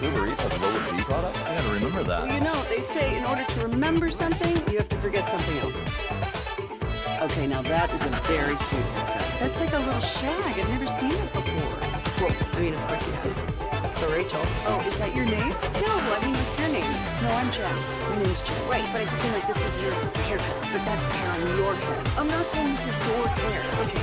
Uber Eats has a lower fee product? I gotta remember that. Well, you know, they say in order to remember something, you have to forget something else. Okay, now that is a very cute haircut. That's like a little shag. I've never seen it before. Well, I mean, of course you have. That's the Rachel. Oh, is that your name? No, I mean, what's your name? No, I'm Jen. My name's Jen. Right, but I just mean like this is your haircut. But that's the hair on your head. I'm not saying this is your hair. Okay.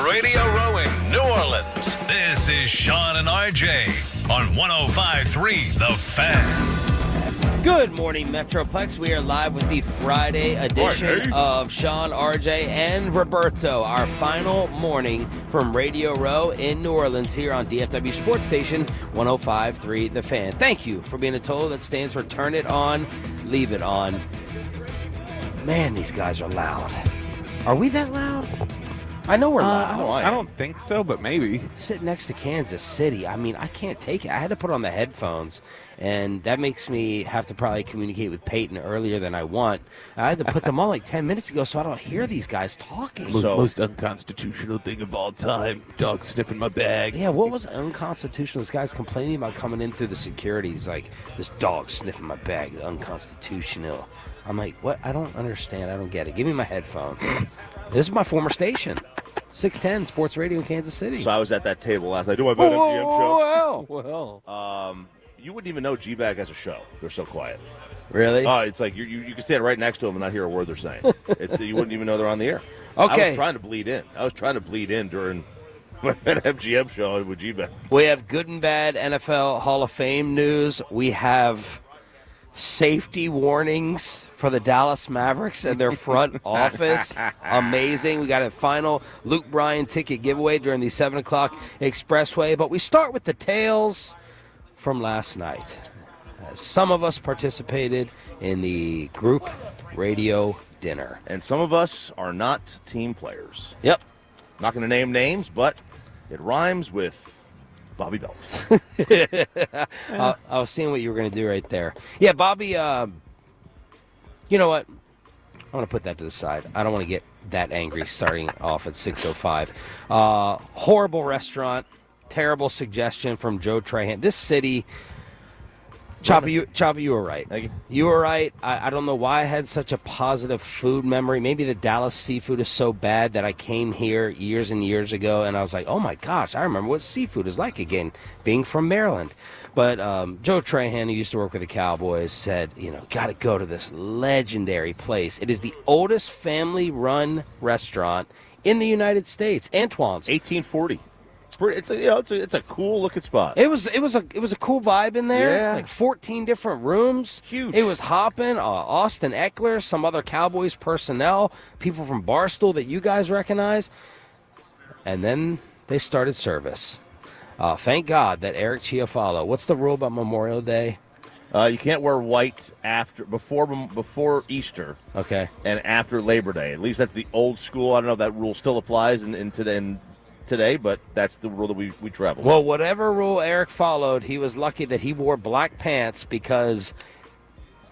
Radio Row in New Orleans. This is Sean and RJ on 105.3 The Fan. Good morning, Metroplex. We are live with the Friday edition of Sean, RJ, and Roberto, our final morning from Radio Row in New Orleans here on DFW Sports Station 105.3 The Fan. Thank you for being a total that stands for Turn It On, Leave It On. Man, these guys are loud. Are we that loud? I know we're loud. I don't think so, but maybe. Sitting next to Kansas City, I mean, I can't take it. I had to put on the headphones, and that makes me have to probably communicate with Peyton earlier than I want. I had to put them on like 10 minutes ago so I don't hear these guys talking. Most unconstitutional thing of all time. Dog sniffing my bag. Yeah, what was unconstitutional? This guy's complaining about coming in through the security. He's like, this dog sniffing my bag, unconstitutional. I'm like, what? I don't understand. I don't get it. Give me my headphones. This is my former station. 610 Sports Radio in Kansas City. So I was at that table last night. Do my BetMGM show? Well. You wouldn't even know G-Bag has a show. They're so quiet. Really? It's like you can stand right next to them and not hear a word they're saying. You wouldn't even know they're on the air. Okay. I was trying to bleed in during my BetMGM show with G-Bag. We have good and bad NFL Hall of Fame news. We have safety warnings for the Dallas Mavericks and their front office. Amazing. We got a final Luke Bryan ticket giveaway during the 7 o'clock expressway. But we start with the tales from last night. Some of us participated in the group radio dinner. And some of us are not team players. Yep. Not going to name names, but it rhymes with Bobby Belt. I was seeing what you were going to do right there. Yeah, Bobby, you know what? I'm going to put that to the side. I don't want to get that angry starting off at 6:05. Horrible restaurant. Terrible suggestion from Joe Trahan. This city... Choppy, you were right. Thank you. You were right. I don't know why I had such a positive food memory. Maybe the Dallas seafood is so bad that I came here years and years ago, and I was like, oh, my gosh, I remember what seafood is like again, being from Maryland. But Joe Trahan, who used to work with the Cowboys, said, got to go to this legendary place. It is the oldest family-run restaurant in the United States, Antoine's. 1840. It's a cool looking spot. It was a cool vibe in there. Yeah. Like 14 different rooms. Huge. It was hopping. Austin Eckler, some other Cowboys personnel, people from Barstool that you guys recognize, and then they started service. Thank God that Eric Chiafalo. What's the rule about Memorial Day? You can't wear white before Easter. Okay. And after Labor Day. At least that's the old school. I don't know if that rule still applies in today, but that's the rule that we travel. Well, whatever rule Eric followed, he was lucky that he wore black pants because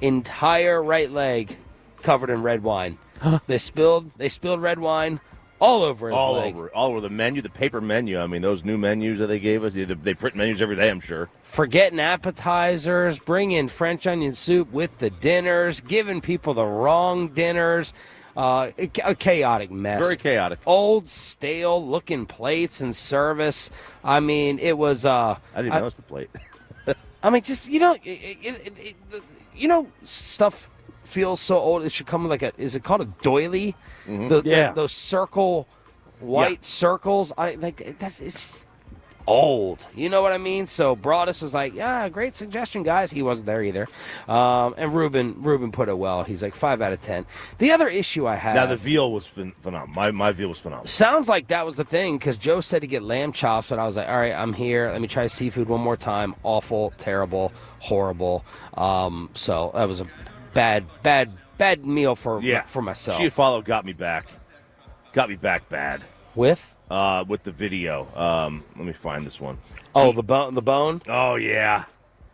entire right leg covered in red wine. Huh? They spilled red wine all over his leg. All over the menu, the paper menu. I mean, those new menus that they gave us, they print menus every day, I'm sure. Forgetting appetizers, bringing French onion soup with the dinners, giving people the wrong dinners. A chaotic mess. Very chaotic. Old, stale-looking plates and service. I mean, it was... I didn't notice the plate. I mean, just, stuff feels so old. It should come with is it called a doily? Mm-hmm. Those circle, white circles. It's old. You know what I mean? So Broadus was like, yeah, great suggestion, guys. He wasn't there either. And Ruben put it well. He's like 5 out of 10. The other issue I had... Now, the veal was phenomenal. My veal was phenomenal. Sounds like that was the thing, because Joe said to get lamb chops, and I was like, all right, I'm here. Let me try seafood one more time. Awful, terrible, horrible. So that was a bad meal for myself. Chiafalo got me back. Got me back bad. With the video. Let me find this one. Oh, the bone? Oh, yeah.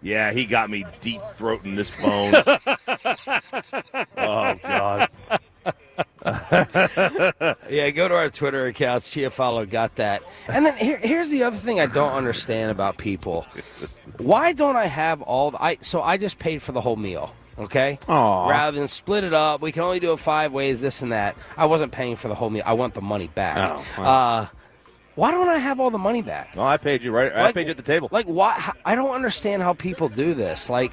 Yeah, he got me deep throating this bone. Oh, God. Yeah, go to our Twitter accounts. Chiafalo got that. And then here's the other thing I don't understand about people. Why don't I have so I just paid for the whole meal. Okay? Aww. Rather than split it up, we can only do it 5 ways, this and that. I wasn't paying for the whole meal. I want the money back. Oh, wow. Why don't I have all the money back? No, I paid you right. I paid you at the table. Like, why? I don't understand how people do this. Like,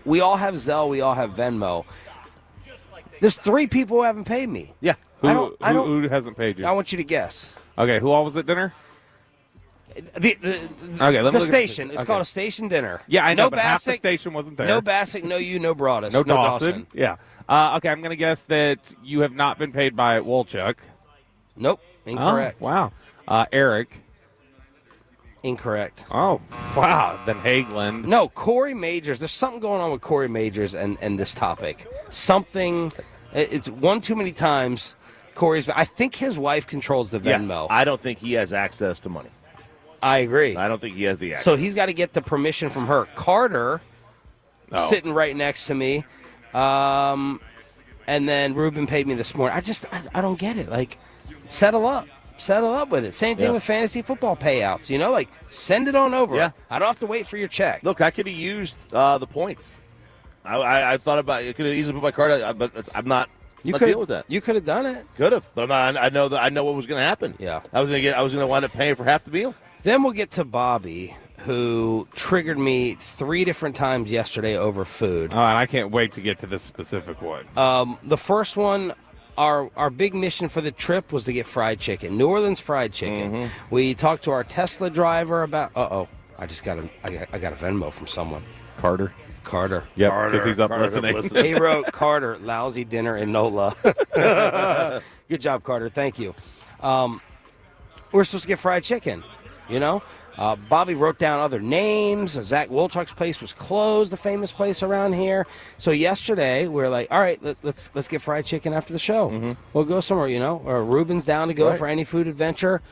we all have Zelle. We all have Venmo. There's 3 people who haven't paid me. Yeah. Who hasn't paid you? I want you to guess. Okay, who all was at dinner? The station. It's called a station dinner. Yeah, I know, but Bassick, half the station wasn't there. No Bassick, no you, no Broadus. No Dawson. Yeah. Okay, I'm going to guess that you have not been paid by Wolchuk. Nope. Incorrect. Oh, wow. Eric. Incorrect. Oh, wow. Then Hagelin. No, Corey Majors. There's something going on with Corey Majors and this topic. Something. It's one too many times. I think his wife controls the Venmo. I don't think he has access to money. I agree. I don't think he has the access. So he's got to get the permission from her. Carter, sitting right next to me, and then Ruben paid me this morning. I don't get it. Like, settle up with it. Same thing with fantasy football payouts. Like, send it on over. Yeah. I don't have to wait for your check. Look, I could have used the points. I thought about it. Could have easily put my card, but I'm not. You deal with that. You could have done it. Could have, but I'm not. I know what was going to happen. Yeah. I was going to wind up paying for half the meal. Then we'll get to Bobby, who triggered me 3 different times yesterday over food. Oh, and I can't wait to get to this specific one. The first one, our big mission for the trip was to get fried chicken, New Orleans fried chicken. Mm-hmm. We talked to our Tesla driver about. I got a Venmo from someone. Carter. Carter. Yep, because he's up Carter's up listening. listening. He wrote Carter, lousy dinner in NOLA. Good job, Carter. Thank you. We're supposed to get fried chicken, you know? Bobby wrote down other names. Zach Wolchuk's place was closed, the famous place around here. So yesterday, we were like, all right, let's get fried chicken after the show. Mm-hmm. We'll go somewhere, you know? Or Ruben's down to go Right. for any food adventure.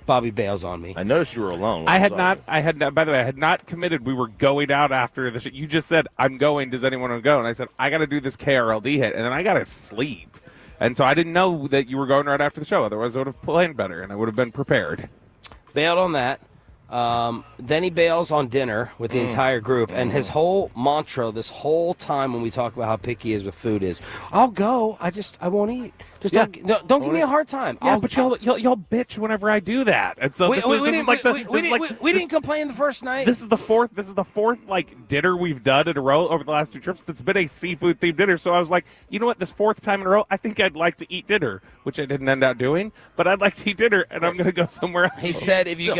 Bobby bails on me. I noticed you were alone. I had not. By the way, I had not committed. We were going out after the show. You just said, "I'm going. Does anyone want to go?" And I said, "I got to do this KRLD hit, and then I got to sleep." And so I didn't know that you were going right after the show. Otherwise, I would have planned better, and I would have been prepared. Bailed on that. Then he bails on dinner with the entire group, and his whole mantra this whole time when we talk about how picky he is with food is, "I'll go. I won't eat. Just don't give me a hard time." Yeah, but y'all bitch whenever I do that, and so We didn't complain the first night. This is the fourth like dinner we've done in a row over the last 2 trips that's been a seafood themed dinner. So I was like, you know what, this 4th time in a row, I think I'd like to eat dinner, which I didn't end up doing, but I'd like to eat dinner, and I'm going to go somewhere else. He said if you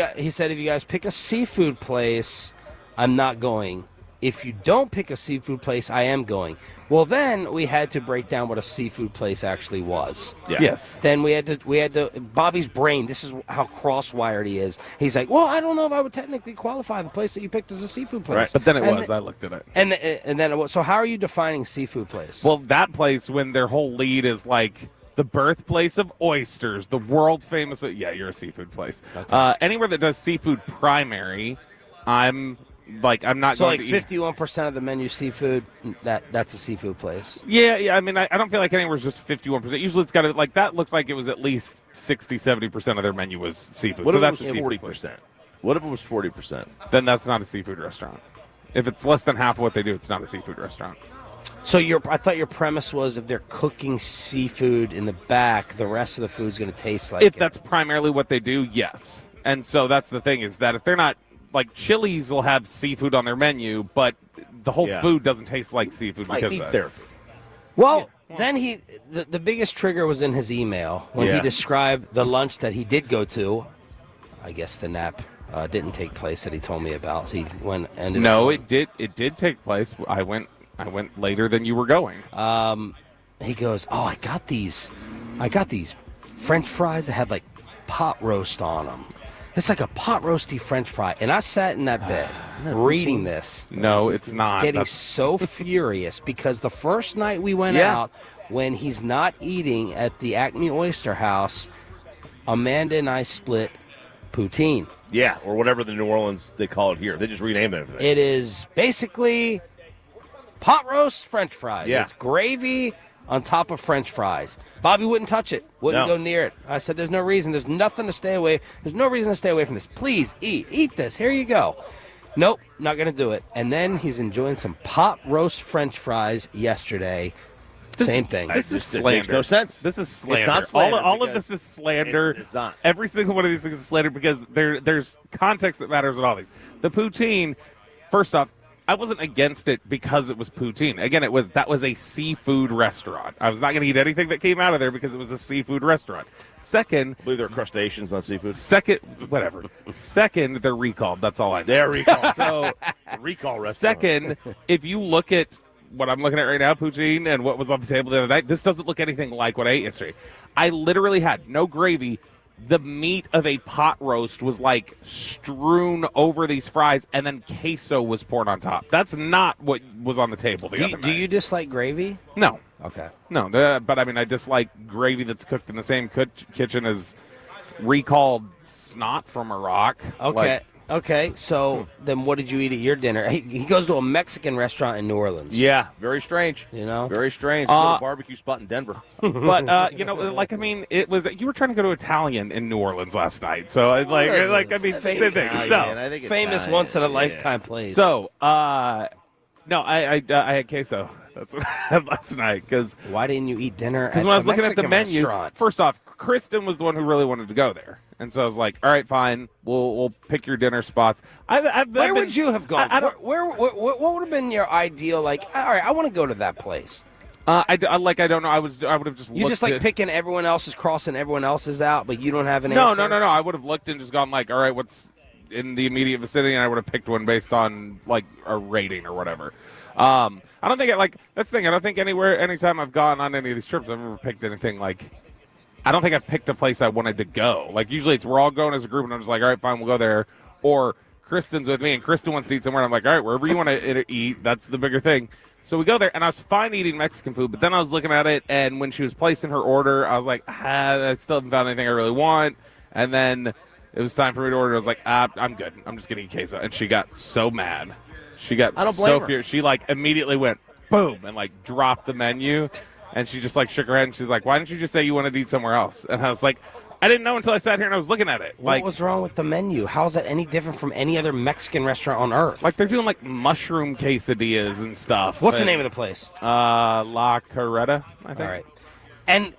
guys pick a seafood place, I'm not going. If you don't pick a seafood place, I am going. Well, then we had to break down what a seafood place actually was. Yeah. Yes. Then we had to. Bobby's brain. This is how cross-wired he is. He's like, well, I don't know if I would technically qualify the place that you picked as a seafood place. Right. But then I I looked at it. And then it was. So how are you defining seafood place? Well, that place, when their whole lead is like the birthplace of oysters, the world famous. Yeah, you're a seafood place. Okay. Anywhere that does seafood primary, I'm not so going like to eat. 51% of the menu seafood. That's a seafood place. Yeah. I mean, I don't feel like anywhere's just 51%. Usually it's got to, like, that looked like it was at least 60-70% of their menu was seafood. What So if that's it a was seafood 40%? place. What if it was 40%? Then that's not a seafood restaurant. If it's less than half of what they do, it's not a seafood restaurant. So I thought your premise was if they're cooking seafood in the back, the rest of the food's going to taste like If it. that's primarily what they do, yes. And so that's the thing, is that if they're not, like, Chili's will have seafood on their menu, but the whole food doesn't taste like seafood Like because eat of that. therapy. Well, then the biggest trigger was in his email when he described the lunch that he did go to. I guess the nap didn't take place that he told me about. He went ended No, up going. it did take place. I went later than you were going. He goes, "Oh, I got these French fries that had like pot roast on them. It's like a pot roasty French fry." And I sat in that bed reading this, No, it's not. getting That's- so furious because the first night we went out, when he's not eating at the Acme Oyster House, Amanda and I split poutine. Yeah, or whatever the New Orleans they call it here. They just rename everything. It is basically pot roast French fries. Yeah. It's gravy on top of French fries. Bobby wouldn't touch it. Wouldn't No. go near it. I said, there's no reason. There's nothing to stay away. There's no reason to stay away from this. Please eat. Eat this. Here you go. Nope, not going to do it. And then he's enjoying some pot roast French fries yesterday. Same thing. This is It makes slander. no sense. This is slander. It's not slander all of because this is slander. it's not. Every single one of these things is slander because there's context that matters with all these. The poutine, first off, I wasn't against it because it was poutine. Again, that was a seafood restaurant. I was not going to eat anything that came out of there because it was a seafood restaurant. Second, I believe they're crustaceans, not seafood. whatever. Second, they're recalled. That's all I know. They're recall. So, It's a recall restaurant. second, if you look at what I'm looking at right now, poutine, and what was on the table the other night, this doesn't look anything like what I ate yesterday. I literally had no gravy. The meat of a pot roast was like strewn over these fries, and then queso was poured on top. That's not what was on the table the other night. Do you dislike gravy? No. Okay. No, but I mean, I dislike gravy that's cooked in the same kitchen as recalled snot from Iraq. Okay. Okay, so then what did you eat at your dinner? He goes to a Mexican restaurant in New Orleans. Yeah, very strange. You know? Very strange. It's a little barbecue spot in Denver. But it was you were trying to go to Italian in New Orleans last night, so same thing. Italian, So I think Famous Italian, once in a lifetime place. no, I had queso. That's what I had last night because why didn't you eat dinner? when I was looking at the menu, restaurant? first off, Kristen was the one who really wanted to go there, and so I was like, all right, fine, we'll pick your dinner spots. Where would you have gone? What would have been your ideal? Like, all right, I want to go to that place. I don't know. I would have just You looked just like at, picking everyone else's, crossing everyone else's out, but you don't have an No. answer? I would have looked and just gone like, all right, what's in the immediate vicinity, and I would have picked one based on like a rating or whatever. I don't think that's the thing. I don't think anytime I've gone on any of these trips, I've ever picked anything like. I don't think I've picked a place I wanted to go. Like usually we're all going as a group, and I'm just like, all right, fine, we'll go there. Or Kristen's with me, and Kristen wants to eat somewhere. And I'm like, all right, wherever you want to eat, that's the bigger thing. So we go there, and I was fine eating Mexican food, but then I was looking at it, and when she was placing her order, I was like, I still haven't found anything I really want. And then it was time for me to order. I was like, I'm good. I'm just getting queso. And she got so mad. She got so furious. She like immediately went boom and like dropped the menu. And she just like shook her head, and she's like, why didn't you just say you wanted to eat somewhere else? And I was like, I didn't know until I sat here and I was looking at it. What was wrong with the menu? How is that any different from any other Mexican restaurant on earth? Like they're doing like mushroom quesadillas and stuff. What's the name of the place? La Carreta, I think. All right. And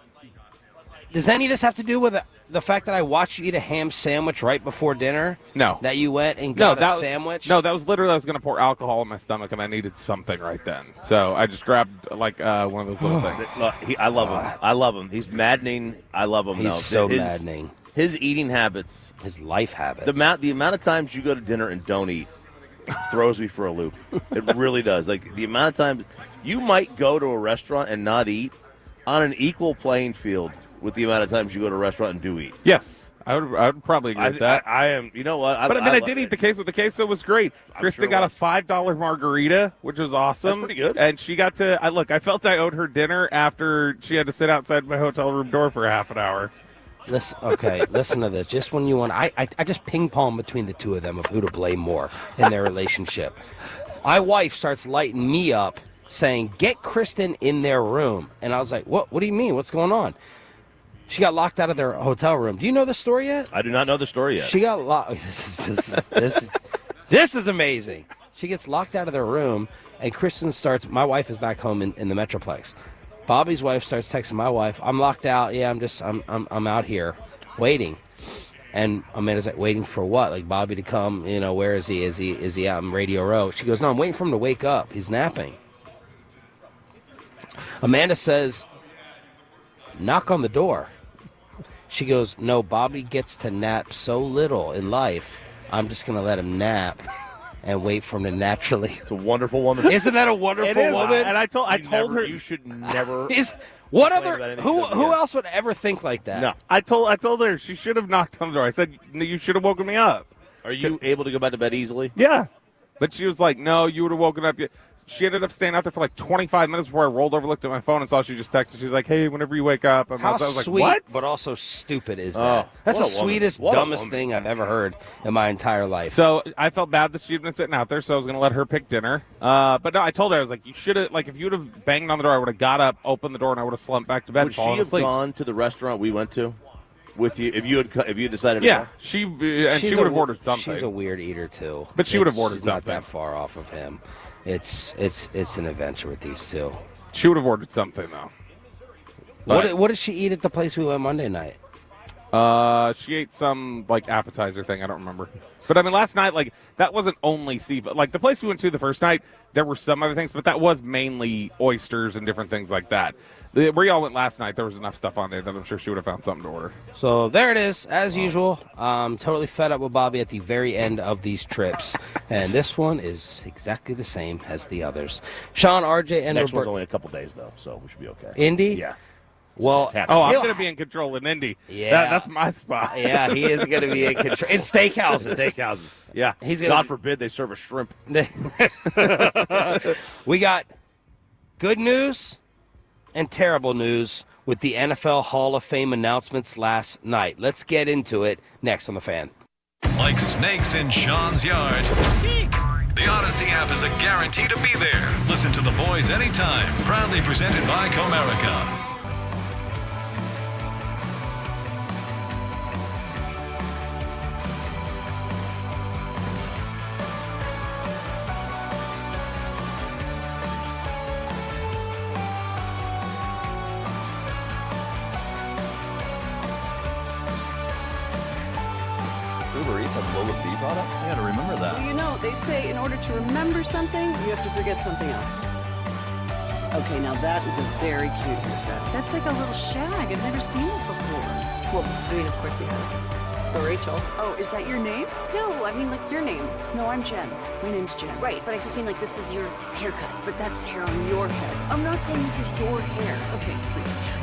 does any of this have to do with the fact that I watched you eat a ham sandwich right before dinner? No. That you went and got a sandwich? No, that was literally I was going to pour alcohol in my stomach, and I needed something right then. So I just grabbed like one of those little things. Look, I love him. I love him. He's maddening. I love him. He's so maddening. His eating habits. His life habits. The amount of times you go to dinner and don't eat throws me for a loop. It really does. Like the amount of times you might go to a restaurant and not eat on an equal playing field with the amount of times you go to a restaurant and do eat. Yes, I would probably agree with that. I am. You know what? But I did eat the queso. The queso was great. Kristen got a $5 margarita, which was awesome. That's pretty good. And she got to. I felt I owed her dinner after she had to sit outside my hotel room door for a half an hour. Listen to this. Just when you want, I just ping pong between the two of them of who to blame more in their relationship. My wife starts lighting me up, saying, "Get Kristen in their room," and I was like, "What? What do you mean? What's going on?" She got locked out of their hotel room. Do you know this story yet? I do not know the story yet. She got locked. This is amazing. She gets locked out of their room, and Kristen starts. My wife is back home in the Metroplex. Bobby's wife starts texting my wife, "I'm locked out. Yeah, I'm out here, waiting." And Amanda's like, "Waiting for what? Like Bobby to come? You know, where is he? Is he out in Radio Row?" She goes, "No, I'm waiting for him to wake up. He's napping." Amanda says, "Knock on the door." She goes, "No, Bobby gets to nap so little in life. I'm just going to let him nap and wait for him to naturally." It's a wonderful woman. Isn't that a wonderful woman? And I told her you should never. Who else would ever think like that? No. I told her she should have knocked on the door. I said you should have woken me up. Are you able to go back to bed easily? Yeah, but she was like, "No, you would have woken up." She ended up staying out there for like 25 minutes before I rolled over, looked at my phone, and saw she just texted. She's like, "Hey, whenever you wake up." How I was sweet, like, "What?" But also stupid is that? That's the sweetest, dumbest thing I've ever heard in my entire life. So I felt bad that she'd been sitting out there, so I was going to let her pick dinner. But no, I told her, I was like, "You should have, like, if you would have banged on the door, I would have got up, opened the door, and I would have slumped back to bed." Would she have gone to the restaurant we went to with you if you had decided? Yeah, to go? she would have ordered something. She's a weird eater too, but she would have ordered something. Not that far off of him. It's an adventure with these two. She would have ordered something though. What did she eat at the place we went Monday night? She ate some like appetizer thing. I don't remember. But I mean, last night, like, that wasn't only seafood. Like the place we went to the first night, there were some other things, but that was mainly oysters and different things like that. Where y'all went last night, there was enough stuff on there that I'm sure she would have found something to order. So there it is, as usual. Totally fed up with Bobby at the very end of these trips. And this one is exactly the same as the others. Sean, RJ, and next one's only a couple days, though, so we should be okay. Indy? Yeah. Well, I'm going to be in control in Indy. Yeah. That's my spot. Yeah, he is going to be in control. In steakhouses. Yeah. God forbid they serve a shrimp. We got good news and terrible news with the NFL Hall of Fame announcements last night. Let's get into it next on The Fan. Like snakes in Sean's yard. Eek! The Odyssey app is a guarantee to be there. Listen to the boys anytime. Proudly presented by Comerica. Uber Eats has lower fee products? I gotta remember that. Well, you know, they say in order to remember something, you have to forget something else. Okay, now that is a very cute haircut. That's like a little shag. I've never seen it before. Well, I mean, of course you have. It's the Rachel. Oh, is that your name? No, I mean like your name. No, I'm Jen. My name's Jen. Right, but I just mean like this is your haircut. But that's hair on your head. I'm not saying this is your hair. Okay, forget it.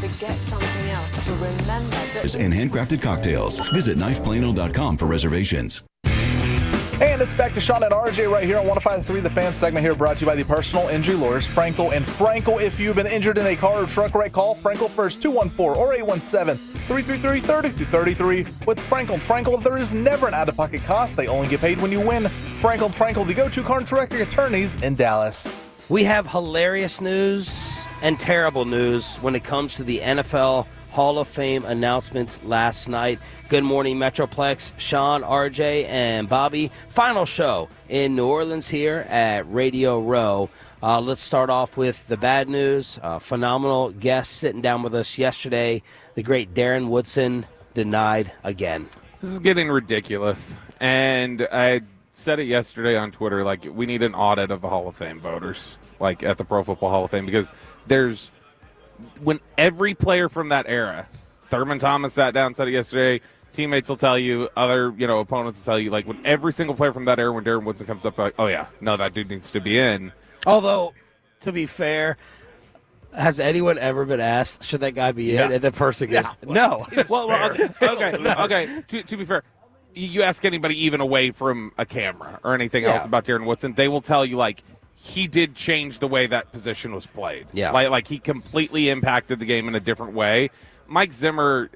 to get something else, to remember that. And handcrafted cocktails. Visit knifeplano.com for reservations. And it's back to Sean and RJ right here on 105.3 The Fan segment here, brought to you by the personal injury lawyers, Frankel and Frankel. If you've been injured in a car or truck wreck, call Frankel first, 214 or 817-333-3333 with Frankel. Frankel, there is never an out-of-pocket cost. They only get paid when you win. Frankel, the go-to car and truck attorneys in Dallas. We have hilarious news and terrible news when it comes to the NFL Hall of Fame announcements last night. Good morning, Metroplex. Sean, RJ, and Bobby. Final show in New Orleans here at Radio Row. Let's start off with the bad news. Phenomenal guest sitting down with us yesterday. The great Darren Woodson denied again. This is getting ridiculous. And I said it yesterday on Twitter, like, we need an audit of the Hall of Fame voters, like at the Pro Football Hall of Fame, because when every player from that era, Thurman Thomas sat down and said it yesterday, teammates will tell you, other opponents will tell you, like, when every single player from that era, when Darren Woodson comes up, like, oh yeah, no, that dude needs to be in. Although, to be fair, has anyone ever been asked, should that guy be in? And the person goes, no. Well, okay. To be fair, you ask anybody even away from a camera or anything else about Darren Woodson, they will tell you, like, he did change the way that position was played. Yeah. Like he completely impacted the game in a different way. Mike Zimmer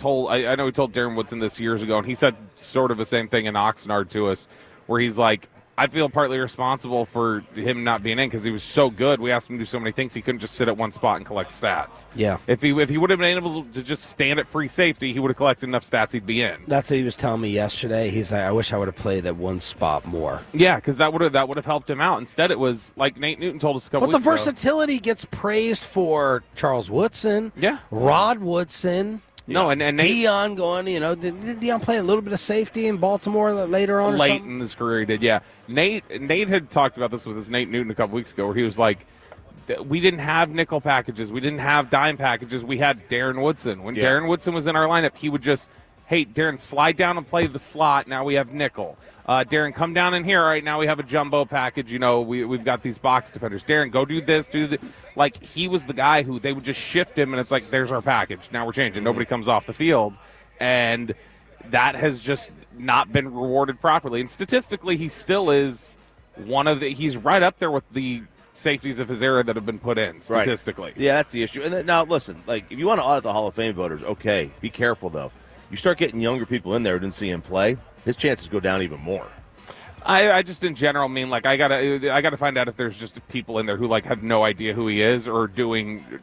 I know he told Darren Woodson this years ago, and he said sort of the same thing in Oxnard to us, where he's like, I feel partly responsible for him not being in because he was so good. We asked him to do so many things. He couldn't just sit at one spot and collect stats. Yeah. If he would have been able to just stand at free safety, he would have collected enough stats, he'd be in. That's what he was telling me yesterday. He's like, I wish I would have played at one spot more. Yeah, because that would have helped him out. Instead, it was like Nate Newton told us a couple weeks ago. But the versatility gets praised for Charles Woodson. Yeah. Rod Woodson. No, and Nate, Deion going, did Deion play a little bit of safety in Baltimore later on? Late in his career, he did, yeah. Nate had talked about this with his Nate Newton a couple weeks ago, where he was like, we didn't have nickel packages, we didn't have dime packages, we had Darren Woodson. When Darren Woodson was in our lineup, he would just, hey, Darren, slide down and play the slot, now we have nickel. Darren, come down in here. All right, now we have a jumbo package. We've got these box defenders. Darren, go do this, do the. Like, he was the guy who they would just shift him, and it's like, there's our package. Now we're changing. Nobody comes off the field. And that has just not been rewarded properly. And statistically, he still is he's right up there with the safeties of his era that have been put in, statistically. Right. Yeah, that's the issue. And now, listen, like, if you want to audit the Hall of Fame voters, okay, be careful, though. You start getting younger people in there who didn't see him play, his chances go down even more. I just in general mean, like, I gotta find out if there's just people in there who, like, have no idea who he is or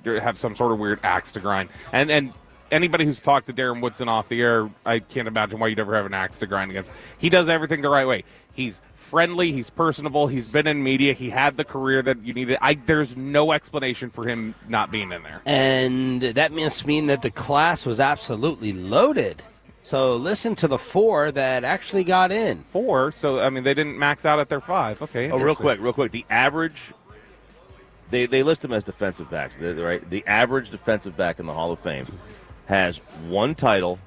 have some sort of weird axe to grind. And anybody who's talked to Darren Woodson off the air, I can't imagine why you'd ever have an axe to grind against. He does everything the right way. He's friendly, he's personable, he's been in media, he had the career that you needed. There's no explanation for him not being in there. And that must mean that the class was absolutely loaded. So listen to the 4 that actually got in. 4? So, I mean, they didn't max out at their 5. Okay. Oh, real quick. The average, they list them as defensive backs, right? The average defensive back in the Hall of Fame has 1 title,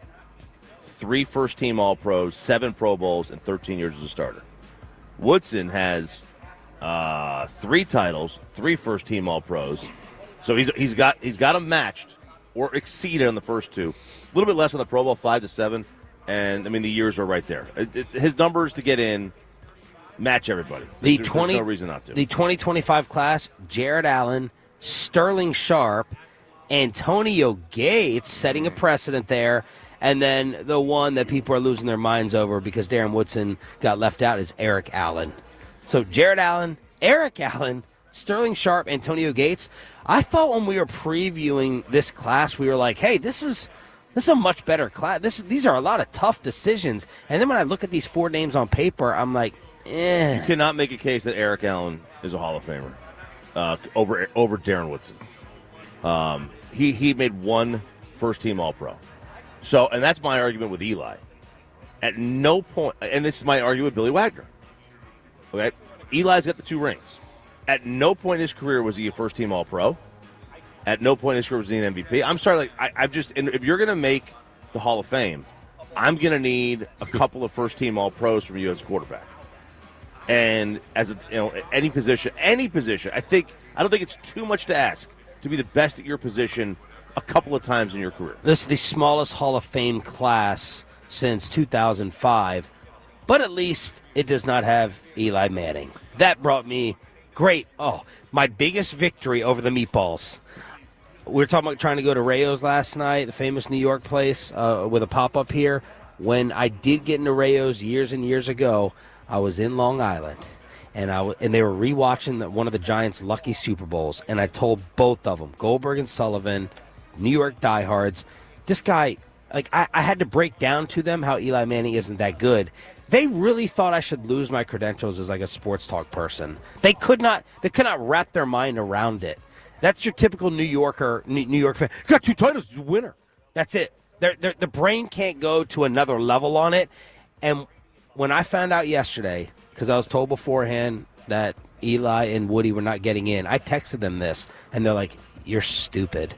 3 first-team All-Pros, 7 Pro Bowls, and 13 years as a starter. Woodson has 3 titles, 3 first-team All-Pros. So he's got them matched or exceeded on the first 2. A little bit less on the Pro Bowl, 5 to 7, and I mean the years are right there. His numbers to get in match everybody. There's no reason not to. The 2025 class: Jared Allen, Sterling Sharp, Antonio Gates, setting a precedent there, and then the one that people are losing their minds over because Darren Woodson got left out is Eric Allen. So Jared Allen, Eric Allen, Sterling Sharp, Antonio Gates. I thought when we were previewing this class, we were like, hey, this is a much better class. These are a lot of tough decisions. And then when I look at these 4 names on paper, I'm like, You cannot make a case that Eric Allen is a Hall of Famer over Darren Woodson. He made 1 first-team All-Pro. So, and that's my argument with Eli. At no point, and this is my argument with Billy Wagner. Okay? Eli's got the 2 rings. At no point in his career was he a first-team All-Pro. At no point in his career was he an MVP. I'm sorry, and if you're going to make the Hall of Fame, I'm going to need a couple of first-team All-Pros from you as a quarterback. And as any position, I don't think it's too much to ask to be the best at your position a couple of times in your career. This is the smallest Hall of Fame class since 2005, but at least it does not have Eli Manning. That brought me my biggest victory over the Meatballs. We were talking about trying to go to Rayo's last night, the famous New York place with a pop-up here. When I did get into Rayo's years and years ago, I was in Long Island, and they were rewatching one of the Giants' lucky Super Bowls, and I told both of them, Goldberg and Sullivan, New York diehards, this guy, like I had to break down to them how Eli Manning isn't that good. They really thought I should lose my credentials as like a sports talk person. They could not wrap their mind around it. That's your typical New Yorker, New York fan. Got 2 titles, he's a winner. That's it. The brain can't go to another level on it. And when I found out yesterday, because I was told beforehand that Eli and Woody were not getting in, I texted them this, and they're like, "You're stupid.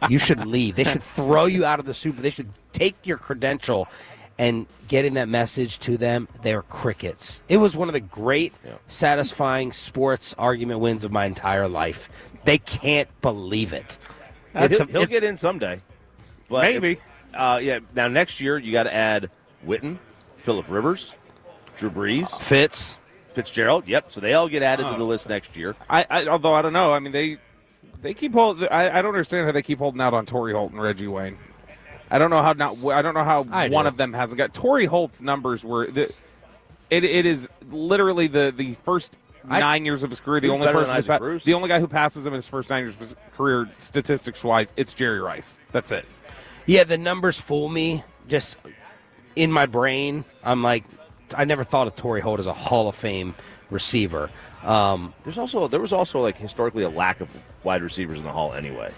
You should leave. They should throw you out of the Super. They should take your credential." And getting that message to them, they were crickets. It was one of the great, satisfying sports argument wins of my entire life. They can't believe it. He'll get in someday. But maybe. Now, next year, you got to add Witten, Phillip Rivers, Drew Brees. Fitzgerald. Yep. So they all get added to the list next year. Although I don't know. I mean, they keep holding. I don't understand how they keep holding out on Torrey Holt and Reggie Wayne. I don't know how one of them hasn't got. Torrey Holt's numbers were it is literally the first 9 years of his career. The only guy who passes him in his first 9 years of his career, statistics wise, it's Jerry Rice. That's it. Yeah, the numbers fool me. Just in my brain, I'm like, I never thought of Torrey Holt as a Hall of Fame receiver. There was also like historically a lack of wide receivers in the Hall anyway.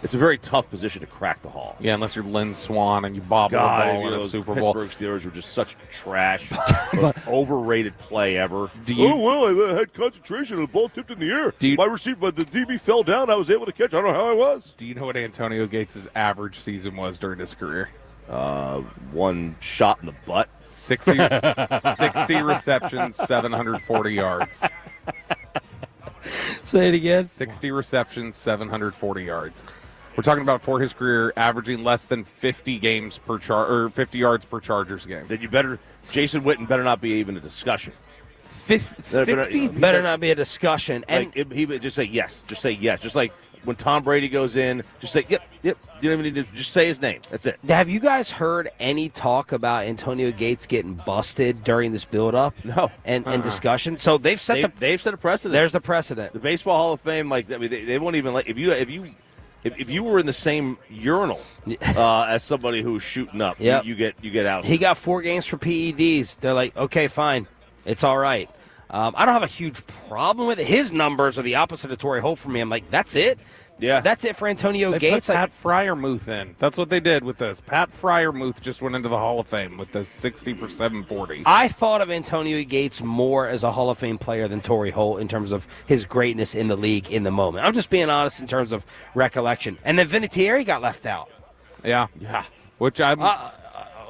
It's a very tough position to crack the Hall. Yeah, unless you're Lynn Swann and you bobble the ball in a Super Bowl. Pittsburgh Steelers were just such trash, most overrated play ever. I had concentration and the ball tipped in the air. My receiver, the DB fell down. I was able to catch. I don't know how I was. Do you know what Antonio Gates' average season was during his career? One shot in the butt. 60 receptions, 740 yards. Say it again. 60 receptions, 740 yards. We're talking about for his career averaging less than 50 games per 50 yards per Chargers game. Then Jason Witten better not be even a discussion. 60 better not be a discussion. And he would just say yes. Just say yes. Just like when Tom Brady goes in, just say yep. You don't even need to just say his name. That's it. Have you guys heard any talk about Antonio Gates getting busted during this build-up? No. And discussion. So they've set a precedent. There's the precedent. The Baseball Hall of Fame, they won't even let if you were in the same urinal as somebody who's shooting up, you get out. He got 4 games for PEDs. They're like, okay, fine, it's all right. I don't have a huge problem with it. His numbers are the opposite of Torrey Holt for me. I'm like, that's it. Yeah, that's it for Antonio they Gates. Put Pat Fryermuth in. That's what they did with this. Pat Fryermuth just went into the Hall of Fame with this 60 for 740. I thought of Antonio Gates more as a Hall of Fame player than Torrey Holt in terms of his greatness in the league in the moment. I'm just being honest in terms of recollection. And then Vinatieri got left out. Yeah. Which I'm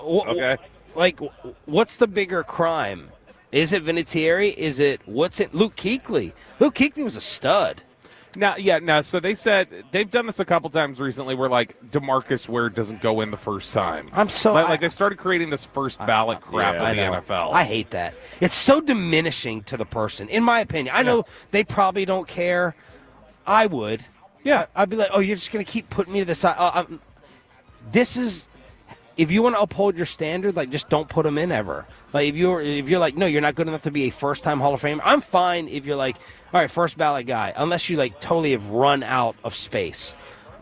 okay. Like, what's the bigger crime? Is it Vinatieri? What's it? Luke Kuechly. Luke Kuechly was a stud. So they said they've done this a couple times recently where, like, DeMarcus Ware doesn't go in the first time. They've started creating this first ballot crap in the NFL. I hate that. It's so diminishing to the person, in my opinion. I know they probably don't care. I would. Yeah. I'd be like, oh, you're just going to keep putting me to the side. This is... If you want to uphold your standard, like, just don't put them in ever. Like, if you're like, no, you're not good enough to be a first-time Hall of Famer, I'm fine if you're like, all right, first ballot guy, unless you, like, totally have run out of space.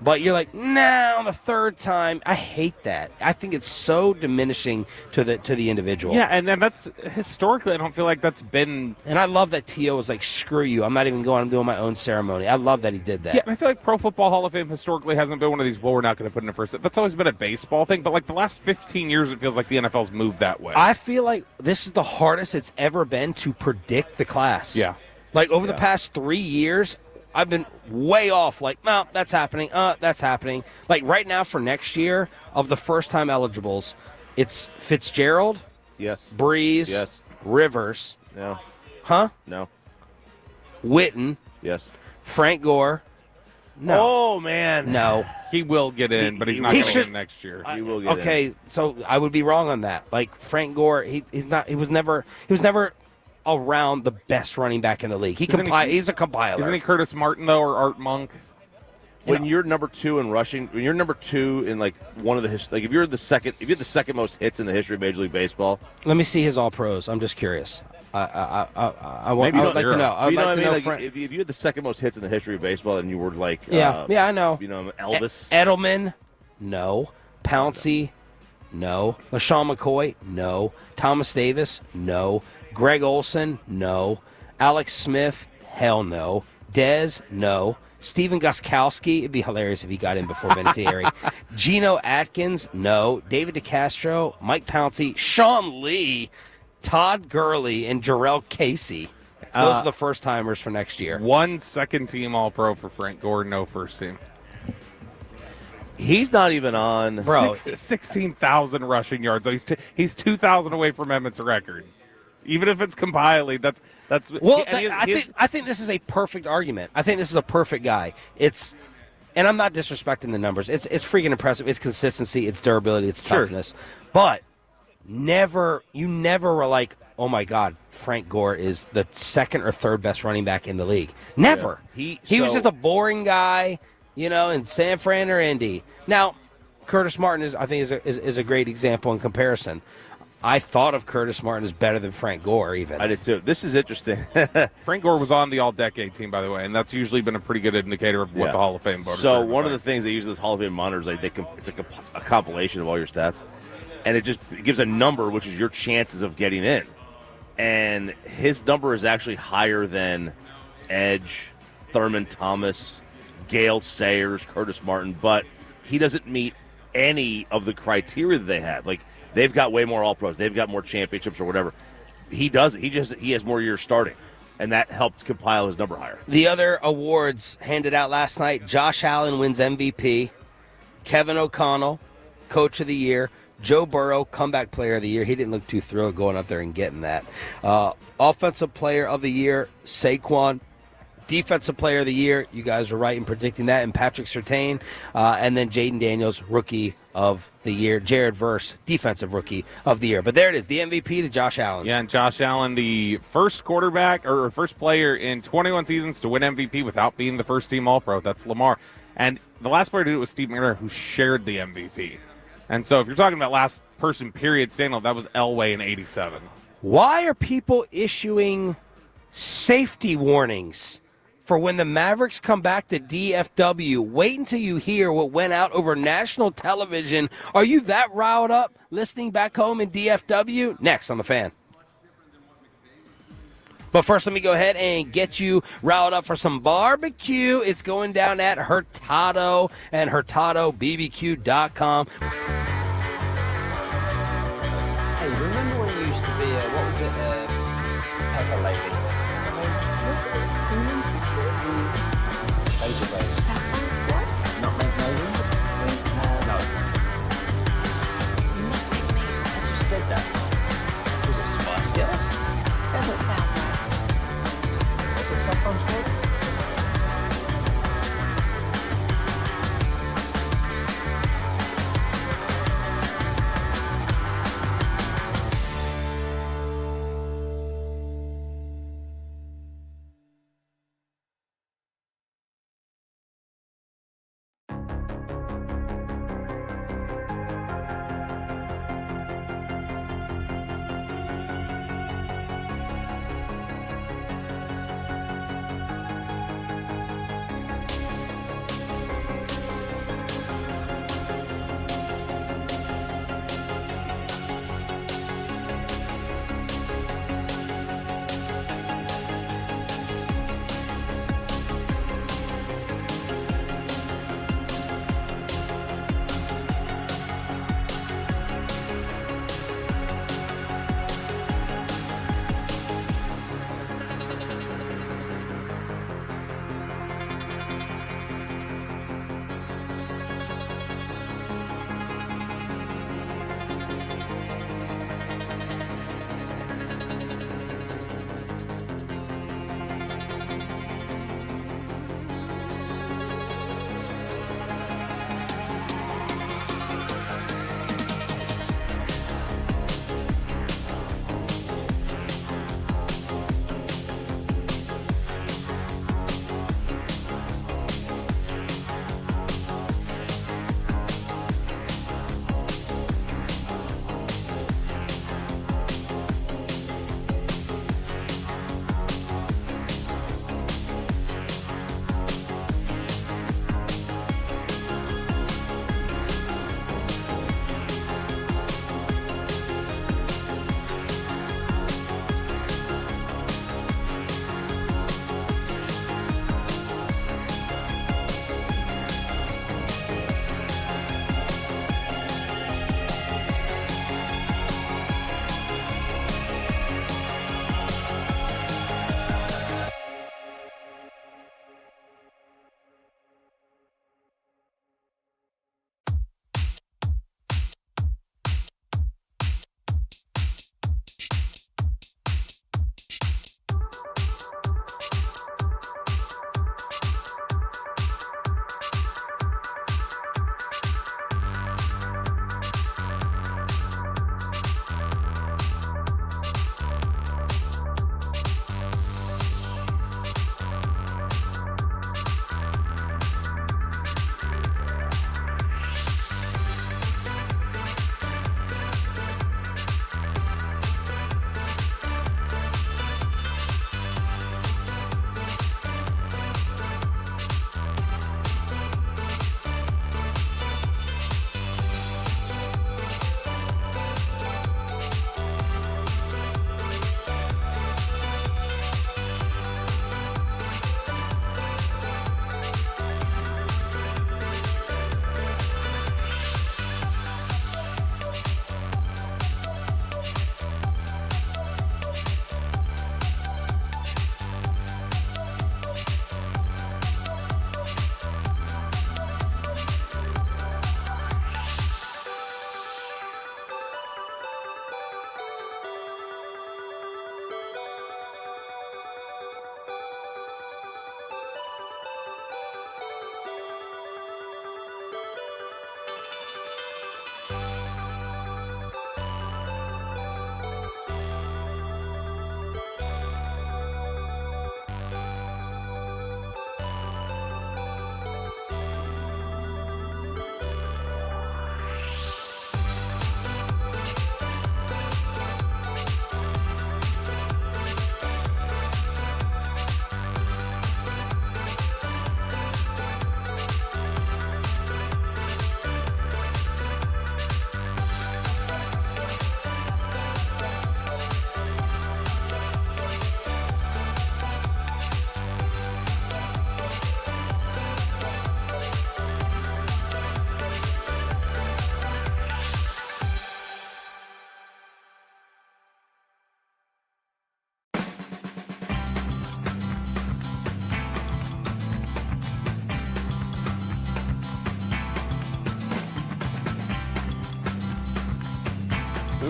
But you're like, nah, on the third time. I hate that. I think it's so diminishing to the individual. Yeah, and then that's historically, I don't feel like that's been. And I love that T.O. was like, screw you. I'm not even going. I'm doing my own ceremony. I love that he did that. Yeah, I feel like Pro Football Hall of Fame historically hasn't been one of these, well, we're not going to put in a first. That's always been a baseball thing. But like the last 15 years, it feels like the NFL's moved that way. I feel like this is the hardest it's ever been to predict the class. Yeah. Like over the past 3 years, I've been way off. Like, no, that's happening. That's happening. Like right now for next year, of the first-time eligibles, it's Fitzgerald, yes, Brees, yes, Rivers, no, huh? No, Witten, yes, Frank Gore, No. Oh, man. No. He will get in, but he's not he getting should- in next year. He will get in. Okay, so I would be wrong on that. Like Frank Gore, he was never around the best running back in the league. He's a compiler. Isn't he Curtis Martin, though, or Art Monk? When you're number 2 in rushing, when you're number 2 in like one of the like if you're the second most hits in the history of Major League Baseball. Let me see his All Pros. I'm just curious. I would like to know. I would You know like what I to mean? know. Like, Frank- if you had the second most hits in the history of baseball, and you were like, yeah, I know. You know, Elvis, Edelman, no. Pouncey, no. LaShawn McCoy, no. Thomas Davis, no. Greg Olson, no. Alex Smith, hell no. Dez, no. Steven Gostkowski, it'd be hilarious if he got in before Vinatieri. Geno Atkins, no. David DeCastro, Mike Pouncey, Sean Lee, Todd Gurley, and Jarrell Casey. Those are the first-timers for next year. 1 second-team All-Pro for Frank Gore, no first team. he's not even on. Bro, 16,000 rushing yards. So he's 2,000 away from Emmett's record. Even if it's compiling, that's well. I think this is a perfect argument. I think this is a perfect guy. And I'm not disrespecting the numbers. It's freaking impressive. It's consistency. It's durability. It's toughness. But you never were like, oh my God, Frank Gore is the second or third best running back in the league. Never. Yeah. He was just a boring guy, in San Fran or Indy. Now, Curtis Martin is a great example in comparison. I thought of Curtis Martin as better than Frank Gore, even. I did too. This is interesting. Frank Gore was on the All-Decade team, by the way, and that's usually been a pretty good indicator of what the Hall of Fame voters. So one of the things they use those Hall of Fame monitors, it's like a compilation of all your stats, and it gives a number, which is your chances of getting in. And his number is actually higher than Edge, Thurman Thomas, Gale Sayers, Curtis Martin, but he doesn't meet any of the criteria that they have. Like, they've got way more All-Pros. They've got more championships or whatever. He doesn't. He has more years starting, and that helped compile his number higher. The other awards handed out last night, Josh Allen wins MVP. Kevin O'Connell, Coach of the Year. Joe Burrow, Comeback Player of the Year. He didn't look too thrilled going up there and getting that. Offensive Player of the Year, Saquon. Defensive Player of the Year, you guys were right in predicting that, and Patrick Surtain. And then Jaden Daniels, Rookie of the Year. Jared Verse, Defensive Rookie of the Year. But there it is, the MVP to Josh Allen. Yeah, and Josh Allen, the first quarterback or first player in 21 seasons to win MVP without being the first team All-Pro. That's Lamar. And the last player to do it was Steve McNair, who shared the MVP. And so if you're talking about last person period standing, that was Elway in 87. Why are people issuing safety warnings for when the Mavericks come back to DFW? Wait until you hear what went out over national television. Are you that riled up listening back home in DFW? Next on The Fan. But first, let me go ahead and get you riled up for some barbecue. It's going down at Hurtado and HurtadoBBQ.com. Hey, remember when you used to be, what was it, Pepper Lady? Cinnamon Sisters? Laser Brothers. Sapphire Squad? Nutmeg Maidens? No. I just said that. Was it Spice Girls? Doesn't sound right. Was it Saffron Squad?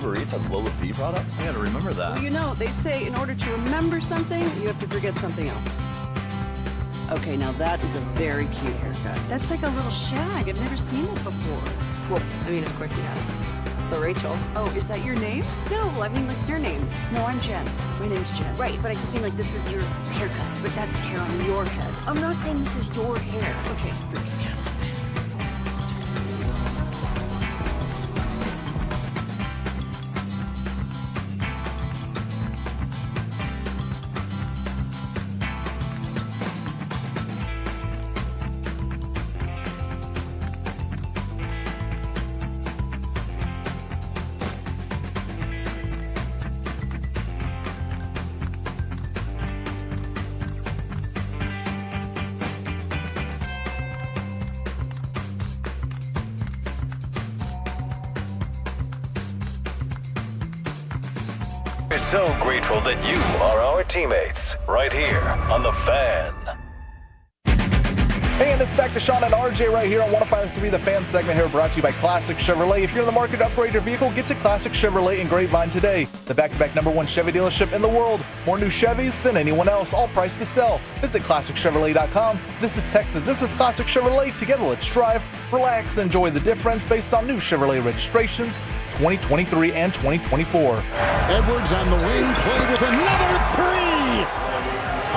Uber Eats has lower fee products? I gotta remember that. Well, you know, they say in order to remember something, you have to forget something else. Okay, now that is a very cute haircut. That's like a little shag. I've never seen it before. Well, I mean, of course you have. It's the Rachel. Oh, is that your name? No, I mean, like, your name. No, I'm Jen. My name's Jen. Right, but I just mean, like, this is your haircut. But that's hair on your head. I'm not saying this is your hair. Okay, forget it. We're so grateful that you are our teammates right here on The Fan. And it's back to Sean and RJ right here on 105.3 The Fan segment here, brought to you by Classic Chevrolet. If you're in the market to upgrade your vehicle, get to Classic Chevrolet in Grapevine today. The back-to-back #1 Chevy dealership in the world. More new Chevys than anyone else, all priced to sell. Visit ClassicChevrolet.com. This is Texas. This is Classic Chevrolet. Together, let's drive, relax, enjoy the difference based on new Chevrolet registrations 2023 and 2024. Edwards on the wing, Clay with another three.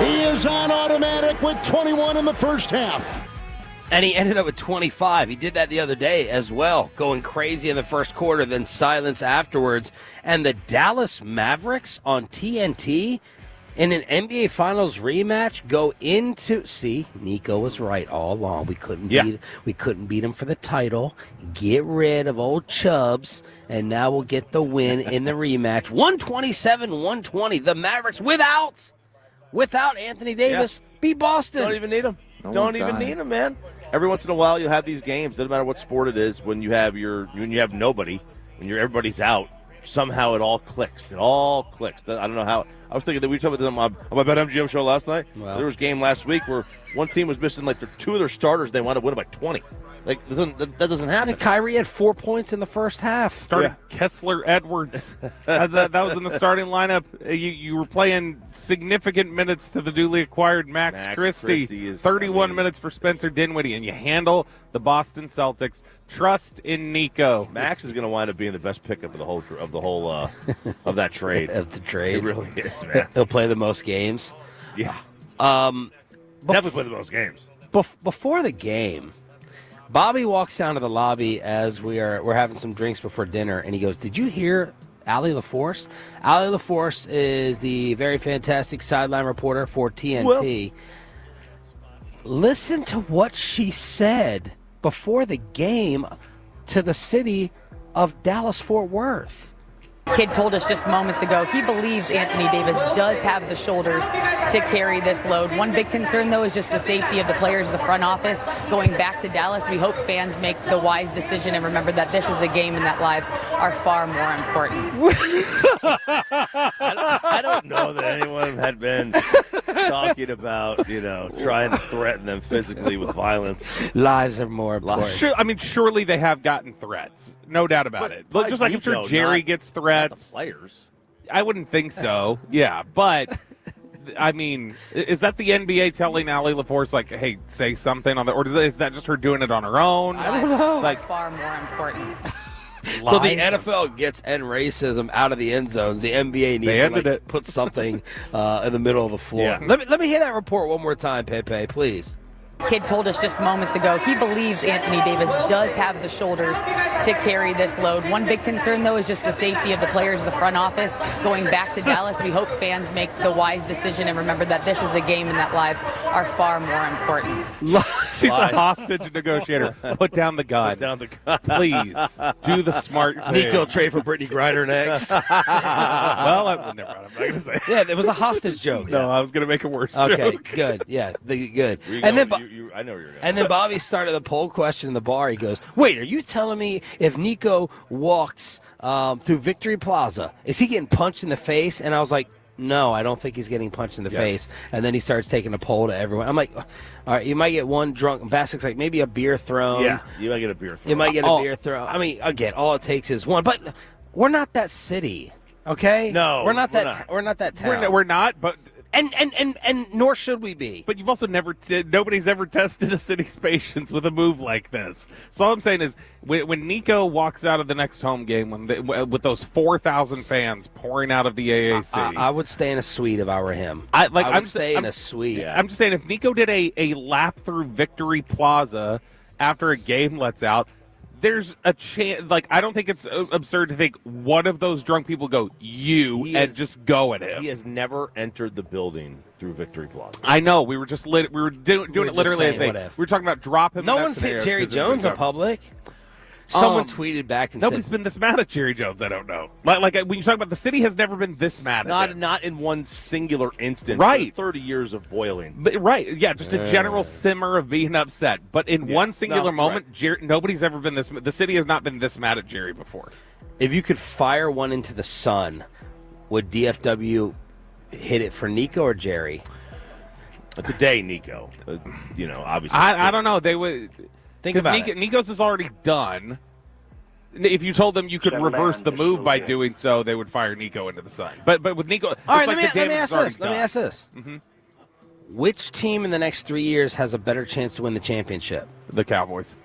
He is on automatic with 21 in the first half. And he ended up with 25. He did that the other day as well, going crazy in the first quarter, then silence afterwards. And the Dallas Mavericks on TNT in an NBA Finals rematch go into. See, Nico was right all along. We couldn't beat him for the title. Get rid of old Chubbs, and now we'll get the win in the rematch. 127-120. The Mavericks without Anthony Davis beat Boston. Don't even need him. Don't even need him, man. Every once in a while, you'll have these games. Doesn't matter what sport it is. When you have nobody, when everybody's out, somehow it all clicks. It all clicks. I don't know how. I was thinking that we talked about this on my BetMGM show last night. Wow. There was a game last week where one team was missing like two of their starters. They wound up winning by 20. Like that doesn't happen. And Kyrie had 4 points in the first half. Started Kessler Edwards. that was in the starting lineup. You were playing significant minutes to the newly acquired Max Christie. 31 minutes for Spencer Dinwiddie, and you handle the Boston Celtics. Trust in Nico. Max is going to wind up being the best pickup of the whole of that trade. Of the trade, it really is, man. He'll play the most games. Yeah, definitely play the most games. Before the game, Bobby walks down to the lobby as we're having some drinks before dinner, and he goes, "Did you hear Allie LaForce?" Allie LaForce is the very fantastic sideline reporter for TNT. Listen to what she said before the game to the city of Dallas-Fort Worth. Kid told us just moments ago he believes Anthony Davis does have the shoulders to carry this load. One big concern, though, is just the safety of the players, the front office. Going back to Dallas, we hope fans make the wise decision and remember that this is a game and that lives are far more important. I don't know that anyone had been talking about, trying to threaten them physically with violence. Lives are more important. Surely they have gotten threats. No doubt about it. But just like I'm sure Jerry gets threats. Not the players. I wouldn't think so. Yeah, but I mean, is that the NBA telling Allie LaForce, like, hey, say something on the, or is that just her doing it on her own? I don't know. Like, far more important. So the NFL gets end racism out of the end zones. The NBA needs to put something in the middle of the floor. Yeah. Let me hear that report one more time, Pepe, please. Kid told us just moments ago he believes Anthony Davis does have the shoulders to carry this load. One big concern, though, is just the safety of the players, the front office. Going back to Dallas, we hope fans make the wise decision and remember that this is a game and that lives are far more important. She's a hostage negotiator. Put down the gun. Put down the gun. Please do the smart thing. Nico trade for Brittany Griner next. Well, I'm never mind. I'm not going to say. Yeah, it was a hostage joke. No, I was going to make it worse. Okay, joke. Good. Yeah, good. And then I know where you're going. And then Bobby started the poll question in the bar. He goes, "Wait, are you telling me if Nico walks through Victory Plaza, is he getting punched in the face?" And I was like, "No, I don't think he's getting punched in the face." And then he starts taking a poll to everyone. I'm like, "All right, you might get one drunk." Basic's like, maybe a beer thrown. Yeah, you might get a beer thrown. You might get a beer thrown. I mean, again, all it takes is one. But We're not that city, okay? No, we're not we're that. not. We're not that town. We're not, but and nor should we be. But you've also nobody's ever tested a city's patience with a move like this. So all I'm saying is, when Nico walks out of the next home game, with those 4,000 fans pouring out of the AAC, I would stay in a suite if I were him. I would stay in a suite. Yeah. I'm just saying, if Nico did a lap through Victory Plaza after a game lets out, there's a chance. Like, I don't think it's absurd to think one of those drunk people go just go at him. He has never entered the building through Victory Plaza. I know. We were just doing it literally as we were talking about drop him. No one's hit Jerry Jones in public. Someone tweeted back and nobody's said, been this mad at Jerry Jones. I don't know. Like when you talk about the city has never been this mad at him. Not in one singular instance. Right. 30 years of boiling. But, right. Yeah. Just a general simmer of being upset. But in one singular moment, nobody's ever been this. The city has not been this mad at Jerry before. if you could fire one into the sun, would DFW hit it for Nico or Jerry? Today, Nico. Obviously. I don't know. They would think about it. Nico's is already done. If you told them you could reverse the move by doing so, they would fire Nico into the sun. But with Nico, all right. let me ask this. Mm-hmm. Which team in the next 3 years has a better chance to win the championship? The Cowboys.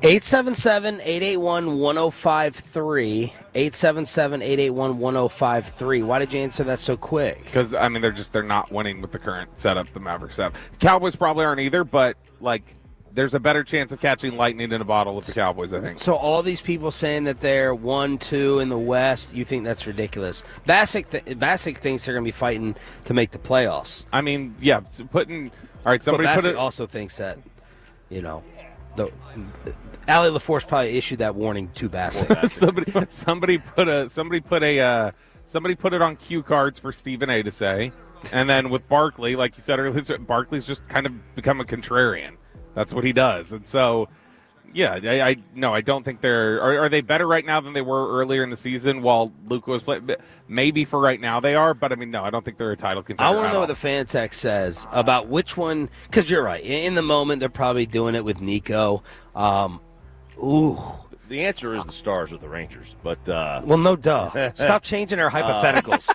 877-881-1053. 877-881-1053. Why did you answer that so quick? Because they're not winning with the current setup the Mavericks have. The Cowboys probably aren't either, but there's a better chance of catching lightning in a bottle with the Cowboys, I think. So all these people saying that they're 1-2 in the West, you think that's ridiculous? Bassick thinks they're going to be fighting to make the playoffs. Yeah. So all right, somebody but put Bassick it. Also thinks that, Allie LaForce probably issued that warning to Bassick. somebody put it on cue cards for Stephen A. to say, and then with Barkley, like you said earlier, Barkley's just kind of become a contrarian. That's what he does. And so, yeah, I don't think are they better right now than they were earlier in the season while Luka was playing? Maybe for right now they are, but no, I don't think they're a title contender. I want to know what the fan text says about which one, because you're right. In the moment, they're probably doing it with Nico. The answer is the Stars or the Rangers, but well, no duh. Stop changing our hypotheticals.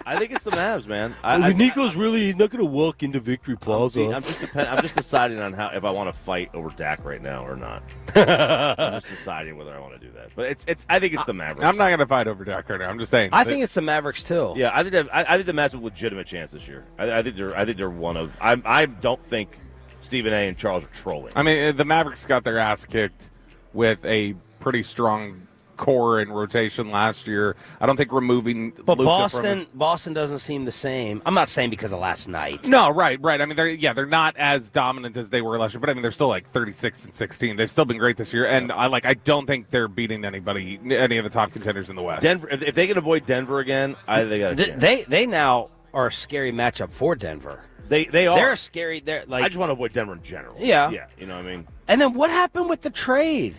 I think it's the Mavs, man. Nico's he's not going to walk into Victory Plaza. I'm just deciding on if I want to fight over Dak right now or not. I'm just deciding whether I want to do that. But I think it's the Mavericks. I'm not going to fight over Dak right now. I'm just saying. I think it's the Mavericks too. Yeah, I think the Mavs have a legitimate chance this year. I think they're one of. I don't think Stephen A. and Charles are trolling. The Mavericks got their ass kicked with a pretty strong core in rotation last year. I don't think removing but Luka Boston doesn't seem the same. I'm not saying because of last night. No, right. They're not as dominant as they were last year, but they're still 36-16. They've still been great this year, and I don't think they're beating any of the top contenders in the West. Denver, if they can avoid Denver again, they got a chance. They now are a scary matchup for Denver. They are. They're scary. I just want to avoid Denver in general. Yeah. Yeah. You know what I mean? And then what happened with the trade?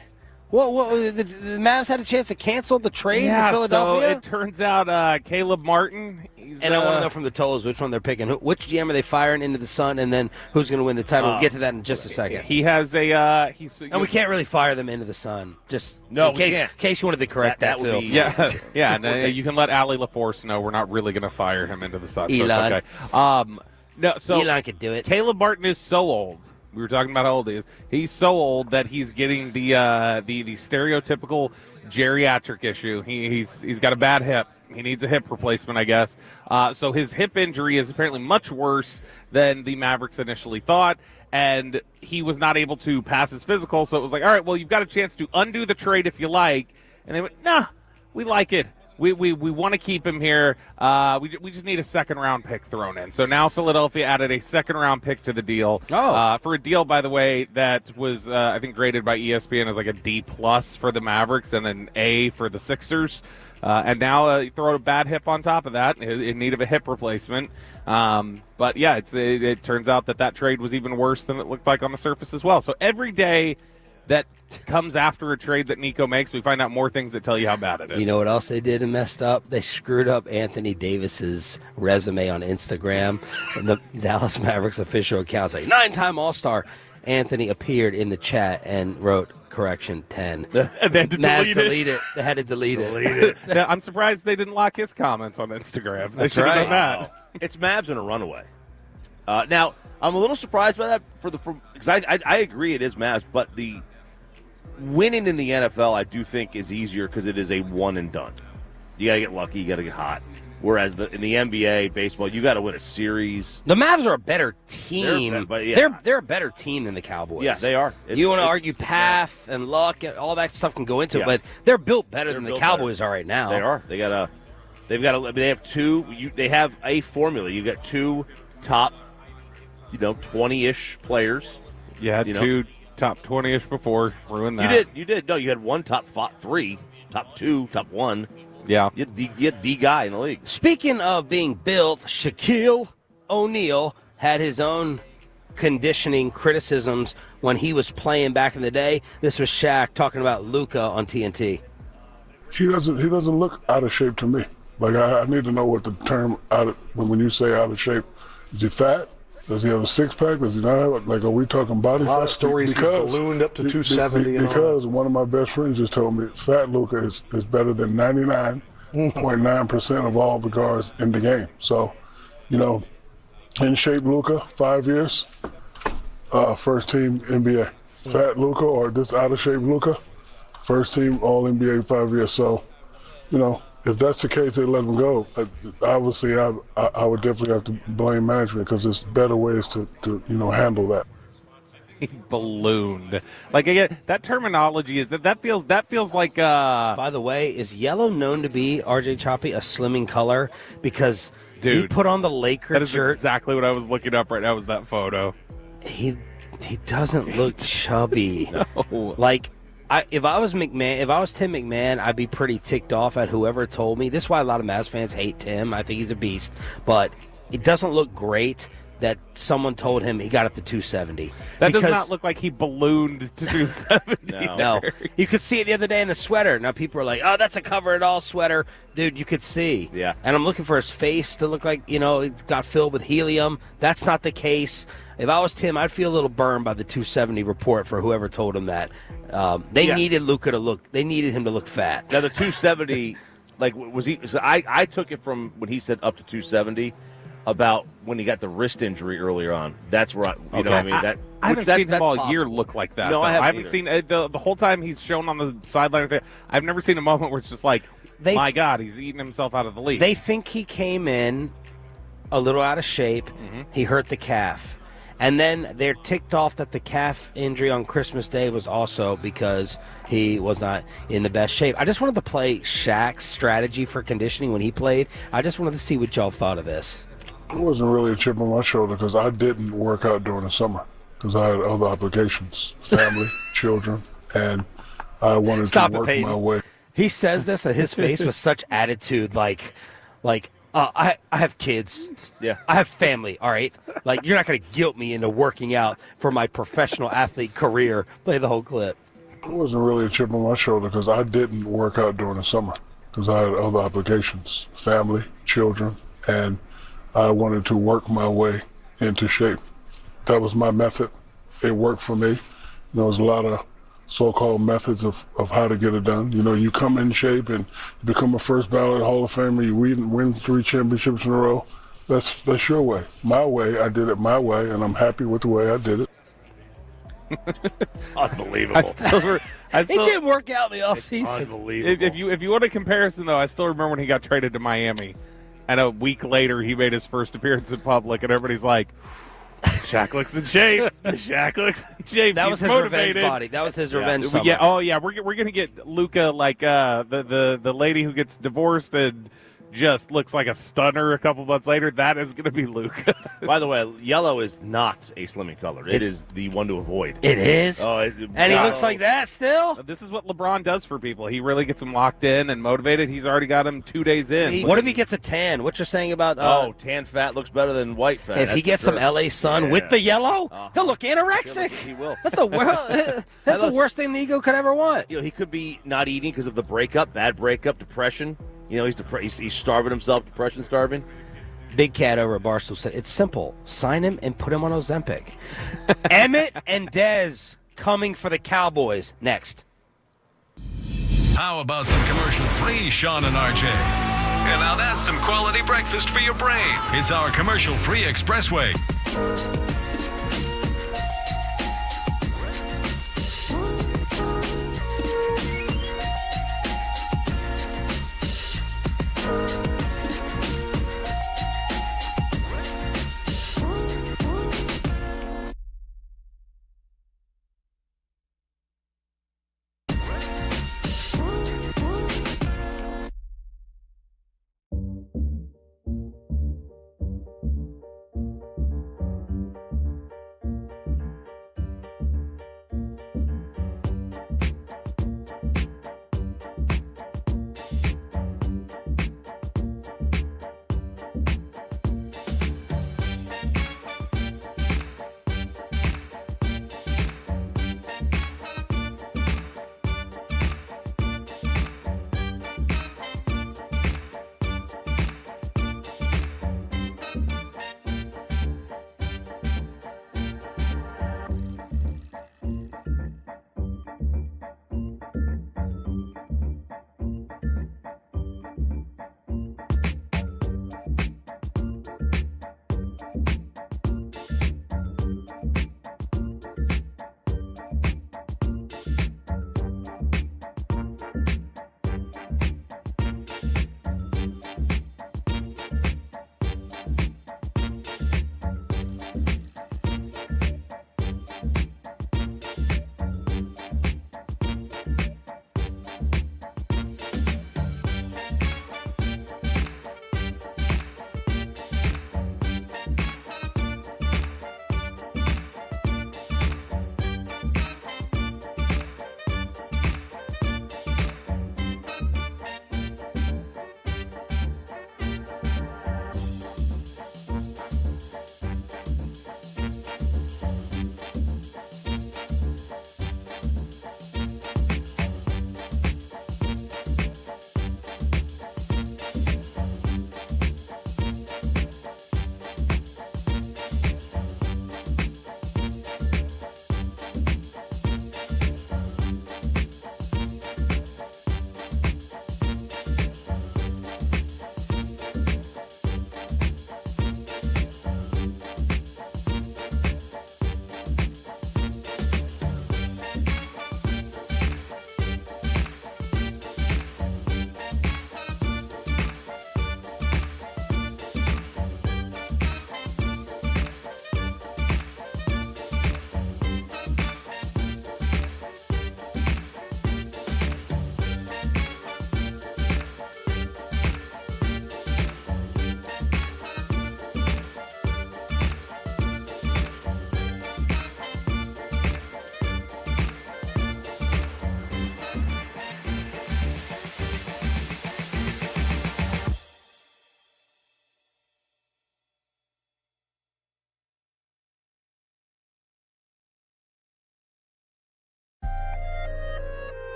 What the Mavs had a chance to cancel the trade in Philadelphia? So it turns out Caleb Martin. And I want to know from the Tolos which one they're picking. Which GM are they firing into the sun, and then who's going to win the title? We'll get to that in just a second. He has a and we can't really fire them into the sun. Just in case you wanted to correct that too. Yeah. And you can let Allie LaForce know we're not really going to fire him into the sun. Elon. So it's okay. Elon could do it. Caleb Martin is so old. We were talking about how old he is. He's so old that he's getting the stereotypical geriatric issue. He's got a bad hip. He needs a hip replacement, I guess. So his hip injury is apparently much worse than the Mavericks initially thought, and he was not able to pass his physical. So it was like, all right, well, you've got a chance to undo the trade if you like. And they went, nah, we like it. We want to keep him here. We just need a second-round pick thrown in. So now Philadelphia added a second-round pick to the deal. For a deal, by the way, that was, I think, graded by ESPN as a D+ for the Mavericks and an A for the Sixers. And now you throw a bad hip on top of that, in need of a hip replacement. But, yeah, it turns out that trade was even worse than it looked like on the surface as well. So every day that comes after a trade that Nico makes, we find out more things that tell you how bad it is. You know what else they did and messed up? They screwed up Anthony Davis's resume on Instagram. And the Dallas Mavericks official account, 9-time All-Star Anthony appeared in the chat and wrote, correction, 10. And then to Mavs delete it. They had to delete it. Yeah, I'm surprised they didn't lock his comments on Instagram. They That's should have right. done that. It's Mavs in a runaway. Now, I'm a little surprised by that because I agree it is Mavs, but the winning in the NFL I do think is easier because it is a one and done. You got to get lucky, you got to get hot. Whereas in the NBA, baseball, you got to win a series. The Mavs are a better team. They're a better team than the Cowboys. Yeah, they are. You want to argue path and luck, and all that stuff can go into it, but they're built better than the Cowboys are right now. They are. They have two. They have a formula. You got two top, 20-ish players. You had two top 20-ish before. Ruined that. You did. No, you had one top 3, top 2, top 1. Yeah. You had the guy in the league. Speaking of being built, Shaquille O'Neal had his own conditioning criticisms when he was playing back in the day. This was Shaq talking about Luka on TNT. He doesn't look out of shape to me. Like I need to know what the term when you say out of shape, is he fat? Does he have a six-pack? Does he not have it? Like, are we talking body fat? A lot of stories he's ballooned up to 270. Because one of my best friends just told me fat Luka is better than 99.9% of all the guards in the game. So, in shape Luka, 5 years, first team NBA. Fat Luka or this out of shape Luka, first team All NBA 5 years. So, if that's the case, they let him go. Obviously, I would definitely have to blame management because there's better ways to handle that. He ballooned. Like, again, that terminology is that feels like. By the way, is yellow known to be RJ Choppy a slimming color? Because he put on the Lakers shirt. That is exactly what I was looking up right now. Was that photo? He doesn't look chubby. No. Like. If I was Tim McMahon, I'd be pretty ticked off at whoever told me. This is why a lot of Mavs fans hate Tim. I think he's a beast. But it doesn't look great that someone told him he got up to 270. That does not look like he ballooned to 270. No. You could see it the other day in the sweater. Now people are like, oh, that's a cover-it-all sweater. Dude, you could see. Yeah. And I'm looking for his face to look like, it got filled with helium. That's not the case. If I was Tim, I'd feel a little burned by the 270 report for whoever told him that. They needed Luka to look. They needed him to look fat. Now the 270, was he? So I took it from when he said up to 270, about when he got the wrist injury earlier on. That's where I haven't seen him all year look like that. No, I haven't seen the whole time he's shown on the sideline. I've never seen a moment where it's just like, my God, he's eating himself out of the league. They think he came in a little out of shape. Mm-hmm. He hurt the calf. And then they're ticked off that the calf injury on Christmas Day was also because he was not in the best shape. I just wanted to play Shaq's strategy for conditioning when he played. I just wanted to see what y'all thought of this. It wasn't really a chip on my shoulder because I didn't work out during the summer because I had other obligations, family, children, and I wanted to work my way. He says this at his face with such attitude, like I have kids. Yeah. I have family, all right? Like, you're not going to guilt me into working out for my professional athlete career. Play the whole clip. It wasn't really a chip on my shoulder because I didn't work out during the summer because I had other obligations, family, children, and I wanted to work my way into shape. That was my method. It worked for me. There was a lot of so-called methods of how to get it done. You come in shape and become a first ballot Hall of Famer, you win 3 championships in a row. That's your way. My way, I did it my way, and I'm happy with the way I did it. It's unbelievable. It didn't work out in the offseason. Unbelievable. If you want a comparison, though, I still remember when he got traded to Miami, and a week later he made his first appearance in public, and everybody's like, Shaq looks in shape. Shaq looks in shape. That was his revenge body. That was his revenge summer. Yeah. Oh, yeah. We're gonna get Luka like the lady who gets divorced and just looks like a stunner a couple months later. That is gonna be Luka. By the way, yellow is not a slimming color. It is the one to avoid. It is. Oh, and he looks like that still. This is what LeBron does for people. He really gets them locked in and motivated. He's already got them 2 days in. What if he gets a tan? What you're saying about? Tan fat looks better than white fat. If he gets some LA sun with the yellow, he'll look anorexic. He will. That's the worst thing the ego could ever want. He could be not eating because of the bad breakup, depression. He's starving himself, depression starving. Big Cat over at Barstool said, it's simple. Sign him and put him on Ozempic. Emmett and Dez coming for the Cowboys. Next. How about some commercial-free Sean and RJ? And now that's some quality breakfast for your brain. It's our commercial-free expressway.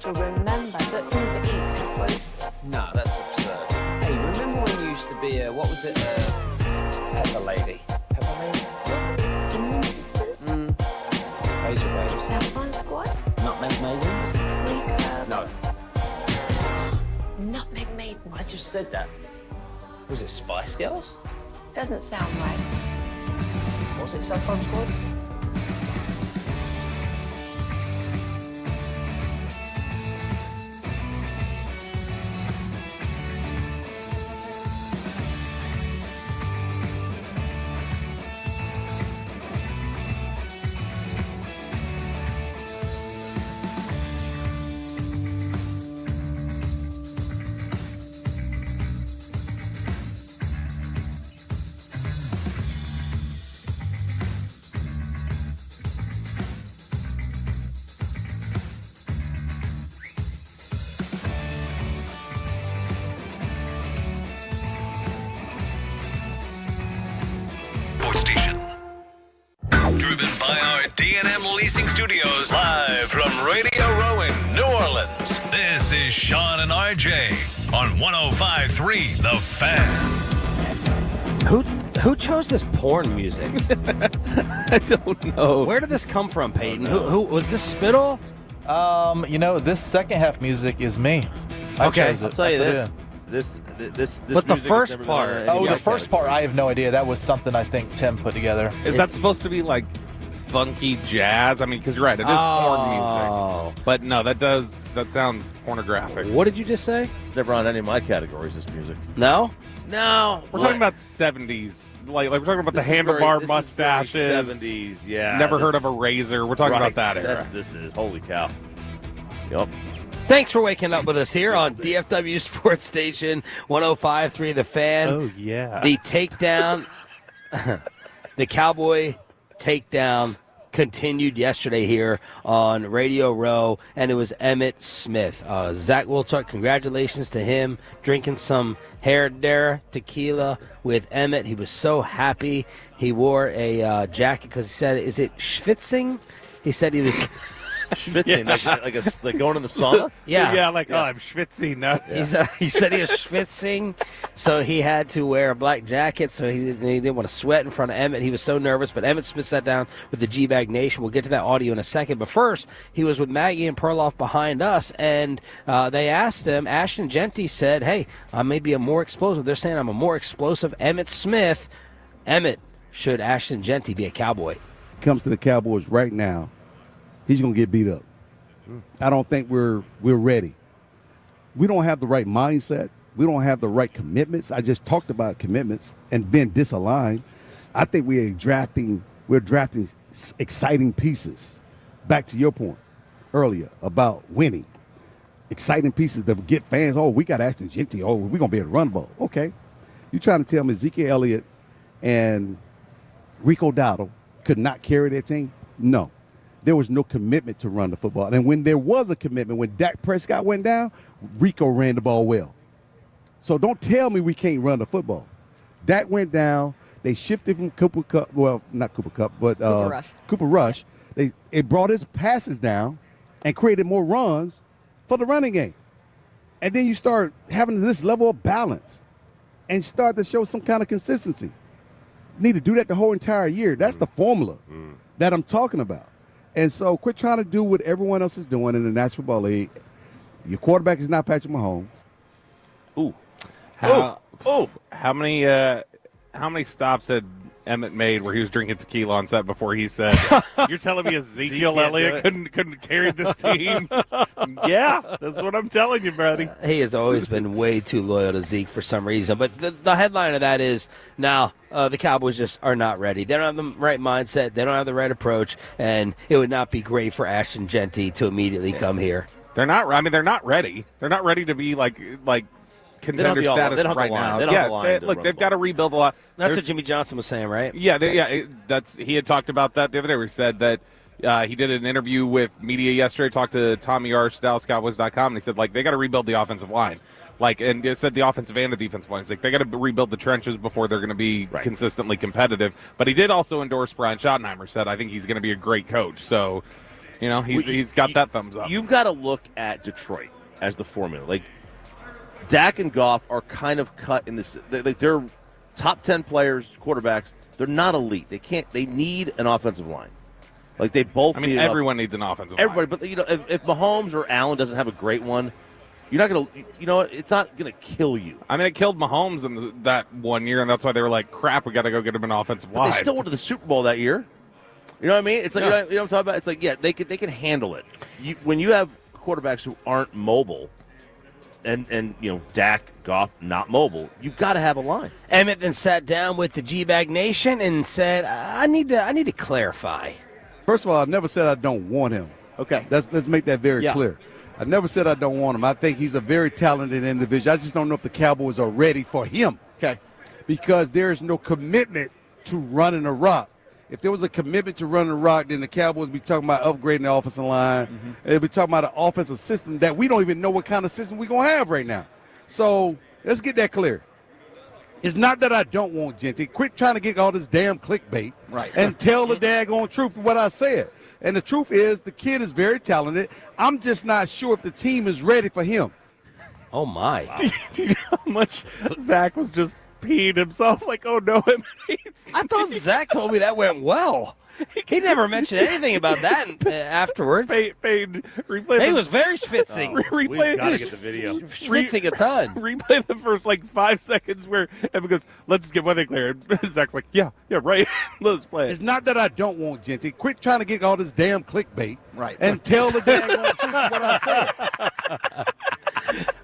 to remember that Uber Eats has groceries. No, that's absurd. Hey, remember when you used to be a, what was it, Pepper Lady? Pepper Lady? Wasn't it Cinnamon Sisters? Razor Babes. That Fun Squad? Nutmeg maidens? Pre-curb. No. Nutmeg maidens. I just said that. Was it Spice Girls? Doesn't sound right. Was it Saffron Squad? Sports station. Driven by our D&M Leasing Studios, live from Radio Row in New Orleans. This is Sean and RJ on 105.3 The Fan. Who chose this porn music? I don't know. Where did this come from, Peyton? Who was this Spittle? This second half music is me. Okay. chose it. I'll tell you I put it this. in. This But the music has first never been part- on any Oh, the other first part, I have no idea. That was something I think Tim put together. Is that supposed to be like funky jazz? I mean, because you're right, it is porn music. But no, that sounds pornographic. What did you just say? It's never on any of my categories, this music. No? No. We're talking about 70s. Like we're talking about This the is very- handlebar this is very mustaches. 70s, yeah. Never this- heard of a razor. We're talking Right, about that era. That's what this is. Holy cow. Yep. Thanks for waking up with us here on DFW Sports Station 105.3 The Fan. Oh, yeah. The takedown, the Cowboy takedown continued yesterday here on Radio Row, and it was Emmitt Smith. Zach Wilczek, congratulations to him, drinking some Herradura tequila with Emmitt. He was so happy. He wore a jacket because he said, is it schwitzing? He said he was... Schwitzing, like going in the sauna? Yeah, I'm schwitzing now. He said he was schwitzing, so he had to wear a black jacket, so he didn't want to sweat in front of Emmitt. He was so nervous, but Emmitt Smith sat down with the G-Bag Nation. We'll get to that audio in a second, but first, he was with Maggie and Perloff behind us, and they asked him, Ashton Genty said, hey, I may be a more explosive. They're saying I'm a more explosive Emmitt Smith. Emmitt, should Ashton Genty be a Cowboy? Comes to the Cowboys right now, he's going to get beat up. I don't think we're ready. We don't have the right mindset. We don't have the right commitments. I just talked about commitments and being disaligned. I think we're drafting exciting pieces. Back to your point earlier about winning. Exciting pieces that get fans, oh, we got Ashton Genty. Oh, we're going to be able to run the ball. Okay. You're trying to tell me Ezekiel Elliott and Rico Dowdle could not carry their team? No. There was no commitment to run the football. And when there was a commitment, when Dak Prescott went down, Rico ran the ball well. So don't tell me we can't run the football. Dak went down. They shifted from Cooper Kupp, well, not Cooper Kupp, but Cooper Rush. It brought his passes down and created more runs for the running game. And then you start having this level of balance and start to show some kind of consistency. Need to do that the whole entire year. That's the formula that I'm talking about. And so quit trying to do what everyone else is doing in the National Football League. Your quarterback is not Patrick Mahomes. Ooh. How many stops had Emmitt made where he was drinking tequila on set before he said, "You're telling me Ezekiel Elliott couldn't carry this team?" Yeah, that's what I'm telling you, buddy. He has always been way too loyal to Zeke for some reason. But the headline of that is now the Cowboys just are not ready. They don't have the right mindset. They don't have the right approach, and it would not be great for Ashton Genty to immediately come here. They're not. I mean, they're not ready. They're not ready to be like contender status right now. They've got to rebuild a lot. That's what Jimmy Johnson was saying, right? Yeah, he had talked about that the other day. Where he said that he did an interview with media yesterday. Talked to Tommy Arsh, DallasCowboys.com, and he said they got to rebuild the offensive line. And it said the offensive and the defensive line. It's they got to rebuild the trenches before they're going to be consistently competitive. But he did also endorse Brian Schottenheimer. Said I think he's going to be a great coach. So, he's got that thumbs up. You've got to look at Detroit as the formula. Dak and Goff are kind of cut in this. They're top 10 players, quarterbacks. They're not elite. They need an offensive line. Like they both. I mean, everyone needs an offensive line. Everybody, but you know, if Mahomes or Allen doesn't have a great one, you're not gonna. You know what? It's not gonna kill you. I mean, it killed Mahomes in that 1 year, and that's why they were like, "Crap, we got to go get him an offensive line." But they still went to the Super Bowl that year. You know what I mean? It's like you know what I'm talking about. It's like they can handle it. When you have quarterbacks who aren't mobile, and you know Dak, Goff not mobile, you've got to have a line. Emmett then sat down with the G-Bag Nation and said, "I need to clarify." First of all, I never said I don't want him. Okay, let's make that very clear. I never said I don't want him. I think he's a very talented individual. I just don't know if the Cowboys are ready for him. Okay, because there is no commitment to running a rock. If there was a commitment to running a rock, then the Cowboys would be talking about upgrading the offensive line. Mm-hmm. They'd be talking about an offensive system that we don't even know what kind of system we're going to have right now. So let's get that clear. It's not that I don't want Genty. Quit trying to get all this damn clickbait and tell the daggone truth of what I said. And the truth is the kid is very talented. I'm just not sure if the team is ready for him. Oh, my. Do you know how much Zach was just peeing himself? Like, oh, no, it hates me. I thought Zach told me that went well. He never mentioned anything about that afterwards. Replay he was very schwitzing. We've got to get the video. Schwitzing a ton. Replay the first, 5 seconds where Evan goes, let's just get one thing clear. And Zach's like, yeah, right. Let's play it. It's not that I don't want Genty. Quit trying to get all this damn clickbait and tell the daggone truth of what I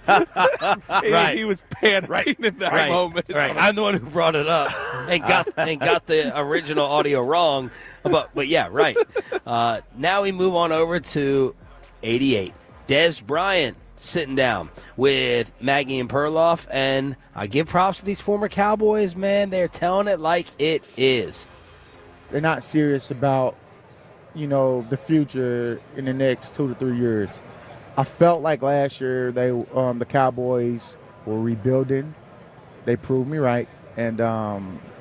said. He was panicking in that moment. Right. I'm the one who brought it up and got the original audio wrong. But yeah, right. Now we move on over to 88. Des Bryant sitting down with Maggie and Perloff, and I give props to these former Cowboys, man. They're telling it like it is. They're not serious about, the future in the next 2 to 3 years. I felt like last year the Cowboys were rebuilding. They proved me right. And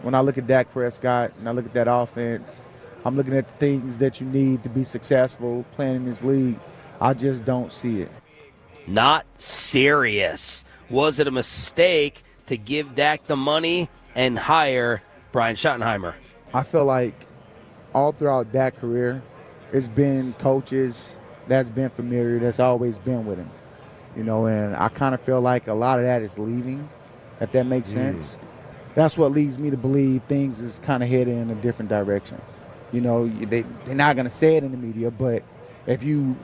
when I look at Dak Prescott and I look at that offense, I'm looking at the things that you need to be successful playing in this league. I just don't see it. Not serious. Was it a mistake to give Dak the money and hire Brian Schottenheimer? I feel like all throughout Dak's career, it's been coaches that's been familiar, that's always been with him. And I kind of feel like a lot of that is leaving, if that makes sense. That's what leads me to believe things is kind of heading in a different direction. They're not going to say it in the media, but if you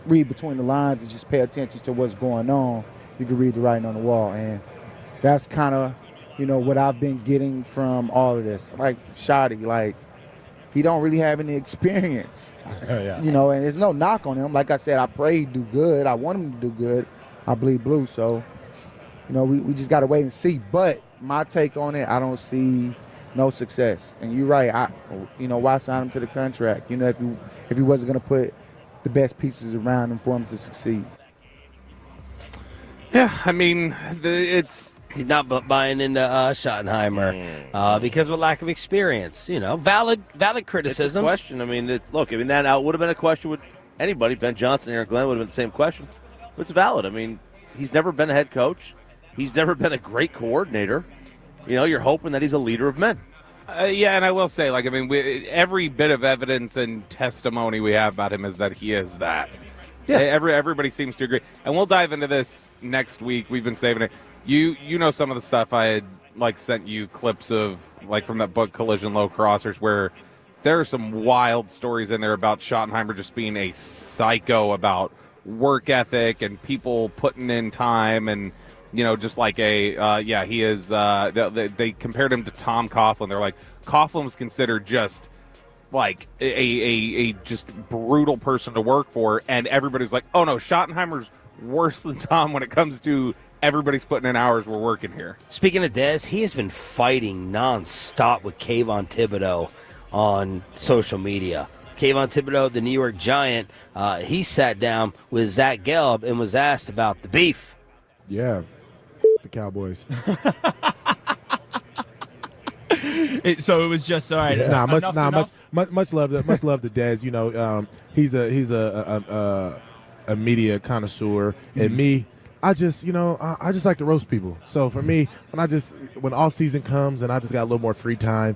read between the lines and just pay attention to what's going on, you can read the writing on the wall. And that's kind of, what I've been getting from all of this. Like Shotty, he don't really have any experience. And there's no knock on him. Like I said, I pray he do good. I want him to do good. I bleed blue. So, we just got to wait and see. But my take on it, I don't see no success. And you're right. Why sign him to the contract? If he wasn't going to put the best pieces around him for him to succeed. Yeah, I mean, he's not buying into Schottenheimer because of a lack of experience. Valid criticism. It's a question. I mean, that would have been a question with anybody. Ben Johnson, Aaron Glenn would have been the same question. But it's valid. I mean, he's never been a head coach. He's never been a great coordinator. You're hoping that he's a leader of men. Yeah, and I will say, every bit of evidence and testimony we have about him is that he is that. Yeah. Everybody seems to agree. And we'll dive into this next week. We've been saving it. You know some of the stuff I had, sent you clips of, from that book, Collision Low Crossers, where there are some wild stories in there about Schottenheimer just being a psycho about work ethic and people putting in time and, just he is, they compared him to Tom Coughlin. They're like, Coughlin was considered just a just brutal person to work for. And everybody's like, oh no, Schottenheimer's worse than Tom when it comes to everybody's putting in hours we're working here. Speaking of Dez, he has been fighting nonstop with Kayvon Thibodeau on social media. Kayvon Thibodeau, the New York Giant, he sat down with Zach Gelb and was asked about the beef. Yeah, the Cowboys. So it was just all right. Yeah. Much love to Dez. He's a media connoisseur, and me, I just like to roast people. So for me, when off season comes and I just got a little more free time,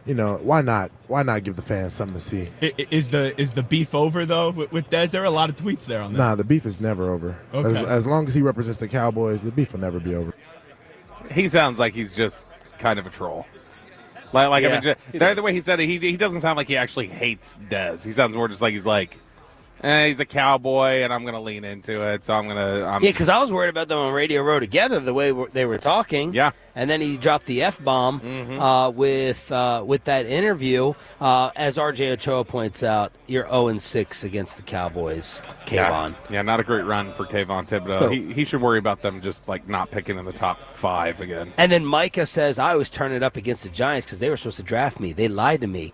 why not? Why not give the fans something to see? Is the beef over though with Dez? There are a lot of tweets there on that. Nah, the beef is never over. Okay. As long as he represents the Cowboys, the beef will never be over. He sounds like he's just kind of a troll. Like I mean, the way he said it, he doesn't sound like he actually hates Dez. He sounds more just like he's like, he's a Cowboy, and I'm going to lean into it, so Yeah, because I was worried about them on Radio Row together, the way they were talking. Yeah. And then he dropped the F-bomb with that interview. As R.J. Ochoa points out, you're 0-6 against the Cowboys, Kayvon. Yeah, not a great run for Kayvon Thibodeau. No. He should worry about them just, not picking in the top 5 again. And then Micah says, I always turn it up against the Giants because they were supposed to draft me. They lied to me.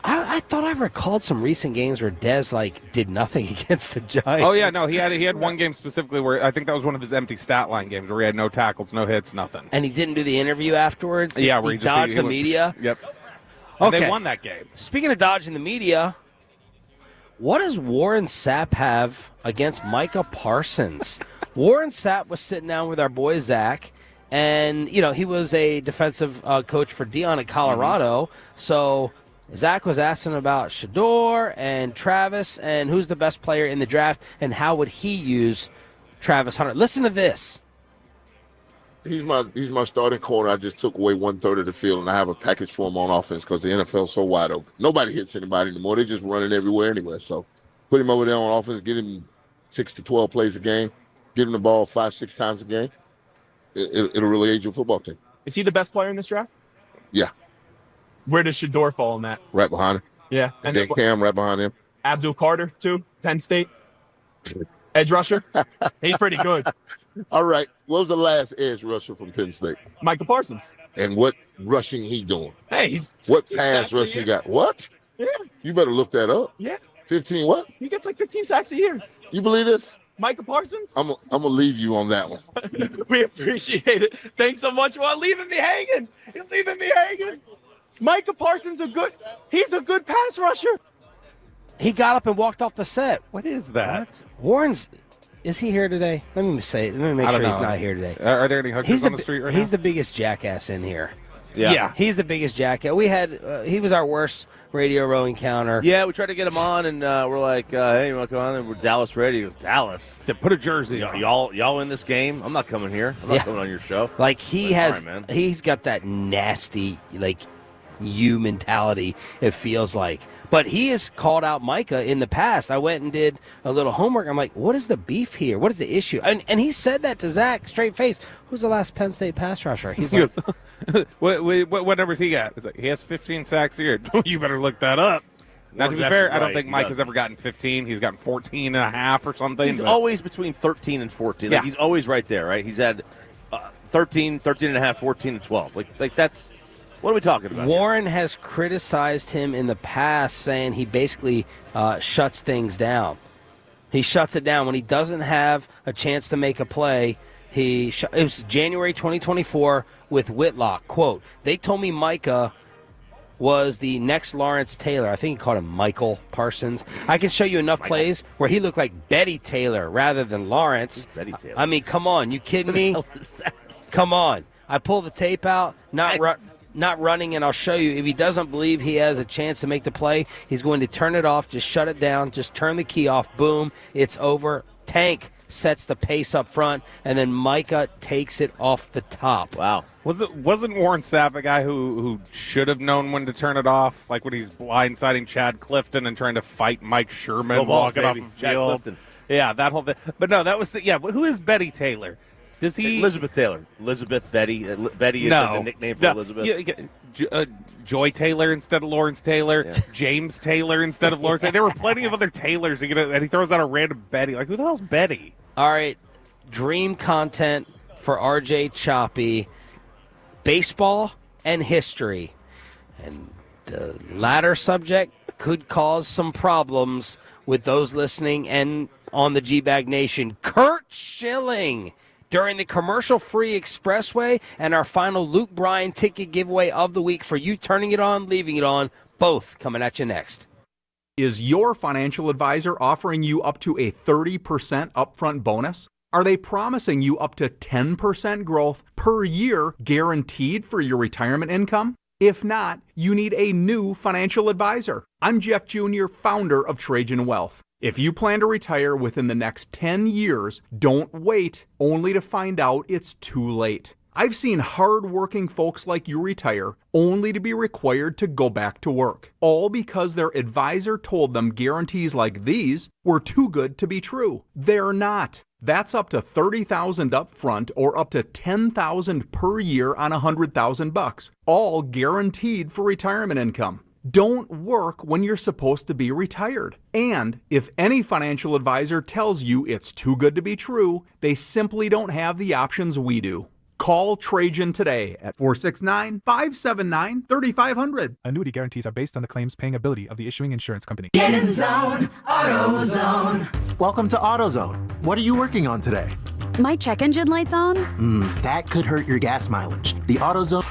I thought I recalled some recent games where Dez did nothing against the Giants. Oh yeah, no, he had one game specifically where I think that was one of his empty stat line games where he had no tackles, no hits, nothing. And he didn't do the interview afterwards. Yeah, where he just dodged the went, media. Yep. And Okay. they won that game. Speaking of dodging the media, what does Warren Sapp have against Micah Parsons? Warren Sapp was sitting down with our boy Zach, and he was a defensive coach for Dion at Colorado, so. Zach was asking about Shador and Travis and who's the best player in the draft and how would he use Travis Hunter. Listen to this. He's my starting corner. I just took away 1/3 of the field, and I have a package for him on offense because the NFL is so wide open. Nobody hits anybody anymore. They're just running everywhere anyway. So put him over there on offense, get him 6 to 12 plays a game, give him the ball 5-6 times a game. It'll really aid your football team. Is he the best player in this draft? Yeah. Where does Shador fall in that? Right behind him. Yeah. And then Cam right behind him. Abdul Carter, too, Penn State. Edge rusher. He's pretty good. All right. What was the last edge rusher from Penn State? Micah Parsons. And what rushing he doing? Hey, what pass rush he got? What? Yeah. You better look that up. Yeah. 15 what? He gets 15 sacks a year. You believe this? Micah Parsons? I'm gonna leave you on that one. We appreciate it. Thanks so much for leaving me hanging. You're leaving me hanging. Micah Parsons he's a good pass rusher. He got up and walked off the set. What is that? Is he here today? Let me make sure he's not here today. Are there any hookers on the street right now? He's the biggest jackass in here. Yeah. He's the biggest jackass. We had he was our worst Radio Row encounter. Yeah, we tried to get him on, and we're like, hey, you want to come on? And we're Dallas Radio. Dallas. He said, put a jersey on. Y'all in this game? I'm not coming here. I'm not coming on your show. He's got that nasty, you mentality, it feels like. But he has called out Micah in the past. I went and did a little homework. I'm like, what is the beef here? What is the issue? And he said that to Zach, straight face. Who's the last Penn State pass rusher? He's like, what numbers he got? It's like, he has 15 sacks a year. You better look that up. Now, to be fair, I don't think Mike has ever gotten 15. He's gotten 14 and a half or something. He's always between 13 and 14. Yeah. He's always right there, right? He's had 13, 13 and a half, 14 and 12. Like that's – what are we talking about? Warren has criticized him in the past, saying he basically shuts things down. He shuts it down when he doesn't have a chance to make a play. It was January 2024 with Whitlock. Quote, they told me Micah was the next Lawrence Taylor. I think he called him Michael Parsons. I can show you enough plays where he looked like Betty Taylor rather than Lawrence. Betty Taylor. I mean, come on. You kidding me? Come on. I pull the tape out, not running, and I'll show you. If he doesn't believe he has a chance to make the play, he's going to turn it off, just shut it down, just turn the key off. Boom, it's over. Tank sets the pace up front, and then Micah takes it off the top. Wow. Wasn't Warren Sapp a guy who should have known when to turn it off? Like when he's blindsiding Chad Clifton and trying to fight Mike Sherman walking off the Chad field. Clifton. Yeah, that whole thing. But no, that was but who is Betty Taylor? Does he? Elizabeth Taylor. Betty is the nickname for Elizabeth. Joy Taylor instead of Lawrence Taylor. Yeah. James Taylor instead of Lawrence Taylor. There were plenty of other Taylors, and he throws out a random Betty. Like, who the hell's Betty? All right, dream content for RJ Choppy, baseball and history. And the latter subject could cause some problems with those listening and on the G-Bag Nation. Curt Schilling during the commercial-free expressway and our final Luke Bryan ticket giveaway of the week for you turning it on, leaving it on, both coming at you next. Is your financial advisor offering you up to a 30% upfront bonus? Are they promising you up to 10% growth per year guaranteed for your retirement income? If not, you need a new financial advisor. I'm Jeff Jr., founder of Trajan Wealth. If you plan to retire within the next 10 years, don't wait only to find out it's too late. I've seen hard-working folks like you retire only to be required to go back to work, all because their advisor told them guarantees like these were too good to be true. They're not. That's up to $30,000 up front or up to $10,000 per year on $100,000, all guaranteed for retirement income. Don't work when you're supposed to be retired. And if any financial advisor tells you it's too good to be true, they simply don't have the options we do. Call Trajan today at 469-579-3500. Annuity guarantees are based on the claims paying ability of the issuing insurance company. Get in zone, AutoZone. Welcome to AutoZone. What are you working on today? My check engine light's on? That could hurt your gas mileage. The AutoZone...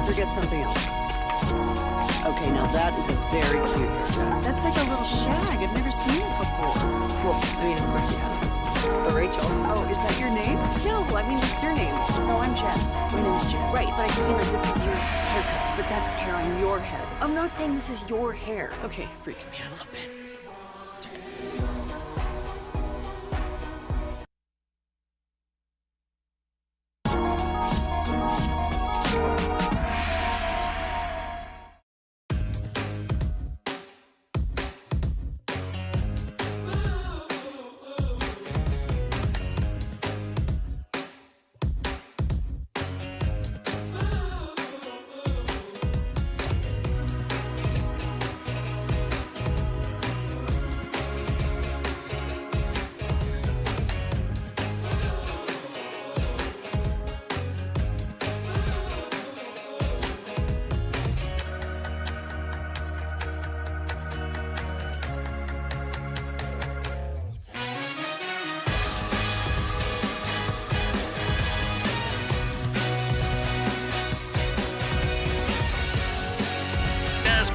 to forget something else. Okay, now that is a very cute haircut. That's like a little shag. I've never seen it before. Well, I mean, of course you have. It's the Rachel. Oh, is that your name? No, I mean, it's your name. No, I'm Jen. My name's Jen. Right, but I just mean like this is your haircut. But that's hair on your head. I'm not saying this is your hair. Okay, freaking me out a little bit.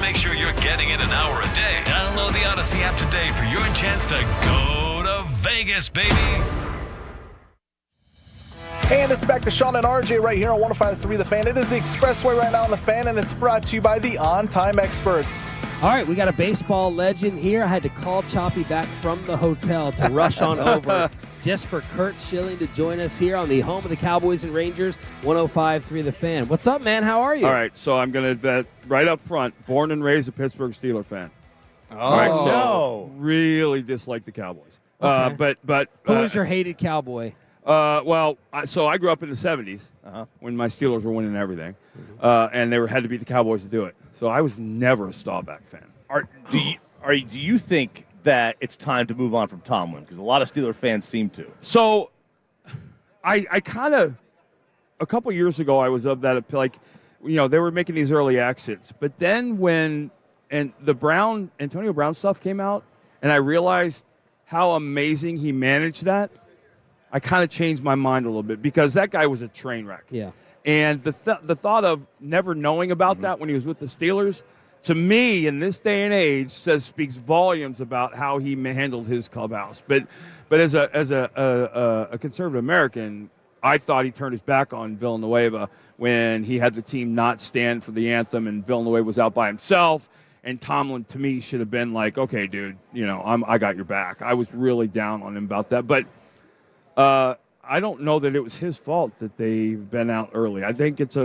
Make sure you're getting it an hour a day. Download the Odyssey app today for your chance to go to Vegas, baby. And it's back to Sean and RJ right here on 105.3 The Fan. It is the Expressway right now on The Fan, and it's brought to you by the On Time Experts. All right, we got a baseball legend here. I had to call Choppy back from the hotel to rush on over just for Kurt Schilling to join us here on the home of the Cowboys and Rangers, 105.3 The Fan. What's up, man? How are you? All right, so I'm going to vet right up front, born and raised a Pittsburgh Steelers fan. Oh, all right, so no. Really dislike the Cowboys. Okay. But who was your hated Cowboy? So I grew up in the 70s when my Steelers were winning everything, and they had to beat the Cowboys to do it. So I was never a Staubach fan. Do you think that it's time to move on from Tomlin? Because a lot of Steeler fans seem to. So I kind of, a couple years ago, I was of that, like, they were making these early exits. But then when the Antonio Brown stuff came out, and I realized how amazing he managed that, I kind of changed my mind a little bit because that guy was a train wreck. Yeah. And the thought of never knowing about that when he was with the Steelers, to me, in this day and age, speaks volumes about how he handled his clubhouse. But as a conservative American, I thought he turned his back on Villanueva when he had the team not stand for the anthem and Villanueva was out by himself. And Tomlin, to me, should have been like, okay, dude, I got your back. I was really down on him about that. But I don't know that it was his fault that they've been out early. I think it's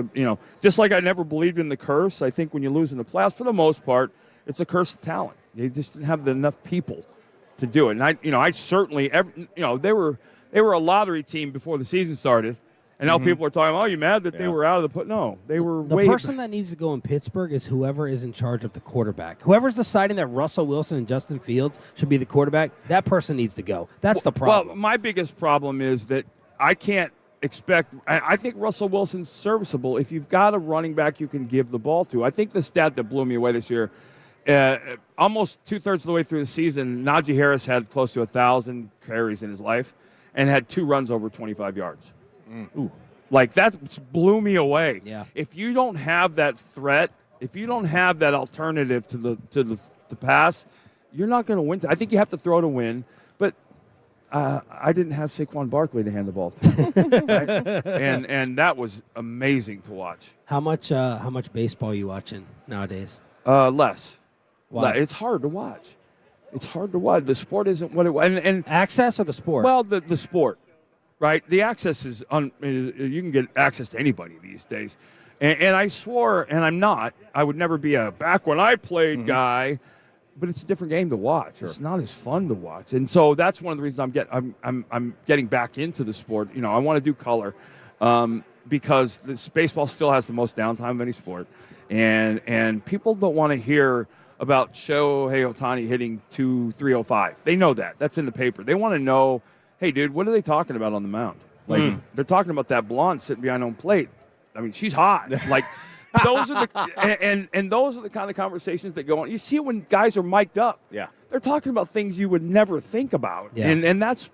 just like I never believed in the curse. I think when you lose in the playoffs, for the most part, it's a curse of talent. They just didn't have enough people to do it. And I certainly, they were a lottery team before the season started. And now people are talking, oh, you mad that they were out of the No, they were The person that needs to go in Pittsburgh is whoever is in charge of the quarterback. Whoever's deciding that Russell Wilson and Justin Fields should be the quarterback, that person needs to go. That's the problem. Well, my biggest problem is that I can't expect – I think Russell Wilson's serviceable if you've got a running back you can give the ball to. I think the stat that blew me away this year, almost two-thirds of the way through the season, Najee Harris had close to 1,000 carries in his life and had 2 runs over 25 yards. Ooh. Like, that blew me away. Yeah. If you don't have that threat, if you don't have that alternative to the pass, you're not going to win. I think you have to throw to win, but I didn't have Saquon Barkley to hand the ball to. Right? And that was amazing to watch. How much baseball are you watching nowadays? Less. Why? It's hard to watch. It's hard to watch. The sport isn't what it was. And access or the sport? Well, the sport. Right, the access is you can get access to anybody these days, and I swore, and I'm not. I would never be a back when I played guy, but it's a different game to watch. Sure. It's not as fun to watch, and so that's one of the reasons I'm getting back into the sport. I want to do color because baseball still has the most downtime of any sport, and people don't want to hear about Shohei Ohtani hitting 305. They know that. That's in the paper. They want to know. Hey, dude, what are they talking about on the mound? Like, they're talking about that blonde sitting behind home plate. I mean, she's hot. Like, those are the and those are the kind of conversations that go on. You see it when guys are mic'd up. Yeah, they're talking about things you would never think about. Yeah. And that's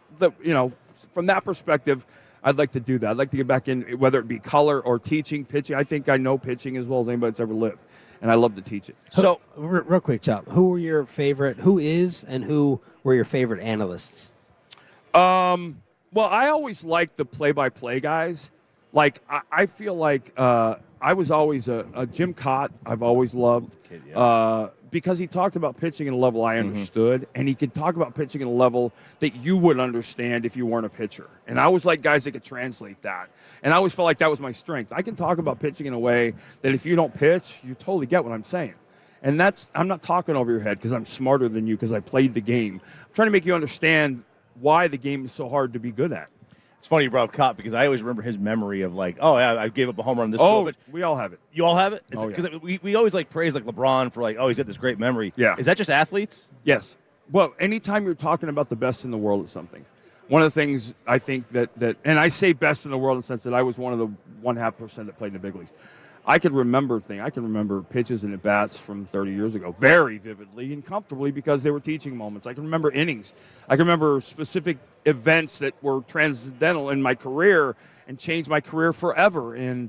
from that perspective, I'd like to do that. I'd like to get back in, whether it be color or teaching, pitching. I think I know pitching as well as anybody that's ever lived, and I love to teach it. So, real quick, Chop, who is and who were your favorite analysts? Well, I always liked the play-by-play guys. Like, I feel like I was always a Jim Cott I've always loved because he talked about pitching at a level I understood, and he could talk about pitching at a level that you would understand if you weren't a pitcher. And I always liked guys that could translate that. And I always felt like that was my strength. I can talk about pitching in a way that if you don't pitch, you totally get what I'm saying. And I'm not talking over your head because I'm smarter than you because I played the game. I'm trying to make you understand why the game is so hard to be good at. It's funny you brought up Cott because I always remember his memory of like, oh yeah, I gave up a home run this. Oh, we all have it. You all have it? Oh, Because yeah. we always like praise like LeBron for like, oh, he's got this great memory. Yeah. Is that just athletes? Yes. Well, anytime you're talking about the best in the world at something, one of the things I think that and I say best in the world in the sense that I was one of the 0.5% that played in the big leagues. I can remember pitches and at-bats from 30 years ago very vividly and comfortably because they were teaching moments. I can remember innings. I can remember specific events that were transcendental in my career and changed my career forever. And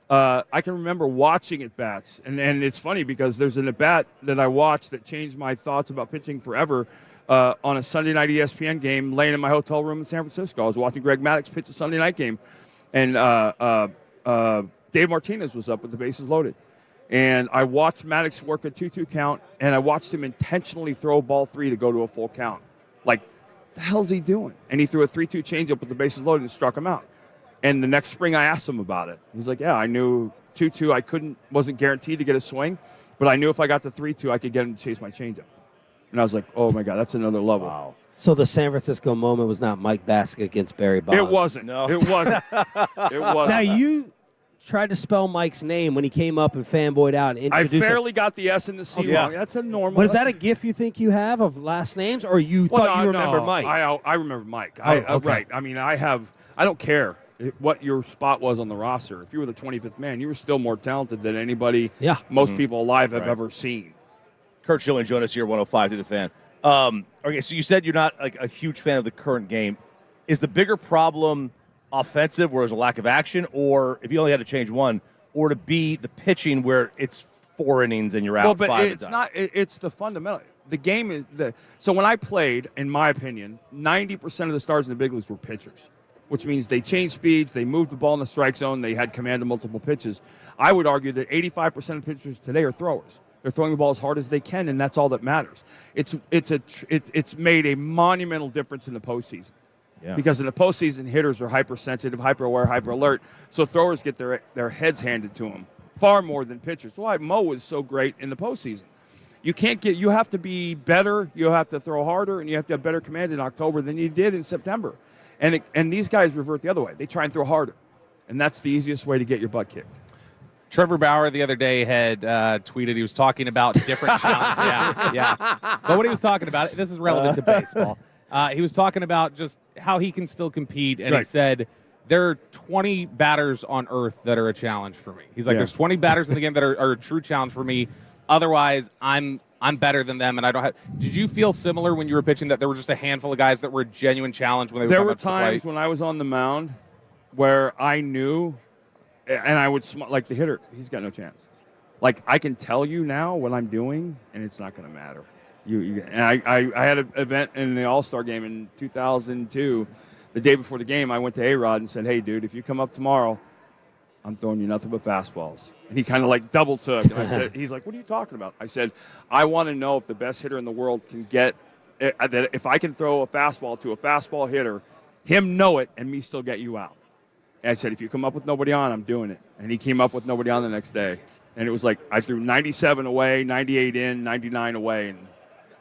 I can remember watching at-bats. And it's funny because there's an at-bat that I watched that changed my thoughts about pitching forever on a Sunday night ESPN game laying in my hotel room in San Francisco. I was watching Greg Maddux pitch a Sunday night game. And Dave Martinez was up with the bases loaded. And I watched Maddux work a 2-2 count, and I watched him intentionally throw ball 3 to go to a full count. Like, the hell's he doing? And he threw a 3-2 changeup with the bases loaded and struck him out. And the next spring I asked him about it. He was like, yeah, I knew 2-2 I wasn't guaranteed to get a swing, but I knew if I got the 3-2 I could get him to chase my changeup. And I was like, oh my God, that's another level. Wow. So the San Francisco moment was not Mike Bassett against Barry Bonds. It wasn't. No. It wasn't. It wasn't. Now you tried to spell Mike's name when he came up and fanboyed out and I introduced fairly got the S and the C wrong. That's a normal. But is that a gift you think you have of last names, or you thought you remembered Mike? I remember Mike. Okay. Right. I mean, I don't care what your spot was on the roster. If you were the 25th man, you were still more talented than anybody most people alive have ever seen. Kurt Schilling joined us here, 105 through the fan. Okay, so you said you're not like a huge fan of the current game. Is the bigger problem offensive, where there's a lack of action, or if you only had to change one, or to be the pitching where it's 4 innings and you're out? Well, but 5 it's not. It's the fundamental. The game is so when I played, in my opinion, 90% of the stars in the big leagues were pitchers, which means they changed speeds, they moved the ball in the strike zone, they had command of multiple pitches. I would argue that 85% of pitchers today are throwers. They're throwing the ball as hard as they can, and that's all that matters. It's made a monumental difference in the postseason. Yeah. Because in the postseason, hitters are hypersensitive, hyper-aware, hyper-alert, so throwers get their heads handed to them far more than pitchers. That's why Mo was so great in the postseason. You have to be better, you have to throw harder, and you have to have better command in October than you did in September. And these guys revert the other way. They try and throw harder, and that's the easiest way to get your butt kicked. Trevor Bauer the other day had tweeted he was talking about different challenges. Yeah. But what he was talking about, this is relevant to baseball. He was talking about just how he can still compete, and he said, there are 20 batters on earth that are a challenge for me. He's like, there's 20 batters in the game that are a true challenge for me. Otherwise, I'm better than them, and I don't have. Did you feel similar when you were pitching that there were just a handful of guys that were a genuine challenge when they were There coming were up to the plate? times when I was on the mound where I knew, and I would like the hitter, he's got no chance. Like, I can tell you now what I'm doing, and it's not going to matter. And I had an event in the All-Star game in 2002. The day before the game, I went to A-Rod and said, hey, dude, if you come up tomorrow, I'm throwing you nothing but fastballs. And he kind of like double took. And I said, he's like, what are you talking about? I said, I want to know if the best hitter in the world can get that. If I can throw a fastball to a fastball hitter, him know it, and me still get you out. And I said, if you come up with nobody on, I'm doing it. And he came up with nobody on the next day. And it was like I threw 97 away, 98 in, 99 away.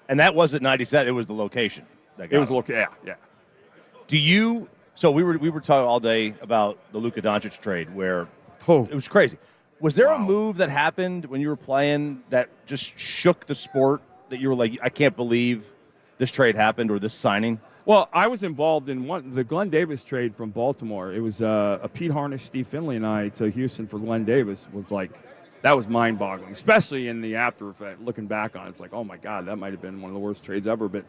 And that wasn't 97. It was the location. It was location. Yeah. Do you? So we were talking all day about the Luka Doncic trade, where it was crazy. Was there a move that happened when you were playing that just shook the sport? That you were like, I can't believe this trade happened or this signing? Well, I was involved in the Glenn Davis trade from Baltimore. It was a Pete Harnish, Steve Finley, and I to Houston for Glenn Davis. Was like, that was mind-boggling, especially in the after effect. Looking back on it, it's like, oh my God, that might have been one of the worst trades ever. But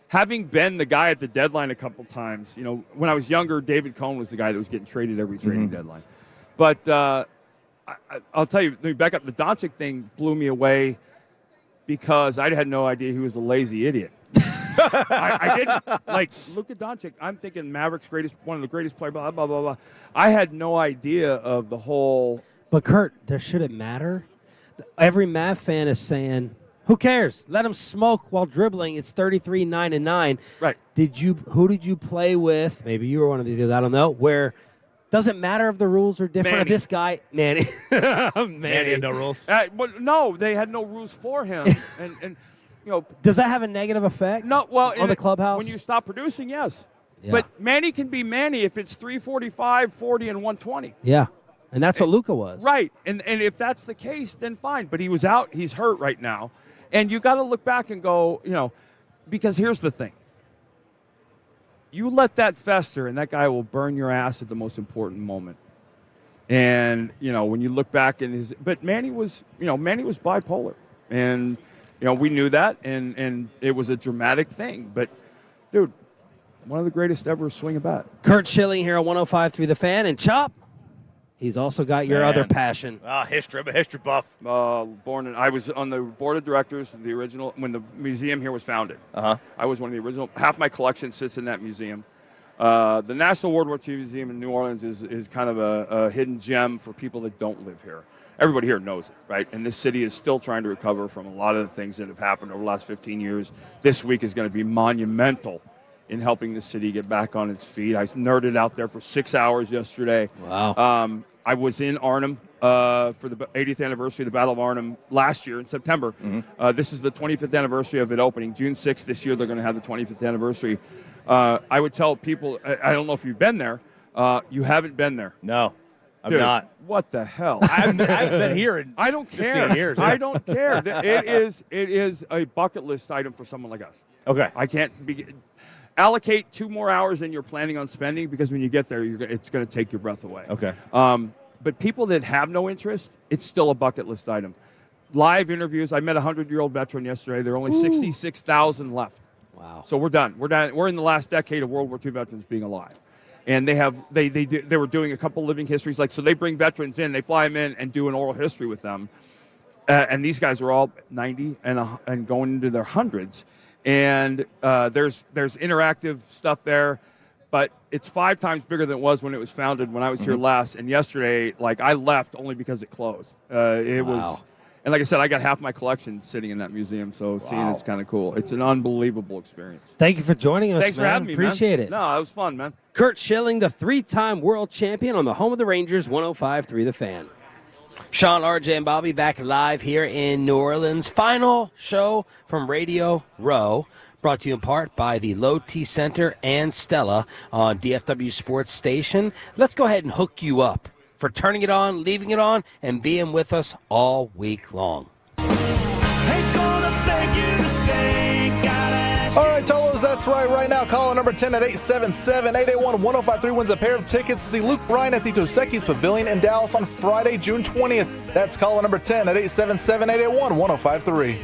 having been the guy at the deadline a couple times, you know, when I was younger, David Cohn was the guy that was getting traded every trading deadline. But I'll tell you, let me back up. The Doncic thing blew me away because I had no idea he was a lazy idiot. I didn't. Like, look at Doncic. I'm thinking Mavericks one of the greatest players, blah, blah, blah, blah. I had no idea of the whole. But, Kurt, should it matter? Every Mav fan is saying, who cares? Let him smoke while dribbling. It's 33-9-9. Right. Who did you play with? Maybe you were one of these guys. I don't know. Where doesn't matter if the rules are different. Manny. This guy, Manny. Manny had no rules. But no, they had no rules for him. and you know, does that have a negative effect? No. Well, on the clubhouse when you stop producing, yes. Yeah. But Manny can be Manny if it's 345, 40, and 120. Yeah. And that's what Luka was. Right. And if that's the case, then fine. But he was out. He's hurt right now. And you got to look back and go, you know, because here's the thing. You let that fester, and that guy will burn your ass at the most important moment. And, you know, when you look back in but Manny was bipolar. And, you know, we knew that, and it was a dramatic thing. But, dude, one of the greatest ever swing a bat. Kurt Schilling here on 105.3 The Fan. And Chop, he's also got your other passion. History. I'm a history buff. I was on the board of directors of the original, when the museum here was founded. Uh-huh. I was one of the original. Half my collection sits in that museum. The National World War II Museum in New Orleans is kind of a hidden gem for people that don't live here. Everybody here knows it, right? And this city is still trying to recover from a lot of the things that have happened over the last 15 years. This week is going to be monumental in helping the city get back on its feet. I nerded out there for 6 hours yesterday. Wow. I was in Arnhem for the 80th anniversary of the Battle of Arnhem last year in September. This is the 25th anniversary of it opening. June 6th this year, they're going to have the 25th anniversary. I would tell people, I don't know if you've been there. You haven't been there. No, I'm Dude, not. What the hell? I've been here in I don't 15 care. years. I don't care. It is a bucket list item for someone like us. Okay. I can't allocate 2 more hours than you're planning on spending, because when you get there, it's going to take your breath away. Okay. But people that have no interest, it's still a bucket list item. Live interviews. I met a 100-year-old veteran yesterday. There are only 66,000 left. Wow. So we're done. We're in the last decade of World War II veterans being alive. And they were doing a couple living histories. So they bring veterans in, they fly them in and do an oral history with them. And these guys are all 90 and going into their hundreds. And there's interactive stuff there, but it's 5 times bigger than it was when it was founded when I was here last. And yesterday, I left only because it closed. It was, and like I said, I got half my collection sitting in that museum, so seeing it's kind of cool. It's an unbelievable experience. Thank you for joining us, Thanks man. for having me, Appreciate man. it. No, it was fun, man. Kurt Schilling, the 3-time world champion on the home of the Rangers, 105.3 The Fan. Sean, RJ, and Bobby back live here in New Orleans. Final show from Radio Row, brought to you in part by the Low T Center and Stella on DFW Sports Station. Let's go ahead and hook you up for turning it on, leaving it on, and being with us all week long. All right, Tolos, that's right now. Call number 10 at 877-881-1053 wins a pair of tickets to see Luke Bryan at the Dos Equis Pavilion in Dallas on Friday, June 20th. That's call number 10 at 877-881-1053.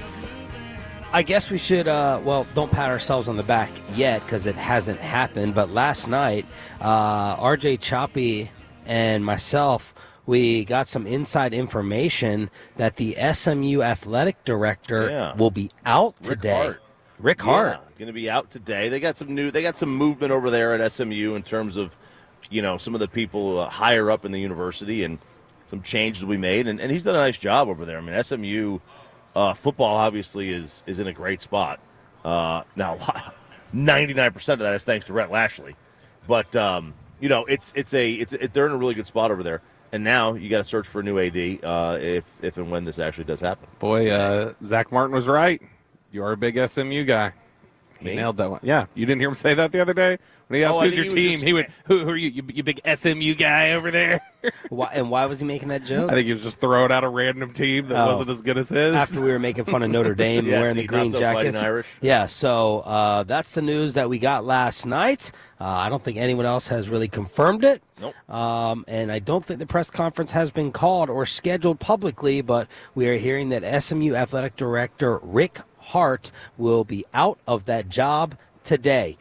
I guess we should, don't pat ourselves on the back yet because it hasn't happened. But last night, RJ Choppy and myself, we got some inside information that the SMU athletic director will be out today. Rick Hart. Going to be out today. They got some movement over there at SMU in terms of, some of the people higher up in the university, and some changes we made. And he's done a nice job over there. I mean, SMU football obviously is in a great spot. Now, 99% of that is thanks to Rhett Lashley. But, they're in a really good spot over there. And now you got to search for a new AD if and when this actually does happen. Boy, Zach Martin was right. You are a big SMU guy. He nailed that one. Yeah, you didn't hear him say that the other day when he asked who's your team. He went, "Who are you? You big SMU guy over there?" Why was he making that joke? I think he was just throwing out a random team that wasn't as good as his. After we were making fun of Notre Dame and wearing the green jackets. Irish. Yeah, so that's the news that we got last night. I don't think anyone else has really confirmed it. Nope. And I don't think the press conference has been called or scheduled publicly, but we are hearing that SMU athletic director Rick Hart will be out of that job today.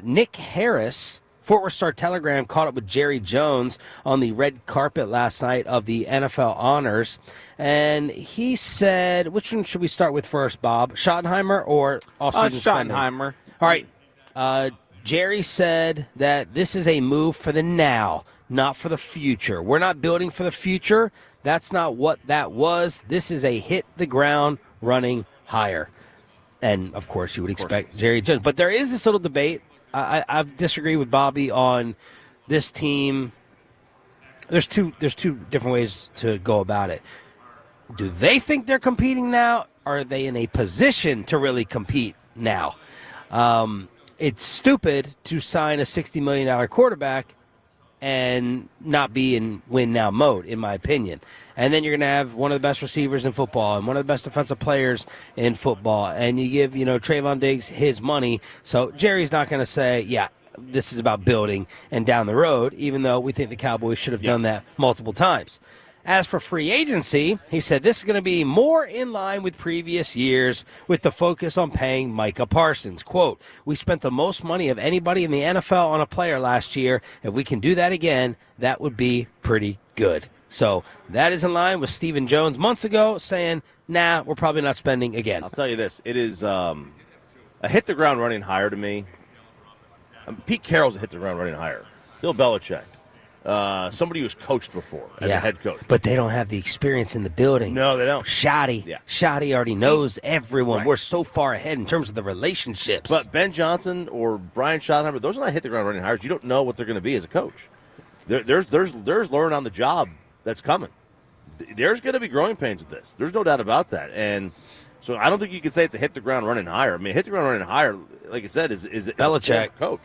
Nick Harris, Fort Worth Star-Telegram, caught up with Jerry Jones on the red carpet last night of the NFL Honors. And he said, which one should we start with first, Bob? Schottenheimer or offseason spending? Schottenheimer. All right. Jerry said that this is a move for the now, not for the future. We're not building for the future. That's not what that was. This is a hit the ground running hire. And, of course, you would expect Jerry Jones. But there is this little debate. I disagree with Bobby on this team. There's two different ways to go about it. Do they think they're competing now? Or are they in a position to really compete now? It's stupid to sign a $60 million quarterback and not be in win-now mode, in my opinion. And then you're going to have one of the best receivers in football and one of the best defensive players in football, and you give, Trayvon Diggs his money. So Jerry's not going to say, yeah, this is about building and down the road, even though we think the Cowboys should have done that multiple times. As for free agency, he said this is going to be more in line with previous years with the focus on paying Micah Parsons. Quote, we spent the most money of anybody in the NFL on a player last year. If we can do that again, that would be pretty good. So that is in line with Stephen Jones months ago saying, nah, we're probably not spending again. I'll tell you this. It is a hit-the-ground-running hire to me. Pete Carroll's a hit-the-ground-running hire. Bill Belichick. Somebody who's coached before as a head coach. But they don't have the experience in the building. No, they don't. Shoddy already knows everyone. Right. We're so far ahead in terms of the relationships. But Ben Johnson or Brian Schottenheimer, those are not hit-the-ground-running hires. You don't know what they're going to be as a coach. There's learn on the job that's coming. There's going to be growing pains with this. There's no doubt about that. And so I don't think you can say it's a hit-the-ground-running hire. I mean, hit-the-ground-running hire, like I said, is Belichick. A coach.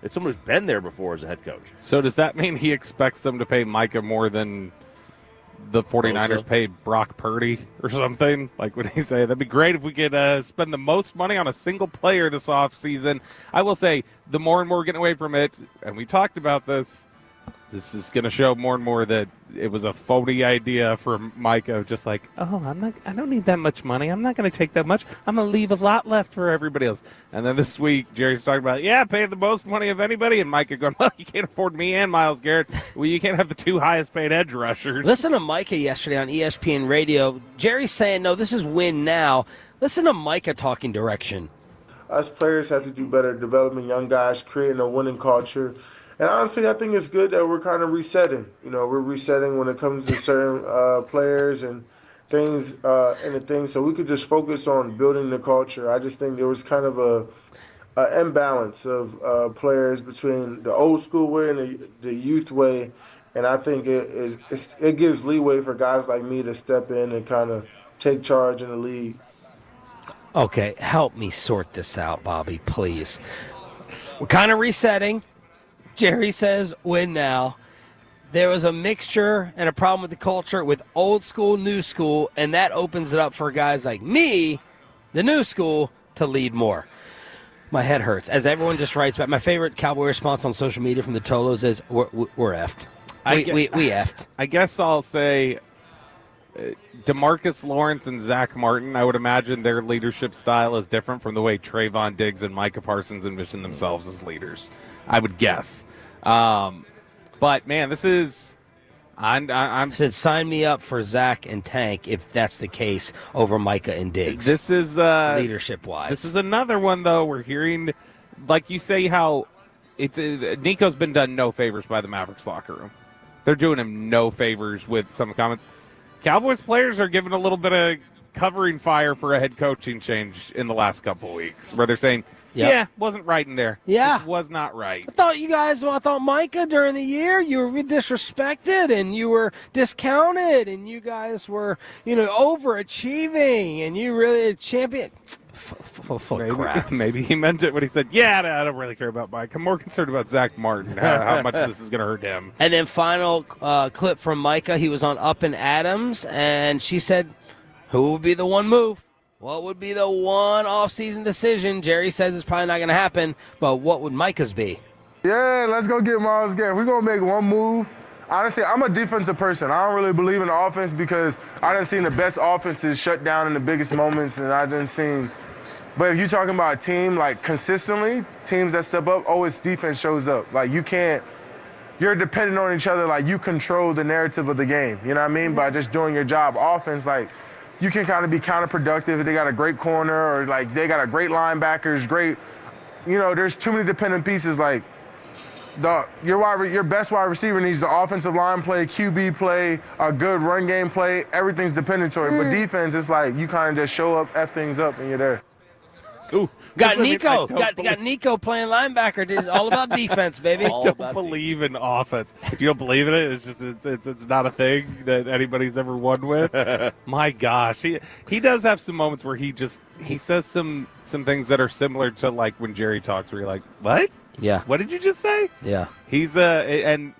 It's someone who's been there before as a head coach. So does that mean he expects them to pay Micah more than the 49ers paid Brock Purdy or something? Like, would he say, that'd be great if we could spend the most money on a single player this offseason? I will say, the more and more we're getting away from it, and we talked about this is going to show more and more that it was a phony idea for Micah, just like, I don't need that much money. I'm not going to take that much. I'm going to leave a lot left for everybody else. And then this week, Jerry's talking about, paying the most money of anybody, and Micah going, well, you can't afford me and Myles Garrett. Well, you can't have the two highest paid edge rushers. Listen to Micah yesterday on ESPN Radio. Jerry's saying, no, this is win now. Listen to Micah talking direction. Us players have to do better developing young guys, creating a winning culture. And honestly, I think it's good that we're kind of resetting. We're resetting when it comes to certain players and things, so we could just focus on building the culture. I just think there was kind of a imbalance of players between the old school way and the youth way, and I think it gives leeway for guys like me to step in and kind of take charge in the league. Okay, help me sort this out, Bobby, please. We're kind of resetting. Jerry says win now. There was a mixture and a problem with the culture with old school, new school, and that opens it up for guys like me, the new school, to lead more. My head hurts. As everyone just writes back, my favorite Cowboy response on social media from the Tolos is, we're effed. We effed. I guess I'll say DeMarcus Lawrence and Zach Martin, I would imagine their leadership style is different from the way Trayvon Diggs and Micah Parsons envision themselves as leaders, I would guess. But, man, this is I'm said sign me up for Zach and Tank if that's the case over Micah and Diggs. This is leadership-wise. This is another one, though. We're hearing, like you say, how it's Nico's been done no favors by the Mavericks locker room. They're doing him no favors with some comments. Cowboys players are giving a little bit of covering fire for a head coaching change in the last couple of weeks, where they're saying, wasn't right in there. Yeah. Just was not right. I thought Micah during the year, you were disrespected and you were discounted and you guys were, overachieving and you really champion. Full of crap. Maybe he meant it when he said, I don't really care about Mike. I'm more concerned about Zach Martin, how much this is going to hurt him. And then final clip from Micah. He was on Up and Adams, and she said, who would be the one move? What would be the one off-season decision? Jerry says it's probably not going to happen, but what would Micah's be? Yeah, let's go get Myles Garrett. We're going to make one move. Honestly, I'm a defensive person. I don't really believe in the offense because I done seen the best offenses shut down in the biggest moments, and I done seen But if you're talking about a team, like, consistently, teams that step up, always defense shows up. Like, you're dependent on each other. Like, you control the narrative of the game. You know what I mean? By just doing your job. Offense, like, you can kind of be counterproductive if they got a great corner or, like, they got a great linebackers, great, there's too many dependent pieces. Like, your best wide receiver needs the offensive line play, QB play, a good run game play. Everything's dependatory. But defense, it's like you kind of just show up, F things up, and you're there. Ooh, got Nico. Got Nico playing linebacker. It's all about defense, baby. I don't believe in offense. You don't believe in it? It's just it's not a thing that anybody's ever won with. My gosh, he does have some moments where he says some things that are similar to like when Jerry talks, where you're like, what? Yeah. What did you just say? Yeah. He's and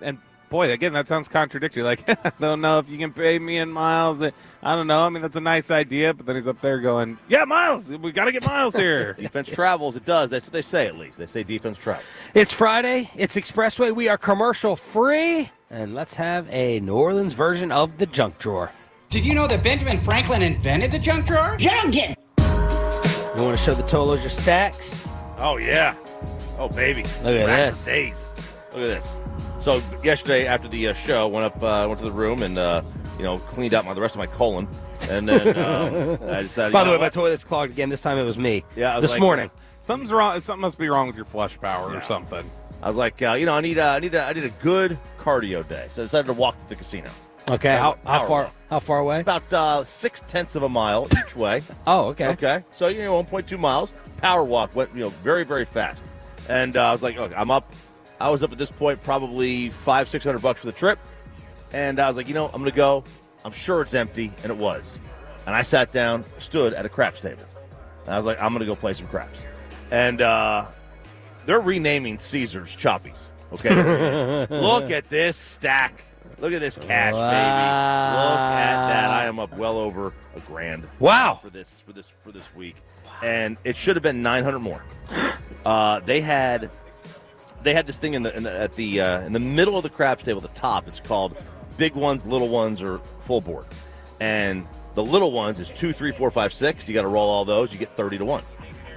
boy, again, that sounds contradictory. Like, I don't know if you can pay me in miles. I don't know. I mean, that's a nice idea, but then he's up there going, yeah, Miles, we got to get Miles here. Defense travels. It does. That's what they say, at least. They say defense travels. It's Friday. It's Expressway. We are commercial free. And let's have a New Orleans version of the junk drawer. Did you know that Benjamin Franklin invented the junk drawer? Junkin! You want to show the Tolos your stacks? Oh, yeah. Oh, baby. Look at Rack this. of days. Look at this. So yesterday after the show, went to the room and cleaned out the rest of my colon, and then I decided. By the way, my toilet's clogged again. This time it was me. Yeah, this morning. Something's wrong. Something must be wrong with your flush power or something. I was like, I need a good cardio day, so I decided to walk to the casino. Okay, how far away? About 0.6 of a mile each way. Oh, okay. Okay, so 1.2 miles. Power walk went very, very fast, and I was like, okay, I was up at this point probably $500-600 for the trip, and I was like, I'm going to go. I'm sure it's empty, and it was. And I sat down, stood at a craps table, and I was like, I'm going to go play some craps. And they're renaming Caesar's Choppies. Okay, look at this stack. Look at this cash, baby. Look at that. I am up well over $1,000. Wow. For this week, and it should have been 900 more. They had this thing in the middle of the craps table at the top. It's called big ones, little ones, or full board. And the little ones is 2, 3, 4, 5, 6. You got to roll all those. You get 30 to 1.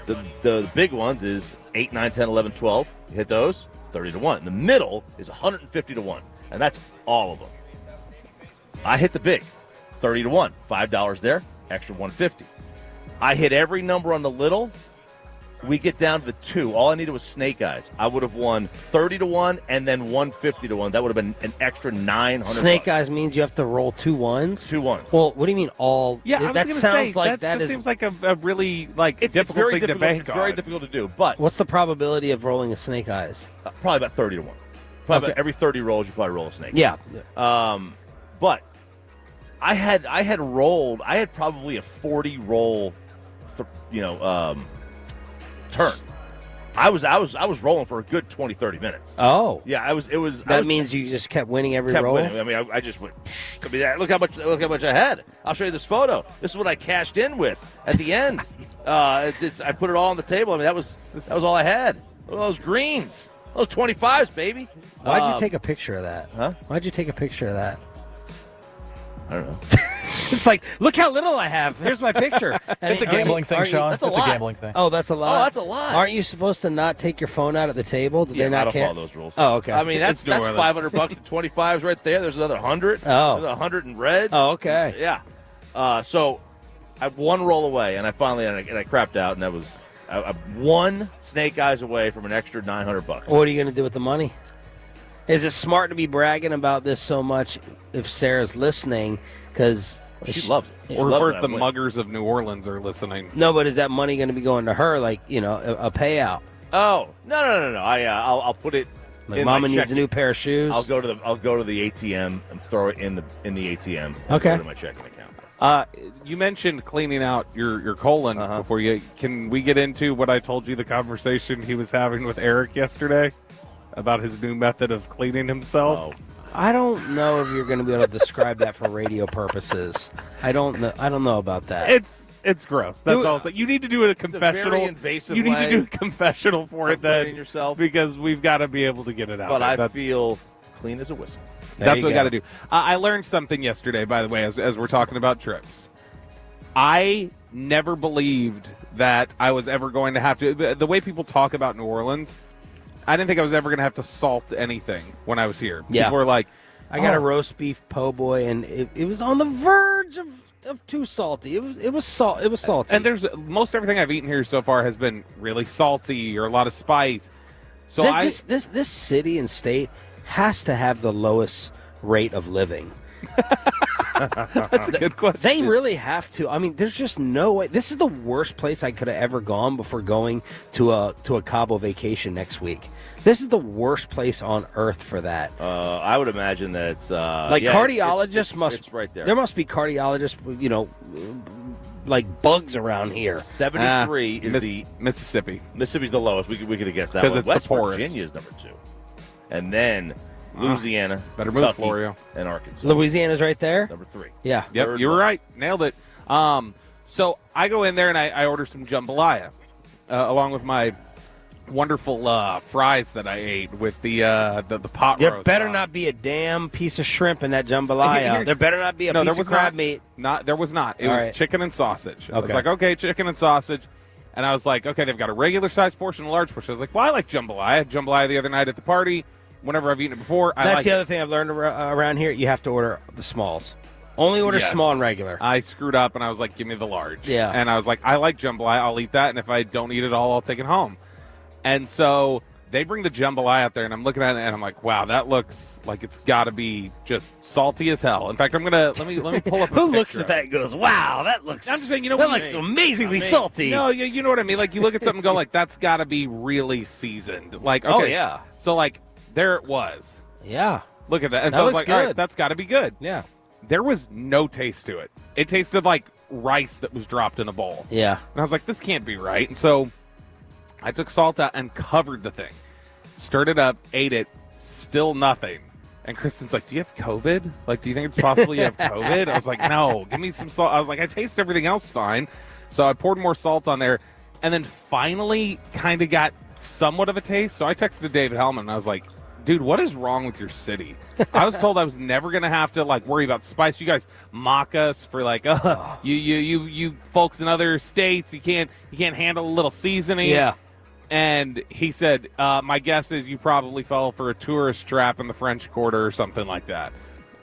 The big ones is 8, 9, 10, 11, 12. You hit those, 30 to 1. In the middle is 150 to 1. And that's all of them. I hit the big, 30 to 1. $5 there, extra 150. I hit every number on the little. We get down to the 2. All I needed was snake eyes. I would have won 30 to 1 and then 150 to 1. That would have been an extra $900. Snake eyes means you have to roll 2 ones? 2 ones. Well, what do you mean all? Yeah, that sounds like that is. Seems like a really difficult very thing difficult, to bank It's very difficult to do. But what's the probability of rolling a snake eyes? Probably about 30 to 1. Probably about every 30 rolls, you probably roll a snake. Yeah. But I had rolled. I had probably a 40 roll, turn. I was rolling for a good 20-30 minutes. Oh. Yeah, That means you just kept winning every roll? Winning. I mean, I just went, look how much I had. I'll show you this photo. This is what I cashed in with at the end. I put it all on the table. I mean, that was all I had. Look at those greens. Those 25s, baby. Why'd you take a picture of that? Huh? Why'd you take a picture of that? I don't know. It's like, look how little I have. Here's my picture. It's a gambling thing, Sean. It's a gambling thing. Oh, that's a lot. Oh, that's a lot. Aren't you supposed to not take your phone out at the table? Do they not I don't care? follow those rules. Oh, okay. I mean, that's $500 to 25s right there. There's another 100. Oh. There's 100 in red. Oh, okay. Yeah. So I one roll away, and I finally I crapped out, and that was I one snake eyes away from an extra $900. What are you going to do with the money? Is it smart to be bragging about this so much if Sarah's listening? Because she loves it. Or if the muggers of New Orleans are listening. No, but is that money going to be going to her, like, a payout? Oh, no. I'll put it. Like Mama needs a new pair of shoes. I'll go to the ATM and throw it in the ATM. Okay. Go to my checking account. You mentioned cleaning out your colon before you. Can we get into what I told you, the conversation he was having with Eric yesterday about his new method of cleaning himself? Oh. I don't know if you're going to be able to describe that for radio purposes. I don't know about that. It's gross. That's all. You need to do a confessional. Very invasive you need way to do a confessional for it then, yourself. because we've got to be able to get it out. But I feel clean as a whistle. That's what we got to do. I learned something yesterday, by the way, as we're talking about trips. I never believed that I was ever going to have to. The way people talk about New Orleans, I didn't think I was ever going to have to salt anything when I was here. Yeah. People were like, I got a roast beef po' boy, and it was on the verge of too salty. It was salty. And there's most everything I've eaten here so far has been really salty or a lot of spice. So this city and state has to have the lowest rate of living. That's a good question. They really have to. I mean, there's just no way. This is the worst place I could have ever gone before going to a Cabo vacation next week. This is the worst place on earth for that. I would imagine that it's cardiologists must. It's right there. There must be cardiologists, like bugs around here. 73 is the Mississippi. Mississippi's the lowest. We could have guessed that because one. it's West the poorest. Virginia is number 2, and then Louisiana, better Kentucky, move, Florio, and Arkansas. Louisiana's right there. Number 3. Yeah. Yep. Third You were one. right. Nailed it. So I go in there and I order some jambalaya, along with my wonderful fries that I ate with the pot There roast. better not be a damn piece of shrimp in that jambalaya. There better not be a piece of crab meat. There was not. It All was right. chicken and sausage. I was Okay. like, okay, chicken and sausage. And I was like, okay, they've got a regular size portion, a large portion. I was like, well, I like jambalaya. I had jambalaya the other night at the party. Whenever I've eaten it before, I That's like the it. other thing I've learned around here. You have to order the smalls. Only order Yes. small and regular. I screwed up and I was like, give me the large. Yeah. And I was like, I like jambalaya. I'll eat that. And if I don't eat it all, I'll take it home. And so they bring the jambalaya out there and I'm looking at it and I'm like, wow, that looks like it's got to be just salty as hell. In fact, I'm going to let me pull up a Who looks picture at that and goes, wow, that looks. I'm just saying, you know that what looks amazingly salty. No, you know what I mean? Like you look at something and go like, that's got to be really seasoned. Like, okay. Oh, yeah. So like there it was. Yeah. Look at that. And That so I was looks like, all right, good. that's got to be good. Yeah. There was no taste to it. It tasted like rice that was dropped in a bowl. Yeah. And I was like, this can't be right. And so I took salt out and covered the thing, stirred it up, ate it, still nothing. And Kristen's like, do you have COVID? Like, do you think it's possible you have COVID? I was like, no, give me some salt. I was like, I taste everything else fine. So I poured more salt on there and then finally kind of got somewhat of a taste. So I texted David Hellman and I was like, dude, what is wrong with your city? I was told I was never going to have to like worry about spice. You guys mock us for like, you folks in other states, you can't handle a little seasoning. Yeah. And he said, my guess is you probably fell for a tourist trap in the French Quarter or something like that.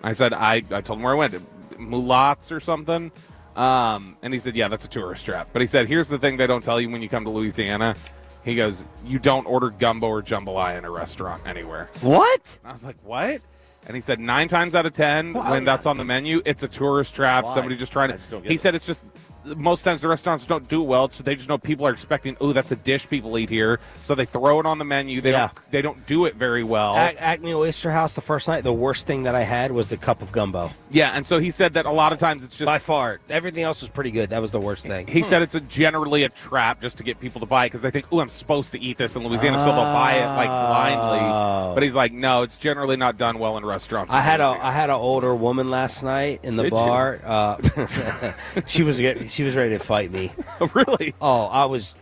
I said, I told him where I went, Mulots or something. And he said, yeah, that's a tourist trap. But he said, here's the thing they don't tell you when you come to Louisiana. He goes, you don't order gumbo or jambalaya in a restaurant anywhere. What? I was like, what? And he said 9 times out of 10, when that's on the menu, it's a tourist trap. Why? Somebody just trying I just don't to. get He it. said it's just most times the restaurants don't do it well, so they just know people are expecting, oh, that's a dish people eat here, so they throw it on the menu. They don't do it very well. Acme Oyster House the first night, the worst thing that I had was the cup of gumbo. Yeah, and so he said that a lot of times it's just by far. Everything else was pretty good. That was the worst thing. He said it's generally a trap just to get people to buy it because they think, oh, I'm supposed to eat this in Louisiana, so they'll buy it like blindly. But he's like, no, it's generally not done well in restaurants. I had an older woman last night in the Did bar. She was ready to fight me. Really? Oh, I was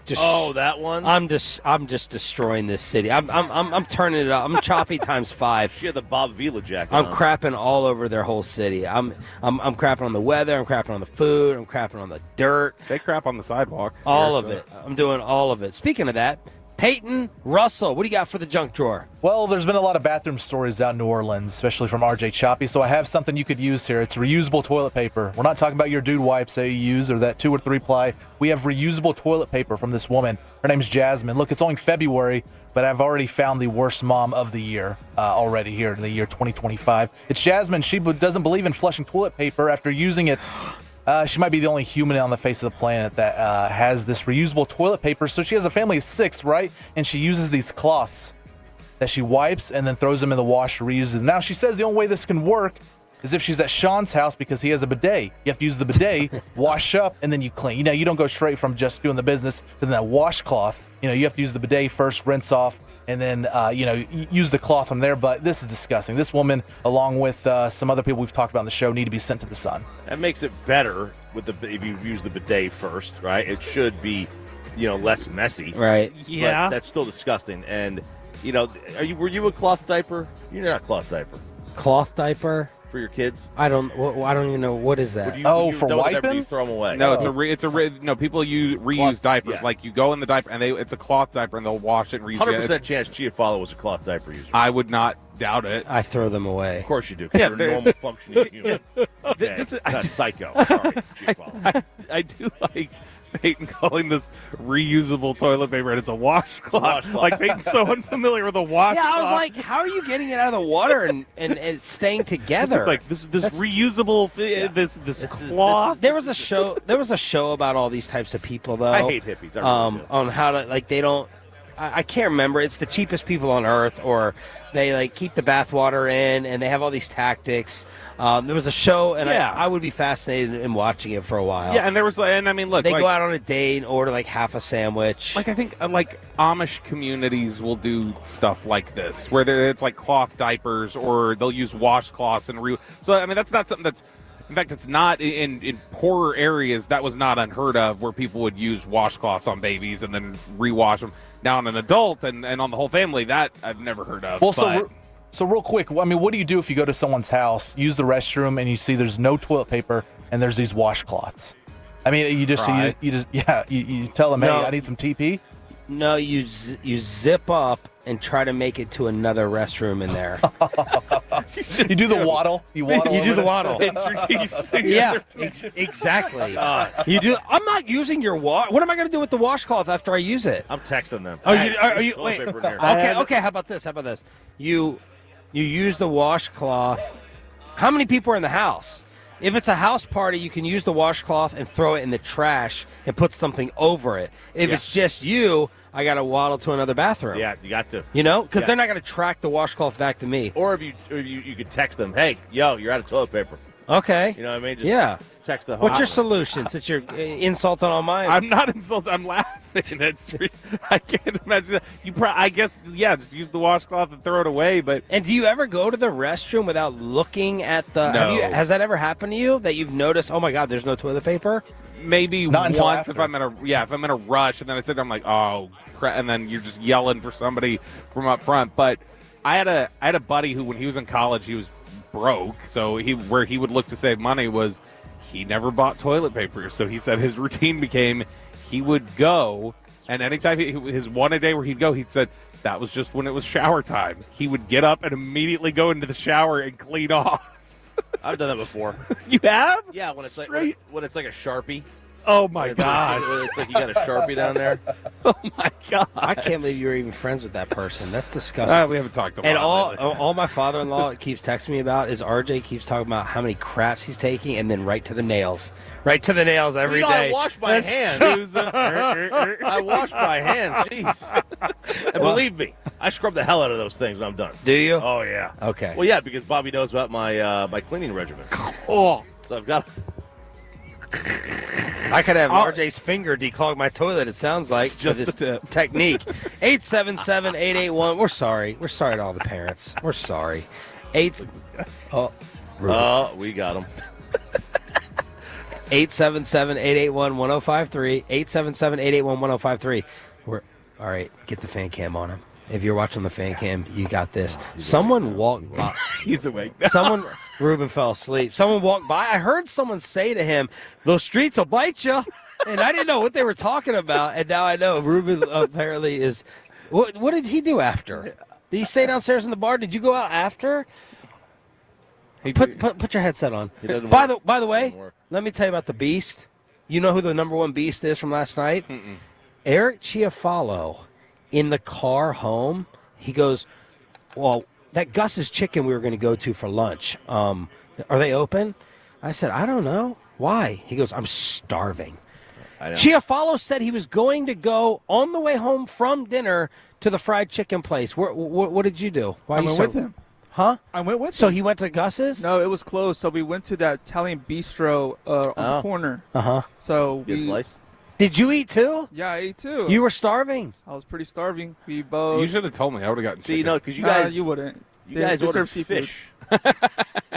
just. Oh, that one. I'm just destroying this city. I'm turning it up. I'm choppy times 5. She had the Bob Vila jacket. I'm on. crapping all over their whole city. I'm crapping on the weather. I'm crapping on the food. I'm crapping on the dirt. They crap on the sidewalk. All of it. I'm doing all of it. Speaking of that, Peyton Russell, what do you got for the junk drawer? Well, there's been a lot of bathroom stories out in New Orleans, especially from RJ Choppy, so I have something you could use here. It's reusable toilet paper. We're not talking about your dude wipes that you use or that 2 or 3 ply. We have reusable toilet paper from this woman. Her name's Jasmine. Look, it's only February, but I've already found the worst mom of the year already here in the year 2025. It's Jasmine. She doesn't believe in flushing toilet paper after using it. She might be the only human on the face of the planet that has this reusable toilet paper. So she has a family of 6, right? And she uses these cloths that she wipes and then throws them in the wash to reuse them. Now, she says the only way this can work is if she's at Sean's house because he has a bidet. You have to use the bidet, wash up, and then you clean. You know, you don't go straight from just doing the business to then that washcloth. You know, you have to use the bidet first, rinse off, and then, use the cloth from there. But this is disgusting. This woman, along with some other people we've talked about on the show, need to be sent to the sun. That makes it better if you use the bidet first, right? It should be, less messy. Right. Yeah. But that's still disgusting. And, were you a cloth diaper? You're not a cloth diaper. Cloth diaper? for your kids? I don't even know what is that. For wiping? You throw them away. No, no. People reuse diapers. Yeah. Like you go in the diaper and it's a cloth diaper and they'll wash it and reuse it. 100% chance Chiafalo was a cloth diaper user. I would not doubt it. I throw them away. Of course you do, because you're a normal functioning human. Okay. This is Not psycho. Sorry, Chiafalo. I do like Peyton calling this reusable toilet paper, and it's a washcloth. Like Peyton's so unfamiliar with a washcloth. Yeah, I was like, how are you getting it out of the water and staying together? It's like this reusable this cloth. There was a show about all these types of people though. I hate hippies. I really do. On how to they don't. I can't remember. It's the cheapest people on earth, or they keep the bathwater in, and they have all these tactics. There was a show, and I would be fascinated in watching it for a while. Yeah, and there was, and I mean, look, they go out on a date and order half a sandwich. I think Amish communities will do stuff like this, where it's cloth diapers, or they'll use washcloths and So I mean, that's not something that's. In fact, it's not in poorer areas. That was not unheard of, where people would use washcloths on babies and then rewash them. Now on an adult and on the whole family, that I've never heard of. Well, so real quick, I mean, what do you do if you go to someone's house, use the restroom, and you see there's no toilet paper and there's these washcloths? I mean, you tell them, hey, I need some TP. No, you zip up and try to make it to another restroom in there. You do the waddle. You do the waddle. Yeah, exactly. You do. I'm not using your What am I going to do with the washcloth after I use it? I'm texting them. Are you? Toilet Wait. paper in here. Okay. How about this? You use the washcloth. How many people are in the house? If it's a house party, you can use the washcloth and throw it in the trash and put something over it. If it's just you, I got to waddle to another bathroom. Yeah, you got to. Because they're not going to track the washcloth back to me. Or if you could text them, hey, you're out of toilet paper. Okay. You know what I mean? Just text the What's your solution since you're insulting on mine? I'm not insulting. I'm laughing. I can't imagine that. I guess, just use the washcloth and throw it away. But And do you ever go to the restroom without looking at the... No. Has that ever happened to you, that you've noticed, oh, my God, there's no toilet paper? Maybe Not once after. if I'm in a rush, and then I sit there, I'm like, oh crap, and then you're just yelling for somebody from up front. But I had a buddy who, when he was in college, he was broke, so where he would look to save money was he never bought toilet paper. So he said his routine became he would go, and anytime his one a day where he'd go, he said that was just when it was shower time. He would get up and immediately go into the shower and clean off. I've done that before. You have? Yeah, when it's Straight. when it's like a Sharpie. Oh my God! It's like you got a Sharpie down there. Oh my God! I can't believe you're even friends with that person. That's disgusting. We haven't talked a lot. And lately. all my father-in-law keeps texting me about is RJ keeps talking about how many craps he's taking, and then right to the nails every day. I wash my hands. I wash my hands. Jeez. And believe me, I scrub the hell out of those things when I'm done. Do you? Oh yeah. Okay. Well, yeah, because Bobby knows about my my cleaning regimen. Oh. So I've got. I could have RJ's finger declog my toilet, it sounds like. Just with the this tip. technique. 877-881. We're sorry. We're sorry to all the parents. We're sorry. We got them. 877-881-1053. 877-881-1053. We're all right. Get the fan cam on him. If you're watching the fan cam, you got this. Someone walked by. He's awake now. Ruben fell asleep. Someone walked by. I heard someone say to him, "Those streets will bite you." And I didn't know what they were talking about. And now I know. Ruben apparently is. What did he do after? Did he stay downstairs in the bar? Did you go out after? Put your headset on. By the way, let me tell you about the Beast. You know who the number one Beast is from last night? Mm-mm. Eric Chiafalo. In the car home, he goes, well, that Gus's Chicken we were going to go to for lunch, are they open? I said, I don't know. Why? He goes, I'm starving. Chiafalo said he was going to go on the way home from dinner to the fried chicken place. What did you do? I went with him. Huh? I went with him. So he went to Gus's? No, it was closed. So we went to that Italian bistro on the corner. Uh-huh. So Get a slice? Did you eat too? Yeah, I ate too. You were starving. I was pretty starving. We both. You should have told me. I would have gotten. See, you know, because you guys, you wouldn't. You guys They ordered serve seafood. fish.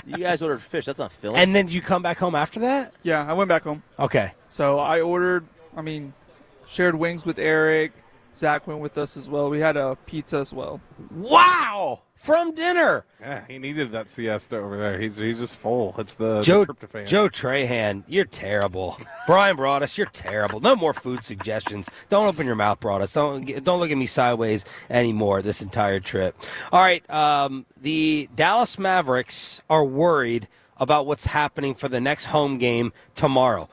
You guys ordered fish. That's not filling. And then you come back home after that? Yeah, I went back home. Okay. So I ordered. Shared wings with Eric. Zach went with us as well. We had a pizza as well. Wow! from dinner. Yeah, he needed that siesta over there. He's just full. It's the Joe tryptophan. Trahan, you're terrible. Brian Broaddus, you're terrible. No more food suggestions. Don't open your mouth, Broaddus. Don't look at me sideways anymore this entire trip. All right, the Dallas Mavericks are worried about what's happening for the next home game tomorrow.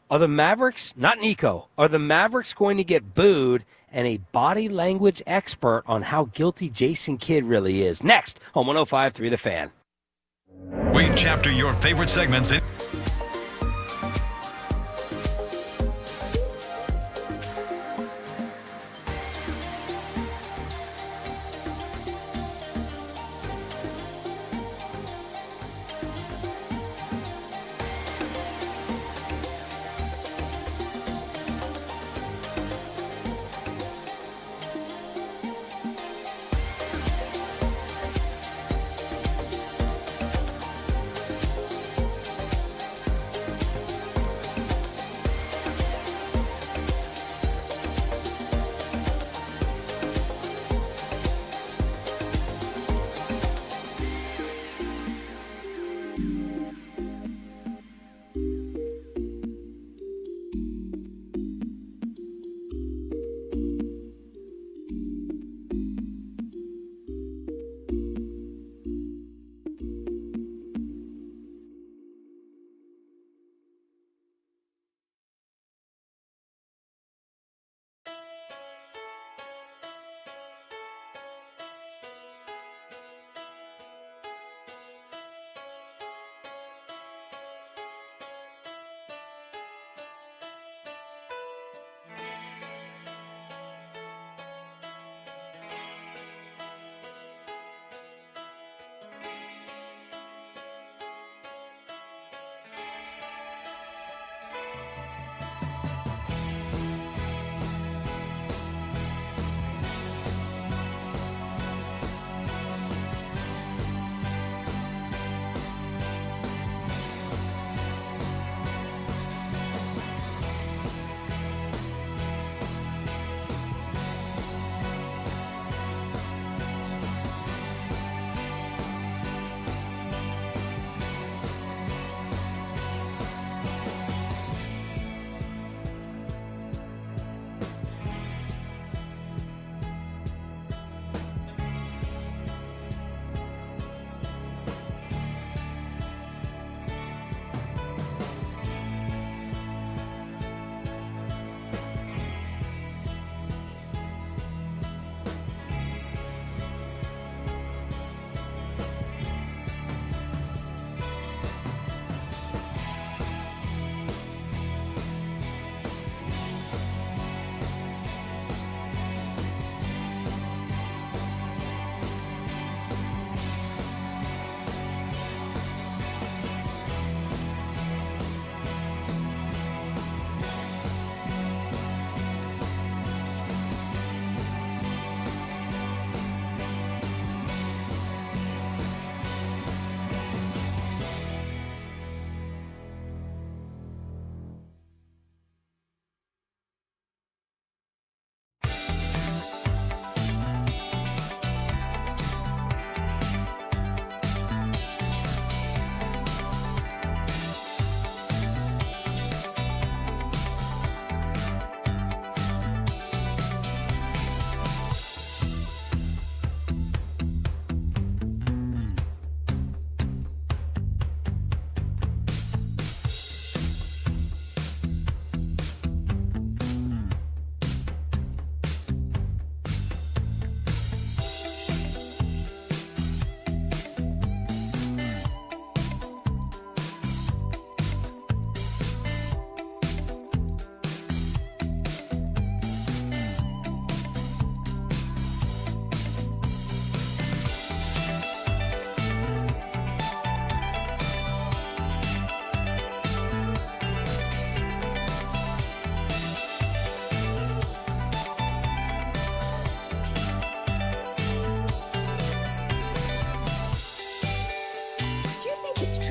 Are the Mavericks, not Nico, are the Mavericks going to get booed? And a body language expert on how guilty Jason Kidd really is. Next on 105.3 The Fan. We chapter your favorite segments in.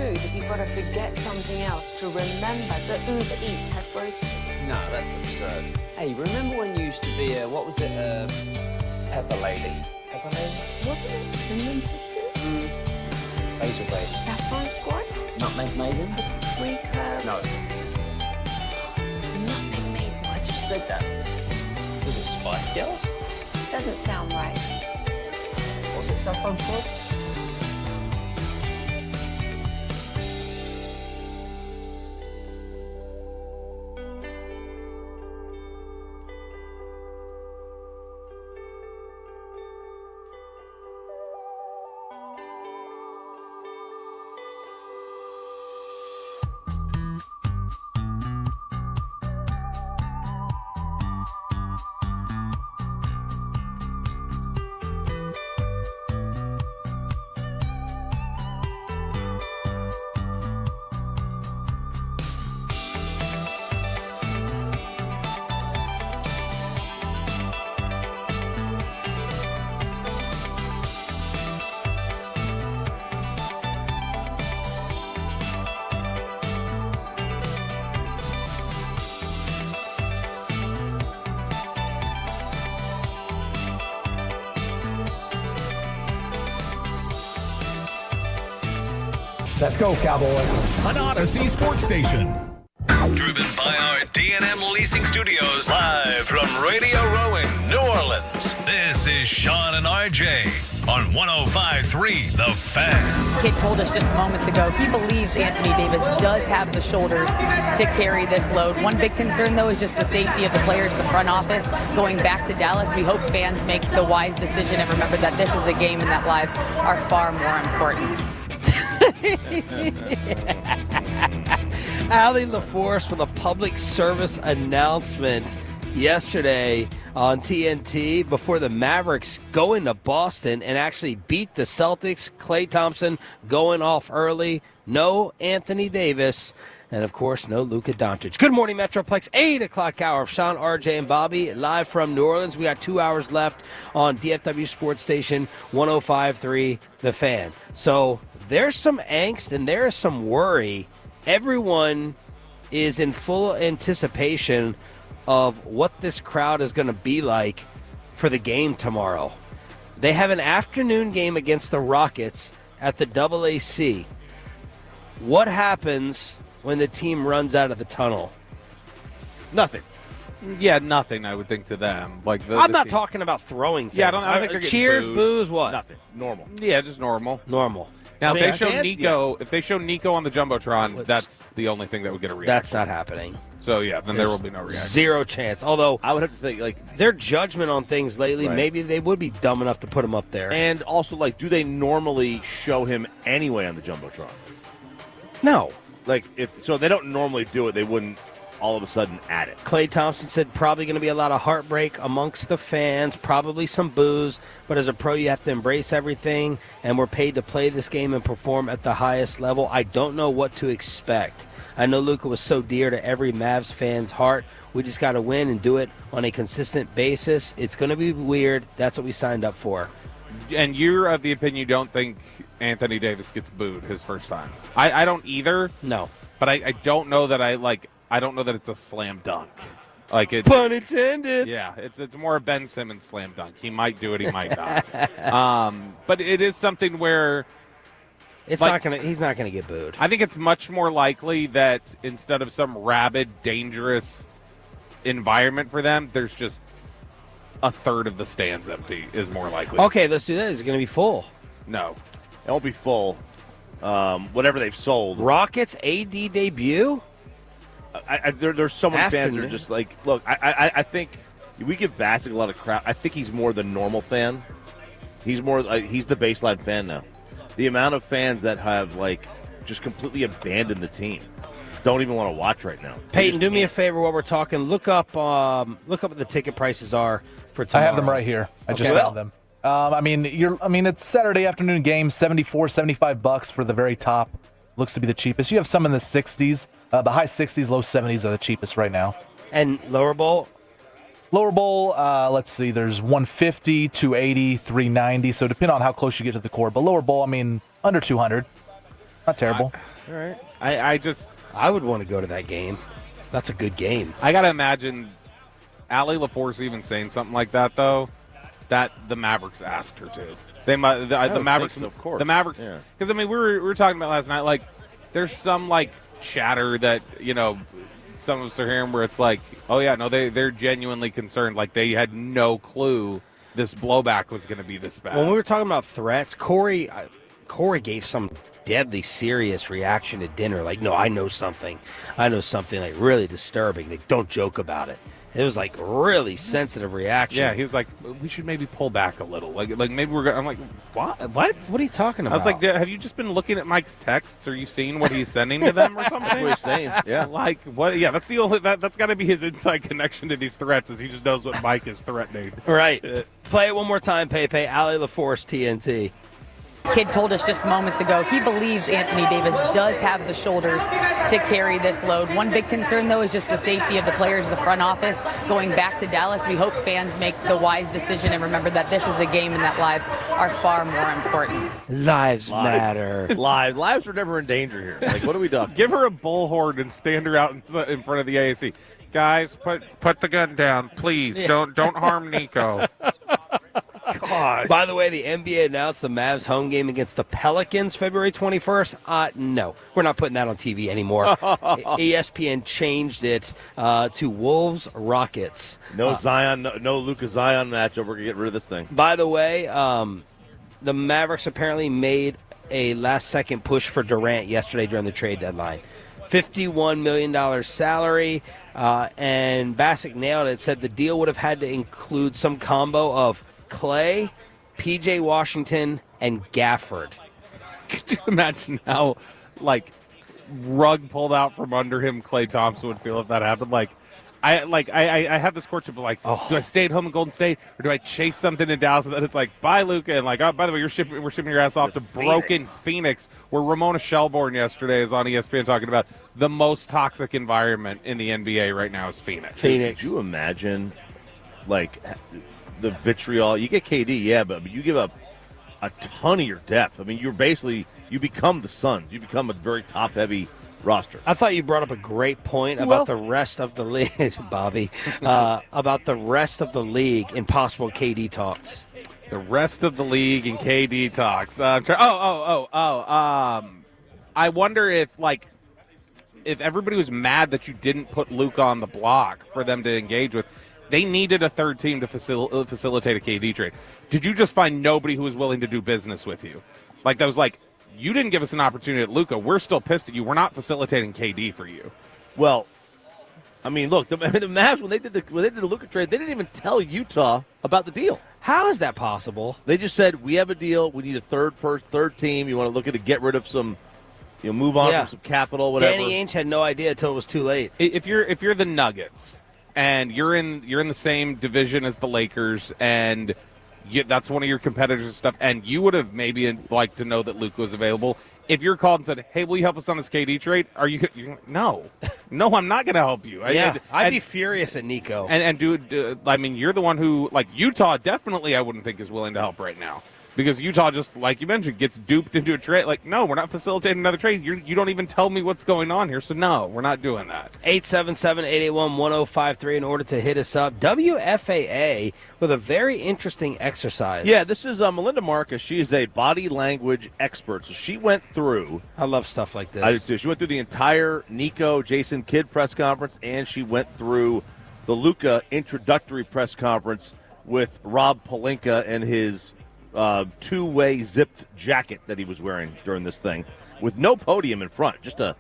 true that you've got to forget something else to remember that Uber Eats has groceries? No, that's absurd. Hey, remember when you used to be what was it? Pepper Lady. Wasn't it Cinnamon Sisters? Basil Babes. Sapphire Squad? Nutmeg Maidens? Three Curves? No. Nutmeg Maidens. I just said that. Was it Spice Girls? Doesn't sound right. Was it Saffron Squad? Let's go, Cowboys. An Odyssey Sports Station. Driven by our D&M Leasing Studios, live from Radio Row in New Orleans. This is Sean and RJ on 105.3 The Fan. Kid told us just moments ago he believes Anthony Davis does have the shoulders to carry this load. One big concern, though, is just the safety of the players, the front office. Going back to Dallas, we hope fans make the wise decision and remember that this is a game and that lives are far more important. Allie LaForce with a public service announcement yesterday on TNT before the Mavericks go into Boston and actually beat the Celtics. Klay Thompson going off early. No Anthony Davis. And, of course, no Luka Doncic. Good morning, Metroplex. 8 o'clock hour of Sean, RJ, and Bobby live from New Orleans. We got 2 hours left on DFW Sports Station 105.3 The Fan. So there's some angst and there's some worry. Everyone is in full anticipation of what this crowd is going to be like for the game tomorrow. They have an afternoon game against the Rockets at the AAC. What happens when the team runs out of the tunnel? Nothing. Yeah, nothing, I would think, to them. Like I'm not talking about throwing things. Yeah, I don't think they're getting cheers, booed. boos, what? Nothing. Normal. Yeah, just normal. Normal. Now, if they show Nico on the Jumbotron, that's the only thing that would get a reaction. That's not happening. So, yeah, then there will be no reaction. Zero chance. Although I would have to think, like, their judgment on things lately, Right. maybe they would be dumb enough to put him up there. And also, like, do they normally show him anyway on the Jumbotron? No. Like, if so, they don't normally do it. They wouldn't all of a sudden add it. Klay Thompson said probably going to be a lot of heartbreak amongst the fans, probably some boos, but as a pro you have to embrace everything, and we're paid to play this game and perform at the highest level. I don't know what to expect. I know Luka was so dear to every Mavs fan's heart. We just got to win and do it on a consistent basis. It's going to be weird. That's what we signed up for. And you're of the opinion you don't think Anthony Davis gets booed his first time. I don't either. No. But I don't know that I don't know that it's a slam dunk. Like it. Pun intended. Yeah, it's more a Ben Simmons slam dunk. He might do it, he might not. But it is something where he's not gonna get booed. I think it's much more likely that instead of some rabid, dangerous environment for them, there's just a third of the stands empty is more likely. Okay, let's do that. Is it going to be full? No. It won't be full. Whatever they've sold. Rockets AD debut? There's so many fans that are Afternoon. just like, look, I think we give Bassick a lot of crap. I think he's more the normal fan. He's more he's the baseline fan now. The amount of fans that have like just completely abandoned the team, don't even want to watch right now. Peyton, do me a favor while we're talking. Look up what the ticket prices are for tomorrow. I have them right here. I just found them. It's Saturday afternoon game, $75 for the very top. Looks to be the cheapest. You have some in the 60s. The high 60s, low 70s are the cheapest right now. And lower bowl? Lower bowl, let's see, there's 150, 280, 390. So depending on how close you get to the court. But lower bowl, under 200. Not terrible. All right. I would want to go to that game. That's a good game. I got to imagine Allie LaForce even saying something like that, though. that the Mavericks asked her to. They the Mavericks, so, of course. The Mavericks, Yeah. because I mean we were talking about last night. Like, there's some like chatter that some of us are hearing where it's like, oh yeah, no, they're genuinely concerned. Like they had no clue this blowback was going to be this bad. When we were talking about threats, Corey gave some deadly serious reaction at dinner. Like, no, I know something like really disturbing. Like, don't joke about it. It was like really sensitive reaction. Yeah, he was like, we should maybe pull back a little. Like maybe we're going. I'm like, what? What are you talking about? I was like, have you just been looking at Mike's texts? Are you seeing what he's sending to them or something? That's what he's saying. Yeah. Like what? Yeah, that's the only that's got to be his inside connection to these threats. Is he just knows what Mike is threatening. Right. Play it one more time, Pepe. Allie LaForce, TNT. Kid told us just moments ago he believes Anthony Davis does have the shoulders to carry this load. One big concern, though, is just the safety of the players, the front office. Going back to Dallas, we hope fans make the wise decision and remember that this is a game and that lives are far more important. Lives matter. Lives are never in danger here. Like, what are we talking? Give her a bullhorn and stand her out in front of the AAC. Guys, put the gun down, please. Yeah. Don't harm Nico. God. By the way, the NBA announced the Mavs home game against the Pelicans February 21st. No, we're not putting that on TV anymore. ESPN changed it to Wolves Rockets. No Zion, no Luka Zion matchup. We're gonna get rid of this thing. By the way, the Mavericks apparently made a last-second push for Durant yesterday during the trade deadline. $51 million salary, and Bassick nailed it. Said the deal would have had to include some combo of Clay, P.J. Washington, and Gafford. Could you imagine how, like, rug pulled out from under him Klay Thompson would feel if that happened? I have this courtship of do I stay at home in Golden State or do I chase something in Dallas? And then it's like, bye, Luka, and like, oh, by the way, we're shipping your ass off to broken Phoenix, where Ramona Shelburne yesterday is on ESPN talking about the most toxic environment in the NBA right now is Phoenix. Could you imagine, like, the vitriol? You get KD, yeah, but you give up a ton of your depth. I mean, you become the Suns. You become a very top-heavy roster. I thought you brought up a great point about the rest of the league, Bobby, about the rest of the league in possible KD talks. The rest of the league in KD talks. I wonder if everybody was mad that you didn't put Luka on the block for them to engage with. They needed a third team to facilitate a KD trade. Did you just find nobody who was willing to do business with you? Like, that was like, you didn't give us an opportunity at Luka. We're still pissed at you. We're not facilitating KD for you. Well, I mean, look, the Mavs, when they did the Luka trade, they didn't even tell Utah about the deal. How is that possible? They just said, we have a deal. We need a third team. You want to look at to get rid of some, move on from some capital, whatever. Danny Ainge had no idea until it was too late. If you're the Nuggets and you're in the same division as the Lakers and that's one of your competitors and stuff, and you would have maybe liked to know that Luka was available. If you're called and said, hey, will you help us on this KD trade? You're no, I'm not going to help you. I'd be furious at Nico. I mean, you're the one who, like, Utah definitely I wouldn't think is willing to help right now. Because Utah just, like you mentioned, gets duped into a trade. Like, no, we're not facilitating another trade. You don't even tell me what's going on here. So, no, we're not doing that. 877-881-1053 in order to hit us up. WFAA with a very interesting exercise. Yeah, this is Melinda Marcus. She is a body language expert. So she went through. I love stuff like this. I do too. She went through the entire Nico, Jason Kidd press conference, and she went through the Luka introductory press conference with Rob Pelinka and his two-way zipped jacket that he was wearing during this thing, with no podium in front, just a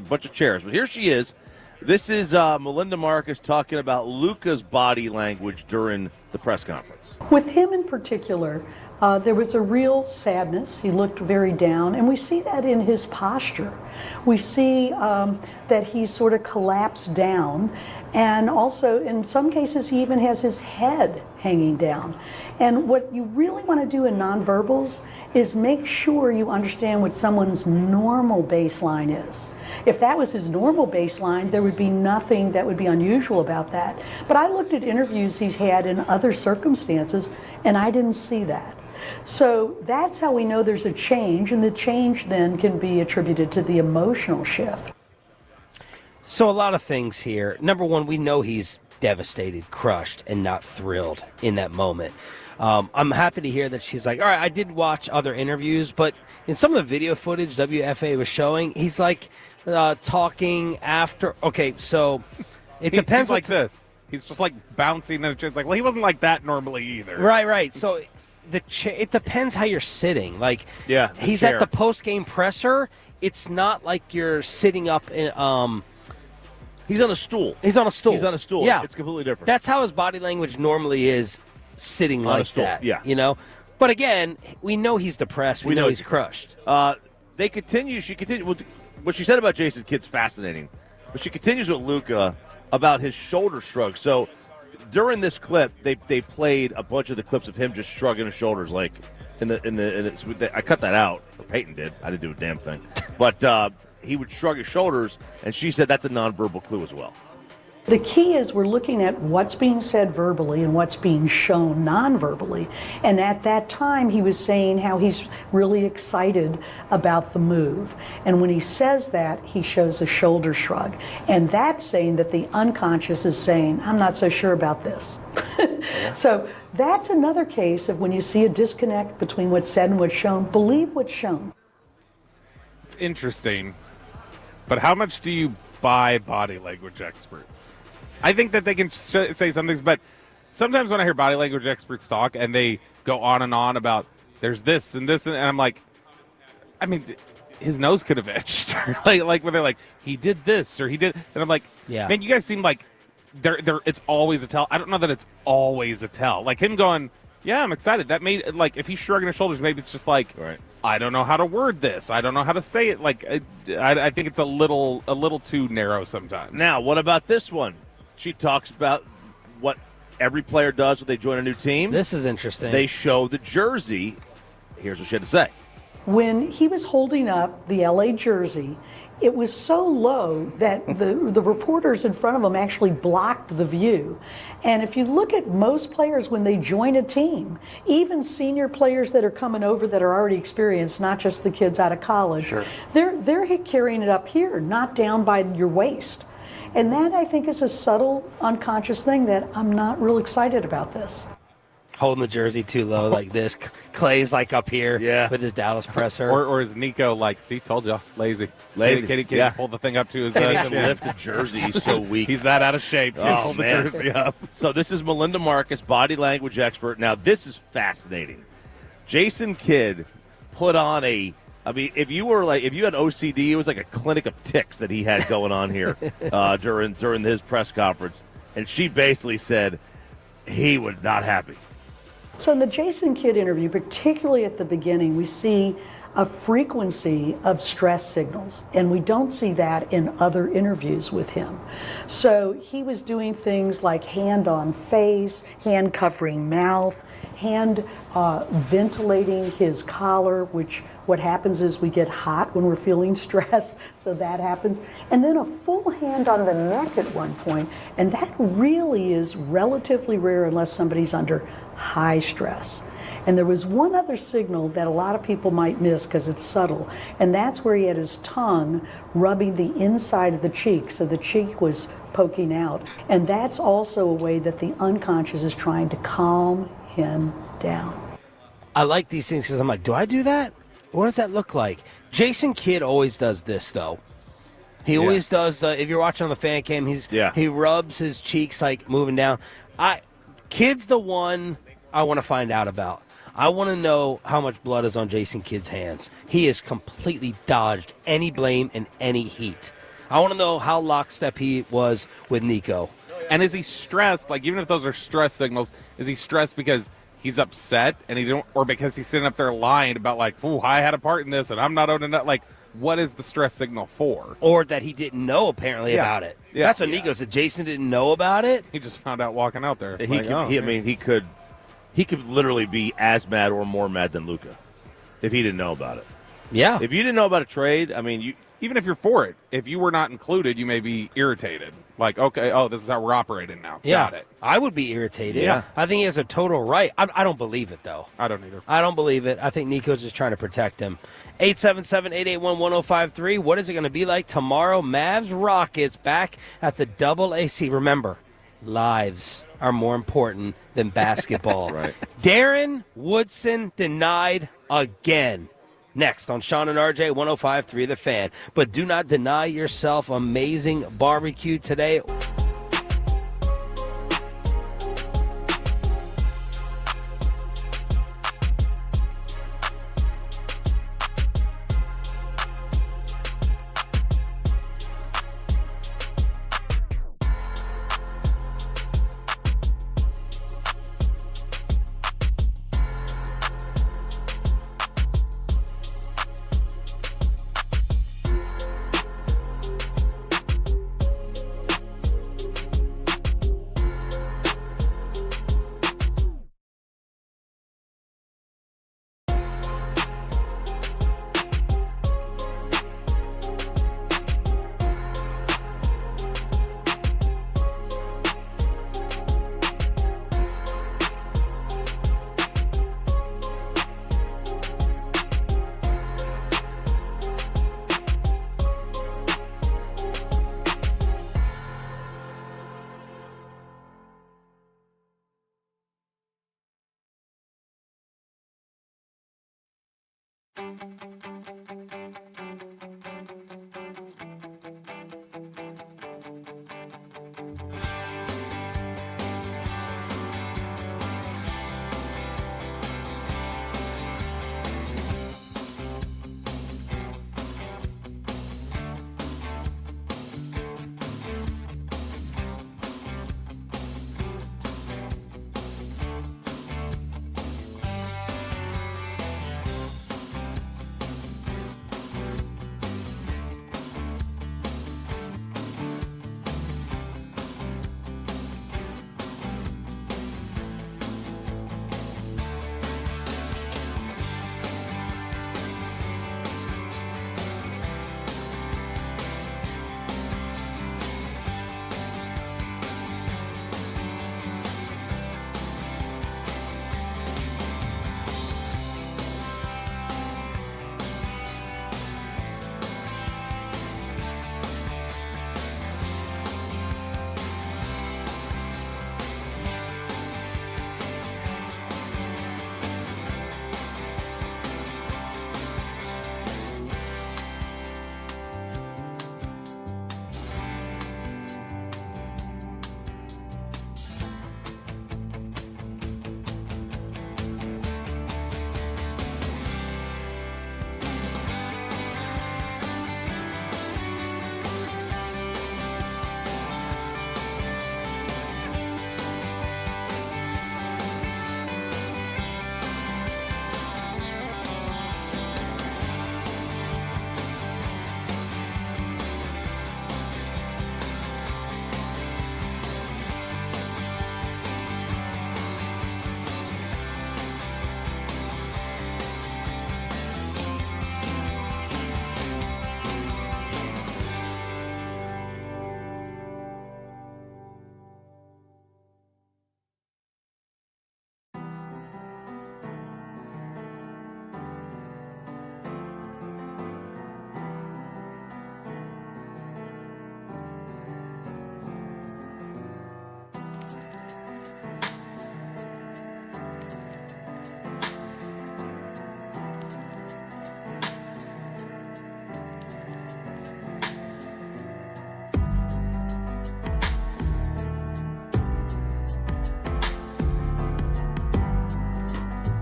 bunch of chairs. But here she is. This is Melinda Marcus talking about Luka's body language during the press conference. With him in particular, there was a real sadness. He looked very down, and we see that in his posture. We see that he sort of collapsed down, and also in some cases he even has his head hanging down. And what you really want to do in nonverbals is make sure you understand what someone's normal baseline is. If that was his normal baseline, there would be nothing that would be unusual about that. But I looked at interviews he's had in other circumstances, and I didn't see that. So that's how we know there's a change, and the change then can be attributed to the emotional shift. So a lot of things here. Number one, we know he's devastated, crushed, and not thrilled in that moment. I'm happy to hear that she's like, all right, I did watch other interviews, but in some of the video footage WFA was showing, he's like talking after. Okay, so it depends. He's like this. He's just like bouncing and it's like, well, he wasn't like that normally either. Right. So it depends how you're sitting. Like, he's chair. at the post-game presser. It's not like you're sitting up in. He's on a stool. He's on a stool. Yeah, It's completely different. That's how his body language normally is, sitting On a like stool, that. yeah. You know. But again, we know he's depressed. We know he's crushed. They continue. She continues. What she said about Jason Kidd's fascinating, but she continues with Luka about his shoulder shrug. So during this clip, they played a bunch of the clips of him just shrugging his shoulders, like I cut that out. Or Peyton did. I didn't do a damn thing, but he would shrug his shoulders, and she said that's a nonverbal clue as well. The key is we're looking at what's being said verbally and what's being shown non-verbally. And at that time, he was saying how he's really excited about the move. And when he says that, he shows a shoulder shrug. And that's saying that the unconscious is saying, I'm not so sure about this. So that's another case of when you see a disconnect between what's said and what's shown, believe what's shown. It's interesting. But how much do you buy body language experts? I think that they can say some things, but sometimes when I hear body language experts talk and they go on and on about there's this and this, and I'm like, I mean, his nose could have itched. like when they're like, he did this or he did, and I'm like, Yeah. man, you guys seem like it's always a tell. I don't know that it's always a tell. Like him going, yeah, I'm excited. That made, like, if he's shrugging his shoulders, maybe it's just like, I don't know how to word this. I don't know how to say it. Like, I think it's a little too narrow sometimes. Now, what about this one? She talks about what every player does when they join a new team. This is interesting. They show the jersey. Here's what she had to say. When he was holding up the LA jersey, it was so low that the reporters in front of him actually blocked the view. And if you look at most players when they join a team, even senior players that are coming over that are already experienced, not just the kids out of college, they're carrying it up here, not down by your waist. And that, I think, is a subtle, unconscious thing that I'm not real excited about this. Holding the jersey too low like this. Clay's like up here with his Dallas presser. Or is Nico like, see, told you, lazy. Can he pull the thing up to his Can't even lift a jersey. He's so weak. He's that out of shape. Can't hold the jersey up. So this is Melinda Marcus, body language expert. Now, this is fascinating. Jason Kidd put on if you had OCD, it was like a clinic of tics that he had going on here during his press conference. And she basically said he was not happy. So in the Jason Kidd interview, particularly at the beginning, we see a frequency of stress signals, and we don't see that in other interviews with him. So he was doing things like hand on face, hand covering mouth, hand ventilating his collar, which what happens is we get hot when we're feeling stressed, so that happens. And then a full hand on the neck at one point, and that really is relatively rare unless somebody's under high stress. And there was one other signal that a lot of people might miss because it's subtle, and that's where he had his tongue rubbing the inside of the cheek, so the cheek was poking out. And that's also a way that the unconscious is trying to calm him down. I like these things because I'm like, do I do that? What does that look like? Jason Kidd always does this, though. He always does, if you're watching on the fan cam, he rubs his cheeks like moving down. Kidd's the one I want to find out about. I want to know how much blood is on Jason Kidd's hands. He has completely dodged any blame and any heat. I want to know how lockstep he was with Nico. And is he stressed? Like, even if those are stress signals, is he stressed because he's upset and or because he's sitting up there lying about like, "Ooh, I had a part in this and I'm not owning it." Like, what is the stress signal for? Or that he didn't know apparently about it. Yeah. That's what Nico said. Jason didn't know about it. He just found out walking out there. He could literally be as mad or more mad than Luka if he didn't know about it. Yeah. If you didn't know about a trade, I mean, even if you're for it, if you were not included, you may be irritated. Like, okay, this is how we're operating now. Yeah. Got it. I would be irritated. Yeah. I think he has a total right. I don't believe it, though. I don't either. I don't believe it. I think Nico's just trying to protect him. 877-881-1053. What is it going to be like tomorrow? Mavs Rockets back at the Double AC. Remember, lives are more important than basketball. Right. Darren Woodson denied again. Next on Sean and RJ 105.3 The Fan. But do not deny yourself amazing barbecue today.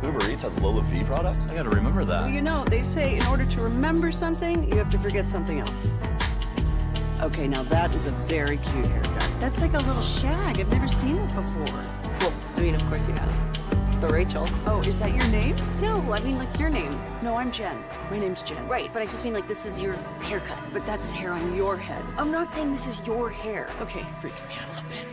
Uber Eats has Lola V products? I gotta remember that. Well, you know, they say in order to remember something, you have to forget something else. Okay, now that is a very cute haircut. That's like a little shag. I've never seen it before. Well, I mean, of course you have. It's the Rachel. Oh, is that your name? No, I mean like your name. No, I'm Jen. My name's Jen. Right, but I just mean like this is your haircut. But that's hair on your head. I'm not saying this is your hair. Okay, freaking me out a little bit.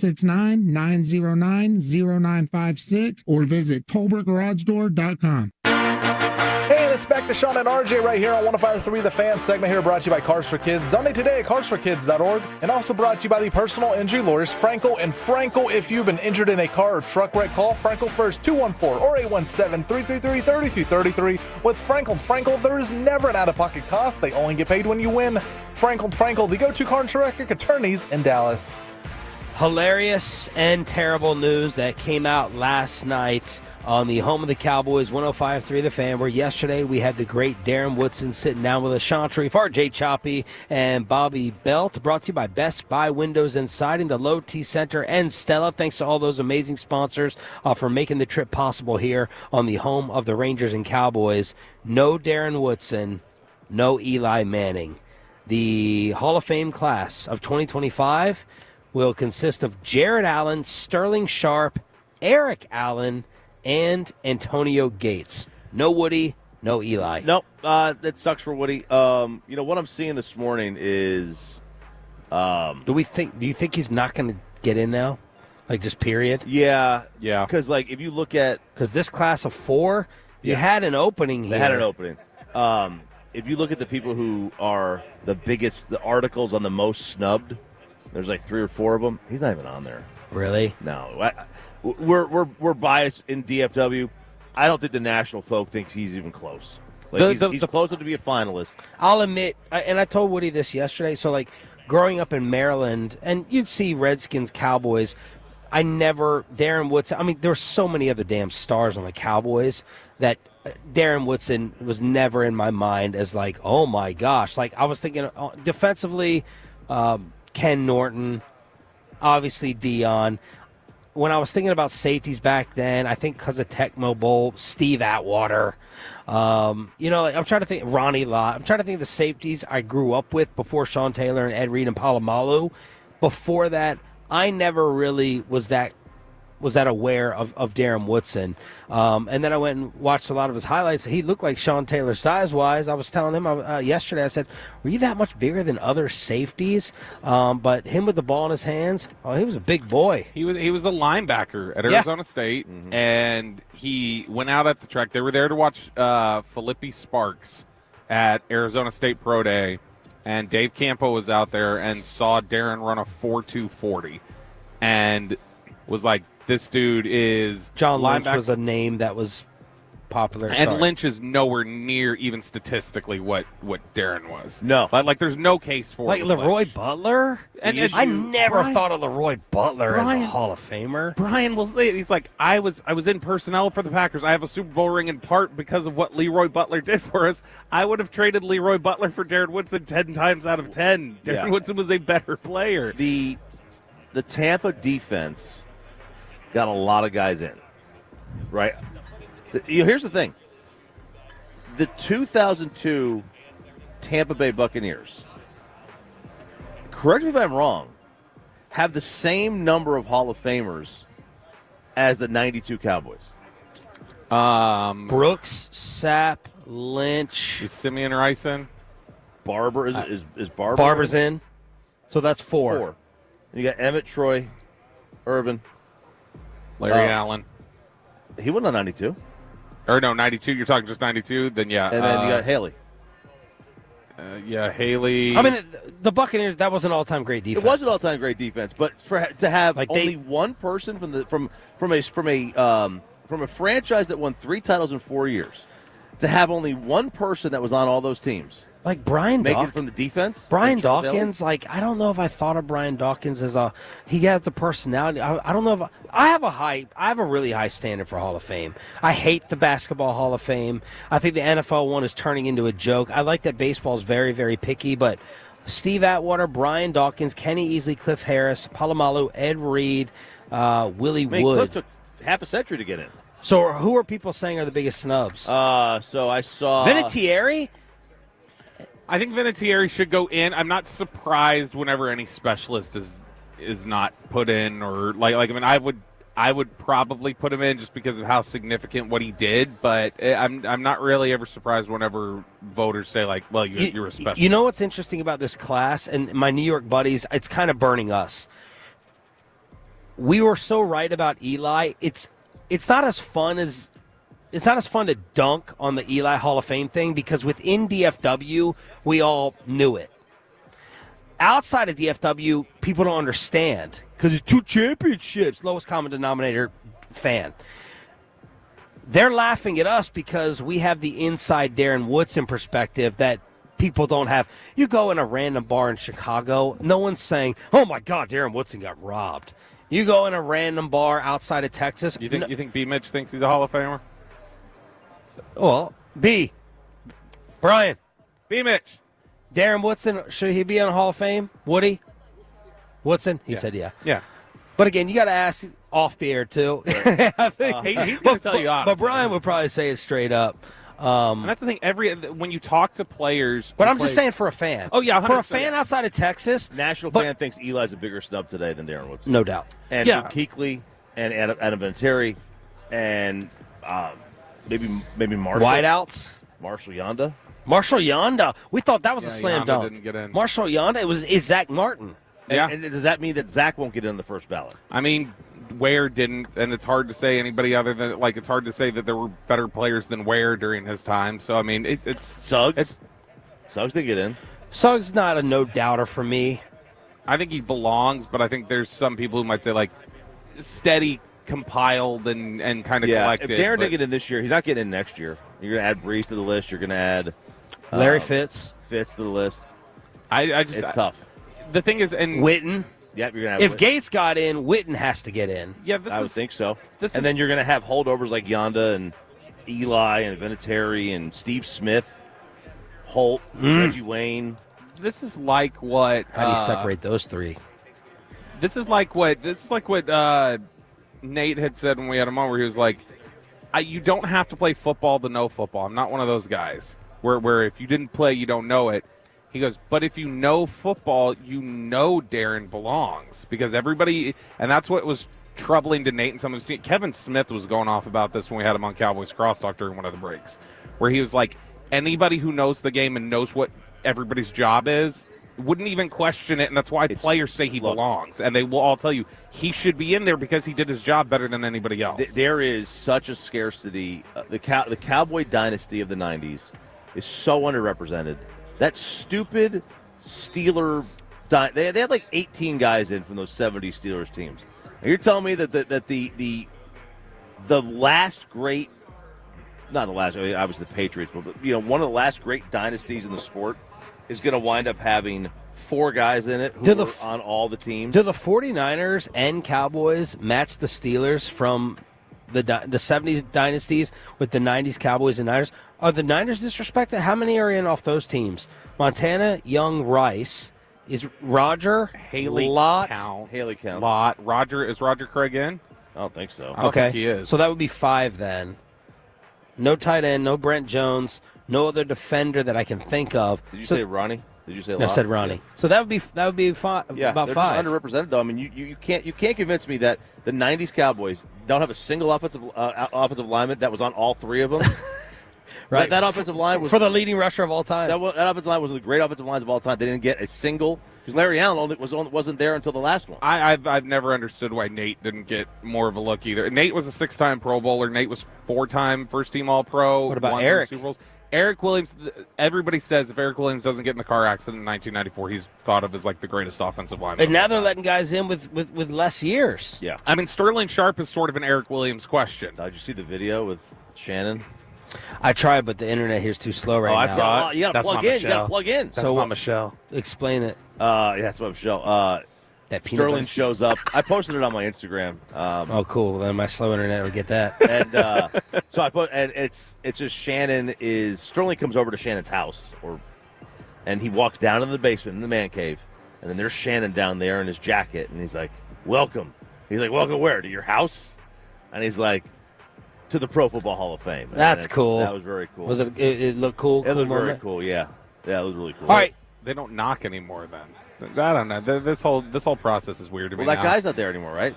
469-909-0956 or visit TolbertGarageDoor.com. And it's back to Sean and RJ right here on 105.3 The Fan segment here, brought to you by Cars for Kids. Donate today at carsforkids.org, and also brought to you by the personal injury lawyers Frankel and Frankel. If you've been injured in a car or truck wreck, call Frankel first, 214 or 817-333-3333. With Frankel, there is never an out-of-pocket cost. They only get paid when you win. Frankel, the go-to car insurance attorneys in Dallas. Hilarious and terrible news that came out last night on the home of the Cowboys, 105.3 The Fan, where yesterday we had the great Darren Woodson sitting down with us, Sean Sharif, RJ Choppy, and Bobby Belt, brought to you by Best Buy Windows and Siding, the Low T Center, and Stella. Thanks to all those amazing sponsors for making the trip possible here on the home of the Rangers and Cowboys. No Darren Woodson, no Eli Manning. The Hall of Fame class of 2025 will consist of Jared Allen, Sterling Sharp, Eric Allen, and Antonio Gates. No Woody, no Eli. Nope, that sucks for Woody. What I'm seeing this morning is, do you think he's not going to get in now? Like, just period? Yeah. Because if you look at, because this class of 4, you had an opening here. They had an opening. If you look at the people who are the biggest, the articles on the most snubbed, there's like 3 or 4 of them. He's not even on there. Really? No. We're biased in DFW. I don't think the national folk thinks he's even close. He's close enough to be a finalist. I'll admit, and I told Woody this yesterday, so growing up in Maryland, and you'd see Redskins, Cowboys, Darren Woodson, there were so many other damn stars on the Cowboys that Darren Woodson was never in my mind as oh my gosh. I was thinking defensively, Ken Norton, obviously Dion. When I was thinking about safeties back then, I think because of Tecmo Bowl, Steve Atwater. I'm trying to think, Ronnie Lott. I'm trying to think of the safeties I grew up with before Sean Taylor and Ed Reed and Palomalu. Before that, I never really was that aware of Darren Woodson. And then I went and watched a lot of his highlights. He looked like Sean Taylor size-wise. I was telling him yesterday, I said, were you that much bigger than other safeties? But him with the ball in his hands, he was a big boy. He was a linebacker at Arizona State, and he went out at the track. They were there to watch Philippi Sparks at Arizona State Pro Day, and Dave Campo was out there and saw Darren run a 4.2 40 and was like, this dude is John Lynch was a name that was popular. And Lynch is nowhere near even statistically what Darren was. No. There's no case for it. Leroy Lynch. Butler? I never thought of Leroy Butler as a Hall of Famer. Brian will say it. He's like, I was in personnel for the Packers. I have a Super Bowl ring in part because of what Leroy Butler did for us. I would have traded Leroy Butler for Darren Woodson 10 times out of 10. Darren Woodson was a better player. The Tampa defense got a lot of guys in, right? Here's the thing. The 2002 Tampa Bay Buccaneers, correct me if I'm wrong, have the same number of Hall of Famers as the 92 Cowboys. Brooks, Sapp, Lynch. Is Simeon Rice in? Barber, is Barber? Barber's in. So that's 4. You got Emmett, Troy, Irvin. Larry Allen. He wasn't on 92. Or no, 92. You're talking just 92? Then, yeah. And then you got Haley. Haley. The Buccaneers, that was an all-time great defense. It was an all-time great defense, but to have only one person from a franchise that won 3 titles in 4 years, to have only one person that was on all those teams. Brian Dawkins. From the defense? Brian Dawkins, I don't know if I thought of Brian Dawkins as he has the personality. I don't know if I have a really high standard for Hall of Fame. I hate the Basketball Hall of Fame. I think the NFL one is turning into a joke. I like that baseball is very, very picky, but Steve Atwater, Brian Dawkins, Kenny Easley, Cliff Harris, Palomalu, Ed Reed, Willie Wood. Cliff took half a century to get in. So who are people saying are the biggest snubs? So I saw Vinatieri. I think Vinatieri should go in. I'm not surprised whenever any specialist is not put in, or I would probably put him in just because of how significant what he did. But I'm not really ever surprised whenever voters say you're a specialist. You know what's interesting about this class and my New York buddies? It's kind of burning us. we were so right about Eli. It's not as fun to dunk on the Eli Hall of Fame thing because within DFW we all knew it. Outside of DFW, people don't understand because it's 2 championships, lowest common denominator fan. They're laughing at us because we have the inside Darren Woodson perspective that people don't have. You go in a random bar in Chicago, no one's saying, "Oh my God, Darren Woodson got robbed." You go in a random bar outside of Texas. You think B. Mitch thinks he's a Hall of Famer? Well, Brian. B. Mitch. Darren Woodson, should he be on Hall of Fame? Would he? Woodson? He said yeah. Yeah. But again, you got to ask off the air, too. I think, he's going to tell you honestly. But Brian would probably say it straight up. And that's the thing. When you talk to players, but I'm just saying for a fan. Oh yeah, for a fan outside of Texas, national fan thinks Eli's a bigger snub today than Darren Woodson. No doubt. And Kuechly and Adam Vinatieri and maybe Marshall. Wideouts. Marshall Yonda. Marshall Yonda. We thought that was a slam Yonda dunk. Didn't get in. Marshall Yonda. Is Zach Martin. And does that mean that Zach won't get in the first ballot? I mean, Ware didn't, and it's hard to say anybody other than it's hard to say that there were better players than Ware during his time. So I mean, it's Suggs. Suggs didn't get in. Suggs not a no doubter for me. I think he belongs, but I think there's some people who might say steady, compiled, and kind of collected. If Darren didn't get in this year, he's not getting in next year. You're going to add Breeze to the list. You're going to add Larry Fitz to the list. It's tough. The thing is, and Witten. Yep, you're gonna have if Gates got in, Witten has to get in. Yeah, I would think so. Then you're going to have holdovers like Yonda and Eli and Vinatieri and Steve Smith, Holt, Reggie Wayne. This is like what? How do you separate those three? This is like what Nate had said when we had him on, where he was like, "You don't have to play football to know football. I'm not one of those guys where if you didn't play, you don't know it." He goes, but if you know football, you know Darren belongs because everybody, and that's what was troubling to Nate and some of the Kevin Smith was going off about this when we had him on Cowboys Crosstalk during one of the breaks, where he was like, anybody who knows the game and knows what everybody's job is wouldn't even question it, and that's why players say he belongs, and they will all tell you he should be in there because he did his job better than anybody else. There is such a scarcity. The Cowboy dynasty of the 90s is so underrepresented. That stupid Steeler they had like 18 guys in from those 70 Steelers teams. And you're telling me that the last great, not the last, obviously the Patriots, but one of the last great dynasties in the sport is going to wind up having 4 guys in it who are on all the teams. Do the 49ers and Cowboys match the Steelers from the 70s dynasties with the 90s Cowboys and Niners? Are the Niners disrespected? How many are in off those teams? Montana, Young, Rice. Is Roger, Haley Lott? counts. Haley counts. Lott. Is Roger Craig in? I don't think so. I don't think he is. So that would be 5 then. No tight end, no Brent Jones, no other defender that I can think of. Did you say Ronnie? Did you say Lott? I said Ronnie. Yeah. So that would be five, yeah, about they're 5. Just underrepresented though. I mean, you can't convince me that the 90s Cowboys don't have a single offensive lineman that was on all 3 of them. Right. That offensive line was for the leading rusher of all time. That offensive line was one of the great offensive lines of all time. They didn't get a single because Larry Allen wasn't there until the last one. I've never understood why Nate didn't get more of a look either. Nate was a 6-time Pro Bowler. Nate was 4-time first-team All-Pro. What about won Eric? Super Bowls. Eric Williams. Everybody says if Eric Williams doesn't get in the car accident in 1994, he's thought of as like the greatest offensive lineman. And now they're letting guys in with less years. Yeah. I mean, Sterling Sharp is sort of an Eric Williams question. Did you see the video with Shannon? I tried, but the internet here's too slow right now. I saw it. You got to plug in. You got to plug in. That's my Michelle. Explain it. Yeah, that's my Michelle. That Sterling shows up. I posted it on my Instagram. Oh, cool. Then my slow internet will get that. And so I put, and it's just Sterling comes over to Shannon's house, and he walks down into the basement in the man cave, and then there's Shannon down there in his jacket, and he's like, "Welcome." He's like, "Welcome where? To your house?" And he's like, "To the Pro Football Hall of Fame." That's cool. That was very cool. Was it? It looked cool. It looked very moment? cool. Yeah, it was really cool. All right. They don't knock anymore then. I don't know. This whole process is weird to me. Well, that guy's not there anymore, right?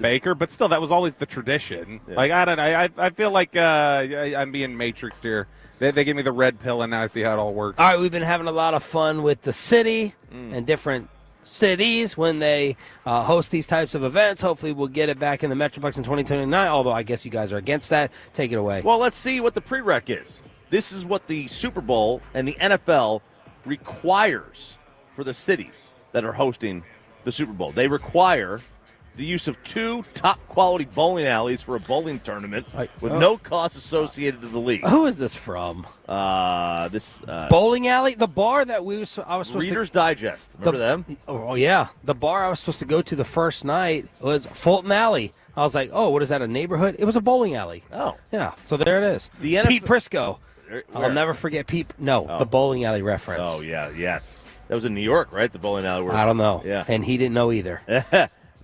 Baker, but still, that was always the tradition. Yeah. Like I don't know. I feel like I'm being matrixed here. They gave me the red pill, and now I see how it all works. All right, we've been having a lot of fun with the city and different cities when they host these types of events. Hopefully we'll get it back in the Metroplex in 2029, although I guess you guys are against that. Take it away. Well, let's see what the prereq is. This is what the Super Bowl and the NFL requires for the cities that are hosting the Super Bowl. They require the use of 2 top-quality bowling alleys for a bowling tournament with no cost associated to the league. Who is this from? Bowling alley? The bar that I was supposed Reader's to... Digest. Remember them? Oh, yeah. The bar I was supposed to go to the first night was Fulton Alley. I was like, oh, what is that, a neighborhood? It was a bowling alley. Oh. Yeah, so there it is. The NFL Pete Prisco. Where? I'll never forget Pete. No, the bowling alley reference. Oh, yeah, yes. That was in New York, right? The bowling alley. I don't know. Yeah. And he didn't know either.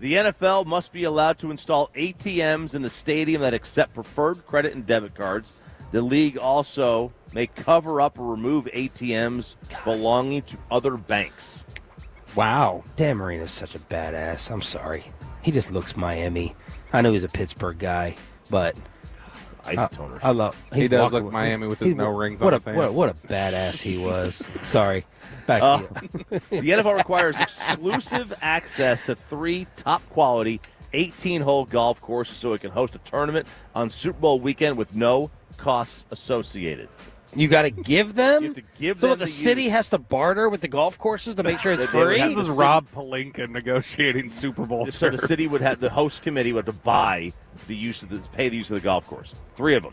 The NFL must be allowed to install ATMs in the stadium that accept preferred credit and debit cards. The league also may cover up or remove ATMs belonging to other banks. Wow. Dan Marino's such a badass. I'm sorry. He just looks Miami. I know he's a Pittsburgh guy, but Isotoner. I love. He does look Miami with his no rings on his hand. What a badass he was. Sorry. Back to you. The NFL requires exclusive access to 3 top-quality 18-hole golf courses so it can host a tournament on Super Bowl weekend with no costs associated. You got to give them? You have to give so them the the city use. has to barter with the golf courses to make sure it's They would free? have This is Rob Pelinka negotiating Super Bowl. So the city would have, the host committee would have to buy the use of pay the use of the golf course. 3 of them.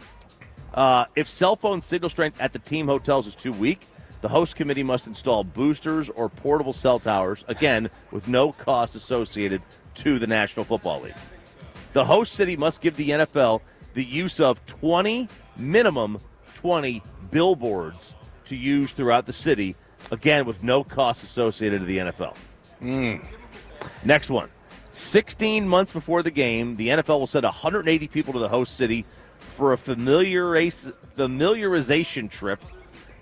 If cell phone signal strength at the team hotels is too weak, the host committee must install boosters or portable cell towers, again, with no cost associated to the National Football League. The host city must give the NFL the use of minimum 20 billboards to use throughout the city, again, with no cost associated to the NFL. Next one. 16 months before the game, the NFL will send 180 people to the host city for a familiarization trip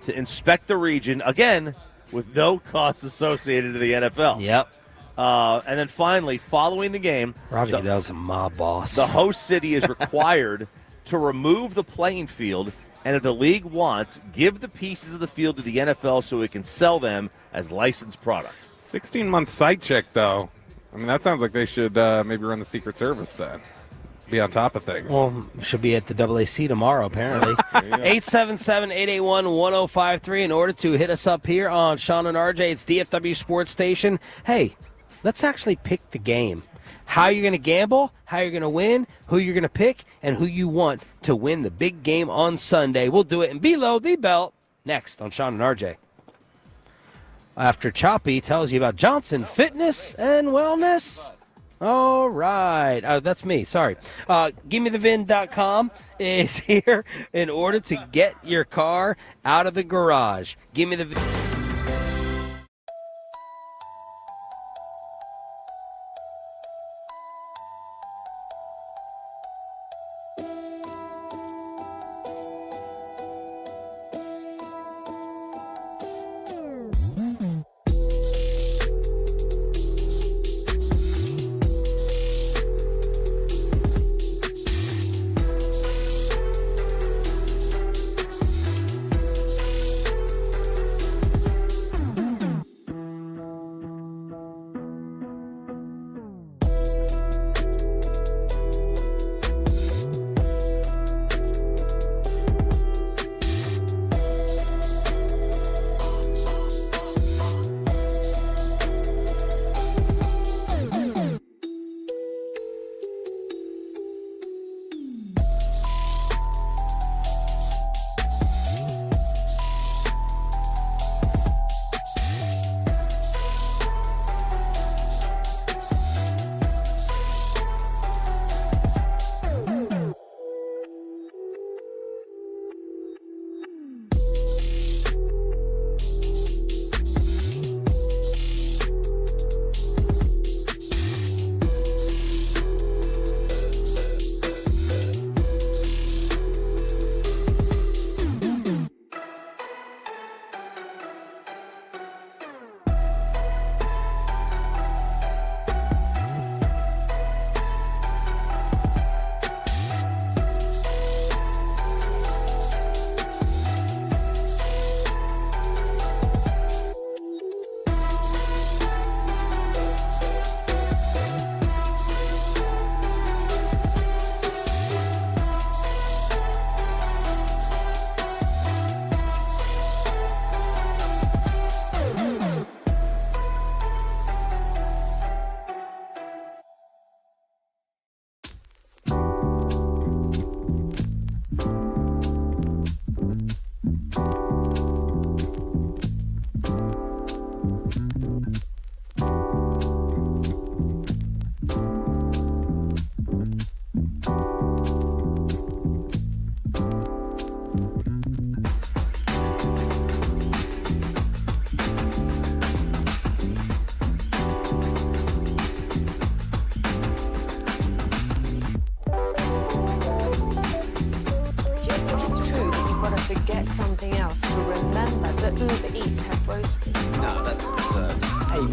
to inspect the region, again, with no costs associated to the NFL. Yep. And then finally, following the game, Roger Goodell's a mob boss. the host city is required to remove the playing field, and if the league wants, give the pieces of the field to the NFL so it can sell them as licensed products. 16-month site check, though. I mean, that sounds like they should maybe run the Secret Service then. Be on top of things. Well, should be at the AAC tomorrow, apparently. 877-881-1053 in order to hit us up here on Sean and RJ. It's DFW Sports Station. Hey, let's actually pick the game. How you're going to gamble, how you're going to win, who you're going to pick, and who you want to win the big game on Sunday. We'll do it in Below the Belt next on Sean and RJ. After Choppy tells you about Johnson Fitness and Wellness. All right. That's me. Sorry. GimmeTheVin.com is here in order to get your car out of the garage. Give me the VIN.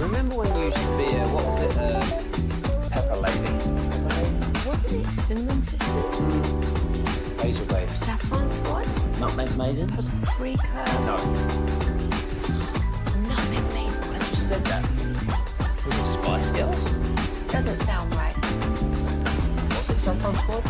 Remember when you used to be what was it? Pepper Lady. Wasn't it Cinnamon Sisters? Razor Babes. Saffron Squad? Nutmeg Maidens. Paprika? No. Nutmeg Maidens. I just said that. Was it Spice Girls? Doesn't sound right. Was it Saffron Squad?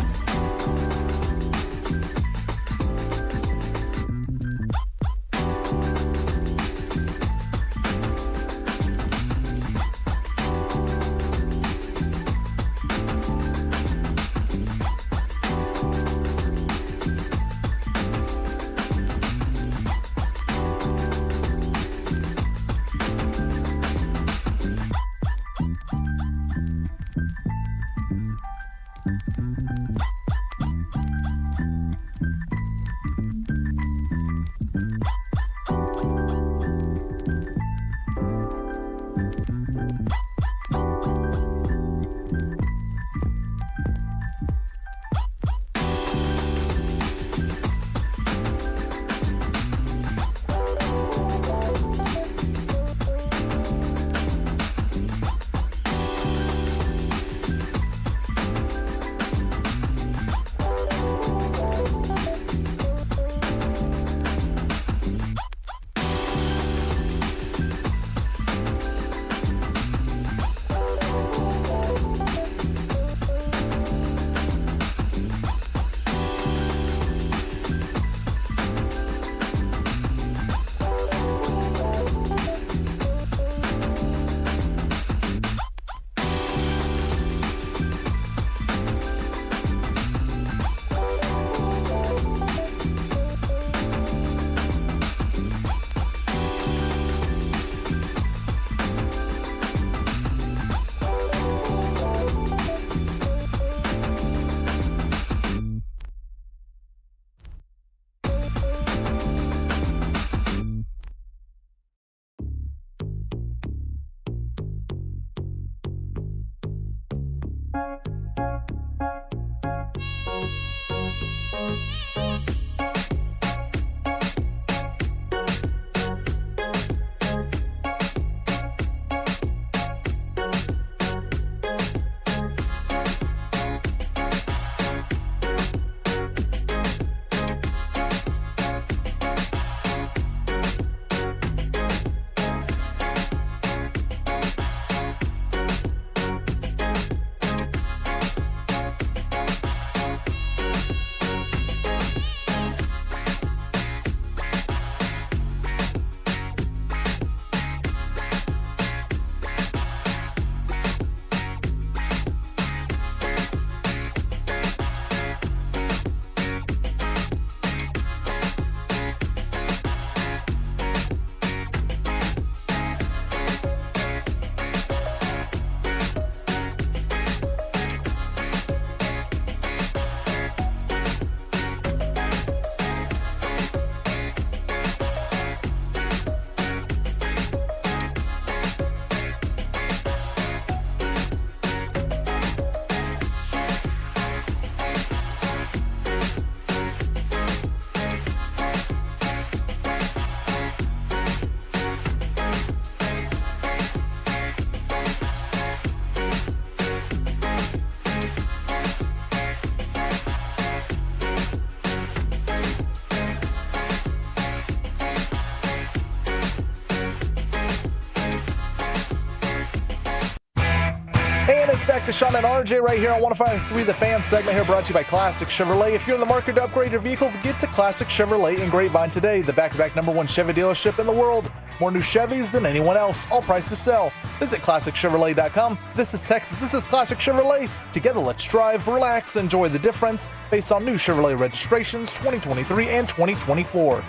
And it's back to Sean and RJ right here on 105.3 The Fan segment here, brought to you by Classic Chevrolet. If you're in the market to upgrade your vehicle, get to Classic Chevrolet in Grapevine today, the back-to-back #1 Chevy dealership in the world. More new Chevys than anyone else, all priced to sell. Visit ClassicChevrolet.com. This is Texas. This is Classic Chevrolet. Together, let's drive, relax, enjoy the difference based on new Chevrolet registrations 2023 and 2024.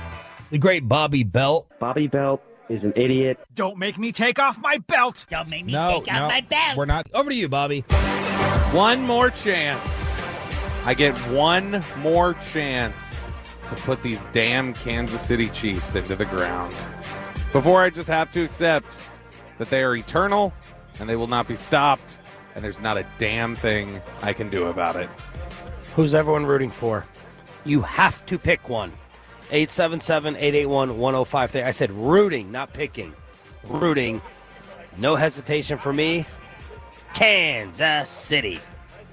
The great Bobby Belt. Bobby Belt is an idiot. Don't make me take off my belt. Don't make me No, take off no, my belt. we're not. Over to you, Bobby. One more chance. I get one more chance to put these damn Kansas City Chiefs into the ground before I just have to accept that they are eternal and they will not be stopped, and there's not a damn thing I can do about it. Who's everyone rooting for? You have to pick one. 877-881-1053. I said rooting, not picking. Rooting. No hesitation for me. Kansas City.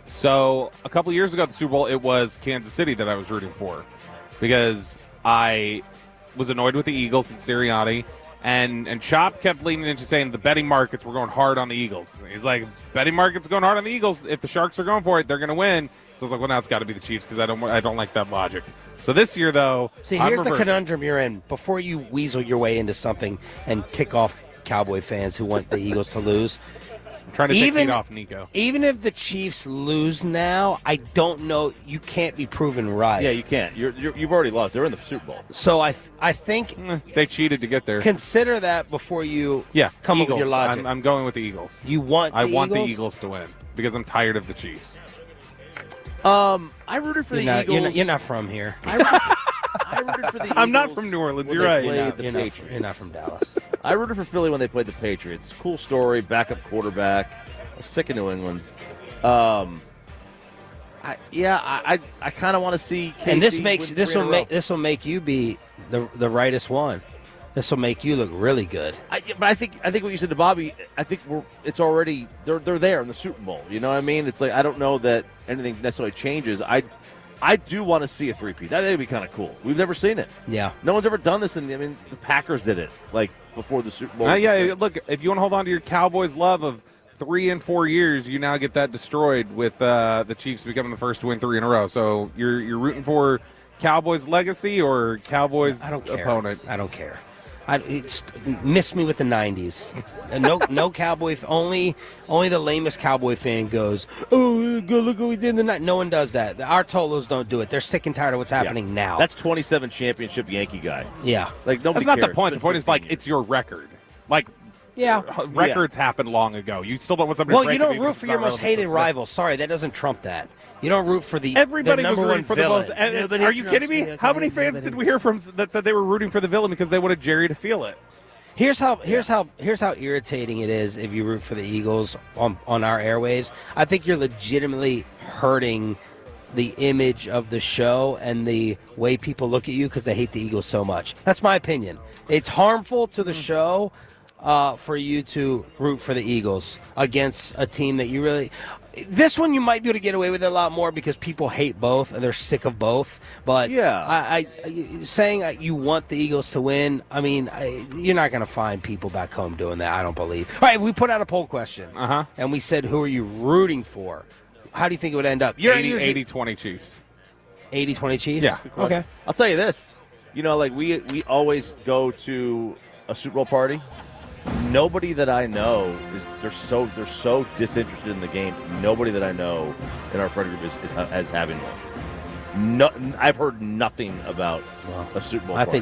So a couple years ago at the Super Bowl, it was Kansas City that I was rooting for because I was annoyed with the Eagles and Sirianni, and Chop kept leaning into saying the betting markets were going hard on the Eagles. He's like, betting markets going hard on the Eagles. If the Sharks are going for it, they're going to win. So I was like, well, now it's got to be the Chiefs because I don't like that logic. So this year, though, see, here's the conundrum you're in. Before you weasel your way into something and tick off Cowboy fans who want the Eagles to lose. Trying to take heat off Nico. Even if the Chiefs lose now, I don't know. You can't be proven right. Yeah, you can't. You've already lost. They're in the Super Bowl. So I think they cheated to get there. Consider that before you come up with your logic. I'm going with the Eagles. You want the I want Eagles? the Eagles to win because I'm tired of the Chiefs. I rooted for the Eagles. You're not from here. I rooted for the Eagles. I'm not from New Orleans. You're right. You're not from Dallas. I rooted for Philly when they played the Patriots. Cool story, backup quarterback. I was sick of New England. I kind of want to see KC And this will make you be the rightest one. This will make you look really good. But I think what you said to Bobby, I think it's already they're there in the Super Bowl. You know what I mean? It's like I don't know that anything necessarily changes. I do want to see a three-peat. That'd be kind of cool. We've never seen it. Yeah. No one's ever done this. The Packers did it, like, before the Super Bowl. Look, if you want to hold on to your Cowboys love of 3 and 4 years, you now get that destroyed with the Chiefs becoming the first to win 3 in a row. So you're rooting for Cowboys legacy or Cowboys opponent? I don't care. Miss me with the 90s. No Cowboy. Only the lamest Cowboy fan goes, oh, go look what we did in the night. No one does that. Our Tolos don't do it. They're sick and tired of what's happening now. That's 27 championship Yankee guy. Yeah. Like nobody That's not cares. the point. The point is like it's your record. Like records happened long ago. You still don't want somebody. Well, you don't root for your most hated rival. Sorry, that doesn't trump that. You don't root for everybody the number was rooting one for villain. the most. Are you kidding me? How many fans did we hear from that said they were rooting for the villain because they wanted Jerry to feel it? Here's how irritating it is if you root for the Eagles on our airwaves. I think you're legitimately hurting the image of the show and the way people look at you because they hate the Eagles so much. That's my opinion. It's harmful to the show for you to root for the Eagles against a team that you really. This one you might be able to get away with it a lot more because people hate both and they're sick of both. But I saying you want the Eagles to win, I mean, you're not going to find people back home doing that, I don't believe. All right, we put out a poll question, and we said, who are you rooting for? How do you think it would end up? 80-20 Chiefs. 80-20 Chiefs? Yeah. Okay. I'll tell you this. Like we always go to a Super Bowl party. Nobody that I know they're so disinterested in the game. Nobody that I know in our friend group is having one. No, I've heard nothing about a Super Bowl party.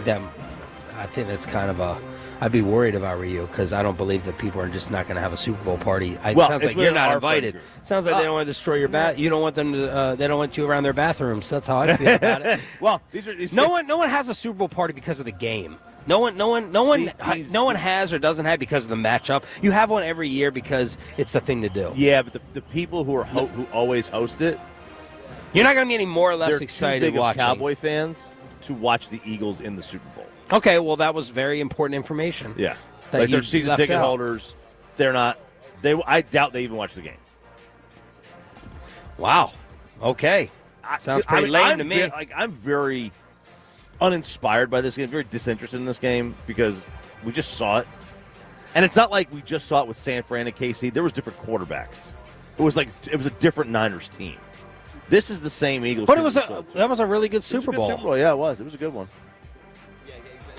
I think that's kind of I'd be worried if I were you because I don't believe that people are just not going to have a Super Bowl party. It sounds like you're not invited. Sounds like they don't want to destroy your You don't want them to. They don't want you around their bathrooms. That's how I feel about it. Well, no one has a Super Bowl party because of the game. No one has or doesn't have because of the matchup. You have one every year because it's the thing to do. Yeah, but the people who always host it, you're not going to be any more or less excited too big watching. Of Cowboy fans to watch the Eagles in the Super Bowl. Okay, well that was very important information. Yeah, like they're season ticket holders. They're not. I doubt they even watch the game. Wow. Okay. Sounds pretty lame to me. I'm very uninspired by this game, very disinterested in this game because we just saw it. And it's not like we just saw it with San Fran and KC. There was different quarterbacks. It was a different Niners team. This is the same Eagles but team. That was a really good Super Bowl. Super Bowl. Yeah, it was. It was a good one.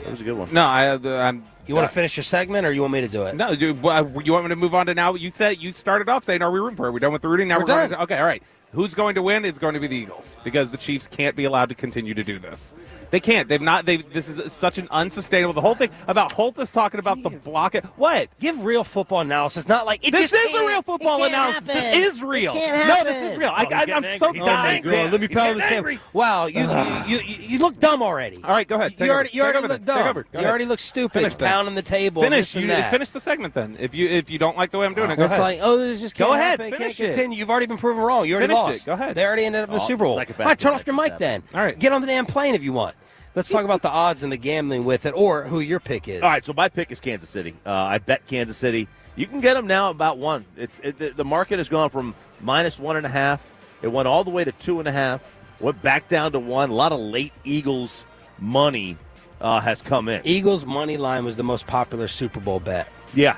It was a good one. No, I'm. You want to finish your segment, or you want me to do it? No, you want me to move on to now? You said you started off saying, "Are we rooting for it? Are we done with the rooting? Now we're done. Okay, all right. Who's going to win? It's going to be the Eagles because the Chiefs can't be allowed to continue to do this. They can't. This is such an unsustainable. The whole thing about Holtis talking about the block. What? Give real football analysis. Not like this is a real football analysis. This is real. No, this is real. I'm so tired. Let me pound the table. Wow, you look dumb already. All right, go ahead. You already look dumb. You already look stupid. Pounding the table. Finish the segment then. If you don't like the way I'm doing it, go ahead. It's like this just go ahead. Finish it. Continue. You've already been proven wrong. You already lost. Go ahead. They already ended up in the Super Bowl. All right, turn off your mic then. All right. Get on the damn plane if you want. Let's talk about the odds and the gambling with it, or who your pick is. All right, so my pick is Kansas City. I bet Kansas City. You can get them now about 1. The market has gone from -1.5. It went all the way to 2.5. Went back down to 1. A lot of late Eagles money has come in. Eagles money line was the most popular Super Bowl bet. Yeah.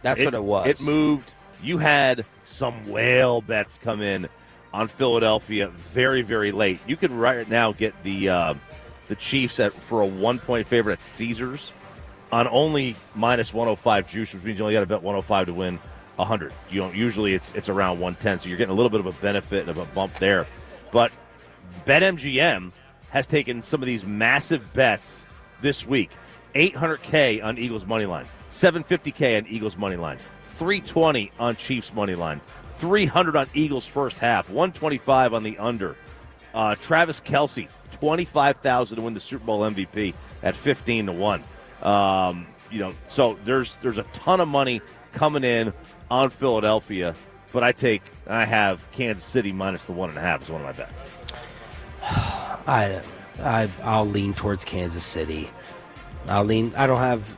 That's what it was. It moved. You had some whale bets come in on Philadelphia very, very late. You could right now get the Chiefs for a 1-point favorite at Caesars on only -105 juice, which means you only got to bet 105 to win 100. You don't usually it's around 110, so you're getting a little bit of a benefit and of a bump there. But BetMGM has taken some of these massive bets this week. $800K on Eagles money line, $750K on Eagles money line, $320 on Chiefs money line, $300 on Eagles first half, $125 on the under. Travis Kelce, $25,000 to win the Super Bowl MVP at 15-1. So there's a ton of money coming in on Philadelphia, but I have Kansas City minus the 1.5 as one of my bets. I'll lean towards Kansas City. I don't have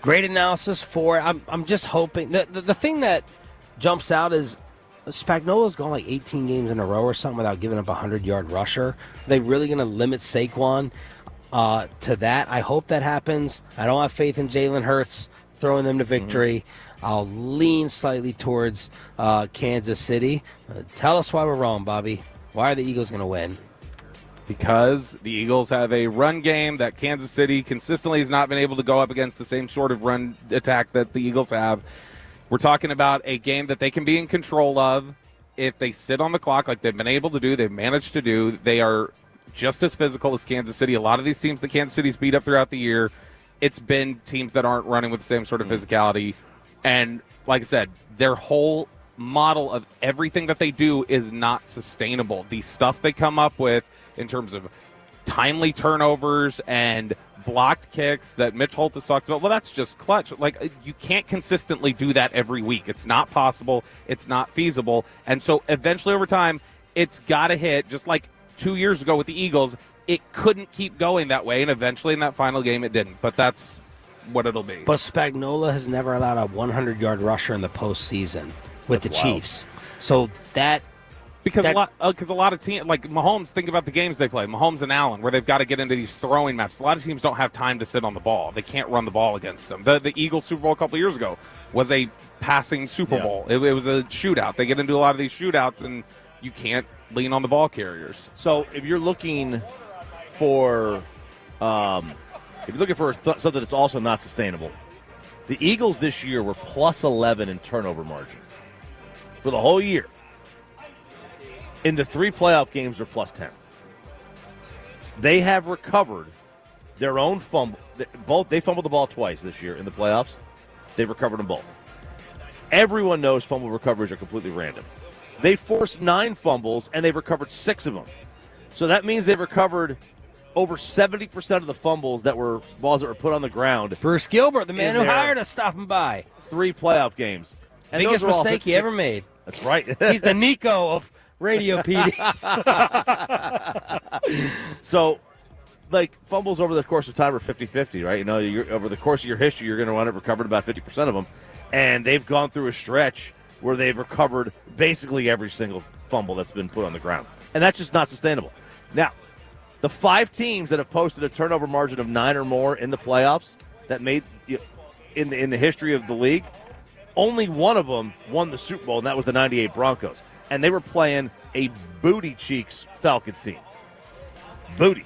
great analysis for it. I'm just hoping the thing that jumps out is Spagnuolo's gone like 18 games in a row or something without giving up a 100-yard rusher. Are they really going to limit Saquon to that? I hope that happens. I don't have faith in Jalen Hurts throwing them to victory. I'll lean slightly towards Kansas City. Tell us why we're wrong, Bobby. Why are the Eagles going to win? Because the Eagles have a run game that Kansas City consistently has not been able to go up against the same sort of run attack that the Eagles have. We're talking about a game that they can be in control of if they sit on the clock like they've been able to do, they've managed to do. They are just as physical as Kansas City. A lot of these teams that Kansas City's beat up throughout the year, it's been teams that aren't running with the same sort of physicality. And like I said, their whole model of everything that they do is not sustainable. The stuff they come up with in terms of timely turnovers and blocked kicks that Mitch Holthus talks about, well, that's just clutch. Like, you can't consistently do that every week. It's not possible. It's not feasible. And so eventually over time, it's got to hit, just like 2 years ago with the Eagles. It couldn't keep going that way, and eventually in that final game it didn't. But that's what it'll be. But Spagnuolo has never allowed a 100-yard rusher in the postseason with the Chiefs. So that... Because a lot of teams, like Mahomes, think about the games they play, Mahomes and Allen, where they've got to get into these throwing matches. A lot of teams don't have time to sit on the ball. They can't run the ball against them. The Eagles Super Bowl a couple of years ago was a passing Super Bowl. It was a shootout. They get into a lot of these shootouts, and you can't lean on the ball carriers. So if you're looking for something that's also not sustainable, the Eagles this year were plus 11 in turnover margin for the whole year. In the 3 playoff games, they're plus 10. They have recovered their own fumble. They fumbled the ball twice this year in the playoffs. They've recovered them both. Everyone knows fumble recoveries are completely random. They forced 9 fumbles, and they've recovered 6 of them. So that means they've recovered over 70% of the fumbles that were balls that were put on the ground. Bruce Gilbert, the man who hired us, stopping by. 3 playoff games. And biggest mistake he ever made. That's right. He's the Nico of radio PDs. So, like, fumbles over the course of time are 50-50, right? You know, over the course of your history, you're going to wind up recovering about 50% of them. And they've gone through a stretch where they've recovered basically every single fumble that's been put on the ground. And that's just not sustainable. Now, the 5 teams that have posted a turnover margin of 9 or more in the playoffs that made in the history of the league, only one of them won the Super Bowl, and that was the 98 Broncos. And they were playing a booty cheeks Falcons team. Booty.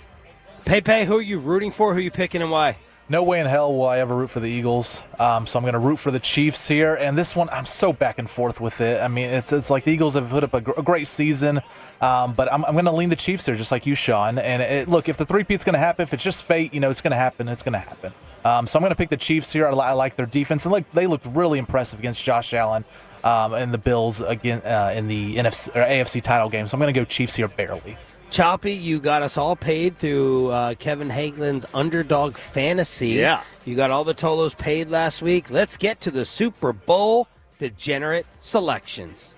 Pepe, who are you rooting for? Who are you picking and why? No way in hell will I ever root for the Eagles, so I'm going to root for the Chiefs here. And this one, I'm so back and forth with it. I mean, it's like the Eagles have put up a great season, but I'm going to lean the Chiefs here, just like you, Sean. And look, if the three-peat's going to happen, if it's just fate, it's going to happen. It's going to happen. So I'm going to pick the Chiefs here. I like their defense, and they looked really impressive against Josh Allen and the Bills again in the NFC or AFC title game. So I'm going to go Chiefs here barely. Choppy, you got us all paid through Kevin Hagelin's Underdog Fantasy. Yeah. You got all the Tolos paid last week. Let's get to the Super Bowl Degenerate selections.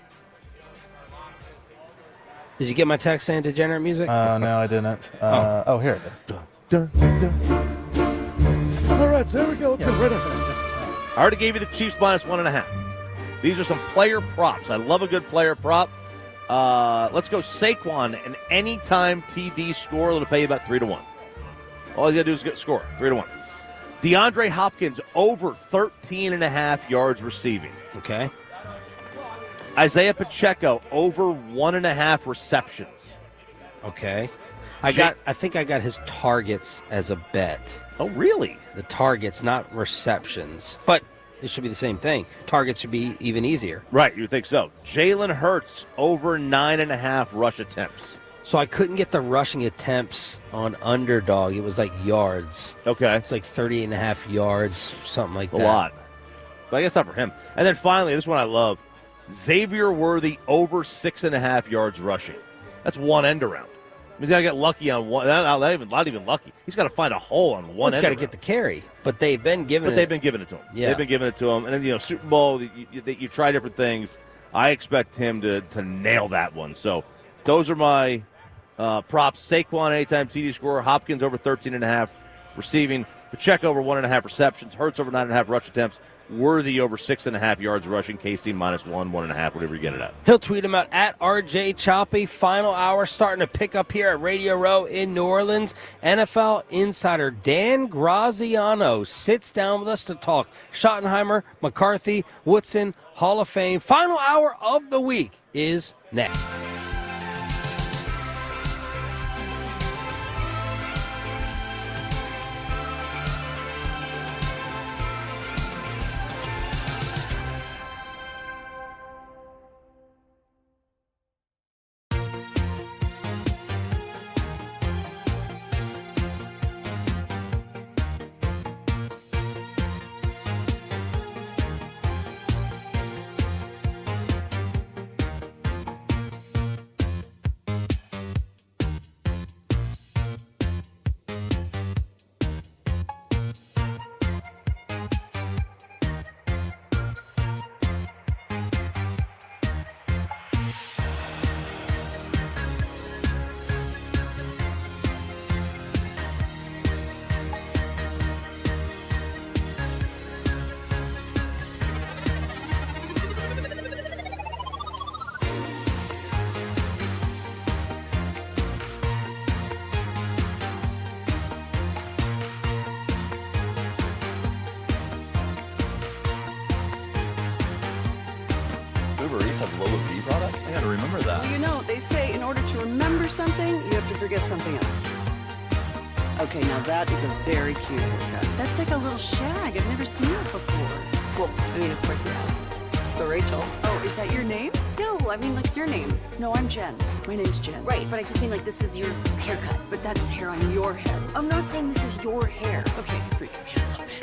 Did you get my text saying degenerate music? No, I didn't. Here it is. Dun, dun. All right, so here we go. Let's get rid of it. I already gave you the Chiefs minus 1.5. These are some player props. I love a good player prop. Let's go Saquon, an anytime TD score. It'll pay you about 3-1. All you got to do is score 3-1. DeAndre Hopkins over 13.5 yards receiving. Okay. Isaiah Pacheco over 1.5 receptions. Okay. I think I got his targets as a bet. Oh, really? The targets, not receptions. But it should be the same thing. Targets should be even easier. Right, you would think so. Jalen Hurts over 9.5 rush attempts. So I couldn't get the rushing attempts on underdog. It was like yards. Okay. It's like 38.5 yards, something like that. A lot. But I guess not for him. And then finally, this one I love. Xavier Worthy over 6.5 yards rushing. That's one end around. He's got to get lucky on one. Not even lucky. He's got to find a hole on one end. He's got to get the carry. But they've been giving it. They've been giving it to him. Yeah. They've been giving it to him. And then, Super Bowl, you try different things. I expect him to nail that one. So those are my props. Saquon, anytime TD score. Hopkins over 13.5 receiving. Pacheco over 1.5 receptions. Hurts over 9.5 rush attempts. Worthy over 6.5 yards rushing. KC minus 1.5, whatever you get it at. He'll tweet him out at RJ Choppy. Final hour starting to pick up here at Radio Row in New Orleans. NFL insider Dan Graziano sits down with us to talk Schottenheimer, McCarthy, Woodson, Hall of Fame. Final hour of the week is next. Uber Eats has lower fee products? I gotta remember that. Well, they say in order to remember something, you have to forget something else. Okay, now that is a very cute haircut. That's like a little shag. I've never seen it before. Well, of course you have. It's the Rachel. Oh, is that your name? No, your name. No, I'm Jen. My name's Jen. Right, but I just mean this is your haircut. But that's hair on your head. I'm not saying this is your hair. Okay, freak me out a little bit.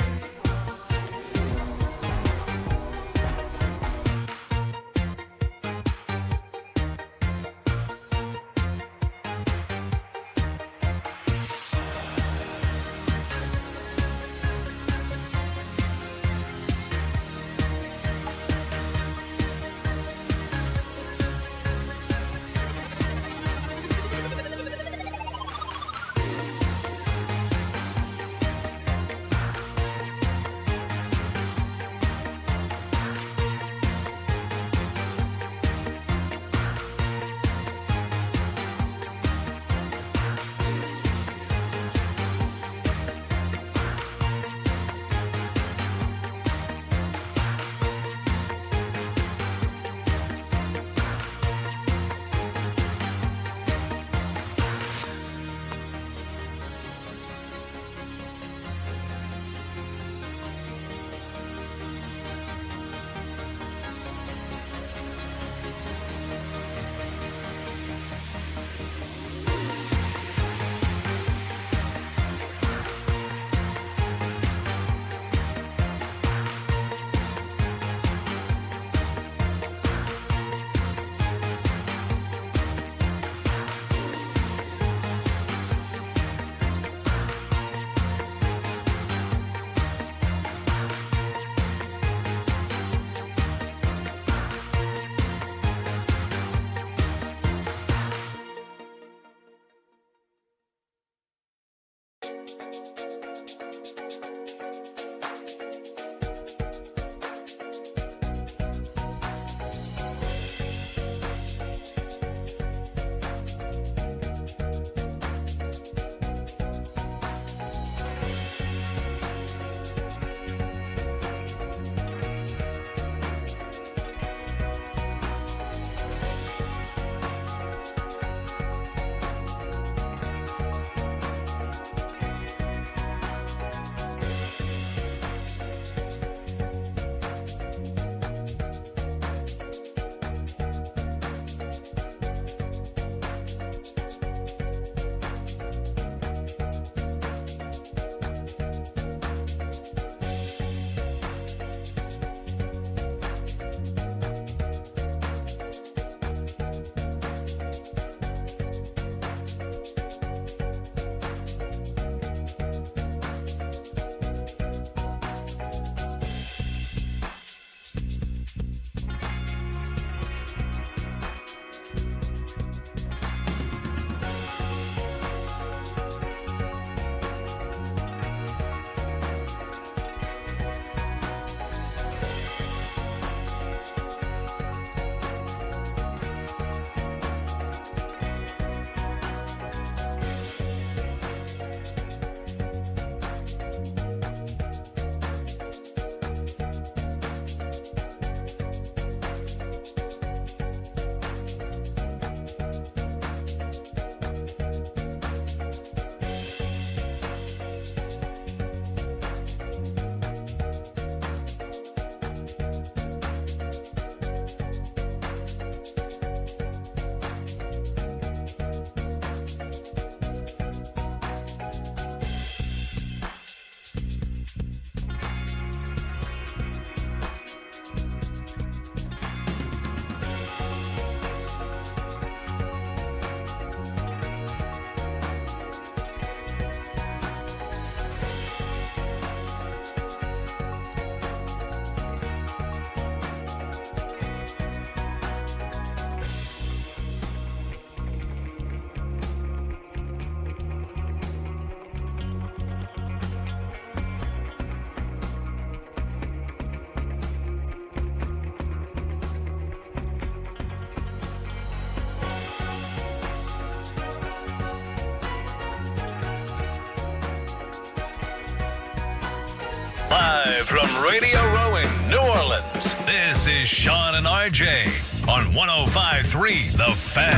Live from Radio Row in New Orleans, this is Sean and RJ on 105.3 The Fan.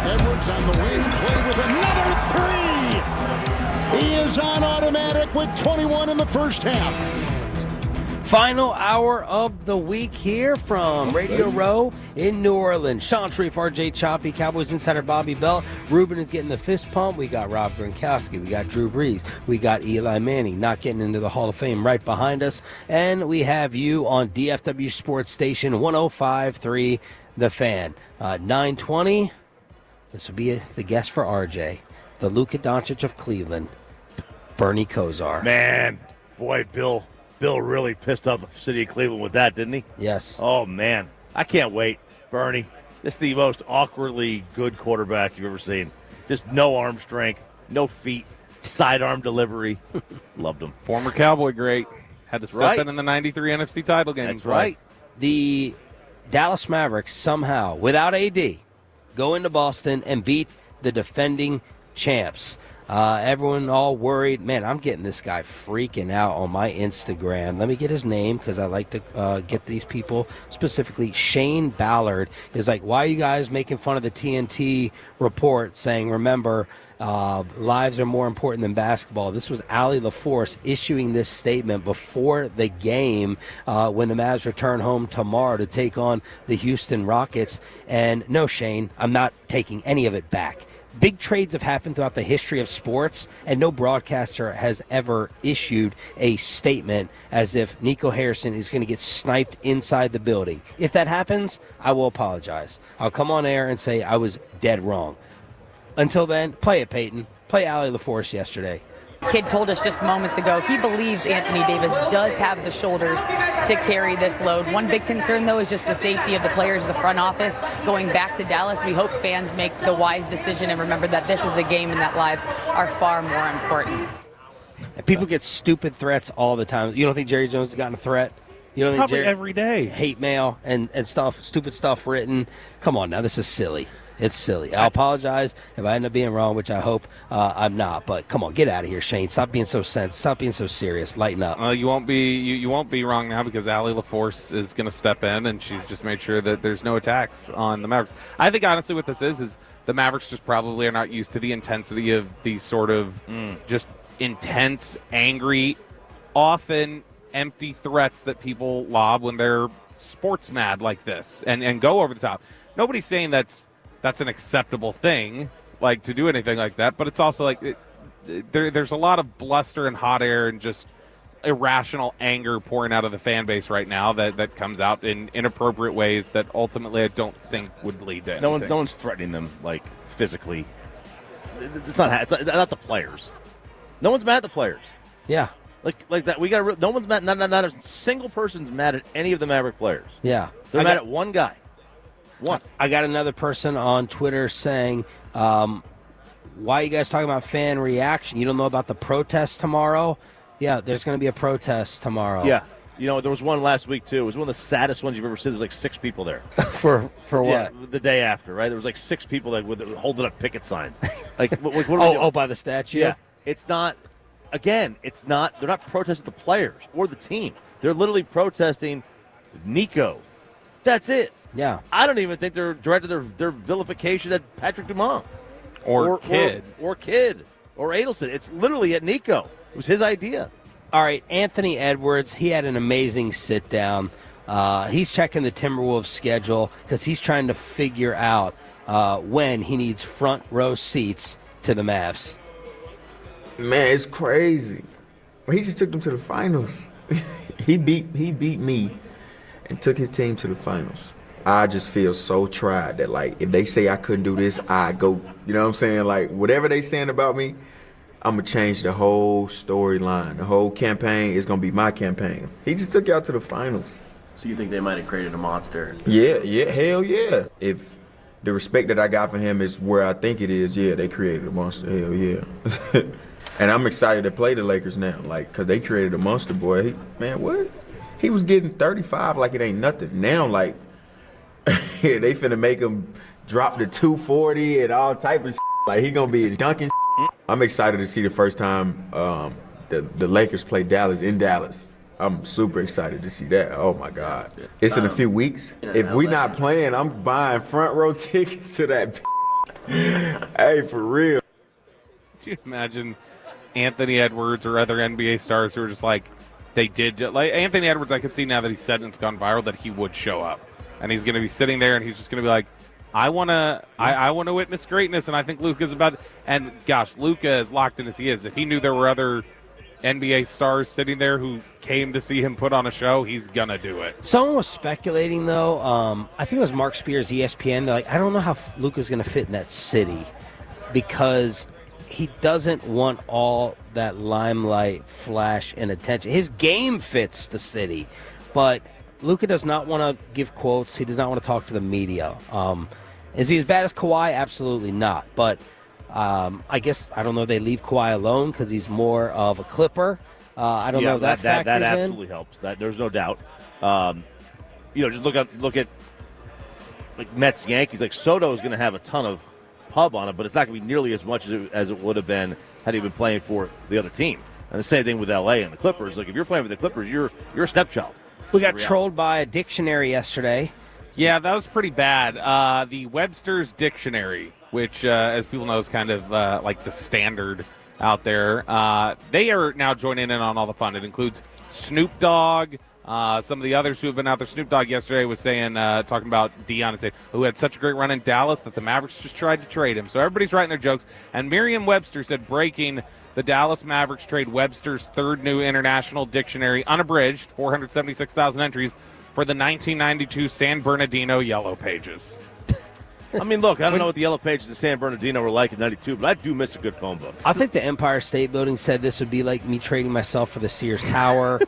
Edwards on the wing, Clay with another three. He is on automatic with 21 in the first half. Final hour of the week here from Radio Row in New Orleans. Sean Sharif, RJ Choppy, Cowboys insider Bobby Bell. Ruben is getting the fist pump. We got Rob Gronkowski. We got Drew Brees. We got Eli Manning not getting into the Hall of Fame right behind us. And we have you on DFW Sports Station 105.3 The Fan. 9:20. This will be the guest for RJ. The Luka Doncic of Cleveland, Bernie Kosar. Man, boy, Bill really pissed off the city of Cleveland with that, didn't he? Yes. Oh, man. I can't wait. Bernie, this is the most awkwardly good quarterback you've ever seen. Just no arm strength, no feet, sidearm delivery. Loved him. Former Cowboy great. Had to step in the 93 NFC title game. That's right. The Dallas Mavericks somehow, without AD, go into Boston and beat the defending champs. Everyone all worried. Man, I'm getting this guy freaking out on my Instagram. Let me get his name because I like to get these people specifically. Shane Ballard is like, why are you guys making fun of the TNT report saying, remember, lives are more important than basketball? This was Allie LaForce issuing this statement before the game when the Mavs return home tomorrow to take on the Houston Rockets. And no, Shane, I'm not taking any of it back. Big trades have happened throughout the history of sports, and no broadcaster has ever issued a statement as if Nico Harrison is going to get sniped inside the building. If that happens, I will apologize. I'll come on air and say I was dead wrong. Until then, play it, Peyton. Play Allie LaForce yesterday. Kid told us just moments ago he believes Anthony Davis does have the shoulders to carry this load. One big concern, though, is just the safety of the players, the front office. Going back to Dallas, we hope fans make the wise decision and remember that this is a game and that lives are far more important. And people get stupid threats all the time. You don't think Jerry Jones has gotten a threat? You don't Probably think every day. Hate mail and stuff, stupid stuff written. Come on now, this is silly. It's silly. I apologize if I end up being wrong, which I hope I'm not. But come on, get out of here, Shane. Stop being so Stop being so serious. Lighten up. You won't be wrong now because Allie LaForce is going to step in, and she's just made sure that there's no attacks on the Mavericks. I think honestly, what this is the Mavericks just probably are not used to the intensity of these sort of just intense, angry, often empty threats that people lob when they're sports mad like this and go over the top. Nobody's saying that's an acceptable thing, like to do anything like that. But it's also like there's a lot of bluster and hot air and just irrational anger pouring out of the fan base right now that comes out in inappropriate ways that ultimately I don't think would lead to anything. No one's threatening them like physically. It's not the players. No one's mad at the players. Yeah. Like that. No one's mad. Not a single person's mad at any of the Maverick players. Yeah. They're mad at one guy. One. I got another person on Twitter saying, why are you guys talking about fan reaction? You don't know about the protest tomorrow? Yeah, there's going to be a protest tomorrow. Yeah. You know, there was one last week, too. It was one of the saddest ones you've ever seen. There's like 6 people there. For what? Yeah, the day after, right? There was like 6 people that were holding up picket signs. Like, what are we doing? By the statue? Yeah. It's not, again, they're not protesting the players or the team. They're literally protesting Nico. That's it. Yeah. I don't even think they're directed their vilification at Patrick Dumont. Or Kid. Or Adelson. It's literally at Nico. It was his idea. All right, Anthony Edwards, he had an amazing sit-down. He's checking the Timberwolves schedule because he's trying to figure out when he needs front row seats to the Mavs. Man, it's crazy. Well, he just took them to the finals. he beat me and took his team to the finals. I just feel so tried that, like, if they say I couldn't do this, I go. You know what I'm saying? Like, whatever they saying about me, I'm going to change the whole storyline. The whole campaign is going to be my campaign. He just took y'all to the finals. So you think they might have created a monster? Yeah, hell yeah. If the respect that I got for him is where I think it is, yeah, they created a monster. Hell yeah. And I'm excited to play the Lakers now, like, because they created a monster, boy. Man, what? He was getting 35 like it ain't nothing. Now, like, they finna make him drop to 240 and all type of shit. Like, he gonna be dunking shit. I'm excited to see the first time the Lakers play Dallas in Dallas. I'm super excited to see that. Oh my God. It's in a few weeks. If we not playing, I'm buying front row tickets to that. Hey, for real. Do you imagine Anthony Edwards or other NBA stars who are just like, they did, like Anthony Edwards, I could see now that he's said and it's gone viral that he would show up. And he's going to be sitting there and he's just going to be like, I want to witness greatness, and I think Luka's about – and, gosh, Luka, as locked in as he is, if he knew there were other NBA stars sitting there who came to see him put on a show, he's going to do it. Someone was speculating, though. I think it was Mark Spears, ESPN. They're like, I don't know how Luka's going to fit in that city because he doesn't want all that limelight, flash, and attention. His game fits the city, but Luka does not want to give quotes. He does not want to talk to the media. Is he as bad as Kawhi? Absolutely not. But I guess, I don't know, they leave Kawhi alone because he's more of a Clipper. I don't know if that factors that absolutely helps. That there's no doubt. Just look at like Mets, Yankees. Like Soto is going to have a ton of pub on it, but it's not going to be nearly as much as it would have been had he been playing for the other team. And the same thing with LA and the Clippers. Like if you're playing with the Clippers, you're a stepchild. We got trolled by a dictionary yesterday. Yeah, that was pretty bad. The Webster's Dictionary, which, as people know, is kind of like the standard out there. They are now joining in on all the fun. It includes Snoop Dogg. Some of the others who have been out there. Snoop Dogg yesterday was saying, talking about Deion and saying, who had such a great run in Dallas that the Mavericks just tried to trade him. So everybody's writing their jokes. And Merriam-Webster said, breaking, the Dallas Mavericks trade Webster's third new international dictionary, unabridged, 476,000 entries, for the 1992 San Bernardino Yellow Pages. I mean, look, I don't know what the Yellow Pages of San Bernardino were like in 92, but I do miss a good phone book. I think the Empire State Building said this would be like me trading myself for the Sears Tower.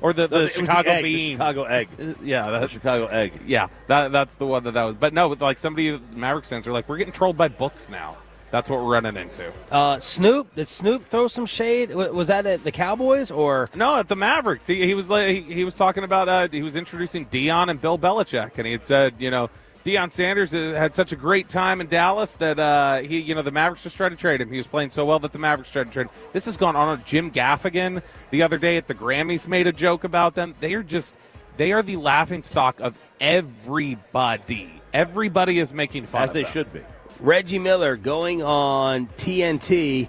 Or the Chicago Bean. The Chicago Egg. Yeah, the Chicago Egg. Yeah, that's the one that was. But no, like somebody, Mavericks fans are like, we're getting trolled by books now. That's what we're running into. Snoop, did Snoop throw some shade? Was that at the Cowboys or no? At the Mavericks. He was like he was talking about he was introducing Deion and Bill Belichick, and he had said, Deion Sanders had such a great time in Dallas that the Mavericks just tried to trade him. He was playing so well that the Mavericks tried to trade him. This has gone on. Jim Gaffigan the other day at the Grammys made a joke about them. They are the laughingstock of everybody. Everybody is making fun as of they them. should be. Reggie Miller going on TNT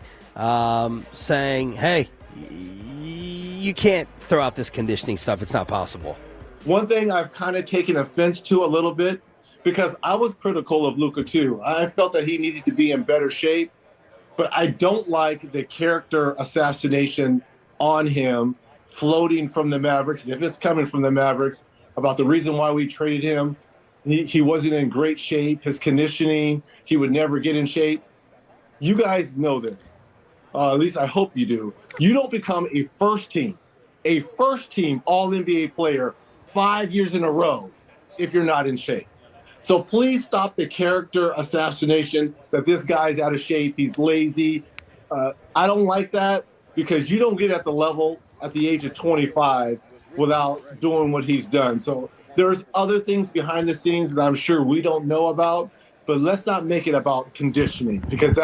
saying, hey, you can't throw out this conditioning stuff. It's not possible. One thing I've kind of taken offense to a little bit, because I was critical of Luka too. I felt that he needed to be in better shape, but I don't like the character assassination on him floating from the Mavericks. If it's coming from the Mavericks about the reason why we traded him, he wasn't in great shape, his conditioning, he would never get in shape. You guys know this. At least I hope you do. You don't become a first team All-NBA player 5 years in a row if you're not in shape. So please stop the character assassination that this guy's out of shape, he's lazy. I don't like that because you don't get at the level at the age of 25 without doing what he's done. So there's other things behind the scenes that I'm sure we don't know about, but let's not make it about conditioning because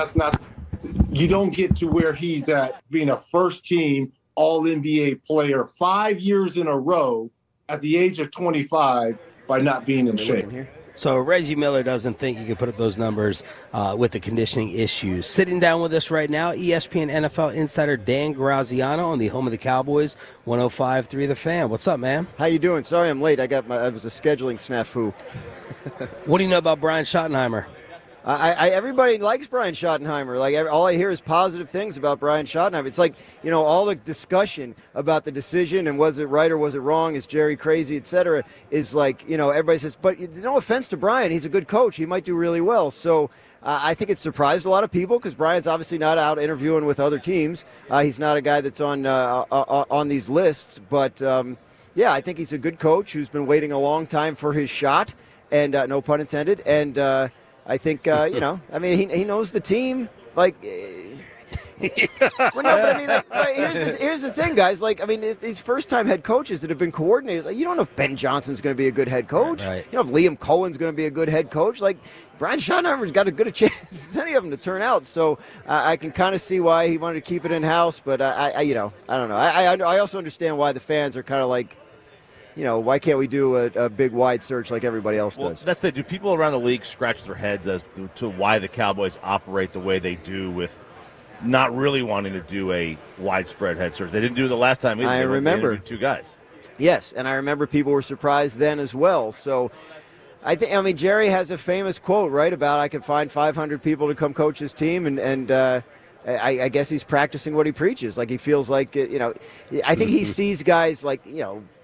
you don't get to where he's at being a first team All-NBA player 5 years in a row at the age of 25 by not being in shape. So Reggie Miller doesn't think you can put up those numbers with the conditioning issues. Sitting down with us right now, ESPN NFL insider Dan Graziano on the home of the Cowboys, 105.3 The Fan. What's up, man? How you doing? Sorry I'm late. I was a scheduling snafu. What do you know about Brian Schottenheimer? Everybody likes Brian Schottenheimer. Like all I hear is positive things about Brian Schottenheimer. It's like, all the discussion about the decision and was it right or was it wrong, is Jerry crazy, etc. is like, everybody says, but no offense to Brian, he's a good coach. He might do really well. So I think it surprised a lot of people because Brian's obviously not out interviewing with other teams. He's not a guy that's on these lists. But, I think he's a good coach who's been waiting a long time for his shot, and no pun intended. And I think, he knows the team. Like, Well, no, but I mean, here's the thing, guys. Like, I mean, these first-time head coaches that have been coordinators, like, you don't know if Ben Johnson's going to be a good head coach. Right. You know if Liam Cohen's going to be a good head coach. Like, Brian Schottenheimer's got as good a chance as any of them to turn out. So I can kind of see why he wanted to keep it in-house. But I don't know. I also understand why the fans are kind of like, why can't we do a big wide search like everybody else does? That's do people around the league scratch their heads as to why the Cowboys operate the way they do with not really wanting to do a widespread head search? They didn't do it the last time either. I remember. They 2 guys. Yes, and I remember people were surprised then as well. So I mean, Jerry has a famous quote, right, about I could find 500 people to come coach his team, and I guess he's practicing what he preaches. Like, he feels like, I think he sees guys like,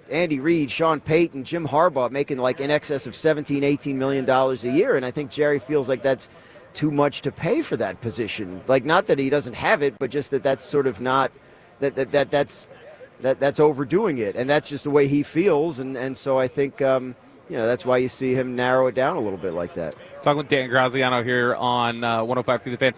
Andy Reid, Sean Payton, Jim Harbaugh making like in excess of $17, $18 million a year, and I think Jerry feels like that's too much to pay for that position. Like, not that he doesn't have it, but just that's sort of not that's overdoing it, and that's just the way he feels, and so I think that's why you see him narrow it down a little bit like that. Talking with Dan Graziano here on 105 through the Fan.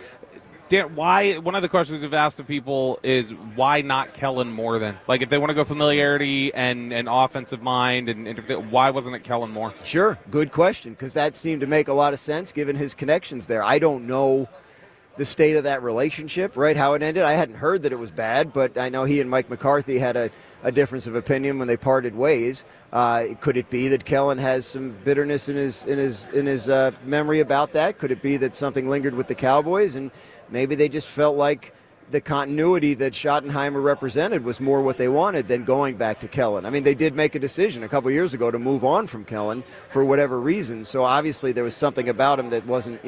Dan, one of the questions we've asked of people is why not Kellen Moore then? Like, if they want to go familiarity and offensive mind, and why wasn't it Kellen Moore? Sure, good question, because that seemed to make a lot of sense given his connections there. I don't know the state of that relationship, right, how it ended. I hadn't heard that it was bad, but I know he and Mike McCarthy had a difference of opinion when they parted ways. Could it be that Kellen has some bitterness in his memory about that? Could it be that something lingered with the Cowboys, and maybe they just felt like the continuity that Schottenheimer represented was more what they wanted than going back to Kellen? I mean, they did make a decision a couple years ago to move on from Kellen for whatever reason, so obviously there was something about him that wasn't,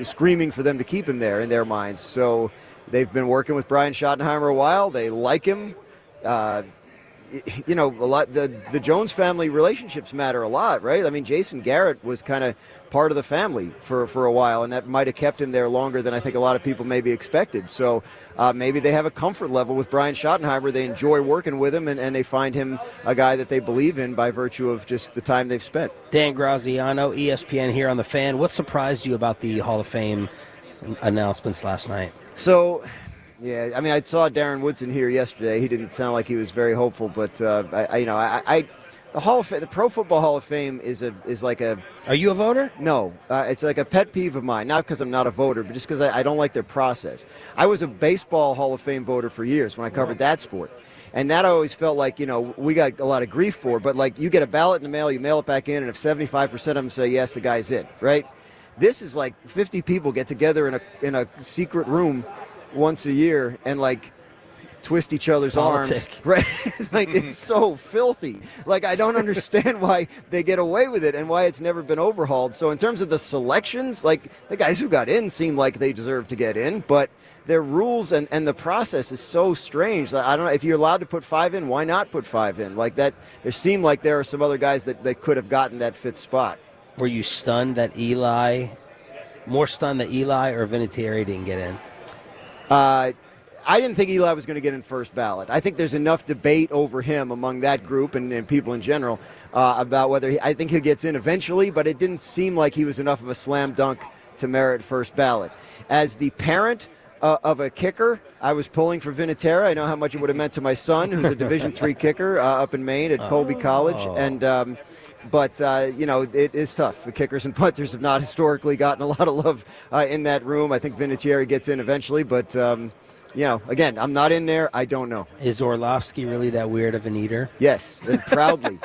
screaming for them to keep him there in their minds. So they've been working with Brian Schottenheimer a while. They like him. A lot. The Jones family relationships matter a lot, right? I mean, Jason Garrett was kind of part of the family for a while, and that might have kept him there longer than I think a lot of people maybe expected. So maybe they have a comfort level with Brian Schottenheimer. They enjoy working with him, and they find him a guy that they believe in by virtue of just the time they've spent. Dan Graziano, ESPN here on The Fan. What surprised you about the Hall of Fame announcements last night? So, yeah, I mean, I saw Darren Woodson here yesterday. He didn't sound like he was very hopeful, but the Hall of Fame, the Pro Football Hall of Fame is like a. Are you a voter? No, it's like a pet peeve of mine. Not because I'm not a voter, but just because I don't like their process. I was a baseball Hall of Fame voter for years when I covered that sport, and that I always felt like we got a lot of grief for. But like, you get a ballot in the mail, you mail it back in, and if 75% of them say yes, the guy's in. Right? This is like 50 people get together in a secret room once a year and like twist each other's arms. Right? It's like, it's so filthy. Like, I don't understand why they get away with it and why it's never been overhauled. So in terms of the selections, like, the guys who got in seem like they deserve to get in, but their rules and the process is so strange. I don't know, if you're allowed to put 5 in, why not put 5 in? Like, that, there seemed like there are some other guys that could have gotten that 5th spot. Were you stunned that more stunned that Eli or Vinatieri didn't get in? I didn't think Eli was going to get in first ballot. I think there's enough debate over him among that group and people in general about whether I think he gets in eventually, but it didn't seem like he was enough of a slam dunk to merit first ballot. As the parent of a kicker, I was pulling for Vinatieri. I know how much it would have meant to my son, who's a Division III kicker up in Maine at Colby College, and. But it is tough. The kickers and punters have not historically gotten a lot of love in that room. I think Vinatieri gets in eventually, but again, I'm not in there. I don't know. Is Orlovsky really that weird of an eater? Yes, and proudly.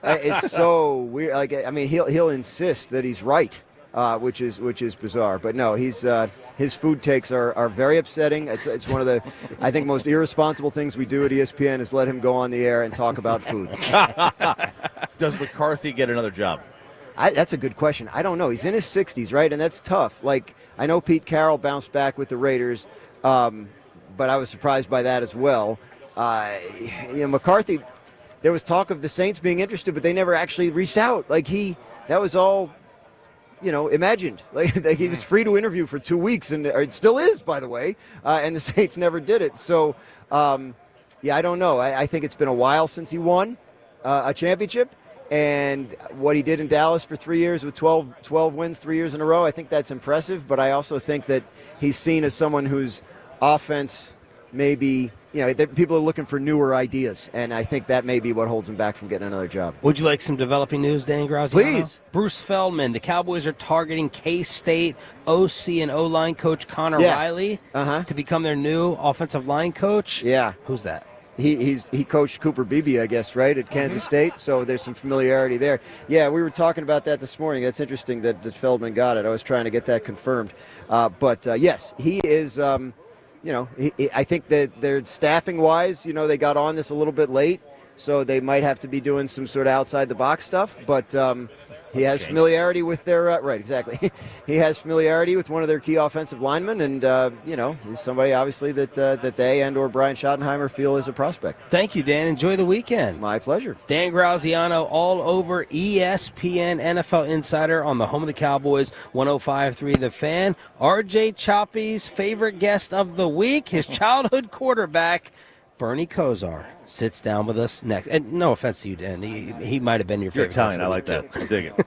It's so weird. Like, I mean, he'll insist that he's right, which is bizarre. But no, his food takes are very upsetting. It's one of the, I think, most irresponsible things we do at ESPN is let him go on the air and talk about food. Does McCarthy get another job? That's a good question. I don't know. He's in his 60s, right? And that's tough. Like, I know Pete Carroll bounced back with the Raiders, but I was surprised by that as well. McCarthy, there was talk of the Saints being interested, but they never actually reached out. Like, that was all, imagined. Like, he was free to interview for 2 weeks, and it still is, by the way, and the Saints never did it. So, I don't know. I think it's been a while since he won a championship. And what he did in Dallas for 3 years with 12 wins 3 years in a row, I think that's impressive. But I also think that he's seen as someone whose offense maybe, people are looking for newer ideas. And I think that may be what holds him back from getting another job. Would you like some developing news, Dan Graziano? Please. Bruce Feldman, the Cowboys are targeting K-State OC and O-line coach Connor Yeah. Riley to become their new offensive line coach. Yeah. Who's that? He coached Cooper Beebe, I guess, right, at Kansas State, so there's some familiarity there. Yeah, we were talking about that this morning. That's interesting that Feldman got it. I was trying to get that confirmed. But yes, he is, I think that they're staffing-wise, they got on this a little bit late, so they might have to be doing some sort of outside-the-box stuff, but he has familiarity with their right, exactly. He has familiarity with one of their key offensive linemen, and he's somebody obviously that they and or Brian Schottenheimer feel is a prospect. Thank you, Dan. Enjoy the weekend. My pleasure. Dan Graziano, all over ESPN NFL Insider on the home of the Cowboys, 105.3 The Fan. RJ Choppy's favorite guest of the week, his childhood quarterback, Bernie Kosar, sits down with us next. And no offense to you, Dan. He might have been your favorite. You're Italian. I like that. I dig it.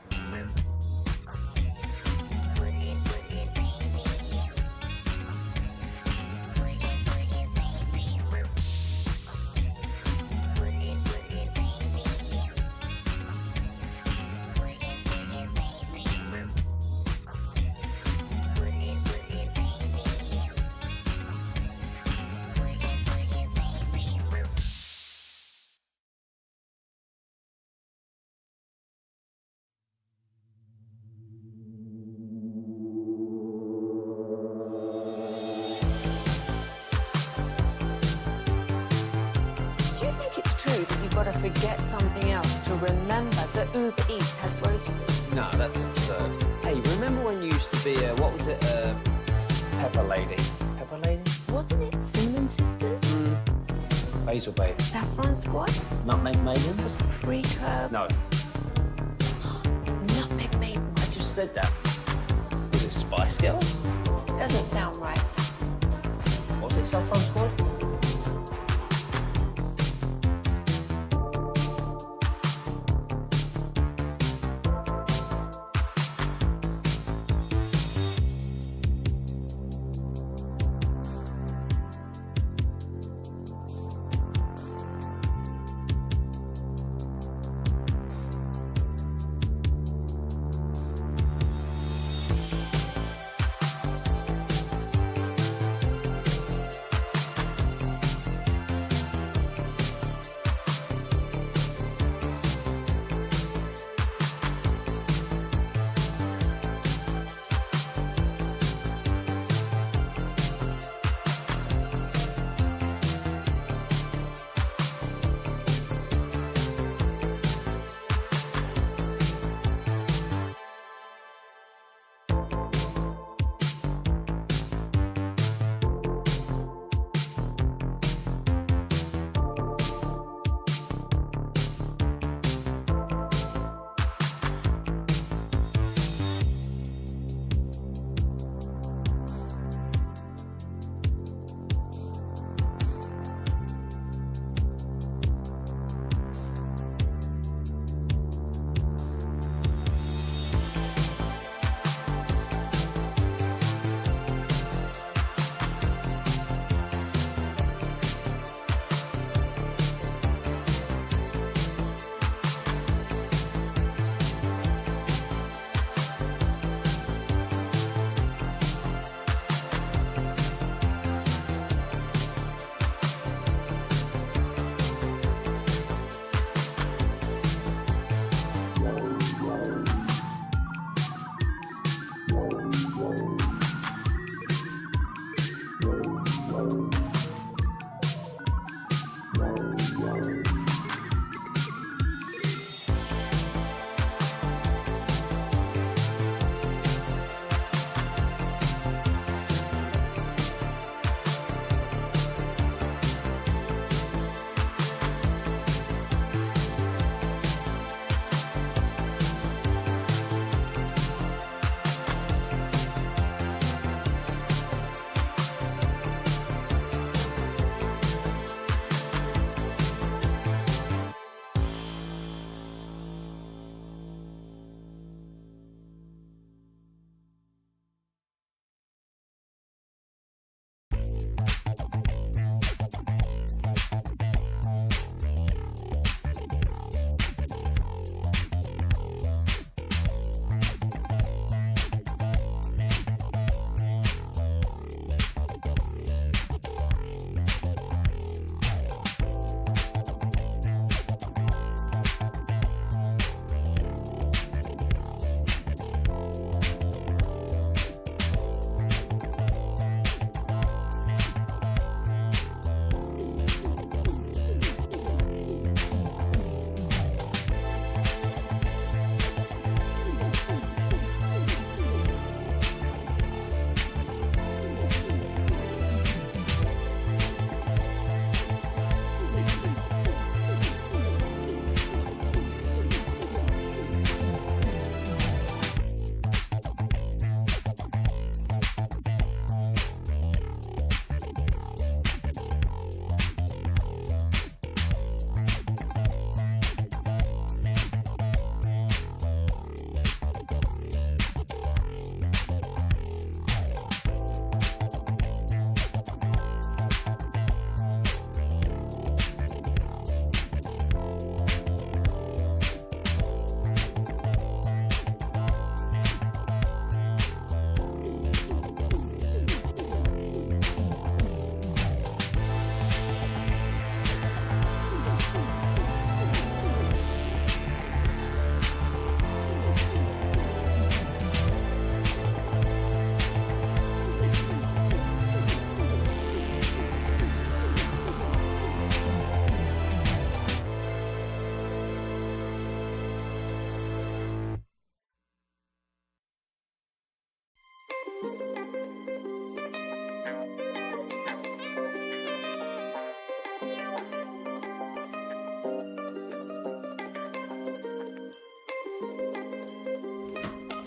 Got to forget something else to remember that Uber Eats has groceries. No, that's absurd. Hey, remember when you used to be what was it, Pepper Lady? Pepper Lady? Wasn't it Cinnamon Sisters? Basil Babes. Saffron Squad? Nutmeg Maidens? Pre-curb? No. Nutmeg Maiden. I just said that. Was it Spice Girls? Doesn't sound right. Was it Saffron Squad?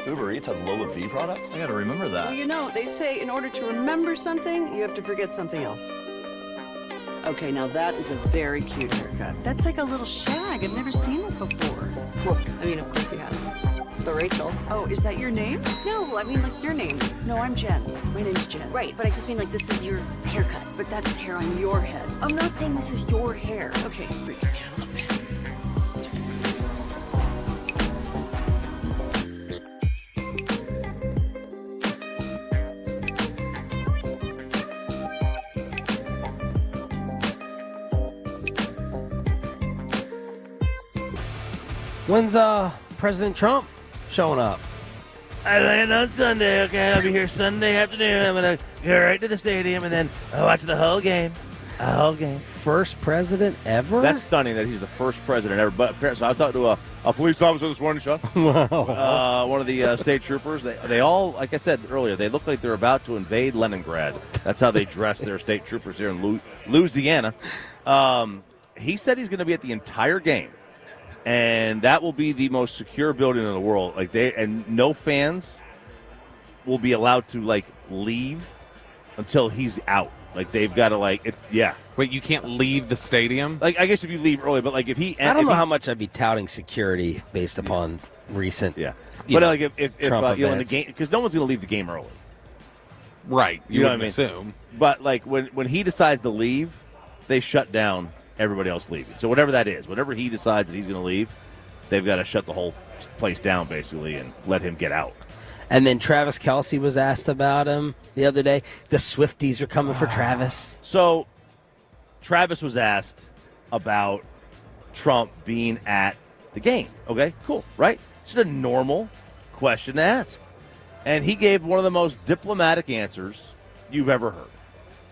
Uber Eats has Lola V products? I gotta remember that. Well, you know, they say in order to remember something, you have to forget something else. Okay, now that is a very cute haircut. That's like a little shag. I've never seen it before. Well, I mean, of course you have. It's the Rachel. Oh, is that your name? No, I mean like your name. No, I'm Jen. My name's Jen. Right, but I just mean like this is your haircut. But that's hair on your head. I'm not saying this is your hair. Okay, great. When's President Trump showing up? I land on Sunday. Okay, I'll be here Sunday afternoon. I'm gonna go right to the stadium and then watch the whole game. A whole game. First president ever? That's stunning that he's the first president ever. But apparently, so I was talking to a police officer this morning, Sean. Wow. One of the state troopers. They all, like I said earlier, they look like they're about to invade Leningrad. That's how they dress their state troopers here in Louisiana. He said he's going to be at the entire game. And that will be the most secure building in the world. And no fans will be allowed to leave until he's out. They've got to yeah. Wait, you can't leave the stadium? I guess if you leave early, but if he, I don't know how much I'd be touting security based upon recent. Yeah, but if Trump in the events. game, because no one's going to leave the game early. Right, you know wouldn't what I mean? assume. But when he decides to leave, they shut down everybody else leaving. So whatever that is, whenever he decides that he's going to leave, they've got to shut the whole place down basically and let him get out. And then Travis Kelce was asked about him the other day. The Swifties are coming for Travis. So Travis was asked about Trump being at the game. Okay, cool, right? It's a normal question to ask. And he gave one of the most diplomatic answers you've ever heard.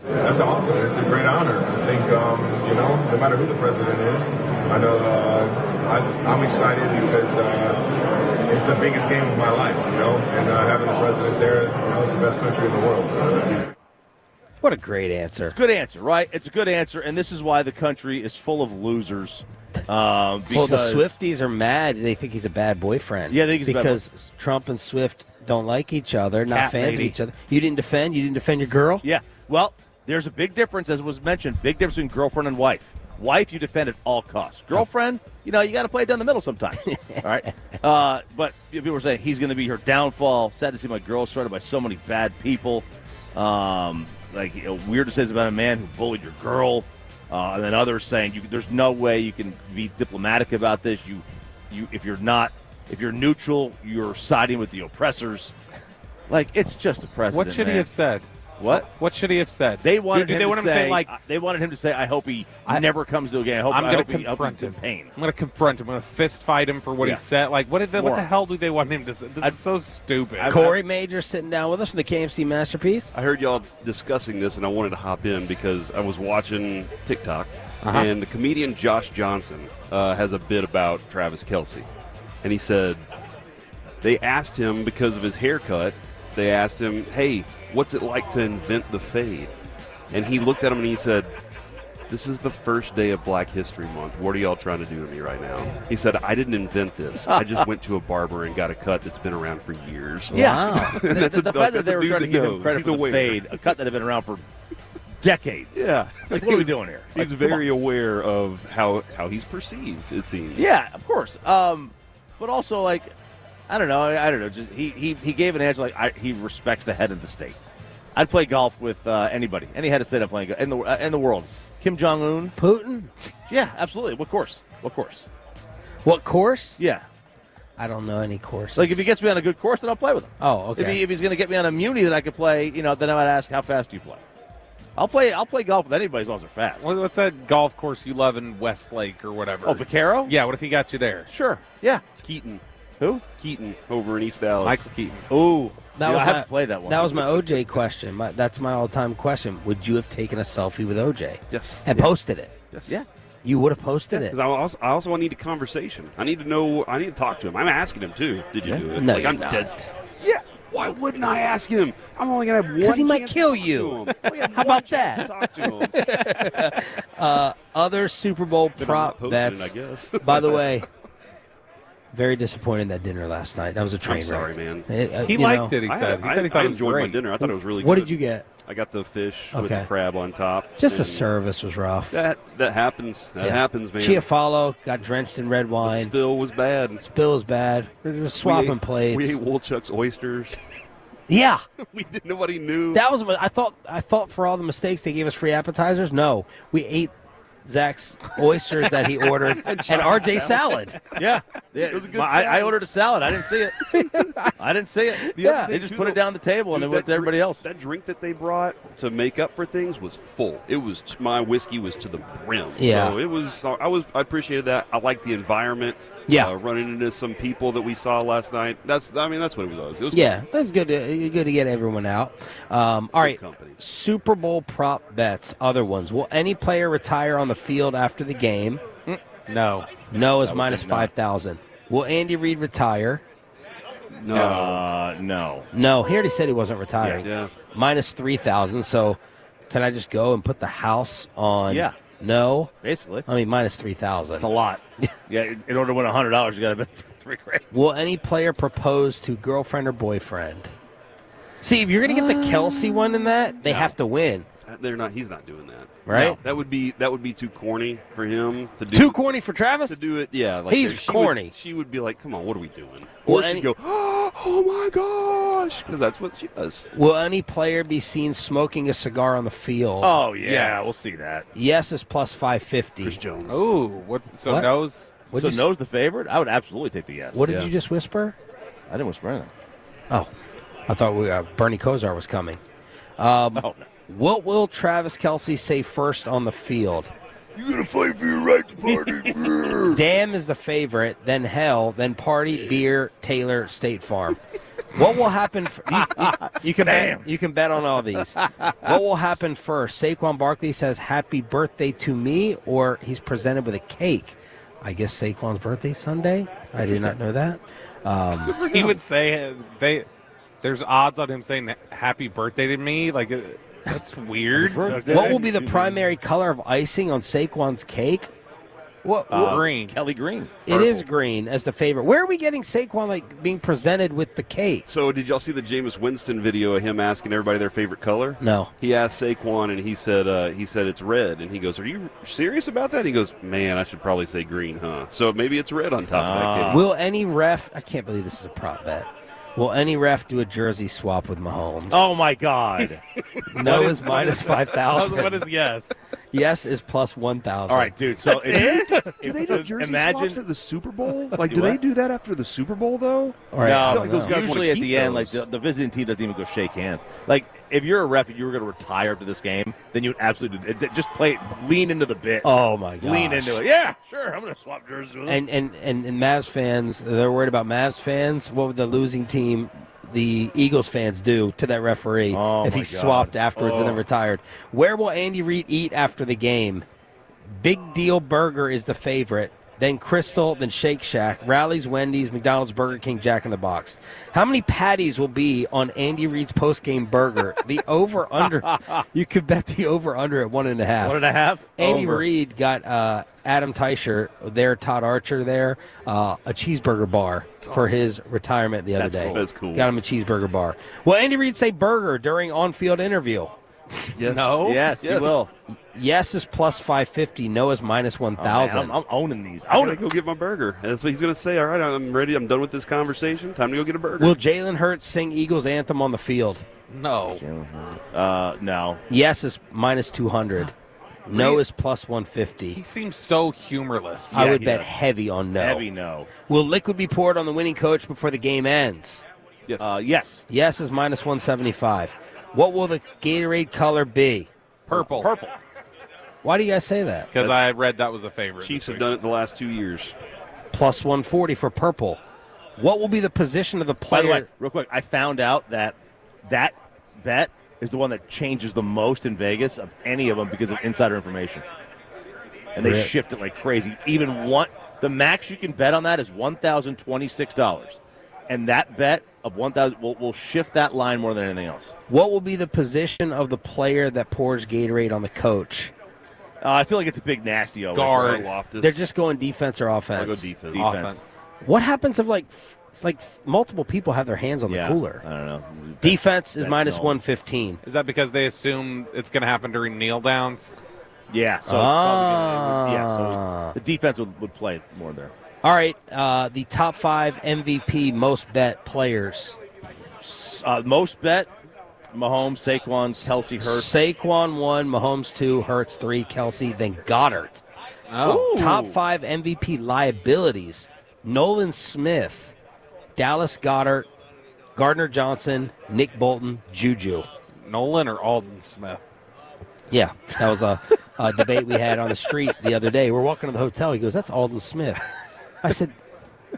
That's awesome. It's a great honor. I think, no matter who the president is, I know I'm excited because it's the biggest game of my life, and having the president there, it's the best country in the world. So. What a great answer. Good answer, right? It's a good answer, and this is why the country is full of losers. Well, the Swifties are mad. They think he's a bad boyfriend. Yeah, they think he's because a bad boyfriend. Trump and Swift don't like each other, not Cat fans lady. of each other. You didn't defend your girl? Yeah. Well, there's a big difference, as was mentioned, big difference between girlfriend and wife. Wife, you defend at all costs. Girlfriend, you got to play it down the middle sometimes. All right? But people were saying he's going to be her downfall. Sad to see my girl surrounded by so many bad people. Weird to say this about a man who bullied your girl. And then others saying there's no way you can be diplomatic about this. If you're neutral, you're siding with the oppressors. It's just a precedent. What should he have said? What? What should he have said? They wanted him to say, they wanted him to say, I hope he never comes to a game. I'm going to confront him. Pain. I'm going to confront him. I'm going to fist fight him for what he said. What the hell do they want him to say? This is so stupid. Corey Major sitting down with us for the KMC Masterpiece. I heard y'all discussing this, and I wanted to hop in because I was watching TikTok, and the comedian Josh Johnson has a bit about Travis Kelce. And he said, they asked him, because of his haircut, they asked him, hey, what's it like to invent the fade? And he looked at him and he said, this is the first day of Black History Month. What are y'all trying to do to me right now? He said, I didn't invent this. I just went to a barber and got a cut that's been around for years. Yeah. Wow. the fact that they were trying to give him credit for the fade, a cut that had been around for decades. Yeah. What are we doing here? He's very aware of how he's perceived, it seems. Yeah, of course. But also, I don't know. Just he gave an answer he respects the head of the state. I'd play golf with anybody, any head of state I'm playing in the world. Kim Jong-un, Putin. Yeah, absolutely. What course? What course? Yeah. I don't know any courses. If he gets me on a good course, then I'll play with him. Oh, okay. If he's going to get me on a muni that I could play, then I might ask, how fast do you play? I'll play golf with anybody as long as they're fast. What's that golf course you love in Westlake or whatever? Oh, Vaquero? Yeah. What if he got you there? Sure. Yeah. Keaton. Who? Keaton over in East Dallas. Michael Keaton. Ooh. I haven't played that one. That was my OJ question. That's my all-time question. Would you have taken a selfie with OJ? Yes. And posted it? Yes. Yeah. You would have posted it. Because I also need a conversation. I need to talk to him. I'm asking him, too. Did you do it? No, I'm you're dead. not. Yeah. Why wouldn't I ask him? I'm only going to have one Because he might chance kill to talk you. to him. We have How one about chance that? to talk to him. Other Super Bowl But I'm prop not posting it, bets. I guess. By the way, Very disappointed in that dinner last night. That was a train I'm sorry, wreck. man. He liked it, he said. He said he thought I it was enjoyed great. my dinner. I thought it was really good. What did you get? I got the fish with Okay. the crab on top. Just the and service was rough. That happens. That happens, man. Chiafalo got drenched in red The wine. spill was bad. Spill was bad. We were swapping plates. We ate Woolchuck's oysters. Yeah. Nobody knew. That was. I thought for all the mistakes they gave us free appetizers. No, we ate Zach's oysters that he ordered and RJ salad. Yeah. It was a good I salad. ordered a salad. I didn't see it. I didn't see it. Yeah. They just put it down the table and Dude, then went to everybody else. That drink that they brought to make up for things was full. It was my whiskey was to the brim. Yeah. So it was. I appreciated that. I liked the environment. Yeah. Running into some people that we saw last night. That's what it was. It was Yeah, that's good. Good to get everyone out. All right, Super Bowl prop bets. Other ones. Will any player retire on the field after the game? No. No is minus 5,000. Will Andy Reid retire? No. No. He already said he wasn't retiring. Yeah. Minus 3,000. So, can I just go and put the house on? Yeah. No. Basically. I mean, minus 3,000. It's a lot. Yeah, in order to win $100, you got to bet $3,000. Will any player propose to girlfriend or boyfriend? See, if you're going to get the Kelsey one in that, they have to win. They're not. He's not doing that. Right? No, that would be too corny for him to do. Too corny for Travis? To do it, yeah. Like He's corny. She would be like, "Come on, what are we doing?" Well, Or she'd go, "Oh my gosh," because that's what she does. Will any player be seen smoking a cigar on the field? Oh, yeah. Yes. We'll see that. Yes is plus 550. Chris Jones. Ooh, so What? nose? What'd So you no's the favorite? I would absolutely take the yes. What did you just whisper? I didn't whisper anything. Oh, I thought Bernie Kosar was coming. Oh, no. What will Travis Kelsey say first on the field? You got to fight for your right to party. Damn is the favorite, then hell, then party, beer, Taylor, State Farm. What will happen? You can bet on all these. What will happen first? Saquon Barkley says happy birthday to me, or he's presented with a cake. I guess Saquon's birthday Sunday. I did not know that. He would say there's odds on him saying happy birthday to me. Like, that's weird. What will be the primary color of icing on Saquon's cake? What green? Kelly Green. It is green as the favorite. Where are we getting Saquon being presented with the cake? So did y'all see the Jameis Winston video of him asking everybody their favorite color? No. He asked Saquon, and he said it's red. And he goes, "Are you serious about that?" And he goes, "Man, I should probably say green, huh?" So maybe it's red on top of that cake. Will any ref? I can't believe this is a prop bet. Will any ref do a jersey swap with Mahomes? Oh, my God. No is minus 5,000. What is yes? Yes is plus 1,000. All right, dude. So if Do they do jersey imagine swaps at the Super Bowl? Like, Do do they what? do that after the Super Bowl, though? All right, I No, don't those know. guys usually wanna at keep the end, those. like the visiting team doesn't even go shake hands. Like if you're a ref and you were going to retire after this game, then you would absolutely just play, lean into the bit. Oh my god. Lean into it. Yeah, sure. I'm going to swap jerseys with him. And Mavs fans, they're worried about Mavs fans. What would the losing team, the Eagles fans, do to that referee Oh, if he my God. swapped afterwards and then Oh. retired? Where will Andy Reid eat after the game? Big Deal Burger is the favorite. Then Crystal, then Shake Shack, Rally's, Wendy's, McDonald's, Burger King, Jack in the Box. How many patties will be on Andy Reid's post-game burger? The over-under. You could bet the over-under at 1.5. 1.5? Andy Over. Reid got Adam Teicher, Todd Archer there, a cheeseburger bar for his retirement the other day. That's cool. Got him a cheeseburger bar. Will Andy Reid say burger during on-field interview? Yes. No? Yes, he will. Yes is plus 550. No is minus 1,000. I'm owning these. I want to go get my burger. That's what he's going to say. All right, I'm ready. I'm done with this conversation. Time to go get a burger. Will Jalen Hurts sing Eagles anthem on the field? No. No. Yes is minus 200. No is plus 150. He seems so humorless. I would he bet does. heavy on no. Heavy no. Will liquid be poured on the winning coach before the game ends? Yes. Yes. Yes is minus 175. What will the Gatorade color be? Purple. Purple. Why do you guys say that? Because I read that was a favorite. Chiefs this have week. done it the last 2 years. Plus 140 for purple. What will be the position of the By player? the way, real quick, I found out that bet is the one that changes the most in Vegas of any of them because of insider information. And they Really? shift it like crazy. The max you can bet on that is $1,026. And that bet of 1,000 will shift that line more than anything else. What will be the position of the player that pours Gatorade on the coach? I feel like it's a big nasty over. Guard. Loftus. They're just going defense or offense. I'll go defense. Defense. What happens if multiple people have their hands on the cooler? I don't know. Defense is That's minus NOLA. 115. Is that because they assume it's going to happen during kneel downs? Yeah. So, so the defense would play more there. All right. The top 5 MVP most bet players. Most bet, Mahomes, Saquon, Kelsey, Hurts. Saquon 1, Mahomes 2, Hurts 3, Kelsey, then Goddard. Oh. Top 5 MVP liabilities. Nolan Smith, Dallas Goedert, Gardner Johnson, Nick Bolton, Juju. Nolan or Alden Smith? Yeah, that was a debate we had on the street the other day. We're walking to the hotel. He goes, "That's Alden Smith." I said,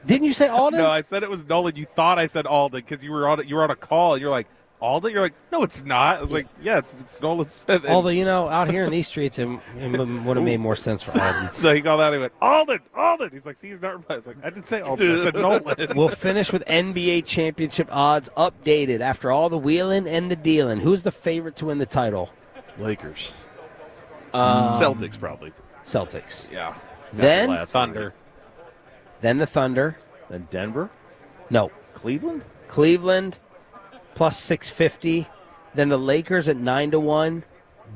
"Didn't you say Alden?" No, I said it was Nolan. You thought I said Alden because you were on a call. And you're like, Alden? You're like, no, it's not. I was like, yeah, it's Nolan Smith. And Although, out here in these streets, it would have made more sense for Alden. so he called out. He went, Alden. He's like, see, he's not replying. I was like, I didn't say Alden. I said Nolan. We'll finish with NBA championship odds updated after all the wheeling and the dealing. Who's the favorite to win the title? Lakers. Celtics, probably. Celtics. Yeah. Then Thunder. Then the Thunder. Then Denver. No. Cleveland plus 650. Then the Lakers at 9-1.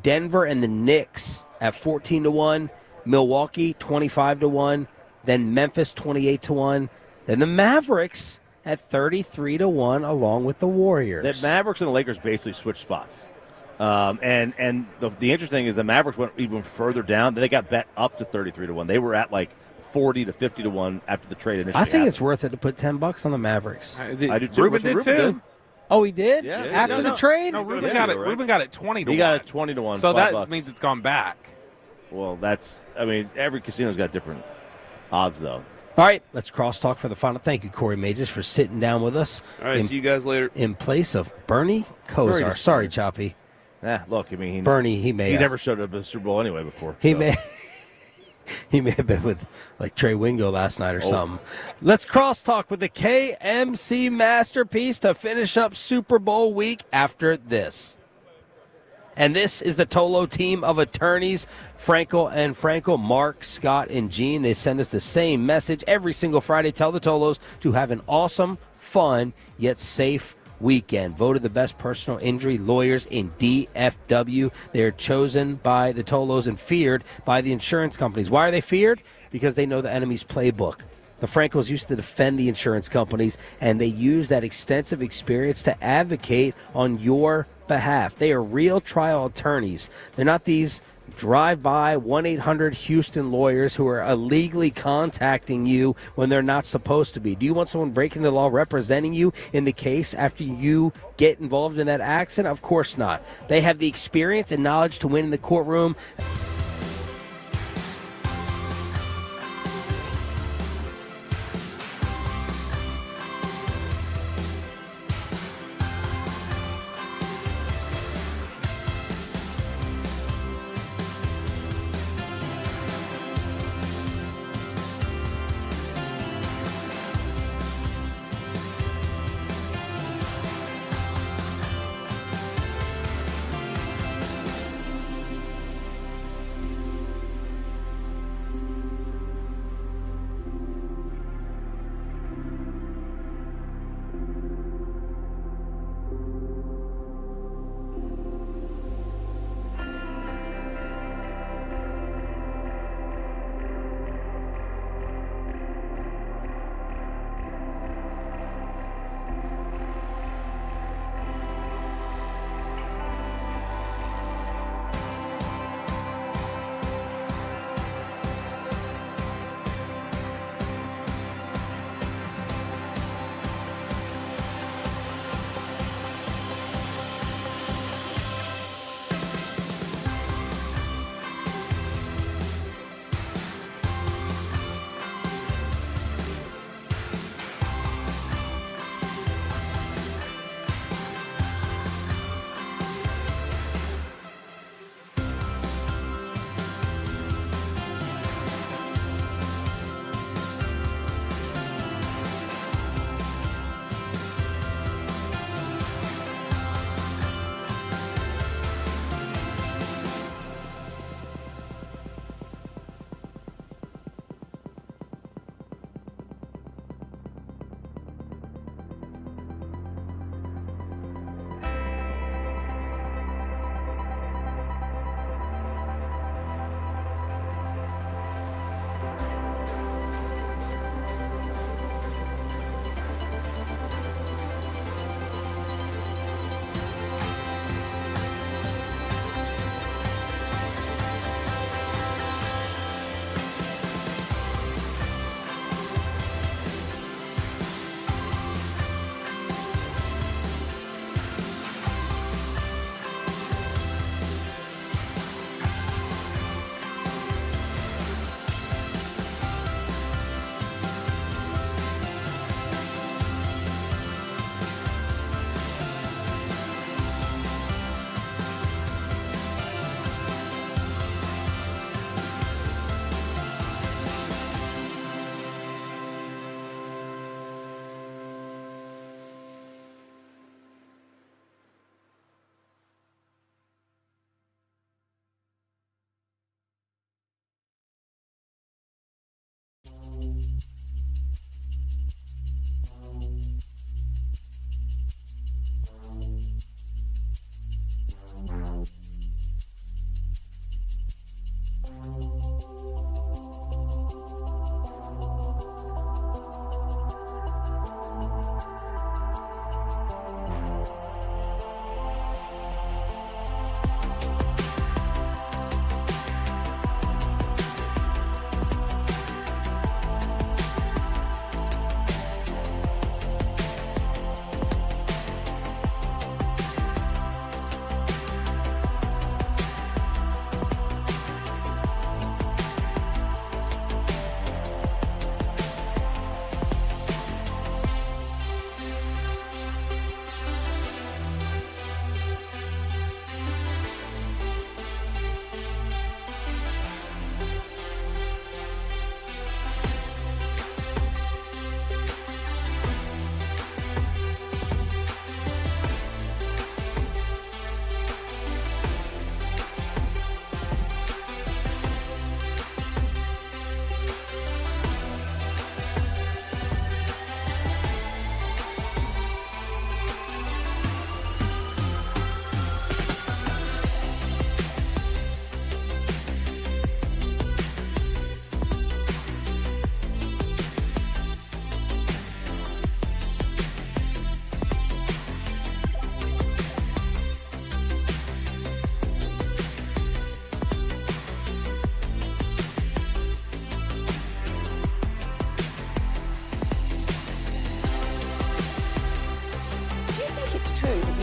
Denver and the Knicks at 14-1. Milwaukee 25-1. Then Memphis 28-1. Then the Mavericks at 33-1, along with the Warriors. The Mavericks and the Lakers basically switched spots. And the interesting thing is the Mavericks went even further down. They got bet up to 33-1. They were at 40 to 50-1 after the trade initially. I think it's worth it to put $10 on the Mavericks. I do too. Ruben did too. Oh, he did? Yeah. After the trade? No, Ruben got it. Right? Ruben got it 20-1. He got it 20-1. So that $5. means it's gone back. Well, every casino's got different odds, though. All right, let's crosstalk for the final. Thank you, Corey Majors, for sitting down with us. All right, see you guys later. In place of Bernie Kosar. Sorry, Choppy. Look, he may never showed up at the Super Bowl anyway before. He may have been with Trey Wingo last night or something. Let's crosstalk with the KMC masterpiece to finish up Super Bowl week after this. And this is the Tolo team of attorneys, Frankel and Frankel, Mark, Scott, and Gene. They send us the same message every single Friday. Tell the Tolos to have an awesome, fun, yet safe weekend. Voted the best personal injury lawyers in DFW. They're chosen by the Tolos and feared by the insurance companies. Why are they feared? Because they know the enemy's playbook. The Frankels used to defend the insurance companies, and they use that extensive experience to advocate on your behalf. They are real trial attorneys. They're not these drive-by 1-800-HOUSTON lawyers who are illegally contacting you when they're not supposed to be. Do you want someone breaking the law representing you in the case after you get involved in that accident? Of course not. They have the experience and knowledge to win in the courtroom.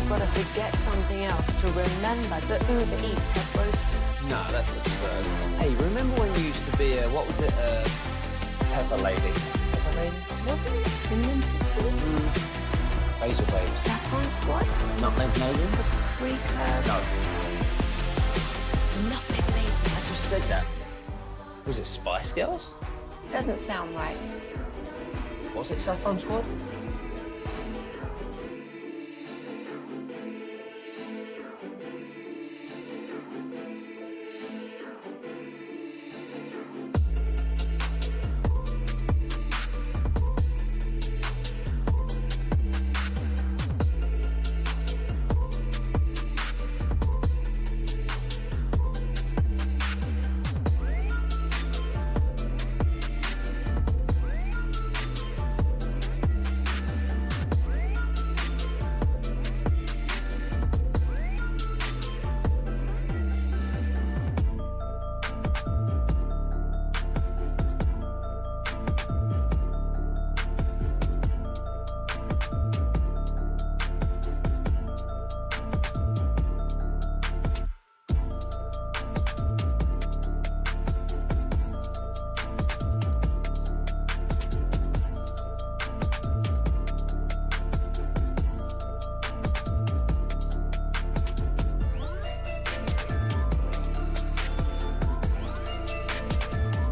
you've got to forget something else to remember that Uber Eats have groceries. No, that's absurd. Hey, remember when you used to be a, what was it, Pepper Lady? Pepper Lady? Wasn't it Cinnamon Sisters? Basil Babes. Saffron Squad? Nutmeg Maidens? Pre-curve? No. Nutmeg Baby. I just said that. Was it Spice Girls? Doesn't sound right. Was it Saffron Squad?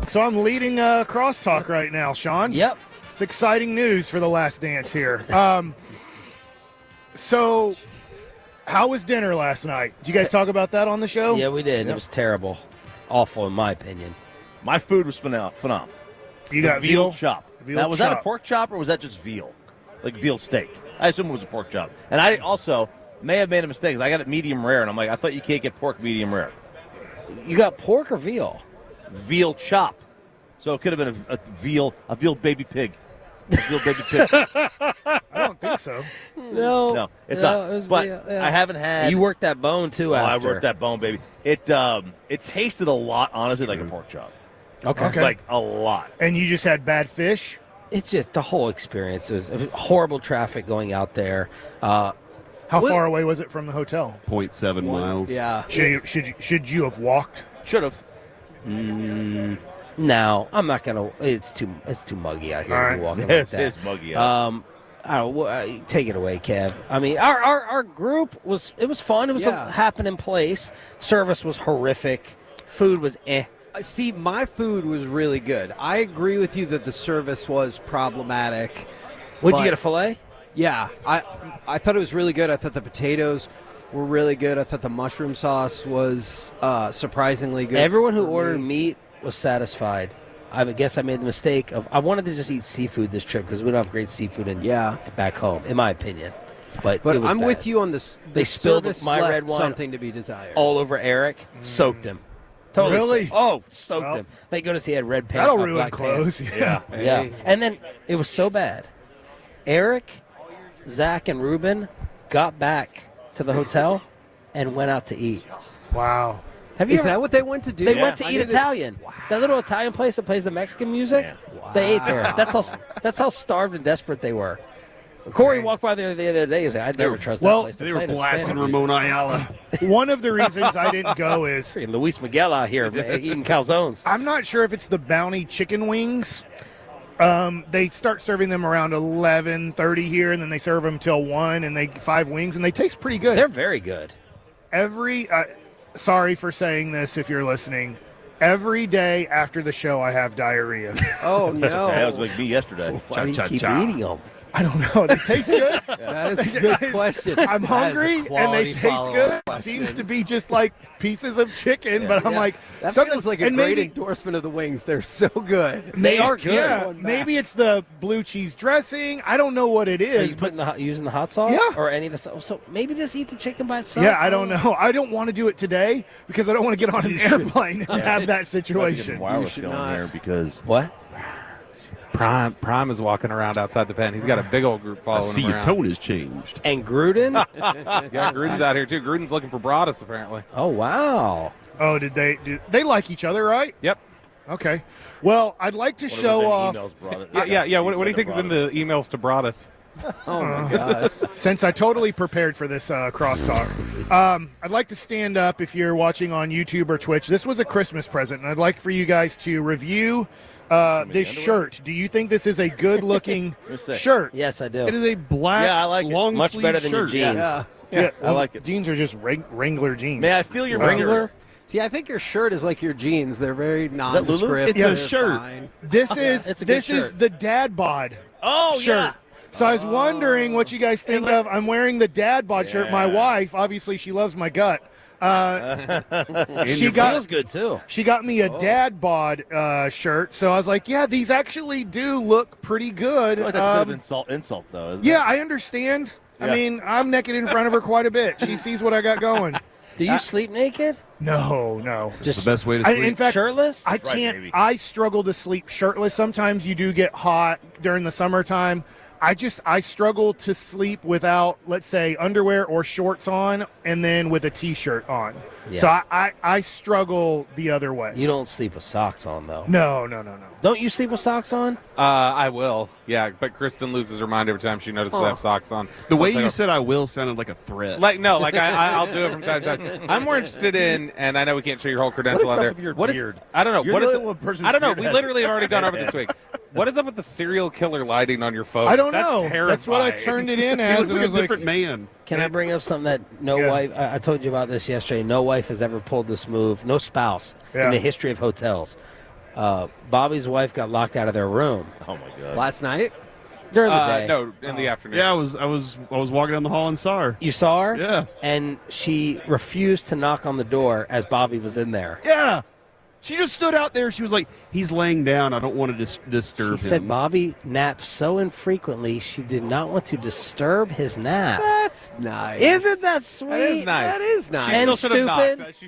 So I'm leading crosstalk right now, Sean. Yep. It's exciting news for the Last Dance here. So how was dinner last night? Did you guys talk about that on the show? Yeah, we did. It was terrible. Awful, in my opinion. My food was phenomenal. You got veal veal chop. Veal Now, was that a chop. pork chop or was that just veal? Like veal steak? I assume it was a pork chop. And I also may have made a mistake because I got it medium rare, and I'm like, I thought you can't get pork medium rare. You got pork or veal? Veal chop. So it could have been a veal baby pig. A veal baby pig. I don't think so. No, it's not. it was But veal, yeah. I haven't had. You worked that bone too. Oh, after. I worked that bone, baby. It tasted a lot, honestly, like a pork chop. Okay. Like a lot. And you just had bad fish? It's just the whole experience. It was horrible traffic going out there. How far away was it from the hotel? 0.7 miles. Yeah. Should you have walked? Should have. No, I'm not gonna. It's too muggy out here All to right. be walking like It's that. muggy out. I don't know, take it away, Kev. I mean, our group was fun. It was a happening place. Service was horrific. Food was eh. See, my food was really good. I agree with you that the service was problematic. Would you get a filet? Yeah, I thought it was really good. I thought the potatoes were really good. I thought the mushroom sauce was surprisingly good. Everyone who ordered meat was satisfied. I guess I made the mistake of I wanted to just eat seafood this trip because we don't have great seafood back home, in my opinion. But it was I'm bad. with you on this. They spilled service my left red wine something to be desired. all over Eric. Soaked him. Totally Really? soaked him. Thank goodness he had red pants. That'll ruin clothes. Yeah. Yeah. And then it was so bad. Eric, Zach, and Ruben got back to the hotel and went out to eat. Wow. Is that what they went to do? They went to eat Italian. That little Italian place that plays the Mexican music. Wow. They ate there. That's how starved and desperate they were. Corey walked by there the other day and said, "I'd never trust that place." They were blasting Ramon Ayala. One of the reasons I didn't go is Freaking Luis Miguel out here eating calzones. I'm not sure if it's the bounty chicken wings. They start serving them around 11:30 here, and then they serve them till 1, and they 5 wings, and they taste pretty good. They're very good. Sorry for saying this if you're listening. Every day after the show, I have diarrhea. Oh no! That was like me yesterday. Why do you keep eating them? I don't know. They taste good. That is a good question. I'm That is a hungry and they quality taste follow-up good. question. Seems to be just like pieces of chicken, but I'm Yeah. like that something- feels like a and great maybe, endorsement of the wings. They're so good. They are good. Yeah, maybe it's the blue cheese dressing. I don't know what it Are is. you putting using the hot sauce? Yeah. Or any of the so maybe just eat the chicken by itself. Yeah, I don't know. I don't want to do it today because I don't want to get on an airplane and have that Might have to get situation. wireless going here because What? Prime is walking around outside the pen. He's got a big old group I following see him your around. tone has changed. And Gruden? Yeah, Gruden's out here too. Gruden's looking for Broadus apparently. Oh wow. Oh, did they like each other, right? Yep. Okay. Well, I'd like to show off. Yeah. What do you think is in the emails to Broadus? Oh, my God. Since I totally prepared for this crosstalk, I'd like to stand up if you're watching on YouTube or Twitch. This was a Christmas present, and I'd like for you guys to review this shirt. Do you think this is a good-looking shirt? Yes, I do. It is a black, Yeah, I like it. long Much sleeve better than your shirt. jeans. Yeah, I like it. Jeans are just Wrangler jeans. May I feel your Wrangler? See, I think your shirt is like your jeans. They're very nondescript. It's a They're shirt. fine. This is it's a good this is shirt. the dad bod Oh, shirt. yeah. So I was wondering what you guys think of. I'm wearing the dad bod shirt. My wife, obviously, she loves my gut. She feels good, too. She got me a dad bod shirt, so I was like, yeah, these actually do look pretty good. I feel like that's a bit of insult, though, isn't it? Yeah, I understand. Yeah. I mean, I'm naked in front of her quite a bit. She sees what I got going. Do you sleep naked? No. Just the best way to sleep. In fact, shirtless? I Right, can't. baby. I struggle to sleep shirtless. Sometimes you do get hot during the summertime. I struggle to sleep without, let's say, underwear or shorts on, and then with a t-shirt on. Yeah. So I struggle the other way. You don't sleep with socks on, though. No. Don't you sleep with socks on? I will. Yeah, but Kristen loses her mind every time she notices I have socks on. The way So you said "I will" sounded like a threat. I'll do it from time to time. I'm more interested in, and I know we can't show your whole credential What is out up there. with your What is- beard? I don't know. You're What the is only one person I don't know. whose We beard literally has- have already gone over this week. What is up with the serial killer lighting on your phone? I don't That's know. Terrifying. That's what I turned it in He as. looks and like I a was like, different man. Can I bring up something that no wife, I told you about this yesterday, no wife has ever pulled this move, no spouse in the history of hotels. Bobby's wife got locked out of their room. Oh, my God. Last night? During the day. No, in the afternoon. Yeah, I was walking down the hall and saw her. You saw her? Yeah. And she refused to knock on the door as Bobby was in there. Yeah. She just stood out there. She was like, "He's laying down. I don't want to disturb him." She said Bobby naps so infrequently, she did not want to disturb his nap. That's nice. Isn't that sweet? That is nice. That is nice. She And still should have stupid. knocked. She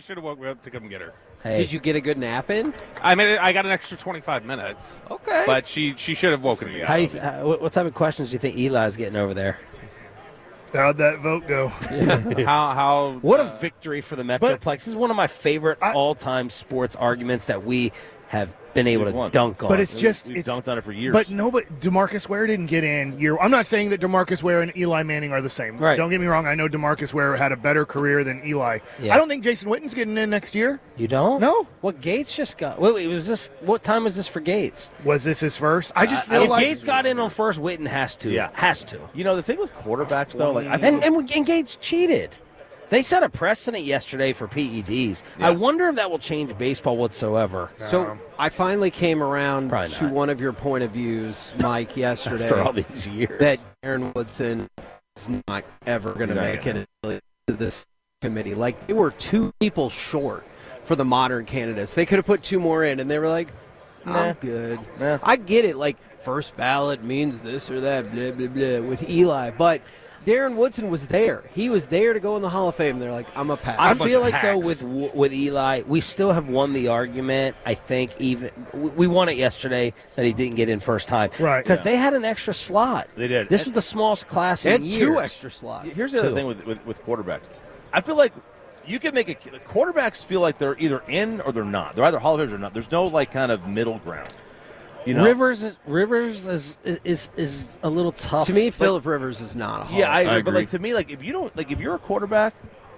should have woke me up to come get her. Hey, Did you get a good nap in? I mean, I got an extra 25 minutes. Okay. But she should have woken me up. what type of questions do you think Eli's getting over there? how'd that vote go? How? What a victory for the Metroplex. This is one of my favorite all-time sports arguments that we have been able to dunk on. But it's just We've dunked on it for years. But DeMarcus Ware didn't get in. I'm not saying that DeMarcus Ware and Eli Manning are the same. Right. Don't get me wrong. I know DeMarcus Ware had a better career than Eli. Yeah. I don't think Jason Witten's getting in next year. You don't? No. What Gates just got? Wait, was this? What time was this for Gates? Was this his first? I just feel if like Gates got in on first, Witten has to. Yeah. Has to. You know, the thing with quarterbacks, though, like I feel And Gates cheated. They set a precedent yesterday for PEDs. Yeah. I wonder if that will change baseball whatsoever. So I finally came around Probably to not. one of your point of views, Mike, yesterday. After all these years. That Darren Woodson is not ever going to make it to this committee. Like, they were 2 people short for the modern candidates. They could have put 2 more in, and they were like, I'm good. Nah. I get it. Like, first ballot means this or that, blah, blah, blah, with Eli. But Darren Woodson was there. He was there to go in the Hall of Fame. They're like, I'm a pass. I feel like, though, with Eli, we still have won the argument. I think even we won it yesterday that he didn't get in first time. Right. Because they had an extra slot. They did. This was the smallest class They in had years. 2 extra slots. Here's the other thing with quarterbacks. I feel like you can make quarterbacks feel like they're either in or they're not. They're either Hall of Famers or not. There's no like kind of middle ground. You know? Rivers is a little tough. To me, Phillip Rivers is not a Hall Yeah, of I Famer. agree. But like to me, like if you're a quarterback,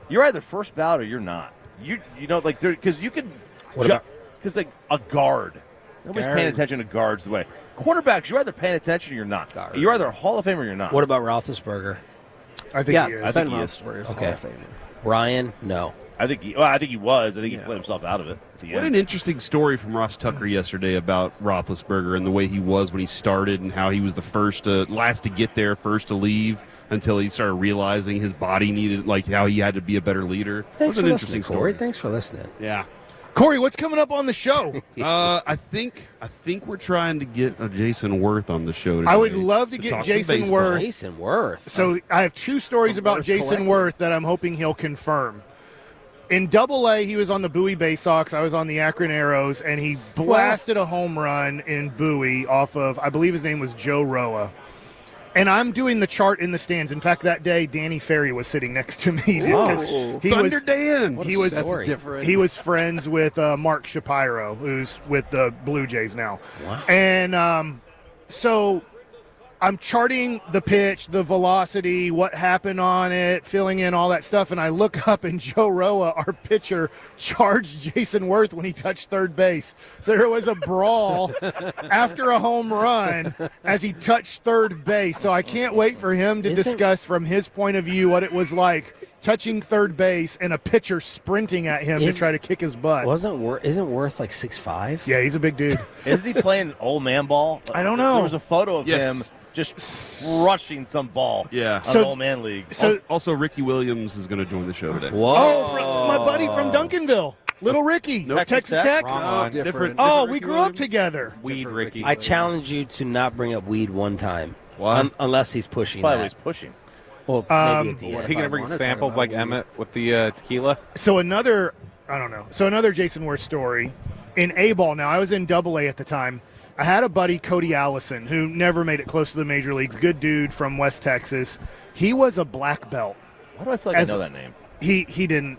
you're either first ballot or you're not. You know like because you could because like a guard. Nobody's paying attention to guards the way. Quarterbacks, you're either paying attention or you're not. You're either a Hall of Famer or you're not. What about Roethlisberger? I think he is. I think he is. Okay. Ryan, no. I think he was. I think he played himself out of it. What an interesting story from Ross Tucker yesterday about Roethlisberger and the way he was when he started and how he was the last to get there, first to leave until he started realizing his body needed, like how he had to be a better leader. It was an interesting story. Thanks for listening. Yeah. Corey, what's coming up on the show? I think we're trying to get a Jason Worth on the show today. I would love to get talk some Jason baseball. Worth. Jason Worth. So I have 2 stories about Jason Collective. Worth that I'm hoping he'll confirm. In Double-A, he was on the Bowie Bay Sox. I was on the Akron Arrows, and he blasted a home run in Bowie off of, I believe his name was Joe Roa. And I'm doing the chart in the stands. In fact, that day, Danny Ferry was sitting next to me. Whoa. Thunder Dan. He was friends with Mark Shapiro, who's with the Blue Jays now. Wow. And so I'm charting the pitch, the velocity, what happened on it, filling in all that stuff, and I look up and Joe Roa, our pitcher, charged Jason Worth when he touched third base. So there was a brawl after a home run as he touched third base. So I can't wait for him to discuss from his point of view what it was like touching third base and a pitcher sprinting at him to try to kick his butt. Isn't Worth like 6'5"? Yeah, he's a big dude. Isn't he playing old man ball? I don't know. There was a photo of him just crushing some ball on the old man league. So also Ricky Williams is going to join the show today. Oh, my buddy from Duncanville, Little Ricky, Texas Tech. Different. Oh, we grew up together. Weed Ricky. I challenge you to not bring up weed one time. Unless he's pushing Probably that. he's pushing. Well, maybe at the Is end. he going to bring samples like Emmett with the tequila? So another Jason Worth story in A-ball. Now I was in AA at the time. I had a buddy, Cody Allison, who never made it close to the major leagues. Good dude from West Texas. He was a black belt. Why do I feel like I know that name? He didn't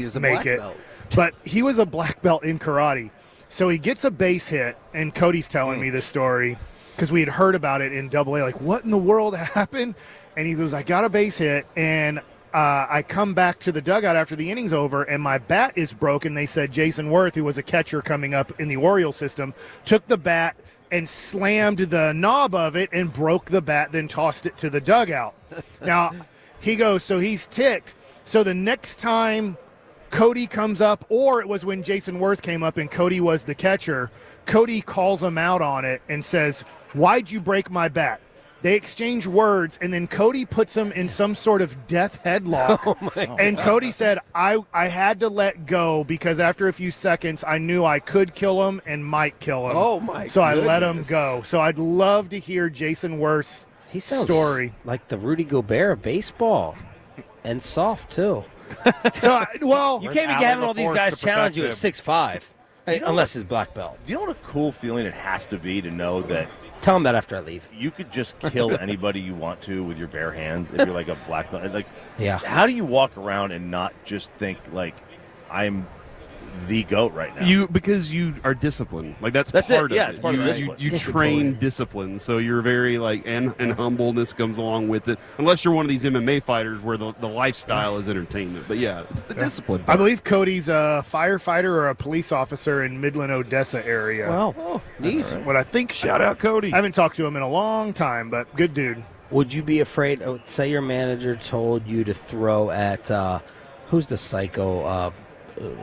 was a make black it, belt. but he was a black belt in karate. So he gets a base hit, and Cody's telling me this story because we had heard about it in AA. Like, what in the world happened? And he goes, I got a base hit, and I come back to the dugout after the inning's over, and my bat is broken. They said Jason Worth, who was a catcher coming up in the Orioles system, took the bat and slammed the knob of it and broke the bat, then tossed it to the dugout. Now, he goes, so he's ticked. So the next time Cody comes up, or it was when Jason Worth came up and Cody was the catcher, Cody calls him out on it and says, why'd you break my bat? They exchange words, and then Cody puts him in some sort of death headlock. And Cody said, I had to let go because after a few seconds, I knew I could kill him and might kill him. Oh, my So I let him goodness. go. So I'd love to hear Jason Worth's story. Like the Rudy Gobert of baseball. And soft, too. So, well, you can't be having all these guys challenge you at 6'5", unless it's black belt. Do you know what a cool feeling it has to be to know that? Tell him that after I leave. You could just kill anybody you want to with your bare hands if you're like a black belt. Like, yeah. How do you walk around and not just think like I'm the GOAT right now? Because you are disciplined. Like that's That's part it. of Yeah, it. it's part of the discipline. You train discipline, so you're very and humbleness comes along with it. Unless you're one of these MMA fighters where the lifestyle is entertainment. But yeah, it's the discipline. I believe Cody's a firefighter or a police officer in Midland, Odessa area. Wow. Neat. That's What I think. Shout out Cody. I haven't talked to him in a long time, but good dude. Would you be afraid, say your manager told you to throw at, who's the psycho,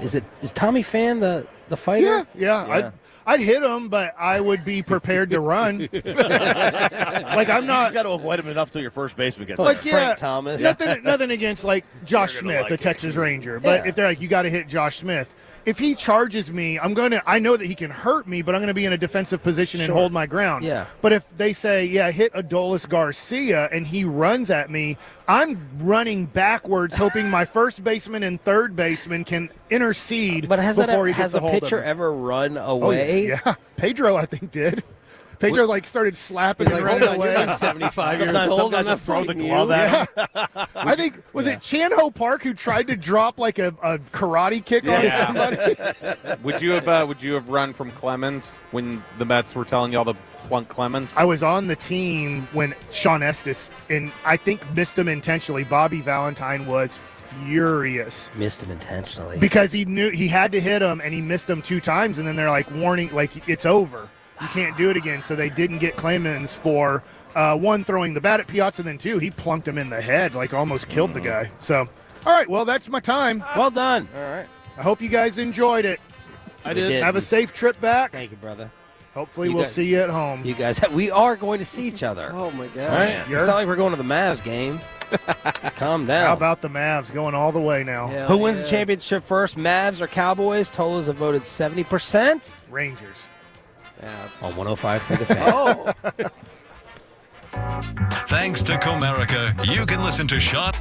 is Tommy Fan the fighter? Yeah. I'd hit him, but I would be prepared to run. Like I'm You not. just got to avoid him enough till your first baseman gets Like there. Frank Thomas. Nothing against like Josh You're gonna Smith, like the it. Texas Ranger. But if they're like, you got to hit Josh Smith. If he charges me, I know that he can hurt me, but I'm going to be in a defensive position and hold my ground. Yeah. But if they say, hit Adolis Garcia, and he runs at me, I'm running backwards, hoping my first baseman and third baseman can intercede But has before he has gets a a hold of pitcher him. ever run Oh, away? yeah. Pedro, I think, did. Pedro started slapping and running away. You're not 75 years Sometimes old. some guys I'm will not throw the fighting glove you. at him. I think, was it Chan-Ho Park who tried to drop like a karate kick on somebody? Would you have run from Clemens when the Mets were telling y'all to plunk Clemens? I was on the team when Sean Estes, and I think missed him intentionally. Bobby Valentine was furious. Missed him intentionally. Because he knew he had to hit him, and he missed him 2 times, and then they're like, warning, like, it's over. You can't do it again. So they didn't get Clemens for, 1, throwing the bat at Piazza, and then 2, he plunked him in the head, like almost killed the guy. So, all right, well, that's my time. Well done. All right. I hope you guys enjoyed it. I did. Have a safe trip back. Thank you, brother. Hopefully You we'll guys- see you at home. You guys, we are going to see each other. Oh, my gosh. All right? It's not like we're going to the Mavs game. Calm down. How about the Mavs going all the way now? Who wins the championship first, Mavs or Cowboys? Tolos have voted 70%. Rangers. On 105.3 The Fan. Thanks to Comerica, you can listen to Sean.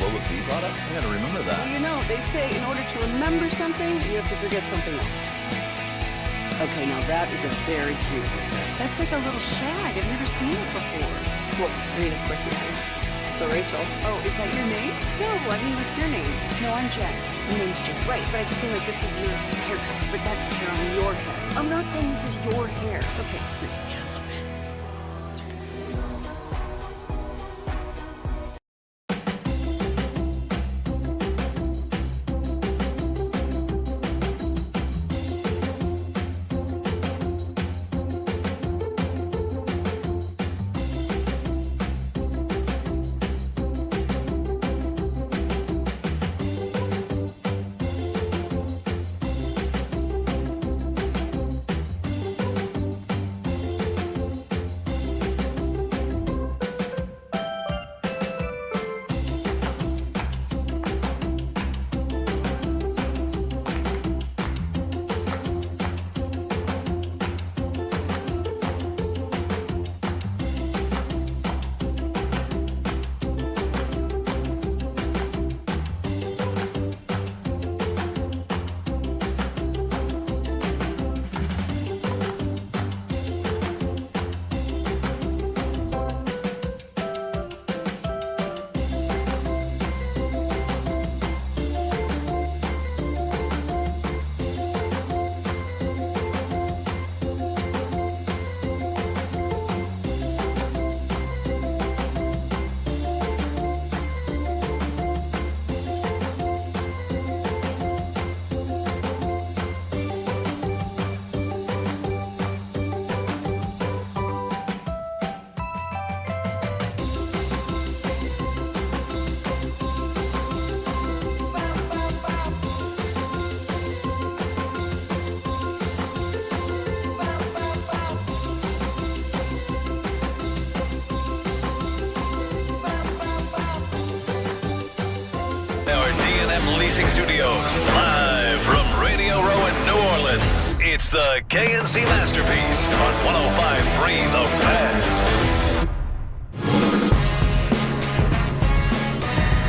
Lola V products? I gotta remember that. Well, you know, they say in order to remember something, you have to forget something else. Okay, now that is a very cute haircut. That's like a little shag. I've never seen it before. Well, I mean, of course you haven't. It's the Rachel. Oh, is that your name? No, I mean like your name. No, I'm Jen. My name's Jen. Right, but I just mean like this is your haircut. But that's hair on your head. I'm not saying this is your hair. Okay, great. Leasing Studios, live from Radio Row in New Orleans. It's the KNC Masterpiece on 105.3 The Fan.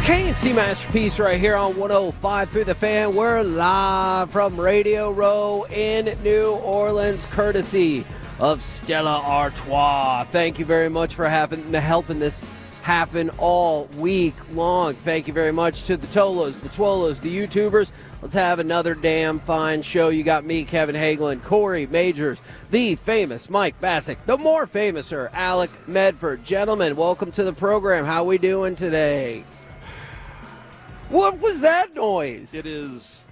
KNC Masterpiece right here on 105.3 The Fan. We're live from Radio Row in New Orleans, courtesy of Stella Artois. Thank you very much for helping this happen all week long. Thank you very much to the Tolos, the Twolos, the YouTubers. Let's have another damn fine show. You got me, Kevin Hagelin, Corey Majors, the famous Mike Bassick, the more famouser Alec Medford. Gentlemen, welcome to the program. How we doing today? What was that noise? It is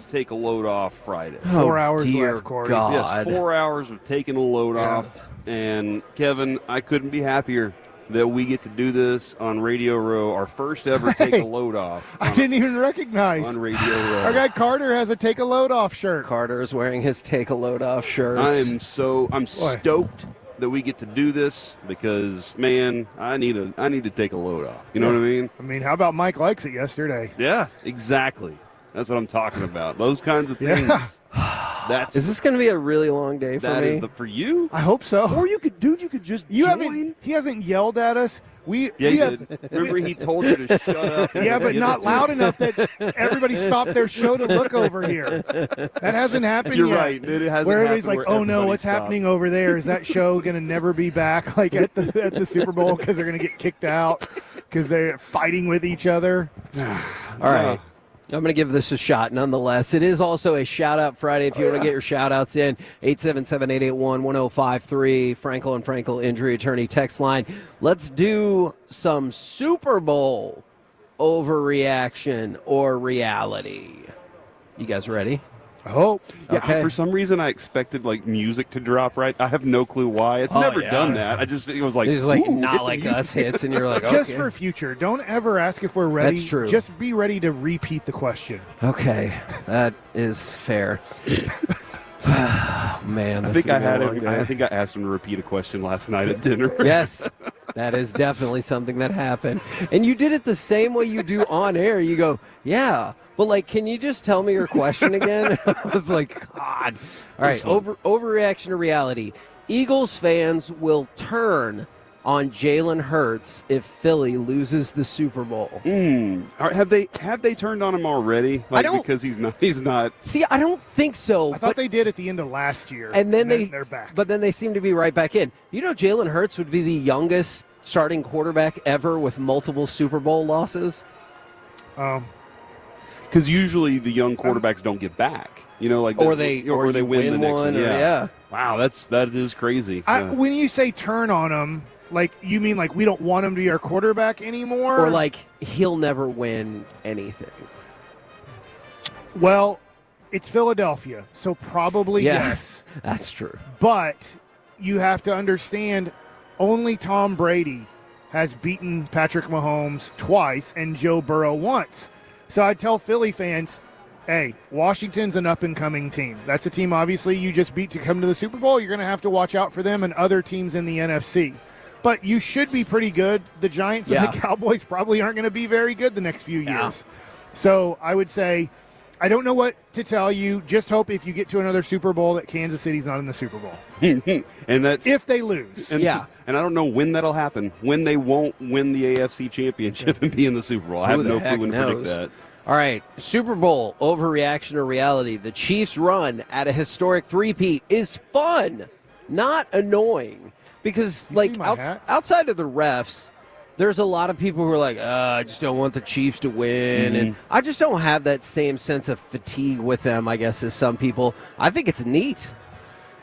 take a load off Friday. 4 hours dear left, Corey. God. Yes, 4 hours of taking a load off. And Kevin, I couldn't be happier that we get to do this on Radio Row, our first ever take a load off. I didn't even recognize. On Radio Row. Our guy Carter has a take a load off shirt. Carter is wearing his take a load off shirt. I'm stoked that we get to do this because, man, I need to take a load off. You know what I mean? I mean, how about Mike Likes It yesterday? Yeah, exactly. That's what I'm talking about. Those kinds of things. Yeah. Is this going to be a really long day for me? For you? I hope so. Or you could just join. He hasn't yelled at us. He did. Remember he told you to shut up. Yeah, but not loud enough that everybody stopped their show to look over here. That hasn't happened You're yet. right. It hasn't where everybody's happened like, where "Oh no, what's stopped. happening over there? Is that show going to never be back? Like at the Super Bowl because they're going to get kicked out because they're fighting with each other." All right. I'm going to give this a shot nonetheless. It is also a shout-out Friday. If you want to get your shout-outs in, 877-881-1053, Frankel and Frankel Injury Attorney text line. Let's do some Super Bowl overreaction or reality. You guys ready? I hope. Yeah, Okay. for some reason I expected like music to drop right. I have no clue why. It's never done that. It was like, It's like ooh, not like us hits, and you're like, okay. Just for future, don't ever ask if we're ready. That's true. Just be ready to repeat the question. Okay, that is fair. Man, I this think I is a had long him. day. I think I asked him to repeat a question last night at dinner. Yes, that is definitely something that happened. And you did it the same way you do on air. You go, yeah, but like, can you just tell me your question again? I was like, God. All right, overreaction to reality. Eagles fans will turn on Jalen Hurts if Philly loses the Super Bowl. Have they turned on him already? I don't- because he's not. See, I don't think so. I thought they did at the end of last year. And then they're back. But then they seem to be right back in. You know, Jalen Hurts would be the youngest starting quarterback ever with multiple Super Bowl losses. Because usually the young quarterbacks don't get back. You know, like Or they win the next one. one. Or, yeah. Wow, that is crazy. When you say turn on him, like you mean like we don't want him to be our quarterback anymore? Or like he'll never win anything. Well, it's Philadelphia, so probably yes. That's true. But you have to understand, only Tom Brady has beaten Patrick Mahomes twice and Joe Burrow once. So I tell Philly fans, hey, Washington's an up-and-coming team. That's a team, obviously, you just beat to come to the Super Bowl. You're going to have to watch out for them and other teams in the NFC. But you should be pretty good. The Giants and the Cowboys probably aren't going to be very good the next few years. So I would say, I don't know what to tell you. Just hope if you get to another Super Bowl that Kansas City's not in the Super Bowl. And that's if they lose. And I don't know when that'll happen. When they won't win the AFC Championship and be in the Super Bowl. I have no clue when to predict that. All right, Super Bowl, overreaction or reality. The Chiefs' run at a historic three-peat is fun, not annoying. Because, like, outside of the refs, there's a lot of people who are like, I just don't want the Chiefs to win. And I just don't have that same sense of fatigue with them, I guess, as some people. I think it's neat.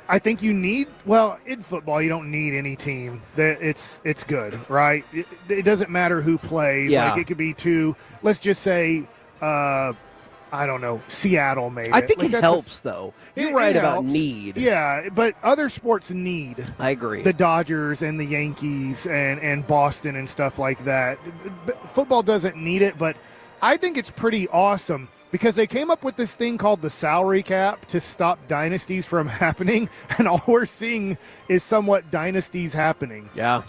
I think you need, well, in football, you don't need any team. It's good, right? It doesn't matter who plays. Yeah. Like, it could be two, let's just say, I don't know, Seattle maybe. I think it helps, though. You're right about need. Yeah, but other sports need. I agree. The Dodgers and the Yankees and Boston and stuff like that. Football doesn't need it, but I think it's pretty awesome because they came up with this thing called the salary cap to stop dynasties from happening, and all we're seeing is somewhat dynasties happening. Yeah.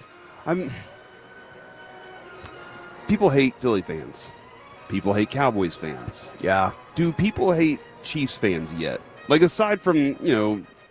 People hate Philly fans. People hate Cowboys fans. Yeah. Do people hate Chiefs fans yet? Like, aside from,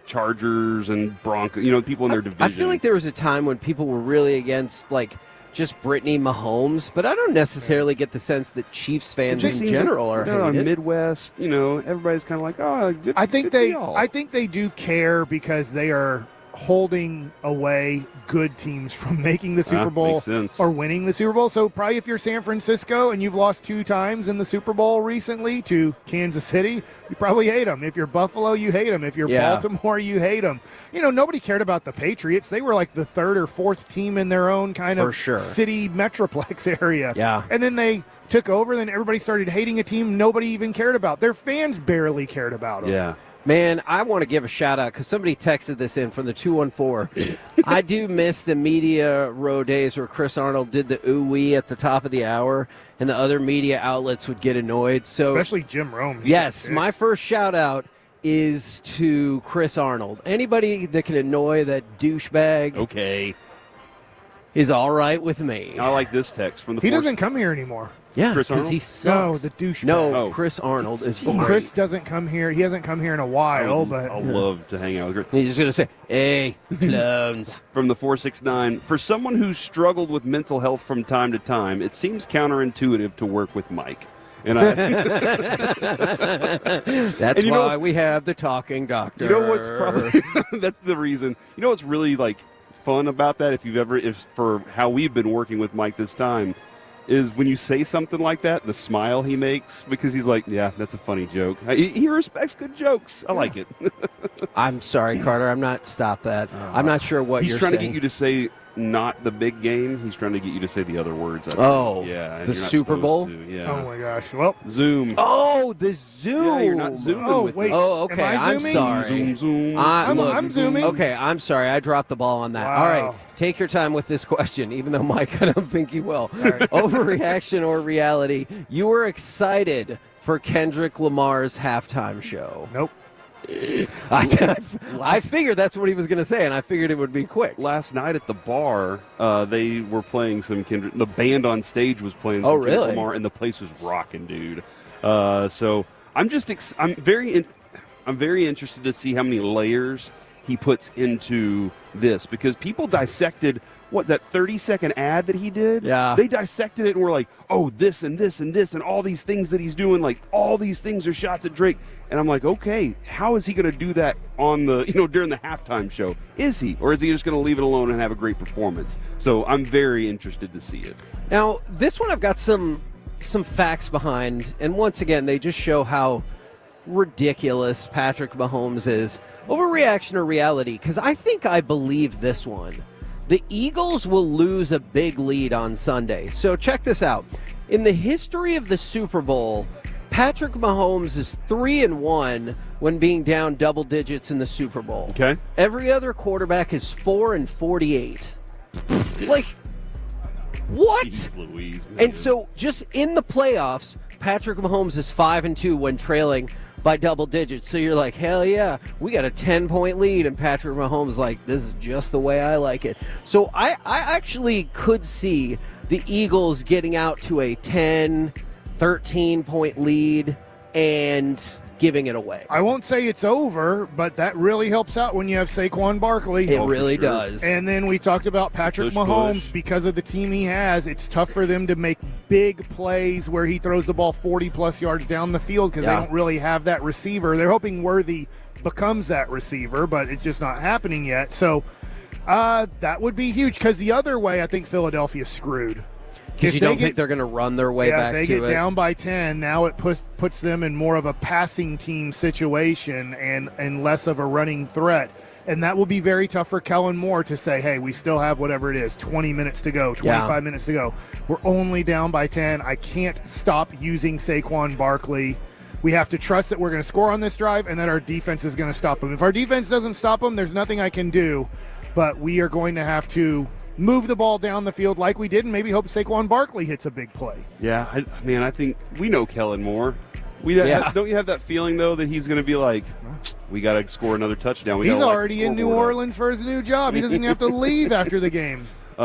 Chargers and Broncos, people in their division. I feel like there was a time when people were really against, like, just Brittany Mahomes, but I don't necessarily get the sense that Chiefs fans in general are they're hated. on Midwest, everybody's kind of like, oh, good. I think good deal. I think they do care because they are holding away good teams from making the Super Bowl makes sense. or winning the Super Bowl. So probably if you're San Francisco and you've lost 2 times in the Super Bowl recently to Kansas City, you probably hate them. If you're Buffalo, you hate them. If you're Baltimore, you hate them. Nobody cared about the Patriots. They were like the 3rd or 4th team in their own kind of city metroplex area. Yeah. And then they took over, then everybody started hating a team nobody even cared about. Their fans barely cared about them. Yeah. Man, I want to give a shout-out because somebody texted this in from the 214. I do miss the media row days where Chris Arnold did the ooh-wee at the top of the hour, and the other media outlets would get annoyed. So, especially Jim Rome. Yes, my first shout-out is to Chris Arnold. Anybody that can annoy that douchebag is all right with me. I like this text from the He doesn't come here anymore. Yeah, Chris because Arnold? he sucks. No, the douchebag. No, Chris Arnold is great. Chris doesn't come here. He hasn't come here in a while, but I love to hang out with Chris. He's just going to say, hey, clones. From the 469, for someone who's struggled with mental health from time to time, it seems counterintuitive to work with Mike. And That's why we have the talking doctor. You know what's probably that's the reason. You know what's really like fun about that, if for how we've been working with Mike this time, is when you say something like that, the smile he makes, because he's like, yeah, that's a funny joke. He respects good jokes. I like it. I'm sorry, Carter. Stop that. I'm not sure what he's you're trying saying. to get you to say not the big game. He's trying to get you to say the other words. I think. Oh, yeah. And the you're not Super Bowl? supposed to. Yeah. oh my gosh. Well, Zoom. Oh, the Zoom. Yeah, you're not zooming with wait. us. Oh, okay. Am I I'm zooming? sorry. Zoom, zoom. I'm zooming. Okay, I'm sorry. I dropped the ball on that. Wow. All right. Take your time with this question, even though, Mike, I don't think you will. Overreaction or reality? You were excited for Kendrick Lamar's halftime show. Nope. I figured that's what he was going to say, and I figured it would be quick. Last night at the bar, they were playing some Kendrick. The band on stage was playing some Oh, Kendrick really? Lamar, and the place was rocking, dude. So I'm just I'm very interested to see how many layers he puts into this, because people dissected that 30-second ad that he did? Yeah. They dissected it and were like, oh, this and this and this and all these things that he's doing, like all these things are shots at Drake. And I'm like, okay, how is he going to do that on the, during the halftime show? Is he? Or is he just going to leave it alone and have a great performance? So I'm very interested to see it. Now, this one I've got some facts behind, and once again, they just show how ridiculous Patrick Mahomes is. Overreaction or reality? Because I believe this one. The Eagles will lose a big lead on Sunday. So check this out. In the history of the Super Bowl, Patrick Mahomes is 3-1 when being down double digits in the Super Bowl. Okay. Every other quarterback is 4-48. Like, what? Jeez Louise, man. And so just in the playoffs, Patrick Mahomes is 5-2 when trailing by double digits. So you're like, hell yeah, we got a 10-point lead, and Patrick Mahomes like, this is just the way I like it. So I actually could see the Eagles getting out to a 10, 13-point lead and giving it away. I won't say it's over, but that really helps out when you have Saquon Barkley. It really does. And then we talked about Patrick Mahomes. Because of the team he has, it's tough for them to make big plays where he throws the ball 40-plus yards down the field because they don't really have that receiver. They're hoping Worthy becomes that receiver, but it's just not happening yet. So that would be huge because the other way, I think Philadelphia's screwed. Because you don't think they're going to run their way back to it? If they get down by 10, now it puts them in more of a passing team situation and less of a running threat. And that will be very tough for Kellen Moore to say, hey, we still have whatever it is, 20 minutes to go, 25 minutes to go. We're only down by 10. I can't stop using Saquon Barkley. We have to trust that we're going to score on this drive and that our defense is going to stop them. If our defense doesn't stop them, there's nothing I can do. But we are going to have to move the ball down the field like we did and maybe hope Saquon Barkley hits a big play. Yeah, I think we know Kellen Moore. Don't you have that feeling, though, that he's going to be like, we got to score another touchdown? He's already in New Orleans for his new job. He doesn't have to leave after the game. He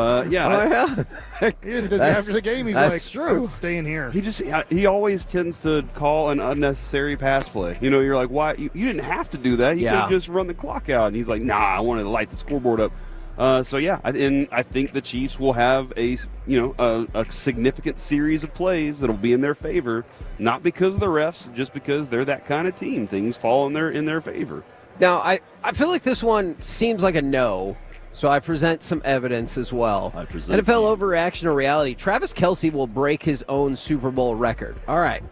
just does after the game. He's like, true. I'm staying here. He always tends to call an unnecessary pass play. You're like, why? You didn't have to do that. You could have just run the clock out. And he's like, nah, I wanted to light the scoreboard up. I think the Chiefs will have a significant series of plays that'll be in their favor, not because of the refs, just because they're that kind of team. Things fall in their favor. Now, I feel like this one seems like a no, so I present some evidence as well. NFL overreaction or reality. Travis Kelce will break his own Super Bowl record. All right.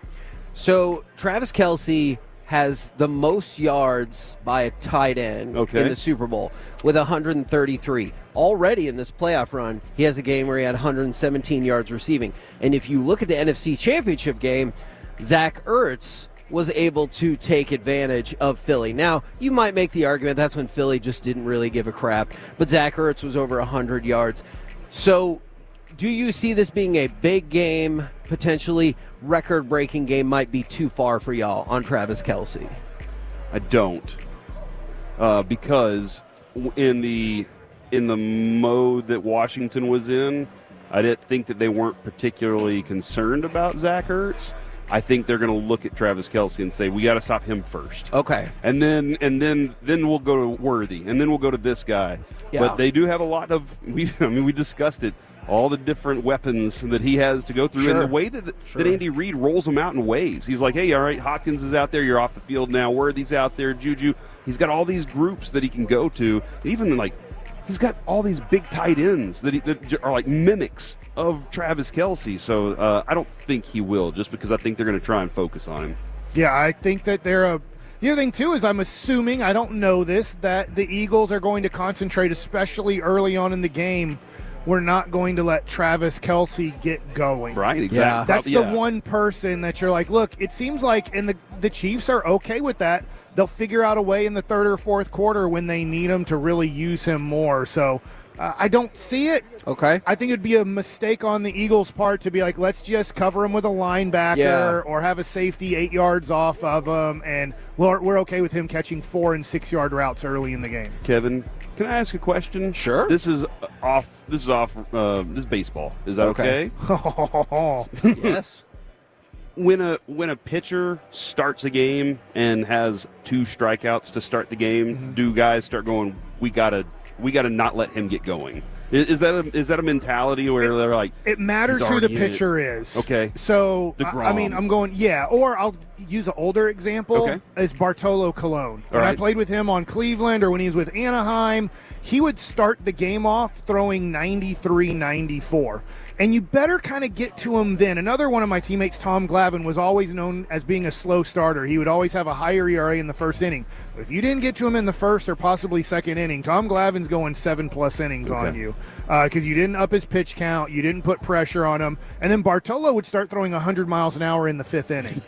So Travis Kelce has the most yards by a tight end in the Super Bowl with 133. Already in this playoff run, he has a game where he had 117 yards receiving. And if you look at the NFC Championship game, Zach Ertz was able to take advantage of Philly. Now, you might make the argument that's when Philly just didn't really give a crap, but Zach Ertz was over 100 yards. So do you see this being a big game, potentially record-breaking game? Might be too far for y'all on Travis Kelce? I don't, because in the mode that Washington was in, I didn't think that they weren't particularly concerned about Zach Ertz. I think they're going to look at Travis Kelce and say, we got to stop him first. Okay. And then we'll go to Worthy, and then we'll go to this guy. Yeah. But they do have a lot of we discussed it, all the different weapons that he has to go through, and the way that Andy Reid rolls them out in waves. He's like, hey, all right, Hopkins is out there, you're off the field now. Worthy's out there, Juju. He's got all these groups that he can go to. Even like he's got all these big tight ends that are like mimics of Travis Kelce. So I don't think he will, just because I think they're going to try and focus on him. Yeah, I think that the other thing, too, is I'm assuming, I don't know this, that the Eagles are going to concentrate, especially early on in the game. We're not going to let Travis Kelce get going. Right, exactly. That's the one person that you're like, look, it seems like, and the Chiefs are okay with that. They'll figure out a way in the third or fourth quarter when they need him to really use him more. So I don't see it. Okay. I think it'd be a mistake on the Eagles' part to be like, let's just cover him with a linebacker or have a safety 8 yards off of him, and we're okay with him catching 4 and 6 yard routes early in the game. Kevin, can I ask a question? Sure. This is baseball. Is that okay? Yes. When a pitcher starts a game and has 2 strikeouts to start the game, do guys start going, we gotta not let him get going? Is that a mentality where they're like, it matters he's who the already in it? pitcher is? Okay. So DeGrom. I mean, I'm going or I'll use an older example. Okay. Is Bartolo Colon. When I right. played with him on Cleveland or when he was with Anaheim, he would start the game off throwing 93, 94. And you better kind of get to him then. Another one of my teammates, Tom Glavine, was always known as being a slow starter. He would always have a higher ERA in the first inning. But if you didn't get to him in the first or possibly second inning, Tom Glavine's going 7+ innings on you because you didn't up his pitch count, you didn't put pressure on him, and then Bartolo would start throwing 100 miles an hour in the 5th inning.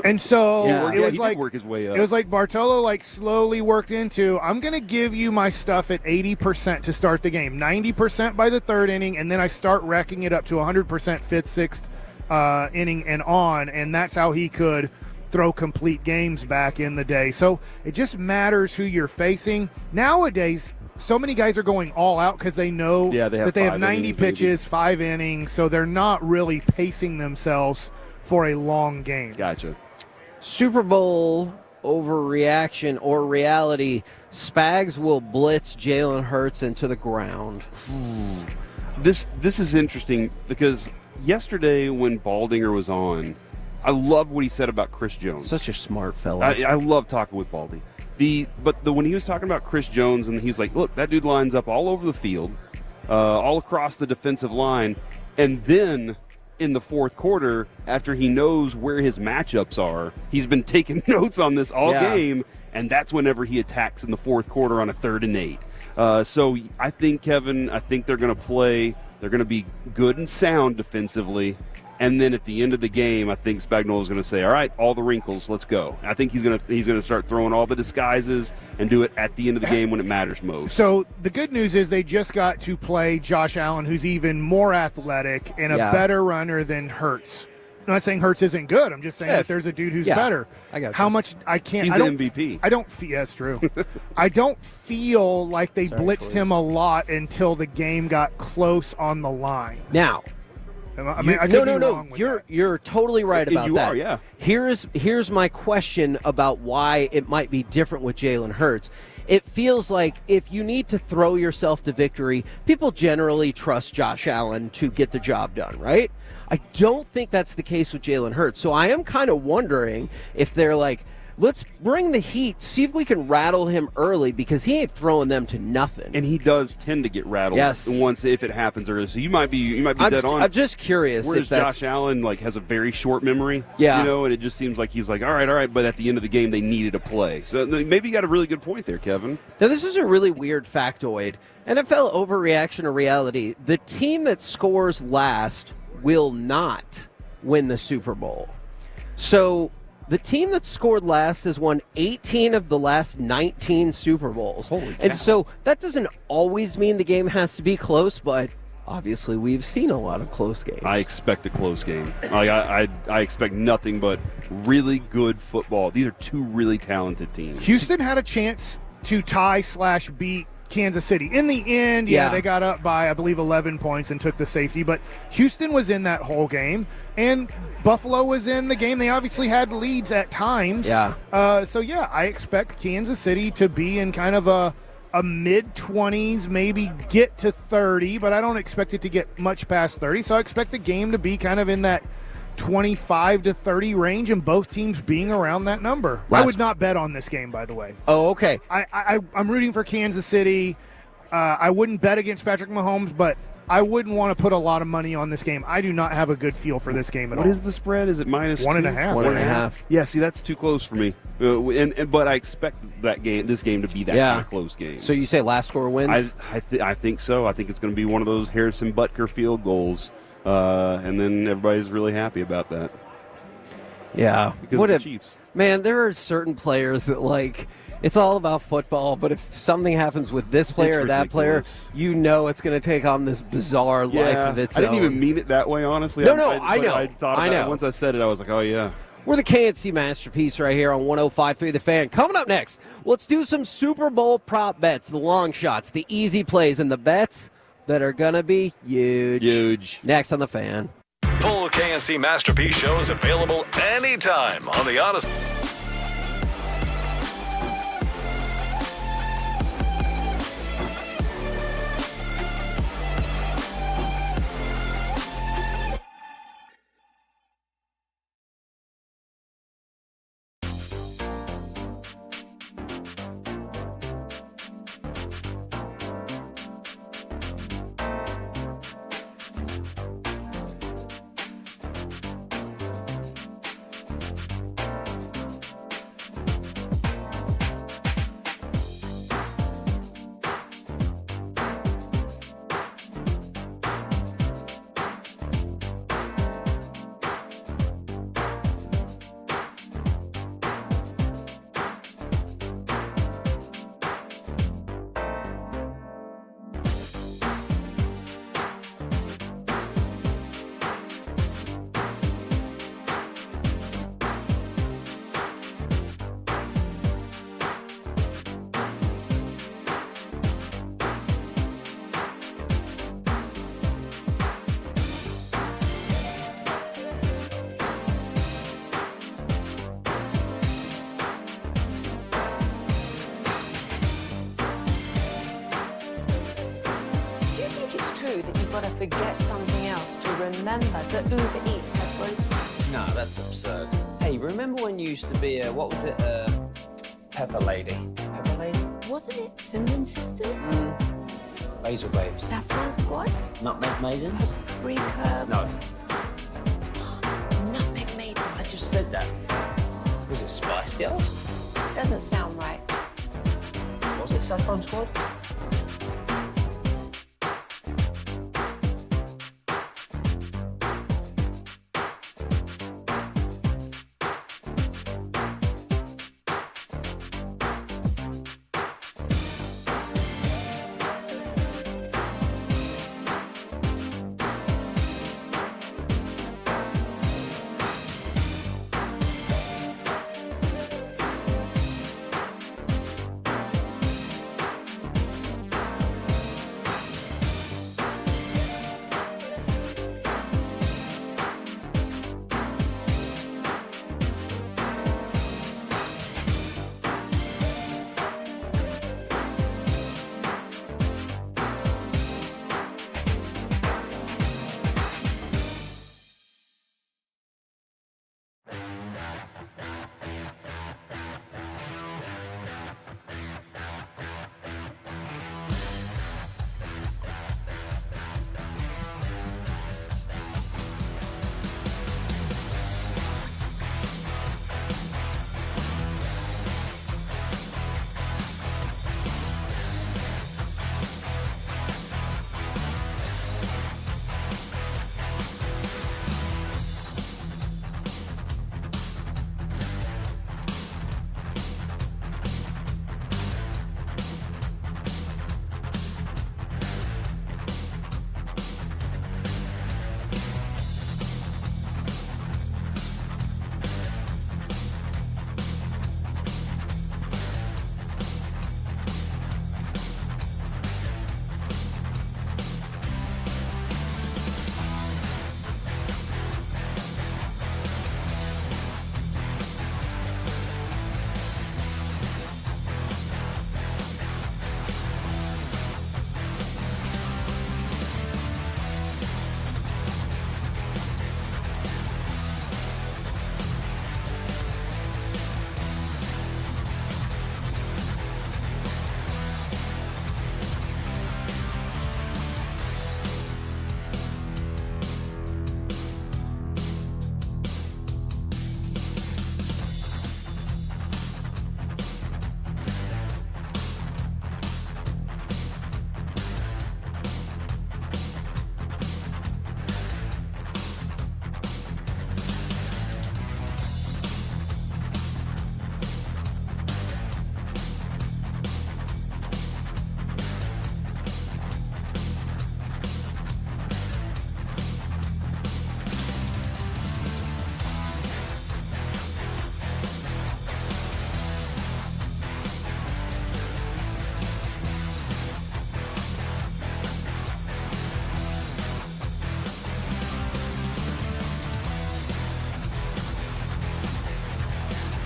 And so it was he like did work his way up. It was like Bartolo slowly worked into, I'm going to give you my stuff at 80% to start the game, 90% by the 3rd inning, and then I start racking it up to 100% 5th, 6th inning and on, and that's how he could throw complete games back in the day. So it just matters who you're facing. Nowadays, so many guys are going all out because they know that they have 90 pitches, 5 innings, so they're not really pacing themselves for a long game. Gotcha. Super Bowl overreaction or reality. Spags will blitz Jalen Hurts into the ground. This is interesting because yesterday when Baldinger was on, I loved what he said about Chris Jones. Such a smart fella. I love talking with Baldy. When he was talking about Chris Jones, and he was like, look, that dude lines up all over the field, all across the defensive line, and then in the 4th quarter, after he knows where his matchups are, he's been taking notes on this all game, and that's whenever he attacks in the 4th quarter on a 3rd and 8. So I think, Kevin, they're going to play. They're going to be good and sound defensively. And then at the end of the game, I think Spagnuolo is going to say, all right, all the wrinkles, let's go. I think he's going to start throwing all the disguises and do it at the end of the game when it matters most. So the good news is they just got to play Josh Allen, who's even more athletic and a better runner than Hurts. I'm not saying Hurts isn't good. I'm just saying that there's a dude who's better. I got How you. much I can't. He's I the don't, MVP. I don't feel that's true. I don't feel like they blitzed him a lot until the game got close on the line. Now, I mean, I could be no. wrong with You're totally right about you that. are, yeah. Here's my question about why it might be different with Jalen Hurts. It feels like if you need to throw yourself to victory, people generally trust Josh Allen to get the job done, right? I don't think that's the case with Jalen Hurts. So I am kind of wondering if they're like, let's bring the heat, see if we can rattle him early because he ain't throwing them to nothing. And he does tend to get rattled once if it happens early. So you might be dead on. I'm just curious. Whereas if that's, Josh Allen has a very short memory, Yeah. and it just seems like he's like, all right, but at the end of the game they needed a play. So maybe you got a really good point there, Kevin. Now this is a really weird factoid. NFL overreaction or reality. The team that scores last will not win the Super Bowl. So the team that scored last has won 18 of the last 19 Super Bowls. Holy cow. And so that doesn't always mean the game has to be close, but obviously we've seen a lot of close games. I expect a close game. I expect nothing but really good football. These are two really talented teams. Houston had a chance to tie/beat Kansas City. In the end, they got up by, I believe, 11 points and took the safety, but Houston was in that whole game, and Buffalo was in the game. They obviously had leads at times. I expect Kansas City to be in kind of a mid-20s, maybe get to 30, but I don't expect it to get much past 30, so I expect the game to be kind of in that 25 to 30 range, and both teams being around that number. I would not bet on this game, by the way. Oh, okay. I'm rooting for Kansas City. I wouldn't bet against Patrick Mahomes, but I wouldn't want to put a lot of money on this game. I do not have a good feel for this game at all. What is the spread? Is it -1.5? 1.5. Yeah, see, that's too close for me. But I expect this game to be that kind of close game. So you say last score wins? I think so. I think it's going to be one of those Harrison Butker field goals. And then everybody's really happy about that. Yeah. Because of the Chiefs. Man, there are certain players that, it's all about football, but if something happens with this player or that player, it's going to take on this bizarre life of its own. I didn't even mean it that way, honestly. I know. I thought about it. Once I said it, I was like, oh, yeah. We're the KNC Masterpiece right here on 105.3 The Fan. Coming up next, let's do some Super Bowl prop bets, the long shots, the easy plays, and the bets that are going to be huge. Next on The Fan. Full KNC Masterpiece shows available anytime on the Honest. you've got to forget something else to remember that Uber Eats has groceries. No, that's absurd. Hey, remember when you used to be a, what was it, Pepper Lady? Pepper Lady? Wasn't it Cinnamon Sisters? Basil Babes. Saffron Squad? Nutmeg Maidens? Paprika? No. Nutmeg Maidens. I just said that. Was it Spice Girls? Doesn't sound right. Was it Saffron Squad?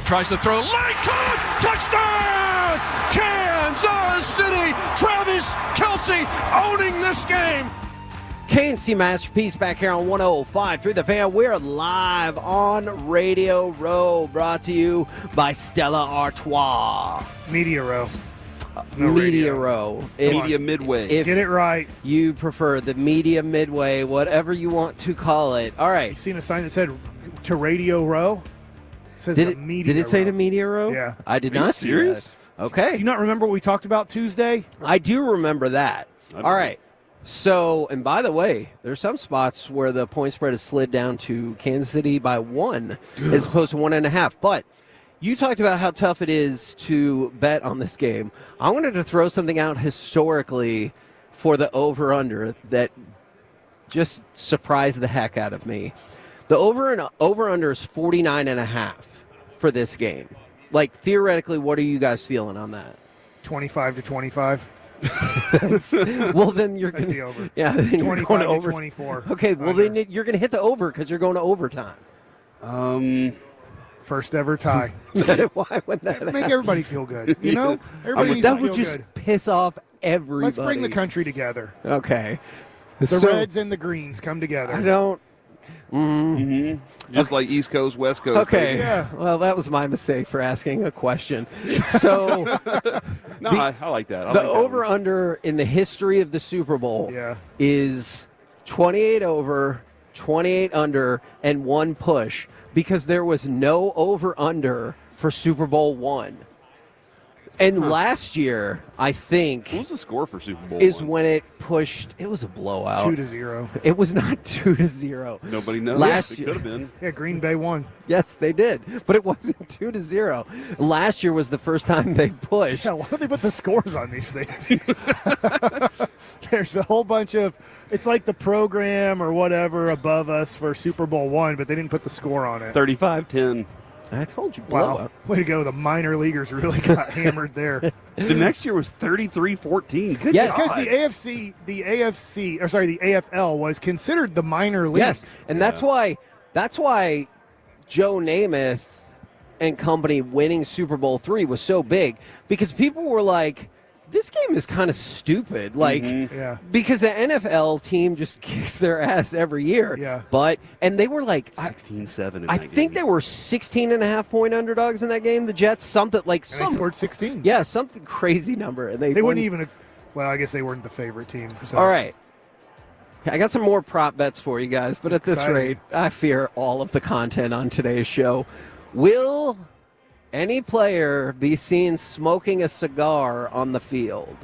Tries to throw, line caught, touchdown! Kansas City, Travis Kelce owning this game. KNC Masterpiece back here on 105 through the fan. We're live on Radio Row, brought to you by Stella Artois. Media Row. Media Row. Media Midway. Get it right. You prefer the Media Midway, whatever you want to call it. All right. You seen a sign that said to Radio Row? It says Did the it, Media did it say Row. to Media Row? Yeah. I did Are you not see serious? that. Okay. Do you not remember what we talked about Tuesday? I do remember that. All right. So, and by the way, there's some spots where the point spread has slid down to Kansas City by 1 as opposed to 1.5. But you talked about how tough it is to bet on this game. I wanted to throw something out historically for the over-under that just surprised the heck out of me. The over-under is 49.5 for this game. Like, theoretically, what are you guys feeling on that? 25 to 25. Well, then you're That's going the over. Yeah, then you're 25 going to over. 24. Okay, well, then you're going to hit the over because you're going to overtime. First ever tie. Why would that Make happen? everybody feel good. You know? Everybody needs that to would feel just good. piss off everybody. Let's bring the country together. Okay. The Reds and the Greens come together. I don't. Just like East Coast, West Coast. Okay. Yeah. Well, that was my mistake for asking a question. So, No, I like that. the over-under in the history of the Super Bowl is 28 over, 28 under, and 1 push because there was no over-under for Super Bowl I. And last year, I think, what was the score for Super Bowl is I? when it pushed. It was a blowout. 2-0. It was not 2-0. Nobody knows. Last It year, could have been. Yeah, Green Bay won. yes, they did, but it wasn't 2-0. Last year was the first time they pushed. Yeah, why don't they put the scores on these things? There's a whole bunch of, it's like the program or whatever above us for Super Bowl I, but they didn't put the score on it. 35-10. I told you, Wow. blowout. Way to go. The minor leaguers really got hammered there. The next year was 33-14. Good Yes. God. Because the AFL was considered the minor leagues. Yes, and that's why Joe Namath and company winning Super Bowl III was so big because people were like, this game is kind of stupid. Like, Yeah. because the NFL team just kicks their ass every year. Yeah. And they were like, 16-7 in I that think game. they were 16.5-point underdogs in that game, the Jets. Something like And they scored 16. Yeah, something crazy number. And They won. wouldn't even, well, I guess they weren't the favorite team. So. All right. I got some more prop bets for you guys, but at this Exciting. rate, I fear all of the content on today's show. Will any player be seen smoking a cigar on the field?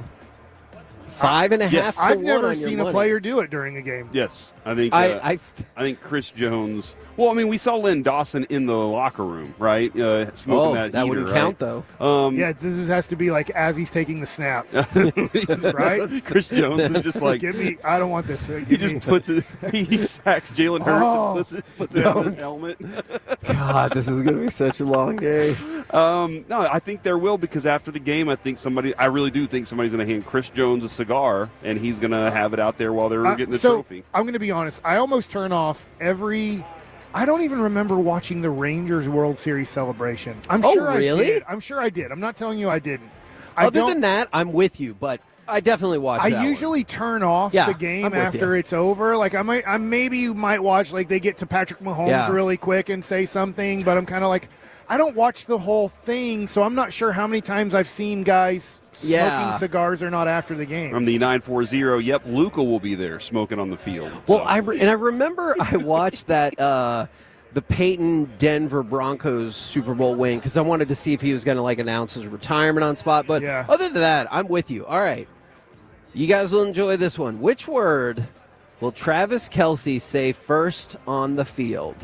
5.5 Yes. to I've 1 never on your seen money. a player do it during a game. Yes, I think. I think Chris Jones. Well, I mean, we saw Lynn Dawson in the locker room, right? Smoking Oh, that that heater, wouldn't right? count, though. Yeah, this has to be like as he's taking the snap, right? Chris Jones is just like, Give me. I don't want this. he just puts it. He sacks Jalen Hurts Oh, and puts it on his helmet. God, this is going to be such a long day. No, I think there will because after the game, I really do think somebody's going to hand Chris Jones a cigar and he's going to have it out there while they're getting the trophy. I'm going to be honest. I almost turn off every. I don't even remember watching the Rangers World Series celebration. I'm Oh, sure really? I did. I'm sure I did. I'm not telling you I didn't. Other than that, I'm with you, but I definitely watch that I usually turn off Yeah, the I'm game with after you. it's over. Like I maybe might watch like they get to Patrick Mahomes Yeah. really quick and say something, but I'm kind of like I don't watch the whole thing, so I'm not sure how many times I've seen guys smoking cigars or not after the game. From the 940, yep, Luca will be there smoking on the field. Well, I remember I watched that the Peyton Denver Broncos Super Bowl win because I wanted to see if he was going to like announce his retirement on spot. But Yeah. other than that, I'm with you. All right, you guys will enjoy this one. Which word will Travis Kelce say first on the field?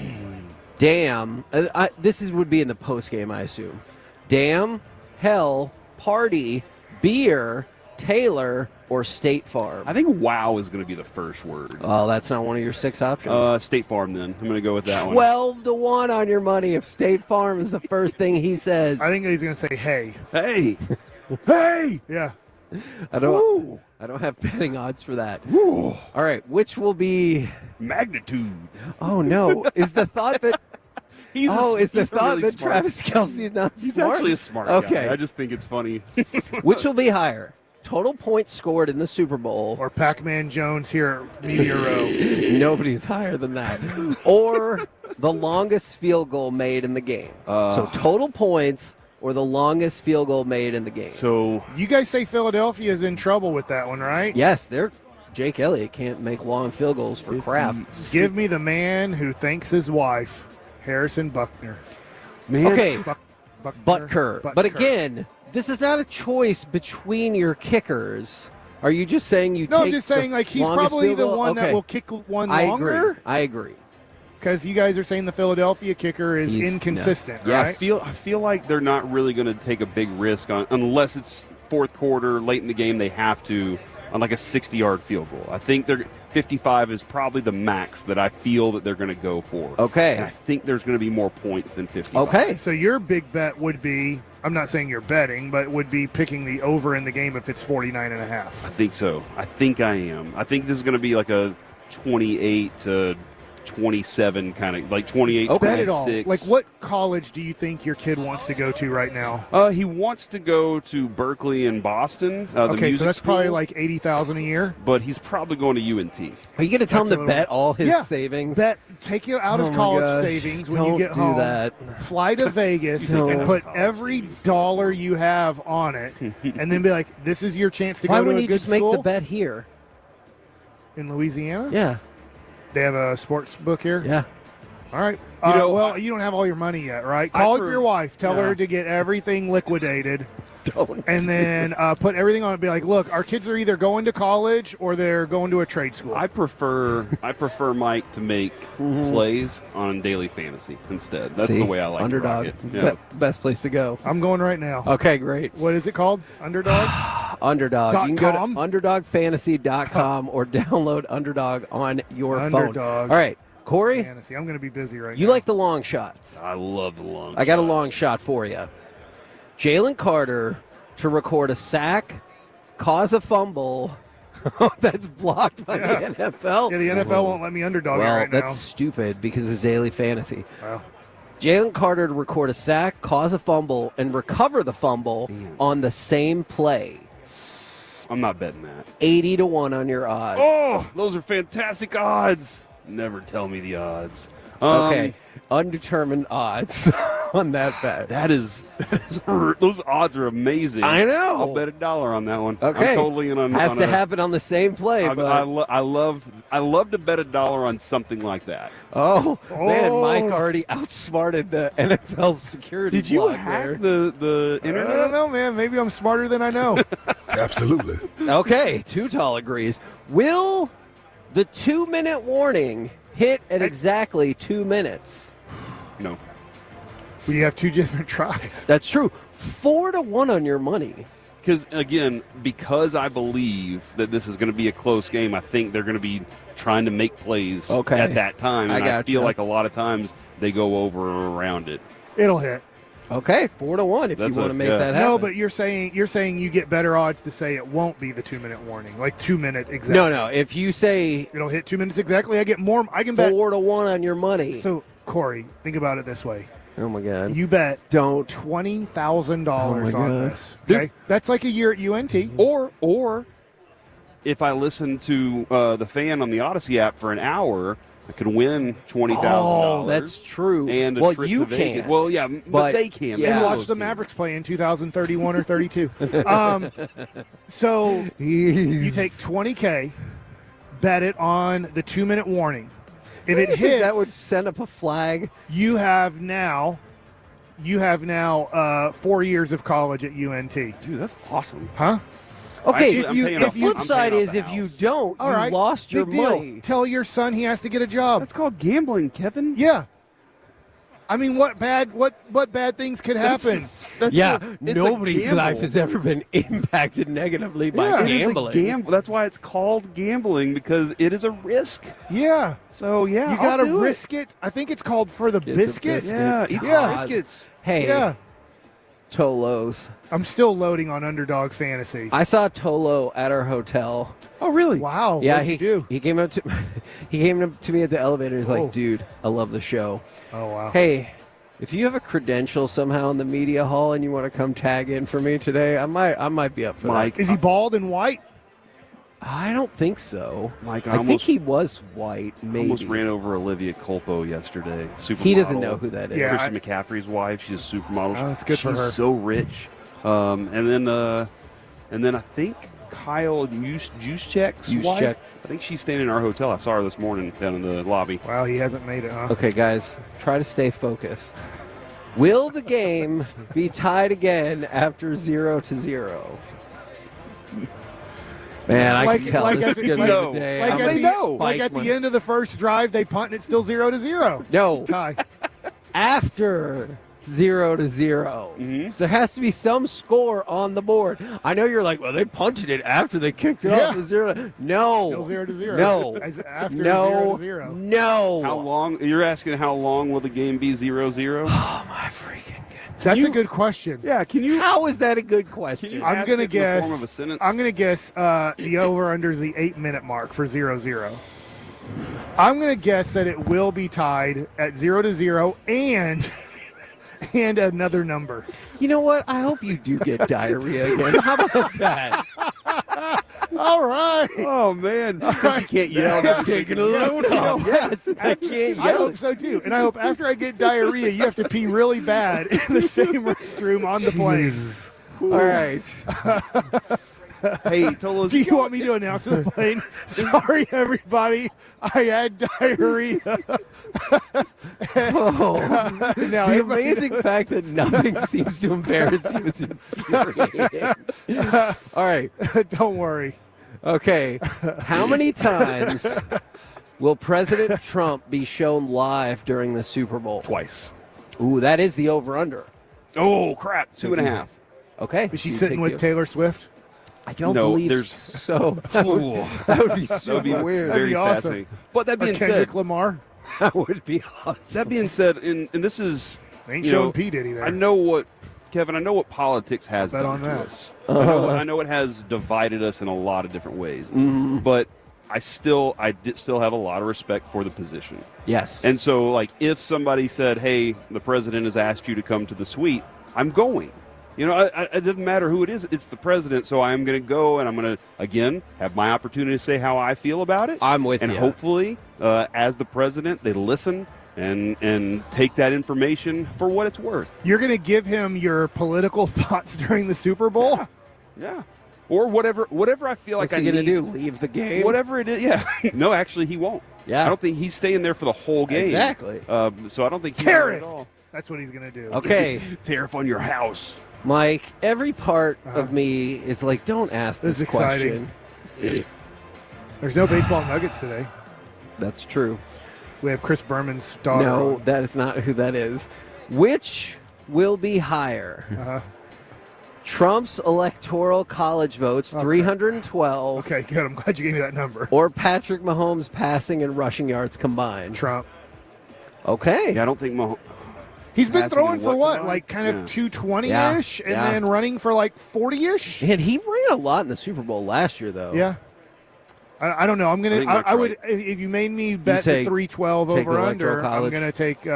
Damn. Would be in the post game, I assume. Damn, hell, party, beer, Taylor, or State Farm? I think wow is going to be the first word. Oh, that's not one of your 6 options. State Farm, then. I'm going to go with that one. 12-1 on your money if State Farm is the first thing he says. I think he's going to say, "Hey, hey, hey." Yeah. I don't have betting odds for that. All right, which will be magnitude? Oh no, is the thought that He's thought really that smart. Travis Kelce is not He's smart? actually a smart Okay. guy. I just think it's funny. Which will be higher? Total points scored in the Super Bowl. Or Pac-Man Jones here at Media Row. Nobody's higher than that. Or the longest field goal made in the game. So total points or the longest field goal made in the game. So You guys say Philadelphia is in trouble with that one, right? Yes, Jake Elliott can't make long field goals for crap. Give me the man who thanks his wife, Harrison Buckner. Okay, Buckner. Butker. But again, this is not a choice between your kickers. Are you just saying you No, take I'm just saying the like he's longest probably field the goal? one that Okay. will kick one I longer. agree. Because you guys are saying the Philadelphia kicker is inconsistent, right? I feel like they're not really going to take a big risk unless it's fourth quarter, late in the game. They have to on like a 60-yard field goal. I think 55 is probably the max that I feel that they're going to go for. Okay. And I think there's going to be more points than 55. Okay. So your big bet would be, I'm not saying you're betting, but would be picking the over in the game if it's 49.5. I think so. I think I am. I think this is going to be like a 28 to 27 kind of, like 28, Bet it all. 26. Like, what college do you think your kid wants to go to right now? He wants to go to Berkeley and Boston. The Okay, music so that's school, probably like $80,000 a year. But he's probably going to UNT. Are you going to tell him That's to a bet all his Yeah, savings? Take it out Oh his my college gosh, savings when don't you get do home. that. Fly to Vegas No. and put every dollar you have on it, and then be like, "This is your chance to Why go to wouldn't a you good just make school the bet here? in Louisiana." Yeah. They have a sports book here. Yeah. All right. You You don't have all your money yet, right? Call up your wife. Tell her to get everything liquidated. And then put everything on it. Be like, look, our kids are either going to college or they're going to a trade school. I prefer Mike to make plays on daily fantasy instead. That's See? the way I like Underdog. to rock it. Yeah. Best place to go. I'm going right now. Okay, great. What is it called? Underdog? Underdog. .com? You can go to underdogfantasy.com or download Underdog on your phone. Underdog. All right, Corey, Fantasy. I'm going to be busy right you now. like the long shots. I love the long I got a long shot for you. Jalen Carter to record a sack, cause a fumble. That's blocked by the NFL. Yeah, the NFL won't let me underdog it Well, right that's now. stupid because it's daily fantasy. Well. Jalen Carter to record a sack, cause a fumble, and recover the fumble on the same play. I'm not betting that. 80-1 on your odds. Oh, those are fantastic odds. Never tell me the odds. Okay, undetermined odds on that bet. That is those odds are amazing. I know. I'll bet $1 on that one. Okay, I'm totally in on. Has on to a- happen on the same play. I, but I love to bet $1 on something like that. oh man, Mike already outsmarted the NFL security. Did you block hack there. the I internet? don't know, man. Maybe I'm smarter than I know. Absolutely. Okay, Too Tall agrees. Will the 2-minute warning hit at exactly 2 minutes? No. We have two different tries. That's true. 4-1 on your money. Because I believe that this is going to be a close game, I think they're going to be trying to make plays at that time. And I feel like a lot of times they go over or around it. It'll hit. Okay, 4-1 if you want to make that happen. No, but you're saying you get better odds to say it won't be the 2-minute warning, like 2 minute exactly. No. If you say it'll hit 2 minutes exactly, I get more. I can bet 4-1 on your money. So Corey, think about it this way. Oh my God! You bet Oh $20,000 my on God. this. Okay, that's like a year at UNT. Or if I listen to the fan on the Odyssey app for an hour, I could win $20,000. Oh, that's true. And a Well, trip you to Vegas. can't. Well, yeah, but they can. And watch the Mavericks play in 2031 or 32. So you take $20K, bet it on the 2-minute warning. If Do it you think hits, that would send up a flag. You have now 4 years of college at UNT. Dude, that's awesome. Huh? Okay, Actually, the flip side is if you don't, All you right, lost your big deal. money. Tell your son he has to get a job. That's called gambling, Kevin. Yeah. I mean, what bad things could happen? Nobody's life has ever been impacted negatively by gambling. That's why it's called gambling, because it is a risk. Yeah. So, yeah, you got to risk it. I think it's called for the biscuit. Yeah, eat some biscuits. Hey, Yeah. Tolos. I'm still loading on Underdog Fantasy. I saw Tolo at our hotel. Oh, really? Wow. Yeah, What'd you do? he came up to me at the elevator. He's like, "Dude, I love the show. Oh wow. Hey, if you have a credential somehow in the media hall and you want to come tag in for me today, I might be up for that." Is he bald and white? I don't think so. Mike, I think he was white. Maybe. Almost ran over Olivia Culpo yesterday. Supermodel. He doesn't know who that is. Yeah, Christian McCaffrey's wife. She's a supermodel. Oh, that's good for She's her. so rich. And then I think Kyle Juszczyk's wife. Juszczyk. I think she's staying in our hotel. I saw her this morning down in the lobby. Wow, he hasn't made it, huh? Okay, guys, try to stay focused. Will the game be tied again after 0-0? Man, I can tell this is going to be the day. Like, I'm at gonna the, like spike at my- the end of the first drive, they punt and it's still 0-0. No. Tie. After 0-0. So there has to be some score on the board. I know you're like, well, they punted it after they kicked it off to 0. No. Still 0-0. No. As after No. 0-0. No. How long? You're asking how long will the game be 0-0? Oh, my freaking God. That's a good question. Yeah, can you? How is that a good question? I'm ask gonna it in the guess. form of a sentence? I'm gonna guess the over under is the 8-minute mark for 0-0. I'm going to guess that it will be tied at 0-0 and another number. You know what? I hope you do get diarrhea again. How about that? All right. Oh, man. Since you can't yell, I'm taking a load off. Yes, I can't I yell. hope so, too. And I hope after I get diarrhea, you have to pee really bad in the same restroom on the plane. All right. Hey, Tolos. Do you want me to announce to the plane? Sorry, everybody. I had diarrhea. Oh, Now, the amazing fact that nothing seems to embarrass you is infuriating. All right. Don't worry. Okay. How many times will President Trump be shown live during the Super Bowl? Twice. Ooh, that is the over-under. Oh, crap. 2.5. Okay. Is she You sitting take with you. Taylor Swift? I don't No, believe there's- so. That would be super weird. Very That'd be awesome. fascinating. But that Or being Kendrick said, Lamar? That would be awesome. that being said, and this is Ain't you showing know, P. Diddy there. I know what Kevin. I know what politics has Bet done on to that. us. I know it has divided us in a lot of different ways. But I still have a lot of respect for the position. Yes. And so, like, if somebody said, "Hey, the president has asked you to come to the suite," I'm going. You know, it doesn't matter who it is. It's the president, so I'm going to go, and I'm going to, again, have my opportunity to say how I feel about it. I'm with and you. hopefully, as the president, they listen and take that information for what it's worth. You're going to give him your political thoughts during the Super Bowl? Yeah. Or whatever I feel What's like he I going to need. do? Leave the game? Whatever it is, yeah. No, actually, he won't. Yeah. I don't think he's staying there for the whole game. Exactly. So I don't think he's there at Tariff! all. That's what he's going to do. Okay. Tariff on your house. Mike, every part of me is like, don't ask This this is exciting. question. There's no baseball nuggets today. That's true. We have Chris Berman's daughter. No, on. that is not who that is. Which will be higher? Trump's electoral college votes, 312. Okay, good. I'm glad you gave me that number. Or Patrick Mahomes' passing and rushing yards combined? Trump. Okay. Yeah, I don't think Mahomes. He's been Passing throwing and for what what? combined? Like kind of 220-ish Yeah, and yeah. then running for like 40-ish? And he ran a lot in the Super Bowl last year, though. Yeah. I don't know. I'm I gonna. think I, Mike's I would right. if you made me bet take- the 312 take the over Electoral under. I'm College? gonna take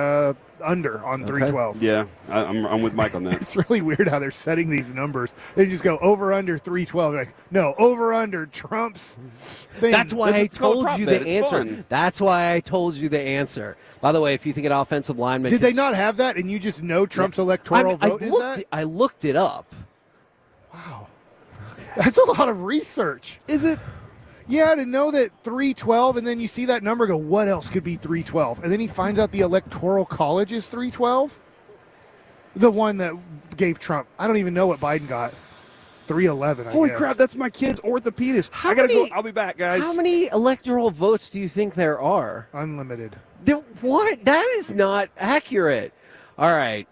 under on 312. Yeah, I'm with Mike on that. It's really weird how they're setting these numbers. They just go over under 312. Like no, over under Trump's thing. That's why I It's called told prop you bet. the It's answer. fun. That's why I told you the answer. By the way, if you think an offensive lineman Did can they not have that, and you just know Trump's electoral vote is that? I looked it up. That's a lot of research. Is it? Yeah, to know that 312, and then you see that number, go, what else could be 312? And then he finds out the Electoral College is 312. The one that gave Trump. I don't even know what Biden got. 311. I Holy guess. crap, that's my kid's orthopedist. I gotta go. I'll be back, guys. How many electoral votes do you think there are? Unlimited. What? That is not accurate. All right.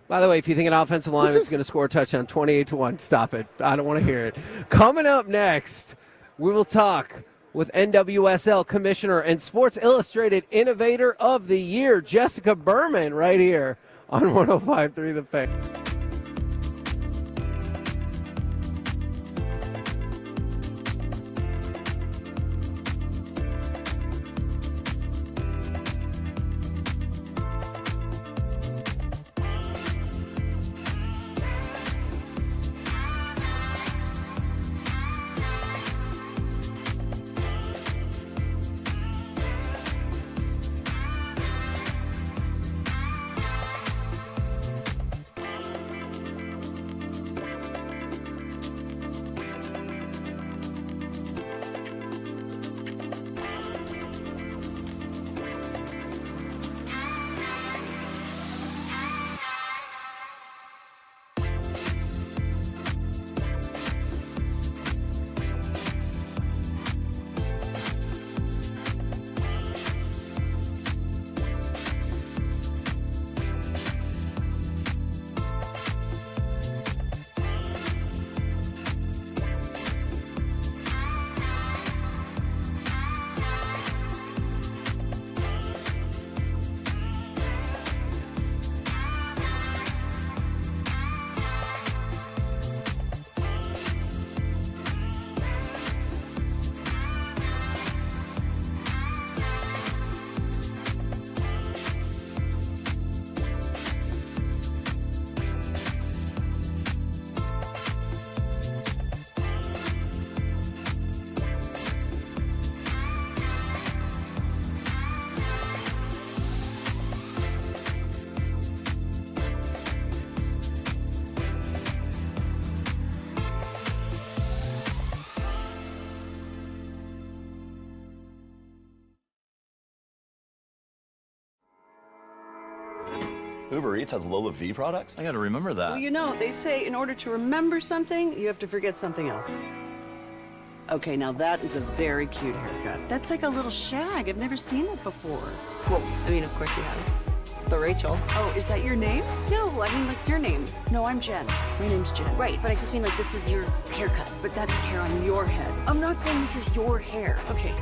By the way, if you think an offensive lineman is going to score a touchdown, 28-1, stop it. I don't want to hear it. Coming up next, we will talk with NWSL Commissioner and Sports Illustrated Innovator of the Year, Jessica Berman, right here on 105.3 The Fan. Uber Eats has Lola V products? I gotta remember that. Well, you know, they say in order to remember something, you have to forget something else. Okay, now that is a very cute haircut. That's like a little shag. I've never seen that before. Well, I mean, of course you have. It's the Rachel. Oh, is that your name? No, I mean, like, your name. No, I'm Jen. My name's Jen. Right, but I just mean, like, this is your haircut. But that's hair on your head. I'm not saying this is your hair. Okay,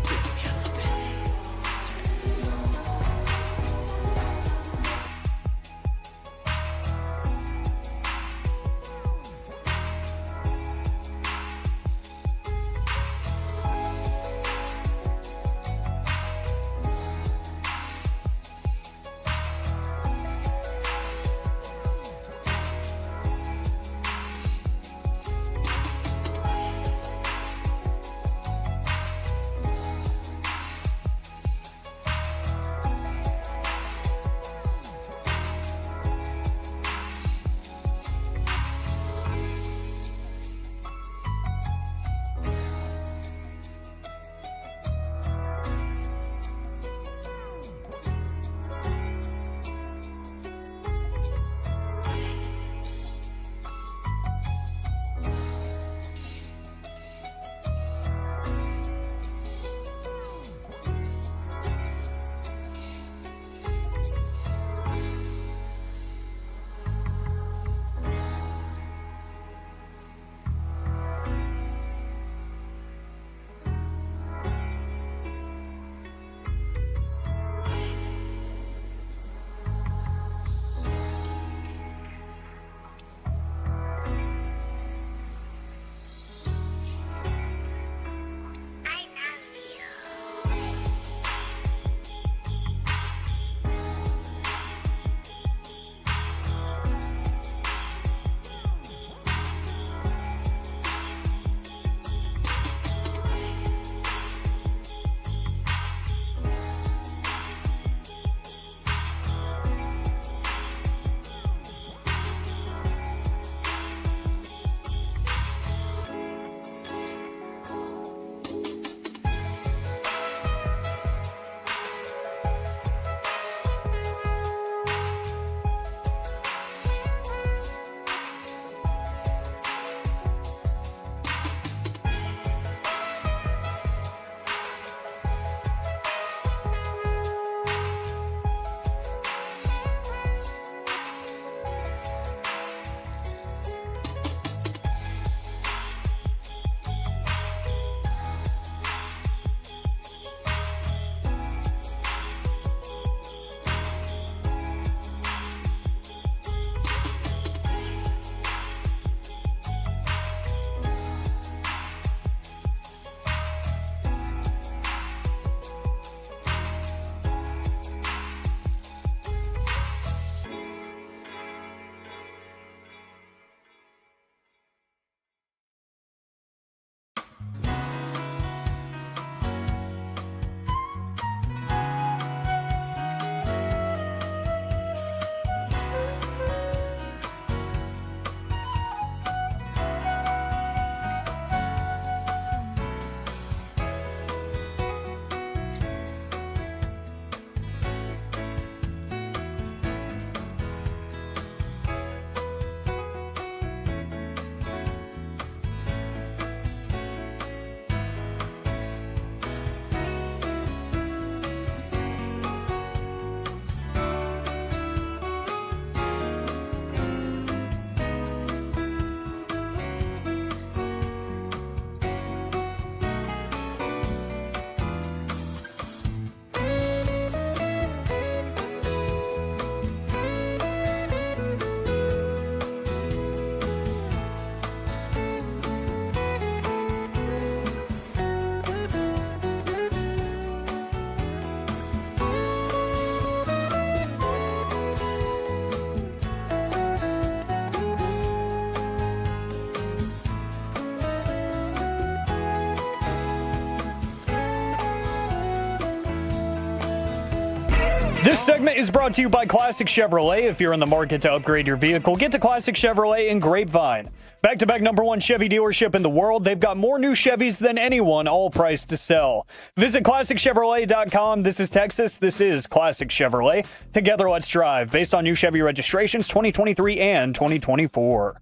This segment is brought to you by Classic Chevrolet. If you're in the market to upgrade your vehicle, get to Classic Chevrolet in Grapevine. Back-to-back #1 Chevy dealership in the world. They've got more new Chevys than anyone, all priced to sell. Visit ClassicChevrolet.com. This is Texas. This is Classic Chevrolet. Together, let's drive. Based on new Chevy registrations 2023 and 2024.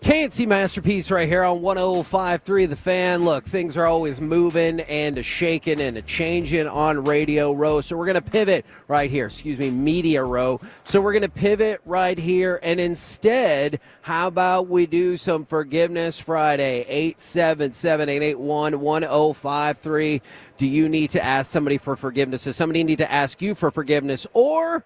KNC Masterpiece right here on 105.3 The Fan. Look, things are always moving and a-shaking and a-changing on Radio Row. So we're going to pivot right here. Media Row. So we're going to pivot right here. And instead, how about we do some Forgiveness Friday? 877-881-1053. Do you need to ask somebody for forgiveness? Does somebody need to ask you for forgiveness? Or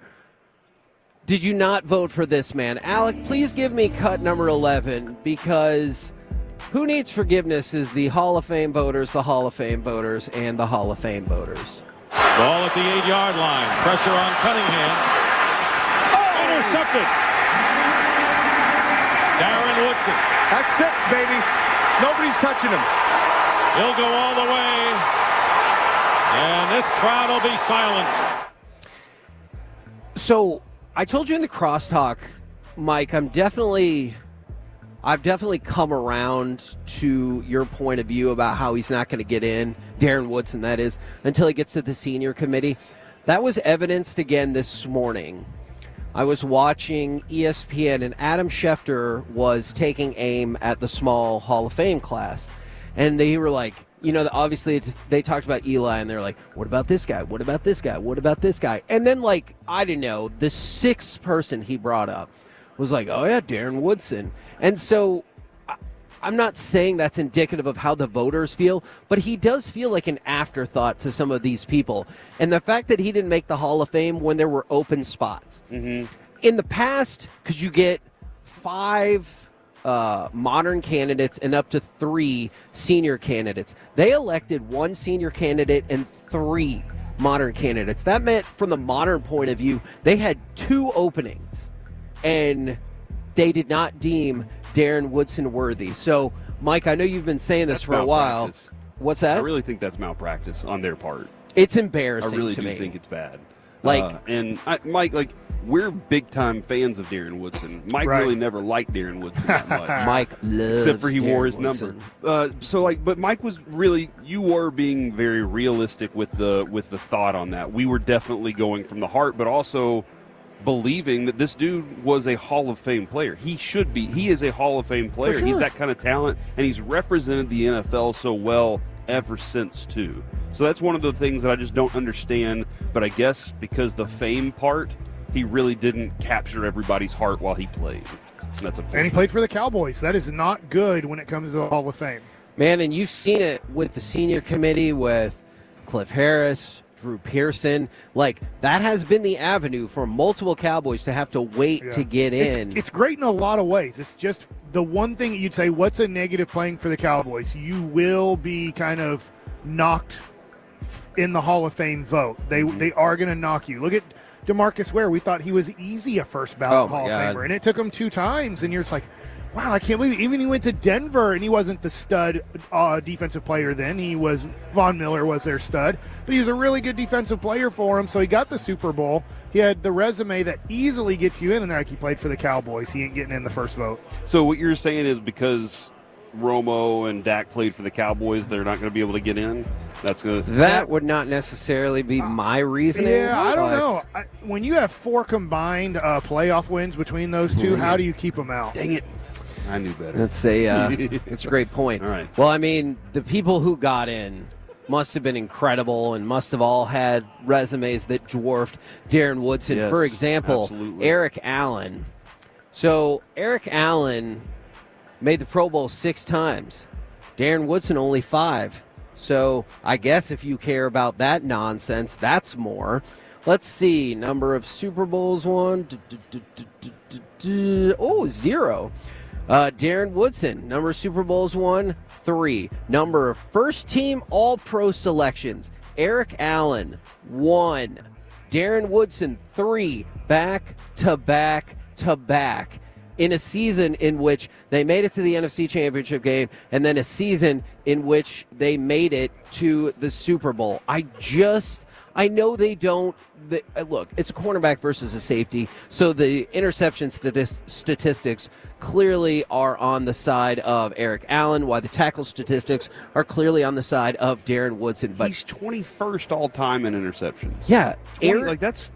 did you not vote for this man? Alec, please give me cut number 11, because who needs forgiveness is the Hall of Fame voters, the Hall of Fame voters, and the Hall of Fame voters. Ball at the 8-yard line. Pressure on Cunningham. Oh! Intercepted. Darren Woodson. That's 6, baby. Nobody's touching him. He'll go all the way. And this crowd will be silenced. So I told you in the crosstalk, Mike, I've definitely come around to your point of view about how he's not going to get in, Darren Woodson, that is, until he gets to the senior committee. That was evidenced again this morning. I was watching ESPN, and Adam Schefter was taking aim at the small Hall of Fame class. And they were like, obviously they talked about Eli, and they're like, what about this guy? What about this guy? What about this guy? And then, I don't know, the 6th person he brought up was like, oh, yeah, Darren Woodson. And so I'm not saying that's indicative of how the voters feel, but he does feel like an afterthought to some of these people. And the fact that he didn't make the Hall of Fame when there were open spots. Mm-hmm. In the past, because you get 5 modern candidates and up to 3 senior candidates. They elected 1 senior candidate and 3 modern candidates. That meant, from the modern point of view, they had 2 openings, and they did not deem Darren Woodson worthy. So, Mike, I know you've been saying this for a while. What's that? I really think that's malpractice on their part. It's embarrassing to me. I to really do think it's bad. Mike, we're big-time fans of Darren Woodson. Mike really never liked Darren Woodson that much. Mike loves except for he Darren wore his Woodson. number. But Mike was really, you were being very realistic with the thought on that. We were definitely going from the heart, but also believing that this dude was a Hall of Fame player. He should be. He is a Hall of Fame player. Sure. He's that kind of talent, and he's represented the NFL so well ever since, too. So that's one of the things that I just don't understand, but I guess because the fame part, he really didn't capture everybody's heart while he played. That's unfortunate. And he played for the Cowboys. That is not good when it comes to the Hall of Fame. Man, and you've seen it with the senior committee with Cliff Harris, Drew Pearson. That has been the avenue for multiple Cowboys to have to wait to get in. It's great in a lot of ways. It's just the one thing you'd say, what's a negative playing for the Cowboys? You will be kind of knocked in the Hall of Fame vote. They are going to knock you. Look at DeMarcus Ware. We thought he was easy a first ballot Hall of Famer, and it took him 2 times, and you're just like, wow, I can't believe it. Even he went to Denver, and he wasn't the stud defensive player then. Von Miller was their stud, but he was a really good defensive player for him, so he got the Super Bowl. He had the resume that easily gets you in, and he played for the Cowboys. He ain't getting in the first vote. So what you're saying is because Romo and Dak played for the Cowboys, they're not going to be able to get in? That would not necessarily be my reasoning. Yeah, I don't know. When you have 4 combined playoff wins between those 2, how do you keep them out? Dang it. I knew better. That's a great point. All right. Well, I mean, the people who got in must have been incredible and must have all had resumes that dwarfed Darren Woodson. Yes, for example, absolutely. Eric Allen. So Eric Allen made the Pro Bowl 6 times. Darren Woodson only 5. So I guess if you care about that nonsense, that's more. Let's see. Number of Super Bowls won. 0. Darren Woodson. Number of Super Bowls won. 3. Number of first-team All-Pro selections. Eric Allen, 1. Darren Woodson, 3. Back to back to back. In a season in which they made it to the NFC Championship game, and then a season in which they made it to the Super Bowl. I I know they don't. Look, it's a cornerback versus a safety, so the interception statistics clearly are on the side of Eric Allen, while the tackle statistics are clearly on the side of Darren Woodson. But he's 21st all time in interceptions. Yeah, that's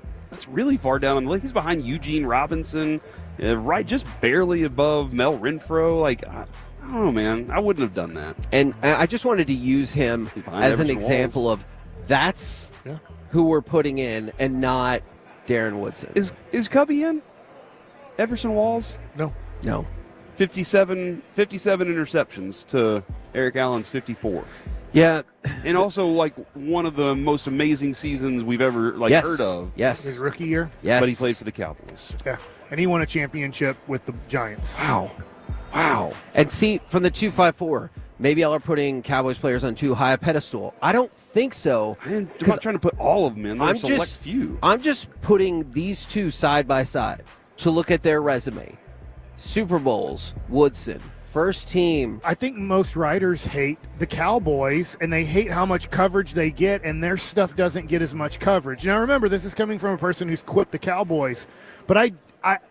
really far down on the list. He's behind Eugene Robinson, right, just barely above Mel Renfro. Like, I don't know, man. I wouldn't have done that. And I just wanted to use him as an example of that's who we're putting in and not Darren Woodson. Is Cubby in? Everson Walls? No. 57 interceptions to Eric Allen's 54. Yeah. And also, like, one of the most amazing seasons we've ever heard of. Yes. His rookie year. Yes. But he played for the Cowboys. Yeah. And he won a championship with the Giants. Wow. And see, from the 254, maybe y'all are putting Cowboys players on too high a pedestal. I don't think so. I'm not trying to put all of them in. There's a select few. I'm just putting these two side by side to look at their resume. Super Bowls, Woodson, first team. I think most writers hate the Cowboys, and they hate how much coverage they get, and their stuff doesn't get as much coverage. Now, remember, this is coming from a person who's quipped the Cowboys, but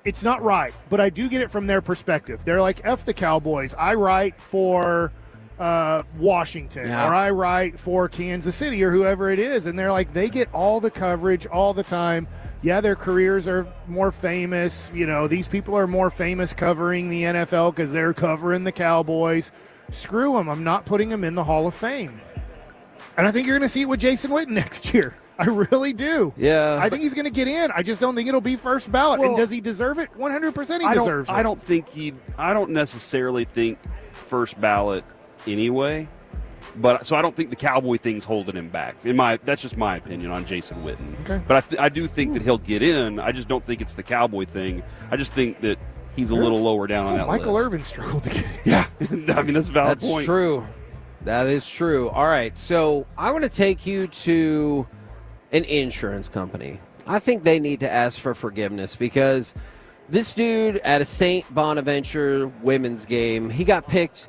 it's not right, but I do get it from their perspective. They're like, F the Cowboys. I write for Washington, or I write for Kansas City, or whoever it is, and they're like, they get all the coverage all the time. Yeah, their careers are more famous. You know, these people are more famous covering the NFL because they're covering the Cowboys. Screw them. I'm not putting them in the Hall of Fame. And I think you're going to see it with Jason Witten next year. I really do. Yeah. I think he's going to get in. I just don't think it'll be first ballot. Well, and does he deserve it? 100% he deserves it. I don't necessarily think first ballot anyway. But so I don't think the Cowboy thing's holding him back. That's just my opinion on Jason Witten. Okay. But I do think that he'll get in. I just don't think it's the Cowboy thing. I just think that he's a little lower down on that Michael list. Irvin struggled to get in. Yeah, I mean that's a valid point. That's true. That is true. All right, so I want to take you to an insurance company. I think they need to ask for forgiveness because this dude at a St. Bonaventure women's game, he got picked.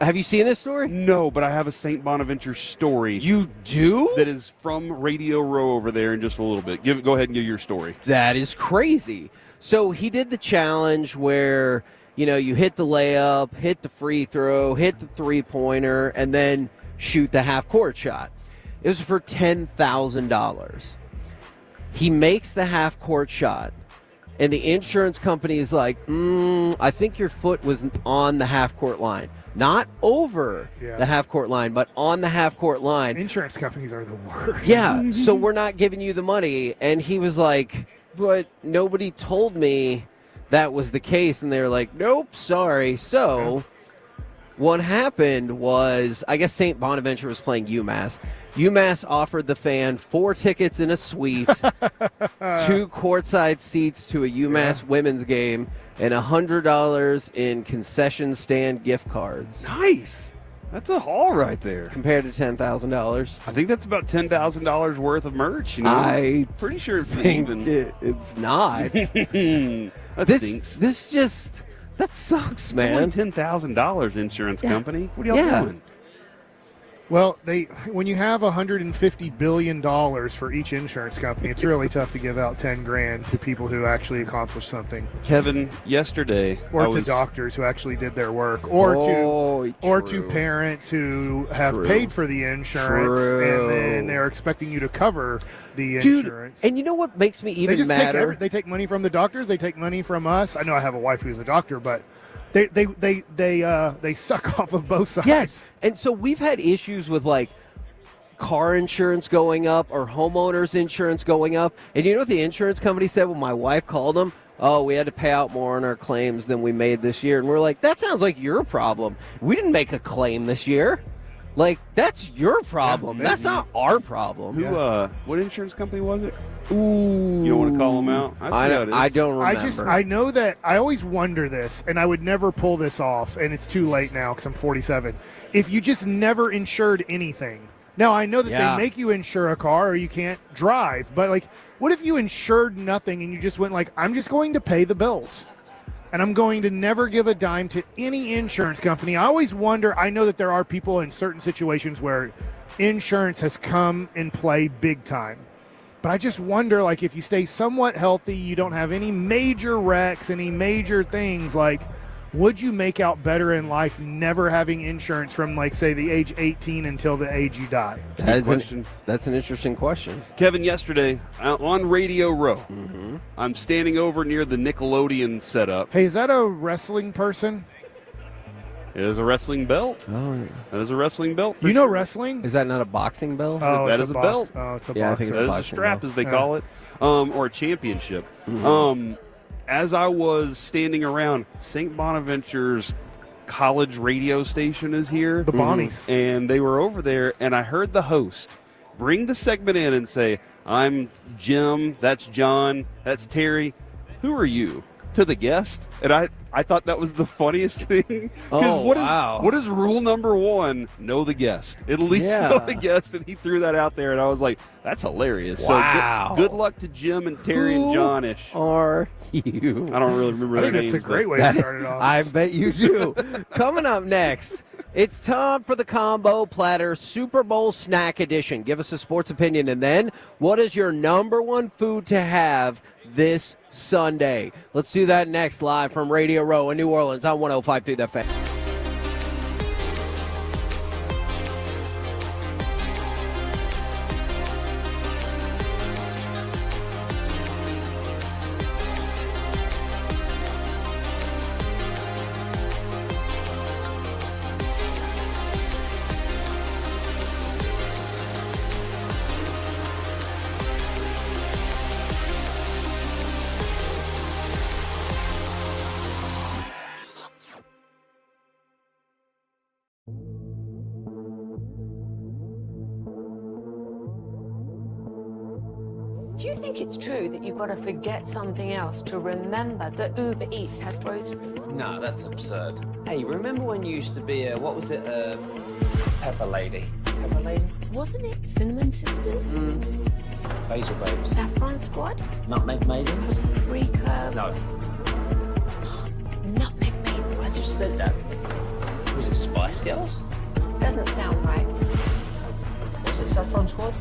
Have you seen this story? No, but I have a St. Bonaventure story. You do? That is from Radio Row over there in just a little bit. Go ahead and give your story. That is crazy. So he did the challenge where, you hit the layup, hit the free throw, hit the three-pointer, and then shoot the half-court shot. It was for $10,000. He makes the half-court shot, and the insurance company is like, I think your foot was on the half-court line. Not over the half-court line, but on the half-court line. Insurance companies are the worst. Yeah, so we're not giving you the money. And he was like, but nobody told me that was the case. And they were like, nope, sorry. So what happened was, I guess St. Bonaventure was playing UMass. UMass offered the fan 4 tickets in a suite, 2 courtside seats to a UMass women's game, and $100 in concession stand gift cards. Nice. That's a haul right there. Compared to $10,000. I think that's about $10,000 worth of merch. I pretty sure it's think even. It's not. That stinks. That sucks, It's man. only $10,000 insurance company. What are y'all doing? Well, when you have $150 billion for each insurance company, it's really tough to give out $10,000 to people who actually accomplish something. Kevin, yesterday, or to doctors who actually did their work, or to parents who have paid for the insurance, and then they're expecting you to cover the insurance. And you know what makes me even madder? They take money from the doctors. They take money from us. I know I have a wife who's a doctor, but they suck off of both sides. Yes, and so we've had issues with like car insurance going up or homeowners insurance going up. And you know what the insurance company said when my wife called them? Oh, we had to pay out more on our claims than we made this year. And we're like, that sounds like your problem. We didn't make a claim this year. Like, that's your problem. That's not our problem. What insurance company was it? Ooh. You don't want to call them out? I don't remember. I know that I always wonder this, and I would never pull this off, and it's too late now because I'm 47. If you just never insured anything. Now, I know that they make you insure a car or you can't drive, but, like, what if you insured nothing and you just went like, I'm just going to pay the bills, and I'm going to never give a dime to any insurance company? I always wonder, I know that there are people in certain situations where insurance has come in play big time. But I just wonder, like, if you stay somewhat healthy, you don't have any major wrecks, any major things, like, would you make out better in life never having insurance from, like, say, the age 18 until the age you die? That's an interesting question. Kevin, yesterday on Radio Row, I'm standing over near the Nickelodeon setup. Hey, is that a wrestling person? It is a wrestling belt. Oh, that is a wrestling belt. You know wrestling? Is that not a boxing belt? Oh, that it's is a belt. Oh, it's a Yeah, I boxing. think it's That a is a boxing strap, belt. as they call it, or a championship. As I was standing around, St. Bonaventure's college radio station is here. The Bonnies. And they were over there, and I heard the host bring the segment in and say, "I'm Jim, that's John, that's Terry. Who are you?" to the guest. And I thought that was the funniest thing. Because what is rule number one? Know the guest. At least know the guest. And he threw that out there, and I was like, that's hilarious. Wow. So good luck to Jim and Terry and John-ish. Are you? I don't really remember their names. That's a great way to start it off. I bet you do. Coming up next, it's time for the Combo Platter Super Bowl Snack Edition. Give us a sports opinion, and then what is your number one food to have this Sunday? Let's do that next, live from Radio Row in New Orleans on 105.3 The Fan. Do you think it's true that you've got to forget something else to remember that Uber Eats has groceries? No, that's absurd. Hey, remember when you used to be a, what was it, Pepper Lady? Pepper Lady? Wasn't it Cinnamon Sisters? Basil Babes. Saffron Squad? Nutmeg Maidens? Paprika? No. Nutmeg Maidens? I just said that. Was it Spice Girls? Doesn't sound right. Was it Saffron Squad?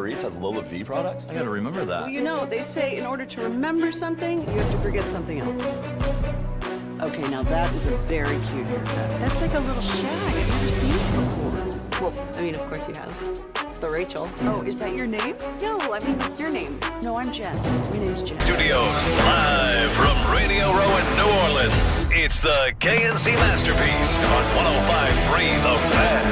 Eats has Lola V products? I gotta remember that. Well, you know, they say in order to remember something, you have to forget something else. Okay, now that is a very cute haircut. That's like a little shag. I've never seen it before. Well, I mean, of course you have. It's the Rachel. Oh, is that your name? No, I mean, your name. No, I'm Jen. My name's Jen. Studios live from Radio Row in New Orleans. It's the KNC Masterpiece on 105.3 The Fan.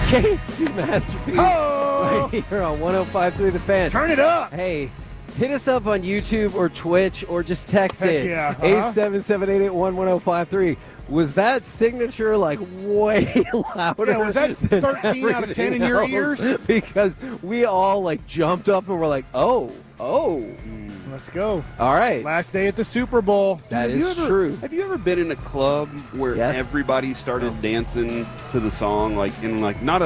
KNC Masterpiece right here on 105.3 The Fan. Turn it up. Hey, hit us up on YouTube or Twitch or just text Heck it. yeah, 877-881-1053. Was that signature like way louder? Yeah, was that than 13 out of 10 in your everything else? ears? Because we all like jumped up and were like, oh. Let's go. All right. Last day at the Super Bowl. That is true. Have you ever been in a club where everybody started dancing to the song, like in like not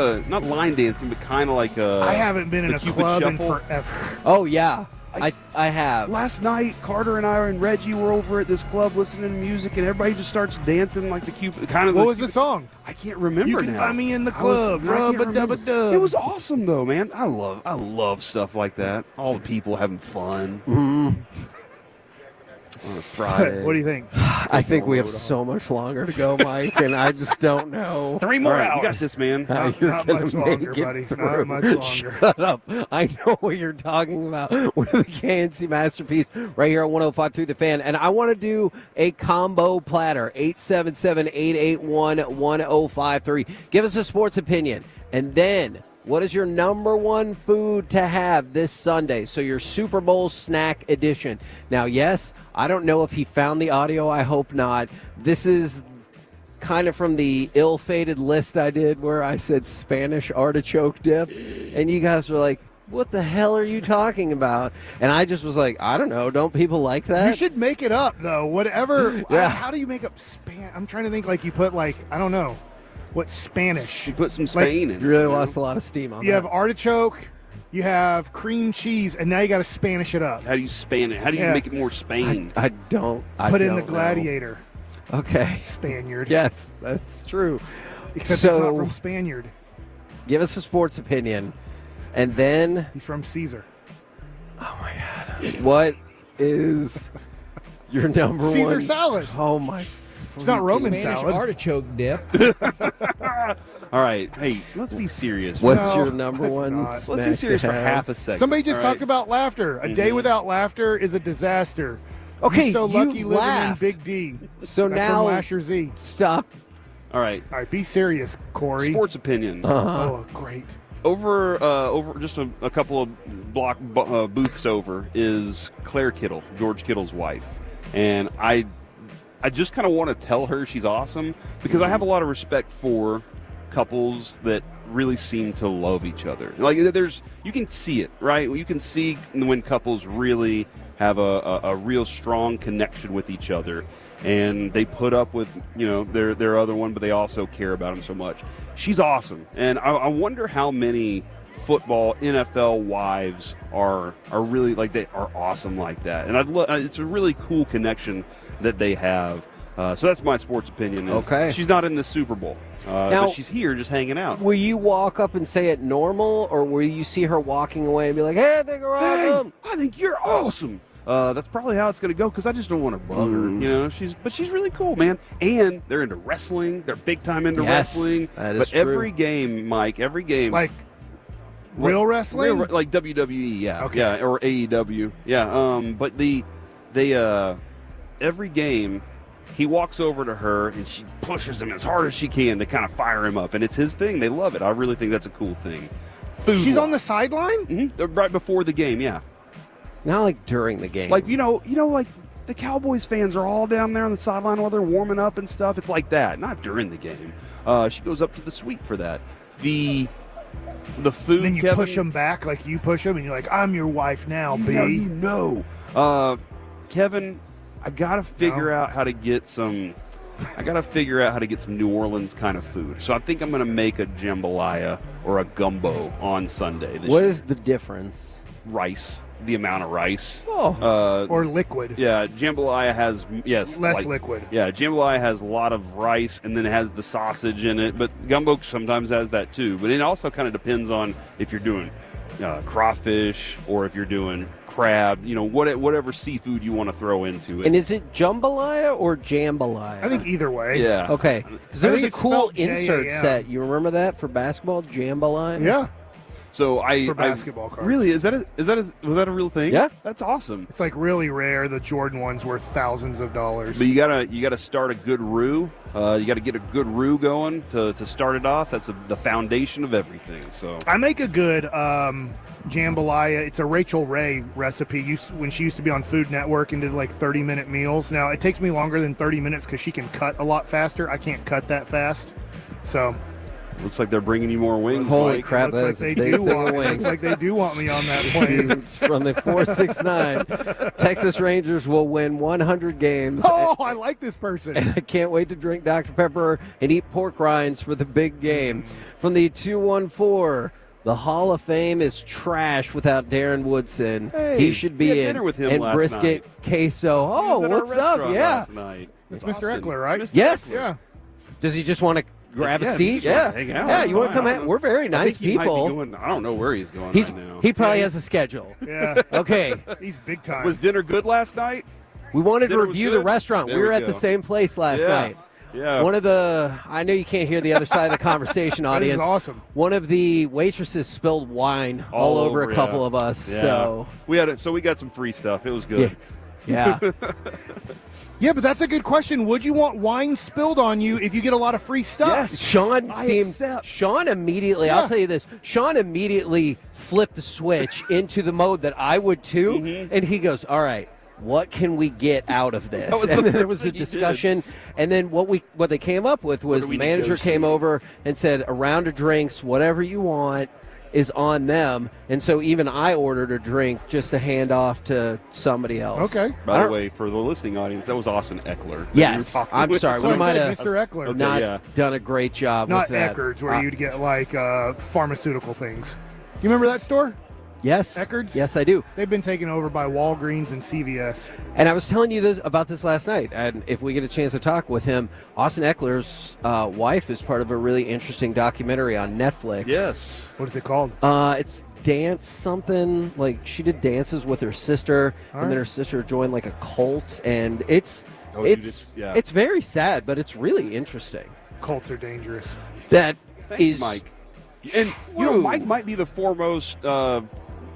line dancing, but kind of like a? I haven't been in a Cupid club in shuffle? forever. Oh yeah, I have. Last night, Carter and I and Reggie were over at this club listening to music, and everybody just starts dancing like the Cupid. Kind of. What was the song? I can't remember You can now. find me in the I was- club. I can't remember. Rub-a-dub-a-dub. It was awesome though, man. I love stuff like that. All the people having fun. On a Friday. What do you think? I think we have so much longer to go, Mike, and I just don't know. 3 more All right, hours. You got this, man. You're Not gonna much make longer, it buddy. through. Not much longer. Shut up. I know what you're talking about with the KNC Masterpiece right here on 105.3 The Fan. And I want to do a combo platter, 877-881-1053. Give us a sports opinion. And then, what is your number one food to have this Sunday? So your Super Bowl snack edition. Now, yes, I don't know if he found the audio. I hope not. This is kind of from the ill-fated list I did where I said Spanish artichoke dip. And you guys were like, what the hell are you talking about? And I just was like, I don't know. Don't people like that? You should make it up, though. Whatever. Yeah. How do you make up I'm trying to think like you put like, I don't know. What Spanish? You put some Spain in. You really lost a lot of steam on You that. have artichoke, you have cream cheese, and now you got to Spanish it up. How do you span it? How do you make it more Spain? I don't. I Put in don't the know. gladiator. Okay. Spaniard. Yes, that's true. Except so, it's not from Spaniard. give us a sports opinion, and then He's from Caesar. what is your number one? Caesar salad. Oh my! It's not Roman Spanish salad. artichoke dip. All right, hey, let's be serious. What's No, your number that's one? not. Let's be snack serious to for have? half a second. Somebody just all talked right? about laughter. A day without laughter is a disaster. Okay, You're so lucky you've living laughed. in Big D. So That's now, from Lasher Z. stop. All right, All right, be serious, Corey. sports opinion. Oh, great. Over just a couple of booths over is Claire Kittle, George Kittle's wife, and I just kind of want to tell her she's awesome because I have a lot of respect for couples that really seem to love each other. Like you can see it, right? You can see when couples really have a real strong connection with each other, and they put up with their other one, but they also care about him so much. She's awesome, and I wonder how many football NFL wives are really like they are awesome like that, and it's a really cool connection that they have. So that's my sports opinion. Okay. She's not in the Super Bowl, Now- but she's here just hanging out. Will you walk up and say it normal, or will you see her walking away and be like, "Hey, I think you're awesome"? I think you're awesome. That's probably how it's going to go because I just don't want to bug her. She's really cool, man. And they're into wrestling. They're big time into Yes, wrestling. that is but true. every game, Mike, Like real wrestling? like WWE, yeah, Okay. yeah, or AEW, yeah. But every game, he walks over to her and she pushes him as hard as she can to kind of fire him up, and it's his thing. They love it. I really think that's a cool thing. She's on the sideline? Mm-hmm. Right before the game, yeah. Not like during the game. Like like the Cowboys fans are all down there on the sideline while they're warming up and stuff. It's like that, not during the game. She goes up to the suite for that. The food. Then you Kevin, push them back, like you push them, and you're like, "I'm your wife now, B." Kevin, I gotta figure out how to get some. I gotta figure out how to get some New Orleans kind of food. So I think I'm gonna make a jambalaya or a gumbo on Sunday. What is the difference? Rice. the amount of rice. Or liquid. Yeah, jambalaya has Less liquid. Yeah, jambalaya has a lot of rice, and then it has the sausage in it. But gumbo sometimes has that too. But it also kind of depends on if you're doing crawfish or if you're doing crab. Whatever seafood you want to throw into it. And is it jambalaya or jambalaya? I think either way. Yeah. Okay. Because there I was think a it's cool spelled insert J-A-M. set. You remember that for basketball? Jambalaya? Yeah. So For basketball cards. Really, was that a real thing? Yeah. That's awesome. It's like really rare. The Jordan one's worth thousands of dollars. But you gotta start a good roux. You gotta get a good roux going to start it off. That's the foundation of everything. So I make a good jambalaya. It's a Rachel Ray recipe when she used to be on Food Network and did like 30-minute meals. Now, it takes me longer than 30 minutes because she can cut a lot faster. I can't cut that fast. So looks like they're bringing you more wings. Holy Mike. crap, looks that's like a they big do thing want of me. wings. Looks like they do want me on that plane. It's from the 469. Texas Rangers will win 100 games. Oh, I like this person. And I can't wait to drink Dr. Pepper and eat pork rinds for the big game. From the 214, the Hall of Fame is trash without Darren Woodson. Hey, he should we be had in. dinner with him and last brisket queso. He was Oh, at our what's up? restaurant Yeah. last night. It's With Mr. Austin. Eckler, right? Mr. Yes. Eckler. Yeah. Does he just want to grab Yeah, a he seat? just wants Yeah. to hang out. Yeah, It's you want to fine. come I out? don't- We're very I nice think he might be people. going- I don't know where he's going He's right now. he probably has a schedule. Yeah. Okay. He's big time. Was dinner good last night? We wanted Dinner to was review the good? restaurant. There We were we at the go. same place last Yeah. night. Yeah. One of I know you can't hear the other side of the conversation, This is audience. awesome. One of the waitresses spilled wine all over a couple yeah. of us. Yeah. So we got some free stuff. It was good. yeah. Yeah, but that's a good question. Would you want wine spilled on you if you get a lot of free stuff? Yes. Sean I seemed. accept. Sean immediately. Yeah. I'll tell you this. Sean immediately flipped the switch into the mode that I would too, and he goes, "All right, what can we get out of this?" That was And the then there first was a thing he did. discussion, and then what they came up with was do the we manager came negotiate? over and said, "A round of drinks, whatever you want." Is on them, and so even I ordered a drink just to hand off to somebody else. Okay. By the way, for the listening audience, that was Austin Eckler. that Yes, you were talking I'm with. sorry. So we I might said have Mr. Eckler. Okay, not yeah. done a great job Not with that. Eckerd's, where you'd get like pharmaceutical things. You remember that store? Yes. Eckerd's? Yes, I do. They've been taken over by Walgreens and CVS. And I was telling you about this last night, and if we get a chance to talk with him, Austin Eckler's wife is part of a really interesting documentary on Netflix. Yes. What is it called? It's dance something. Like, she did dances with her sister, All and then right. her sister joined like a cult, and it's Oh, dude, it's yeah. it's very sad, but it's really interesting. Cults are dangerous. That Thank you, is Mike. And Mike might be the foremost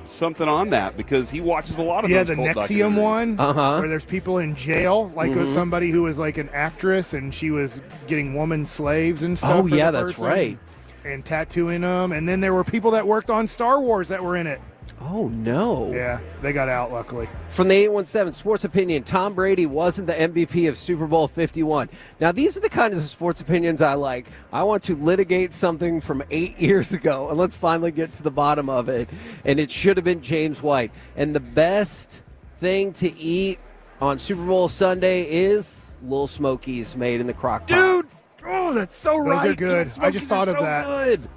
something on that because he watches a lot of Yeah, those the cult Nexium documentaries. one, where there's people in jail, like it was somebody who was like an actress and she was getting woman slaves and stuff. Oh, for yeah, the that's person right. And tattooing them. And then there were people that worked on Star Wars that were in it. Oh, no. Yeah, they got out, luckily. From the 817 Sports Opinion, Tom Brady wasn't the MVP of Super Bowl 51. Now, these are the kinds of sports opinions I like. I want to litigate something from 8 years ago, and let's finally get to the bottom of it. And it should have been James White. And the best thing to eat on Super Bowl Sunday is Little Smokies made in the crock pot. Dude, oh, that's so Those right. are good. Those I just Smokies thought are of so that. Good.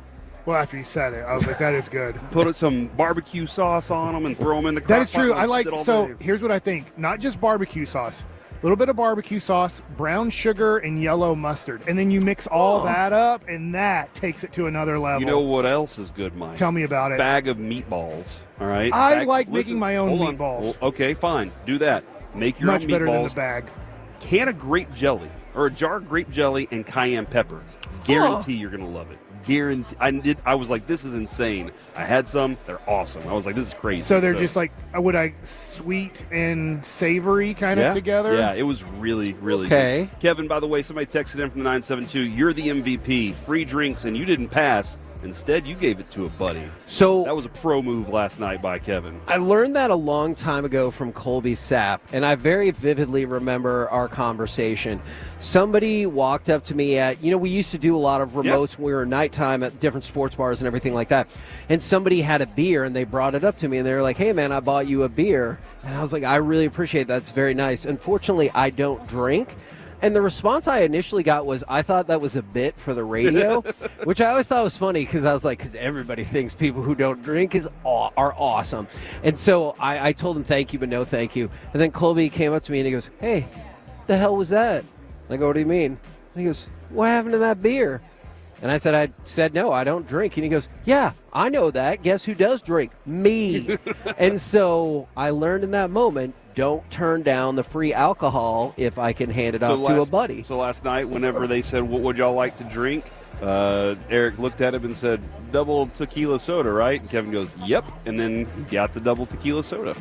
Well, after you said it, I was like, that is good. Put some barbecue sauce on them and throw them in the crock That is pot true. and I let 'em like, sit all so day. here's what I think. Not just barbecue sauce. A little bit of barbecue sauce, brown sugar, and yellow mustard. And then you mix all that up, and that takes it to another level. You know what else is good, Mike? Tell me about it. Bag of meatballs. All right. I like making my own hold on. meatballs. Okay, fine. Do that. Make your Much own better than meatballs. the bag. Can of grape jelly or a jar of grape jelly and cayenne pepper. Guarantee you're gonna love it. Guarantee. I was like, this is insane. I had some. They're awesome. I was like, this is crazy. So they're just like, would I sweet and savory kind of together? Yeah, it was really, really Okay. good. Kevin, by the way, somebody texted in from the 972. You're the MVP. Free drinks, and you didn't pass. Instead, you gave it to a buddy. So that was a pro move last night by Kevin. I learned that a long time ago from Colby Sapp, and I very vividly remember our conversation. Somebody walked up to me at, we used to do a lot of remotes when we were nighttime at different sports bars and everything like that, and somebody had a beer, and they brought it up to me, and they were like, hey, man, I bought you a beer. And I was like, I really appreciate that. It's very nice. Unfortunately, I don't drink. And the response I initially got was, I thought that was a bit for the radio, which I always thought was funny because I was like, because everybody thinks people who don't drink are awesome. And so I told him thank you, but no thank you. And then Colby came up to me and he goes, hey, the hell was that? I go, what do you mean? And he goes, what happened to that beer? And I said, no, I don't drink. And he goes, yeah, I know that. Guess who does drink? Me. And so I learned in that moment, don't turn down the free alcohol if I can hand it off to a buddy. So last night, whenever they said, what would y'all like to drink? Eric looked at him and said, double tequila soda, right? And Kevin goes, yep. And then he got the double tequila soda.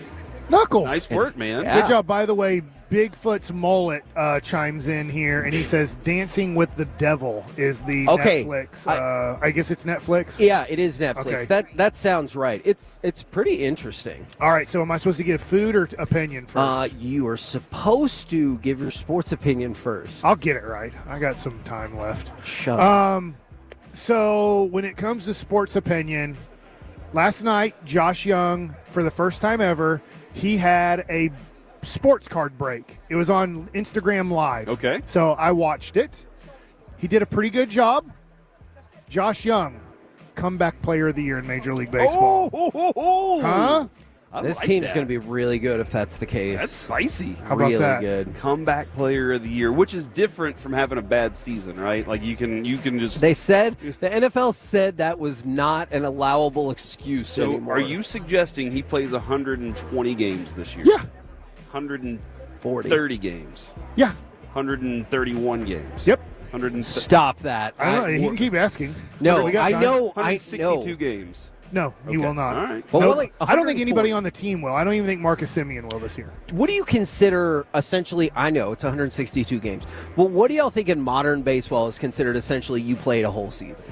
Knuckles. Nice work, man. Good job. By the way, Bigfoot's mullet chimes in here, and he says Dancing with the Devil is the Netflix. I guess it's Netflix? Yeah, it is Netflix. Okay. That sounds right. It's pretty interesting. All right, so am I supposed to give food or opinion first? You are supposed to give your sports opinion first. I'll get it right. I got some time left. Shut up. So when it comes to sports opinion, last night, Josh Young, for the first time ever, he had a sports card break. It was on Instagram Live. Okay. So I watched it. He did a pretty good job. Josh Young, comeback player of the year in Major League Baseball. Huh? This team's going to be really good if that's the case. That's spicy. How about really that? Good. Comeback player of the year, which is different from having a bad season, right? Like you can just. They said the NFL said that was not an allowable excuse So anymore. are you suggesting he plays 120 games this year? Yeah. 130 games. Yeah. 131 games. Yep. Stop that. I don't know. He can keep asking. No, We got I time. know. 162 games. No, he will not. All right. But No, what, like, I don't think 140? anybody on the team will. I don't even think Marcus Simeon will this year. What do you consider essentially? I know it's 162 games, but what do y'all think in modern baseball is considered essentially you played a whole season?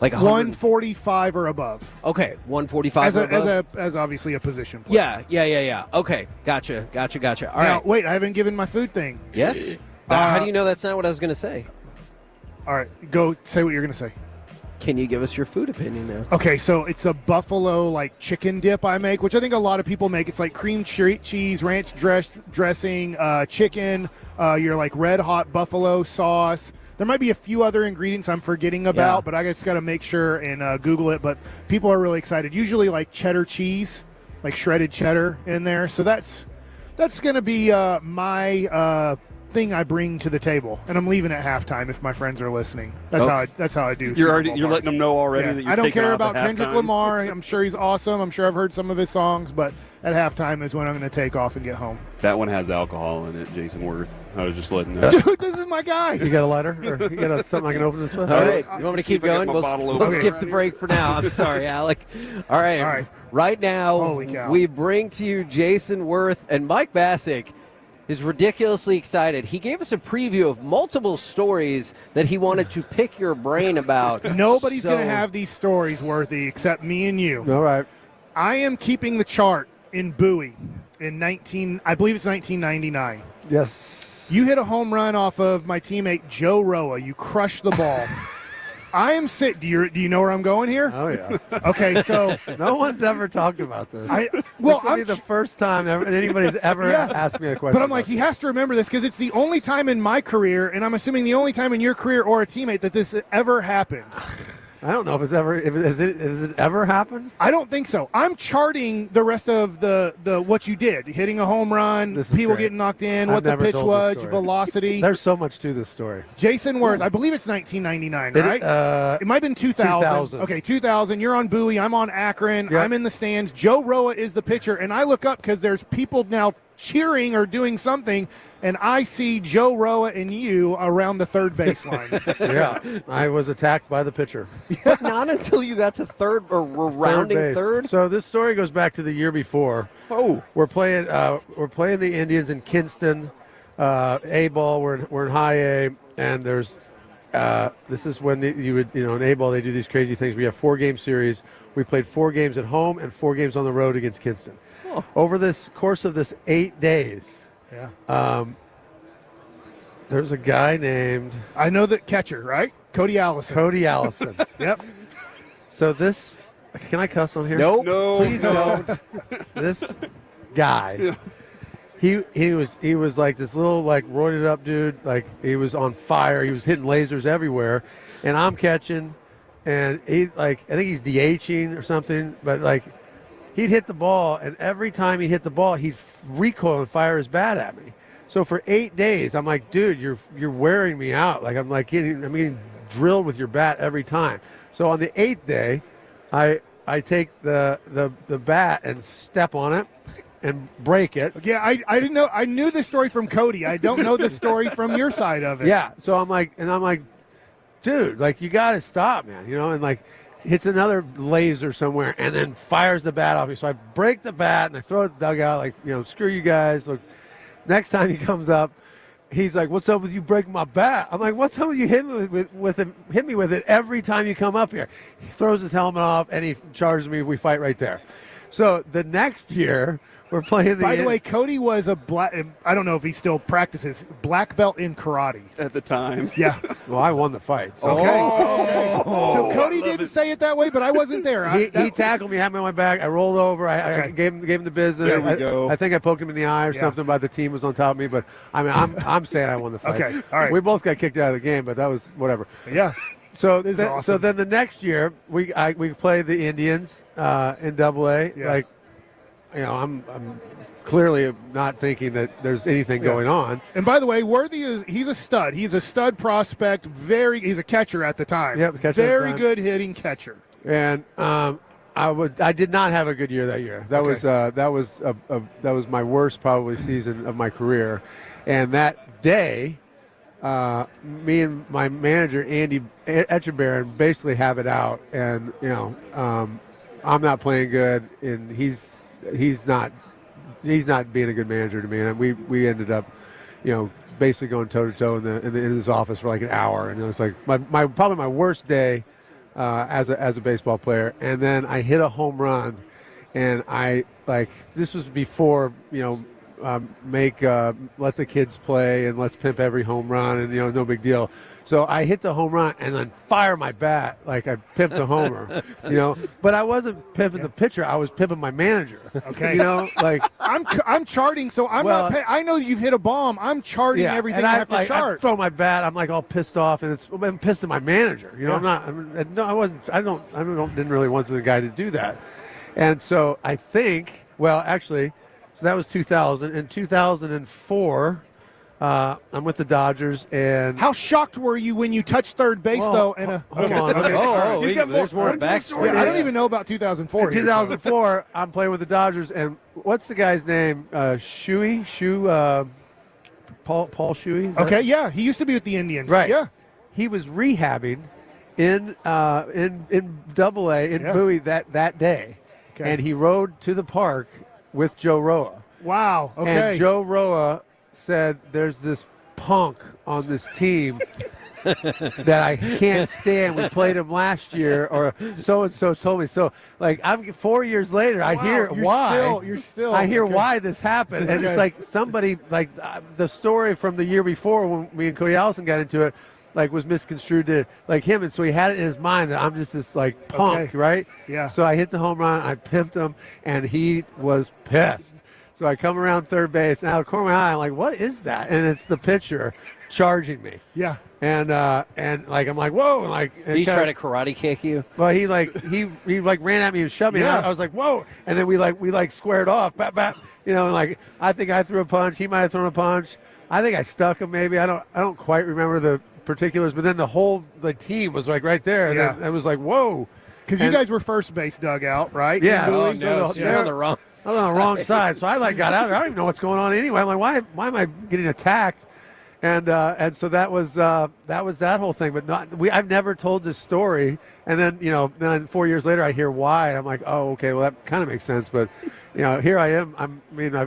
Like 145 or above. Okay, 145 or above. As obviously a position player. Yeah. Okay, gotcha. All Now, right. wait, I haven't given my food thing. Yeah. How do you know that's not what I was going to say? All right, go say what you're going to say. Can you give us your food opinion now? Okay, so it's a buffalo like chicken dip I make, which I think a lot of people make. It's like cream cheese, ranch dressing, chicken, your like red hot buffalo sauce. There might be a few other ingredients I'm forgetting about, but I just got to make sure and Google it. But people are really excited. Usually like cheddar cheese, like shredded cheddar in there. So that's going to be my thing I bring to the table, and I'm leaving at halftime if my friends are listening. That's how I do. You're letting them know already that you're I don't taking care off about at Kendrick halftime? Lamar. I'm sure he's awesome. I'm sure I've heard some of his songs, but at halftime is when I'm going to take off and get home. That one has alcohol in it, Jason Worth. I was just letting that. Dude, this is my guy. You got a lighter? Or you got something I can open this with? All right. You want me to keep See if I going? get my bottle We'll opener skip right the here. break for now. I'm sorry, Alec. All right. Right now, Holy cow. we bring to you Jason Worth and Mike Bassick is ridiculously excited. He gave us a preview of multiple stories that he wanted to pick your brain about. Nobody's So- going to have these stories, Worthy, except me and you. All right. I am keeping the chart in Bowie in I believe it's 1999. Yes. You hit a home run off of my teammate Joe Roa. You crushed the ball. I am sick. Do you know where I'm going here? Oh, yeah. Okay, so No one's ever talked about this. this will I'm be the first time anybody's ever asked me a question. But I'm like, he has to remember this because it's the only time in my career, and I'm assuming the only time in your career or a teammate that this ever happened. I don't know if it's ever has it ever happened? I don't think so. I'm charting the rest of the what you did, hitting a home run, This is people great. getting knocked in, I've what the never pitch told this was, story. velocity. There's so much to this story. Jason Worth, I believe it's 1999, right? It might have been 2000. 2000. Okay, 2000. You're on Bowie. I'm on Akron. Yep. I'm in the stands. Joe Roa is the pitcher, and I look up because there's people now cheering or doing something, and I see Joe Roa and you around the third baseline. Yeah, I was attacked by the pitcher. But not until you got to third or we're rounding base. third. So this story goes back to the year before. Oh, we're playing the Indians in Kinston. A ball. We're in high A, and there's this is when in A ball they do these crazy things. We have 4-game series. We played 4 games at home and 4 games on the road against Kinston. Oh. Over this course of this 8 days, Yeah. There's a guy named I know that catcher, right? Cody Allison. Yep. So this, can I cuss on here? Nope. No, please no. don't. This guy, he was like this little like roided up dude. Like he was on fire. He was hitting lasers everywhere, and I'm catching, and he like I think he's DHing or something, but like he'd hit the ball, and every time he hit the ball, he'd recoil and fire his bat at me. So for 8 days, I'm like, dude, you're wearing me out. Like I'm getting drilled with your bat every time. So on the 8th day, I take the bat and step on it and break it. Yeah, I didn't know. I knew the story from Cody. I don't know the story from your side of it. Yeah. So I'm like, dude, like you got to stop, man. You know, and like hits another laser somewhere and then fires the bat off me. So I break the bat and I throw it at the dugout, like, screw you guys. Look, next time he comes up, he's like, what's up with you breaking my bat? I'm like, what's up with you hit me with it every time you come up here? He throws his helmet off and he charges me. We fight right there. So the next year, we're playing By the way, Cody was a black, I don't know if he still practices, black belt in karate. At the time. Yeah. Well, I won the fight. So. Okay. So Cody didn't say it that way, but I wasn't there. He tackled me, had me on my back. I rolled over. I gave him the business. There we go. I think I poked him in the eye or something, but the team was on top of me. But I mean, I'm saying I won the fight. Okay, all right. We both got kicked out of the game, but that was whatever. Yeah. So awesome. So then the next year we played the Indians in Double-A. Yeah. Like, I'm clearly not thinking that there's anything going on. And by the way, Worthy he's a stud. He's a stud prospect. He's a catcher at the time. Yep, catcher at the very time. good hitting catcher. And I did not have a good year that year. That was my worst probably season of my career. And that day, me and my manager Andy Etchebarren basically have it out. And I'm not playing good, and he's not being a good manager to me. And we ended up, basically going toe to toe in his office for like an hour. And it was like probably my worst day as a baseball player. And then I hit a home run, and this was before let the kids play and let's pimp every home run and no big deal. So I hit the home run and then fire my bat like I pimped a homer, But I wasn't pimping the pitcher; I was pimping my manager. Okay, like I'm charting, so I know you've hit a bomb. I'm charting everything I have to chart. I throw my bat. I'm like all pissed off, and I'm pissed at my manager. Didn't really want the guy to do that, and so I think. Well, actually, so that was 2000. In 2004. I'm with the Dodgers, and how shocked were you when you touched third base, though? And hold on, there's more backstory. Yeah, I don't even know about 2004. In 2004, I'm playing with the Dodgers, and what's the guy's name? Paul Shuey. Okay, yeah, he used to be with the Indians. Right. Yeah, he was rehabbing in Double-A in Bowie that day, and he rode to the park with Joe Roa. Wow. Okay. And Joe Roa said, there's this punk on this team that I can't stand. We played him last year, or so-and-so told me. So, I'm 4 years later, I hear why. You're still. I hear why this happened. And it's like somebody, the story from the year before when me and Cody Allison got into it, was misconstrued to him. And so he had it in his mind that I'm just this punk, right? Yeah. So I hit the home run, I pimped him, and he was pissed. So I come around third base, and out of the corner of my eye, I'm like, what is that? And it's the pitcher charging me. Yeah. And I'm like, whoa. Did he try to karate kick you? Well, he ran at me and shoved me. Yeah. And I was like, whoa. And then we squared off. Bap, bap. And I think I threw a punch. He might have thrown a punch. I think I stuck him maybe. I don't quite remember the particulars. But then the whole team was right there. And then it was like, whoa. Because you guys were first base dugout, right? Yeah. You're on the wrong side. I was on the wrong side. So I got out there. I don't even know what's going on anyway. I'm like, why am I getting attacked? And so that was that whole thing. But I've never told this story. And then 4 years later, I hear why. And I'm like, oh, okay, well, that kind of makes sense. But, here I am.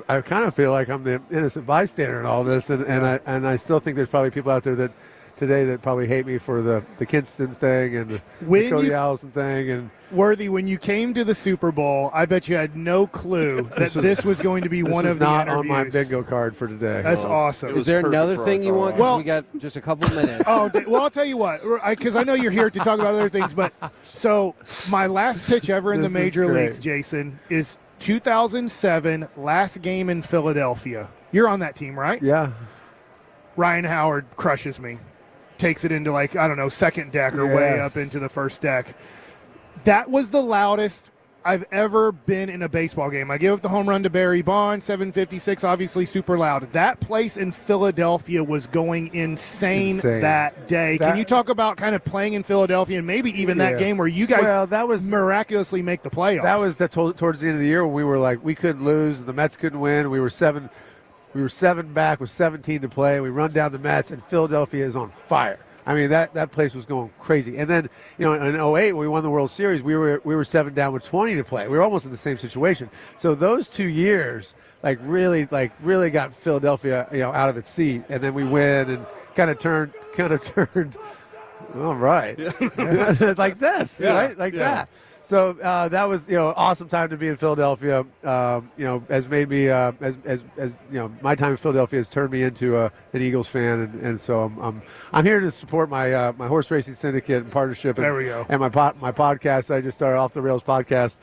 I kind of feel like I'm the innocent bystander in all this. And I still think there's probably people out there today that probably hate me for the Kinston thing and the Cody Allison thing. And Worthy, when you came to the Super Bowl, I bet you had no clue that this was going to be one of the not interviews. on my bingo card for today. That's awesome. Is there another thing you want? Well, we got just a couple minutes. Well, I'll tell you what, because I know you're here to talk about other things. But so my last pitch ever in the major leagues, Jason, is 2007, last game in Philadelphia. You're on that team, right? Yeah. Ryan Howard crushes me. Takes it into, like, I don't know, second deck or way up into the first deck. That was the loudest I've ever been in a baseball game. I give up the home run to Barry Bonds, 756, obviously super loud. That place in Philadelphia was going insane. That day. Can you talk about kind of playing in Philadelphia and maybe even that game where you guys miraculously make the playoffs? That was towards the end of the year when we were like, we couldn't lose, the Mets couldn't win. We were seven back with 17 to play. We run down the Mets, and Philadelphia is on fire. I mean, that place was going crazy. And then, in 08, when we won the World Series, we were 7 down with 20 to play. We were almost in the same situation. So those 2 years, really got Philadelphia, out of its seat. And then we win and kind of turned. All right, like this, right, like that. So that was, awesome time to be in Philadelphia. Has made me, my time in Philadelphia has turned me into an Eagles fan, and so I'm here to support my my horse racing syndicate and partnership. There we go. And my podcast. I just started Off the Rails podcast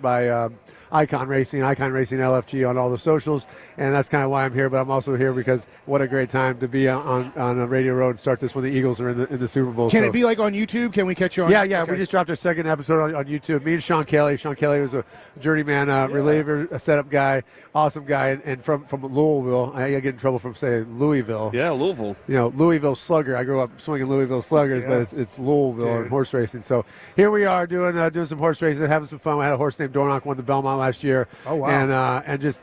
by Icon Racing LFG on all the socials, and that's kind of why I'm here. But I'm also here because what a great time to be on a Radio Road and start this when the Eagles are in the Super Bowl. Can it be like on YouTube? Can we catch you on? Yeah. Okay. We just dropped our second episode on YouTube. Me and Sean Kelly. Sean Kelly was a journeyman reliever, a setup guy, awesome guy, and from Louisville. I get in trouble from saying Louisville. Yeah, Louisville. Louisville Slugger. I grew up swinging Louisville Sluggers, but it's Louisville and horse racing. So here we are doing some horse racing, having some fun. I had a horse named Dornock, won the Belmont last year. Oh wow! And just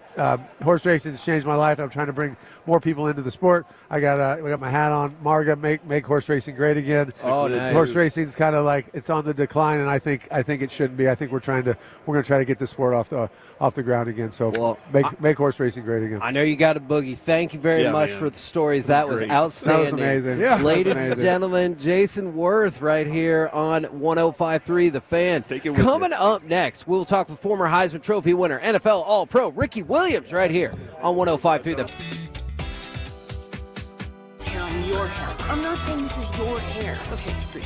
horse racing has changed my life. I'm trying to bring more people into the sport. we got my hat on. Marga, make horse racing great again. Oh, nice. Horse racing's kind of like it's on the decline, and I think it shouldn't be. I think we're going to try to get the sport off the ground again. So make horse racing great again. I know you got a boogie. Thank you very much for the stories. That was outstanding. That was amazing. Yeah. Ladies and gentlemen, Jason Worth right here on 105.3 The Fan. Coming up next, we'll talk with former Heisman Trophy winner, NFL All-Pro Ricky Williams right here on 105.3 The Fan. Hair on your hair. I'm not saying this is your hair. Okay, free.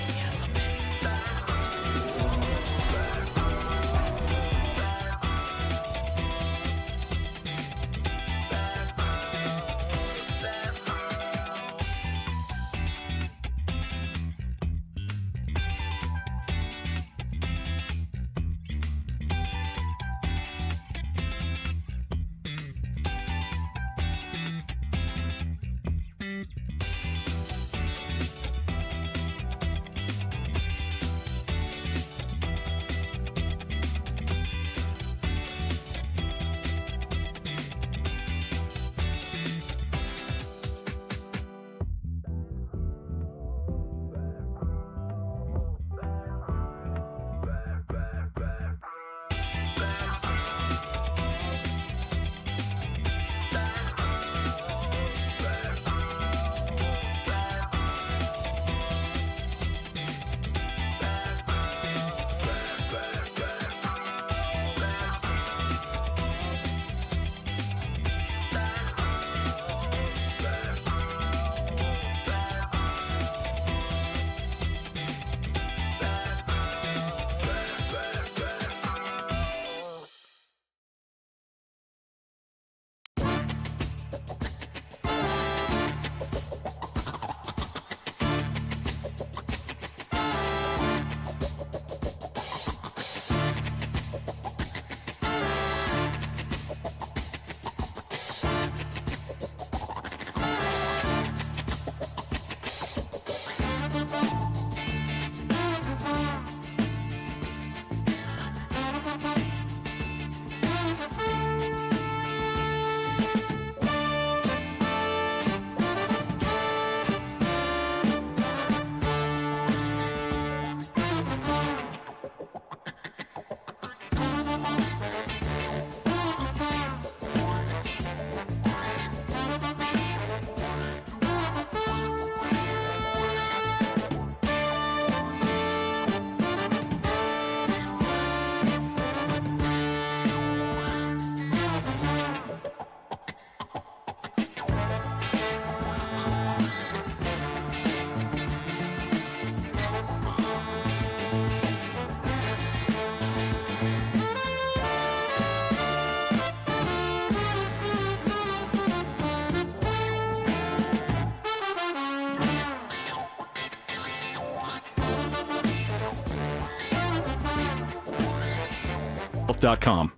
KNC.com.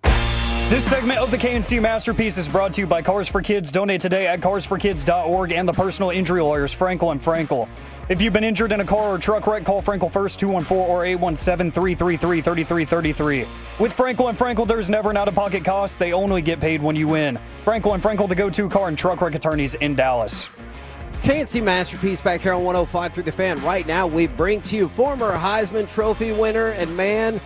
This segment of the KNC Masterpiece is brought to you by Cars for Kids. Donate today at carsforkids.org and the personal injury lawyers, Frankel & Frankel. If you've been injured in a car or truck wreck, call Frankel first, 214 or 817-333-3333. With Frankel & Frankel, there's never an out-of-pocket cost. They only get paid when you win. Frankel & Frankel, the go-to car and truck wreck attorneys in Dallas. KNC Masterpiece back here on 105 through the Fan. Right now, we bring to you former Heisman Trophy winner and man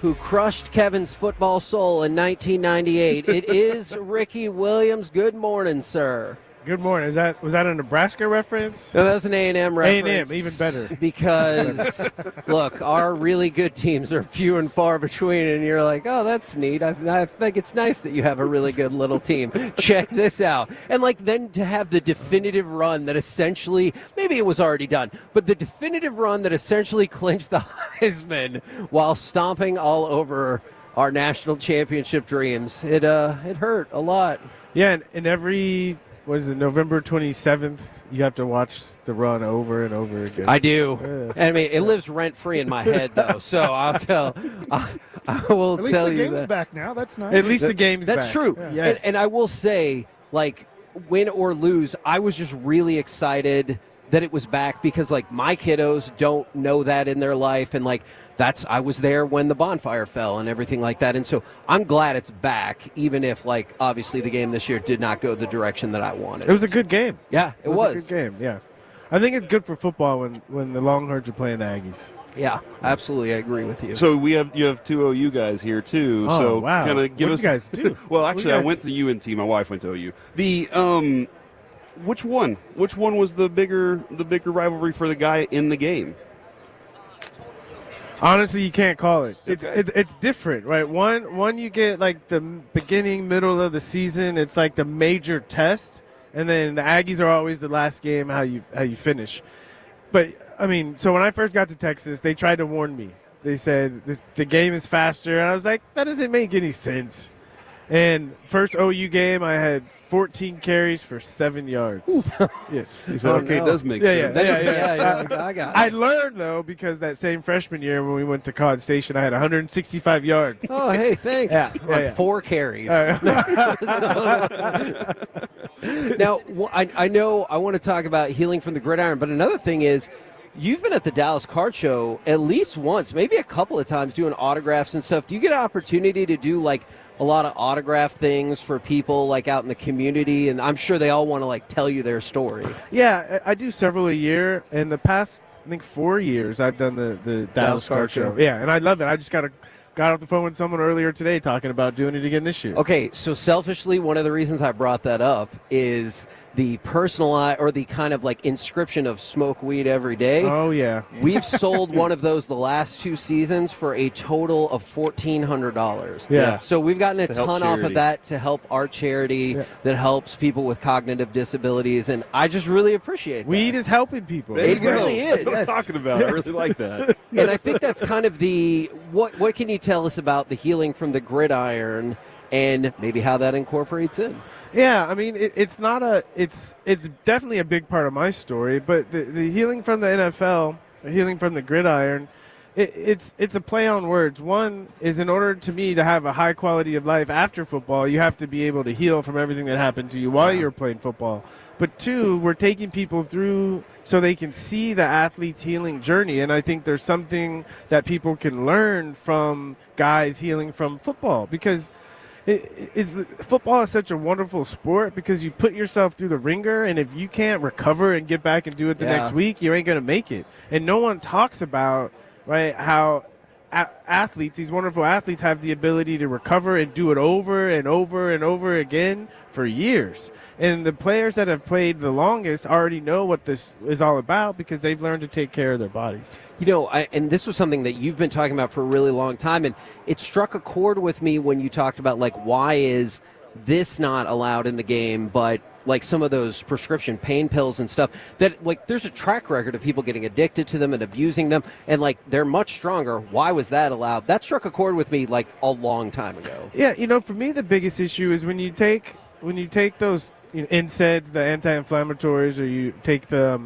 who crushed Kevin's football soul in 1998. It is Ricky Williams. Good morning, sir. Good morning. Was that a Nebraska reference? No, that was an A&M reference. A&M, even better. Because, look, our really good teams are few and far between, and you're like, oh, that's neat. I think it's nice that you have a really good little team. Check this out. And, then to have the definitive run that essentially, maybe it was already done, but the definitive run that essentially clinched the Heisman while stomping all over our national championship dreams. It hurt a lot. Yeah, and every... What is it, November 27th? You have to watch the run over and over again. I do. I mean, it lives rent-free in my head, though. So I will tell you that. At least the game's back now. That's nice. At least the game's back. That's true. Yeah. Yes. And I will say, win or lose, I was just really excited that it was back because, my kiddos don't know that in their life. And, I was there when the bonfire fell and everything like that. And so I'm glad it's back, even if, obviously the game this year did not go the direction that I wanted. It was a good game. Yeah, it was. A good game, yeah. I think it's good for football when the Longhorns are playing the Aggies. Yeah, absolutely. I agree with you. So you have two OU guys here, too. Oh, so wow. Kind of give what us. Do you guys do? Well, actually, I went to UNT. My wife went to OU. Which one? Which one was the bigger rivalry for the guy in the game? Honestly, you can't call it. It's different, right? One you get the beginning, middle of the season. It's the major test, and then the Aggies are always the last game. How you finish. But I mean, so when I first got to Texas, they tried to warn me. They said the game is faster, and I was like, that doesn't make any sense. And first OU game, I had 14 carries for 7 yards. Yes. He said, okay, it does make sense. Yeah, I got it. I learned, though, because that same freshman year when we went to College Station, I had 165 yards. Oh, hey, thanks. 4 carries. Now, I know I want to talk about healing from the gridiron, but another thing is, you've been at the Dallas Card Show at least once, maybe a couple of times, doing autographs and stuff. Do you get an opportunity to do a lot of autograph things for people out in the community? And I'm sure they all want to tell you their story. Yeah, I do several a year. In the past, I think 4 years, I've done the Dallas Card Show. Yeah, and I love it. I just got off the phone with someone earlier today talking about doing it again this year. Okay, so selfishly, one of the reasons I brought that up is the personalized or the kind of inscription of smoke weed every day. Oh, yeah. We've sold one of those the last 2 seasons for a total of $1,400. Yeah. So we've gotten a ton off of that to help our charity that helps people with cognitive disabilities, and I just really appreciate that. Weed is helping people. It really is. That's what I'm talking about. I really like that. And I think that's kind of what can you tell us about the healing from the gridiron and maybe how that incorporates in? Yeah, I mean, it's definitely a big part of my story, but the healing from the NFL, the healing from the gridiron, it's a play on words. One is, in order to me to have a high quality of life after football, you have to be able to heal from everything that happened to you while you're playing football. But two, we're taking people through so they can see the athlete's healing journey, and I think there's something that people can learn from guys healing from football, because football is such a wonderful sport because you put yourself through the ringer, and if you can't recover and get back and do it the next week, you ain't going to make it. And no one talks about, right, how athletes, these wonderful athletes, have the ability to recover and do it over and over and over again for years. And the players that have played the longest already know what this is all about because they've learned to take care of their bodies. You know, and this was something that you've been talking about for a really long time, and it struck a chord with me when you talked about, why is this not allowed in the game, but some of those prescription pain pills and stuff that there's a track record of people getting addicted to them and abusing them, and they're much stronger. Why was that allowed? That struck a chord with me a long time ago. Yeah, for me the biggest issue is when you take those NSAIDs, the anti-inflammatories, or you take the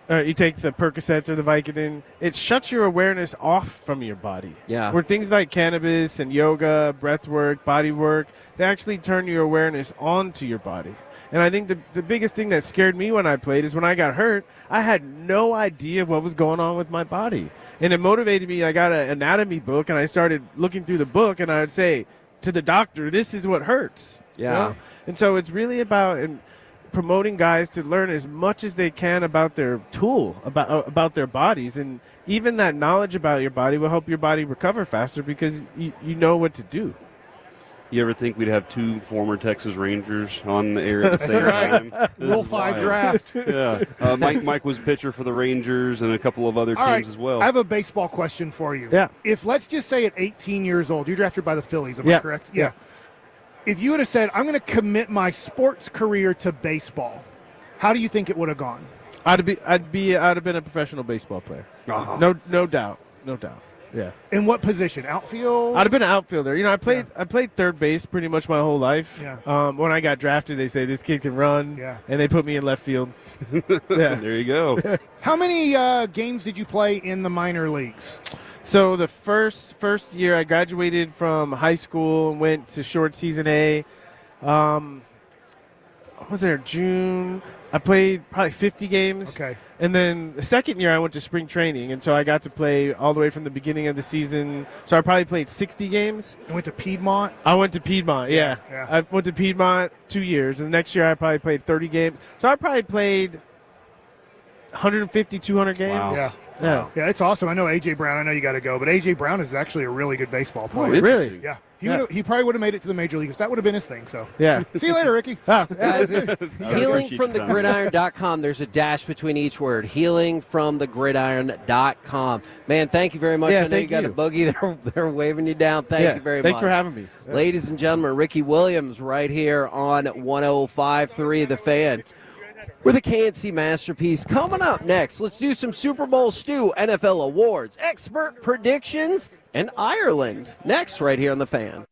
you take the Percocets or the Vicodin, it shuts your awareness off from your body. Yeah. Where things like cannabis and yoga, breath work, body work, they actually turn your awareness onto your body. And I think the biggest thing that scared me when I played is when I got hurt, I had no idea what was going on with my body. And it motivated me. I got an anatomy book, and I started looking through the book, and I would say to the doctor, this is what hurts. Yeah. You know? And so it's really about promoting guys to learn as much as they can about their tool, about their bodies. And even that knowledge about your body will help your body recover faster because you know what to do. You ever think we'd have 2 former Texas Rangers on the air at the same time? Rule 5 draft. Yeah. Mike was pitcher for the Rangers and a couple of other All teams right, as well. I have a baseball question for you. Yeah. If, let's just say at 18 years old, you're drafted by the Phillies, am I Yeah. correct? Yeah. If you would have said, I'm going to commit my sports career to baseball, how do you think it would have gone? I'd have been a professional baseball player. Uh-huh. No doubt. Yeah. In what position? Outfield? I'd have been an outfielder. You know, I played third base pretty much my whole life. Yeah. When I got drafted, they say this kid can run. Yeah. And they put me in left field. Yeah. There you go. How many games did you play in the minor leagues? So the first year I graduated from high school and went to short season A. Was there June? I played probably 50 games. Okay. And then the second year I went to spring training, and so I got to play all the way from the beginning of the season. So I probably played 60 games. You went to Piedmont? I went to Piedmont, yeah. I went to Piedmont 2 years, and the next year I probably played 30 games. So I probably played 150, 200 games. Wow. Yeah. Yeah, it's awesome. I know A.J. Brown. I know you got to go, but A.J. Brown is actually a really good baseball player. Really? Yeah. He probably would have made it to the major leagues. That would have been his thing. So yeah. See you later, Ricky. Healingfromthegridiron.com. There's a dash between each word. Healingfromthegridiron.com. Man, thank you very much. Yeah, I know you got a boogie. They're waving you down. Thank you very much. Thanks for having me. Yeah. Ladies and gentlemen, Ricky Williams right here on 105.3 The Fan. With a KNC masterpiece coming up next. Let's do some Super Bowl stew, NFL awards, expert predictions, and Ireland. Next, right here on The Fan.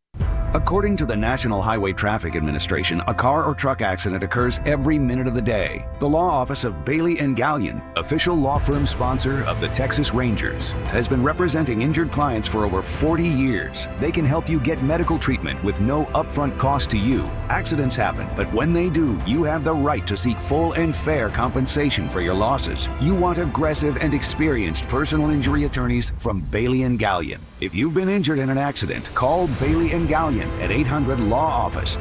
According to the National Highway Traffic Administration, a car or truck accident occurs every minute of the day. The law office of Bailey & Gallion, official law firm sponsor of the Texas Rangers, has been representing injured clients for over 40 years. They can help you get medical treatment with no upfront cost to you. Accidents happen, but when they do, you have the right to seek full and fair compensation for your losses. You want aggressive and experienced personal injury attorneys from Bailey & Gallion. If you've been injured in an accident, call Bailey & Gallion at 800 Law Office.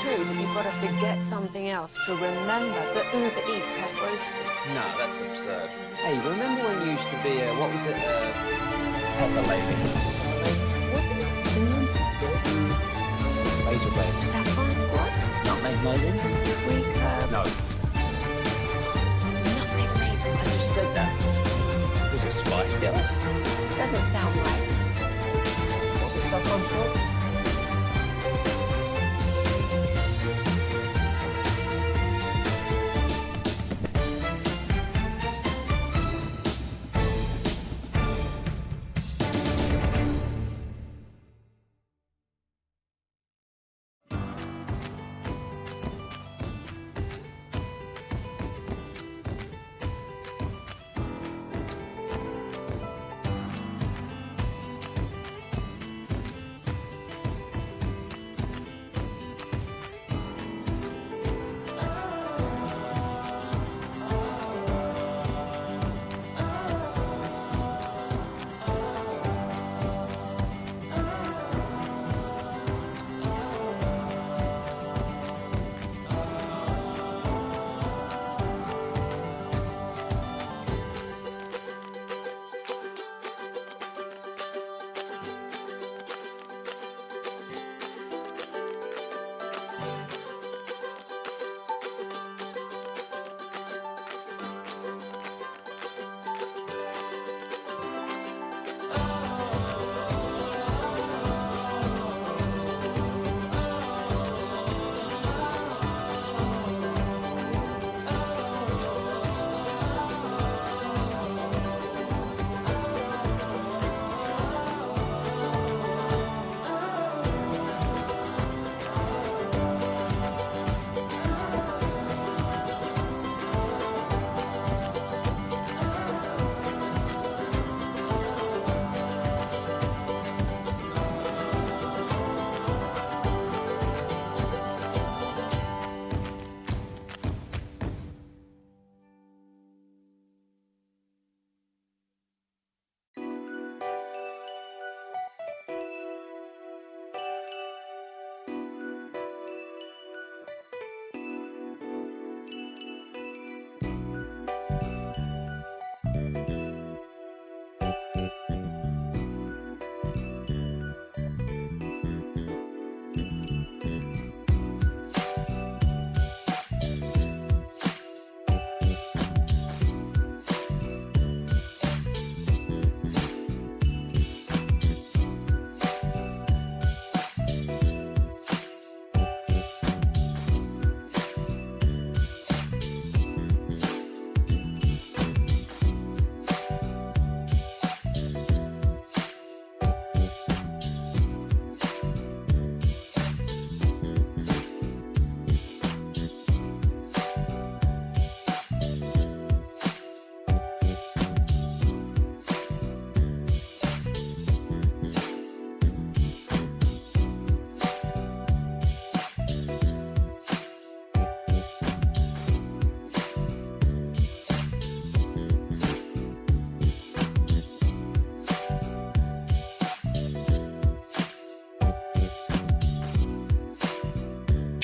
true that you've got to forget something else to remember that Uber Eats has groceries. No, that's absurd. Hey, remember when you used to be a, what was it, Pepper Lady? Cinnamon sisters? Basil Babes. Saffron Squad? Nutmeg Maidens? Sweet Herb? No. Nutmeg Maidens? I just said that. Was it Spice Girls? Doesn't sound right. Was it Saffron Squad?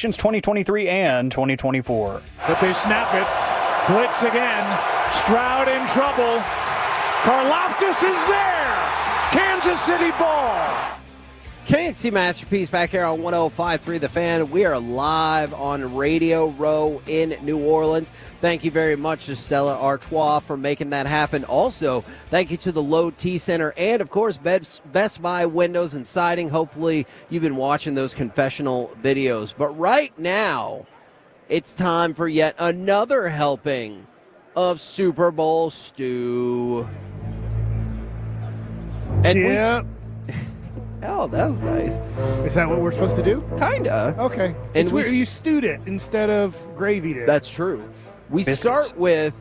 Since 2023 and 2024. But they snap it. Blitz again. Stroud in trouble. Karlaftis is there. Kansas City ball. KNC Masterpiece back here on 105.3 The Fan. We are live on Radio Row in New Orleans. Thank you very much to Stella Artois for making that happen. Also, thank you to the Lowe T Center and, of course, Best Buy Windows and Siding. Hopefully, you've been watching those confessional videos. But right now, it's time for yet another helping of Super Bowl stew. And yeah. Oh, that was nice. Is that what we're supposed to do? Kinda. Okay. And you stewed it instead of gravy it. That's true. We start with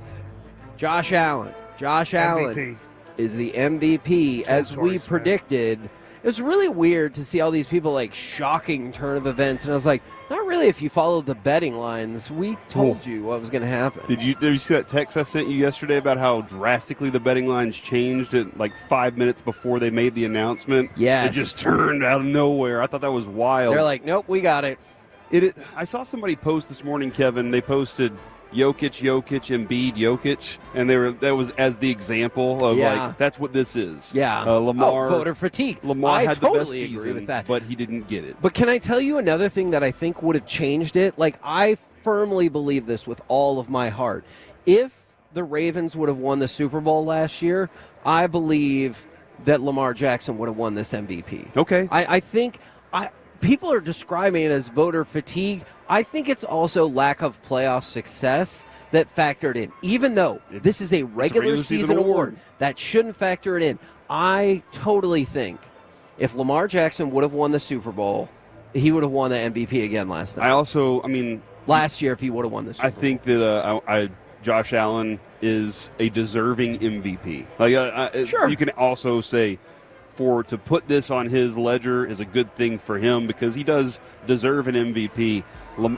Josh Allen. Josh Allen is the MVP, as we predicted. It was really weird to see all these people like shocking turn of events, and I was like, not really. If you followed the betting lines, we told you what was going to happen. Did you see that text I sent you yesterday about how drastically the betting lines changed at like 5 minutes before they made the announcement? Yes. It just turned out of nowhere. I thought that was wild. They're like, nope, we got it. I saw somebody post this morning, Kevin. They posted Jokic, Embiid, Jokic, and that was as the example of like that's what this is. Yeah, Lamar voter fatigue. Lamar had totally the best season, agree with that. but he didn't get it. But can I tell you another thing that I think would have changed it? Like, I firmly believe this with all of my heart. If the Ravens would have won the Super Bowl last year, I believe that Lamar Jackson would have won this MVP. Okay. I think people are describing it as voter fatigue. I think it's also lack of playoff success that factored in. Even though this is a regular season award, that shouldn't factor it in. I totally think if Lamar Jackson would have won the Super Bowl, he would have won the MVP again last night. Last year if he would have won the Super Bowl. I think that Josh Allen is a deserving MVP. Sure. You can also say to put this on his ledger is a good thing for him because he does deserve an MVP.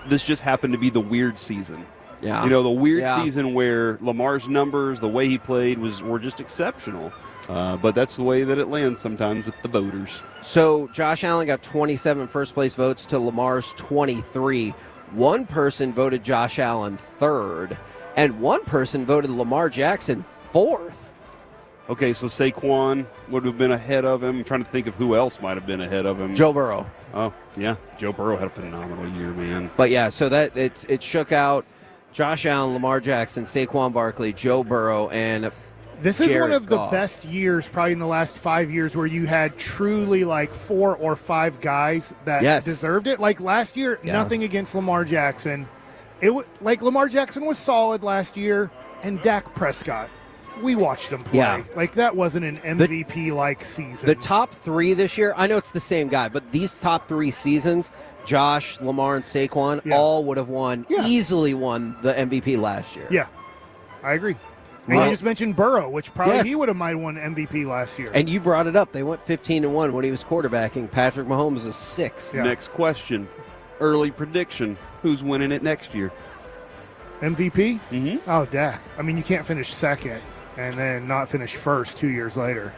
This just happened to be the weird season. Yeah. The weird season where Lamar's numbers, the way he played were just exceptional. But that's the way that it lands sometimes with the voters. So Josh Allen got 27 first-place votes to Lamar's 23. One person voted Josh Allen third, and one person voted Lamar Jackson fourth. Okay, so Saquon would have been ahead of him. I'm trying to think of who else might have been ahead of him. Joe Burrow. Oh, yeah. Joe Burrow had a phenomenal year, man. But, yeah, so that it shook out Josh Allen, Lamar Jackson, Saquon Barkley, Joe Burrow, and this is Jared one of Goff. the best years probably in the last 5 years where you had truly like 4 or 5 guys that deserved it. Like last year, nothing against Lamar Jackson. Lamar Jackson was solid last year, and Dak Prescott. We watched him play. Yeah. Like, that wasn't an MVP-like season. The top 3 this year, I know it's the same guy, but these top 3 seasons, Josh, Lamar, and Saquon, all would have easily won the MVP last year. Yeah, I agree. And you just mentioned Burrow, which probably he would have might have won MVP last year. And you brought it up. They went 15-1 when he was quarterbacking. Patrick Mahomes is 6th. Yeah. Next question. Early prediction. Who's winning it next year? MVP? Mm-hmm. Oh, Dak. I mean, you can't finish second and then not finish first 2 years later.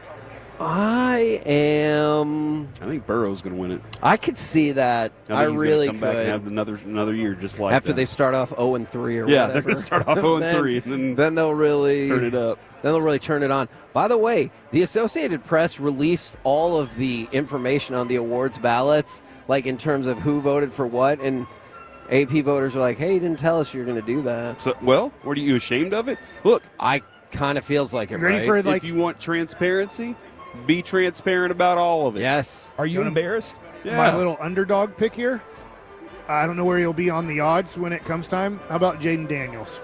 I think Burrow's going to win it. I could see that. I really come could. Back and have another year just like after that. they start off 0-3 or yeah, whatever. they're going to start off 0-3 and then they'll really turn it up. Then they'll really turn it on. By the way, the Associated Press released all of the information on the awards ballots, like in terms of who voted for what, and AP voters are like, "Hey, you didn't tell us you were going to do that." So, well, were you ashamed of it? Look, I kind of feels like it. Ready right? for if you want transparency, be transparent about all of it. Yes. Are you embarrassed? Yeah. My little underdog pick here. I don't know where he'll be on the odds when it comes time. How about Jaden Daniels?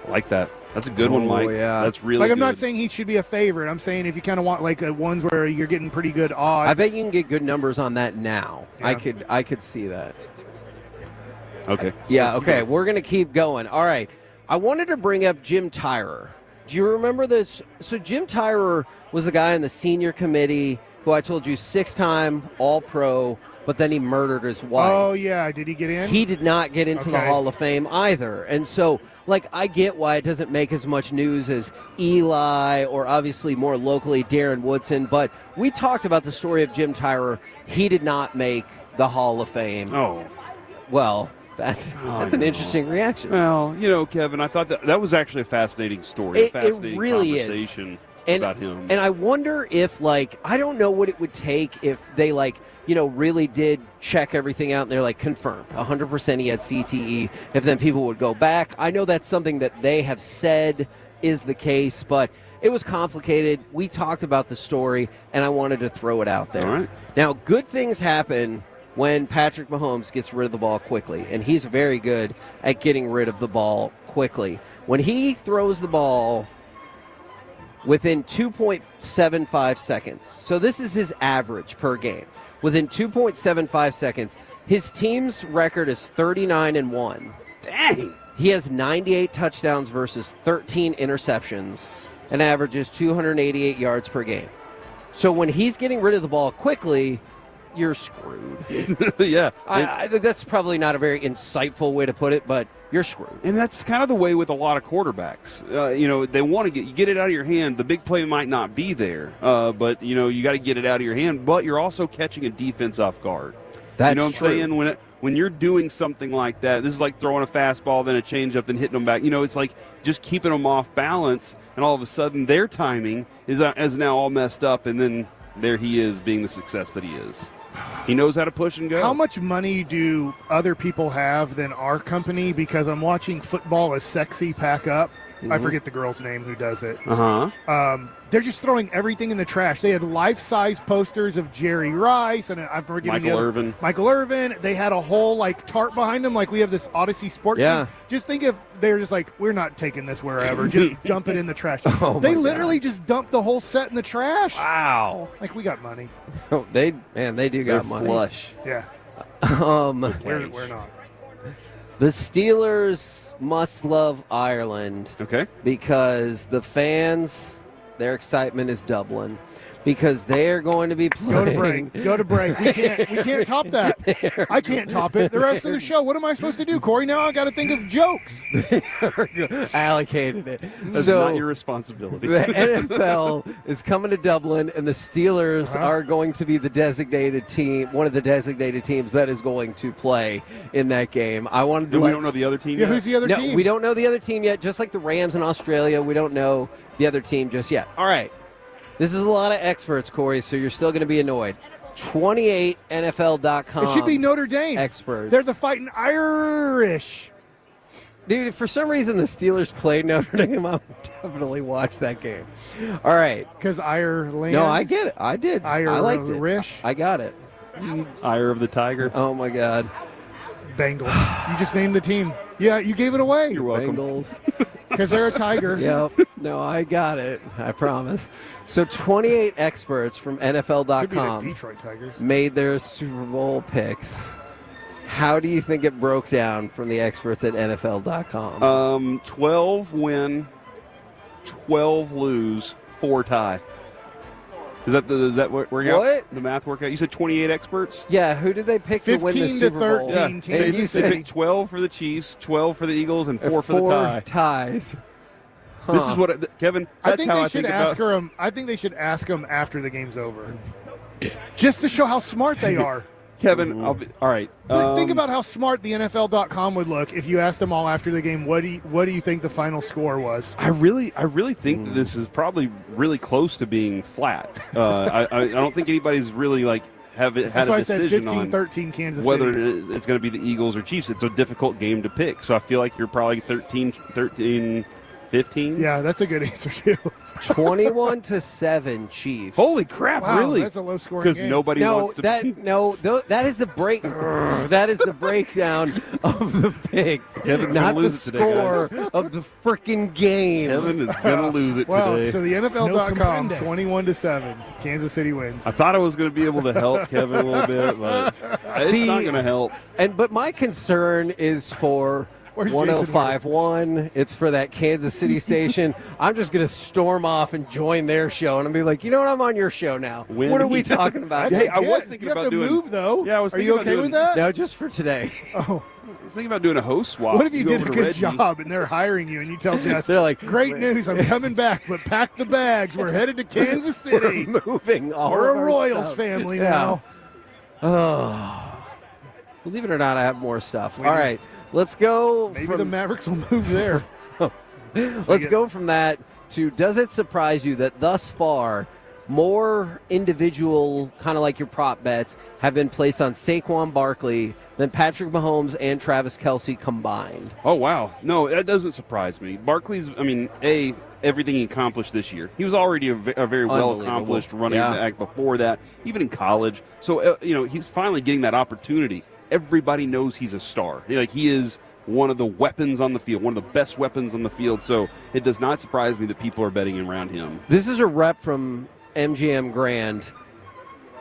I like that. That's a good one, Mike. Yeah. That's really like, I'm good. not saying he should be a favorite. I'm saying if you kind of want like ones where you're getting pretty good odds. I bet you can get good numbers on that now. Yeah. I could see that. Okay. Yeah, okay. We're going to keep going. All right. I wanted to bring up Jim Tyrer. Do you remember this? So Jim Tyrer was the guy in the senior committee who I told you 6-time All-Pro, but then he murdered his wife. Oh, yeah. Did he get in? He did not get into the Okay. Hall of Fame either. And so, I get why it doesn't make as much news as Eli or obviously more locally Darren Woodson. But we talked about the story of Jim Tyrer. He did not make the Hall of Fame. Oh. Well, that's an interesting reaction. Well, Kevin, I thought that was actually a fascinating story, a fascinating it really conversation is. about him. And I wonder if, I don't know what it would take if they, really did check everything out and they're confirmed 100% he had CTE, if then people would go back. I know that's something that they have said is the case, but it was complicated. We talked about the story, and I wanted to throw it out there. All right. Now, good things happen when Patrick Mahomes gets rid of the ball quickly, and he's very good at getting rid of the ball quickly. When he throws the ball within 2.75 seconds, so this is his average per game, within 2.75 seconds, his team's record is 39-1. Dang! He has 98 touchdowns versus 13 interceptions and averages 288 yards per game. So when he's getting rid of the ball quickly, you're screwed. Yeah. That's probably not a very insightful way to put it, but you're screwed. And that's kind of the way with a lot of quarterbacks. They want to get it out of your hand. The big play might not be there, but you got to get it out of your hand. But you're also catching a defense off guard. You know what I'm saying? When you're doing something like that, this is like throwing a fastball, then a changeup, then hitting them back. You know, it's like just keeping them off balance, and all of a sudden their timing is now all messed up, and then there he is being the success that he is. He knows how to push and go. How much money do other people have than our company? Because I'm watching Football Is Sexy pack up. I forget the girl's name who does it. They're just throwing everything in the trash. They had life-size posters of Jerry Rice, and I'm forgetting Michael Irvin. They had a whole like tarp behind them, like we have this Odyssey Sports. Yeah. Team. Just think if they're just like, we're not taking this wherever. Just dump it in the trash. They literally just dumped the whole set in the trash. Wow. Like we got money. They do got money. Flush. Yeah. We're not. The Steelers must love Ireland. Okay. Because the fans, their excitement is doubling. Because they're going to be playing. Go to break. We can't top that. I can't top it. The rest of the show, what am I supposed to do, Corey? Now I got to think of jokes. Allocated it. That's not your responsibility. The NFL is coming to Dublin, and the Steelers are going to be the designated team, one of the designated teams that is going to play in that game. I wanted to. We don't know the other team yet? Who's the other team? We don't know the other team yet. Just like the Rams in Australia, we don't know the other team just yet. All right. This is a lot of experts, Corey, so you're still going to be annoyed. 28NFL.com. It should be Notre Dame. Experts. They're the fighting Irish. Dude, if for some reason the Steelers played Notre Dame, I would definitely watch that game. All right. Because Ireland. No, I get it. I did. I liked it. Irish. I got it. Ire of the Tiger. Oh, my God. Bengals. You just named the team. Yeah, you gave it away. You're welcome. Bengals. Because they're a tiger. Yep. No, I got it. I promise. So 28 experts from NFL.com Could be the Detroit Tigers. made their Super Bowl picks. How do you think it broke down from the experts at NFL.com? 12 win, 12 lose, 4 tie. Is that where the math work out? You said 28 experts? Yeah, who did they pick to win the Super Bowl? 15 to 13, They Kansas City. picked 12 for the Chiefs, 12 for the Eagles, and 4 for the 4 tie. ties. Huh. This is what Kevin. I That's think how they I should think ask about. them. I think they should ask them after the game's over, just to show how smart they are. Kevin, all right. Think about how smart the NFL.com would look if you asked them all after the game. What do you think the final score was? I really think that this is probably really close to being flat. I don't think anybody's really had That's a why I said decision on 15-13 Kansas whether City. it's going to be the Eagles or Chiefs. It's a difficult game to pick, so I feel like you're probably 13-15. Yeah, that's a good answer too. 21-7 Chiefs. Holy crap! Wow, really? that's a low scoring Because game. nobody wants to. That is the break. That is the breakdown of the picks, Kevin's not gonna the lose it today, score guys. of the freaking game. Kevin is going to lose it Well, today. so the NFL.com 21-7, Kansas City wins. I thought I was going to be able to help Kevin a little bit, but it's not going to help. But my concern is for Where's 105.1. It's for that Kansas City station. I'm just going to storm off and join their show, and I'm be like, you know what? I'm on your show now. What are we talking about? Hey, I was thinking about doing. Move though. Yeah, I was Are thinking you about okay doing, with that? No, just for today. Oh. I was thinking about doing a host swap. What if you go did a over to good Reggie. job and they're hiring you and you tell Jess, They're like, great news, I'm coming back, but pack the bags. We're headed to Kansas City. We're moving all We're of a our Royals stuff. family Yeah. now. Oh. Believe it or not, I have more stuff. All right, let's go. Maybe the Mavericks will move there. Let's go from that to, does it surprise you that thus far more individual, kind of like your prop bets, have been placed on Saquon Barkley than Patrick Mahomes and Travis Kelce combined? Oh, wow. No, that doesn't surprise me. Barkley's, everything he accomplished this year. He was already a very well-accomplished running back before that, even in college. So, he's finally getting that opportunity. Everybody knows he's a star. He is one of the weapons on the field, one of the best weapons on the field. So it does not surprise me that people are betting around him. This is a rep from MGM Grand.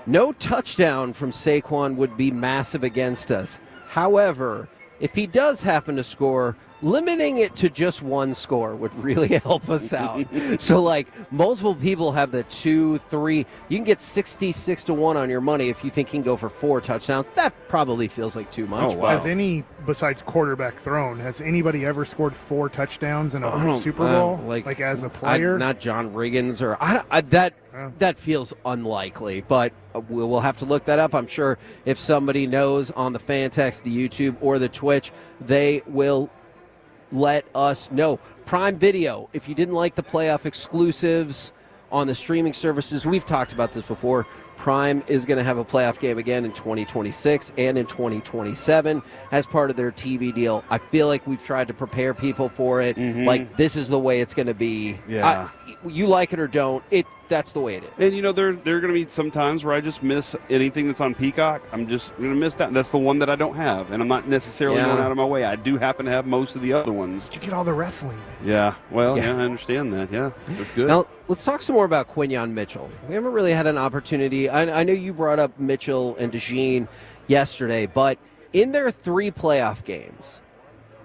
No touchdown from Saquon would be massive against us. However, if he does happen to score, limiting it to just one score would really help us out. So, multiple people have the 2, 3. You can get 66-1 on your money if you think he can go for 4 touchdowns. That probably feels like too much. Oh, wow. Besides quarterback thrown, has anybody ever scored 4 touchdowns in a Super Bowl? As a player? Not John Riggins or that feels unlikely. But we'll have to look that up. I'm sure if somebody knows on the fan text, the YouTube, or the Twitch, they will let us know. Prime Video, if you didn't like the playoff exclusives on the streaming services, we've talked about this before. Prime is going to have a playoff game again in 2026 and in 2027 as part of their TV deal. I feel like we've tried to prepare people for it. Like, this is the way it's going to be. Yeah. You like it or don't, that's the way it is. And, you know, there are going to be some times where I just miss anything that's on Peacock. I'm just going to miss that. That's the one that I don't have, and I'm not necessarily going out of my way. I do happen to have most of the other ones. You get all the wrestling. Yeah, well, Yes. yeah, I understand that. Yeah, that's good. Now, let's talk some more about Quinyon Mitchell. We haven't really had an opportunity. I know you brought up Mitchell and DeJean yesterday, but in their 3 playoff games,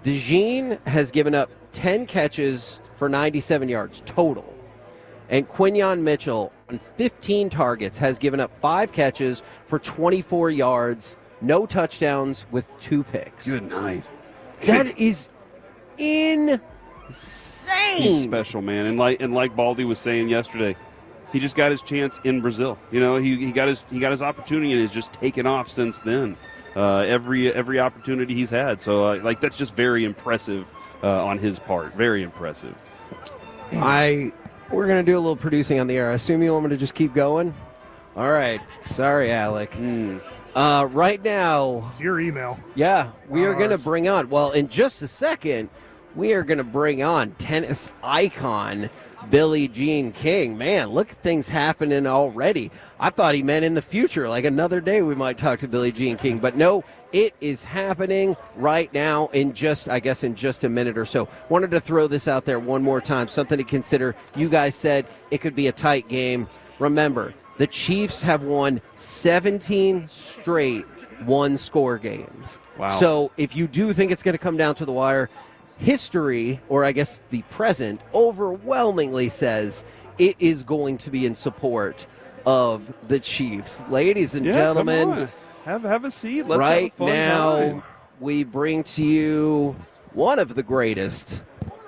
DeJean has given up 10 catches for 97 yards total. And Quinyon Mitchell, on 15 targets, has given up 5 catches for 24 yards, no touchdowns, with 2 picks. Good night. That is insane. He's special, man. And like Baldy was saying yesterday, he just got his chance in Brazil. You know, he got his opportunity and has just taken off since then. Every opportunity he's had. So that's just very impressive on his part. Very impressive. We're going to do a little producing on the air. I assume you want me to just keep going? All right. Sorry, Alec. Right now... It's your email. Yeah, we are going to bring on... Well, in just a second, we are going to bring on tennis icon Billie Jean King. Man, look at things happening already. I thought he meant in the future, like another day we might talk to Billie Jean King. But no, it is happening right now in just a minute or so. Wanted to throw this out there one more time, something to consider. You guys said it could be a tight game. Remember, the Chiefs have won 17 straight one-score games. Wow. So if you do think it's going to come down to the wire, history, or I guess the present, overwhelmingly says it is going to be in support of the Chiefs. Ladies and gentlemen, come on. Have a seat. Let's right have a fun now, time. we bring to you one of the greatest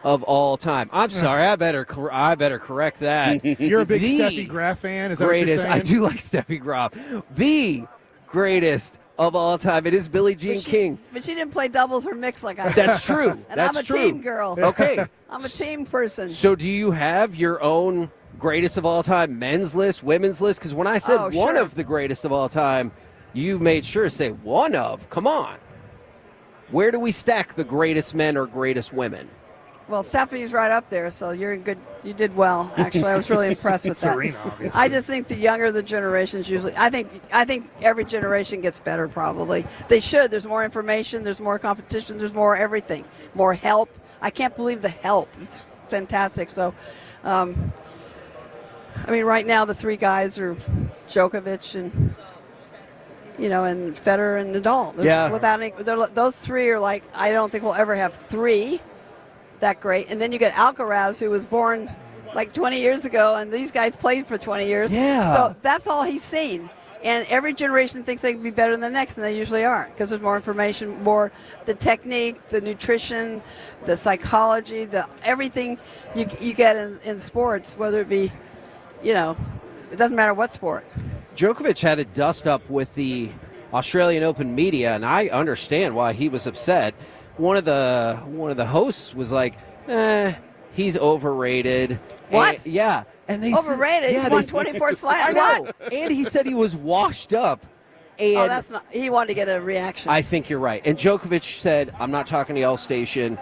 of all time. I'm sorry, I better correct that. You're a big The Steffi Graf fan? Is that greatest, what you're saying? I do like Steffi Graf. The greatest of all time. It is Billie Jean King. But she didn't play doubles or mix like I did. That's true. And That's I'm a true. team girl. Okay. I'm a team person. So do you have your own greatest of all time men's list, women's list? Because when I said one sure. of the greatest of all time, you made sure to say one of. Come on. Where do we stack the greatest men or greatest women? Well, Stephanie's right up there, so you're good. You did well. Actually, I was really impressed with that. Serena, obviously. I just think the younger the generations usually. I think every generation gets better. Probably they should. There's more information. There's more competition. There's more everything. More help. I can't believe the help. It's fantastic. So, I mean, right now the 3 guys are Djokovic and Federer and Nadal. Without any, those 3 are like, I don't think we'll ever have 3 that great. And then you get Alcaraz, who was born like 20 years ago, and these guys played for 20 years. Yeah. So that's all he's seen. And every generation thinks they can be better than the next, and they usually are, because there's more information, more the technique, the nutrition, the psychology, the everything you get in sports, whether it be, it doesn't matter what sport. Djokovic had a dust up with the Australian Open media, and I understand why he was upset. One of the hosts was like, he's overrated. What? And, and they overrated. Said, he's won 24 slams. I know. And he said he was washed up. And that's not. He wanted to get a reaction. I think you're right. And Djokovic said, "I'm not talking to y'all station."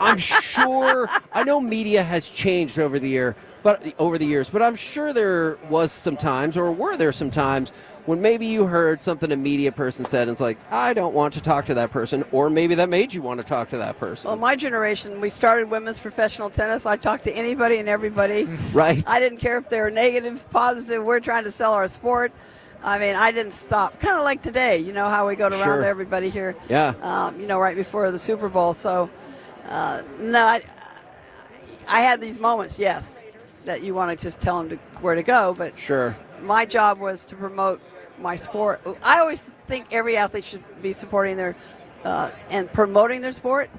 I'm sure. I know media has changed over the years, but I'm sure there was some times, or were there some times, when maybe you heard something a media person said and it's like, I don't want to talk to that person, or maybe that made you want to talk to that person. Well, my generation, we started women's professional tennis. I talked to anybody and everybody. Right. I didn't care if they were negative, positive. We're trying to sell our sport. I mean, I didn't stop. Kind of like today, how we go around to everybody here. Yeah. Right before the Super Bowl. So, no, I had these moments, yes, that you want to just tell them where to go. But sure, my job was to promote my sport. I always think every athlete should be supporting their and promoting their sport.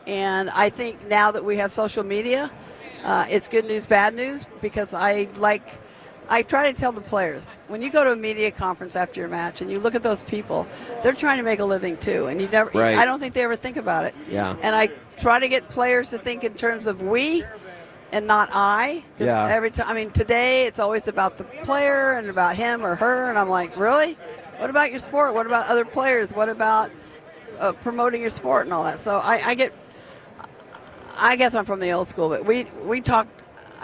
And I think now that we have social media, it's good news, bad news, because I like I try to tell the players, when you go to a media conference after your match and you look at those people, they're trying to make a living too, and I don't think they ever think about it. Yeah. And I try to get players to think in terms of we and not I. 'Cause every time, today it's always about the player and about him or her, and I'm like, really? What about your sport? What about other players? What about promoting your sport and all that? So I guess I'm from the old school, but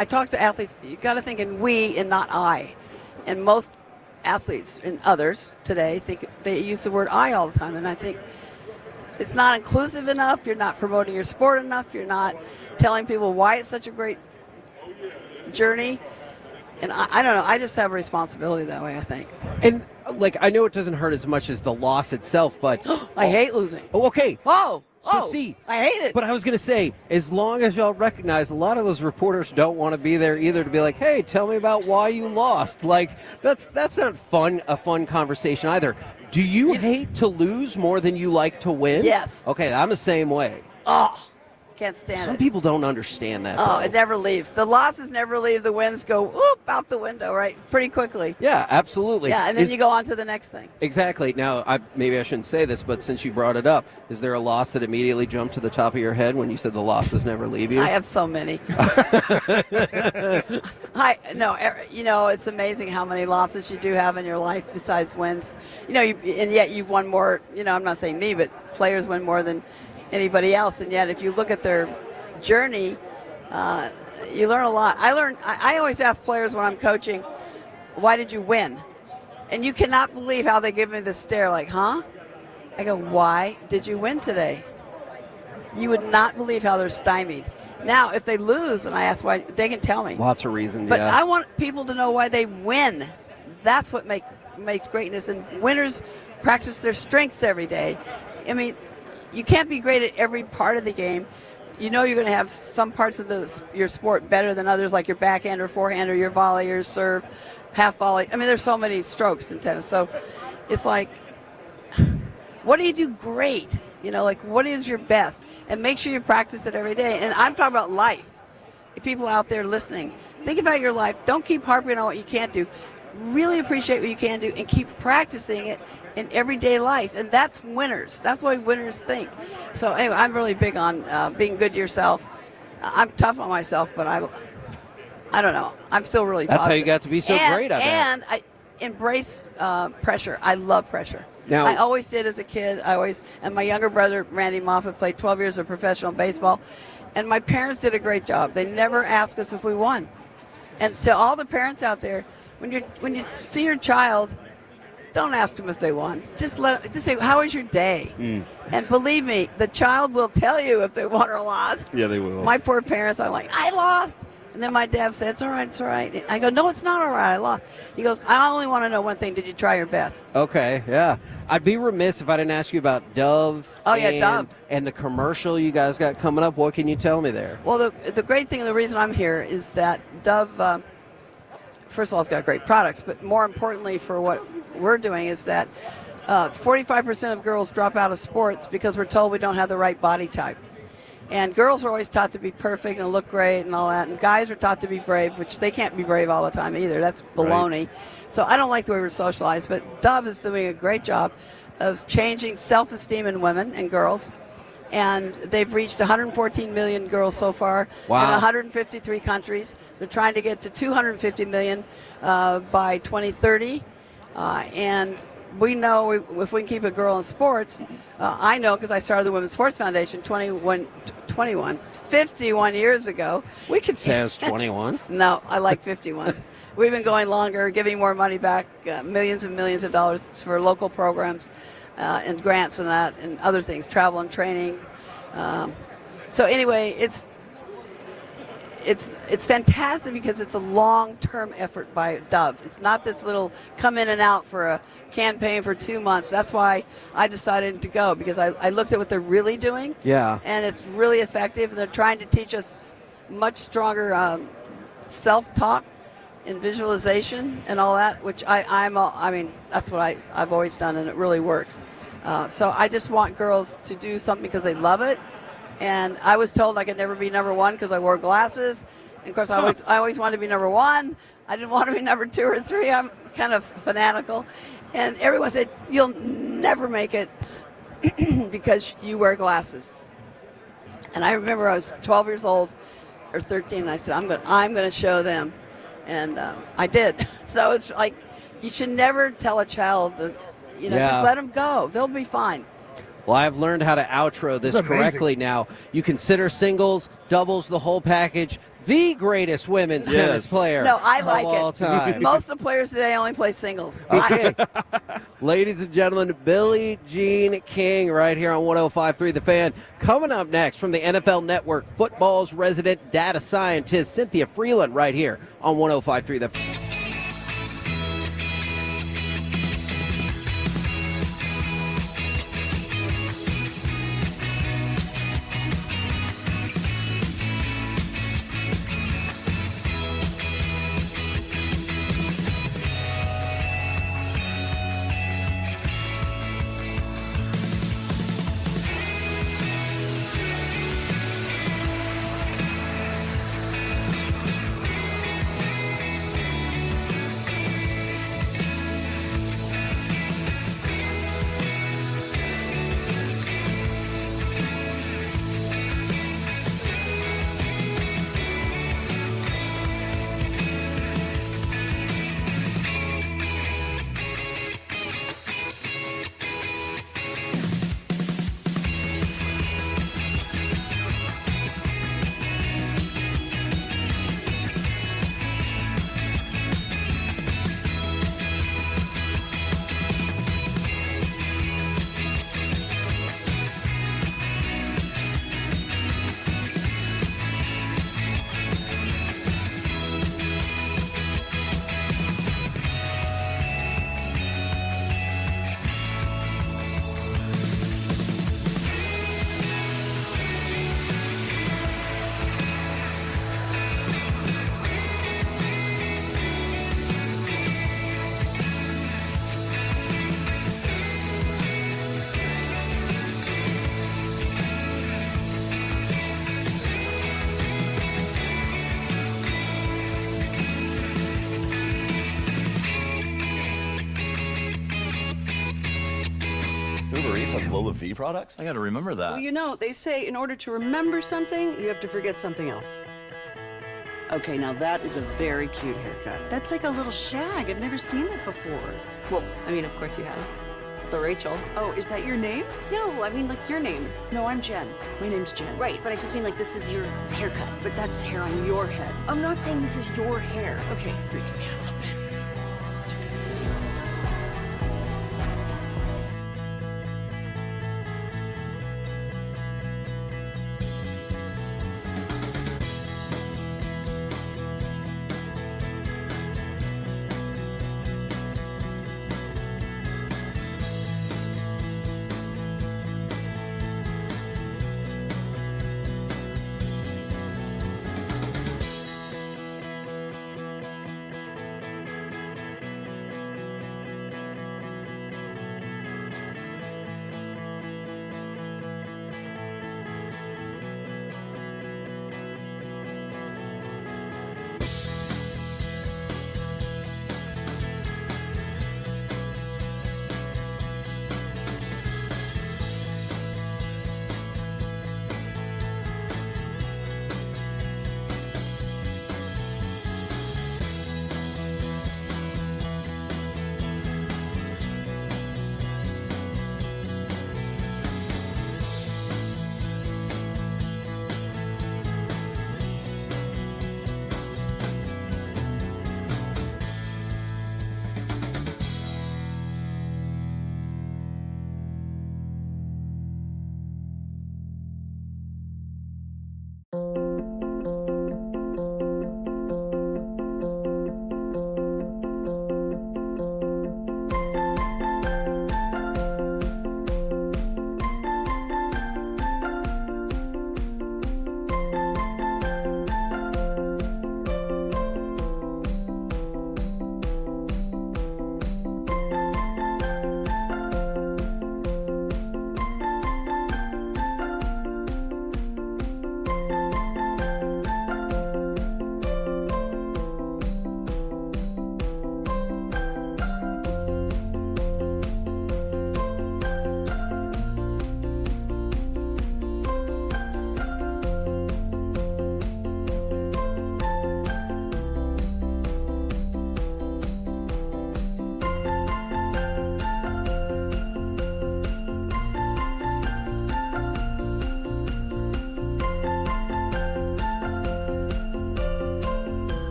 I talk to athletes. You got to think in we and not I. And most athletes and others today think they use the word I all the time. And I think it's not inclusive enough. You're not promoting your sport enough. You're not telling people why it's such a great journey. And I don't know. I just have a responsibility that way, I think. And I know it doesn't hurt as much as the loss itself, but I hate losing. Oh, okay. Whoa. See, I hate it. But I was going to say, as long as y'all recognize a lot of those reporters don't want to be there either to be like, hey, tell me about why you lost. That's not a fun conversation either. Do you hate to lose more than you like to win? Yes. Okay, I'm the same way. Oh, can't stand it. Some people don't understand that. Oh, though. it never leaves. The losses never leave. The wins go whoop out the window, right? Pretty quickly. Yeah, absolutely. Yeah, and then you go on to the next thing. Exactly. Now, maybe I shouldn't say this, but since you brought it up, is there a loss that immediately jumped to the top of your head when you said the losses never leave you? I have so many. It's amazing how many losses you do have in your life besides wins. And yet you've won more. I'm not saying me, but players win more than anybody else. And yet, if you look at their journey, you learn a lot. I always ask players when I'm coaching, why did you win? And you cannot believe how they give me the stare like, huh? I go, why did you win today? You would not believe how they're stymied. Now, if they lose and I ask why, they can tell me. Lots of reasons, But yeah. I want people to know why they win. That's what makes greatness. And winners practice their strengths every day. You can't be great at every part of the game. You're going to have some parts of your sport better than others, like your backhand or forehand or your volley, your serve, half volley. There's so many strokes in tennis. So it's like, what do you do great? What is your best? And make sure you practice it every day. And I'm talking about life. If people out there listening, think about your life. Don't keep harping on what you can't do. Really appreciate what you can do and keep practicing it in everyday life, and that's winners. That's why winners think. So anyway, I'm really big on being good to yourself. I'm tough on myself, but I don't know. I'm still really That's positive. how you got to be so great at it. And I embrace pressure. I love pressure. Now, I always did as a kid. And my younger brother, Randy Moffat, played 12 years of professional baseball, and my parents did a great job. They never asked us if we won. And to all the parents out there, when you see your child, don't ask them if they won. Just say, how was your day? And believe me, the child will tell you if they won or lost. Yeah, they will. My poor parents, I'm like, I lost. And then my dad said, it's all right, it's all right. And I go, no, it's not all right, I lost. He goes, I only want to know one thing. Did you try your best? Okay, yeah. I'd be remiss if I didn't ask you about Dove. Oh, yeah, Dove. And the commercial you guys got coming up. What can you tell me there? Well, the great thing, the reason I'm here is that Dove, first of all, it's got great products, but more importantly for what we're doing is that 45% of girls drop out of sports because we're told we don't have the right body type. And girls are always taught to be perfect and look great and all that. And guys are taught to be brave, which they can't be brave all the time either. That's baloney. Right. So I don't like the way we're socialized. But Dove is doing a great job of changing self-esteem in women and girls. And they've reached 114 million girls so far in 153 countries. They're trying to get to 250 million by 2030. And we know if we can keep a girl in sports, I know because I started the Women's Sports Foundation 51 years ago. We could say I was 21. No, I like 51. We've been going longer, giving more money back, millions and millions of dollars for local programs and grants and that and other things, travel and training. So anyway, it's fantastic because it's a long-term effort by Dove. It's not this little come in and out for a campaign for 2 months. That's why I decided to go, because I looked at what they're really doing. Yeah. And it's really effective. They're trying to teach us much stronger self-talk and visualization and all that, which that's what I've always done, and it really works. So I just want girls to do something because they love it. And I was told I could never be number one because I wore glasses. And of course, I always wanted to be number one. I didn't want to be number 2 or 3. I'm kind of fanatical. And everyone said, you'll never make it because you wear glasses. And I remember I was 12 years old or 13, and I said, I'm going to show them. And I did. So it's like, you should never tell a child, just let them go. They'll be fine. Well, I've learned how to outro this correctly now. You consider singles, doubles, the whole package, the greatest women's tennis player No, I like of all it. time. Most of the players today only play singles. Okay. Ladies and gentlemen, Billie Jean King right here on 105.3 The Fan. Coming up next from the NFL Network, football's resident data scientist, Cynthia Freeland, right here on 105.3 The Fan. Uber Eats has Lola V products? I gotta remember that. Well, they say in order to remember something, you have to forget something else. Okay, now that is a very cute haircut. That's like a little shag. I've never seen that before. Well, I mean, of course you have. It's the Rachel. Oh, is that your name? No, I mean, like, your name. No, I'm Jen. My name's Jen. Right, but I just mean, like, this is your haircut. But that's hair on your head. I'm not saying this is your hair. Okay, freaking me out a little bit.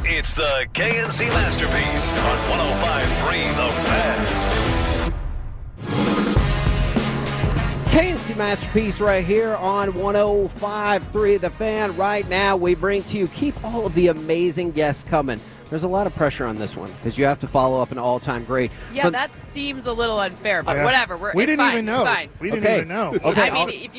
It's the KNC Masterpiece on 105.3 The Fan. KNC Masterpiece right here on 105.3 The Fan. Right now, we bring to you, keep all of the amazing guests coming. There's a lot of pressure on this one because you have to follow up an all-time great. Yeah, that seems a little unfair, but whatever. We didn't fine, even know. It's fine. We didn't even know. Okay. I mean, if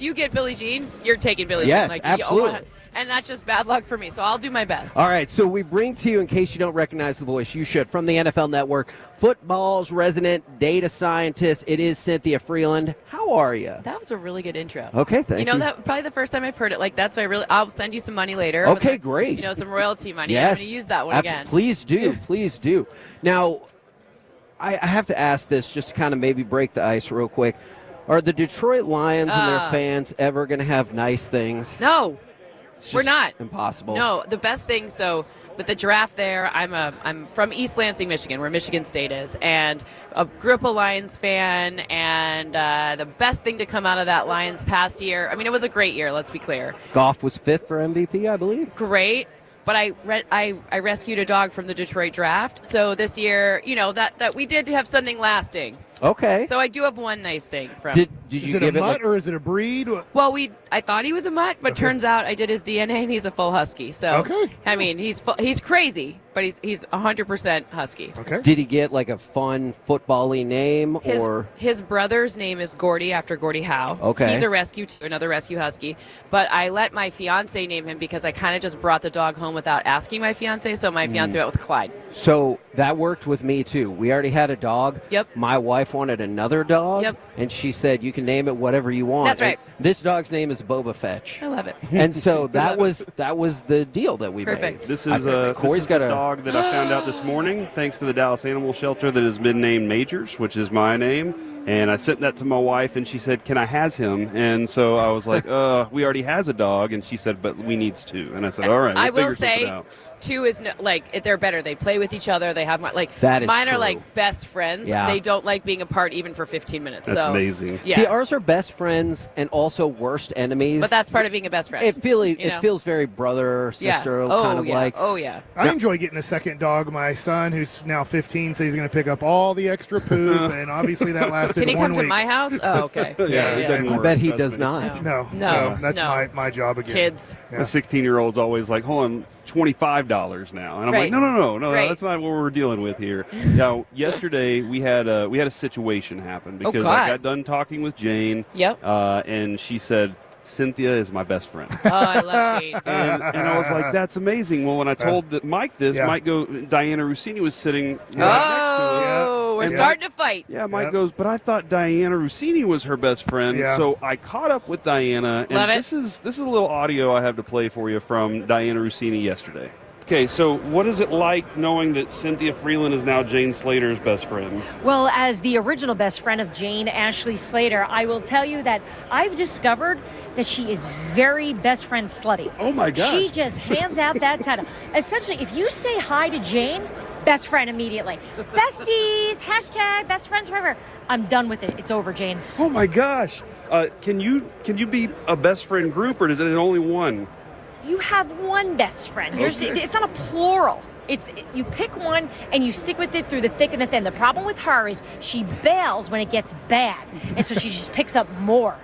you get Billie Jean, you're taking Billie Yes, Jean. absolutely. And that's just bad luck for me, so I'll do my best. All right, so we bring to you, in case you don't recognize the voice, you should, from the NFL Network, football's resident data scientist. It is Cynthia Freeland. How are you? That was a really good intro. Okay, thank you. You know, that probably the first time I've heard it like that, so I'll send you some money later. Okay, great. You know, some royalty money. Yes. I'm going to use that one again. Please do, please do. Now, I have to ask this just to kind of maybe break the ice real quick. Are the Detroit Lions and their fans ever going to have nice things? No. We're not. Impossible. No, the best thing, with the draft there, I'm from East Lansing, Michigan, where Michigan State is, and grew up a Lions fan, and the best thing to come out of that Lions past year, I mean, it was a great year, let's be clear. Goff was 5th for MVP, I believe. Great. But I rescued a dog from the Detroit draft. So this year, you know, that we did have something lasting. Okay. So I do have one nice thing from. Did you give it a mutt or is it a breed? Well, I thought he was a mutt, but turns out I did his DNA and he's a full husky. So okay. I mean, he's crazy, but he's 100% husky. Okay. Did he get like a fun football-y name or? His brother's name is Gordy after Gordie Howe. Okay. He's a rescue, another rescue husky. But I let my fiance name him because I kind of just brought the dog home without asking my fiance. So my fiance went with Clyde. So that worked with me too. We already had a dog. Yep. My wife wanted another dog. Yep. And she said, you can name it whatever you want. That's right. And this dog's name is Boba Fetch. I love it. And so that was the deal that we Perfect. made. This is a dog that I found out this morning, thanks to the Dallas Animal Shelter, that has been named Majors, which is my name. And I sent that to my wife, and she said, "Can I has him?" And so I was like, "We already has a dog." And she said, "But we needs two." And I said, "All right." I we'll will figure something say, out. two is they're better. They play with each other. They have That is mine true. are like best friends. Yeah. They don't like being apart even for 15 minutes. That's so, amazing. Yeah. See, ours are best friends and also worst enemies. But that's part of being a best friend. It feels very brother sister kind of like. Oh yeah. I enjoy getting a second dog. My son, who's now 15, says he's going to pick up all the extra poop, and obviously that lasted 1 week. Can he come to my house? Oh, okay. I bet he does not. No. No. So that's my job again. Kids. My 16-year-old's always like, "Hold on, $25 now," and I'm Right. like, "No, Right. that's not what we're dealing with here." Now, yesterday we had a situation happen because God. I got done talking with Jane. Yep. And she said, "Cynthia is my best friend." Oh, I love Jane. And I was like, "That's amazing." Well, when I told Mike this, Mike Diana Rossini was sitting right next to us. Oh, we're And starting to fight. Yeah, Mike goes, "But I thought Diana Rossini was her best friend." Yeah. So I caught up with Diana, and Love it. this is a little audio I have to play for you from Diana Rossini yesterday. Okay, so what is it like knowing that Cynthia Freeland is now Jane Slater's best friend? Well, as the original best friend of Jane, Ashley Slater, I will tell you that I've discovered that she is very best friend slutty. Oh my gosh. She just hands out that title. Essentially, if you say hi to Jane, best friend immediately. Besties, hashtag best friends forever. I'm done with it. It's over, Jane. Oh my gosh. Can you be a best friend group, or is it only one? You have one best friend. It's not a plural. You pick one and you stick with it through the thick and the thin. The problem with her is she bails when it gets bad, and so she just picks up more.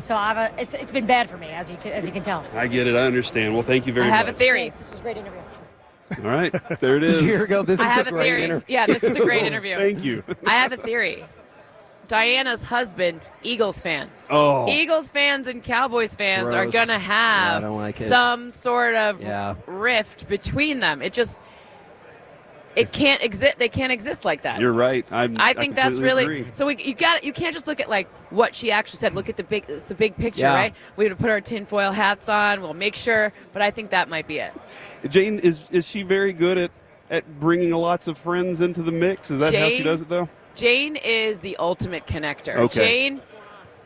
So it's been bad for me, as you can tell. I get it. I understand. Well, thank you very much. I have a theory. This was a great interview. All right, there it is. Here we go. This I is have a a great theory. interview. Yeah, this is a great interview. Thank you. I have a theory. Diana's husband, Eagles fan. Oh. Eagles fans and Cowboys fans are Gross. going to have I don't like it. some sort of Yeah. rift between them. It can't exist. They can't exist like that. You're right. I think that's completely really agree. so. You can't just look at like what she actually said. Look at the big picture, Yeah. right? We would put our tinfoil hats on. We'll make sure, but I think that might be it. Jane, is she very good at bringing lots of friends into the mix? Is that how she Jane- does it, though? Jane is the ultimate connector. Okay. Jane,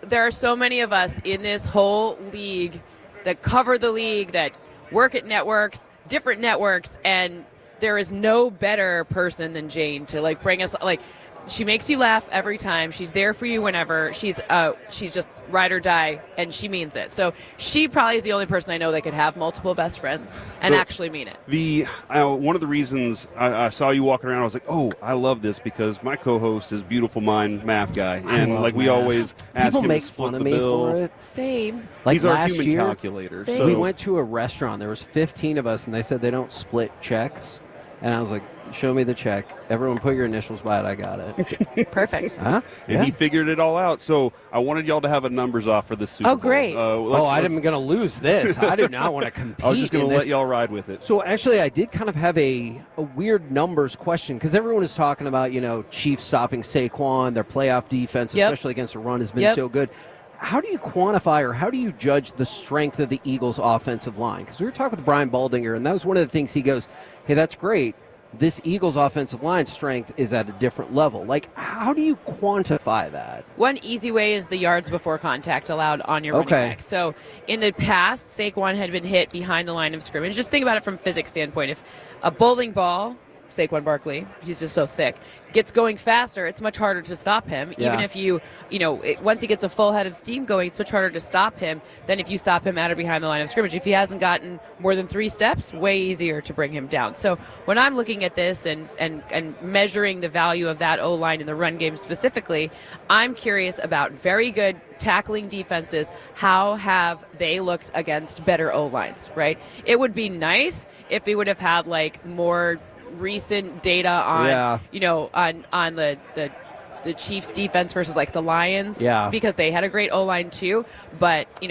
there are so many of us in this whole league that cover the league, that work at networks, different networks, and there is no better person than Jane to like bring us like she makes you laugh every time. She's there for you whenever. She's just ride or die, and she means it. So she probably is the only person I know that could have multiple best friends and actually mean it. One of the reasons I saw you walking around, I was like, oh, I love this because my co-host is Beautiful Mind math guy, and like we always ask People him make to split fun of the me bill. for it. Same. Like He's our last human year, calculator. Same. So. we went to a restaurant. There was 15 of us, and they said they don't split checks. And I was like, show me the check. Everyone put your initials by it. I got it. Perfect. Huh? And he figured it all out. So I wanted y'all to have a numbers off for this Super Bowl. Great. I'm going to lose this. I do not want to compete. I was just going in to this. let y'all ride with it. So actually, I did kind of have a weird numbers question because everyone is talking about, Chiefs stopping Saquon, their playoff defense, especially against the run, has been so good. How do you quantify or how do you judge the strength of the Eagles' offensive line? Because we were talking with Brian Baldinger, and that was one of the things he goes, hey, that's great. This Eagles' offensive line strength is at a different level. Like, how do you quantify that? One easy way is the yards before contact allowed on your running back. So in the past, Saquon had been hit behind the line of scrimmage. Just think about it from physics standpoint. If a bowling ball, Saquon Barkley, he's just so thick, gets going faster, it's much harder to stop him. Yeah. Even if once he gets a full head of steam going, it's much harder to stop him than if you stop him at or behind the line of scrimmage. If he hasn't gotten more than 3 steps, way easier to bring him down. So when I'm looking at this and measuring the value of that O-line in the run game specifically, I'm curious about very good tackling defenses. How have they looked against better O-lines, right? It would be nice if we would have had more recent data on on the Chiefs defense versus the Lions, because they had a great O-line too. But you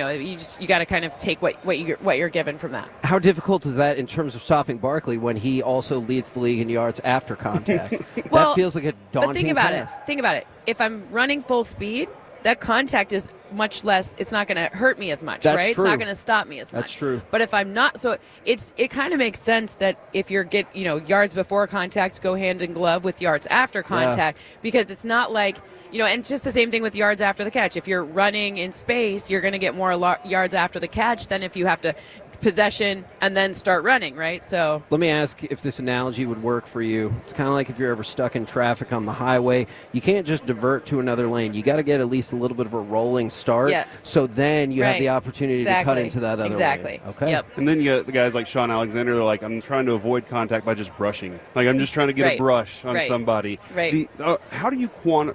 got to kind of take what you're given from that. How difficult is that in terms of stopping Barkley when he also leads the league in yards after contact? That feels like a daunting But think about task. it. Think about it. If I'm running full speed, that contact is much less. It's not going to hurt me as much, That's right? true. It's not going to stop me as much. That's true. But if I'm not, so it kind of makes sense that if you're yards before contact go hand in glove with yards after contact, because it's not like and just the same thing with yards after the catch. If you're running in space, you're going to get more yards after the catch than if you have to possession and then start running, right? So let me ask if this analogy would work for you. It's kind of like if you're ever stuck in traffic on the highway, you can't just divert to another lane. You got to get at least a little bit of a rolling start, so then you have the opportunity to cut into that other lane. Okay. Yep. And then you get the guys like Sean Alexander. They're like, I'm trying to avoid contact by just brushing. Like I'm just trying to get a brush on somebody. Right. How do you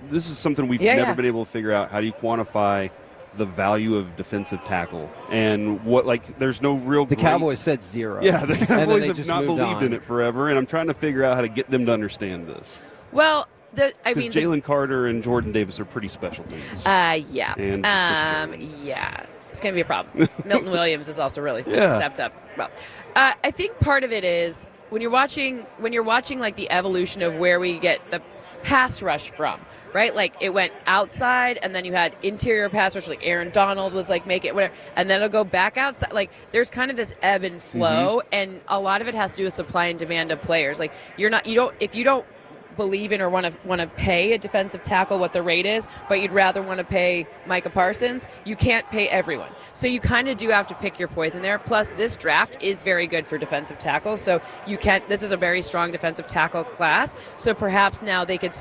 This is something we've never been able to figure out. How do you quantify the value of defensive tackle and there's no real. The Cowboys said 0. Yeah, the Cowboys have just not moved believed in it forever, and I'm trying to figure out how to get them to understand this. Well, Jalen Carter and Jordan Davis are pretty special teams. Yeah. And yeah. It's going to be a problem. Milton Williams has also really stepped up. Well, I think part of it is when you're watching the evolution of where we get the pass rush from, right? It went outside, and then you had interior pass rush, Aaron Donald was make it whatever, and then it'll go back outside. There's kind of this ebb and flow, and a lot of it has to do with supply and demand of players. If you don't believe in or want to pay a defensive tackle what the rate is, but you'd rather want to pay Micah Parsons, you can't pay everyone. So you kind of do have to pick your poison there. Plus, this draft is very good for defensive tackles, so this is a very strong defensive tackle class. So perhaps now they could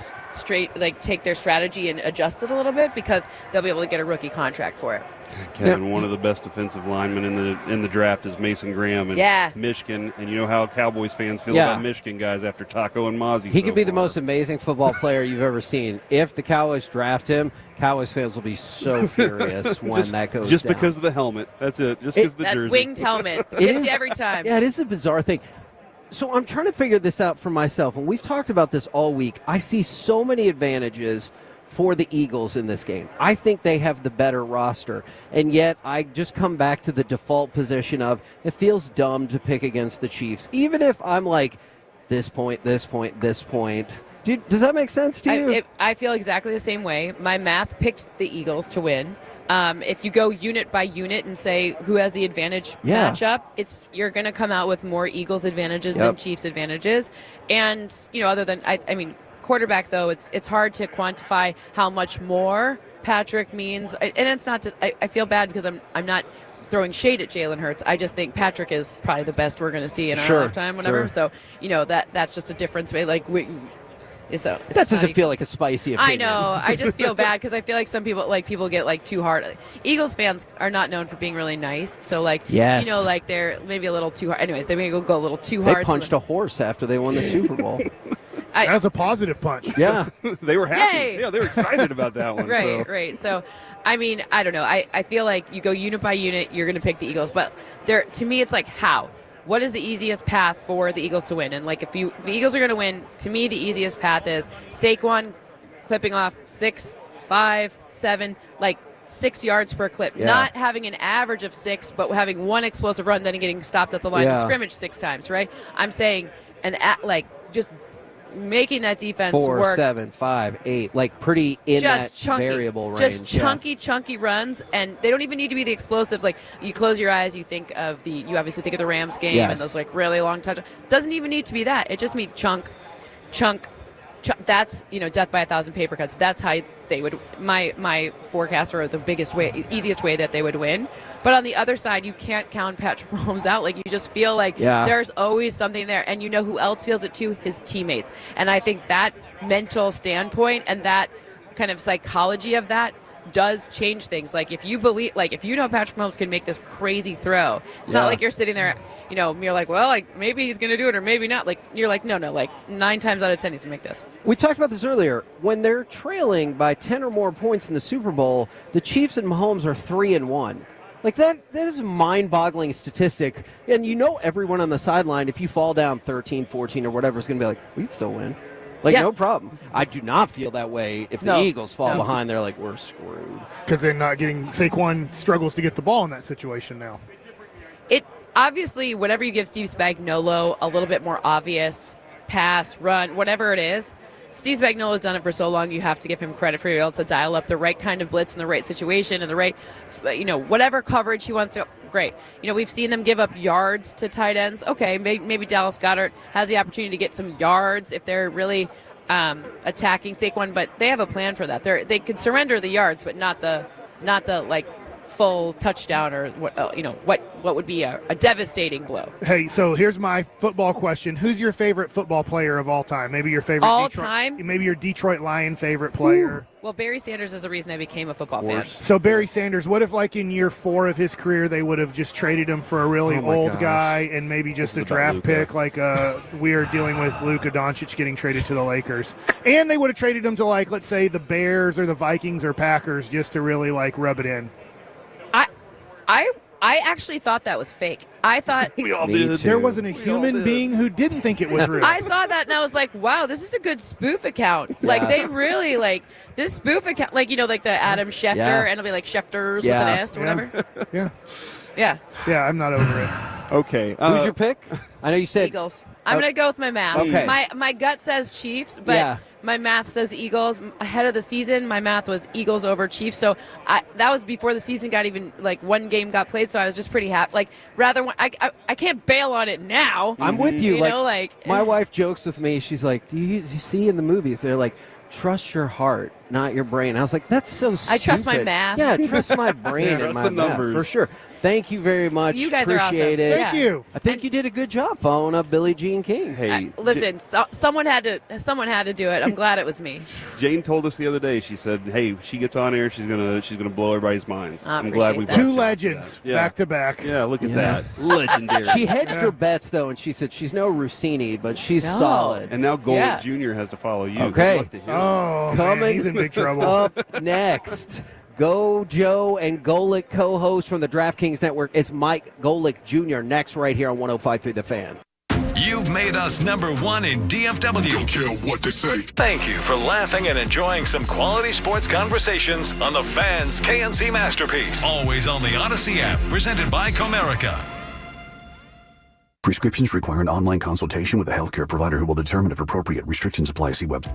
take their strategy and adjust it a little bit because they'll be able to get a rookie contract for it. Kevin, one of the best defensive linemen in the draft is Mason Graham in Michigan, and you know how Cowboys fans feel about Michigan guys after Taco and Mozzie. He could be the most amazing football player you've ever seen. If the Cowboys draft him, Cowboys fans will be so furious when that goes just down. Because of the helmet. That's it. Just because the that jersey. Winged helmet gets you every time. Yeah, it is a bizarre thing. So I'm trying to figure this out for myself, and we've talked about this all week. I see so many advantages for the Eagles in this game. I think they have the better roster, and yet I just come back to the default position of it feels dumb to pick against the Chiefs, even if I'm this point. Does that make sense to you? I feel exactly the same way. My math picked the Eagles to win. If you go unit by unit and say who has the advantage matchup, you're going to come out with more Eagles advantages than Chiefs advantages. And other than I mean, quarterback though, it's hard to quantify how much more Patrick means. And it's not. I feel bad because I'm not throwing shade at Jalen Hurts. I just think Patrick is probably the best we're going to see in our lifetime. Whatever. So that's just a difference. So that doesn't feel like a spicy opinion. I know. I just feel bad because I feel like some people get like too hard. Eagles fans are not known for being really nice. So like, yes. you know, like they're maybe a little too hard. Anyways, they maybe go a little too They hard. punched a horse after they won the Super Bowl. That's a positive punch. Yeah. They were happy. Yay! Yeah, they were excited about that one. Right, so. right. So, I mean, I don't know. I feel like you go unit by unit, you're going to pick the Eagles. But to me, it's like how? What is the easiest path for the Eagles to win? And like if the Eagles are going to win, to me, the easiest path is Saquon clipping off 6, 5, 7, like 6 yards per clip. Yeah. Not having an average of 6, but having one explosive run, then getting stopped at the line of scrimmage 6 times, right? I'm saying just making that defense 4, work. 7, 5, 8, like pretty in that variable range. Just chunky runs, and they don't even need to be the explosives. Like you close your eyes, you obviously think of the Rams game and those like really long touchdowns. Doesn't even need to be that. It just means chunk. That's death by 1,000 paper cuts. That's how they would. My forecast for the easiest way that they would win. But on the other side, you can't count Patrick Mahomes out. Like you just feel like there's always something there, and you know who else feels it too? His teammates. And I think that mental standpoint and that kind of psychology of that does change things. Like if you know Patrick Mahomes can make this crazy throw, it's not like you're sitting there, you're like, well, like maybe he's going to do it or maybe not. Like you're like, no, like 9 times out of 10 he's going to make this. We talked about this earlier. When they're trailing by 10 or more points in the Super Bowl, the Chiefs and Mahomes are 3-1. Like that is a mind-boggling statistic. And everyone on the sideline, if you fall down 13, 14 or whatever, is going to be like, we'd still win. Like, no problem. I do not feel that way if the Eagles fall behind. They're like, we're screwed. Because they're not getting – Saquon struggles to get the ball in that situation now. Obviously, whenever you give Steve Spagnuolo a little bit more obvious pass, run, whatever it is, Steve Spagnuolo's done it for so long, you have to give him credit for being able to dial up the right kind of blitz in the right situation and the right, whatever coverage he wants to. Great. We've seen them give up yards to tight ends. Okay, maybe Dallas Goedert has the opportunity to get some yards if they're really attacking Saquon, but they have a plan for that. They can surrender the yards, but not the like full touchdown or what would be a devastating blow. Hey, so here's my football question. Who's your favorite football player of all time? Maybe your favorite time? Maybe your Detroit Lion favorite player. Ooh. Well, Barry Sanders is the reason I became a football fan. So Barry Sanders, what if like in year 4 of his career they would have just traded him for a really old guy and maybe just a draft pick like we are dealing with Luka Doncic getting traded to the Lakers. And they would have traded him to like, let's say the Bears or the Vikings or Packers just to really like rub it in. I actually thought that was fake. I thought we all did. There wasn't a human being who didn't think it was real. I saw that and I was like, wow, this is a good spoof account. Yeah. Like they really like this spoof account, like like the Adam Schefter, and it'll be like Schefters with an S or whatever. Yeah. Yeah, I'm not over it. Okay. Who's your pick? I know you said Eagles. I'm going to go with my math. Okay. My gut says Chiefs, but my math says Eagles. Ahead of the season, my math was Eagles over Chiefs. So that was before the season got even, like, one game got played, so I was just pretty happy. Like, I can't bail on it now. I'm with you. Like, my wife jokes with me. She's like, do you see in the movies, they're like, trust your heart, not your brain. I was like, that's so stupid. I trust my math. Yeah, trust my brain and my math, for sure. Thank you very much. You guys are awesome. Appreciate it. Thank you. I think you did a good job following up Billie Jean King. Hey, listen, someone had to do it. I'm glad it was me. Jane told us the other day. She said, "Hey, she gets on air, she's gonna blow everybody's minds." I'm glad we 2 legends back to back. Yeah, look at that, legendary. She hedged her bets though, and she said she's no Rossini, but she's solid. And now Golick Jr. has to follow you. Okay. Oh, coming man, he's in big trouble. Up next. Go Joe and Golick co-host from the DraftKings Network. It's Mike Golick Jr. next right here on 105.3 The Fan. You've made us #1 in DFW. Don't care what they say. Thank you for laughing and enjoying some quality sports conversations on the Fan's KNC Masterpiece. Always on the Odyssey app, presented by Comerica. Prescriptions require an online consultation with a healthcare provider who will determine if appropriate. Restrictions apply. See website.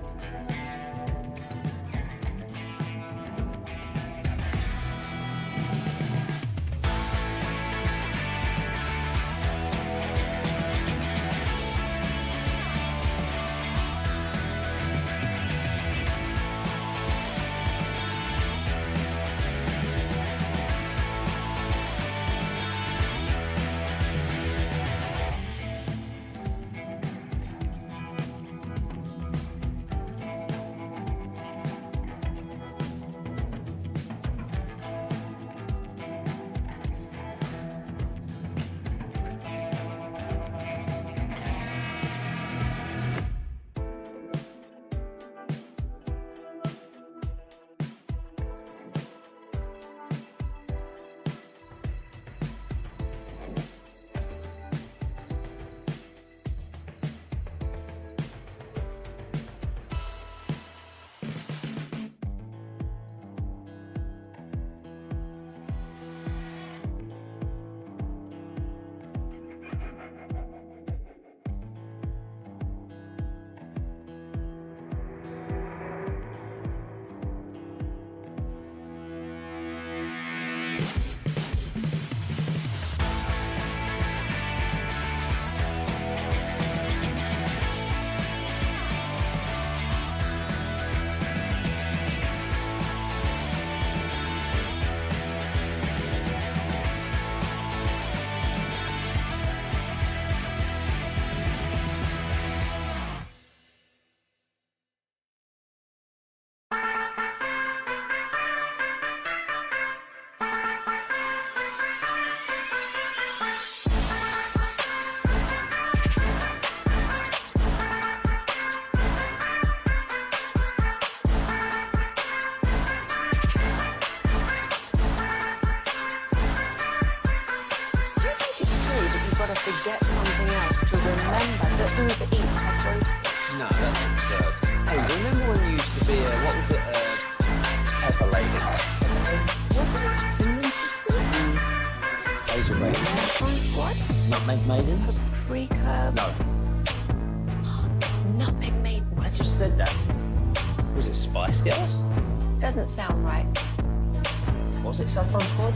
you've got to forget something else to remember that Uber Eats has roasted. No, that's absurd. Hey, remember when you used to be what was it, Pepper Lady? Cinnamon Sisters? Asian Lady. Saffron Squad? Nutmeg Maidens? Paprika? No. Nutmeg Maidens. I just said that. Was it Spice Girls? Doesn't sound right. Was it Saffron Squad?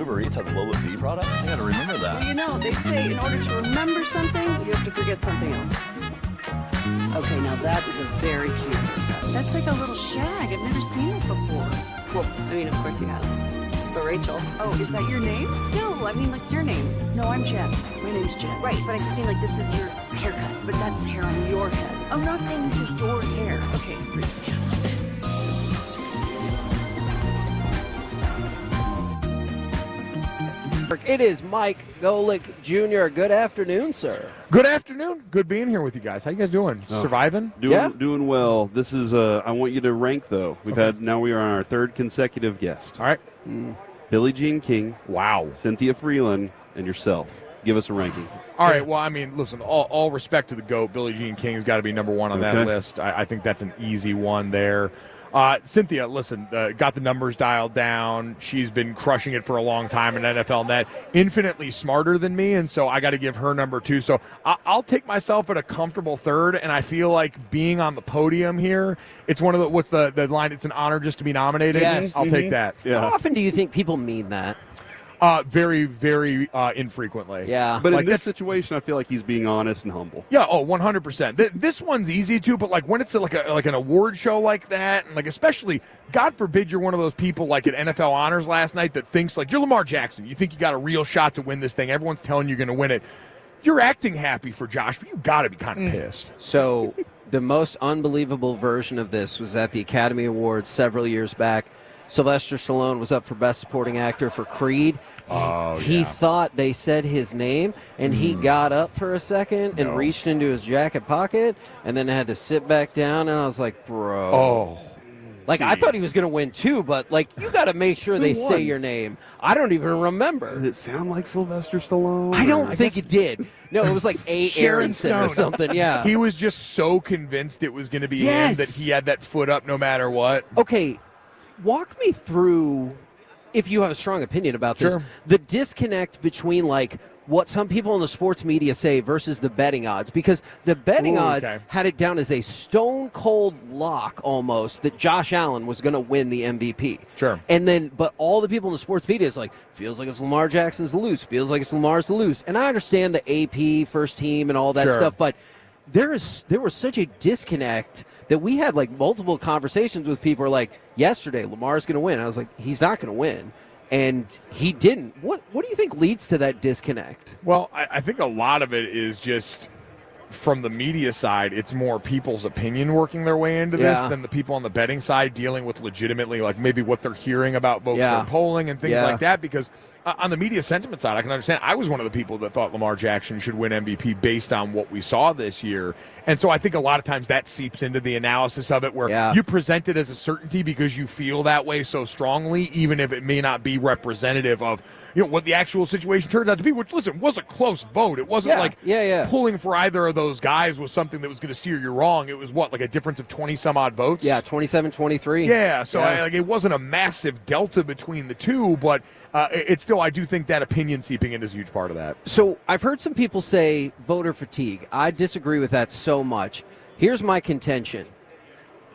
Uber Eats has Lola V products? I gotta remember that. Well, you know, they say in order to remember something, you have to forget something else. Okay, now that is a very cute haircut. That's like a little shag. I've never seen it before. Well, I mean, of course you have. It's the Rachel. Oh, is that your name? No, I mean, like your name. No, I'm Jen. My name's Jen. Right, but I just mean like this is your haircut. But that's hair on your head. I'm not saying this is your hair. Okay, It is Mike Golick Jr. Good afternoon, sir. Good afternoon. Good being here with you guys. How you guys doing? Surviving? Doing well. This is I want you to rank though. We are on our third consecutive guest. All right. Billie Jean King. Wow. Cynthia Freeland and yourself. Give us a ranking. All right. Well, I mean, listen, all respect to the GOAT. Billie Jean King's got to be number one on that list. I think that's an easy one there. Cynthia, listen, got the numbers dialed down. She's been crushing it for a long time in NFL net. Infinitely smarter than me, and so I got to give her number 2. So I'll take myself at a comfortable third, and I feel like being on the podium here, it's one of the, what's the line? It's an honor just to be nominated. Yes. I'll take that. Yeah. How often do you think people mean that? Very, very infrequently. Yeah. But in this situation, I feel like he's being honest and humble. Yeah, 100%. This one's easy too, but like when it's like an award show like that, and like especially, God forbid you're one of those people like at NFL Honors last night that thinks like you're Lamar Jackson. You think you got a real shot to win this thing. Everyone's telling you you're going to win it. You're acting happy for Josh, but you got to be kind of pissed. So the most unbelievable version of this was at the Academy Awards several years back. Sylvester Stallone was up for Best Supporting Actor for Creed. He thought they said his name, and he got up for a second and reached into his jacket pocket, and then had to sit back down, and I was like, bro. Like, I thought he was going to win, too, but, like, you got to make sure they say your name. I don't even remember. Did it sound like Sylvester Stallone? I don't think it did. No, it was like A. Aronson or something, yeah. He was just so convinced it was going to be him that he had that foot up no matter what. Okay, walk me through, if you have a strong opinion about this, the disconnect between like what some people in the sports media say versus the betting odds, because the betting odds had it down as a stone cold lock almost that Josh Allen was going to win the MVP. Sure. And then, but all the people in the sports media is like, feels like it's Lamar Jackson's to lose, feels like it's Lamar's to lose. And I understand the AP first team and all that stuff, but there was such a disconnect that we had like multiple conversations with people like, yesterday, Lamar's going to win. I was like, he's not going to win. And he didn't. What do you think leads to that disconnect? Well, I think a lot of it is just from the media side, it's more people's opinion working their way into this than the people on the betting side dealing with legitimately like maybe what they're hearing about votes they're polling and things like that. Because on the media sentiment side, I can understand. I was one of the people that thought Lamar Jackson should win MVP based on what we saw this year. And so I think a lot of times that seeps into the analysis of it where you present it as a certainty because you feel that way so strongly, even if it may not be representative of what the actual situation turns out to be, which, listen, was a close vote. It wasn't like pulling for either of those guys was something that was going to steer you wrong. It was, like a difference of 20-some-odd votes? Yeah, 27-23. Yeah, so it wasn't a massive delta between the two, but it's still, I do think that opinion seeping in is a huge part of that. So I've heard some people say voter fatigue. I disagree with that so much. Here's my contention.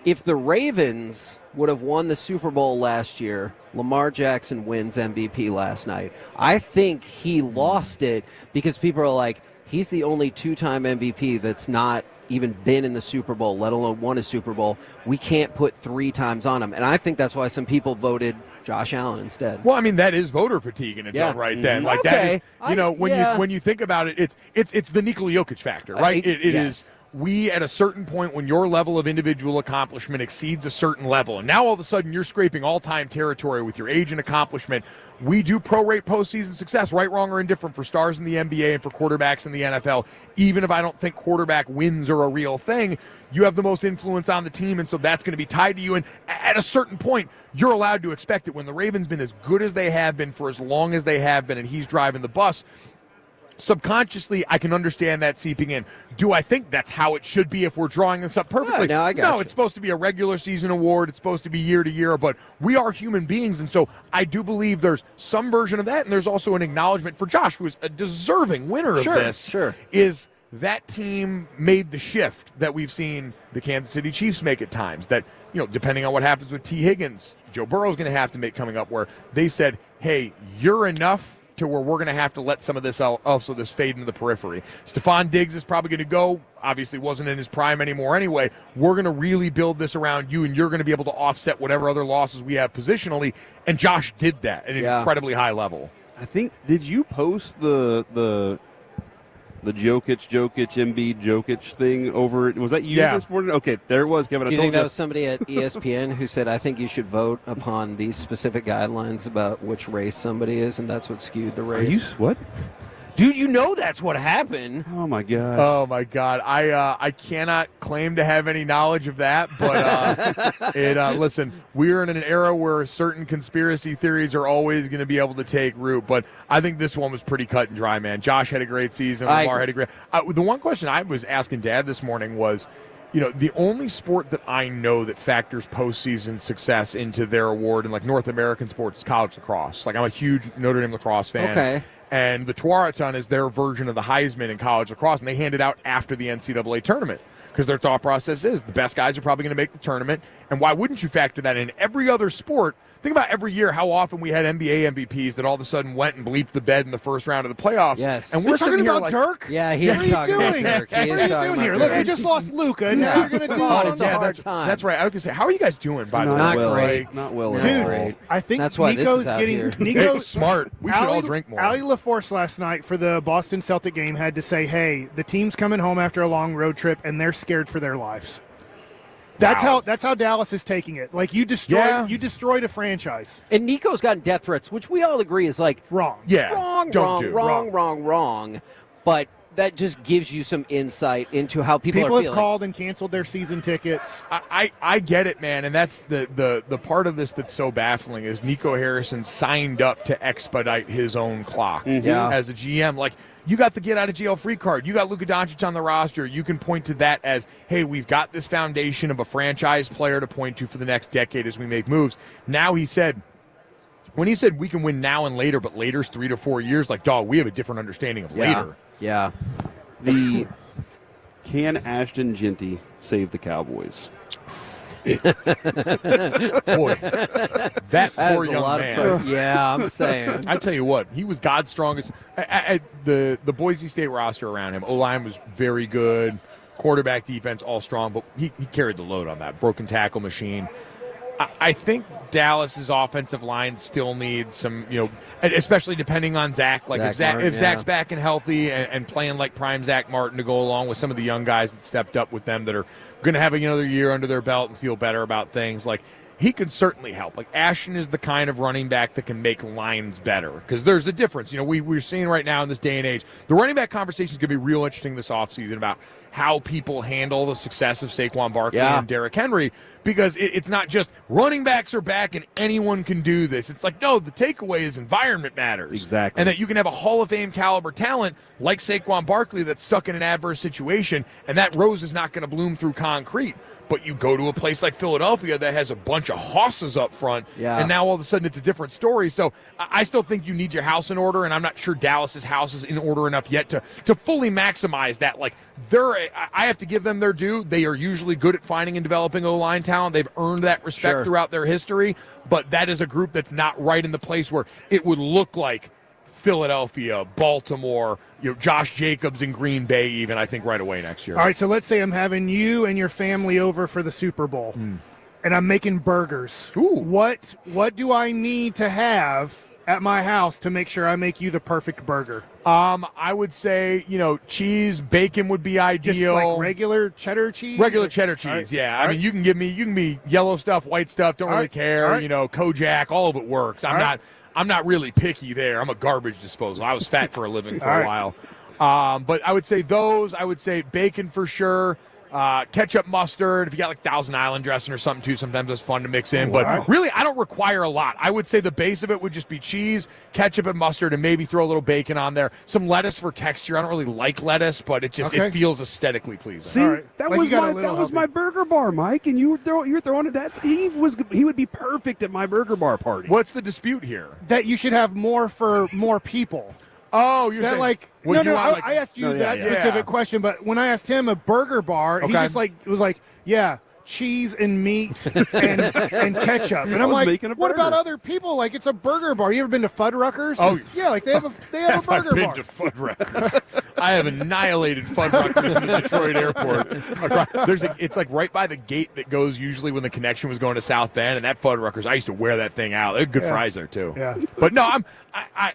If the Ravens would have won the Super Bowl last year, Lamar Jackson wins MVP last night. I think he lost it because people are like, he's the only two-time MVP that's not even been in the Super Bowl, let alone won a Super Bowl. We can't put 3 times on him. And I think that's why some people voted Josh Allen instead. Well, I mean, that is voter fatigue in its own right then. Like that is, when you think about it, it's the Nikola Jokic factor, right? It is we at a certain point when your level of individual accomplishment exceeds a certain level, and now all of a sudden you're scraping all-time territory with your age and accomplishment. We do prorate postseason success, right, wrong, or indifferent for stars in the NBA and for quarterbacks in the NFL. Even if I don't think quarterback wins are a real thing, you have the most influence on the team, and so that's going to be tied to you. And at a certain point, you're allowed to expect it. When the Ravens been as good as they have been for as long as they have been, and he's driving the bus, subconsciously, I can understand that seeping in. Do I think that's how it should be if we're drawing this up perfectly? No, I got you. It's supposed to be a regular season award. It's supposed to be year to year, but we are human beings, and so I do believe there's some version of that, and there's also an acknowledgement for Josh, who is a deserving winner of this, is that team made the shift that we've seen the Kansas City Chiefs make at times, that, depending on what happens with T. Higgins, Joe Burrow's going to have to make coming up, where they said, hey, you're enough to where we're going to have to let some of this also this fade into the periphery. Stephon Diggs is probably going to go. Obviously wasn't in his prime anymore anyway. We're going to really build this around you, and you're going to be able to offset whatever other losses we have positionally. And Josh did that at an incredibly high level. I think, did you post the Jokic, Embiid, Jokic thing over? Was that you this morning? Okay, there it was, Kevin. Do you think that was somebody at ESPN who said, I think you should vote upon these specific guidelines about which race somebody is, and that's what skewed the race? What? Dude, you know that's what happened. Oh, my God. Oh, my God. I cannot claim to have any knowledge of that, but listen, we're in an era where certain conspiracy theories are always going to be able to take root, but I think this one was pretty cut and dry, man. Josh had a great season. Lamar had a great the one question I was asking Dad this morning was, the only sport that I know that factors postseason success into their award in, like, North American sports is college lacrosse. Like, I'm a huge Notre Dame lacrosse fan. Okay. And the Tewaaraton is their version of the Heisman in college lacrosse, and they hand it out after the NCAA tournament because their thought process is the best guys are probably going to make the tournament, and why wouldn't you factor that in? Every other sport, think about every year how often we had NBA MVPs that all of a sudden went and bleeped the bed in the first round of the playoffs. Yes. And we're talking sitting here about like, Dirk? Yeah, he what is are you talking doing? about Dirk. He What is are you talking doing about here? Dirk. Look, we just lost Luka, and now you're going to do Oh, it on hard the time. That's right. I was going to say, how are you guys doing, by the way? Not great. Like, Not well. Dude, great. I think That's why this Nico's is out getting here. Nico's smart. We should all drink more. Ali LaForce last night for the Boston Celtic game had to say, hey, the team's coming home after a long road trip, and they're scared for their lives. That's how Dallas is taking it. Like, you destroyed a franchise. And Nico's gotten death threats, which we all agree is like wrong. Yeah. Wrong. But that just gives you some insight into how people are People have feeling. called and canceled their season tickets. I get it, man, and that's the part of this that's so baffling is Nico Harrison signed up to expedite his own clock as a GM. Like, you got the get-out-of-jail-free card. You got Luka Doncic on the roster. You can point to that as, hey, we've got this foundation of a franchise player to point to for the next decade as we make moves. Now when he said we can win now and later, but later's 3 to 4 years, like, dog, we have a different understanding of later. Yeah. Can Ashton Genty save the Cowboys? Boy, that poor young man. Yeah, I'm saying. I tell you what, he was God's strongest. The Boise State roster around him, O-line was very good, quarterback, defense, all strong, but he carried the load on that broken tackle machine. I think Dallas's offensive line still needs some, especially depending on Zach. Like, if Zach's back and healthy and playing like prime Zach Martin to go along with some of the young guys that stepped up with them that are going to have another year under their belt and feel better about things, like, he could certainly help. Like, Ashton is the kind of running back that can make lines better because there's a difference. We're seeing right now in this day and age, the running back conversation is going to be real interesting this offseason about how people handle the success of Saquon Barkley and Derrick Henry, because it's not just running backs are back and anyone can do this. It's like, no, the takeaway is environment matters. Exactly. And that you can have a Hall of Fame caliber talent like Saquon Barkley that's stuck in an adverse situation, and that rose is not going to bloom through concrete. But you go to a place like Philadelphia that has a bunch of hosses up front, and now all of a sudden it's a different story. So I still think you need your house in order, and I'm not sure Dallas's house is in order enough yet to fully maximize that. Like, I have to give them their due. They are usually good at finding and developing O-line talent. They've earned that respect throughout their history, but that is a group that's not right in the place where it would look like Philadelphia, Baltimore, Josh Jacobs in Green Bay even, I think, right away next year. All right, so let's say I'm having you and your family over for the Super Bowl, and I'm making burgers. Ooh. What do I need to have at my house to make sure I make you the perfect burger? I would say, cheese, bacon would be ideal. Just like regular cheddar cheese? Regular cheddar cheese, yeah. I mean, you can give me yellow stuff, white stuff, don't really care. Kojak, all of it works. I'm not really picky there. I'm a garbage disposal. I was fat for a living for a while. But I would say those. I would say bacon for sure. Ketchup, mustard. If you got like Thousand Island dressing or something too, sometimes that's fun to mix in. But really, I don't require a lot. I would say the base of it would just be cheese, ketchup, and mustard, and maybe throw a little bacon on there. Some lettuce for texture. I don't really like lettuce, but it it feels aesthetically pleasing. See, that was my burger bar, Mike, and you're throwing it. He would be perfect at my burger bar party. What's the dispute here? That you should have more for more people. Oh, you're saying I asked you that specific question, but when I asked him a burger bar, he just was like, yeah, cheese and meat and ketchup. And I'm like, what about other people? Like, it's a burger bar. You ever been to Fuddruckers? Oh, yeah, like they have a burger I've been bar. to Fuddruckers. I have annihilated Fuddruckers in the Detroit airport. It's like right by the gate that goes usually when the connection was going to South Bend, and that Fuddruckers, I used to wear that thing out. They had good fries there too. Yeah. But no,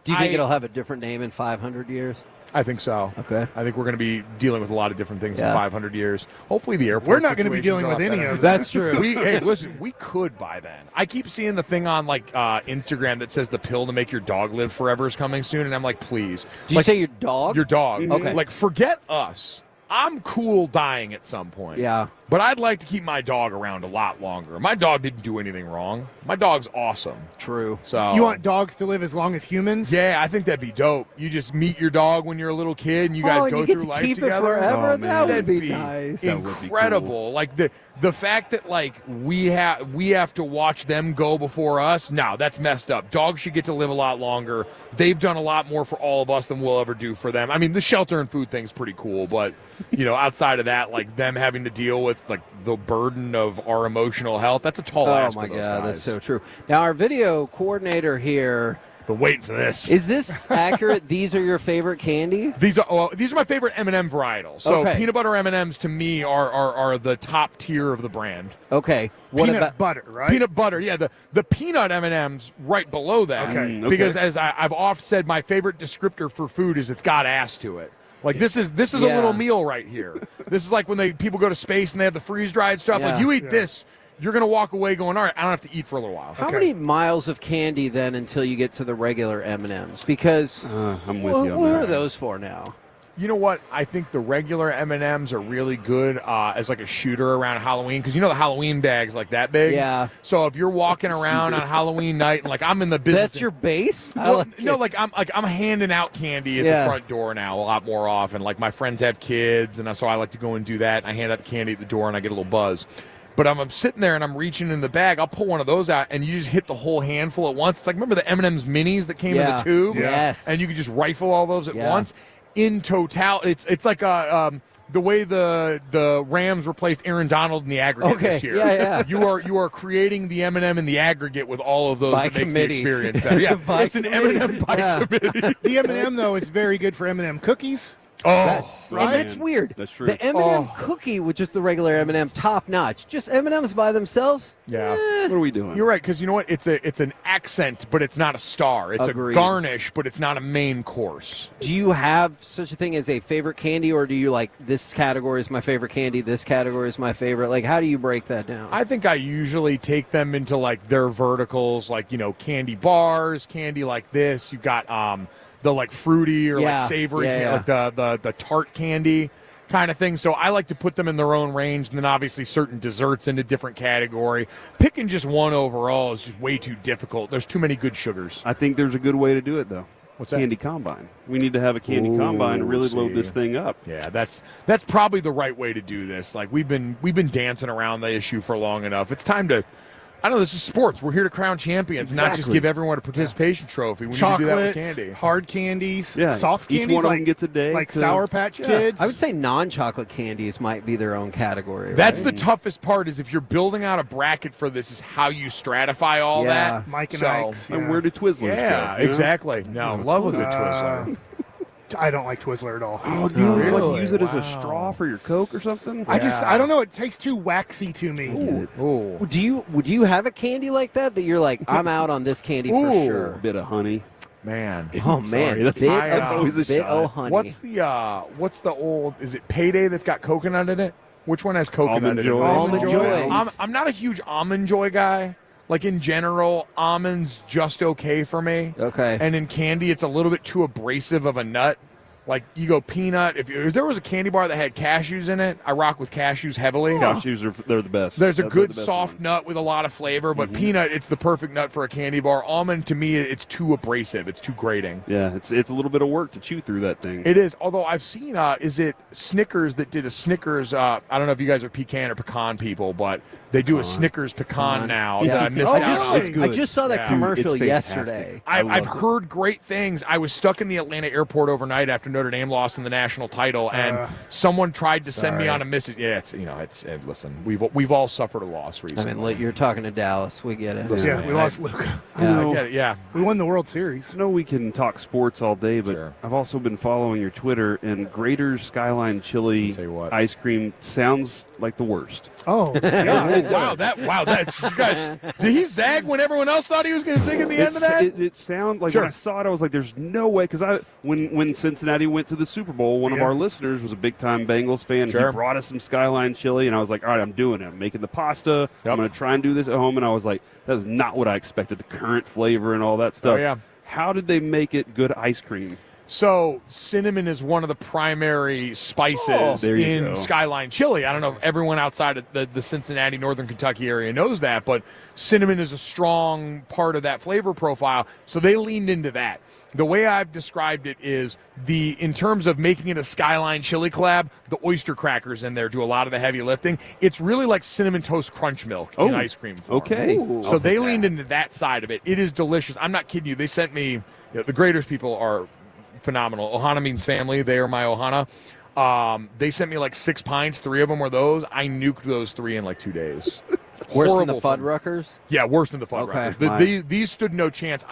Do you think it'll have a different name in 500 years? I think so. Okay. I think we're going to be dealing with a lot of different things in Yeah. 500 years. Hopefully the airport. We're not going to be situation's dealing a with lot any better. of that. That's true. Hey, listen, we could by then. I keep seeing the thing on like Instagram that says the pill to make your dog live forever is coming soon, and I'm like, please. Did you say your dog? Your dog. Okay. Like, forget us. I'm cool dying at some point. Yeah. But I'd like to keep my dog around a lot longer. My dog didn't do anything wrong. My dog's awesome. True. So You want dogs to live as long as humans? Yeah, I think that'd be dope. You just meet your dog when you're a little kid, and you guys and go you get through to life keep it together. forever? Oh, That man. would That'd be nice. That would be incredible. Like the fact that like we have to watch them go before us. No, that's messed up. Dogs should get to live a lot longer. They've done a lot more for all of us than we'll ever do for them. I mean, the shelter and food thing's pretty cool, but outside of that, like them having to deal with like the burden of our emotional health, that's a tall ask. Oh my for those God, guys. that's so true. Now our video coordinator here. Been waiting for this. Is this accurate? These are your favorite candy? These are my favorite M&M varietals. So Okay. peanut butter M&Ms to me are the top tier of the brand. Okay. What Peanut about butter, right? Peanut butter, yeah. The peanut M&Ms right below that. Okay. Because as I've often said, my favorite descriptor for food is it's got ass to it. Like this is a Yeah. little meal right here. This is like when people go to space and they have the freeze dried stuff. Yeah. Like you eat this, you're gonna walk away going, all right, I don't have to eat for a little while. How many miles of candy then until you get to the regular M&Ms? Because I'm with you on what that. are those for now? You know what? I think the regular M&Ms are really good as like a shooter around Halloween because the Halloween bag's like that big. Yeah. So if you're walking around on Halloween night and like I'm in the business, That's your base? Well, I'm handing out candy at Yeah. the front door now a lot more often. Like my friends have kids, and so I like to go and do that. And I hand out the candy at the door, and I get a little buzz. But I'm sitting there and I'm reaching in the bag. I'll pull one of those out, and you just hit the whole handful at once. It's like remember the M&M's minis that came in the tube? Yes. And you could just rifle all those at Yeah. once. In total, it's like the way the Rams replaced Aaron Donald in the aggregate this year. Yeah. You are creating the M&M in the aggregate with all of those By that makes committee. the experience better. Yeah, By it's an M&M by committee. The M&M though is very good for M&M cookies. Oh, And that's weird. That's true. The M&M cookie with just the regular M&M top notch. Just M&Ms by themselves? Yeah. What are we doing? You're right, because you know what? It's an accent, but it's not a star. It's Agreed. a garnish, but it's not a main course. Do you have such a thing as a favorite candy, or do you like this category is my favorite candy, this category is my favorite? Like, how do you break that down? I think I usually take them into like their verticals, like candy bars, candy like this. You've got the like fruity or like savory, like the tart candy kind of thing. So I like to put them in their own range, and then obviously certain desserts into different category. Picking just one overall is just way too difficult. There's too many good sugars. I think there's a good way to do it, though. What's that? Candy combine. We need to have a candy combine and really load this thing up. Yeah, that's probably the right way to do this. Like we've been dancing around the issue for long enough. It's time to. I know this is sports. We're here to crown champions, not just give everyone a participation trophy. We need to do that with candy. Hard candies, Yeah, soft each candies, one of like, them gets a day like to- Sour Patch Kids. I would say non-chocolate candies might be their own category. That's right? the toughest part is if you're building out a bracket for this is how you stratify all that. Mike and So- Ike's. And where do Twizzlers go? Yeah, you know? exactly. No, love a good Twizzler. I don't like Twizzler at all. Oh, do you Really? like use it as a Wow. straw for your Coke or something? I don't know. It tastes too waxy to me. Ooh. Would you have a candy like that you're like, I'm out on this candy for Ooh. sure? A bit of honey. Man. Oh Sorry, man, that's- bit that's of- always a bit shot. of honey. What's the old? Is it Payday that's got coconut in it? Which one has coconut Almond in Joy. it? Almond Joy. I'm not a huge Almond Joy guy. Like in general, almonds just okay for me. Okay. And in candy, it's a little bit too abrasive of a nut. Like you go peanut. If there was a candy bar that had cashews in it, I rock with cashews heavily. Cashews they're the best. There's a They're good the best soft one. nut with a lot of flavor, but peanut, it's the perfect nut for a candy bar. Almond, to me, it's too abrasive. It's too grating. Yeah, it's a little bit of work to chew through that thing. It is. Although I've seen, is it Snickers that did a Snickers? I don't know if you guys are pecan or pecan people, but they do a Snickers pecan now. Yeah. That I missed Oh, out on. It's good. I just saw that Yeah. commercial It's fantastic. yesterday. I've love it. heard great things. I was stuck in the Atlanta airport overnight after Notre Dame lost in the national title, and someone tried to send me on a message. Yeah, listen, we've all suffered a loss recently. I mean, you're talking to Dallas. We get it. Yeah, we lost Luka. I get it, yeah. We won the World Series. I know we can talk sports all day, but I've also been following your Twitter, and Grater's Skyline Chili ice cream sounds like the worst. Oh, yeah. Wow, that's you guys. Did he zag when everyone else thought he was going to zig at the end of that? It sounded like when I saw it, I was like, "There's no way." Because when Cincinnati went to the Super Bowl, one of our listeners was a big time Bengals fan. He brought us some Skyline chili, and I was like, "All right, I'm doing it. I'm making the pasta. I'm going to try and do this at home." And I was like, "That is not what I expected. The current flavor and all that stuff." Oh, yeah. How did they make it good ice cream? So cinnamon is one of the primary spices in Skyline chili. I don't know if everyone outside of the Cincinnati, Northern Kentucky area knows that, but cinnamon is a strong part of that flavor profile. So they leaned into that. The way I've described it is in terms of making it a Skyline chili collab, the oyster crackers in there do a lot of the heavy lifting. It's really like Cinnamon Toast Crunch Milk in ice cream form. Okay. So they leaned into that side of it. It is delicious. I'm not kidding you. They sent me, the Graders people are phenomenal. Ohana means family. They are my Ohana. They sent me like 6 pints. 3 of them were those. I nuked those 3 in like 2 days. Worse than the Fuddruckers? Yeah, worse than the Fuddruckers. These stood no chance.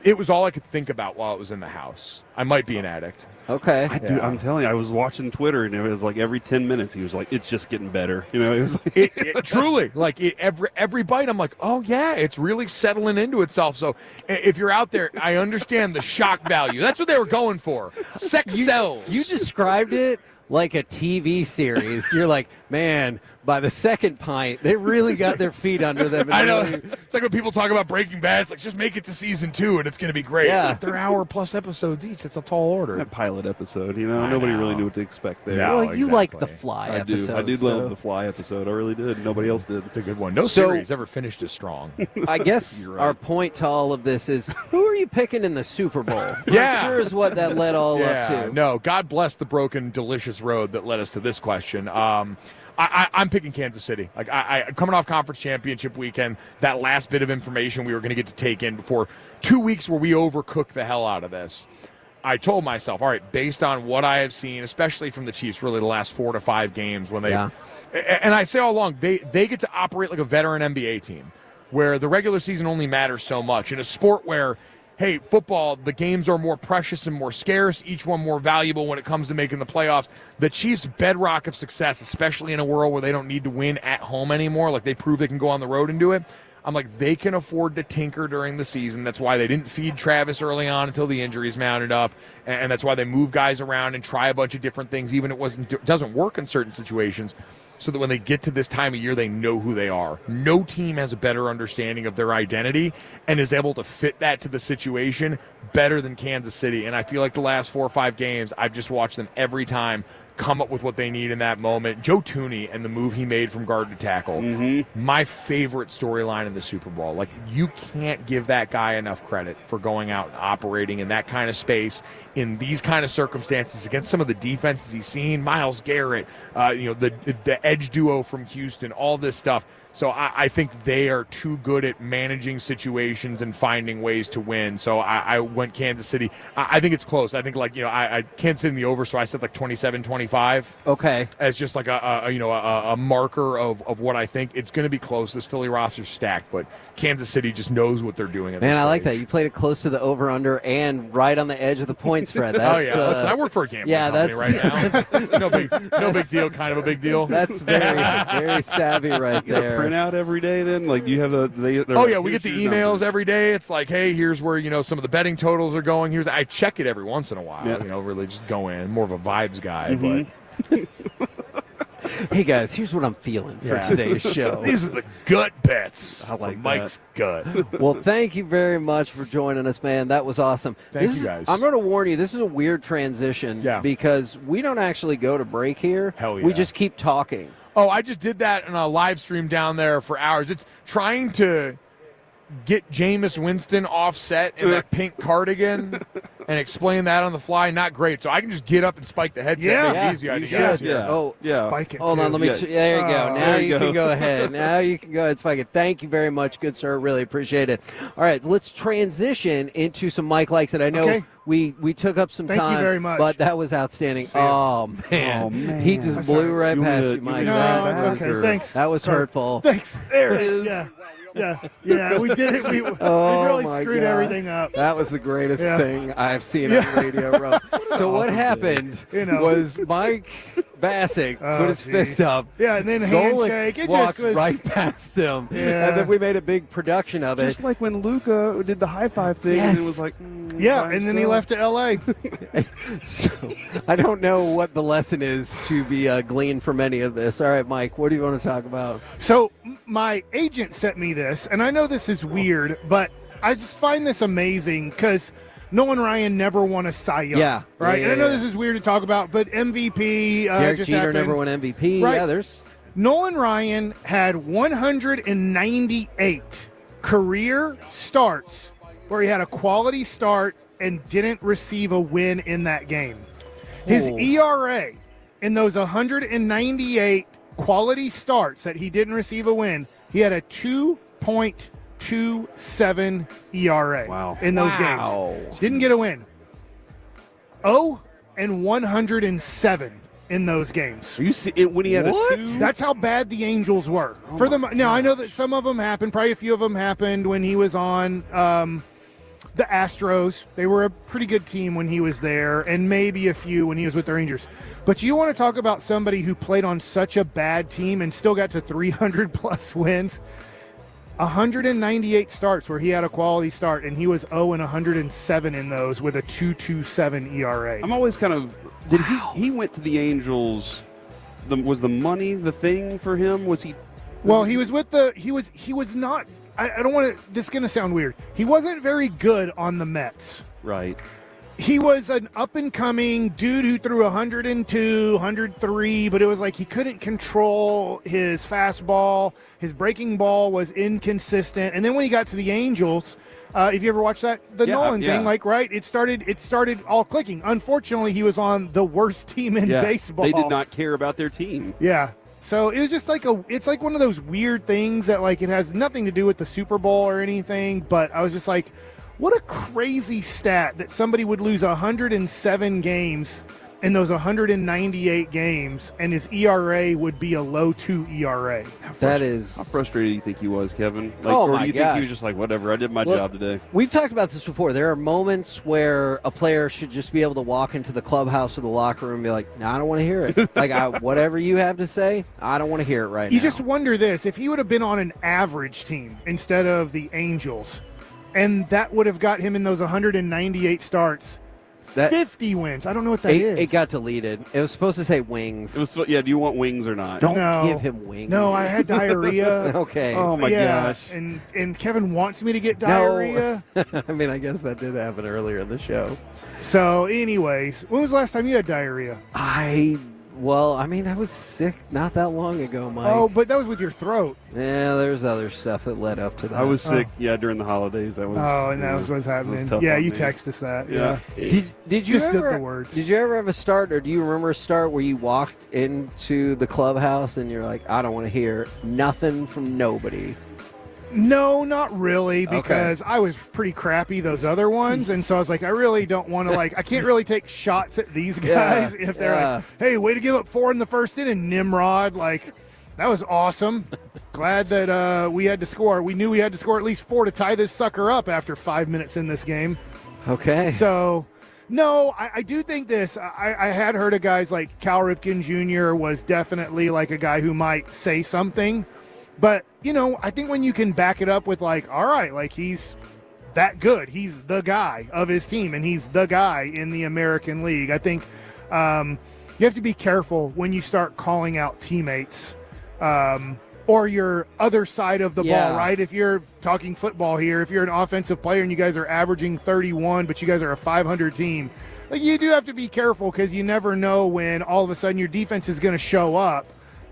It was all I could think about while it was in the house. I might be an addict. Okay. I'm telling you, I was watching Twitter, and it was like every 10 minutes he was like, "It's just getting better." It was like truly every bite. I'm like, "Oh yeah, it's really settling into itself." So if you're out there, I understand the shock value. That's what they were going for. Sex sells. You described it like a TV series. You're like, man, by the second pint, they really got their feet under them. I know. It's like when people talk about Breaking Bad. It's like, just make it to season 2 and it's going to be great. Yeah. They're hour-plus episodes each. It's a tall order. That pilot episode, nobody really knew what to expect there. No, well, you like the Fly episode. I did love the Fly episode. I really did. Nobody else did. It's a good one. No series ever finished as strong. I guess our point to all of this is, who are you picking in the Super Bowl? Yeah. I'm sure is what that led all up to. No, God bless the broken, delicious road that led us to this question. I'm picking Kansas City. Like I coming off conference championship weekend, that last bit of information we were going to get to take in before 2 weeks where we overcooked the hell out of this. I told myself, all right, based on what I have seen, especially from the Chiefs, really the last 4 to 5 games when they, and I say all along, they get to operate like a veteran NBA team, where the regular season only matters so much in a sport where, hey, football, the games are more precious and more scarce, each one more valuable when it comes to making the playoffs. The Chiefs' bedrock of success, especially in a world where they don't need to win at home anymore, like they prove they can go on the road and do it, I'm like, they can afford to tinker during the season. That's why they didn't feed Travis early on until the injuries mounted up, and that's why they move guys around and try a bunch of different things, even if it doesn't work in certain situations, so that when they get to this time of year, they know who they are. No team has a better understanding of their identity and is able to fit that to the situation better than Kansas City. And I feel like the last 4 or 5 games, I've just watched them every time come up with what they need in that moment. Joe Tooney and the move he made from guard to tackle, my favorite storyline in the Super Bowl. Like, you can't give that guy enough credit for going out and operating in that kind of space in these kind of circumstances against some of the defenses he's seen. Myles Garrett, the edge duo from Houston, all this stuff. So I think they are too good at managing situations and finding ways to win. So I went Kansas City. I think it's close. I think I Kansas City in the over, so I said like 27-25. Okay. As just like a marker of what I think. It's going to be close. This Philly roster's stacked, but Kansas City just knows what they're doing. Man, I like that. You played it close to the over/under and right on the edge of the point spread. That's, listen, I work for a gambling company right now. no big deal. Kind of a big deal. That's very savvy right there. Print out every day then? Like, you have we get the emails every day. It's like, hey, here's where, some of the betting totals are going. I check it every once in a while, really just go in. More of a vibes guy, but hey guys, here's what I'm feeling for today's show. These are the gut bets. I like Mike's gut. Well, thank you very much for joining us, man. That was awesome. Thank you guys. I'm going to warn you, this is a weird transition because we don't actually go to break here. Hell yeah. We just keep talking. Oh, I just did that in a live stream down there for hours. It's trying to get Jameis Winston offset in that pink cardigan and explain that on the fly, not great. So I can just get up and spike the headset. Make it easy on you guys here. Spike it. Hold on, let me. There you go. Now you can go ahead. Now you can go ahead and spike it. Thank you very much, good sir. Really appreciate it. All right, let's transition into some Mike likes that I know. We took up some time. Thank you very much. But that was outstanding. Oh man. He just blew right past you, Mike. No, it's okay. Thanks. That was hurtful. Thanks. There it is. Yeah, we did it. We really screwed everything up. That was the greatest thing I've seen on Radio Row. So what happened was Mike Bassick put his fist up. Yeah, and then handshake. It walked just was right past him. Yeah. And then we made a big production of it. Just like when Luka did the high five thing and it was like, and then he left to L.A. So I don't know what the lesson is to be gleaned from any of this. All right, Mike, what do you want to talk about? So my agent sent me this, and I know this is weird, but I just find this amazing because Nolan Ryan never won a Cy Young. Right? And I know this is weird to talk about, but MVP Derek just Jeter happened. never won MVP. Right. Yeah, there's Nolan Ryan had 198 career starts where he had a quality start and didn't receive a win in that game. His ERA in those 198 quality starts that he didn't receive a win, he had a 2.27 ERA in those games. Didn't get a win. 0-107 in those games. You see when he had a 2? That's how bad the Angels were. Now I know that some of them happened. Probably a few of them happened when he was on the Astros. They were a pretty good team when he was there, and maybe a few when he was with the Rangers. But you want to talk about somebody who played on such a bad team and still got to 300-plus wins? 198 starts where he had a quality start, and he was 0-107 in those with a 2.27 ERA. I'm always kind of he went to the Angels. Was the money the thing for him? Was he? Well, he was with he was not. I don't want to. This is going to sound weird. He wasn't very good on the Mets. Right. He was an up-and-coming dude who threw 102, 103, but it was like he couldn't control his fastball. His breaking ball was inconsistent. And then when he got to the Angels, if you ever watched the Nolan thing, it started all clicking. Unfortunately, he was on the worst team in baseball. They did not care about their team. Yeah. So it was just it's like one of those weird things that it has nothing to do with the Super Bowl or anything, but I was just like, what a crazy stat that somebody would lose 107 games in those 198 games, and his ERA would be a low 2 ERA. That is... How frustrated do you think he was, Kevin? Oh, or my do you think he was just like, whatever, I did my job today? We've talked about this before. There are moments where a player should just be able to walk into the clubhouse or the locker room and be like, no, I don't want to hear it. Whatever you have to say, I don't want to hear it right now. You just wonder this. If he would have been on an average team instead of the Angels, and that would have got him in those 198 starts, 50 wins. I don't know what that is. It got deleted. It was supposed to say wings. It was. Yeah. Do you want wings or not? Don't give him wings. No, I had diarrhea. Okay. Oh my gosh. And Kevin wants me to get diarrhea. No. I mean, I guess that did happen earlier in the show. So, anyways, when was the last time you had diarrhea? I was sick not that long ago, Mike. Oh, but that was with your throat. Yeah, there's other stuff that led up to that. I was sick, during the holidays. That was. Oh, and that was what's happening. Yeah, you text us that. Yeah. Did you just ever? did the words. Did you ever have a start, or do you remember a start where you walked into the clubhouse and you're like, I don't want to hear nothing from nobody? No, not really, because I was pretty crappy those other ones, and so I was like, I really don't want to, I can't really take shots at these guys if they're like, hey, way to give up 4 in the first inning, Nimrod. That was awesome. Glad that we had to score. We knew we had to score at least 4 to tie this sucker up after 5 minutes in this game. Okay. So, no, I do think this. I had heard of guys like Cal Ripken Jr. was definitely a guy who might say something. But, I think when you can back it up with all right, he's that good. He's the guy of his team, and he's the guy in the American League. I think you have to be careful when you start calling out teammates or your other side of the ball, right? If you're talking football here, if you're an offensive player and you guys are averaging 31, but you guys are a 500 team, you do have to be careful because you never know when all of a sudden your defense is going to show up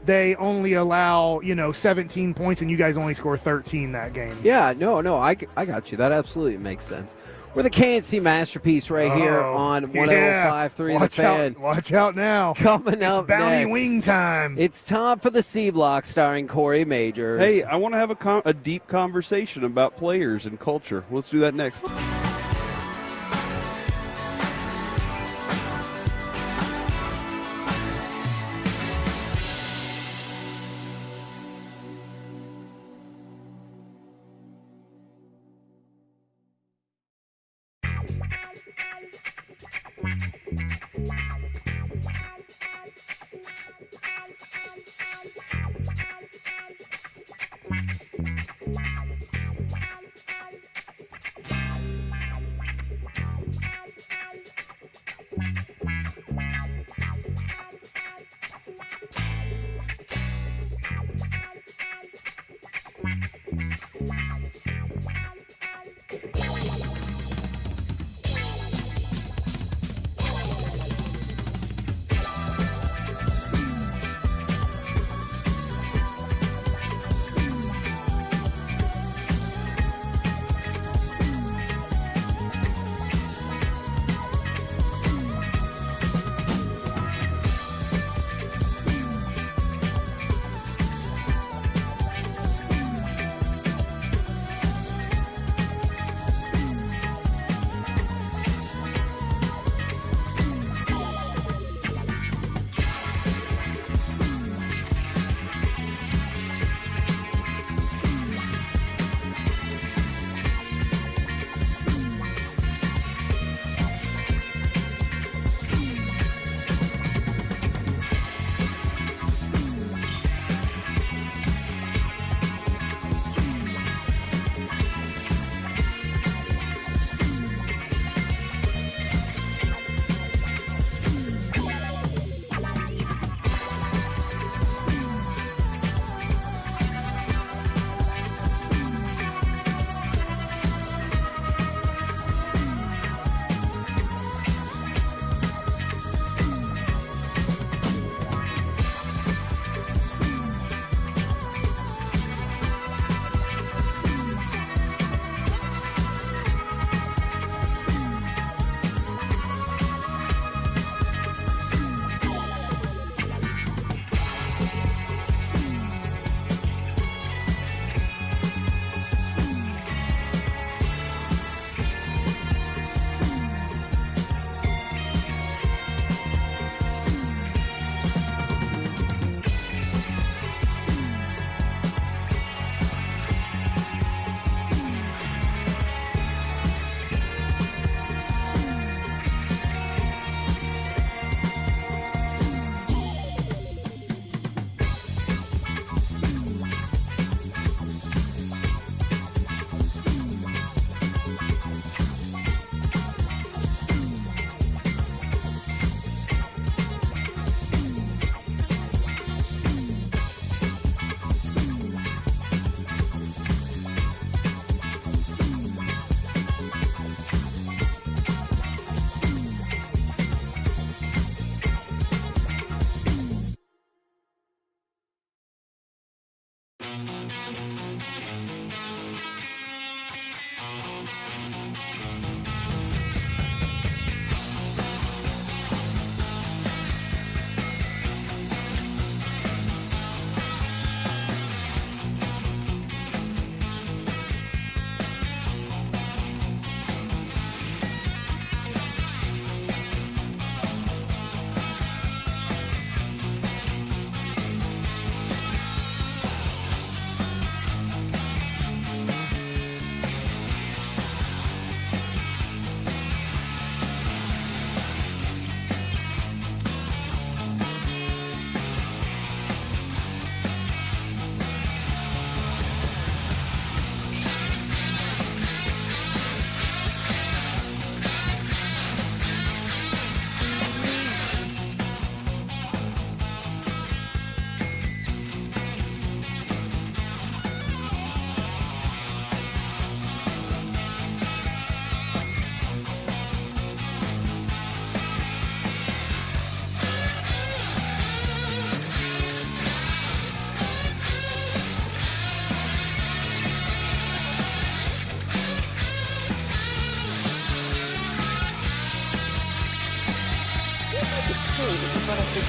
they only allow 17 points and you guys only score 13 that game. Yeah, no, I got you. That absolutely makes sense. We're the KNC Masterpiece right here on 105.3 The Fan. Watch out now. Coming up It's Bounty next. Wing time. It's time for the C Block starring Corey Majors. Hey, I want to have a deep conversation about players and culture. Let's do that next.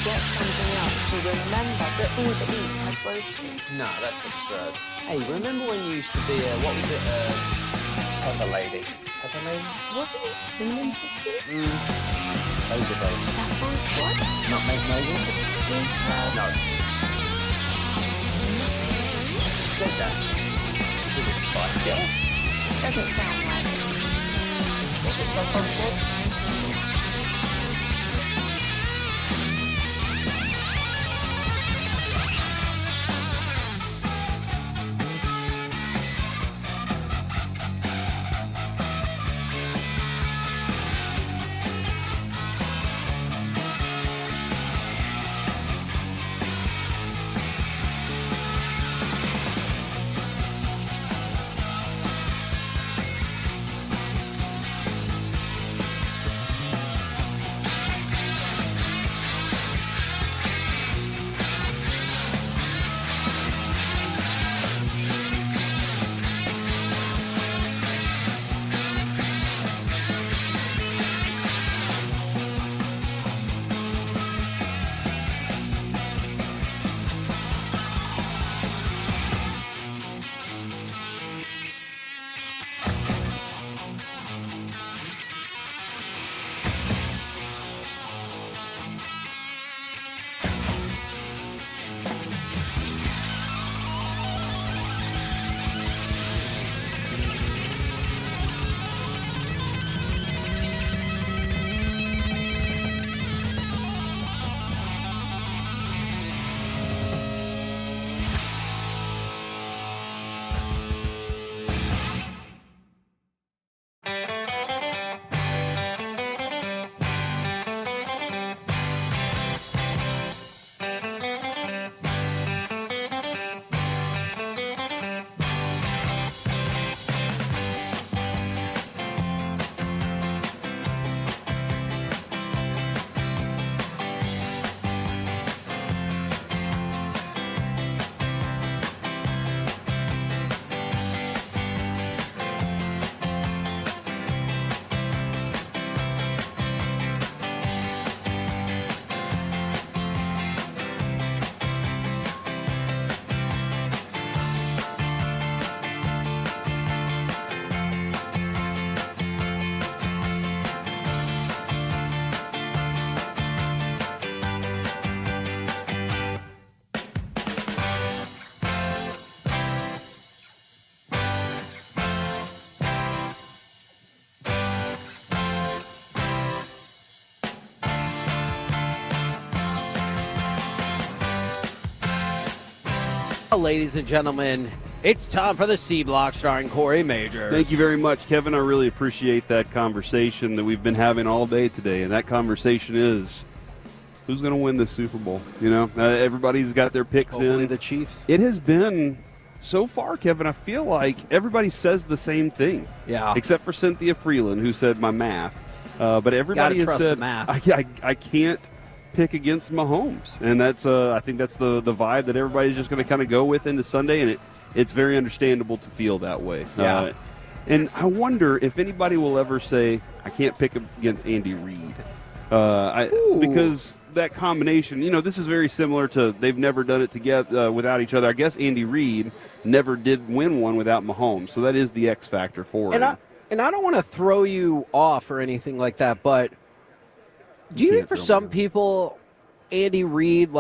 forget something else to remember that Uber Eats has groceries. No, that's absurd. Hey, remember when you used to be a, what was it, Pepper Lady? Pepper Lady? Wasn't it Cinnamon Sisters? Those are those. Sapphire Squad? Nutmeg Navy? No. I just said that. Was it Spice Girls? Doesn't sound like it. Was it Sapphire Squad? Ladies and gentlemen, it's time for the C Block starring Corey Majors. Thank you very much, Kevin. I really appreciate that conversation that we've been having all day today. And that conversation is, who's going to win the Super Bowl? You know, everybody's got their picks in. Hopefully the Chiefs. It has been, so far, Kevin, I feel like everybody says the same thing. Yeah. Except for Cynthia Freeland, who said my math. But everybody has said, I can't pick against Mahomes, and that's I think that's the vibe that everybody's just going to kind of go with into Sunday, and it's very understandable to feel that way. Yeah. And I wonder if anybody will ever say I can't pick against Andy Reid, because that combination, you know, this is very similar to they've never done it together without each other. I guess Andy Reid never did win one without Mahomes, so that is the X factor for him. And I don't want to throw you off or anything like that, but do you think for some people, Andy Reid,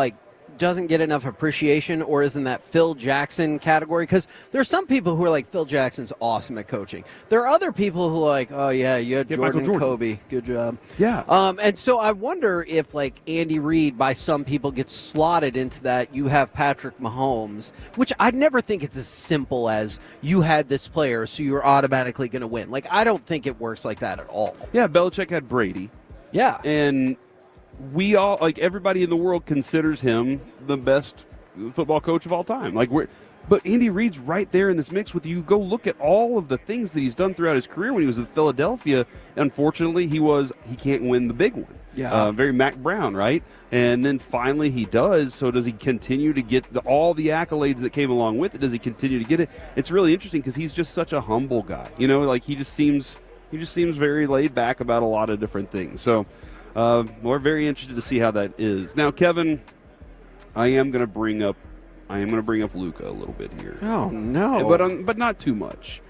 doesn't get enough appreciation, or is in that Phil Jackson category? Because there are some people who are like, Phil Jackson's awesome at coaching. There are other people who are like, oh, yeah, you had Jordan and Kobe. Good job. Yeah. And so I wonder if, Andy Reid, by some people, gets slotted into that. You have Patrick Mahomes, which I never think it's as simple as you had this player, so you're automatically going to win. I don't think it works like that at all. Yeah, Belichick had Brady. Yeah. And we all, everybody in the world considers him the best football coach of all time. But Andy Reid's right there in this mix with you. Go look at all of the things that he's done throughout his career. When he was in Philadelphia, unfortunately, he can't win the big one. Yeah. Very Mac Brown, right? And then finally he does. So does he continue to get all the accolades that came along with it? Does he continue to get it? It's really interesting because he's just such a humble guy. You know, he just seems very laid back about a lot of different things. So we're very interested to see how that is. Now, Kevin, I am going to bring up Luka a little bit here. Oh, no. But not too much.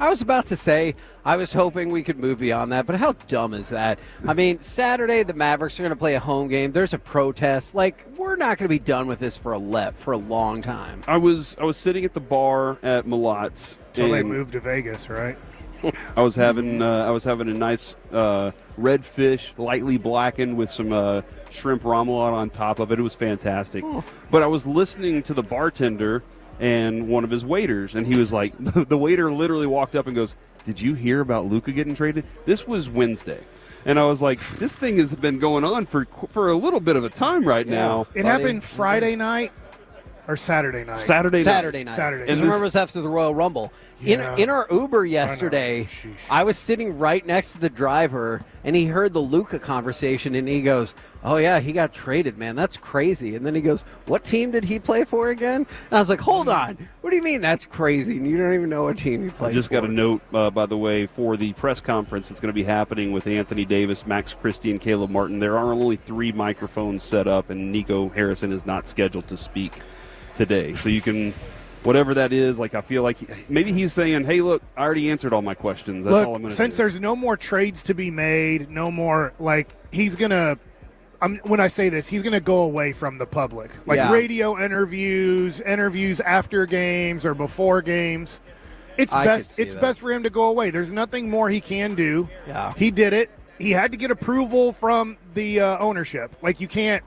I was about to say, I was hoping we could move beyond that, but how dumb is that? I mean, Saturday the Mavericks are going to play a home game. There's a protest. Like, we're not going to be done with this for a long time. I was sitting at the bar at Malat's. Until they moved to Vegas, right? I was having a nice red fish, lightly blackened with some shrimp remoulade on top of it. It was fantastic. Oh. But I was listening to the bartender and one of his waiters, and he was like, the waiter literally walked up and goes, "Did you hear about Luka getting traded?" This was Wednesday. And I was like, this thing has been going on for a little bit of a time right now. It happened Friday night or Saturday night? Saturday night. Saturday. Because remember, it was after the Royal Rumble. Yeah. In our Uber yesterday, I was sitting right next to the driver, and he heard the Luka conversation, and he goes, "Oh, yeah, he got traded, man. That's crazy." And then he goes, "What team did he play for again?" And I was like, hold on. What do you mean that's crazy? And you don't even know what team he played for. I just got a note, by the way, for the press conference that's going to be happening with Anthony Davis, Max Christie, and Caleb Martin. There are only 3 microphones set up, and Nico Harrison is not scheduled to speak today. So you can, whatever that is, like I feel like maybe he's saying, "Hey, look, I already answered all my questions. That's all I'm going to do." Since there's no more trades to be made, no more, like, he's going to, when I say this, he's going to go away from the public. Like radio interviews after games or before games. It's best for him to go away. There's nothing more he can do. Yeah. He did it. He had to get approval from the ownership. Like, you can't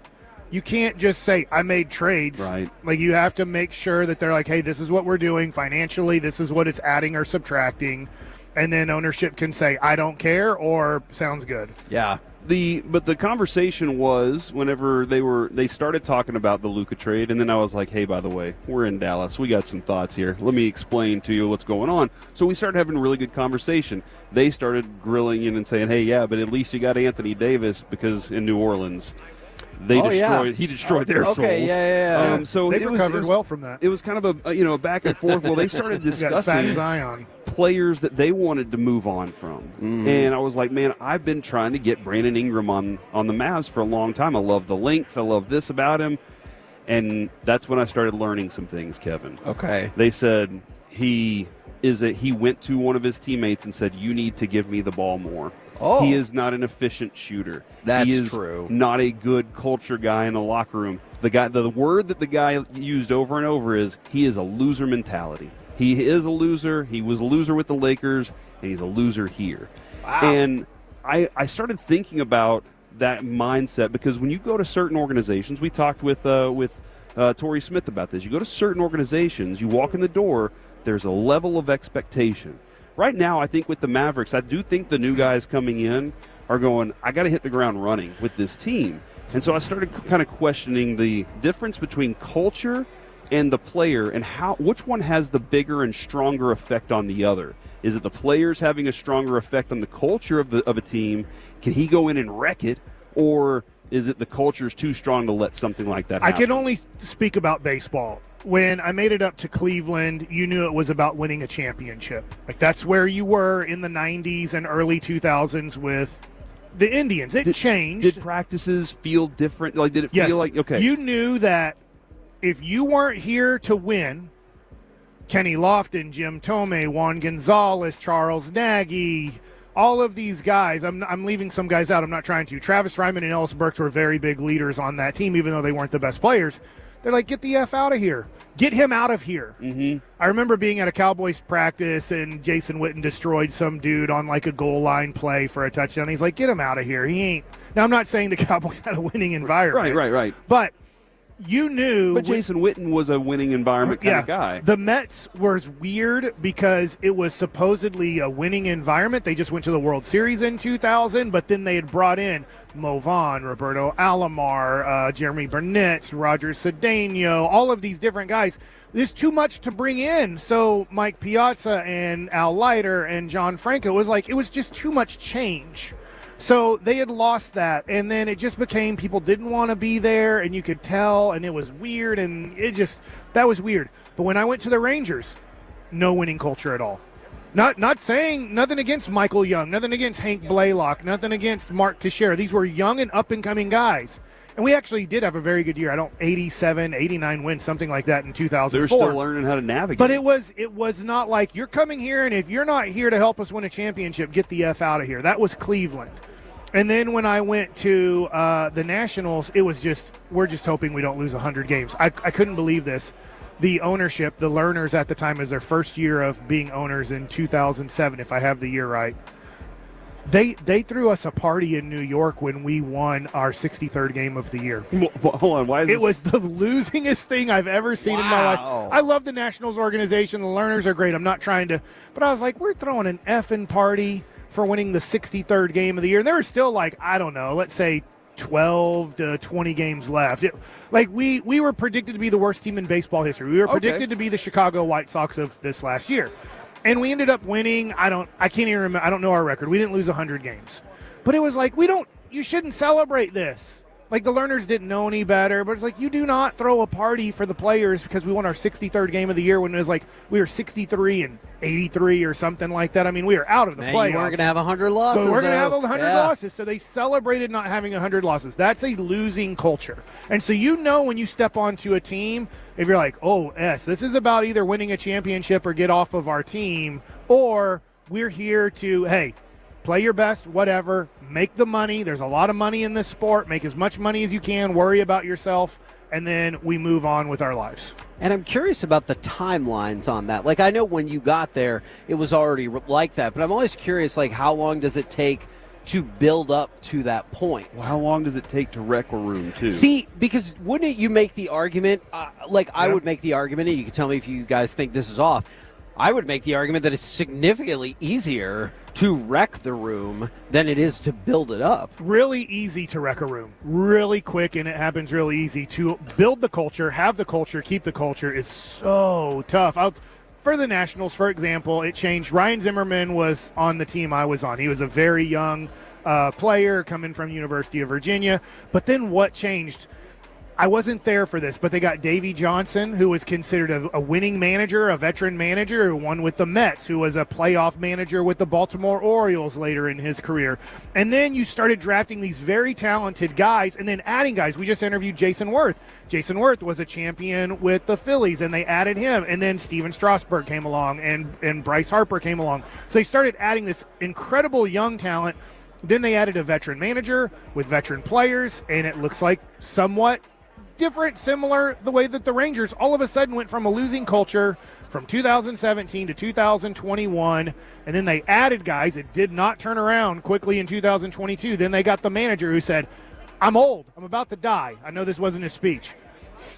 just say, "I made trades." Right. Like, you have to make sure that they're like, "Hey, this is what we're doing financially. This is what it's adding or subtracting." And then ownership can say, "I don't care," or "Sounds good." Yeah. But the conversation was whenever they started talking about the Luka trade, and then I was like, "Hey, by the way, we're in Dallas. We got some thoughts here. Let me explain to you what's going on." So we started having a really good conversation. They started grilling in and saying, "Hey, yeah, but at least you got Anthony Davis because in New Orleans." He destroyed their souls. Yeah. So they recovered well from that. It was kind of a back and forth. Well, they started discussing Zion players that they wanted to move on from, and I was like, man, I've been trying to get Brandon Ingram on the Mavs for a long time. I love the length. I love this about him, and that's when I started learning some things, Kevin. Okay. They said he went to one of his teammates and said, "You need to give me the ball more." Oh. He is not an efficient shooter. That's he is true. Not a good culture guy in the locker room. The word that the guy used over and over is he is a loser mentality. He is a loser. He was a loser with the Lakers, and he's a loser here. Wow. And I started thinking about that mindset because when you go to certain organizations, we talked with Torrey Smith about this. You go to certain organizations, you walk in the door, there's a level of expectation. Right now, I think with the Mavericks, I do think the new guys coming in are going, I got to hit the ground running with this team. And so I started kind of questioning the difference between culture and the player and which one has the bigger and stronger effect on the other. Is it the players having a stronger effect on the culture of a team? Can he go in and wreck it? Or is it the culture's too strong to let something like that happen? I can only speak about baseball. When I made it up to Cleveland, you knew it was about winning a championship. Like, that's where you were in the 90s and early 2000s with the Indians. It changed. Did practices feel different? Like, did it feel like, okay. You knew that if you weren't here to win, Kenny Lofton, Jim Tomei, Juan Gonzalez, Charles Nagy, all of these guys, I'm leaving some guys out, I'm not trying to. Travis Fryman and Ellis Burks were very big leaders on that team, even though they weren't the best players. They're like, get the F out of here. Get him out of here. Mm-hmm. I remember being at a Cowboys practice, and Jason Witten destroyed some dude on, like, a goal line play for a touchdown. He's like, get him out of here. He ain't. Now, I'm not saying the Cowboys had a winning environment. Right. But you knew. But Jason Witten was a winning environment kind of guy. The Mets was weird because it was supposedly a winning environment. They just went to the World Series in 2000, but then they had brought in Mo Vaughn, Roberto Alomar, Jeremy Burnett, Roger Cedeno, all of these different guys. There's too much to bring in. So Mike Piazza and Al Leiter and John Franco it was just too much change. So they had lost that, and then it just became people didn't want to be there, and you could tell, and it was weird, and that was weird. But when I went to the Rangers, no winning culture at all. Not saying nothing against Michael Young, nothing against Hank Blaylock, nothing against Mark Teixeira. These were young and up-and-coming guys. And we actually did have a very good year. 87, 89 wins, something like that in 2004. They're still learning how to navigate. But it was not like, you're coming here, and if you're not here to help us win a championship, get the F out of here. That was Cleveland. And then when I went to the Nationals, it was just, we're just hoping we don't lose 100 games. I couldn't believe this. The ownership, the Learners at the time, is their first year of being owners in 2007, if I have the year right. They threw us a party in New York when we won our 63rd game of the year. Hold on, why is it was the losingest thing I've ever seen in my life. I love the Nationals organization. The Learners are great. I'm not trying to, but I was like, we're throwing an effing party for winning the 63rd game of the year. And there were still, like, I don't know, let's say 12 to 20 games left. We were predicted to be the worst team in baseball history. We were predicted to be the Chicago White Sox of this last year. And we ended up winning, I can't even remember, I don't know our record. We didn't lose 100 games. But it was like, you shouldn't celebrate this. Like, the Learners didn't know any better, but it's like, you do not throw a party for the players because we won our 63rd game of the year when it was like we were 63 and 83 or something like that. I mean, we were out of the playoffs. You weren't going to have 100 losses. But we're going to have 100 losses. So they celebrated not having 100 losses. That's a losing culture. And so when you step onto a team, if you're like, this is about either winning a championship or get off of our team, or we're here to, hey, play your best, whatever, make the money. There's a lot of money in this sport. Make as much money as you can, worry about yourself, and then we move on with our lives. And I'm curious about the timelines on that. Like, I know when you got there, it was already like that, but I'm always curious, like, how long does it take to build up to that point? Well, how long does it take to wreck a room, too? See, because wouldn't you make the argument, I would make the argument, and you can tell me if you guys think this is off, I would make the argument that it's significantly easier to wreck the room than it is to build it up. Really easy to wreck a room. Really quick, and it happens really easy. To build the culture, have the culture, keep the culture is so tough. For the Nationals, for example, it changed. Ryan Zimmerman was on the team I was on. He was a very young player coming from University of Virginia. But then what changed? I wasn't there for this, but they got Davey Johnson, who was considered a winning manager, a veteran manager, who won with the Mets, who was a playoff manager with the Baltimore Orioles later in his career. And then you started drafting these very talented guys and then adding guys. We just interviewed Jason Worth. Jason Worth was a champion with the Phillies, and they added him. And then Steven Strasburg came along, and Bryce Harper came along. So they started adding this incredible young talent. Then they added a veteran manager with veteran players, and it looks like somewhat different, similar, the way that the Rangers all of a sudden went from a losing culture from 2017 to 2021, and then they added guys. It did not turn around quickly in 2022. Then they got the manager who said, I'm old. I'm about to die. I know this wasn't his speech.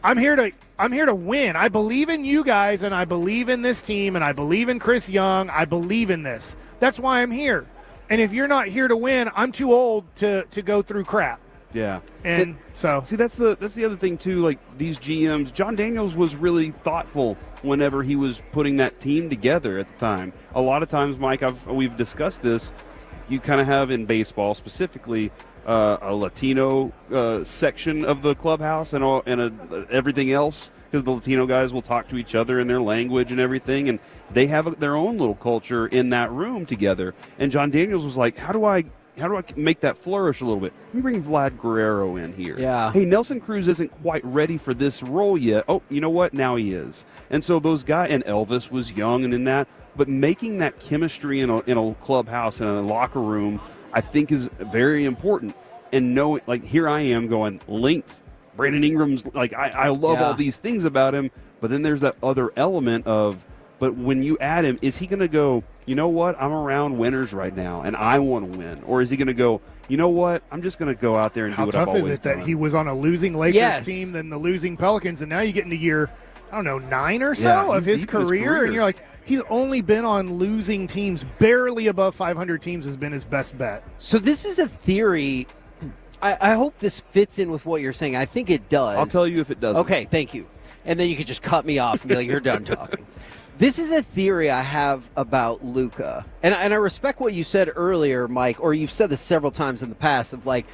I'm here to win. I believe in you guys, and I believe in this team, and I believe in Chris Young. I believe in this. That's why I'm here. And if you're not here to win, I'm too old to go through crap. Yeah. And so see, that's the other thing too, like these GMs, John Daniels was really thoughtful whenever he was putting that team together at the time. A lot of times, Mike, we've discussed this, you kind of have in baseball specifically a Latino section of the clubhouse and everything else, because the Latino guys will talk to each other in their language and everything, and they have their own little culture in that room together. And John Daniels was like, how do I make that flourish a little bit? Let me bring Vlad Guerrero in here. Yeah. Hey, Nelson Cruz isn't quite ready for this role yet. Oh, you know what? Now he is. And so those guys, and Elvis was young and in that, but making that chemistry in a clubhouse, in a locker room, I think is very important. And knowing, like, here I am going, length. Brandon Ingram's, like, I love all these things about him, but then there's that other element of, but when you add him, is he going to go, you know what, I'm around winners right now, and I want to win? Or is he going to go, you know what, I'm just going to go out there and do what I've always done? How tough is it that he was on a losing Lakers team, then the losing Pelicans, and now you get into year, 9 or so of his career, and you're like, he's only been on losing teams. Barely above 500 teams has been his best bet. So this is a theory. I hope this fits in with what you're saying. I think it does. I'll tell you if it doesn't. Okay, thank you. And then you could just cut me off and be like, you're done talking. This is a theory I have about Luka. And I respect what you said earlier, Mike, or you've said this several times in the past, of like,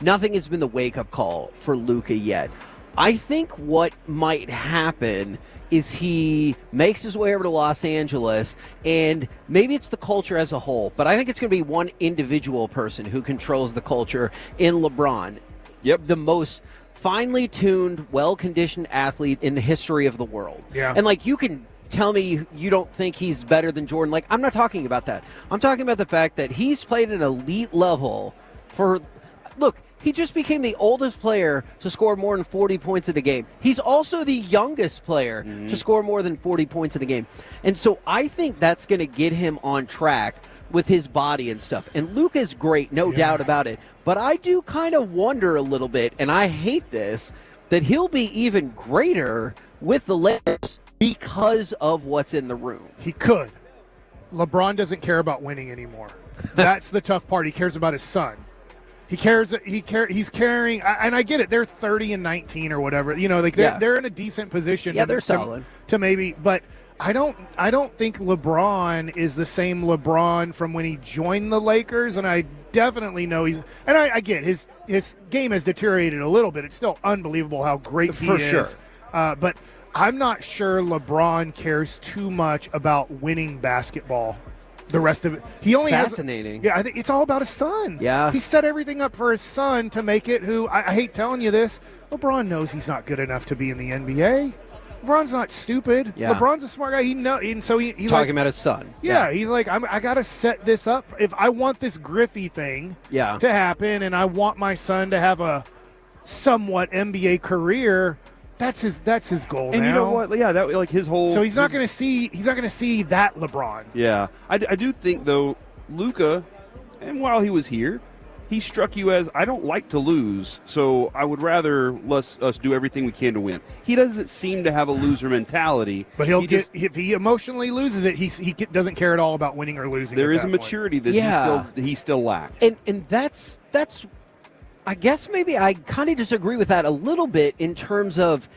nothing has been the wake-up call for Luka yet. I think what might happen is he makes his way over to Los Angeles, and maybe it's the culture as a whole, but I think it's going to be one individual person who controls the culture in LeBron. Yep. The most finely tuned, well-conditioned athlete in the history of the world. Yeah. And, like, you can tell me you don't think he's better than Jordan. Like, I'm not talking about that. I'm talking about the fact that he's played at an elite level for – look, he just became the oldest player to score more than 40 points in a game. He's also the youngest player to score more than 40 points in a game. And so I think that's going to get him on track with his body and stuff. And Luka's great, no doubt about it. But I do kind of wonder a little bit, and I hate this, that he'll be even greater with the Lakers because of what's in the room. He could. LeBron doesn't care about winning anymore. That's the tough part. He cares about his son. He cares. He's caring, and I get it. They're 30 and 19 or whatever. You know, like they're in a decent position. Yeah, they're solid to maybe, but I don't think LeBron is the same LeBron from when he joined the Lakers, and I definitely know he's. And I get his game has deteriorated a little bit. It's still unbelievable how great he is. For sure. But I'm not sure LeBron cares too much about winning basketball. The rest of it, he only fascinating. I think it's all about his son. Yeah, he set everything up for his son to make it. Who I hate telling you this, LeBron knows he's not good enough to be in the NBA. LeBron's not stupid. Yeah. LeBron's a smart guy. He knows, and so he's talking like, about his son. Yeah, he's like, I got to set this up. If I want this Griffey thing to happen, and I want my son to have a somewhat NBA career. That's his goal. And now. you know what? Yeah, that like his whole. So he's not going to see that LeBron. Yeah, I do think though, Luka, and while he was here, he struck you as I don't like to lose, so I would rather us do everything we can to win. He doesn't seem to have a loser mentality, but if he emotionally loses it, he doesn't care at all about winning or losing. There is a maturity that he still lacks, and that's. I guess maybe I kind of disagree with that a little bit in terms of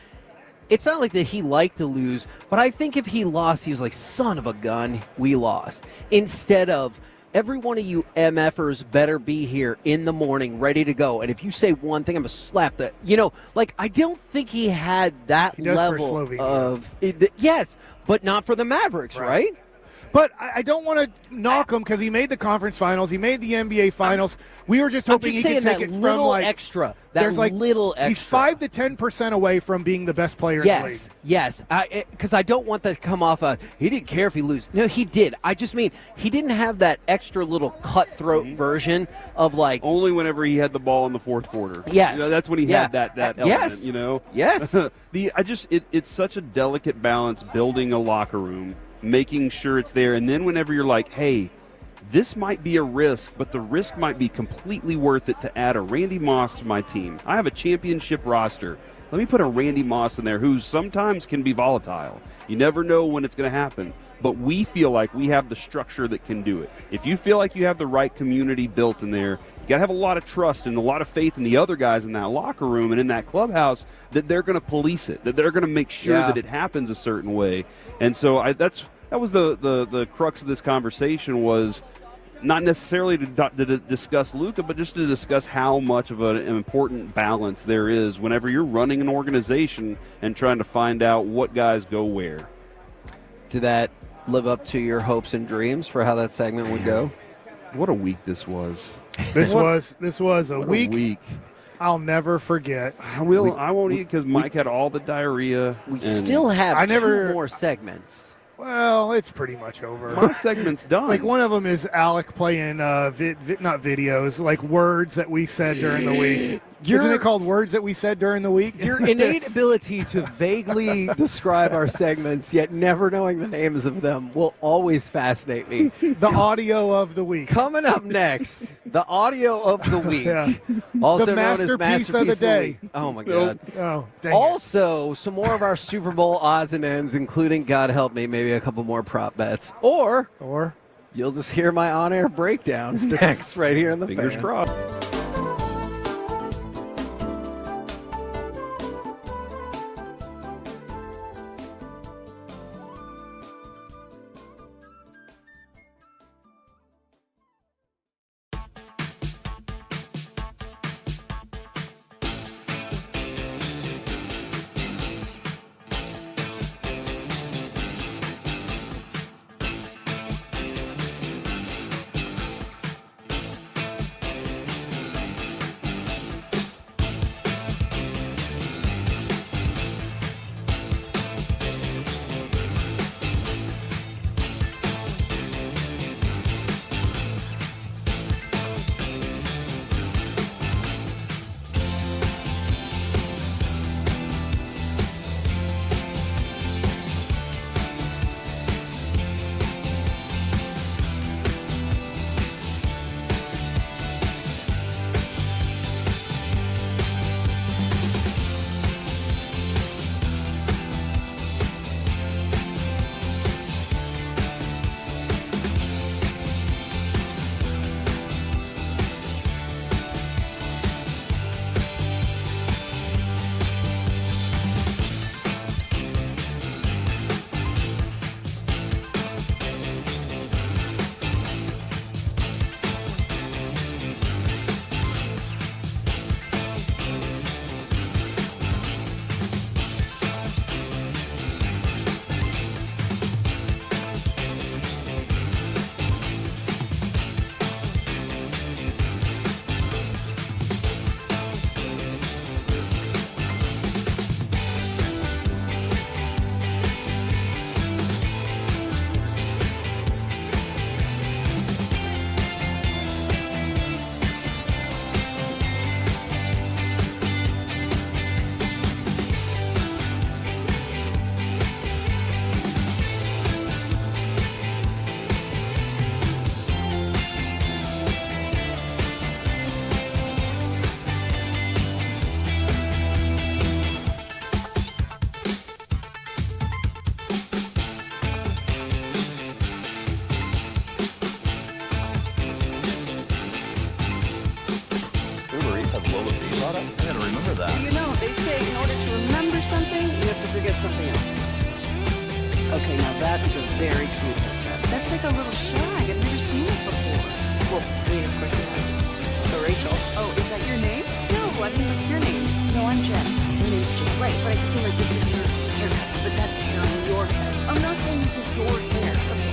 it's not like that he liked to lose, but I think if he lost, he was like, son of a gun, we lost. Instead of every one of you MFers better be here in the morning, ready to go. And if you say one thing, I'm going to slap that. You know, like I don't think he had that level of yes, but not for the Mavericks, right? But I don't want to knock him because he made the conference finals. He made the NBA finals. We were just hoping he could take it from like extra. There's like little extra. He's 5 to 10% away from being the best player in the league. Yes, because I don't want that to come off he didn't care if he lose. No, he did. I just mean he didn't have that extra little cutthroat version of like only whenever he had the ball in the fourth quarter. Yes, you know, that's when he had that element. Yes. You know. Yes. It's such a delicate balance building a locker room, making sure it's there, and then whenever you're like, hey, this might be a risk, but the risk might be completely worth it to add a Randy Moss to my team. I have a championship roster. Let me put a Randy Moss in there who sometimes can be volatile. You never know when it's going to happen, but we feel like we have the structure that can do it. If you feel like you have the right community built in there, you got to have a lot of trust and a lot of faith in the other guys in that locker room and in that clubhouse that they're going to police it, that they're going to make sure that it happens a certain way. And so that was the crux of this conversation, was not necessarily to discuss Luka, but just to discuss how much of an important balance there is whenever you're running an organization and trying to find out what guys go where. Did that live up to your hopes and dreams for how that segment would go? What a week this was. This was a week. I'll never forget. I won't eat because Mike had all the diarrhea. We still have two more segments. Well, it's pretty much over. My segment's done. Like one of them is Alec playing not videos, like words that we said during the week. Isn't it called words that we said during the week? Your innate ability to vaguely describe our segments, yet never knowing the names of them, will always fascinate me. The audio of the week. Coming up next, the audio of the week. Also the known as masterpiece of the day. Oh, my God. Oh, dang also, some more of our Super Bowl odds and ends, including, God help me, maybe a couple more prop bets. Or you'll just hear my on-air breakdowns next right here in the Fingers fan. crossed. products? I gotta remember that. You know, they say in order to remember something, you have to forget something else. Okay, now that is a very cute haircut. That's like a little shag. I've never seen it before. Well, I mean, of course you have. So, Rachel. Oh, is that your name? No, I mean, like your name. No, I'm Jen. Your name's Jen. Right, but I just mean like this is your haircut. But that's hair on your head. I'm not saying this is your hair. Okay.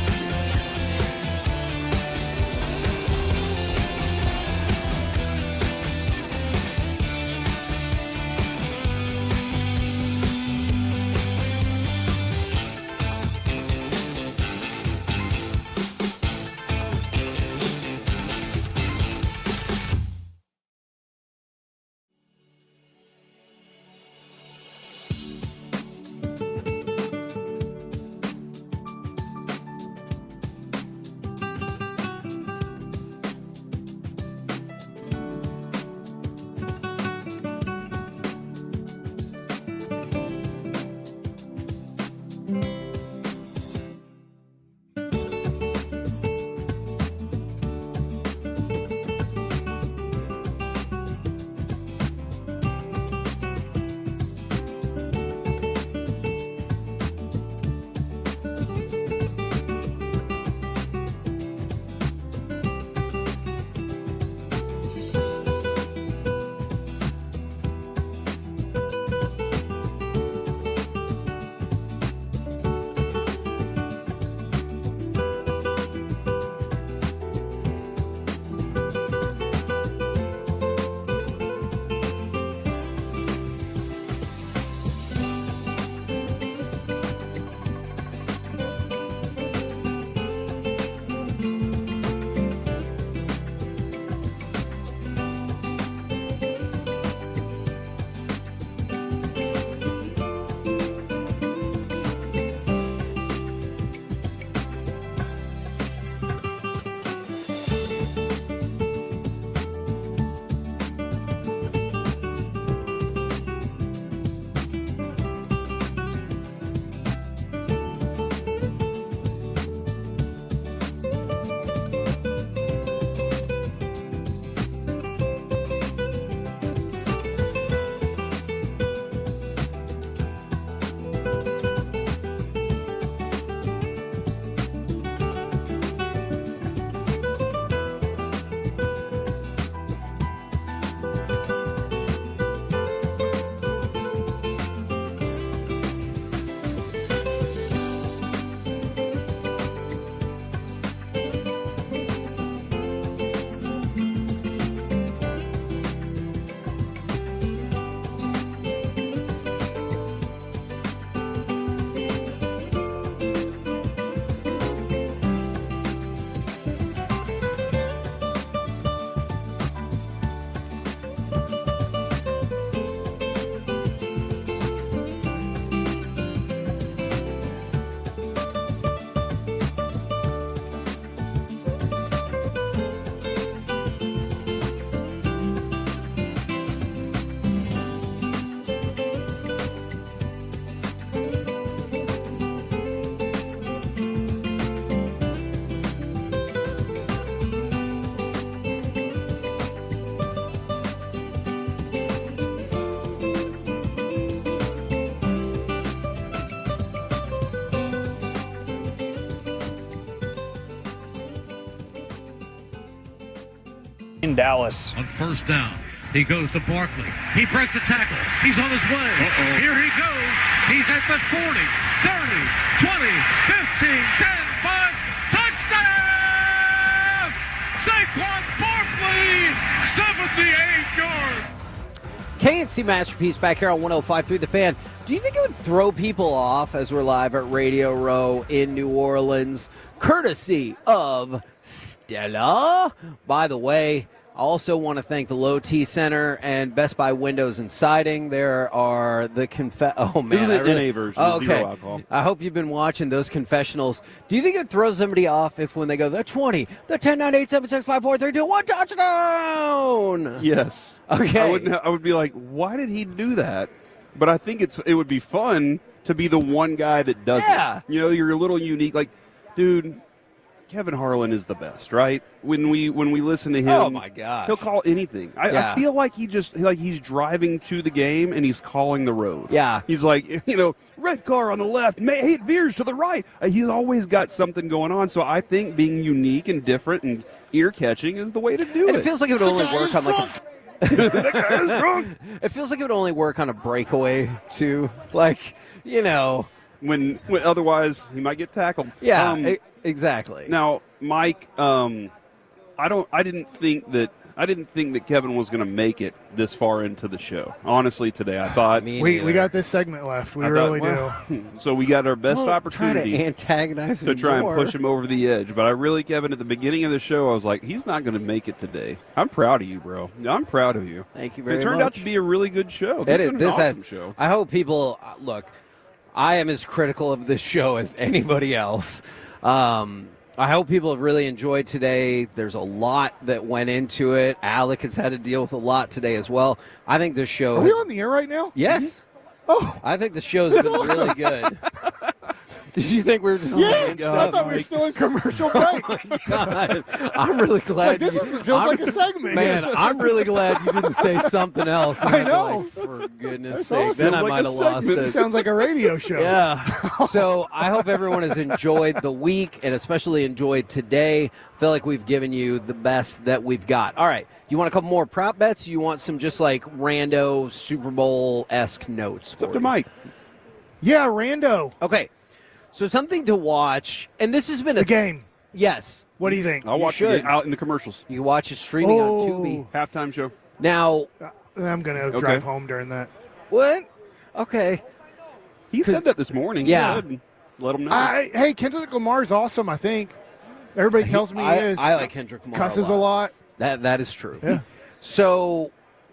In Dallas. On first down, he goes to Barkley. He breaks a tackle. He's on his way. Here he goes. He's at the 40, 30, 20, 15, 10, 5. Touchdown! Saquon Barkley, 78 yards. KNC Masterpiece back here on 105.3 The Fan. Do you think it would throw people off as we're live at Radio Row in New Orleans, courtesy of Stella? By the way, I also want to thank the Low T Center and Best Buy Windows and Siding. There are the oh man, this is the NA version. Oh, okay. Zero alcohol. I hope you've been watching those confessionals. Do you think it throws somebody off if when they go the 20, the 10, 9, 8, 7, 6, 5, 4, 3, 2, 1 touchdown? Yes. Okay. I would be like, why did he do that? But I think it would be fun to be the one guy that does it. You know, you're a little unique. Like, dude, Kevin Harlan is the best, right? When we listen to him, oh my gosh, he'll call anything. I feel like he's driving to the game and he's calling the road. Yeah, he's like, red car on the left, it veers to the right. He's always got something going on. So I think being unique and different and ear catching is the way to do it. And it feels like it would only work on like. That guy is drunk. It feels like it would only work on a breakaway too, when otherwise he might get tackled. Yeah, exactly. Now, Mike, I didn't think that Kevin was going to make it this far into the show. Honestly, today I thought we got this segment left. We really do. So we got our best opportunity try to antagonize to try and push him over the edge. But I really, Kevin, at the beginning of the show, I was like, he's not going to make it today. I'm proud of you, bro. I'm proud of you. Thank you very much. It turned out to be a really good show. This an awesome show. I hope people look. I am as critical of this show as anybody else. I hope people have really enjoyed today. There's a lot that went into it. Alec has had to deal with a lot today as well. I think this show. Are we on the air right now? Yes. Oh, I think the show's been really good. Did you think we were just saying stuff? I thought we were still in commercial break. Oh my God. I'm really glad. This feels like a segment. Man, I'm really glad you didn't say something else. I know. For goodness sake. Then I might have lost it. it. Sounds like a radio show. Yeah. So I hope everyone has enjoyed the week and especially enjoyed today. I feel like we've given you the best that we've got. All right. You want a couple more prop bets? You want some just like rando Super Bowl-esque notes? It's up to Mike. Yeah, rando. Okay. So something to watch, and this has been the game. Yes. What do you think? I'll watch it out in the commercials. You can watch it streaming on Tubi. Halftime show. Now, I'm going to drive home during that. What? Okay. He said that this morning. Yeah. Let him know. Hey, Kendrick Lamar's awesome, I think. Everybody tells me he is. I like Kendrick Lamar. Cusses a lot. That is true. Yeah. So,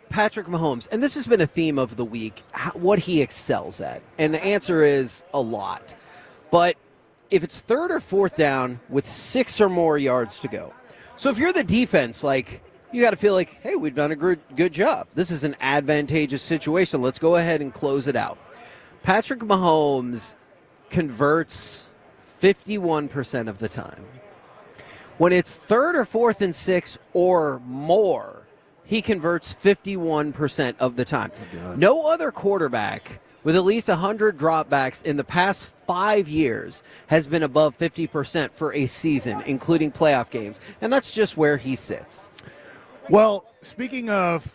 Patrick Mahomes, and this has been a theme of the week, what he excels at. And the answer is a lot. But if it's third or fourth down with 6 or more yards to go. So if you're the defense, you got to feel like, hey, we've done a good job. This is an advantageous situation. Let's go ahead and close it out. Patrick Mahomes converts 51% of the time. When it's third or fourth and 6 or more, he converts 51% of the time. No other quarterback with at least 100 dropbacks in the past 5 years has been above 50% for a season, including playoff games. And that's just where he sits. Well, speaking of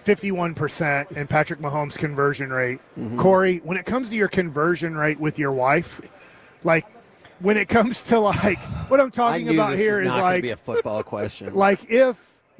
51% and Patrick Mahomes' conversion rate, Corey, when it comes to your conversion rate with your wife, when it comes to what I'm talking about here is not going to be a football question. If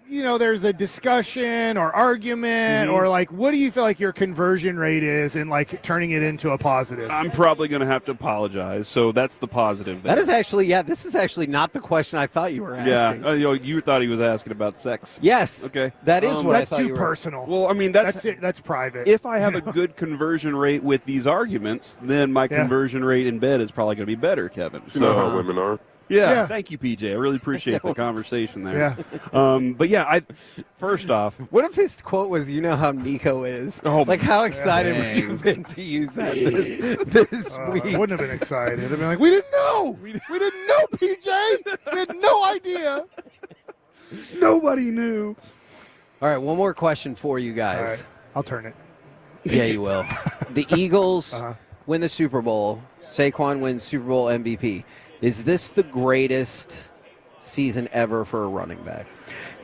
there's a discussion or argument or what do you feel like your conversion rate is in turning it into a positive? I'm probably going to have to apologize. So that's the positive there. That is actually, this is actually not the question I thought you were asking. Yeah. You thought he was asking about sex. Yes. Okay. That is what I thought you were. That's too personal. Well, I mean, that's private. If I have a good conversion rate with these arguments, then my conversion rate in bed is probably going to be better, Kevin. You know how women are. Yeah, thank you, PJ. I really appreciate the conversation there. Yeah. But yeah, first off, what if his quote was, "You know how Nico is"? How excited would you have been to use that this week? I wouldn't have been excited. I'd been like, "We didn't know. We didn't know, PJ. We had no idea. Nobody knew." All right, one more question for you guys. All right, I'll turn it. Yeah, you will. The Eagles win the Super Bowl. Saquon wins Super Bowl MVP. Is this the greatest season ever for a running back?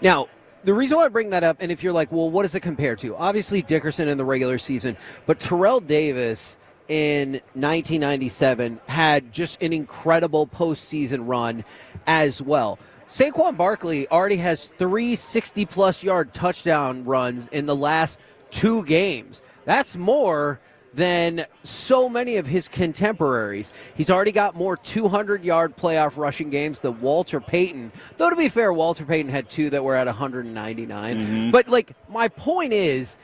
Now, the reason why I bring that up, and if you're like, well, what does it compare to? Obviously, Dickerson in the regular season, but Terrell Davis in 1997 had just an incredible postseason run as well. Saquon Barkley already has 3 60-plus yard touchdown runs in the last 2 games. That's more than so many of his contemporaries. He's already got more 200-yard playoff rushing games than Walter Payton. Though, to be fair, Walter Payton had 2 that were at 199. But, my point is,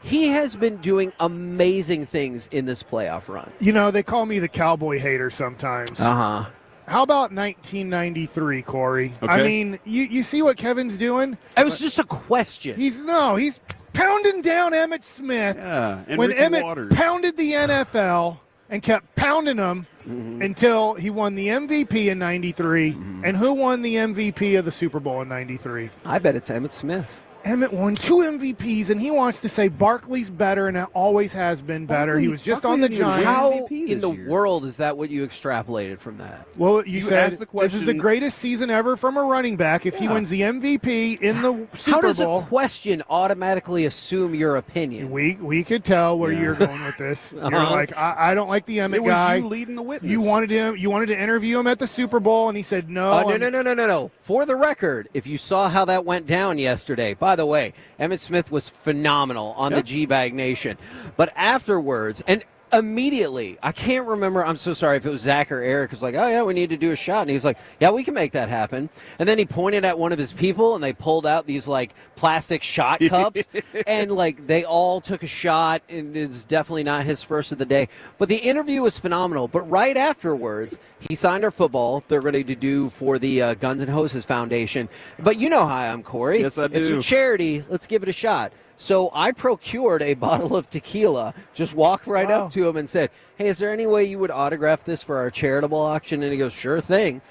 he has been doing amazing things in this playoff run. They call me the cowboy hater sometimes. How about 1993, Corey? Okay. I mean, you see what Kevin's doing? It was just a question. He's pounding down Emmitt Smith and when Ricky Emmitt Waters pounded the NFL and kept pounding him until he won the MVP in 93. And who won the MVP of the Super Bowl in 93? I bet it's Emmitt Smith. Emmitt won 2 MVPs, and he wants to say Barkley's better, and it always has been better. He was just on the Giants. How in the world is that what you extrapolated from that? Well, you said this is the greatest season ever from a running back if he wins the MVP in the Super Bowl. How does a question automatically assume your opinion? We could tell where you're going with this. You're like, I don't like the Emmitt guy. You leading the witness. You wanted to interview him at the Super Bowl, and he said no. No. For the record, if you saw how that went down yesterday, by the way, Emmitt Smith was phenomenal on the G-Bag Nation. But afterwards, and immediately, I can't remember, I'm so sorry if it was Zach or Eric was like, oh yeah, we need to do a shot. And he was like, yeah, we can make that happen. And then he pointed at one of his people, and they pulled out these like plastic shot cups, and like they all took a shot, and it's definitely not his first of the day. But the interview was phenomenal. But right afterwards, he signed our football they're ready to do for the Guns and Hoses Foundation. But you know how I am, Corey. Yes, I do. It's a charity. Let's give it a shot. So I procured a bottle of tequila, just walked right up to him and said, hey, is there any way you would autograph this for our charitable auction? And he goes, sure thing.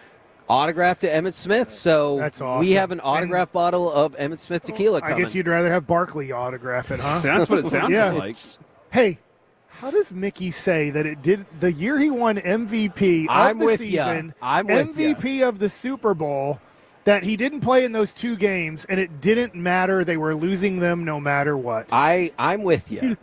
Autograph to Emmitt Smith. So that's awesome. We have an autograph bottle of Emmitt Smith tequila coming. I guess you'd rather have Barkley autograph it, huh? That's what it sounds like. Hey, how does Mickey say that it did the year he won MVP of the season, MVP of the Super Bowl, that he didn't play in those 2 games, and it didn't matter. They were losing them no matter what. I'm with you.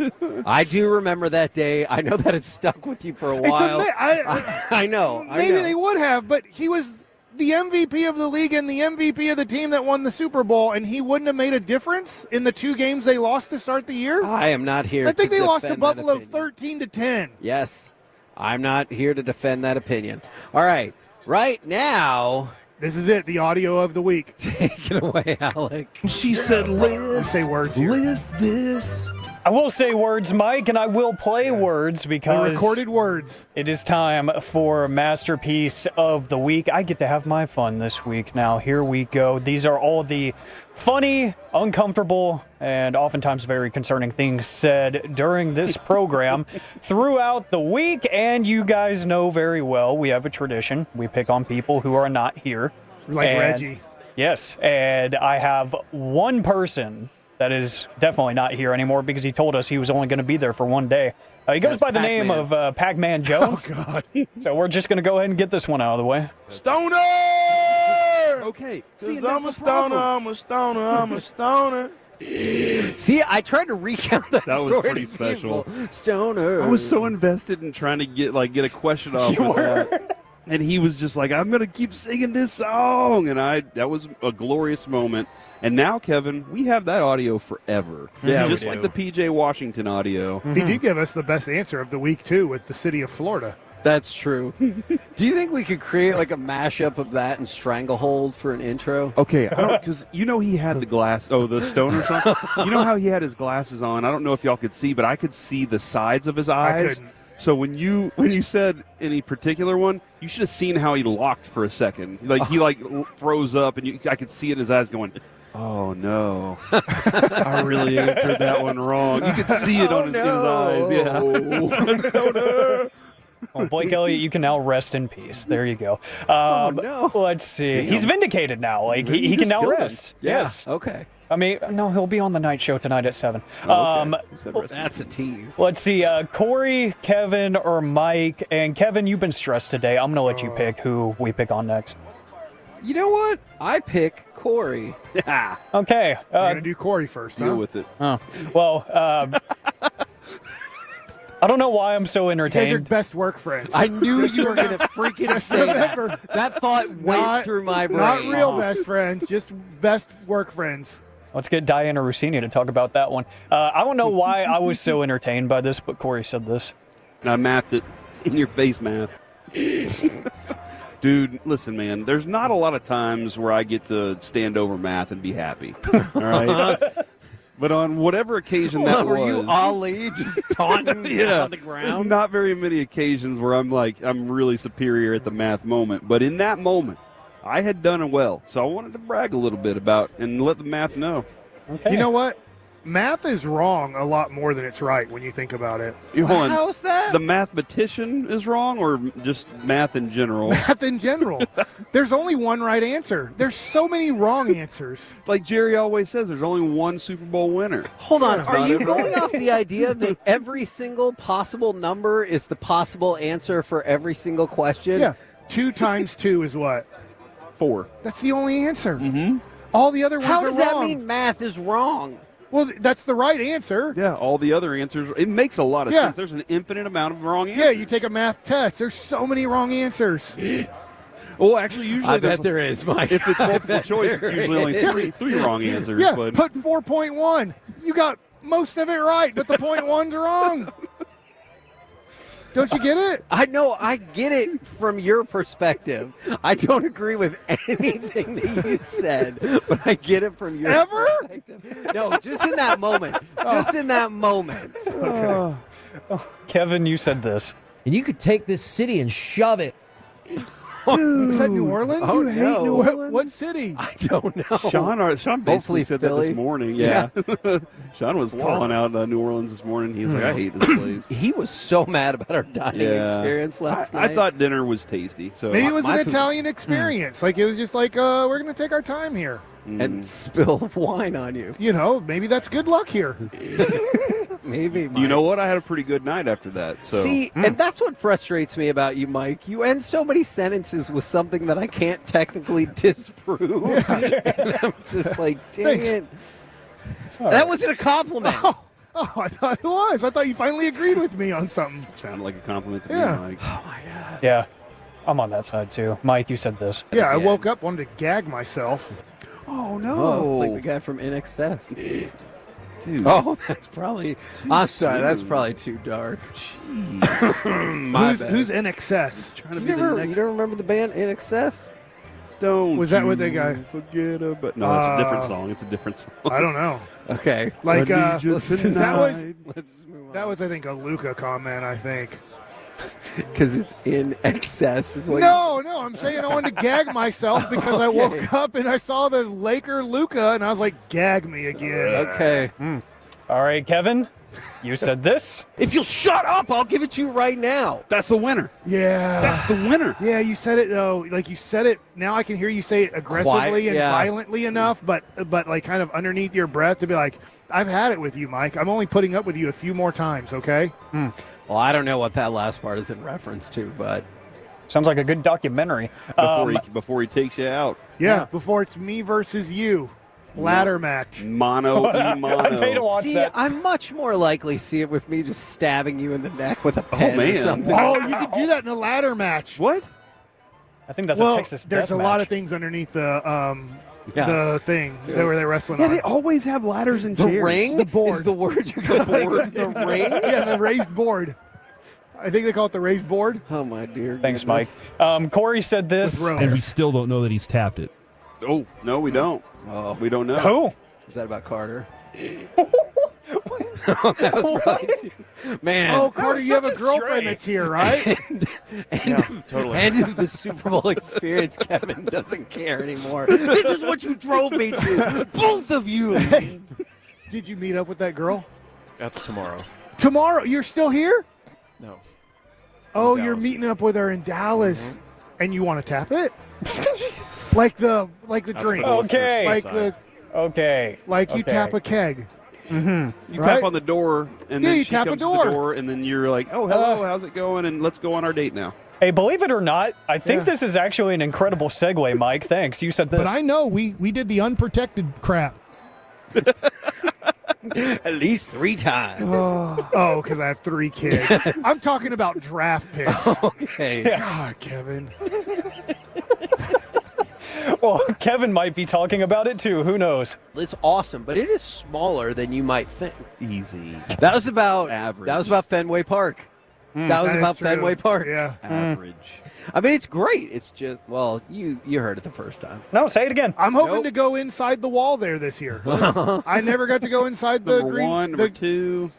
I do remember that day. I know that it's stuck with you for a while. I know. Maybe they would have, but he was the MVP of the league and the MVP of the team that won the Super Bowl, and he wouldn't have made a difference in the 2 games they lost to start the year? I am not here I think they lost to defend Buffalo 13-10. Yes. I'm not here to defend that opinion. All right. Right now... This is it, the audio of the week. Take it away, Alec. She said, Liz, say words here. Liz this. I will say words, Mike, and I will play words because the recorded words. It is time for Masterpiece of the Week. I get to have my fun this week now. Here we go. These are all the funny, uncomfortable, and oftentimes very concerning things said during this program throughout the week. And you guys know very well we have a tradition. We pick on people who are not here. Like Reggie. Yes, and I have one person that is definitely not here anymore because he told us he was only going to be there for one day. He goes by the name of Pac-Man Jones. Oh, God. So we're just going to go ahead and get this one out of the way. Stoner! Okay. Because I'm a stoner, I'm a stoner, I'm a stoner. See, I tried to recount that That was story pretty to special. people. Stoner. I was so invested in trying to get a question off with that. And he was just like, I'm going to keep singing this song. And that was a glorious moment. And now, Kevin, we have that audio forever. Yeah, just like the P.J. Washington audio. He did give us the best answer of the week, too, with the city of Florida. That's true. Do you think we could create like a mashup of that and Stranglehold for an intro? Okay, because you know he had the the stoner song. You know how he had his glasses on? I don't know if y'all could see, but I could see the sides of his eyes. I couldn't. So when you said any particular one, you should have seen how he locked for a second. Like he froze up, and I could see it in his eyes going, oh no, I really answered that one wrong. You could see it in his eyes. Yeah. Well, Blake Elliott, you can now rest in peace. There you go. No. Let's see. Damn. He's vindicated now. Like he can now rest. Yeah. Yes. Okay. I mean, no, he'll be on the night show tonight at 7. That's a tease. Let's see. Corey, Kevin, or Mike. And Kevin, you've been stressed today. I'm going to let you pick who we pick on next. You know what? I pick Corey. Yeah. Okay. You're going to do Corey first, Deal with it. Oh. Well, I don't know why I'm so You guys are entertained. best work friends. I knew you were going to freaking say that. That thought went through my brain. Not real best friends, just best work friends. Let's get Diana Rossini to talk about that one. I don't know why I was so entertained by this, but Corey said this. I mathed it in your face, math. Dude, listen, man, there's not a lot of times where I get to stand over math and be happy. All right? But on whatever occasion that were was. you Ali just taunting me on the ground? There's not very many occasions where I'm really superior at the math moment. But in that moment, I had done it well. So I wanted to brag a little bit about and let the math know. Okay. You know what? Math is wrong a lot more than it's right when you think about it. How's that? The mathematician is wrong, or just math in general? Math in general. There's only one right answer. There's so many wrong answers. Like Jerry always says, there's only one Super Bowl winner. Hold on. That's Are not you it. going off the idea that every single possible number is the possible answer for every single question? Yeah. 2 times 2 is what? 4. That's the only answer. Mm-hmm. All the other ones How are does wrong. that mean math is wrong? Well, that's the right answer. Yeah, all the other answers. It makes a lot of sense. There's an infinite amount of wrong answers. Yeah, you take a math test. There's so many wrong answers. Well, actually, usually I bet there is, Mike. If it's multiple choice, it's there usually only is. three wrong answers. Yeah, but put 4.1. You got most of it right, but the point one's wrong. Don't you get it? I know, I get it from your perspective. I don't agree with anything that you said, but I get it from your perspective. No, just in that moment. Just in that moment. Kevin, you said this. And you could take this city and shove it. Dude. Is that New Orleans? Oh, You hate no. New Orleans? What city? I don't know. Sean basically Hopefully said Philly. that this morning. Yeah. Sean was calling out New Orleans this morning. He's like, I hate this place. He was so mad about our dining experience last night. I thought dinner was tasty. So Maybe it was an my food- Italian experience. Like, it was just like, we're going to take our time here. And spill wine on you. You know, maybe that's good luck here. Maybe, Mike. You know what? I had a pretty good night after that. So See, and that's what frustrates me about you, Mike. You end so many sentences with something that I can't technically disprove. And I'm just like, dang it. That wasn't a compliment. Oh, I thought it was. I thought you finally agreed with me on something. Sounded like a compliment to Yeah. me, Mike. Oh, my God. Yeah, I'm on that side too. Mike, you said this. Yeah, I woke up, wanted to gag myself. Oh, no. Oh, like the guy from NXS. Dude. Oh, that's probably. I'm sorry, that's probably too dark. Who's in excess? Trying to You be the never, next. you don't remember the band NXS? Don't Was that what they you got? Forget about. No, it's a different song. It's a different song. I don't know. Okay. Like, I need you that was, tonight. Let's move on. that was, I think, a Luca comment, I think. Because it's in excess. Is what No, I'm saying I wanted to gag myself because I woke up and I saw the Laker Luca and I was like, gag me again. Okay. All right, Kevin, you said this. If you'll shut up, I'll give it to you right now. That's the winner. Yeah. That's the winner. Yeah, you said it, though. Like, you said it. Now I can hear you say it aggressively and yeah. violently enough, but like kind of underneath your breath to be like, I've had it with you, Mike. I'm only putting up with you a few more times, okay? Well, I don't know what that last part is in reference to, but Sounds like a good documentary. Before he takes you out. Yeah, before it's me versus you. Ladder match. Mono e mono. See, I'm much more likely see it with me just stabbing you in the neck with a pen or something. Oh, you could do that in a ladder match. What? I think that's well, a Texas there's death a lot match. of things underneath the thing where they're wrestling Yeah, on. they always have ladders and The chairs. ring The board. is the word you're going board. The ring? Yeah, the raised board. I think they call it the raised board. Oh, my dear Thanks, goodness. Mike. Corey said this. And we still don't know that he's tapped it. Oh, no, we don't. Oh. We don't know. Who? Is that about Carter? That was probably man. Oh, Carter, you have a girlfriend that's here, right? End of the Super Bowl experience. Kevin doesn't care anymore. This is what you drove me to. Both of you. Did you meet up with that girl? That's tomorrow. Tomorrow? You're still here? No. Oh, In you're Dallas. meeting up with her in Dallas, and you want to tap it? like the drink. Okay. Like the Okay. like you Okay. tap a keg. Mm-hmm. You Right? tap on the door, and Yeah, then you she tap a comes to door. the door, and then you're like, "Oh, hello, how's it going?" And let's go on our date now. Hey, believe it or not, I think Yeah. this is actually an incredible segue, Mike. Thanks. You said this. But I know we did the unprotected crap. At least 3 times. Oh, because I have 3 kids. I'm talking about draft picks. Okay. God, Kevin. Well, Kevin might be talking about it too. Who knows? It's awesome, but it is smaller than you might think. Easy. That was about Average. That was about Fenway Park. That was That is about true. Fenway Park. Yeah. Average. I mean, it's great. It's just you heard it the first time. No, say it again. I'm hoping Nope. to go inside the wall there this year. I never got to go inside the Number green. one, number two.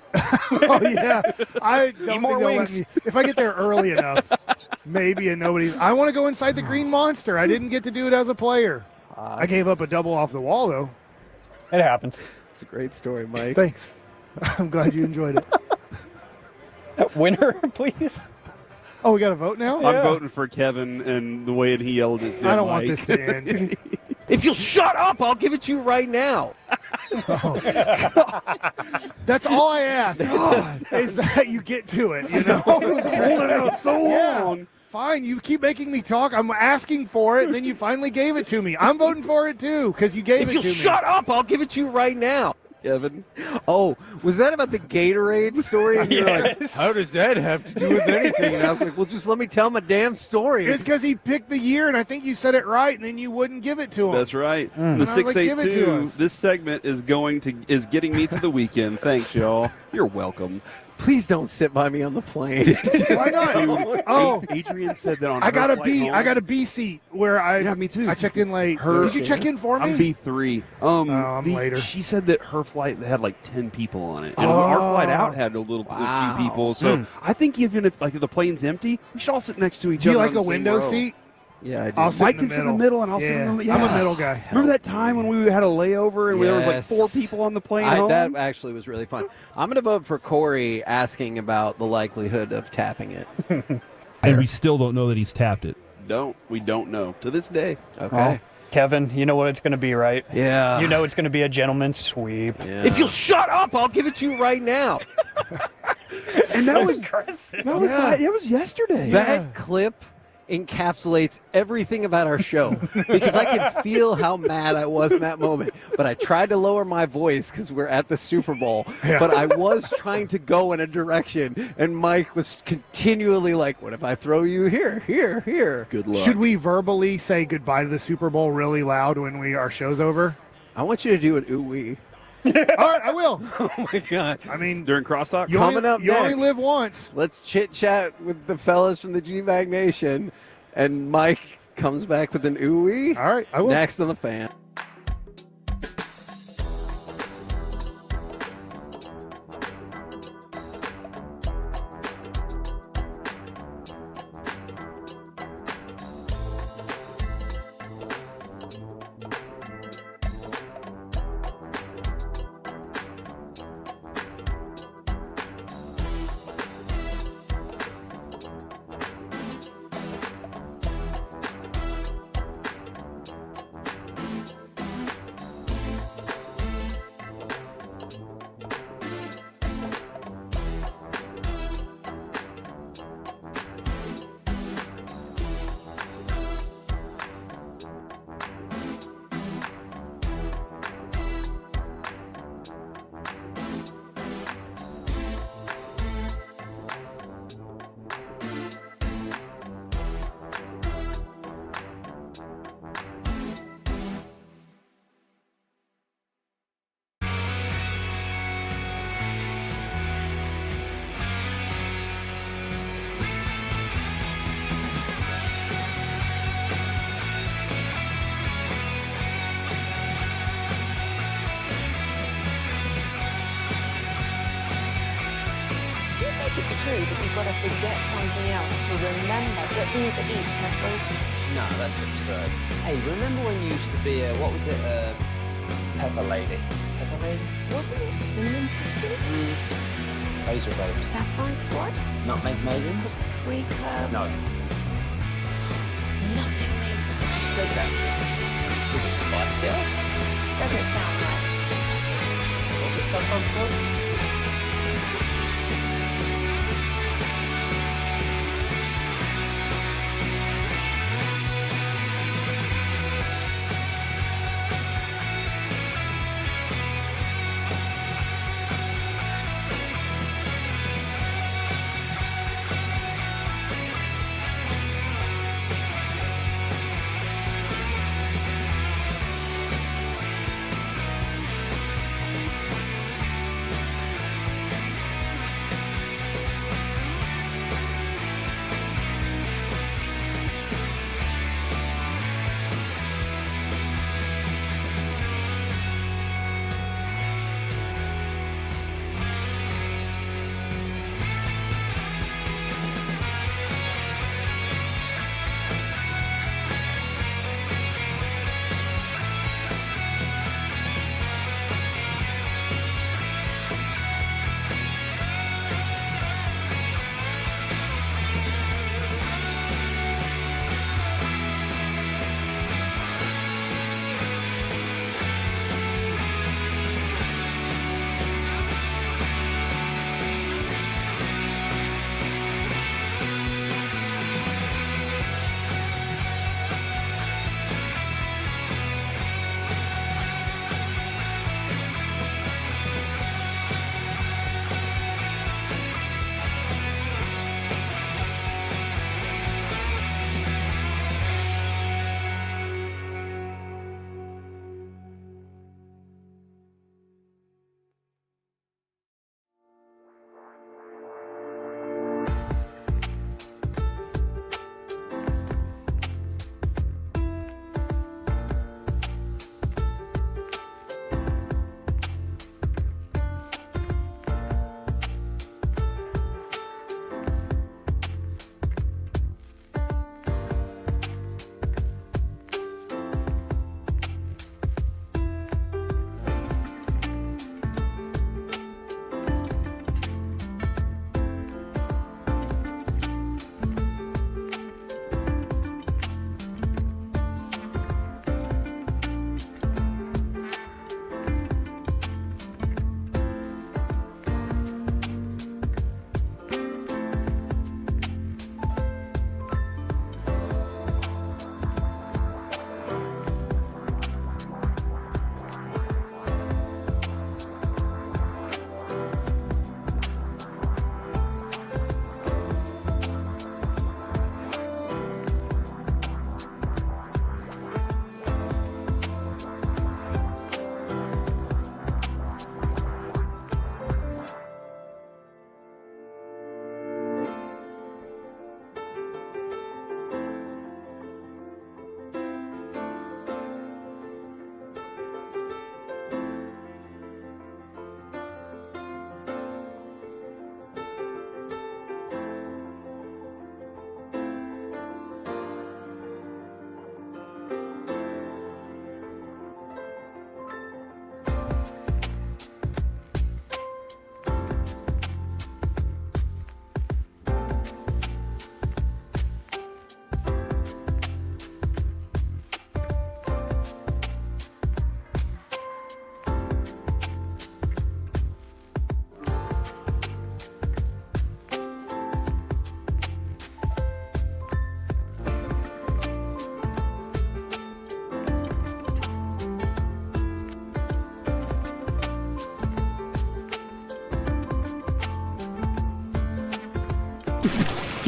Oh yeah, I don't more think they'll wings. let me. If I get there early enough, maybe. And nobody's. I want to go inside the green monster. I didn't get to do it as a player. I gave up a double off the wall though. It happens. It's a great story, Mike. Thanks. I'm glad you enjoyed it. Winner, please. Oh, we got to vote now? I'm voting for Kevin and the way that he yelled at I don't want this to end. If you'll shut up, I'll give it to you right now. That's all I ask is that you get to it. You know, I was holding out so long. Fine, you keep making me talk. I'm asking for it, and then you finally gave it to me. I'm voting for it too because you gave If it you'll to me. shut up, I'll give it to you right now. Kevin. Oh, was that about the Gatorade story? And you're like, how does that have to do with anything? And I was like, well, just let me tell my damn story. It's because he picked the year, and I think you said it right, and then you wouldn't give it to him. That's right. And I The was like, give it to 682. us. This segment is getting me to the weekend. Thanks, y'all. You're welcome. Please don't sit by me on the plane. Why not? Oh, Adrian said that on. I got her a flight B. home. I got a B seat where I. Me too. I checked in late. Her- Did you check in for me? I'm B3. I'm later. She said that her flight had like 10 people on it, and our flight out had a few people. So I think even if the plane's empty, we should all sit next to each Do you other. like on the a same window row. seat? Yeah, I do. I'll sit Mike in the can sit in the middle, and I'll sit in the. Yeah. I'm a middle guy. Remember that time when we had a layover and there was like 4 people on the plane home? That actually was really fun. I'm going to vote for Corey asking about the likelihood of tapping it. And we still don't know that he's tapped it. We don't know to this day. Okay. Kevin, you know what it's going to be, right? Yeah. You know it's going to be a gentleman's sweep. Yeah. If you'll shut up, I'll give it to you right now. And So that was aggressive. it was yesterday. That clip encapsulates everything about our show because I can feel how mad I was in that moment. But I tried to lower my voice because we're at the Super Bowl. Yeah. But I was trying to go in a direction, and Mike was continually like, "What if I throw you here, here, here?" Good luck. Should we verbally say goodbye to the Super Bowl really loud when our show's over? I want you to do an ooh-wee. All right, I will. Oh my God! I mean, during crosstalk, you Coming up you only next. live once. Let's chit chat with the fellas from the G-Bag Nation, and Mike comes back with an ooh-wee. All right, I will. Next on the Fan. Do you think it's true that you've got to forget something else to remember that Uber Eats has groceries? No, that's absurd. Hey, remember when you used to be a, what was it, a pepper lady? Pepper lady? Wasn't it Cinnamon Sisters? Basil Babes. Saffron Squad? Nutmeg Maidens? Pre-Curb? No. Nothing made. She said that. Was it Spice Girls? Doesn't sound right. Was it Saffron Squad?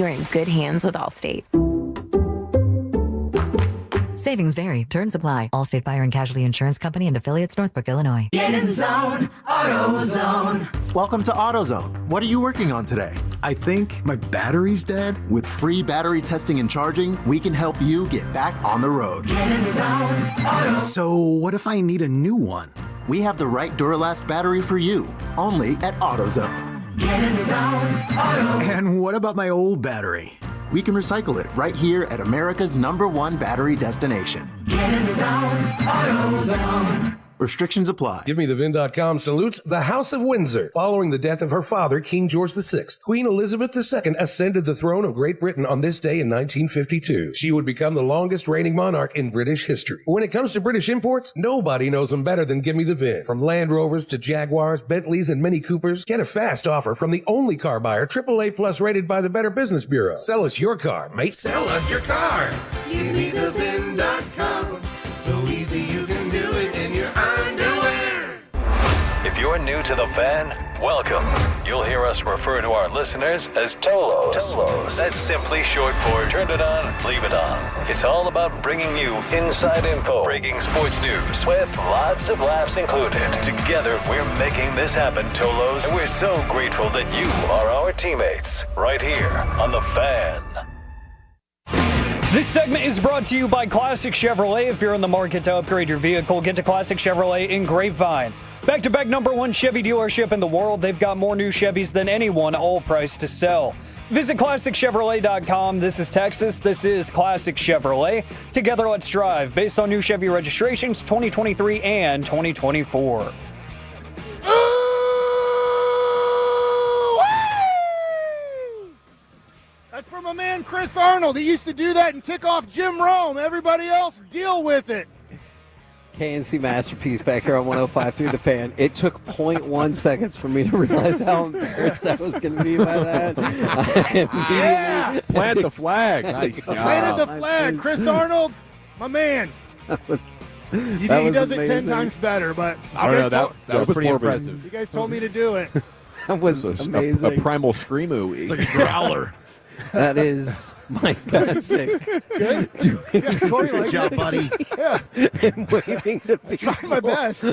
you're in good hands with Allstate. Savings vary. Terms apply. Allstate Fire and Casualty Insurance Company and affiliates, Northbrook, Illinois. Get in zone, AutoZone. Welcome to AutoZone. What are you working on today? I think my battery's dead. With free battery testing and charging, we can help you get back on the road. Get in zone, AutoZone. So what if I need a new one? We have the right Duralast battery for you, only at AutoZone. Get in zone, AutoZone. And what about my old battery? We can recycle it right here at America's #1 battery destination. Get in zone, AutoZone. Restrictions apply. GiveMeTheVin.com salutes the House of Windsor. Following the death of her father, King George VI, Queen Elizabeth II ascended the throne of Great Britain on this day in 1952. She would become the longest reigning monarch in British history. When it comes to British imports, nobody knows them better than Give Me the Vin. From Land Rovers to Jaguars, Bentleys, and Mini Coopers, get a fast offer from the only car buyer AAA Plus rated by the Better Business Bureau. Sell us your car, mate. Sell us your car. GiveMeTheVin.com. So easy you can do it in your underwear. If you're new to the van, welcome. You'll hear us refer to our listeners as Tolos. That's simply short for turn it on, leave it on. It's all about bringing you inside info, breaking sports news, with lots of laughs included. Together, we're making this happen, Tolos. And we're so grateful that you are our teammates, right here on The Fan. This segment is brought to you by Classic Chevrolet. If you're in the market to upgrade your vehicle, get to Classic Chevrolet in Grapevine. Back-to-back #1 Chevy dealership in the world. They've got more new Chevys than anyone, all priced to sell. Visit ClassicChevrolet.com. This is Texas. This is Classic Chevrolet. Together, let's drive. Based on new Chevy registrations 2023 and 2024. That's from a man, Chris Arnold. He used to do that and tick off Jim Rome. Everybody else, deal with it. KNC Masterpiece back here on 105 through the Fan. It took 0.1 seconds for me to realize how embarrassed I was going to be by that. Plant the flag. Nice job. Planted the flag. Chris Arnold, my man. He does it 10 times better, but I don't know. That was pretty impressive. You guys told me to do it. That was amazing. A primal screamo. It's like a growler. That is my basic. Good. Good job, buddy. Yeah. And waving to people. Try my best.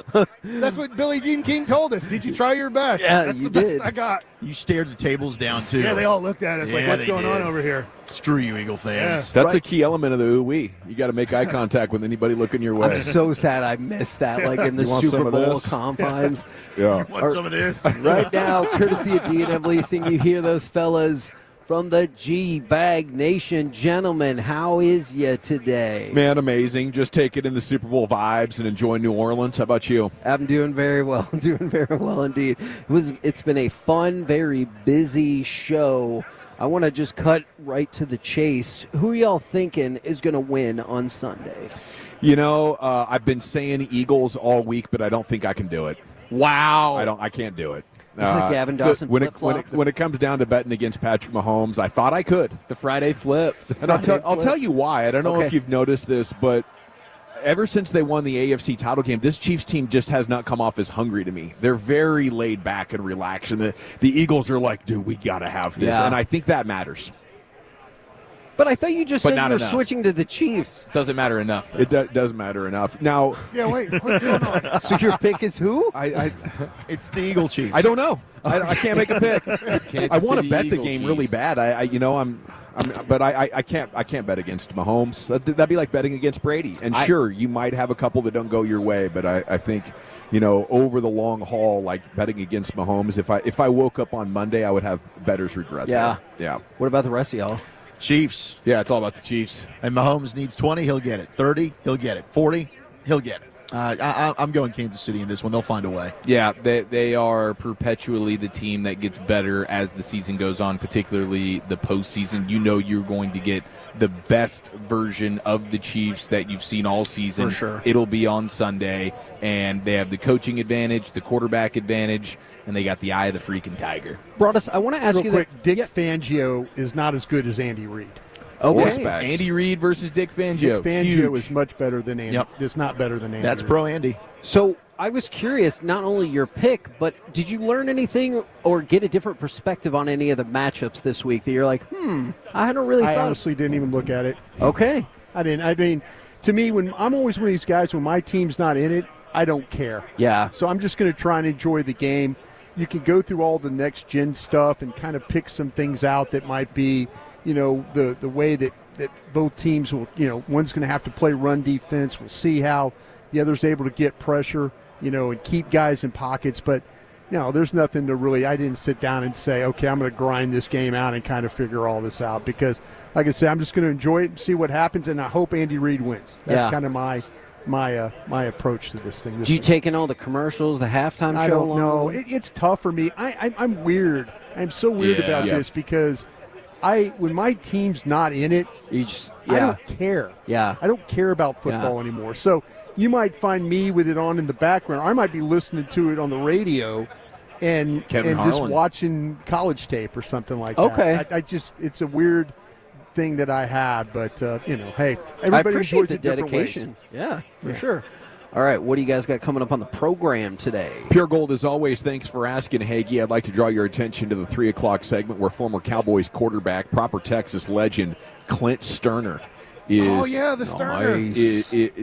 That's what Billie Jean King told us. Did you try your best? Yeah, That's you the did. best I got. You stared the tables down, too. Yeah, they all looked at us like, what's going on over here? Screw you, Eagle fans. That's a key element of the ooh-wee. You got to make eye contact with anybody looking your way. I'm so sad I missed that, like in the Super Bowl confines. Yeah. You want some of this? Right now, courtesy of D&M Leasing, you hear those fellas from the G-Bag Nation. Gentlemen, how is you today? Man, amazing. Just taking in the Super Bowl vibes and enjoying New Orleans. How about you? I'm doing very well. Doing very well indeed. It's been a fun, very busy show. I want to just cut right to the chase. Who are y'all thinking is going to win on Sunday? You know, I've been saying Eagles all week, but I don't think I can do it. Wow. I can't do it. This is a Gavin Dawson flip-flop. When it comes down to betting against Patrick Mahomes, I thought I could. The Friday flip. And I'll tell you why. I don't know if you've noticed this, but ever since they won the AFC title game, this Chiefs team just has not come off as hungry to me. They're very laid back and relaxed, and the Eagles are like, dude, we got to have this. Yeah. And I think that matters. But I thought you just said you were enough. switching to the Chiefs. Doesn't matter enough. It doesn't matter enough. Now, Yeah, wait. What's going on? So your pick is who? It's the Eagle Chiefs. I don't know. I can't make a pick. I want to City bet the Eagle game Chiefs. really bad. But I can't bet against Mahomes. That'd be like betting against Brady. And sure, you might have a couple that don't go your way, but I think, over the long haul, like betting against Mahomes, if I woke up on Monday, I would have bettors regret that. Yeah. What about the rest of y'all? Chiefs. Yeah, it's all about the Chiefs. And Mahomes needs 20, he'll get it. 30, he'll get it. 40, he'll get it. I'm going Kansas City in this one. They'll find a way. Yeah, they are perpetually the team that gets better as the season goes on, particularly the postseason. You know you're going to get the best version of the Chiefs that you've seen all season. For sure. It'll be on Sunday, and they have the coaching advantage, the quarterback advantage, and they got the eye of the freaking tiger. Broadus, I want to ask Real you quick, that. Dick Fangio is not as good as Andy Reid. Horseback. Andy Reid versus Dick Fangio. Dick Fangio Huge. is much better than Andy. Yep. It's not better than Andy. That's Reid. pro Andy. So I was curious, not only your pick, but did you learn anything or get a different perspective on any of the matchups this week that you're like, I hadn't really I thought. honestly didn't even look at it. Okay. I didn't. I mean, to me, when I'm always one of these guys, when my team's not in it, I don't care. Yeah. So I'm just going to try and enjoy the game. You can go through all the next gen stuff and kind of pick some things out that might be, the way that both teams will, one's going to have to play run defense. We'll see how the other's able to get pressure, and keep guys in pockets. But, there's nothing to really – I didn't sit down and say, okay, I'm going to grind this game out and kind of figure all this out because, like I said, I'm just going to enjoy it and see what happens, and I hope Andy Reid wins. That's kind of my approach to this thing. Do you take in all the commercials, the halftime show? I don't know. It's tough for me. I'm weird. I'm so weird about this because when my team's not in it, I don't care. Yeah. I don't care about football anymore. So you might find me with it on in the background. I might be listening to it on the radio and just watching college tape or something like that. Okay. It's a weird thing that I have, but hey, I everybody appreciate enjoys the it different ways. dedication. Yeah, for sure. All right, what do you guys got coming up on the program today? Pure Gold, as always, thanks for asking, Hagee. I'd like to draw your attention to the 3 o'clock segment where former Cowboys quarterback, proper Texas legend, Clint Sterner the Sterner.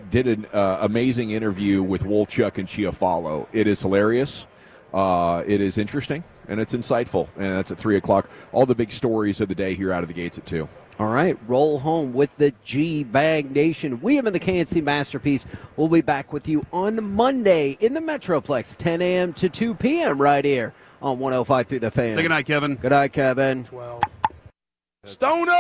did an amazing interview with Wolchuk and Chiafalo. It is hilarious. It is interesting, and it's insightful, and that's at 3 o'clock. All the big stories of the day here out of the gates at 2. All right, roll home with the G-Bag Nation. We have in the KNC Masterpiece. We'll be back with you on Monday in the Metroplex, 10 a.m. to 2 p.m. right here on 105 through the Fan. Say good night, Kevin. Good night, Kevin. 12. Stoner!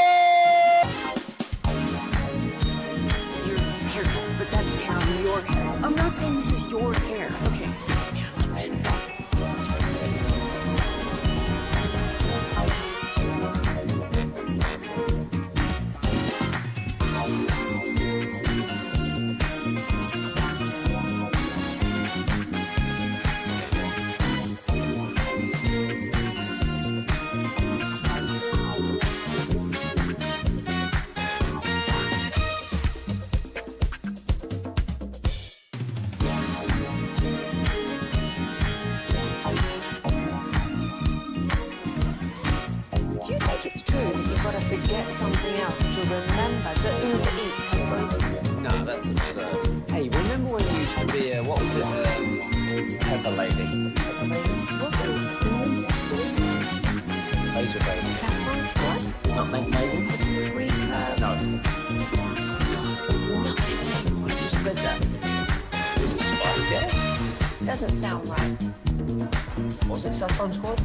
It's your haircut, but that's hair on your hair. I'm not saying this is your hair. Okay. Do you think it's true that you've got to forget something else to remember that Uber Eats has frozen? Nah, that's absurd. Hey, remember when you used to be a, what was it, Pepper Lady? Pepper Lady? What's it? Cinnamon Sisters? Laser Baby. Saffron Squad? Nutmeg Maidens? Pre-curve? No. I just said that. Was it Spice Girls? Doesn't sound right. Was it Saffron Squad?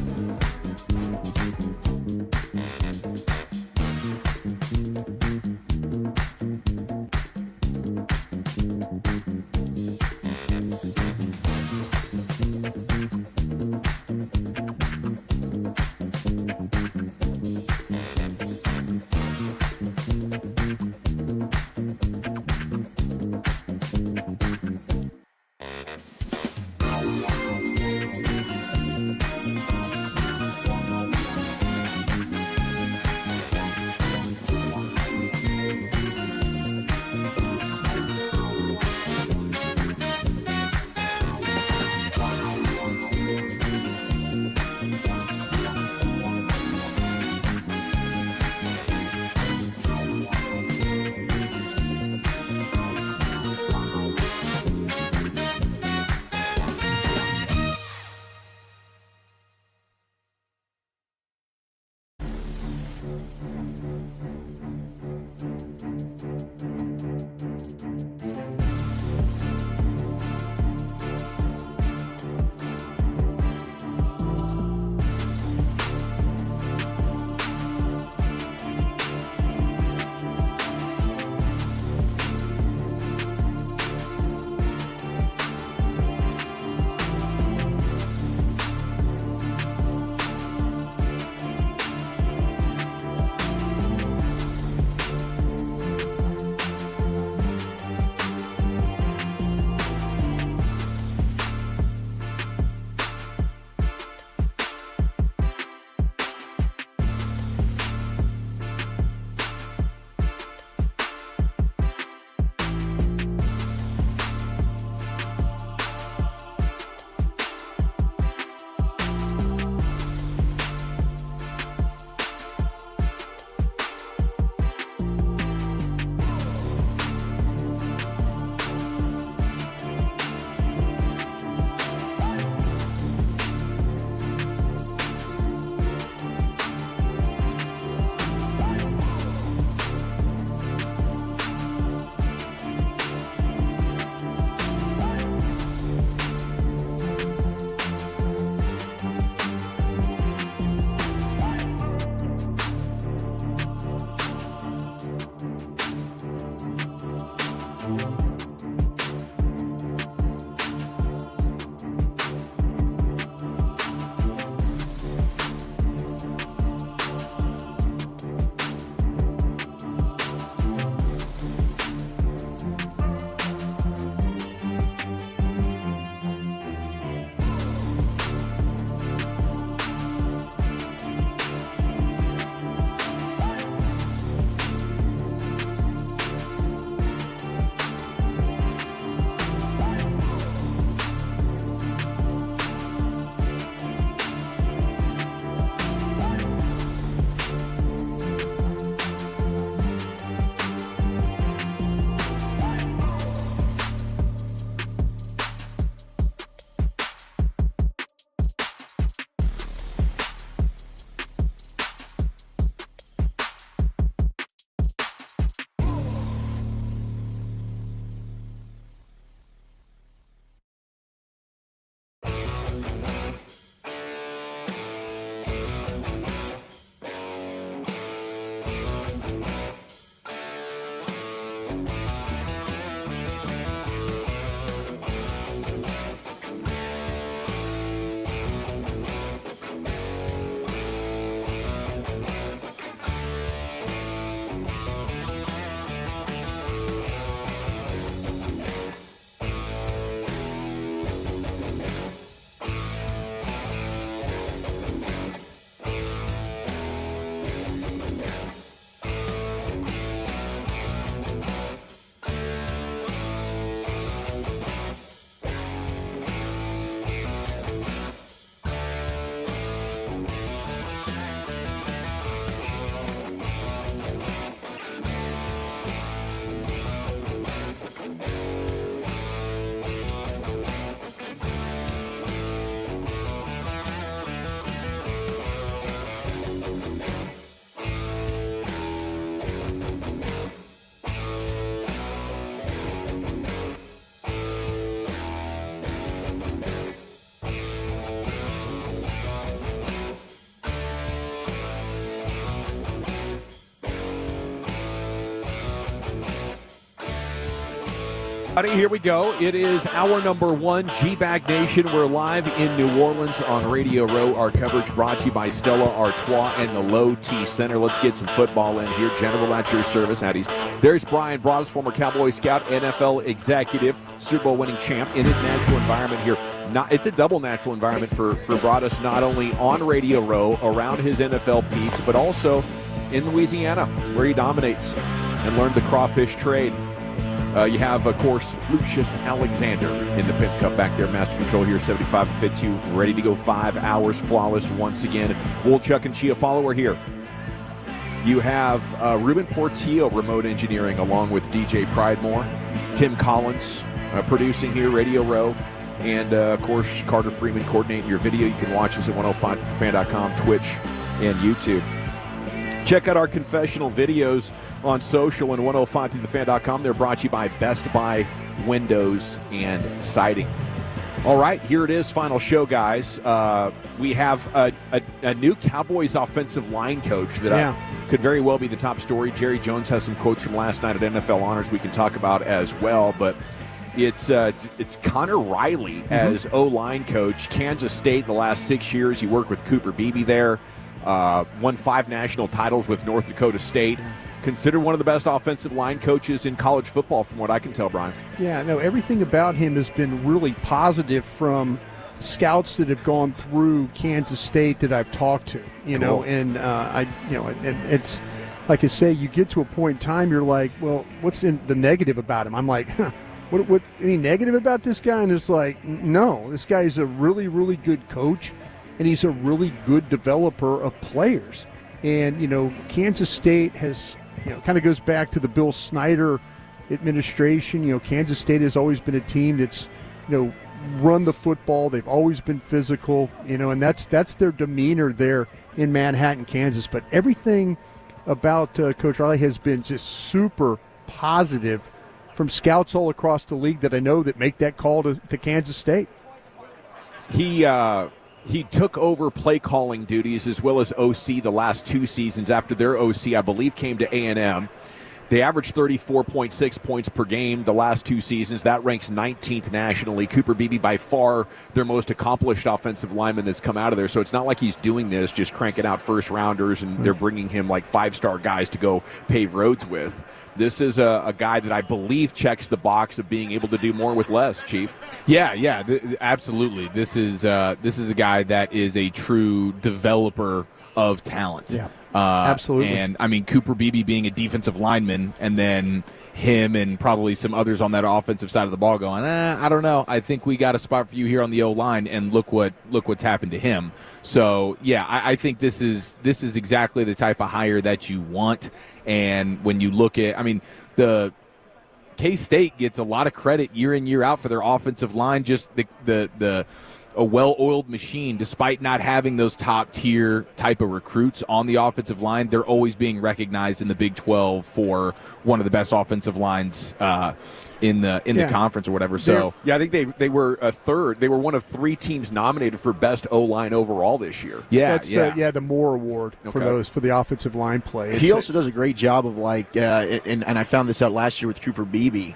Here we go. It is hour number 1, G-Bag Nation. We're live in New Orleans on Radio Row. Our coverage brought to you by Stella Artois and the Low T Center. Let's get some football in here. General at your service. Howdy's. There's Brian Broaddus, former Cowboy scout, NFL executive, Super Bowl winning champ in his natural environment here. It's a double natural environment for Broaddus, not only on Radio Row, around his NFL peaks, but also in Louisiana, where he dominates and learned the crawfish trade. You have, of course, Lucius Alexander in the Pimp Cup back there. Master Control here, 75 and fits you. Ready to go 5 hours flawless once again. Woolchuck and Chia follower here. You have Ruben Portillo, remote engineering, along with DJ Pridemore. Tim Collins producing here, Radio Row. And, of course, Carter Freeman coordinating your video. You can watch us at 105thefan.com, Twitch, and YouTube. Check out our confessional videos on social and 105thefan.com. They're brought to you by Best Buy Windows and Siding. All right, here it is, final show, guys. We have a new Cowboys offensive line coach that could very well be the top story. Jerry Jones has some quotes from last night at NFL Honors we can talk about as well, but it's Connor Riley as O-line coach. Kansas State the last 6 years. He worked with Cooper Beebe there. Won 5 national titles with North Dakota State. Considered one of the best offensive line coaches in college football, from what I can tell, Brian. Yeah, no, everything about him has been really positive from scouts that have gone through Kansas State that I've talked to. You know, and and it's like I say, you get to a point in time, you're like, well, what's in the negative about him? I'm like, what any negative about this guy? And it's like, no, this guy's a really, really good coach. And he's a really good developer of players. And, Kansas State has, kind of goes back to the Bill Snyder administration. Kansas State has always been a team that's, run the football. They've always been physical, and that's their demeanor there in Manhattan, Kansas. But everything about Coach Riley has been just super positive from scouts all across the league that I know that make that call to Kansas State. He took over play calling duties as well as OC the last 2 seasons after their OC, I believe, came to A&M. They averaged 34.6 points per game the last 2 seasons. That ranks 19th nationally. Cooper Beebe, by far their most accomplished offensive lineman that's come out of there. So it's not like he's doing this, just cranking out first-rounders, and they're bringing him like 5-star guys to go pave roads with. This is a guy that I believe checks the box of being able to do more with less, Chief. Yeah, absolutely. This is a guy that is a true developer of talent. Yeah, absolutely. And I mean, Cooper Beebe being a defensive lineman, and then him and probably some others on that offensive side of the ball going, I don't know. I think we got a spot for you here on the O-line, and look what's happened to him. So yeah, I think this is exactly the type of hire that you want. And when you look at, I mean, the K-State gets a lot of credit year in, year out for their offensive line, just a well-oiled machine. Despite not having those top-tier type of recruits on the offensive line, they're always being recognized in the Big 12 for one of the best offensive lines in the conference or whatever. So I think they were a third. They were one of 3 teams nominated for best O-line overall this year. The Moore Award for the offensive line play. He also does a great job of and I found this out last year with Cooper Beebe.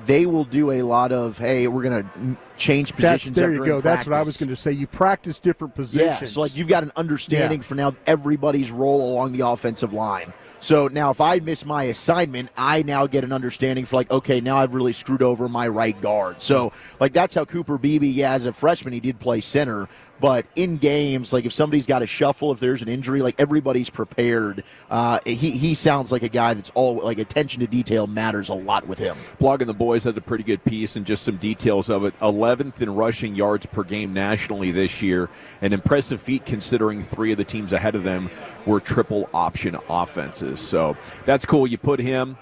They will do a lot of, hey, we're going to change positions. There you go. Practice. That's what I was going to say. You practice different positions. Yeah, so like you've got an understanding for now everybody's role along the offensive line. So now if I miss my assignment, I now get an understanding for okay, now I've really screwed over my right guard. So that's how Cooper Beebe, as a freshman, he did play center. But in games, if somebody's got a shuffle, if there's an injury, everybody's prepared. He sounds like a guy that's all attention to detail matters a lot with him. Blogging the Boys has a pretty good piece and just some details of it. 11th in rushing yards per game nationally this year. An impressive feat considering 3 of the teams ahead of them were triple option offenses. So that's cool. You put him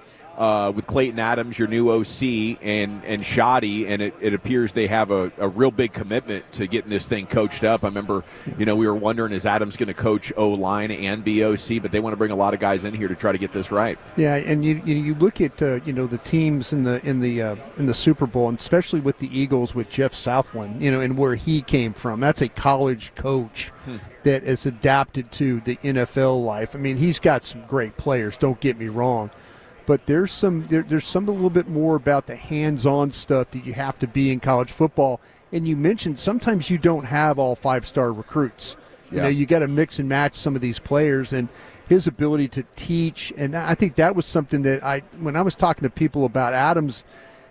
with Clayton Adams, your new OC, and Shoddy, and it appears they have a real big commitment to getting this thing coached up. I remember, we were wondering, is Adams going to coach O-line and be OC? But they want to bring a lot of guys in here to try to get this right. Yeah, and you look at the teams in the Super Bowl, and especially with the Eagles with Jeff Southland, and where he came from. That's a college coach that has adapted to the NFL life. I mean, he's got some great players. Don't get me wrong. But there's some a little bit more about the hands-on stuff that you have to be in college football. And you mentioned sometimes you don't have all 5-star recruits. You got to mix and match some of these players, and his ability to teach. And I think that was something that when I was talking to people about Adams,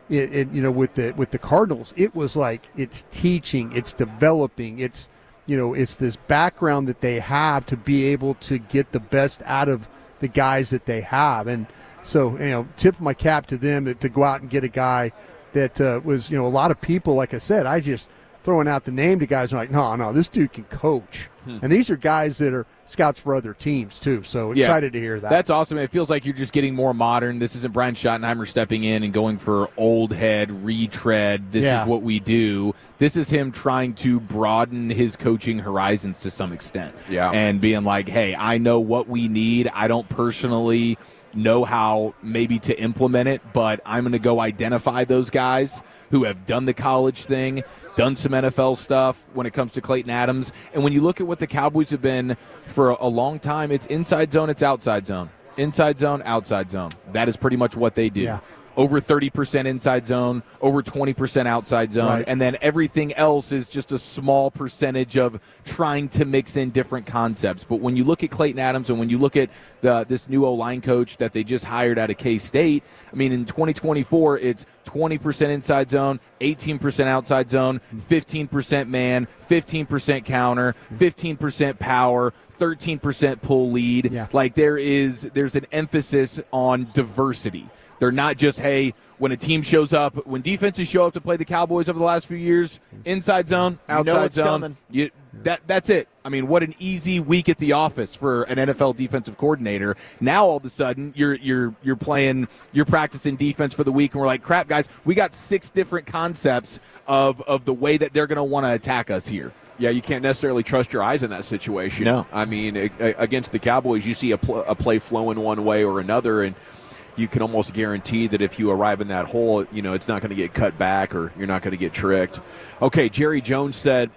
with the Cardinals, it was it's teaching, it's developing, it's this background that they have to be able to get the best out of the guys that they have. And so, tip my cap to them to go out and get a guy that was, a lot of people, like I said, I just throwing out the name to guys like, no, this dude can coach. And these are guys that are scouts for other teams, too. So excited to hear that. That's awesome. It feels like you're just getting more modern. This isn't Brian Schottenheimer stepping in and going for old head, retread. This is what we do. This is him trying to broaden his coaching horizons to some extent. Yeah. And being like, hey, I know what we need. I don't personally know how maybe to implement it, but I'm going to go identify those guys who have done the college thing, done some NFL stuff when it comes to Clayton Adams. And when you look at what the Cowboys have been for a long time, it's inside zone, it's outside zone. Inside zone, outside zone. That is pretty much what they do. Yeah. Over 30% inside zone, over 20% outside zone, right. And then everything else is just a small percentage of trying to mix in different concepts. But when you look at Clayton Adams and when you look at this new O-line coach that they just hired out of K-State, I mean, in 2024, it's 20% inside zone, 18% outside zone, 15% man, 15% counter, 15% power, 13% pull lead. Yeah. There's an emphasis on diversity. They're not just, hey, when a team shows up, when defenses show up to play the Cowboys over the last few years, inside zone, outside zone, that's it. I mean, what an easy week at the office for an NFL defensive coordinator. Now all of a sudden you're practicing defense for the week, and we're like, crap, guys, we got 6 different concepts of the way that they're going to want to attack us here. Yeah, you can't necessarily trust your eyes in that situation. No. I mean, against the Cowboys, you see a play flowing one way or another, and you can almost guarantee that if you arrive in that hole, it's not going to get cut back or you're not going to get tricked. Okay, Jerry Jones said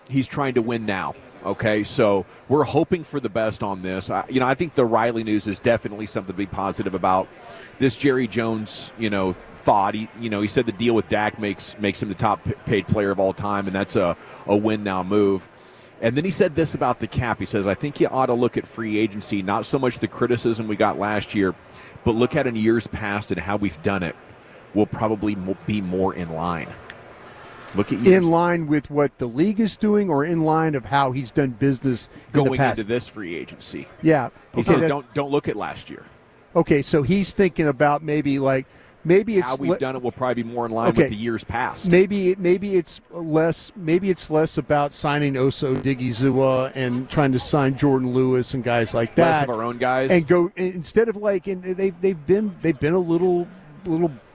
he's trying to win now. Okay, so we're hoping for the best on this. I think the Riley news is definitely something to be positive about. This Jerry Jones, thought he said the deal with Dak makes him the top paid player of all time, and that's a win now move. And then he said this about the cap. He says, I think you ought to look at free agency, not so much the criticism we got last year, but look at in years past and how we've done it. We'll probably be more in line. Look at in line with what the league is doing, or in line of how he's done business going into this free agency. Yeah, he said don't look at last year. Okay, so he's thinking about maybe it's how we've done it will probably be more in line with the years past. Maybe it's less about signing Oso Odigizua and trying to sign Jordan Lewis and guys like that. Less of our own guys, and go instead of they've been a little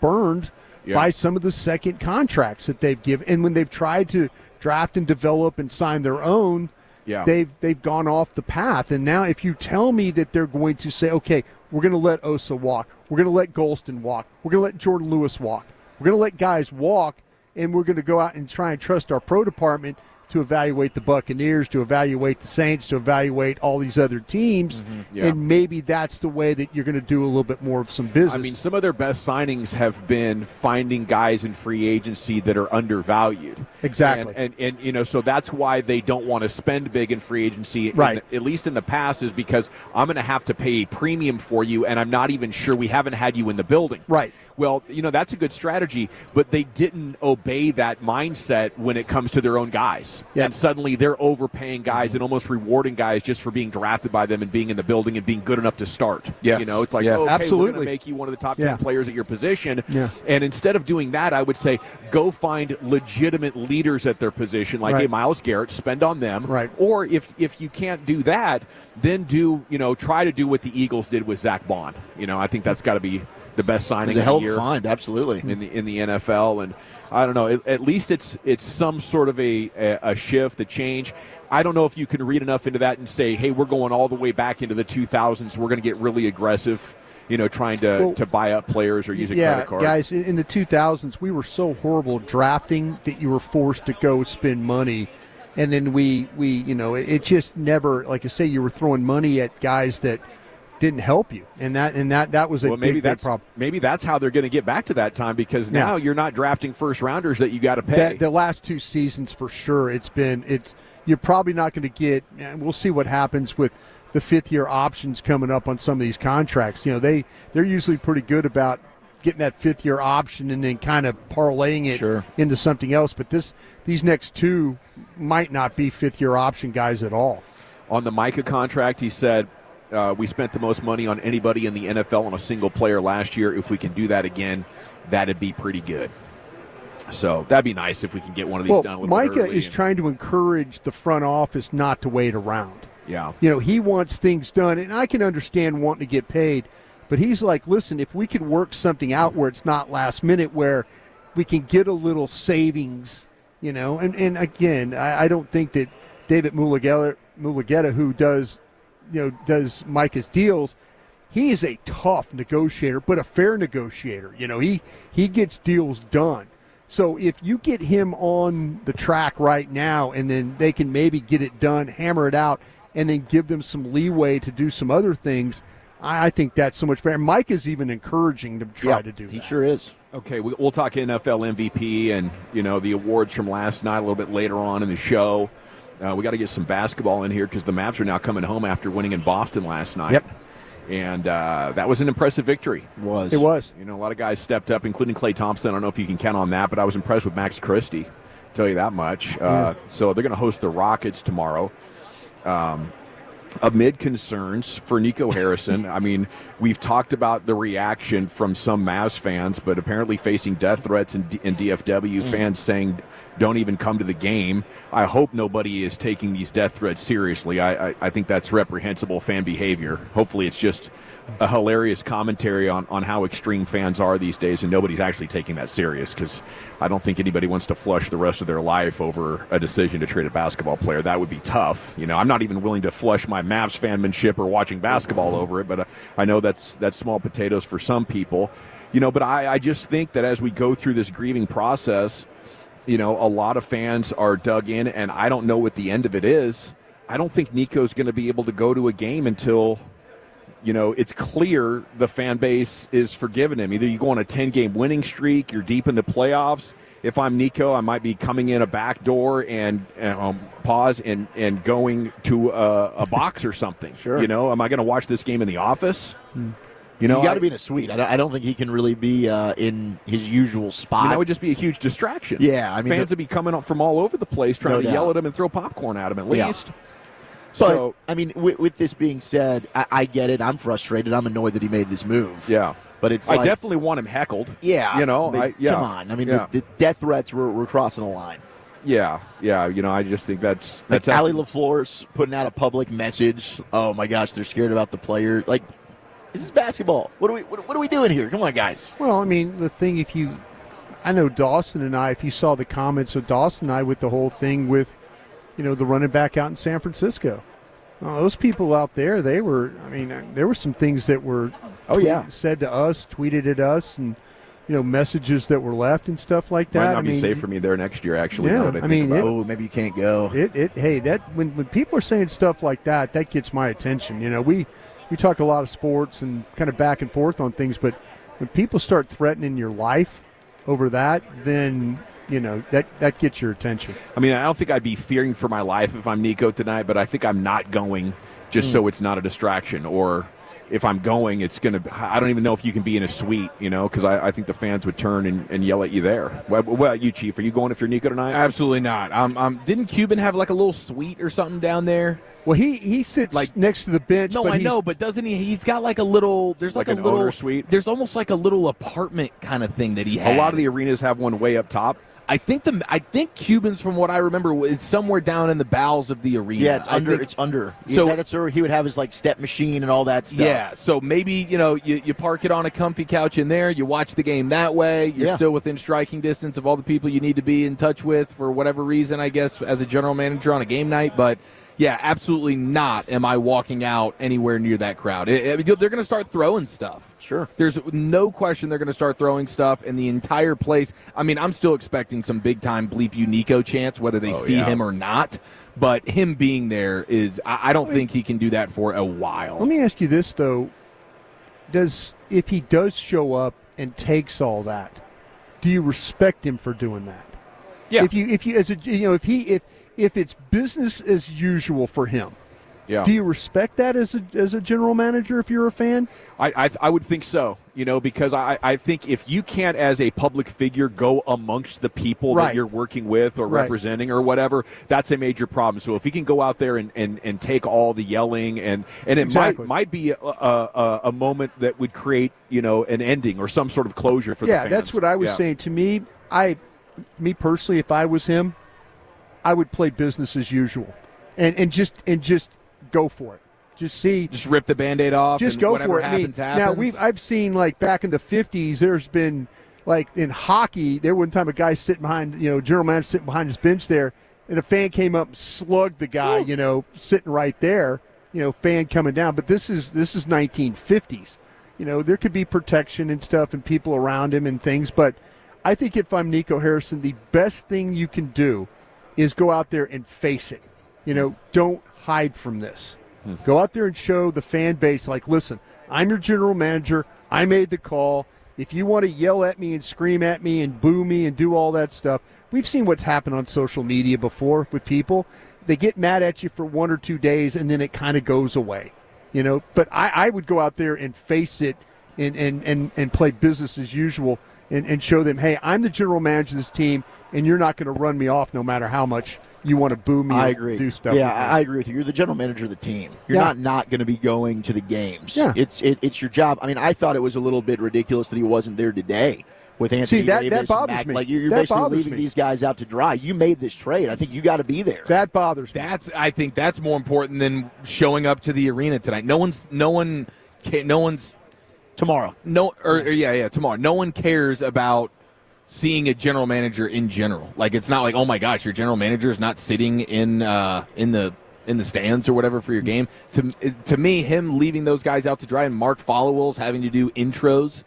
burned by some of the second contracts that they've given, and when they've tried to draft and develop and sign their own, they've gone off the path. And now, if you tell me that they're going to say, okay, we're going to let Osa walk, we're going to let Golston walk, we're going to let Jordan Lewis walk, we're going to let guys walk, and we're going to go out and try and trust our pro department to evaluate the Buccaneers, to evaluate the Saints, to evaluate all these other teams, and maybe that's the way that you're going to do a little bit more of some business. I mean, some of their best signings have been finding guys in free agency that are undervalued. Exactly. And so that's why they don't want to spend big in free agency, right. at least in the past, is because I'm going to have to pay a premium for you, and I'm not even sure we haven't had you in the building. Right. Well, that's a good strategy, but they didn't obey that mindset when it comes to their own guys. Yep. And suddenly they're overpaying guys and almost rewarding guys just for being drafted by them and being in the building and being good enough to start. Yes. It's like, okay, absolutely. we're going to make you one of the top 10 players at your position. Yeah. And instead of doing that, I would say go find legitimate leaders at their position, like Myles Garrett, spend on them. Right. Or if you can't do that, then try to do what the Eagles did with Zach Bond. I think that's got to be the best signing of the year. Find, absolutely. In the NFL. And I don't know, at least it's some sort of a shift, a change. I don't know if you can read enough into that and say, hey, we're going all the way back into the 2000s. We're going to get really aggressive, trying to buy up players or use a credit card. Guys, in the 2000s, we were so horrible drafting that you were forced to go spend money. And then we it just never, like I say, you were throwing money at guys that didn't help you, and that was a big problem. Maybe that's how they're going to get back to that time, because now you're not drafting first rounders that you got to pay. The last two seasons, for sure, you're probably not going to get. And we'll see what happens with the fifth-year options coming up on some of these contracts. They're usually pretty good about getting that fifth-year option and then kind of parlaying it into something else. But these next two might not be fifth-year option guys at all. On the Micah contract, he said, we spent the most money on anybody in the NFL on a single player last year. If we can do that again, that'd be pretty good. So that'd be nice if we can get one of these done a little Micah bit early. is trying to encourage the front office not to wait around. Yeah. He wants things done, and I can understand wanting to get paid, but he's like, listen, if we could work something out where it's not last minute, where we can get a little savings, and again, I don't think that David Mulugeta, who does Micah's deals, he is a tough negotiator, but a fair negotiator. He gets deals done. So if you get him on the track right now, and then they can maybe get it done, hammer it out, and then give them some leeway to do some other things, I think that's so much better. Mike is even encouraging to try to do that. He sure is. Okay, we'll talk NFL MVP and, the awards from last night a little bit later on in the show. We got to get some basketball in here because the Mavs are now coming home after winning in Boston last night. Yep. And that was an impressive victory. It was. A lot of guys stepped up, including Klay Thompson. I don't know if you can count on that, but I was impressed with Max Christie, I'll tell you that much. So they're going to host the Rockets tomorrow. Amid concerns for Nico Harrison. I mean, we've talked about the reaction from some Mavs fans, but apparently facing death threats in DFW, fans saying don't even come to the game. I hope nobody is taking these death threats seriously. I think that's reprehensible fan behavior. Hopefully it's just a hilarious commentary on how extreme fans are these days, and nobody's actually taking that serious, because I don't think anybody wants to flush the rest of their life over a decision to trade a basketball player. That would be tough. I'm not even willing to flush my Mavs fanmanship or watching basketball over it, but I know that's small potatoes for some people. But I just think that as we go through this grieving process, a lot of fans are dug in, and I don't know what the end of it is. I don't think Nico's going to be able to go to a game until, it's clear the fan base is forgiving him. Either you go on a 10-game winning streak, you're deep in the playoffs. If I'm Nico, I might be coming in a back door and pause and going to a box or something. Sure. Am I going to watch this game in the office? You got to be in a suite. I don't think he can really be in his usual spot. That would just be a huge distraction. Yeah, fans would be coming up from all over the place trying to yell at him and throw popcorn at him at least. But, with this being said, I get it. I'm frustrated. I'm annoyed that he made this move. Yeah. But it's I definitely want him heckled. Yeah. Come on. The death threats were crossing the line. Yeah. I just think that's Ali LaFleur's putting out a public message. Oh, my gosh, they're scared about the player. Like, this is basketball. What are we doing here? Come on, guys. Well, the thing, I know Dawson and I, if you saw the comments of Dawson and I with the whole thing with, the running back out in San Francisco. Those people out there, there were some things that were said to us, tweeted at us, and, messages that were left and stuff like that. Might not be safe for me there next year, actually. Yeah, now that I think about it. Maybe you can't go. When people are saying stuff like that, that gets my attention. We talk a lot of sports and kind of back and forth on things, but when people start threatening your life over that, then that gets your attention. I don't think I'd be fearing for my life if I'm Nico tonight, but I think I'm not going just so it's not a distraction. Or if I'm going, it's going to – I don't even know if you can be in a suite, because I think the fans would turn and yell at you there. What about you, Chief? Are you going if you're Nico tonight? Absolutely not. Didn't Cuban have like a little suite or something down there? Well, he sits next to the bench. No, but I know, but doesn't he? He's got like a little. There's like a little owner suite. There's almost like a little apartment kind of thing that he had. A lot of the arenas have one way up top. I think Cubans, from what I remember, is somewhere down in the bowels of the arena. Yeah, it's under. So that's where he would have his step machine and all that stuff. Yeah, so maybe you park it on a comfy couch in there. You watch the game that way. You're still within striking distance of all the people you need to be in touch with for whatever reason, I guess, as a general manager on a game night. But yeah, absolutely not am I walking out anywhere near that crowd. They're going to start throwing stuff. Sure. There's no question they're going to start throwing stuff, and the entire place. I'm still expecting some big-time Bleep You Nico chants, whether they see him or not. But him being there is – I don't think he can do that for a while. Let me ask you this, though. If he does show up and takes all that, do you respect him for doing that? Yeah. If it's business as usual for him, yeah. Do you respect that as a general manager if you're a fan? I would think so, because I think if you can't, as a public figure, go amongst the people that you're working with or representing or whatever, that's a major problem. So if he can go out there and take all the yelling and it might be a moment that would create, an ending or some sort of closure for the fans. Yeah, that's what I was saying. To me, me personally, if I was him, I would play business as usual and just go for it. Just rip the Band-Aid off. Just go for it. Happens. Now I've seen back in the 50s. There's been in hockey. There one time a guy sitting behind, general manager sitting behind his bench there, and a fan came up and slugged the guy, sitting right there. Fan coming down. But this is 1950s. There could be protection and stuff and people around him and things. But I think if I'm Nico Harrison, the best thing you can do is go out there and face it. Don't hide from this. Go out there and show the fan base, listen, I'm your general manager. I made the call. If you want to yell at me and scream at me and boo me and do all that stuff, we've seen what's happened on social media before with people. They get mad at you for 1 or 2 days, and then it kind of goes away. But I would go out there and face it and play business as usual and show them, hey, I'm the general manager of this team, and you're not going to run me off no matter how much you want to boo me. I agree. Do stuff. Yeah, I agree with you. You're the general manager of the team. You're not going to be going to the games. Yeah. It's your job. I thought it was a little bit ridiculous that he wasn't there today with Anthony Davis. That bothers me. You're basically leaving these guys out to dry. You made this trade. I think you got to be there. That bothers me. I think that's more important than showing up to the arena tonight. No one's tomorrow. Tomorrow. No one cares about seeing a general manager in general. It's not like, oh my gosh, your general manager is not sitting in the stands or whatever for your game. To me, him leaving those guys out to dry and Mark Followill's having to do intros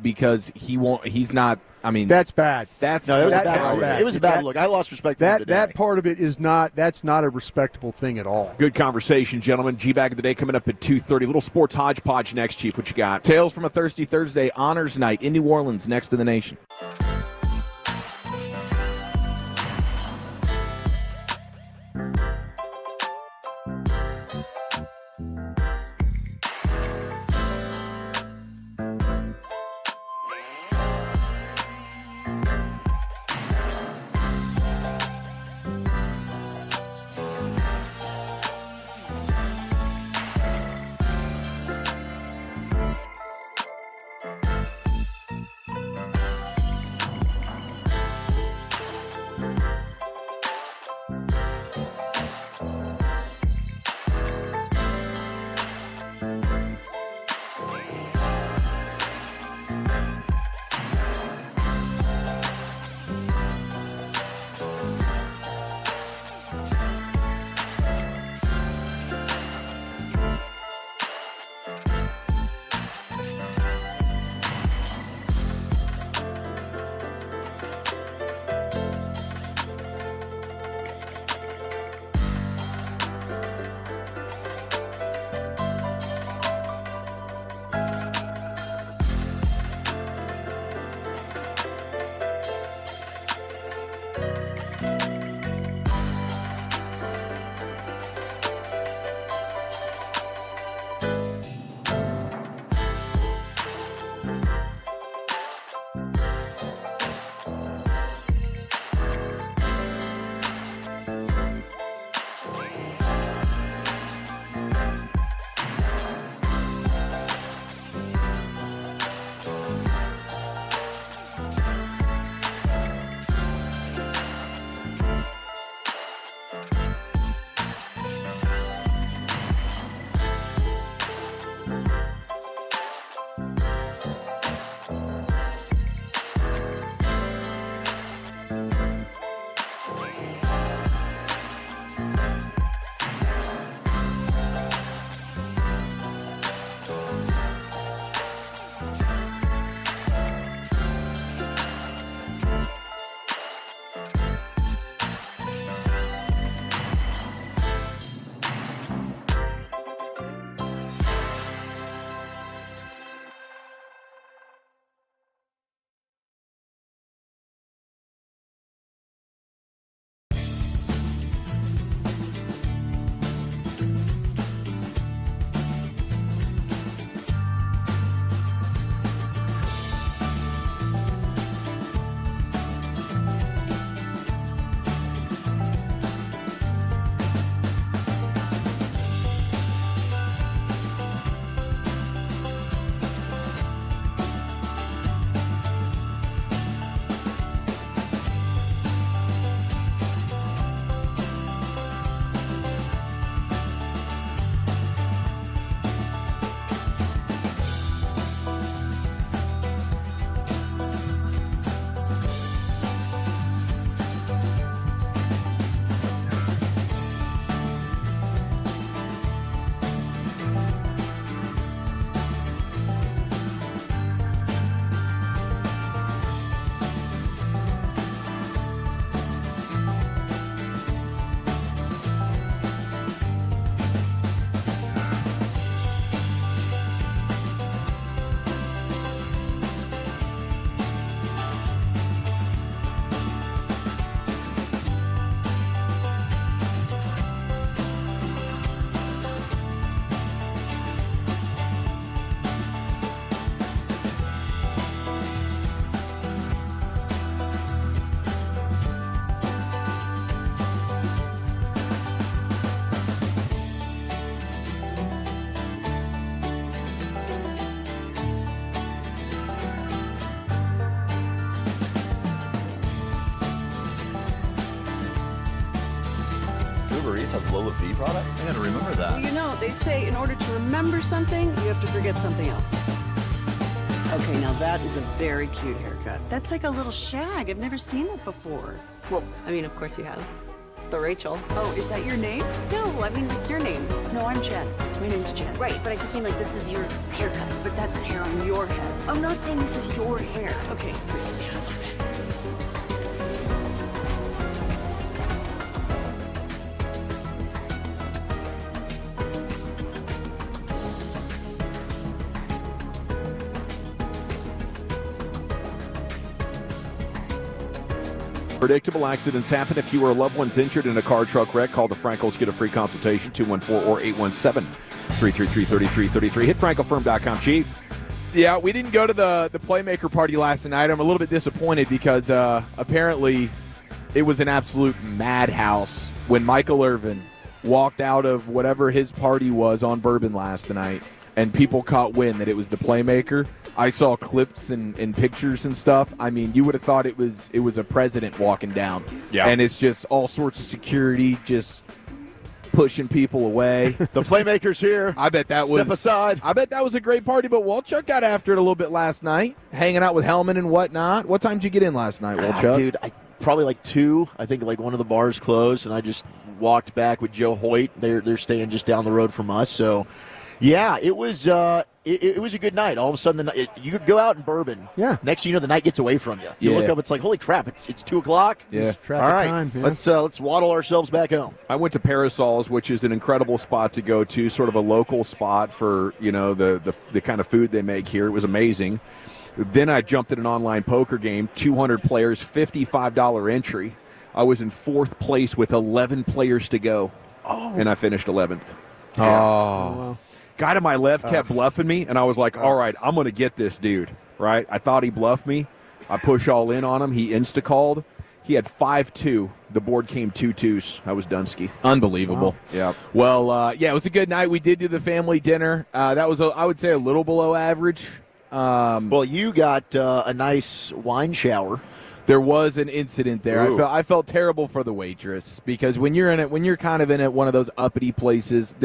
because he's not I mean, that's bad. That's no, it was bad. bad. It was a bad look. I lost respect for him today. That part of it is not. That's not a respectable thing at all. Good conversation, gentlemen. G-Bag of the Day coming up at 2:30. A little sports hodgepodge next, Chief. What you got? Tales from a Thirsty Thursday Honors Night in New Orleans, next in the nation. Uber Eats has Lola V products? I gotta remember that. Well, you know, they say in order to remember something, you have to forget something else. Okay, now that is a very cute haircut. That's like a little shag. I've never seen that before. Well, I mean, of course you have. It's the Rachel. Oh, is that your name? No, I mean, like your name. No, I'm Jen. My name's Jen. Right, but I just mean like this is your haircut. But that's hair on your head. I'm not saying this is your hair. Okay, Predictable accidents happen. If you or a loved one's injured in a car, truck wreck, call the Frankels. Get a free consultation, 214 or 817-333-3333. Hit FrankelFirm.com, Chief. Yeah, we didn't go to the Playmaker party last night. I'm a little bit disappointed because apparently it was an absolute madhouse when Michael Irvin walked out of whatever his party was on Bourbon last night, and people caught wind that it was the Playmaker. I saw clips and pictures and stuff. I mean, you would have thought it was a president walking down. Yeah. And it's just all sorts of security just pushing people away. The Playmaker's here. I bet that was Step aside. I bet that was a great party, but Walchuk got after it a little bit last night, hanging out with Hellman and whatnot. What time did you get in last night, Walchuk? Dude, probably like 2. I think like one of the bars closed, and I just walked back with Joe Hoyt. They're staying just down the road from us. So, yeah, it was it was a good night. All of a sudden, you could go out in Bourbon. Yeah. Next thing you know, the night gets away from you. You Yeah. look up, it's like, holy crap, it's 2 o'clock. Yeah. All right, let's waddle ourselves back home. I went to Parasols, which is an incredible spot to go to, sort of a local spot for, the kind of food they make here. It was amazing. Then I jumped in an online poker game, 200 players, $55 entry. I was in 4th place with 11 players to go, and I finished 11th. Oh. Wow. Guy to my left kept bluffing me, and I was like, all right, I'm going to get this dude, right? I thought he bluffed me. I push all in on him. He insta-called. He had 5-2. The board came 2-2s. I was Dunsky. Unbelievable. Wow. Yeah. Well, it was a good night. We did do the family dinner. That was, I would say, a little below average. Well, you got a nice wine shower. There was an incident there. Ooh. I felt terrible for the waitress because when you're kind of in one of those uppity places,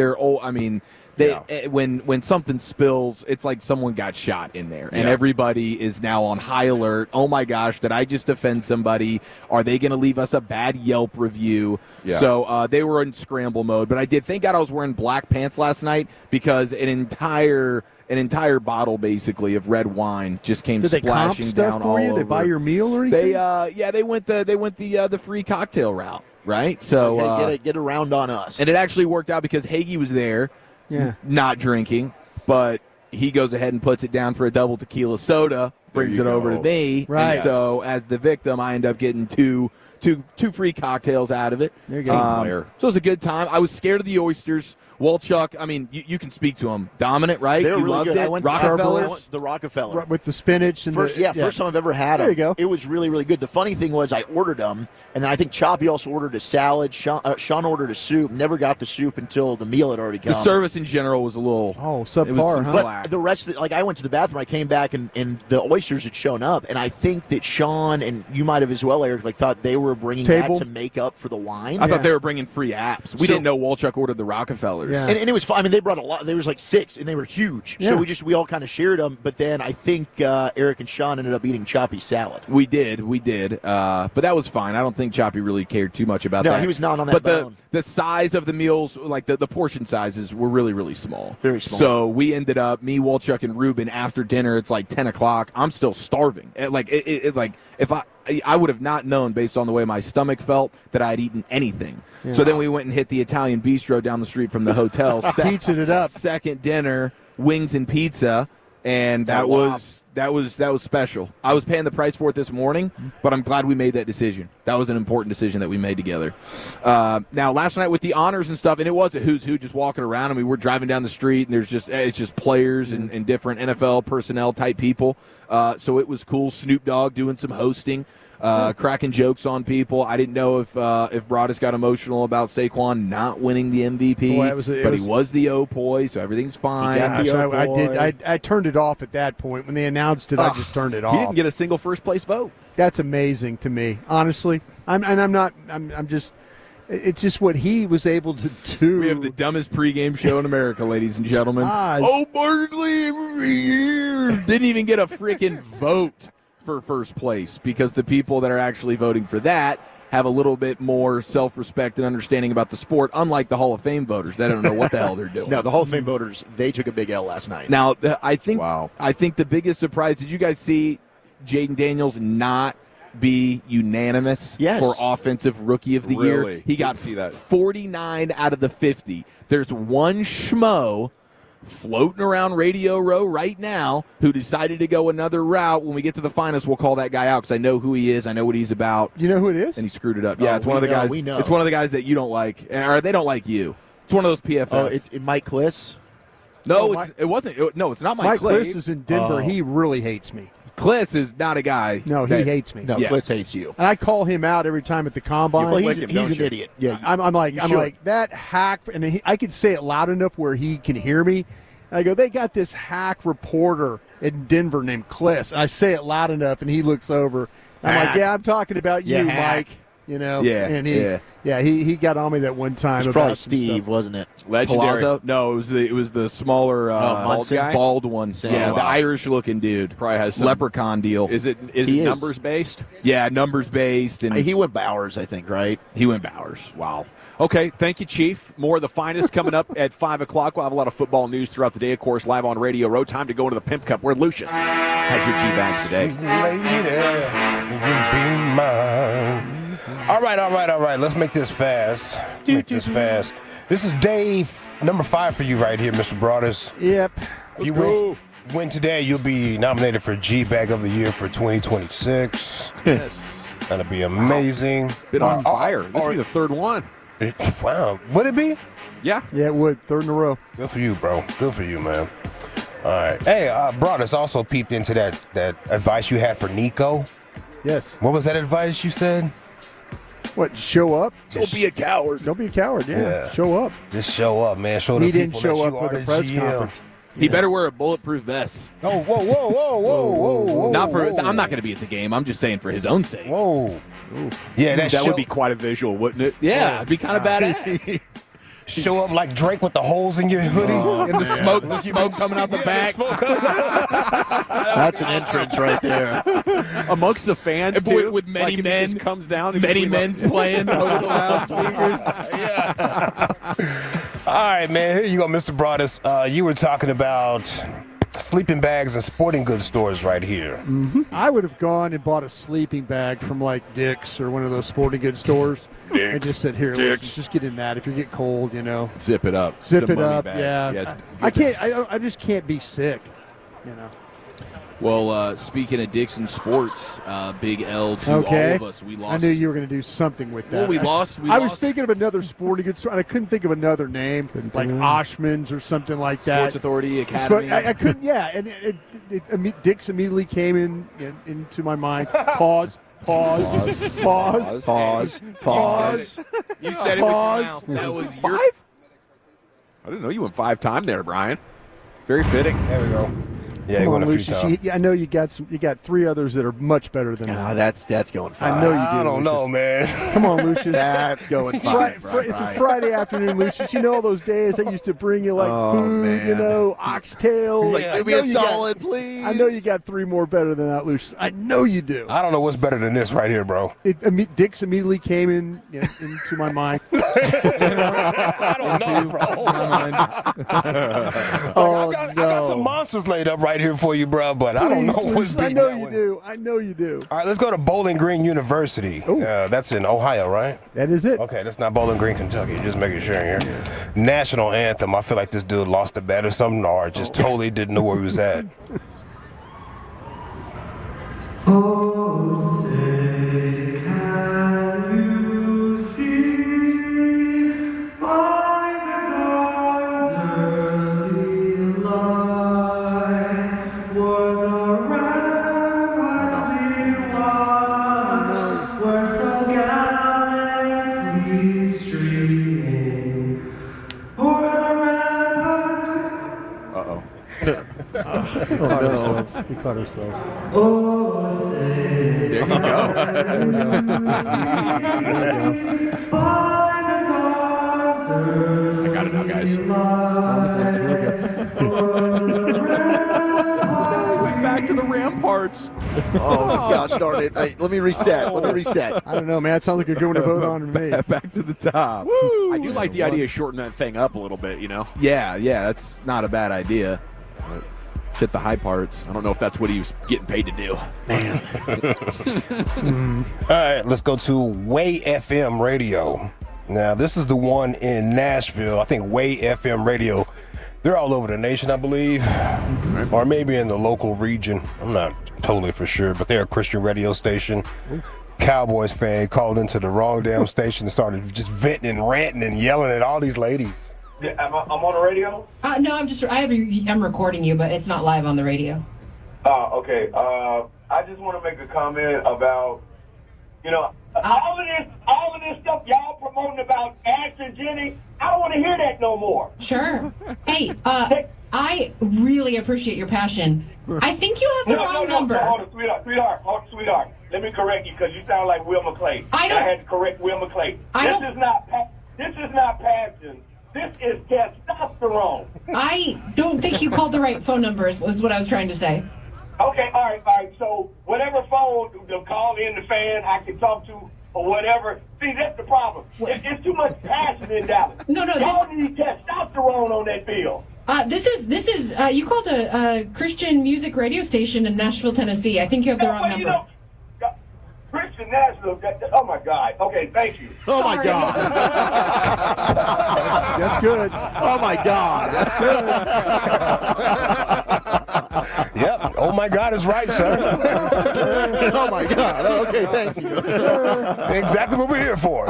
when something spills, it's like someone got shot in there, and everybody is now on high alert. Oh my gosh, did I just offend somebody? Are they going to leave us a bad Yelp review? Yeah. So they were in scramble mode. But I did thank God I was wearing black pants last night because an entire bottle basically of red wine just came Did they comp splashing stuff down for all you? over. They buy your meal or anything? They went the free cocktail route, right? So get around on us. and it actually worked out because Hagee was there, not drinking, but he goes ahead and puts it down for a double tequila soda, brings it over to me, Right. And so as the victim, I end up getting two free cocktails out of it. There you go. So it was a good time. I was scared of the oysters. Walchuk, I mean, you can speak to them. Dominant, right? They were you really loved good. it. I went Rockefellers. the Rockefeller. With the spinach and First time I've ever had them. There you go. It was really, really good. The funny thing was I ordered them, and then I think Choppy also ordered a salad. Sean ordered a soup. Never got the soup until the meal had already come. The service in general was a little subpar, it was some huh? slack. But the rest, like I went to the bathroom, I came back, and the oysters had shown up, and I think that Sean and you might have as well, Eric, thought they were bringing that to make up for the wine. I thought they were bringing free apps. We didn't know Walchuk ordered the Rockefellers. And it was fun. I mean, they brought a lot. There was like 6, and they were huge. Yeah. So we all kind of shared them. But then I think Eric and Sean ended up eating Choppy salad. We did. But that was fine. I don't think Choppy really cared too much about that. No, he was not on that But bone. the size of the meals, like the portion sizes, were really, really small. Very small. So we ended up, me, Walchuk, and Ruben, after dinner, it's like 10 o'clock. I'm still starving. If I would have not known based on the way my stomach felt that I had eaten anything. Yeah. So then we went and hit the Italian bistro down the street from the hotel. Pizzaed it up. Second dinner, wings and pizza, and that was special. I was paying the price for it this morning, but I'm glad we made that decision. That was an important decision that we made together. Now, last night with the honors and stuff, and it was a who's who just walking around. I mean, we're driving down the street, and it's just players and different NFL personnel type people. So it was cool. Snoop Dogg doing some hosting. Cracking jokes on people. I didn't know if Broadus got emotional about Saquon not winning the MVP, but he was the O-Poi, so everything's fine. I turned it off at that point. When they announced it, I just turned it off. He didn't get a single first-place vote. That's amazing to me, honestly. It's just what he was able to do. We have the dumbest pregame show in America, ladies and gentlemen. Barkley didn't even get a freaking vote for first place because the people that are actually voting for that have a little bit more self-respect and understanding about the sport, unlike the Hall of Fame voters. They don't know what the hell they're doing. No, the Hall of Fame voters, they took a big L last night. Now, I think the biggest surprise, did you guys see Jaden Daniels not be unanimous for Offensive Rookie of the Year? He got 49 out of the 50. There's one schmo floating around Radio Row right now who decided to go another route. When we get to the finals, we'll call that guy out because I know who he is. I know what he's about. You know who it is? And he screwed it up. Yeah, it's one of the guys. We know. It's one of the guys that you don't like, or they don't like you. It's one of those PFF. Oh, it's Mike Kliss? No, it wasn't. No, it's not Mike Kliss. Kliss is in Denver. He really hates me. Kliss is not a guy. No, he hates me. No, Kliss hates you. And I call him out every time at the combine. Well, he's an idiot. Yeah, I'm like that hack, and I can say it loud enough where he can hear me. And I go, they got this hack reporter in Denver named Kliss. And I say it loud enough, and he looks over. I'm like, yeah, I'm talking about you, Mike. You know, and he got on me that one time. It was probably Steve, wasn't it? Legendary. Palazzo? No, it was the smaller bald one. Yeah, the Irish-looking dude. Probably has some leprechaun deal. Is it numbers based? Yeah, numbers based. And he went Bowers, I think, right? He went Bowers. Wow. Okay, thank you, Chief. More of the finest coming up at 5 o'clock. We'll have a lot of football news throughout the day, of course, live on Radio Row. Time to go into the Pimp Cup, where Lucius has your G-Bag today. Be mine. All right. Let's make this fast. This is Dave, number 5 for you right here, Mr. Broadus. Yep. If you win today, you'll be nominated for G-Bag of the Year for 2026. Yes. That'll be amazing. Been on fire. This will be the third one. Wow. Would it be? Yeah. Yeah, it would. Third in a row. Good for you, bro. Good for you, man. All right. Hey, Broadus also peeped into that advice you had for Nico. Yes. What was that advice you said? What, show up? Don't be a coward. Don't be a coward, yeah. Show up. Just show up, man. Show the people that you are the GM. He didn't show up for the press conference. He better wear a bulletproof vest. Oh, whoa. I'm not going to be at the game. I'm just saying for his own sake. Whoa. Yeah, that would be quite a visual, wouldn't it? Yeah, it'd be kind of badass. Show up like Drake with the holes in your hoodie and the smoke coming out the back. That's an entrance right there. Amongst the fans, too, with many men comes down. Many men's playing over the loudspeakers. Yeah. All right, man. Here you go, Mr. Broadus. You were talking about sleeping bags and sporting goods stores right here. Mm-hmm. I would have gone and bought a sleeping bag from like Dick's or one of those sporting goods stores and just said, here, listen, just get in that. If you get cold, zip it up. Zip it up, yeah. I just can't be sick, Well, speaking of Dixon Sports, big L to all of us. We lost. I knew you were going to do something with that. Well, we lost. I was thinking of another sporting goods store, and I couldn't think of another name, like Oshman's or something like that. Sports Authority Academy. I couldn't. Yeah, and Dick's immediately came into my mind. Pause. You said it with your mouth. That was 5? I didn't know you went 5 times there, Brian. Very fitting. There we go. Yeah, come on, Lucius. I know you got 3 others that are much better than that. That's going 5. I know you do. I don't know, man. Come on, Lucius. That's going 5. It's a Friday afternoon, Lucius. You know all those days I used to bring you food, man. Oxtails. Like, give me a solid, please. I know you got 3 more better than that, Lucius. I know you do. I don't know what's better than this right here, bro. Dick's immediately came into my mind. I don't know, bro. I got some monsters laid up right here for you, bro, but I don't know what's beating I know you do. All right, let's go to Bowling Green University. That's in Ohio, right? That is it. Okay, that's not Bowling Green, Kentucky. Just making sure here. Yeah. National anthem. I feel like this dude lost a bet or something, or just totally didn't know where he was at. Oh, say can you see by the dawn's early light were the ramparts we watched were so gallantly streaming o'er the ramparts We caught ourselves. Oh, say there you go. I got it now, guys. Went back to the ramparts. Oh, gosh darn it. Hey, let me reset. I don't know, man. It sounds like you're going to vote on me. Back to the top. Woo! I do like the idea of shortening that thing up a little bit, Yeah, that's not a bad idea. Hit the high parts. I don't know if that's what he was getting paid to do. Man. All right, let's go to Way FM Radio. Now, this is the one in Nashville. I think Way FM Radio They're all over the nation, I believe, or maybe in the local region. I'm not totally for sure, but they're a Christian radio station. Cowboys fan called into the wrong damn station and started just venting and ranting and yelling at all these ladies. Yeah, I'm on the radio? No, I'm recording you, but it's not live on the radio. Okay. I just want to make a comment about, all of this stuff y'all promoting about Ash and Jenny. I don't want to hear that no more. Sure. Hey, I really appreciate your passion. I think you have the wrong number. Hold on, sweetheart. Let me correct you because you sound like Will McClay. I had to correct Will McClay. This is not passion. This is testosterone. I don't think you called the right phone numbers, was what I was trying to say. Okay, all right. So whatever phone they'll call in the fan I can talk to or whatever. See, that's the problem. It's too much passion in Dallas. No, y'all need testosterone on that field. This is you called a Christian music radio station in Nashville, Tennessee. I think you have the wrong number. Christian Nashville. Oh my God. Okay, thank you. Oh my God. That's good. Oh my God. That's good. Yep. Oh my God is right, sir. Oh my God. Okay, thank you. Exactly what we're here for.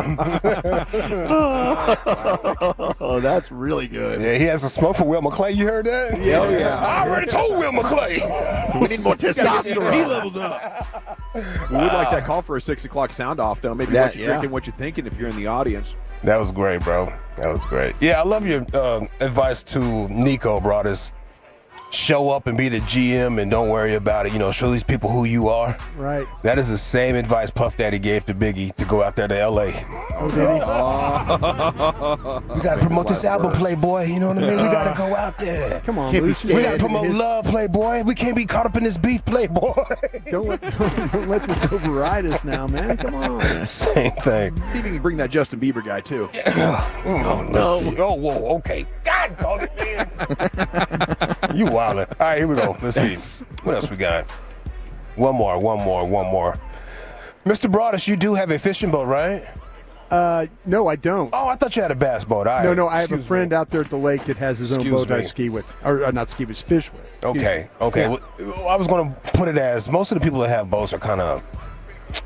Oh, that's really good. Yeah, he has a smoke for Will McClay. You heard that? Yeah, oh yeah. I already told Will McClay. We need more testosterone. T levels up. We would like that call for a 6 o'clock sound off, though. Maybe what you're drinking, what you're thinking if you're in the audience. That was great, bro. That was great. Yeah, I love your advice to Nico, bro. This show up and be the GM and don't worry about it. Show these people who you are. Right. That is the same advice Puff Daddy gave to Biggie to go out there to L.A. Oh, did he? We got to promote this album, Playboy. You know what I mean? We got to go out there. Come on, we got to promote love, Playboy. We can't be caught up in this beef, Playboy. Don't let this override us now, man. Come on. Same thing. See if you can bring that Justin Bieber guy, too. Oh, whoa, okay. God, call it, man. You wildin'. All right, here we go. Let's see. What else we got? One more. Mr. Broadus, you do have a fishing boat, right? No, I don't. Oh, I thought you had a bass boat. All right. No, I have a friend out there at the lake that has his own boat I ski with. Or not ski with, fish with. Okay. Yeah. Well, I was going to put it as most of the people that have boats are kind of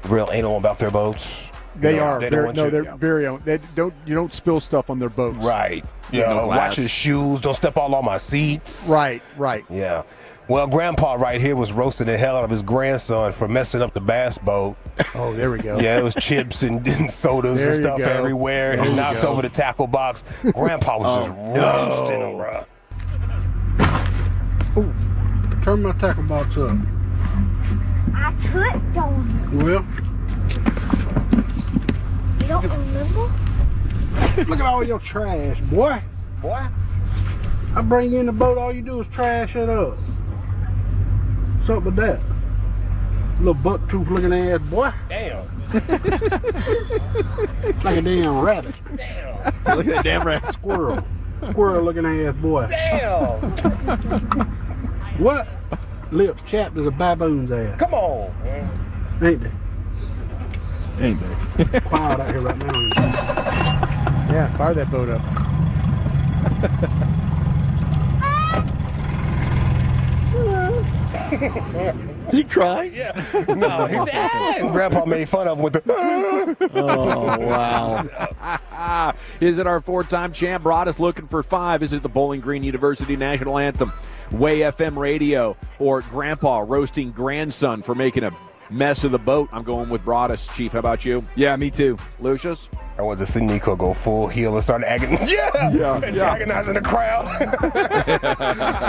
real anal about their boats. They are. They're very own. You don't spill stuff on their boats. Right. Yeah. Watch his shoes. Don't step all on my seats. Right. Yeah. Well, Grandpa right here was roasting the hell out of his grandson for messing up the bass boat. Oh, there we go. Yeah, it was chips and sodas and stuff everywhere. He knocked over the tackle box. Grandpa was just roasting him, bro. Ooh, turn my tackle box up. I tripped on it. Well, you don't remember? Look at all your trash, boy. Boy? I bring you in the boat, all you do is trash it up. What's up with that? Little buck tooth looking ass boy. Damn. Like a damn rabbit. Damn. Look at that damn rabbit. Squirrel looking ass boy. Damn. What? Lips chapped as a baboon's ass. Come on, man. Ain't they? Ain't they? Quiet out here right now. Yeah, fire that boat up. Did he cry? Yeah. No, he said, Grandpa made fun of him with the. Oh, wow. Is it our four-time champ? Broadus looking for 5. Is it the Bowling Green University National Anthem? Way FM Radio, or Grandpa roasting grandson for making a mess of the boat? I'm going with Broadus. Chief, how about you? Yeah, me too. Lucius? I want to see Nico go full heel and start antagonizing the crowd.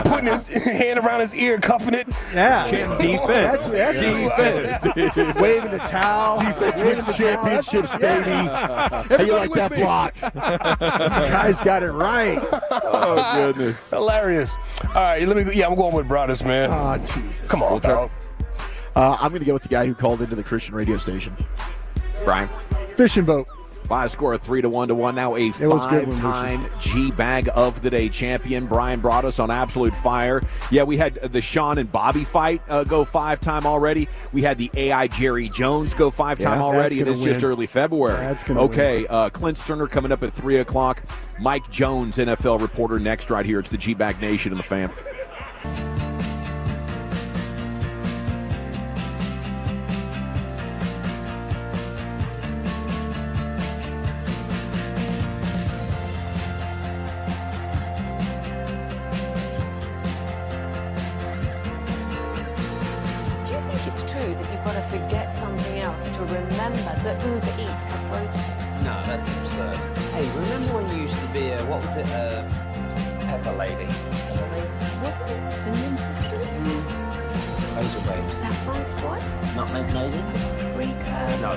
Putting his hand around his ear, cuffing it. Yeah. Defense. Defense. Waving the towel. Defense wins championships, baby. How you like that block? Guys got it right. Oh, goodness. Hilarious. All right, I'm going with Broadus, man. Oh, Jesus. Come on, dog. I'm going to go with the guy who called into the Christian radio station. Brian? Fishing boat. by a score of 3-1. Now a was good one, five-time G-Bag of the Day champion. Brian brought us on absolute fire. Yeah, we had the Sean and Bobby fight go 5-time already. We had the AI Jerry Jones go 5-time already, and it's just early February. That's gonna okay, Clint Sterner coming up at 3 o'clock. Mike Jones, NFL reporter, next right here. It's the G-Bag Nation and the Fan. Forget something else to remember that Uber Eats has groceries. No, that's absurd. Hey, remember when you used to be a, what was it, Pepper Lady? Pepper Lady? Wasn't it Cinnamon Sisters? Razor Babes. Saffron Squad? Nutmeg Maidens? Freaker? No.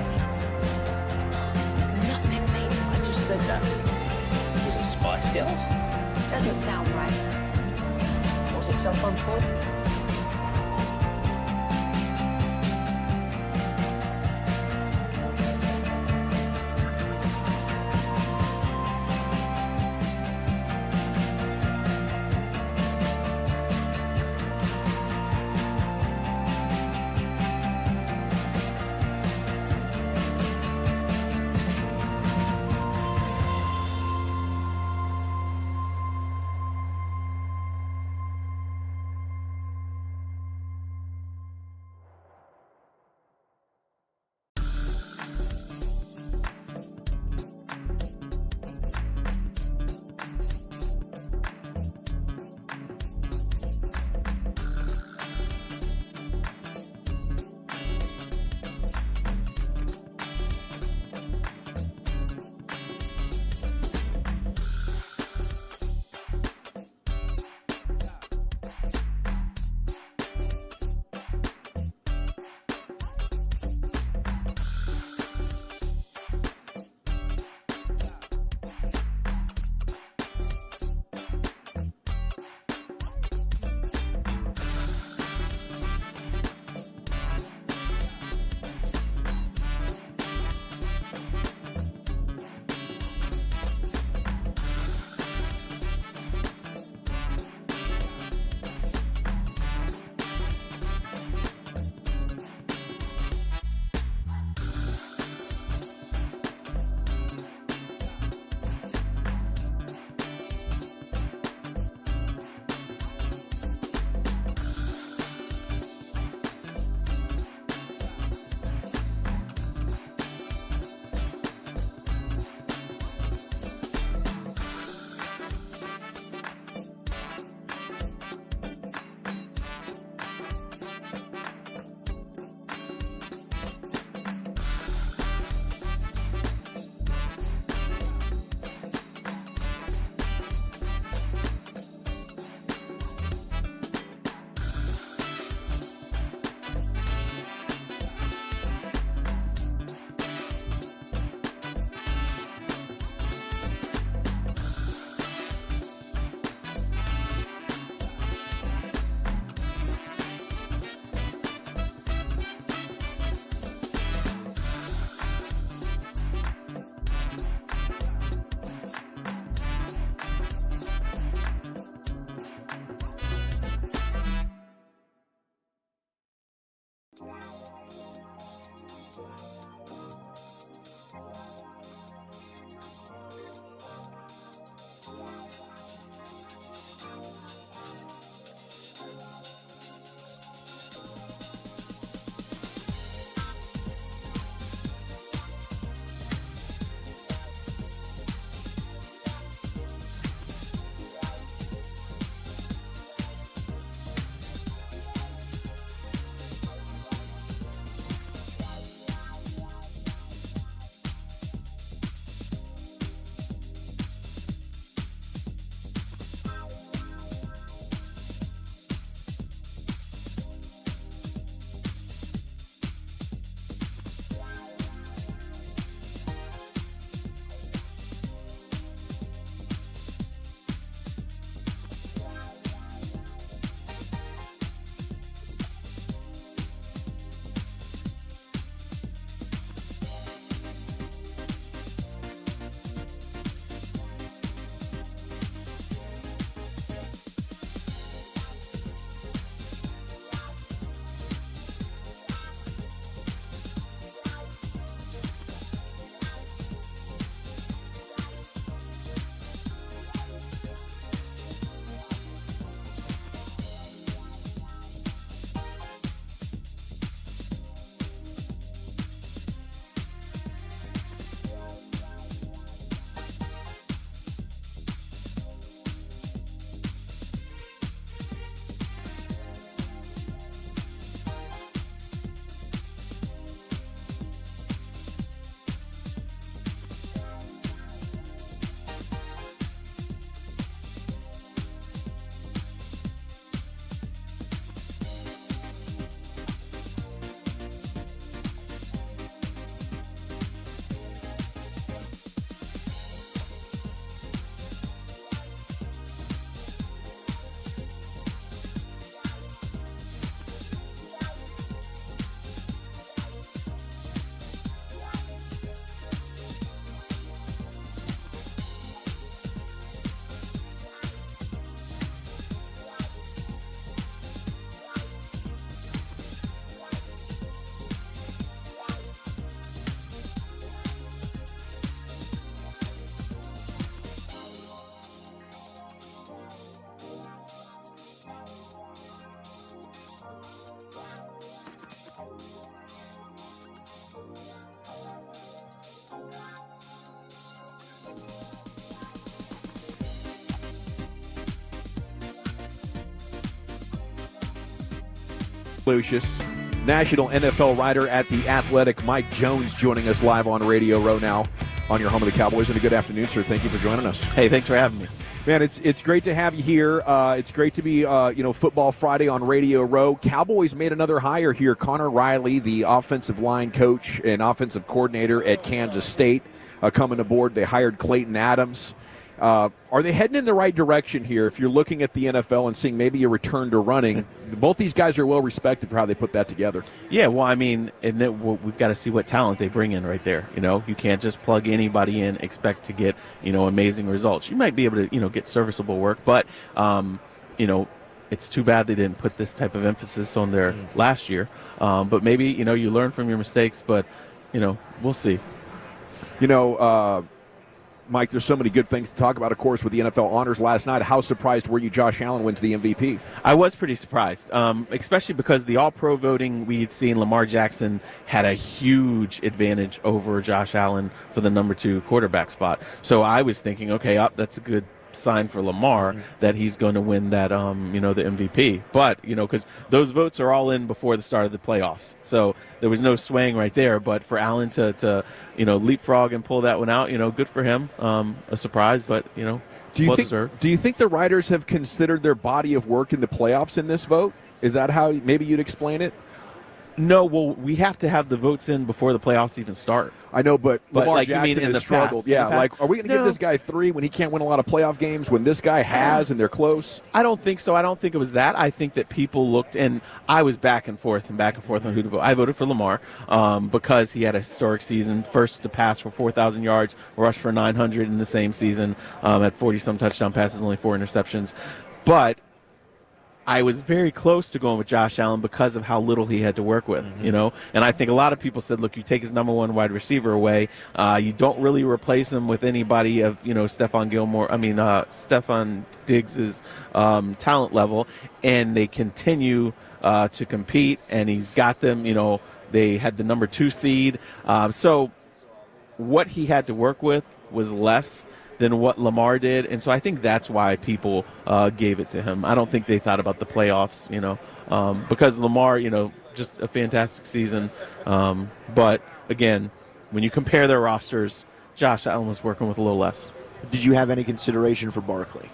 Nutmeg Maidens? I just said that. Was it Spice Girls? Doesn't sound right. Was it Saffron Squad? Lucius, national NFL writer at The Athletic, Mike Jones, joining us live on Radio Row now on your home of the Cowboys. And a good afternoon, sir. Thank you for joining us. Hey, thanks for having me. Man, it's great to have you here. It's great to be, Football Friday on Radio Row. Cowboys made another hire here. Connor Riley, the offensive line coach and offensive coordinator at Kansas State, coming aboard. They hired Clayton Adams. Are they heading in the right direction here? If you're looking at the NFL and seeing maybe a return to running, both these guys are well respected for how they put that together. Yeah, well, I mean, and then we've got to see what talent they bring in right there. You can't just plug anybody in, expect to get amazing results. You might be able to get serviceable work, but it's too bad they didn't put this type of emphasis on there last year. But maybe you learn from your mistakes, but we'll see. Mike, there's so many good things to talk about, of course, with the NFL honors last night. How surprised were you Josh Allen went to the MVP? I was pretty surprised, especially because the All-Pro voting we had seen, Lamar Jackson had a huge advantage over Josh Allen for the number 2 quarterback spot. So I was thinking, okay, that's a good sign for Lamar that he's going to win that, the MVP. But, because those votes are all in before the start of the playoffs. So there was no swaying right there. But for Allen to leapfrog and pull that one out, good for him. A surprise, but, Do you think the writers have considered their body of work in the playoffs in this vote? Is that how maybe you'd explain it? No, well, we have to have the votes in before the playoffs even start. I know, but Lamar like, Jackson you mean in has the struggled. past? Yeah, are we going to give this guy 3 when he can't win a lot of playoff games when this guy has and they're close? I don't think so. I don't think it was that. I think that people looked, and I was back and forth on who to vote. I voted for Lamar because he had a historic season, first to pass for 4,000 yards, rushed for 900 in the same season, had 40-some touchdown passes, only 4 interceptions. But I was very close to going with Josh Allen because of how little he had to work with, And I think a lot of people said, look, you take his number 1 wide receiver away. You don't really replace him with anybody of, Stephon Diggs' talent level. And they continue to compete, and he's got them, they had the number 2 seed. So what he had to work with was less than what Lamar did, and so I think that's why people gave it to him. I don't think they thought about the playoffs, because Lamar, just a fantastic season. But again, when you compare their rosters, Josh Allen was working with a little less. Did you have any consideration for Barkley?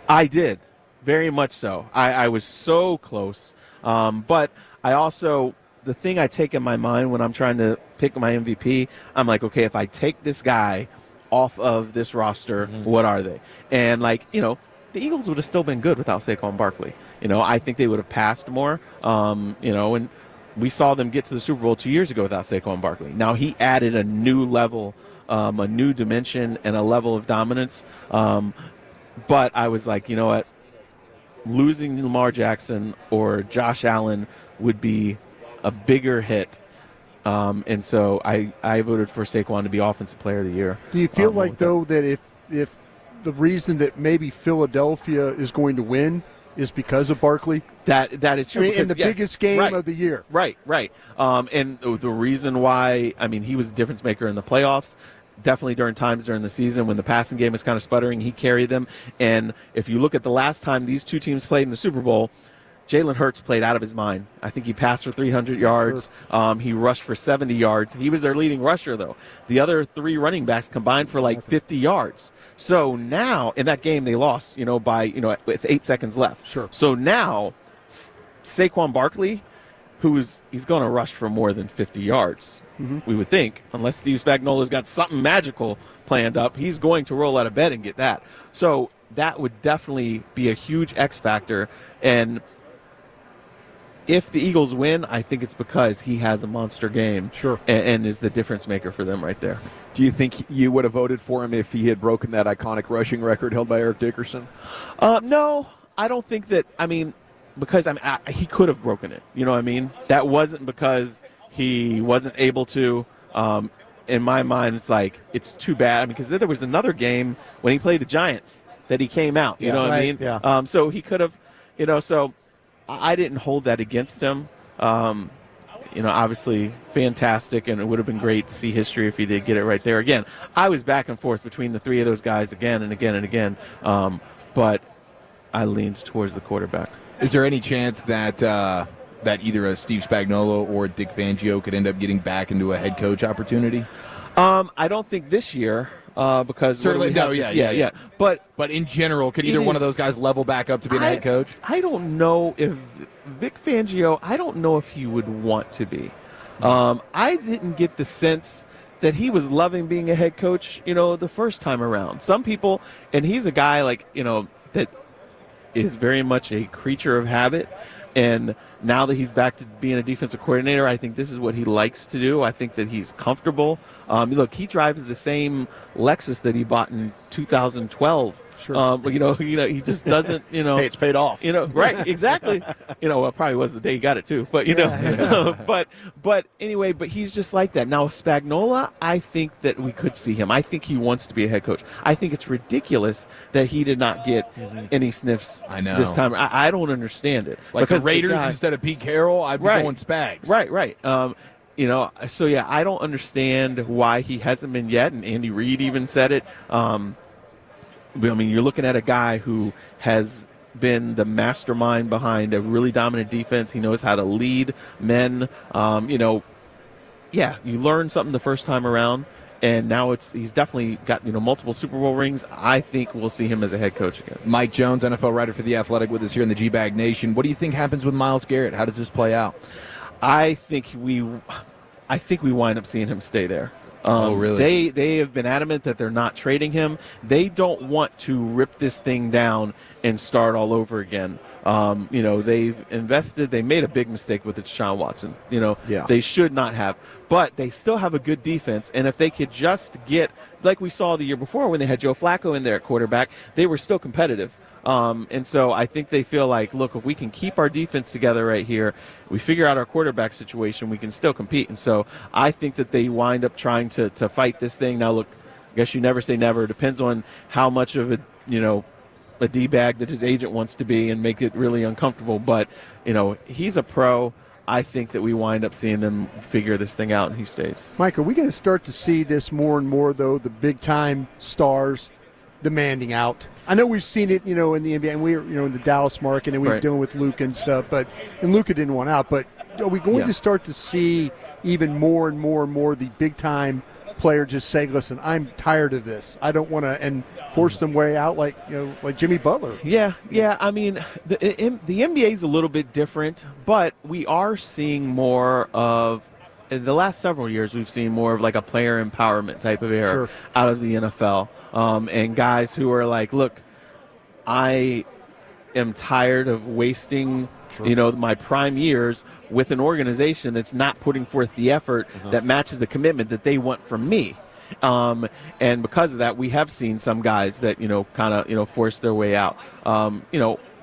I did, very much so. I was so close, but I also, the thing I take in my mind when I'm trying to pick my MVP, I'm like, okay, if I take this guy off of this roster, what are they? And the Eagles would have still been good without Saquon Barkley. I think they would have passed more. And we saw them get to the Super Bowl 2 years ago without Saquon Barkley. Now he added a new level, a new dimension, and a level of dominance. But I was like, you know what? Losing Lamar Jackson or Josh Allen would be a bigger hit. And so I voted for Saquon to be Offensive Player of the Year. Do you feel like, though, that if the reason that maybe Philadelphia is going to win is because of Barkley? That is true. In the biggest game of the year. Right. And the reason why, he was a difference maker in the playoffs. Definitely during times during the season when the passing game is kind of sputtering, he carried them. And if you look at the last time these two teams played in the Super Bowl, Jalen Hurts played out of his mind. I think he passed for 300 yards. Sure. He rushed for 70 yards. He was their leading rusher, though. The other 3 running backs combined for 50 yards. So now, in that game, they lost, with 8 seconds left. Sure. So now, Saquon Barkley, he's going to rush for more than 50 yards, we would think, unless Steve Spagnuolo's got something magical planned up. He's going to roll out of bed and get that. So that would definitely be a huge X factor. And if the Eagles win, I think it's because he has a monster game. Sure. And is the difference maker for them right there. Do you think you would have voted for him if he had broken that iconic rushing record held by Eric Dickerson? No, I don't think that. Because he could have broken it. You know what I mean? That wasn't because he wasn't able to. In my mind, it's like, it's too bad. Because there was another game when he played the Giants that he came out. You know what I mean? Yeah. So he could have, so I didn't hold that against him. Obviously fantastic, and it would have been great to see history if he did get it right there. Again, I was back and forth between the 3 of those guys again and again and again, but I leaned towards the quarterback. Is there any chance that that either a Steve Spagnuolo or Dick Fangio could end up getting back into a head coach opportunity? I don't think this year. Because certainly yeah. But in general, could either one of those guys level back up to being a head coach? I don't know if Vic Fangio. I don't know if he would want to be. I didn't get the sense that he was loving being a head coach. The first time around. Some people, and he's a guy that is very much a creature of habit. And now that he's back to being a defensive coordinator, I think this is what he likes to do. I think that he's comfortable. Look, he drives the same Lexus that he bought in 2012. Sure. He just doesn't. Hey, it's paid off. Right? Exactly. Well, probably was the day he got it too. But but anyway, but he's just like that. Now Spagnuolo, I think that we could see him. I think he wants to be a head coach. I think it's ridiculous that he did not get any sniffs. I know. This time. I don't understand it. Like because the Raiders instead of Pete Carroll, I'd be going Spags. Right. So yeah, I don't understand why he hasn't been yet. And Andy Reid even said it. You're looking at a guy who has been the mastermind behind a really dominant defense. He knows how to lead men. You learn something the first time around, and now he's definitely got multiple Super Bowl rings. I think we'll see him as a head coach again. Mike Jones, NFL writer for The Athletic, with us here in the G-Bag Nation. What do you think happens with Myles Garrett? How does this play out? I think we wind up seeing him stay there. Oh, really? They have been adamant that they're not trading him. They don't want to rip this thing down and start all over again. They've invested. They made a big mistake with Deshaun Watson. They should not have. But they still have a good defense. And if they could just get, like we saw the year before when they had Joe Flacco in there at quarterback, they were still competitive. And so I think they feel like, look, if we can keep our defense together right here, we figure out our quarterback situation, we can still compete. And so I think that they wind up trying to fight this thing. Now, look, I guess you never say never. It depends on how much of a D-bag that his agent wants to be and make it really uncomfortable. But, he's a pro. I think that we wind up seeing them figure this thing out and he stays. Mike, are we going to start to see this more and more, though, the big-time stars demanding out? I know we've seen it, in the NBA, and we're, in the Dallas market, and we were dealing with Luka and stuff, and Luka didn't want out. But are we going to start to see even more and more and more the big-time player just say, listen, I'm tired of this. I don't want to, and force them way out like Jimmy Butler. Yeah. I mean, the NBA is a little bit different, but we are seeing more of, in the last several years, we've seen more of like a player empowerment type of era out of the NFL. And guys who are like, look, I am tired of wasting my prime years with an organization that's not putting forth the effort that matches the commitment that they want from me. And because of that, we have seen some guys that, kind of, force their way out.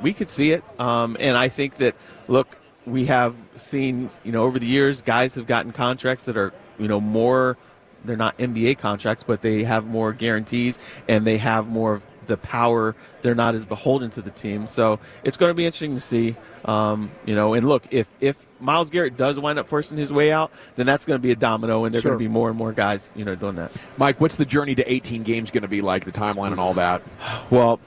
We could see it. And I think that, look, we have seen, over the years, guys have gotten contracts that are, more, they're not NBA contracts, but they have more guarantees and they have more of the power. They're not as beholden to the team. So it's going to be interesting to see. And look, if Myles Garrett does wind up forcing his way out, then that's going to be a domino, and there are going to be more and more guys, doing that. Mike, what's the journey to 18 games going to be like, the timeline and all that? Well,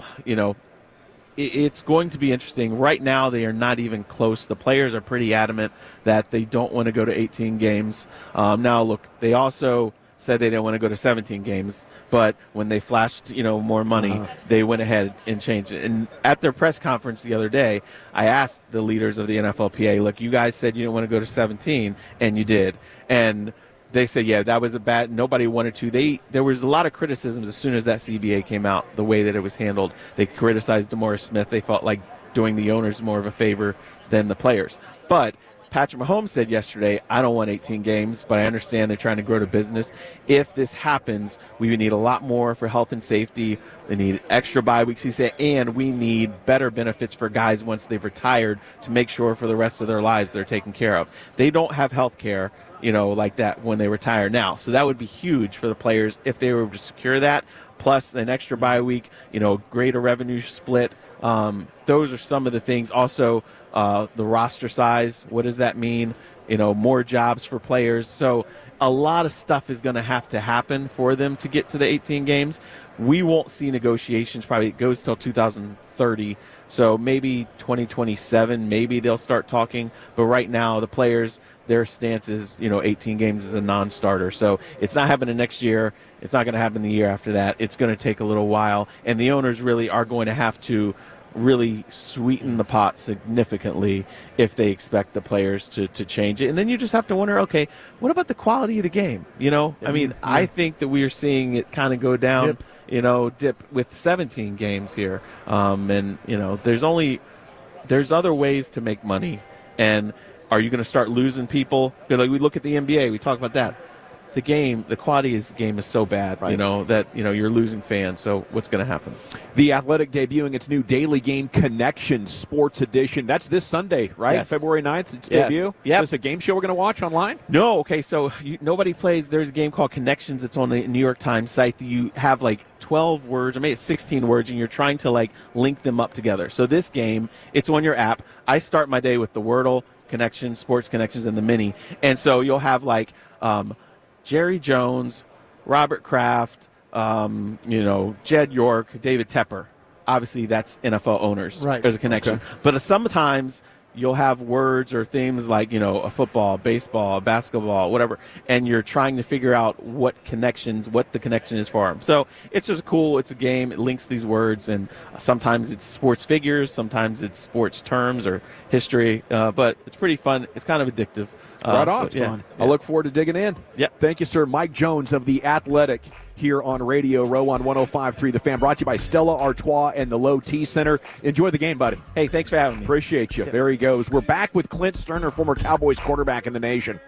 it's going to be interesting. Right now, they are not even close. The players are pretty adamant that they don't want to go to 18 games. Now, look, they also said they didn't want to go to 17 games, but when they flashed, more money, they went ahead and changed it. And at their press conference the other day, I asked the leaders of the NFLPA, look, you guys said you didn't want to go to 17, and you did. And they said, yeah, that was nobody wanted to. There was a lot of criticisms as soon as that CBA came out, the way that it was handled. They criticized DeMaurice Smith. They felt like doing the owners more of a favor than the players. But Patrick Mahomes said yesterday, I don't want 18 games, but I understand they're trying to grow the business. If this happens, we would need a lot more for health and safety. We need extra bye weeks, he said, and we need better benefits for guys once they've retired to make sure for the rest of their lives they're taken care of. They don't have health care, like that when they retire now. So that would be huge for the players if they were to secure that, plus an extra bye week, greater revenue split. Those are some of the things. Also, the roster size, what does that mean? More jobs for players. So a lot of stuff is going to have to happen for them to get to the 18 games. We won't see negotiations. Probably it goes till 2030. So maybe 2027, maybe they'll start talking. But right now, the players, their stance is, 18 games is a non-starter. So it's not happening next year. It's not going to happen the year after that. It's going to take a little while. And the owners really are going to have to really sweeten the pot significantly if they expect the players to change it. And then you just have to wonder, okay, what about the quality of the game? I mean, I think that we are seeing it kind of go down, dip with 17 games here. And, there's other ways to make money. And are you going to start losing people? We look at the NBA, we talk about that. The quality of the game is so bad, right, that you're losing fans. So what's going to happen? The Athletic debuting its new daily game Connection Sports Edition. That's this Sunday, right? Yes. February 9th, its Yes. debut. Yep. Is this a game show we're going to watch online? No. Okay, so nobody plays. There's a game called Connections. It's on the New York Times site. You have 12 words, or maybe it's 16 words, and you're trying to link them up together. So this game, it's on your app. I start my day with the Wordle, Connections, Sports Connections, and the Mini. And so you'll have Jerry Jones, Robert Kraft, Jed York, David Tepper. Obviously, that's NFL owners. Right. There's a connection. Okay. But sometimes you'll have words or themes like, a football, baseball, basketball, whatever, and you're trying to figure out what the connection is for them. So it's just cool. It's a game. It links these words, and sometimes it's sports figures, sometimes it's sports terms or history, but it's pretty fun. It's kind of addictive. Right on. It's fun. I look forward to digging in. Yep. Thank you, sir. Mike Jones of The Athletic here on Radio Row on 105.3 The Fan. Brought to you by Stella Artois and the Low T Center. Enjoy the game, buddy. Hey, thanks for having me. Appreciate you. There he goes. We're back with Clint Sterner, former Cowboys quarterback in the nation.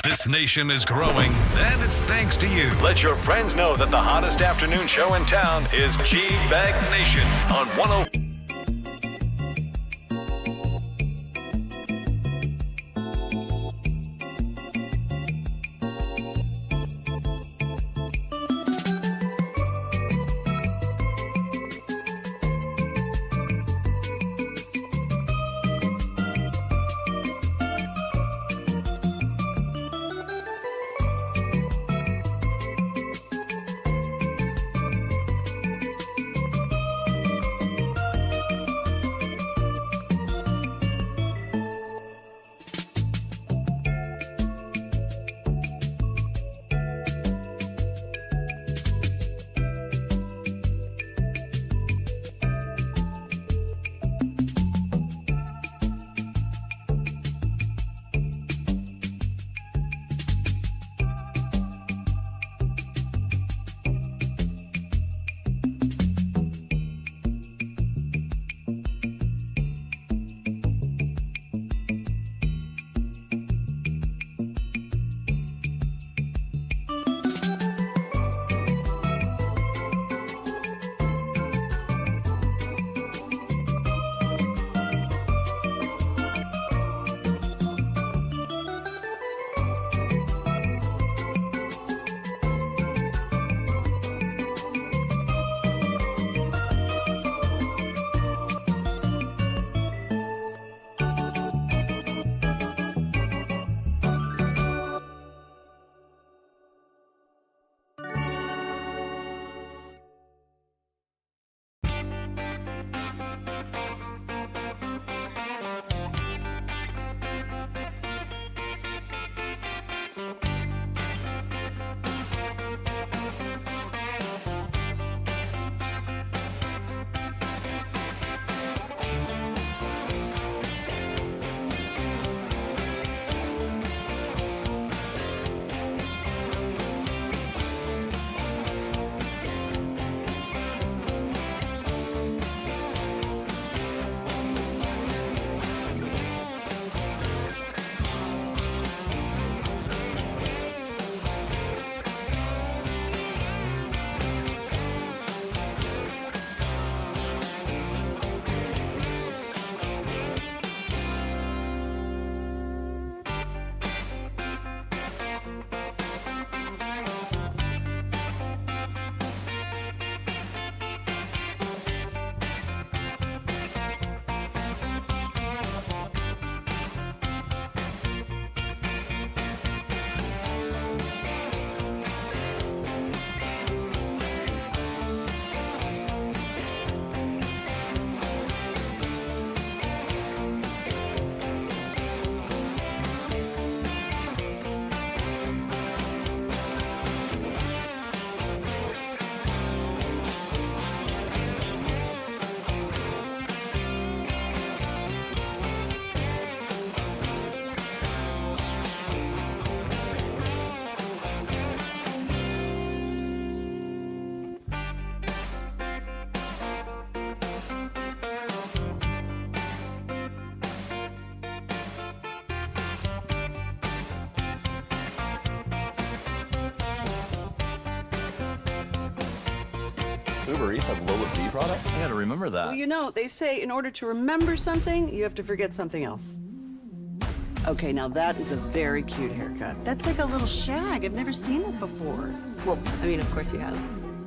This nation is growing, and it's thanks to you. Let your friends know that the hottest afternoon show in town is G-Bag Nation on 105. Uber Eats has Lola V product? I gotta remember that. Well, you know, they say in order to remember something, you have to forget something else. Okay, now that is a very cute haircut. That's like a little shag. I've never seen it before. Well, I mean, of course you have.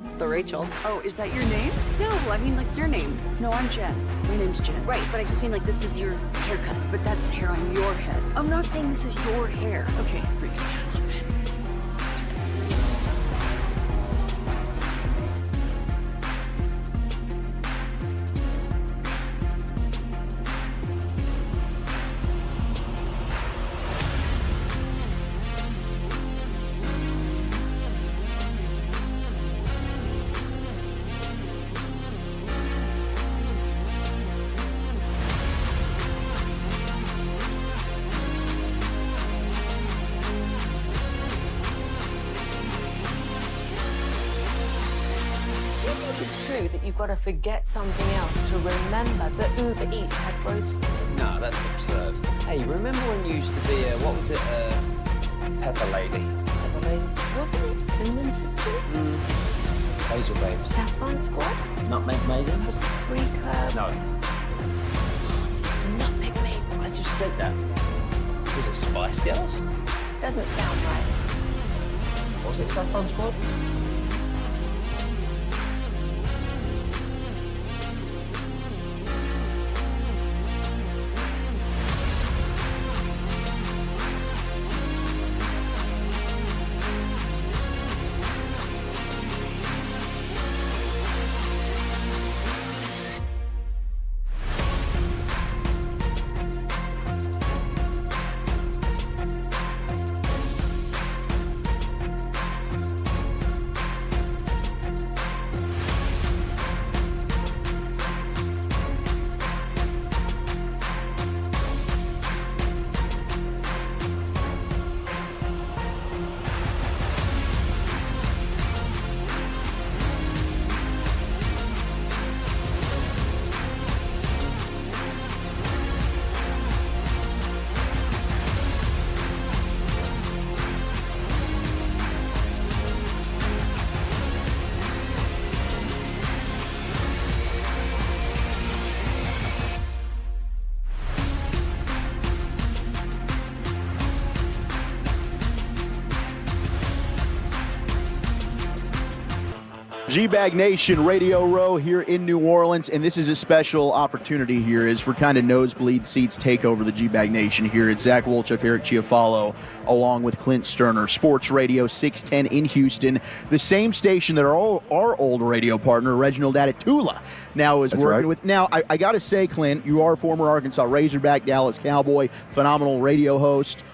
It's the Rachel. Oh, is that your name? No, I mean like your name. No, I'm Jen. My name's Jen. Right, but I just mean like this is your haircut. But that's hair on your head. I'm not saying this is your hair. Okay, freak me out a little bit. It's true that you've got to forget something else to remember that Uber Eats has groceries. No, that's absurd. Hey, remember when you used to be what was it, Pepper Lady? Pepper Lady? Wasn't it Cinnamon Sisters? Hazel Babes. Saffron Squad? Nutmeg Maidens? Free Club? No, Nutmeg Maid? I just said that. Was it Spice Girls? Doesn't sound right. Was it Saffron Squad? G-Bag Nation Radio Row here in New Orleans, and this is a special opportunity here as we're kind of nosebleed seats take over the G-Bag Nation here. It's Zach Wolchuk, Eric Chiafalo, along with Clint Sterner, Sports Radio 610 in Houston, the same station that our old radio partner, Reginald Atatula, now is working with. Now, I got to say, Clint, you are a former Arkansas Razorback, Dallas Cowboy, phenomenal radio host.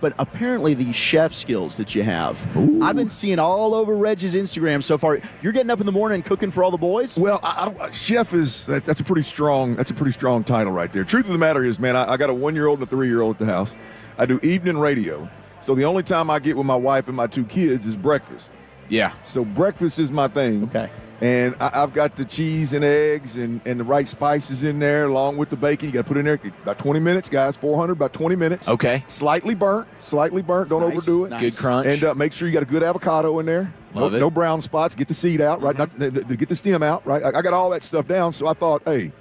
But apparently these chef skills that you have, I've been seeing all over Reg's Instagram so far. You're getting up in the morning and cooking for all the boys? Well, chef is that's a pretty strong title right there. Truth of the matter is, man, I got a 1-year-old and a 3-year-old at the house. I do evening radio, so the only time I get with my wife and my 2 kids is breakfast. Yeah. So breakfast is my thing. Okay. And I've got the cheese and eggs and the right spices in there along with the bacon. You got to put in there about 20 minutes, guys. 400, about 20 minutes. Okay. Slightly burnt. Don't overdo it. Nice. Good crunch. And make sure you got a good avocado in there. Love it. No brown spots. Get the seed out, right? Get the stem out, right? I got all that stuff down. So I thought, hey,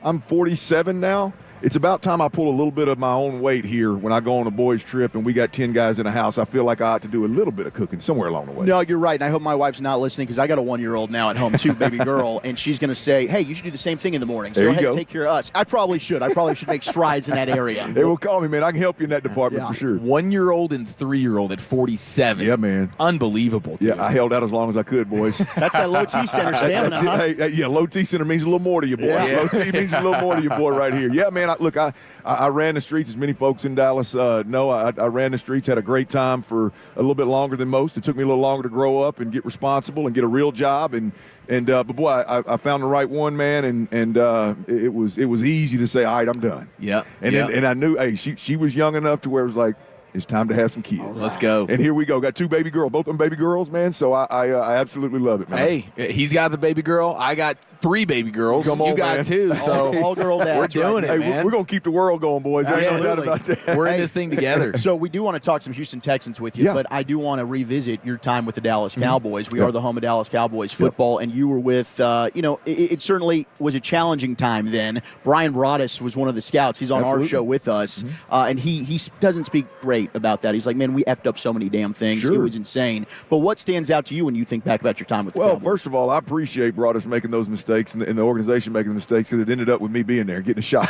I'm 47 now. It's about time I pull a little bit of my own weight here when I go on a boys' trip and we got 10 guys in the house. I feel like I ought to do a little bit of cooking somewhere along the way. No, you're right. And I hope my wife's not listening because I got a 1-year-old now at home too, baby girl. And she's going to say, hey, you should do the same thing in the morning. So There go you ahead go. and take care of us. I probably should make strides in that area. They will call me, man. I can help you in that department for sure. 1-year-old and 3-year-old at 47. Yeah, man. Unbelievable. Dude. Yeah, I held out as long as I could, boys. That's that low T center stamina, huh? Hey, low T center means a little more to you, boy. Yeah. Low T means a little more to you, boy, right here. Yeah, man. I ran the streets, as many folks in Dallas know. I ran the streets, had a great time for a little bit longer than most. It took me a little longer to grow up and get responsible and get a real job. But boy, I found the right one, man, and it was easy to say, all right, I'm done. Yeah. And I knew, hey, she was young enough to where it was like, it's time to have some kids. Right. Let's go. And here we go. Got 2 baby girls, both of them baby girls, man. So I absolutely love it, man. Hey, he's got the baby girl. I got 3 baby girls. Come on, you got man. 2. So all girl dads. we're doing it, Hey, man. we're going to keep the world going, boys. There's no doubt about that. We're in this thing together. So we do want to talk some Houston Texans with you, but I do want to revisit your time with the Dallas Cowboys. We are the home of Dallas Cowboys football, and you were with, it certainly was a challenging time then. Brian Broaddus was one of the scouts. He's on our show with us, and he doesn't speak great about that. He's like, man, we effed up so many damn things. It was insane. But what stands out to you when you think back about your time with the Cowboys? Well, first of all, I appreciate Broaddus making those mistakes and the organization making the mistakes, because it ended up with me being there, getting a shot.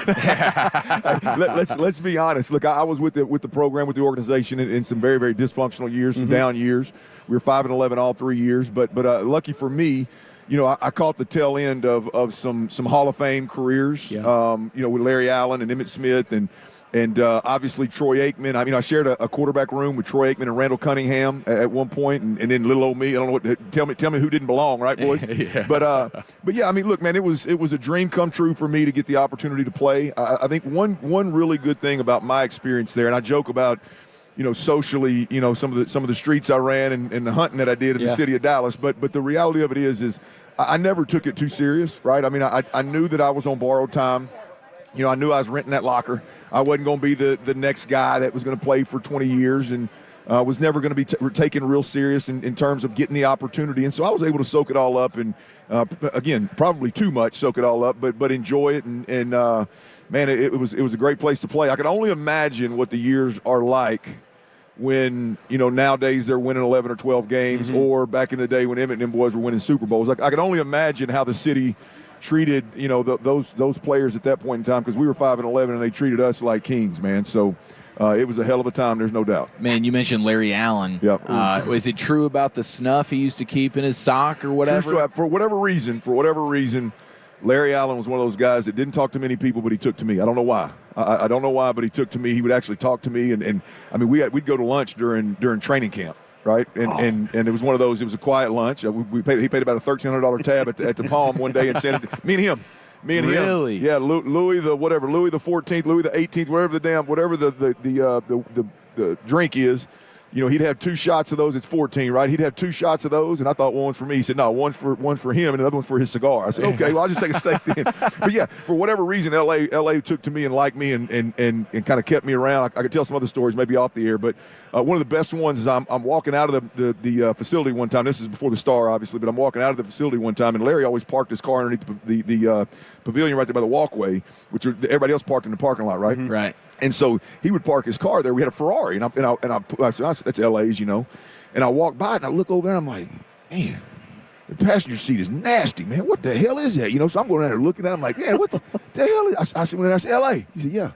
Let's be honest. Look, I was with the program, with the organization in some very, very dysfunctional years, some down years. We were 5-11 all 3 years, but lucky for me, I caught the tail end of some Hall of Fame careers. With Larry Allen and Emmitt Smith and obviously Troy Aikman. I mean, I shared a quarterback room with Troy Aikman and Randall Cunningham at one point, and then little old me. I don't know what. Tell me who didn't belong, right, boys? But yeah, I mean, look, man, it was a dream come true for me to get the opportunity to play. I think one really good thing about my experience there, and I joke about, socially, some of the streets I ran and the hunting that I did in the city of Dallas. But the reality of it is I never took it too serious, right? I mean, I knew that I was on borrowed time. I knew I was renting that locker. I wasn't going to be the next guy that was going to play for 20 years and was never going to be taken real serious in terms of getting the opportunity. And so I was able to soak it all up and, again, probably too much soak it all up, but enjoy it. And man, it was a great place to play. I can only imagine what the years are like when, nowadays they're winning 11 or 12 games, or back in the day when Emmett and them boys were winning Super Bowls. I can only imagine how the city treated those players at that point in time, because we were 5-11 and they treated us like kings, man. So it was a hell of a time, there's no doubt. Man, you mentioned Larry Allen. Yep. Is it true about the snuff he used to keep in his sock or whatever? True. For whatever reason, Larry Allen was one of those guys that didn't talk to many people, but he took to me. I don't know why. I don't know why, but he took to me. He would actually talk to me, and I mean, we'd go to lunch during training camp. Right, and it was one of those. It was a quiet lunch. He paid about a $1,300 tab at the Palm one day and sent it to me and him. Really? Yeah, Louis the 14th, Louis the 18th, whatever the drink is. He'd have 2 shots of those. It's 14, right? He'd have 2 shots of those, and I thought one's for me. He said, no, one's for him, and another one's for his cigar. I said, okay, well, I'll just take a steak then. But yeah, for whatever reason, LA took to me and liked me and kind of kept me around. I could tell some other stories, maybe off the air, but one of the best ones is I'm walking out of the facility one time. This is before the Star, obviously, but I'm walking out of the facility one time, and Larry always parked his car underneath the pavilion right there by the walkway, which everybody else parked in the parking lot, right? Right. And so he would park his car there. We had a Ferrari, and I said, that's LA's, And I walked by and I look over there and I'm like, man, the passenger seat is nasty, man. What the hell is that? So I'm going down there looking at it. I'm like, man, what the hell is? I said, LA. He said, yeah.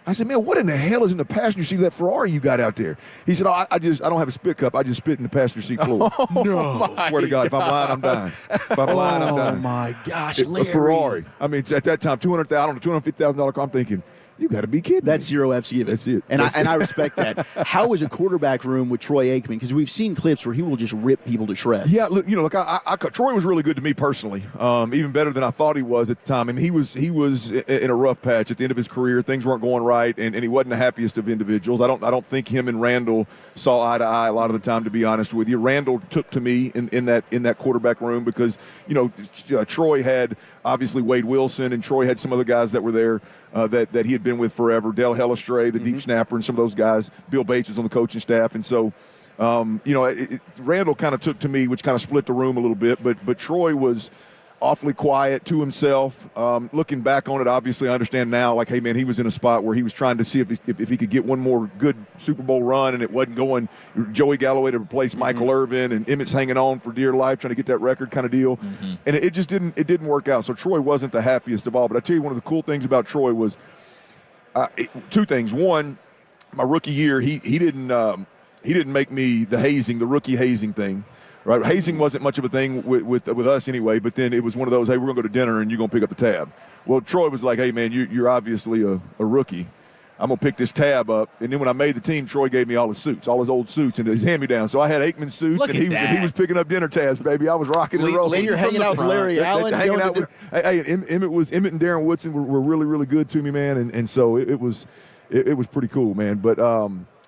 I said, man, what in the hell is in the passenger seat of that Ferrari you got out there? He said, I don't have a spit cup. I just spit in the passenger seat floor. No. I swear to God, if I'm lying, I'm dying. If I'm lying, I'm dying. Oh, my gosh, A Ferrari. I mean, at that time, $250,000 car. I'm thinking, you got to be kidding. That's zero FCA. That's it. And I respect that. How was a quarterback room with Troy Aikman? Because we've seen clips where he will just rip people to shreds. Yeah, look, Troy was really good to me personally, even better than I thought he was at the time. I mean, he was in a rough patch at the end of his career. Things weren't going right, and he wasn't the happiest of individuals. I don't think him and Randall saw eye to eye a lot of the time, to be honest with you. Randall took to me in that quarterback room because Troy had obviously Wade Wilson, and Troy had some other guys that were there that he had been with forever. Dale Hellestray, the deep snapper, and some of those guys. Bill Bates was on the coaching staff, and so Randall kind of took to me, which kind of split the room a little bit. But Troy was awfully quiet to himself. Looking back on it, obviously I understand now, like, hey, man, he was in a spot where he was trying to see if he could get one more good Super Bowl run, and it wasn't going Joey Galloway to replace Michael Irvin, and Emmett's hanging on for dear life trying to get that record kind of deal. And it just didn't work out. So Troy wasn't the happiest of all. But I tell you, one of the cool things about Troy was 2 things. One, my rookie year, he didn't make me the rookie hazing thing. Right, hazing wasn't much of a thing with us anyway, but then it was one of those, hey, we're going to go to dinner and you're going to pick up the tab. Well, Troy was like, hey, man, you're obviously a rookie. I'm going to pick this tab up. And then when I made the team, Troy gave me all his suits, all his old suits and his hand-me-downs. So I had Aikman suits, and he was picking up dinner tabs, baby. I was rocking and rolling. Later hanging out with Larry Allen. Emmett and Darren Woodson were really, really good to me, man. And so it was pretty cool, man. But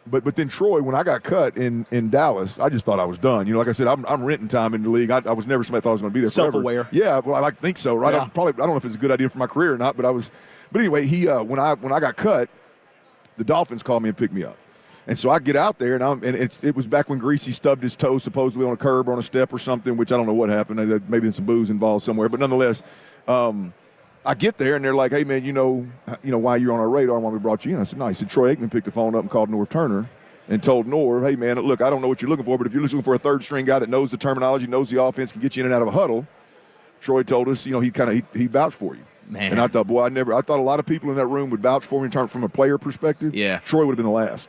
But then Troy, when I got cut in Dallas, I just thought I was done. Like I said, I'm renting time in the league. I was never somebody I thought I was going to be there forever. Self-aware. Yeah, well, I like to think so, right? Yeah. I don't know if it's a good idea for my career or not, but I was. But anyway, he when I got cut, the Dolphins called me and picked me up. And so I get out there, and it was back when Greasy stubbed his toe supposedly on a curb or on a step or something, which I don't know what happened. Maybe there's some booze involved somewhere. But nonetheless, I get there, and they're like, hey, man, you know why you're on our radar and why we brought you in. I said, no. He said, Troy Aikman picked the phone up and called Norv Turner and told Norv, hey, man, look, I don't know what you're looking for, but if you're looking for a third-string guy that knows the terminology, knows the offense, can get you in and out of a huddle, Troy told us, he vouched for you. Man. And I thought, boy, I thought a lot of people in that room would vouch for me in terms from a player perspective. Yeah. Troy would have been the last.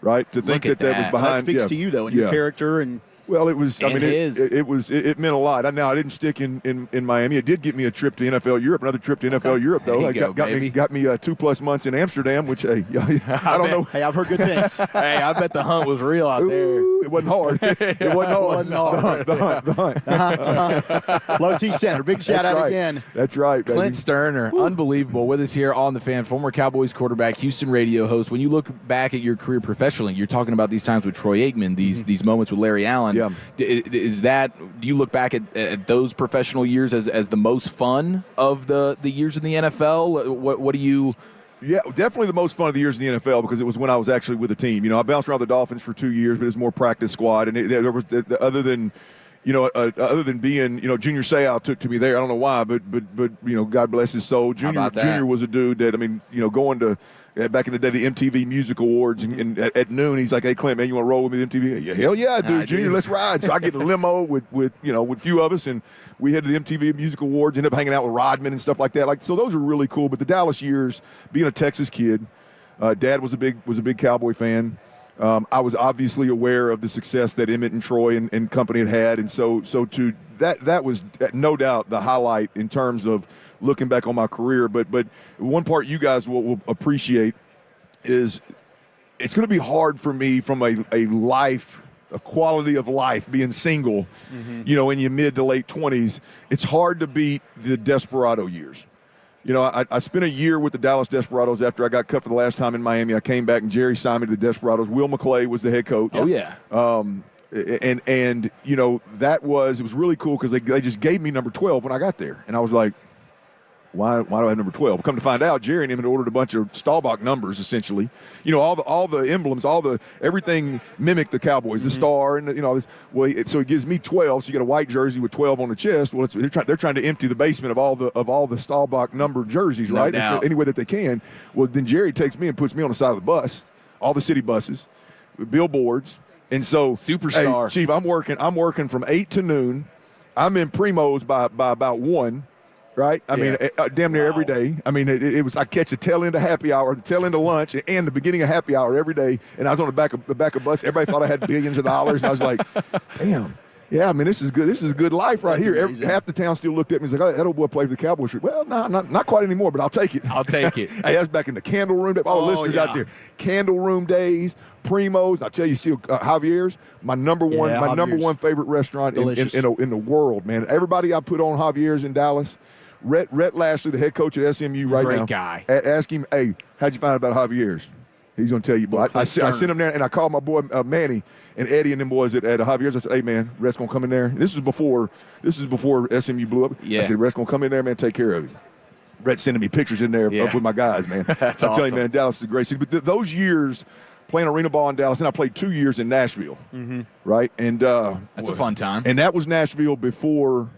Right, to think that was behind. That speaks to you though, and your character and. Well, it was. And it meant a lot. Now I didn't stick in Miami. It did get me a trip to NFL Europe. Another trip to NFL Europe though. There you go, got me 2+ months in Amsterdam, which I don't know. Hey, I've heard good things. Hey, I bet the hunt was real out there. It wasn't hard. It wasn't hard. The hunt. Low T Center. Big shout out again. That's right, baby. Clint Sterner, unbelievable, with us here on The Fan, former Cowboys quarterback, Houston radio host. When you look back at your career professionally, you're talking about these times with Troy Aikman, these moments with Larry Allen. Yeah. Do you look back at those professional years as the most fun of the years in the NFL? What do you? Yeah, definitely the most fun of the years in the NFL because it was when I was actually with a team. I bounced around the Dolphins for 2 years, but it was more practice squad, and there was other than being, Junior Seau took to me there. I don't know why, but God bless his soul. Junior was a dude that, going to back in the day, the MTV Music Awards, and at noon, he's like, hey, Clint, man, you want to roll with me at MTV? Yeah, hell yeah, dude. Junior, let's ride. So I get in a limo with a few of us, and we head to the MTV Music Awards, ended up hanging out with Rodman and stuff like that. So those are really cool. But the Dallas years, being a Texas kid, Dad was a big Cowboy fan. I was obviously aware of the success that Emmett and Troy and company had, and so to that was no doubt the highlight in terms of looking back on my career. But one part you guys will appreciate is it's going to be hard for me from a quality of life, being single, in your mid to late 20s. It's hard to beat the Desperado years. I spent a year with the Dallas Desperados after I got cut for the last time in Miami. I came back, and Jerry signed me to the Desperados. Will McClay was the head coach. Oh, yeah. And it was really cool because they just gave me number 12 when I got there. And I was like, why do I have number 12? Come to find out, Jerry and him had ordered a bunch of Staubach numbers, essentially. All the emblems, everything mimicked the Cowboys, the star, and all this. Well, so it gives me 12. So you got a white jersey with 12 on the chest. Well, they're trying to empty the basement of all the Staubach numbered jerseys, right? Any way that they can. Well, then Jerry takes me and puts me on the side of the bus, all the city buses, billboards, and so superstar. Hey, Chief, I'm working from 8 to noon. I'm in Primos by about 1. Right? Damn near every day. It was, I catch the tail end of happy hour, the tail end of lunch, and the beginning of happy hour every day. And I was on the back of bus. Everybody thought I had billions of dollars. And I was like, damn. Yeah, this is good. This is a good life right here. Half the town still looked at me and was like, oh, that old boy played for the Cowboys. Well, not quite anymore, but I'll take it. Hey, that was back in the Candle Room days. All the listeners out there. Candle Room days, Primos. I'll tell you, still Javier's, my number one favorite restaurant in the world, man. Everybody I put on Javier's in Dallas. Rhett Lashley, the head coach at SMU now. Great guy. Ask him, hey, how'd you find out about Javier's? He's going to tell you. But I sent him there, and I called my boy Manny and Eddie and them boys at Javier's. I said, hey, man, Rhett's going to come in there. This is before SMU blew up. Yeah. I said, Rhett's going to come in there, man, take care of him. Rhett's sending me pictures in there up with my guys, man. That's I'm awesome. telling you, man, Dallas is a great city. But those years playing arena ball in Dallas, and I played 2 years in Nashville, right? And that's a fun time. And that was Nashville before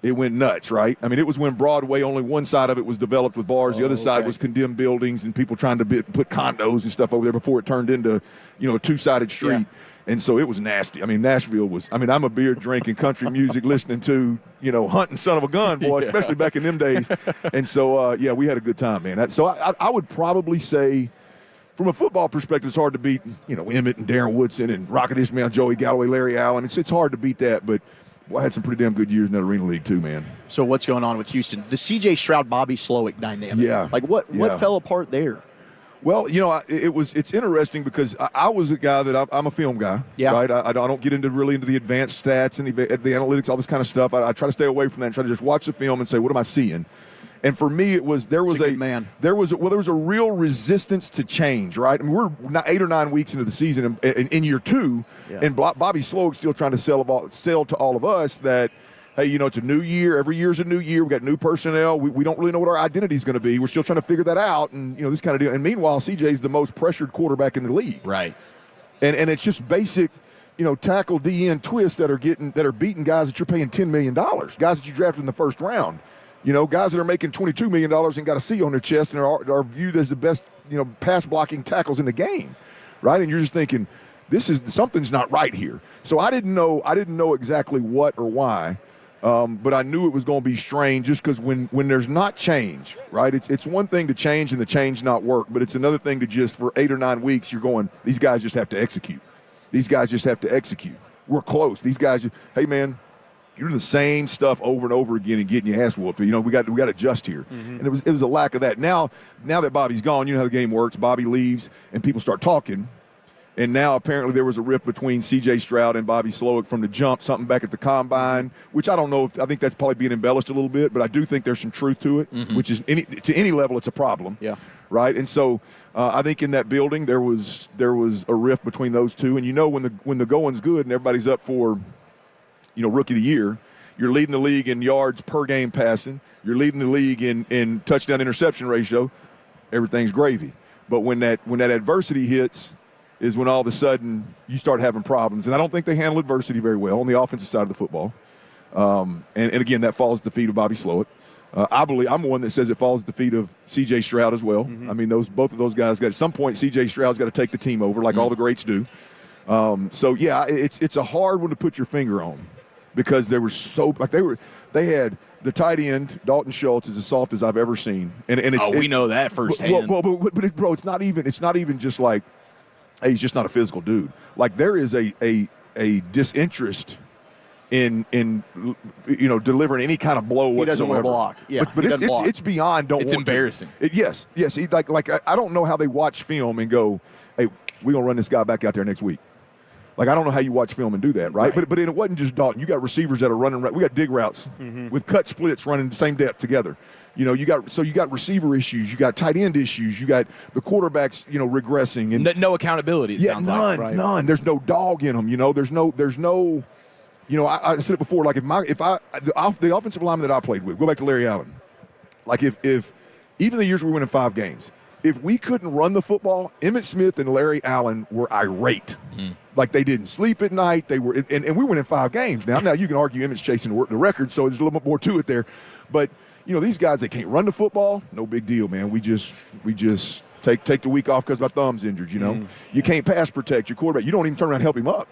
it went nuts, right? It was when Broadway, only one side of it was developed with bars. The other side was condemned buildings and people trying to put condos and stuff over there before it turned into, a two-sided street. Yeah. And so it was nasty. Nashville was, I'm a beer drinking, country music listening to, hunting son of a gun, boy, especially back in them days. And so, we had a good time, man. So I would probably say, from a football perspective, it's hard to beat, Emmett and Darren Woodson and Rocket Ismail, Joey Galloway, Larry Allen. It's hard to beat that, but I had some pretty damn good years in that arena league too, man. So what's going on with Houston? The C.J. Stroud, Bobby Slowick dynamic. Yeah. What fell apart there? Well, it's interesting because I was a guy that I'm a film guy, right? I don't get into the advanced stats and the analytics, all this kind of stuff. I try to stay away from that and try to just watch the film and say, what am I seeing? And for me, there was a real resistance to change, right? I mean, we're 8 or 9 weeks into the season in year 2, and Bobby Slowick's still trying to sell to all of us that, hey, it's a new year. Every year's a new year. We got new personnel. We don't really know what our identity is going to be. We're still trying to figure that out, and this kind of deal. And meanwhile, CJ's the most pressured quarterback in the league, right? And it's just basic, tackle DN twists that are beating guys that you're paying $10 million, guys that you drafted in the first round. Guys that are making $22 million and got a C on their chest and are viewed as the best, pass blocking tackles in the game, right? And you're just thinking, something's not right here. So I didn't know exactly what or why, but I knew it was going to be strange just because when there's not change, right? It's one thing to change and the change not work, but it's another thing to just for 8 or 9 weeks you're going, these guys just have to execute. These guys just have to execute. We're close. These guys, hey man, you're doing the same stuff over and over again and getting your ass whooped. We got to adjust here. Mm-hmm. And it was a lack of that. Now that Bobby's gone, you know how the game works. Bobby leaves and people start talking. And now apparently there was a rift between C.J. Stroud and Bobby Slowick from the jump, something back at the combine, which I don't know I think that's probably being embellished a little bit, but I do think there's some truth to it, which is to any level it's a problem. Yeah. Right? And so I think in that building there was a rift between those two. And when the going's good and everybody's up for Rookie of the Year, you're leading the league in yards per game passing. You're leading the league in touchdown interception ratio. Everything's gravy. But when that adversity hits is when all of a sudden you start having problems. And I don't think they handle adversity very well on the offensive side of the football. And again, that falls at the feet of Bobby Slowick. I believe I'm one that says it falls at the feet of C.J. Stroud as well. Mm-hmm. I mean, both of those guys got at some point. C.J. Stroud's got to take the team over, like all the greats do. So yeah, it's a hard one to put your finger on because they were they had the tight end Dalton Schultz is as soft as I've ever seen, and we know that firsthand. But bro, it's not even just like, hey, he's just not a physical dude. Like there is a disinterest in delivering any kind of blow whatsoever. He doesn't want to block. Yeah, but it's beyond. It's embarrassing. Yes. He, like I don't know how they watch film and go, hey, we're gonna run this guy back out there next week. Like I don't know how you watch film and do that, right? But it wasn't just Dalton. You got receivers that are running. We got dig routes with cut splits running the same depth together. You got receiver issues. You got tight end issues. You got the quarterbacks, regressing and no accountability. Sounds none, like, none. There's no dog in them. There's no. I said it before. Like the offensive lineman that I played with, go back to Larry Allen. Like if even the years we went in 5 games, if we couldn't run the football, Emmitt Smith and Larry Allen were irate. Like they didn't sleep at night. They were, and we went in 5 games. Now you can argue Emmitt's chasing the record, so there's a little bit more to it there. But these guys that can't run the football, no big deal, man. We just take the week off because my thumb's injured. You can't pass protect your quarterback. You don't even turn around and help him up.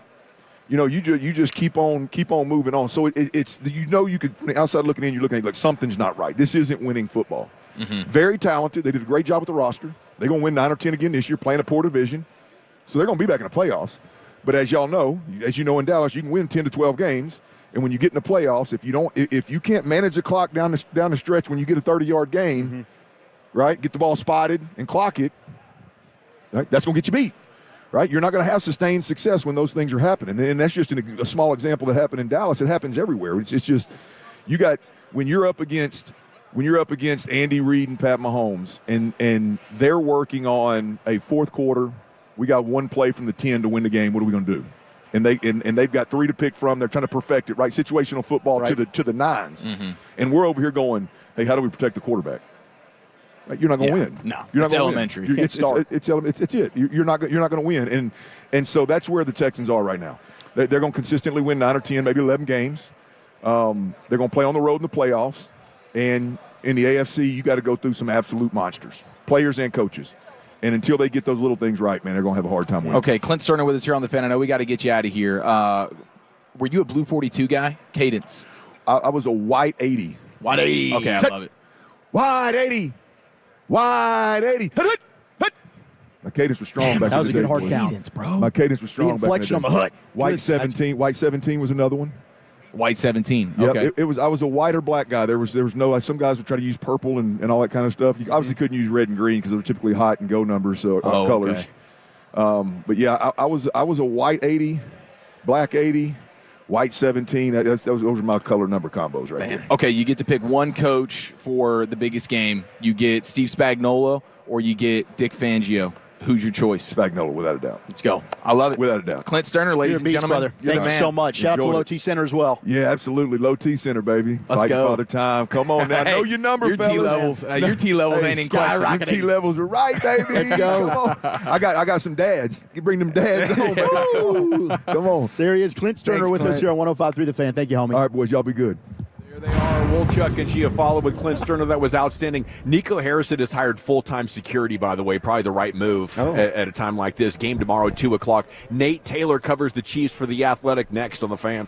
You just keep on moving on. So it's you could from the outside looking in, you're looking at like something's not right. This isn't winning football. Very talented. They did a great job with the roster. They're going to win 9 or 10 again this year, playing a poor division. So they're going to be back in the playoffs. But as y'all know, in Dallas, you can win 10 to 12 games. And when you get in the playoffs, if you can't manage the clock down the stretch when you get a 30-yard gain, right, get the ball spotted and clock it, right, that's going to get you beat. Right? You're not going to have sustained success when those things are happening. And that's just a small example that happened in Dallas. It happens everywhere. It's just when you're up against Andy Reid and Pat Mahomes and they're working on a fourth quarter, we got 1 play from the 10 to win the game. What are we going to do? And they've got 3 to pick from. They're trying to perfect it, right? Situational football to the 9s. And we're over here going, hey, how do we protect the quarterback? Right, you're not going to win. No, you're it's not elementary. It's it. You're not going to win. And so that's where the Texans are right now. They're going to consistently win 9 or 10, maybe 11 games. They're going to play on the road in the playoffs. And in the AFC, you got to go through some absolute monsters, players and coaches. And until they get those little things right, man, they're going to have a hard time winning. Okay, Clint Sterner with us here on The Fan. I know we got to get you out of here. Were you a blue 42 guy? Cadence. I was a white 80. White 80. Okay, I love it. White 80. Wide 80. My cadence was strong back in the day. That was a good hard count, bro. My cadence was strong back in the day. Inflection on the hut. White 17. White 17 was another one. White 17. Yeah, okay. I was a white or black guy. There was no, some guys would try to use purple and all that kind of stuff. You obviously couldn't use red and green because they were typically hot and go numbers, so colors. Okay. But yeah, I was a white 80, black 80, white 17. Those are my color number combos right there. Okay, you get to pick one coach for the biggest game. You get Steve Spagnuolo or you get Dick Fangio. Who's your choice? Spagnuolo, without a doubt. Let's go. I love it. Without a doubt. Clint Sterner, ladies and gentlemen. Brother. Thank you so much. Shout out to Low T Center as well. Yeah, absolutely. Low T Center, baby. Let's go. Father time. Come on now. Know your number, your fellas. Your T levels ain't in question. Your T levels are right, baby. Let's go. I got some dads. You bring them dads on, baby. Come on. There he is, Clint Sterner. Thanks, with Clint. us here on 105.3 The Fan. Thank you, homie. All right, boys. Y'all be good. They are Wolchuk and Giafala with Clint Sterner. That was outstanding. Nico Harrison has hired full-time security, by the way. Probably the right move at a time like this. Game tomorrow at 2 o'clock. Nate Taylor covers the Chiefs for The Athletic next on The Fan.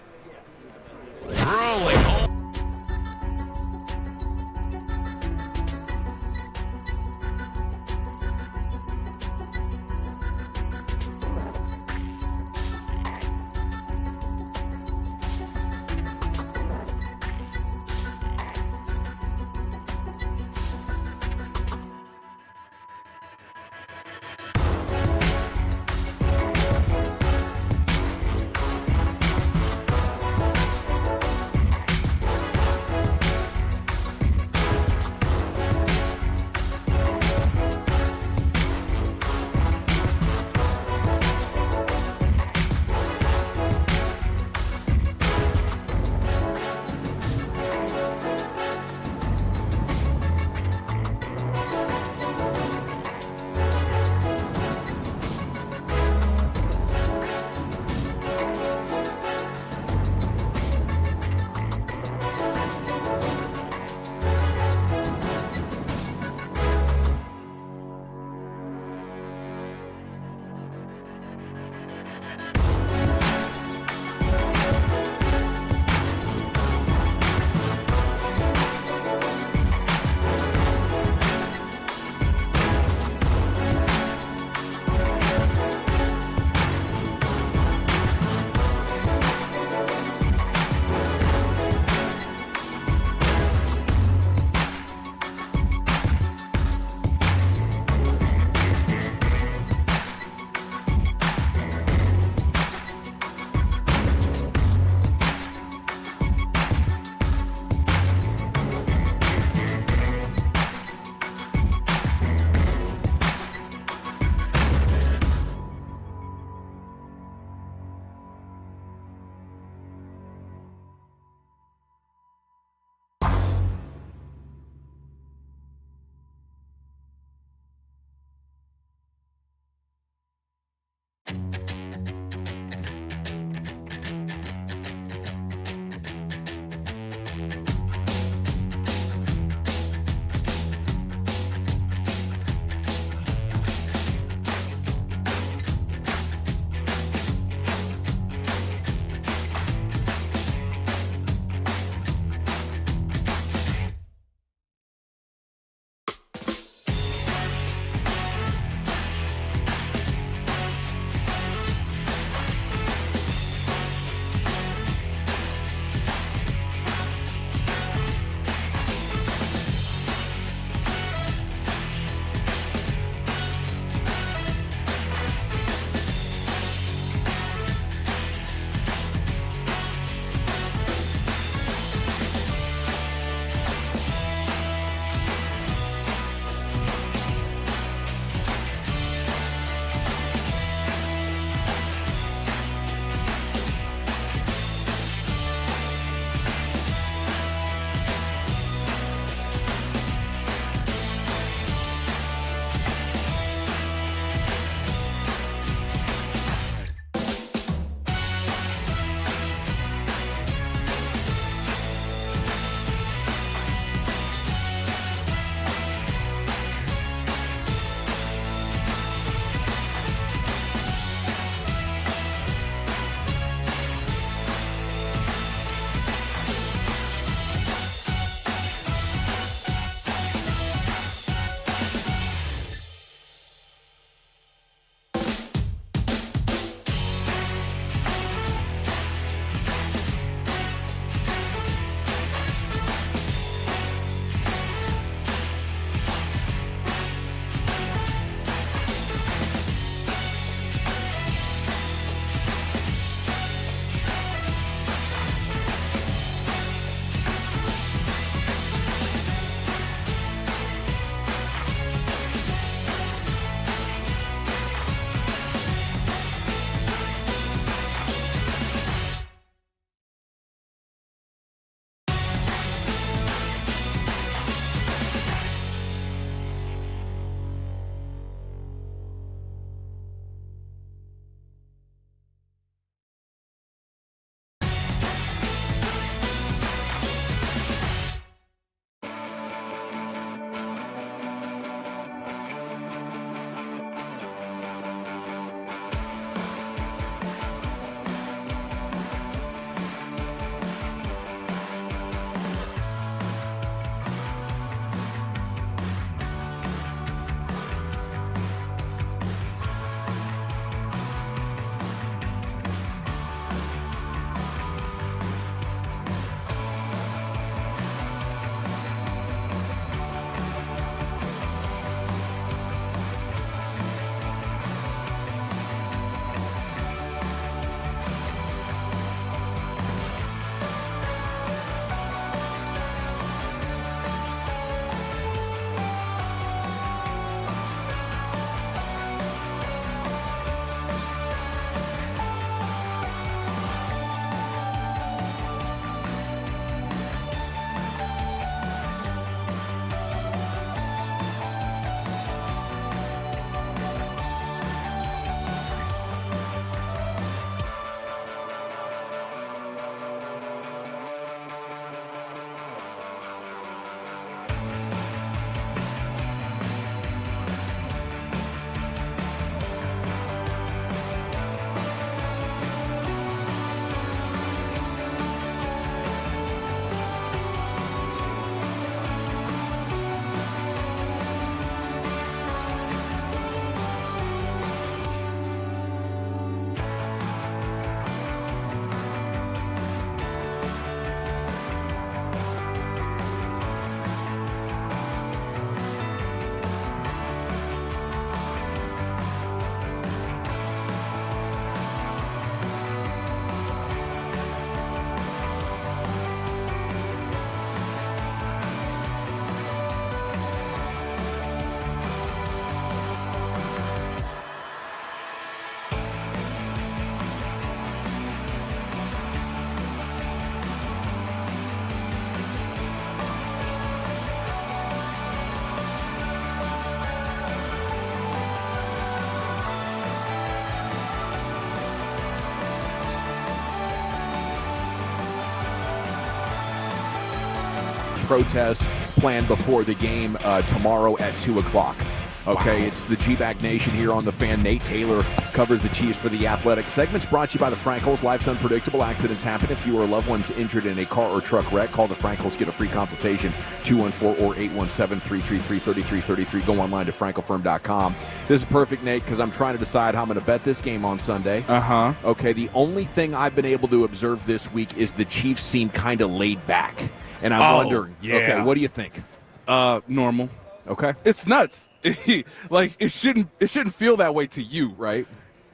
Rolling home. protest planned before the game tomorrow at 2 o'clock. Okay, It's the G-Bag Nation here on The Fan. Nate Taylor covers the Chiefs for The Athletic. Segments brought to you by the Frankels. Life's unpredictable. Accidents happen. If you or a loved one's injured in a car or truck wreck, call the Frankels. Get a free consultation, 214 or 817-333-3333. Go online to frankelfirm.com. This is perfect, Nate, because I'm trying to decide how I'm going to bet this game on Sunday. Okay, the only thing I've been able to observe this week is the Chiefs seem kind of laid back. And I'm wondering, okay, what do you think? Normal. Okay. It's nuts. Like it shouldn't feel that way to you, right?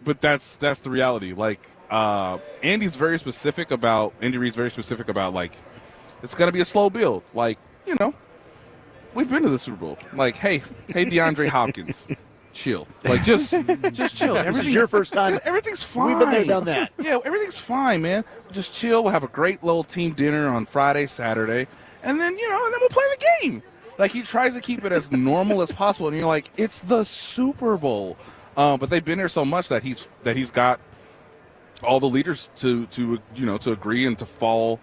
But that's the reality. Like Andy Reid's very specific about like it's gonna be a slow build. Like, we've been to the Super Bowl. Like, hey DeAndre Hopkins, chill. Like just chill. Everything's your first time. Everything's fine. We've been there, done that. Yeah, everything's fine, man. Just chill. We'll have a great little team dinner on Friday, Saturday, and then we'll play the game. Like, he tries to keep it as normal as possible, and you're like, it's the Super Bowl. But they've been there so much that he's got all the leaders to agree and to fall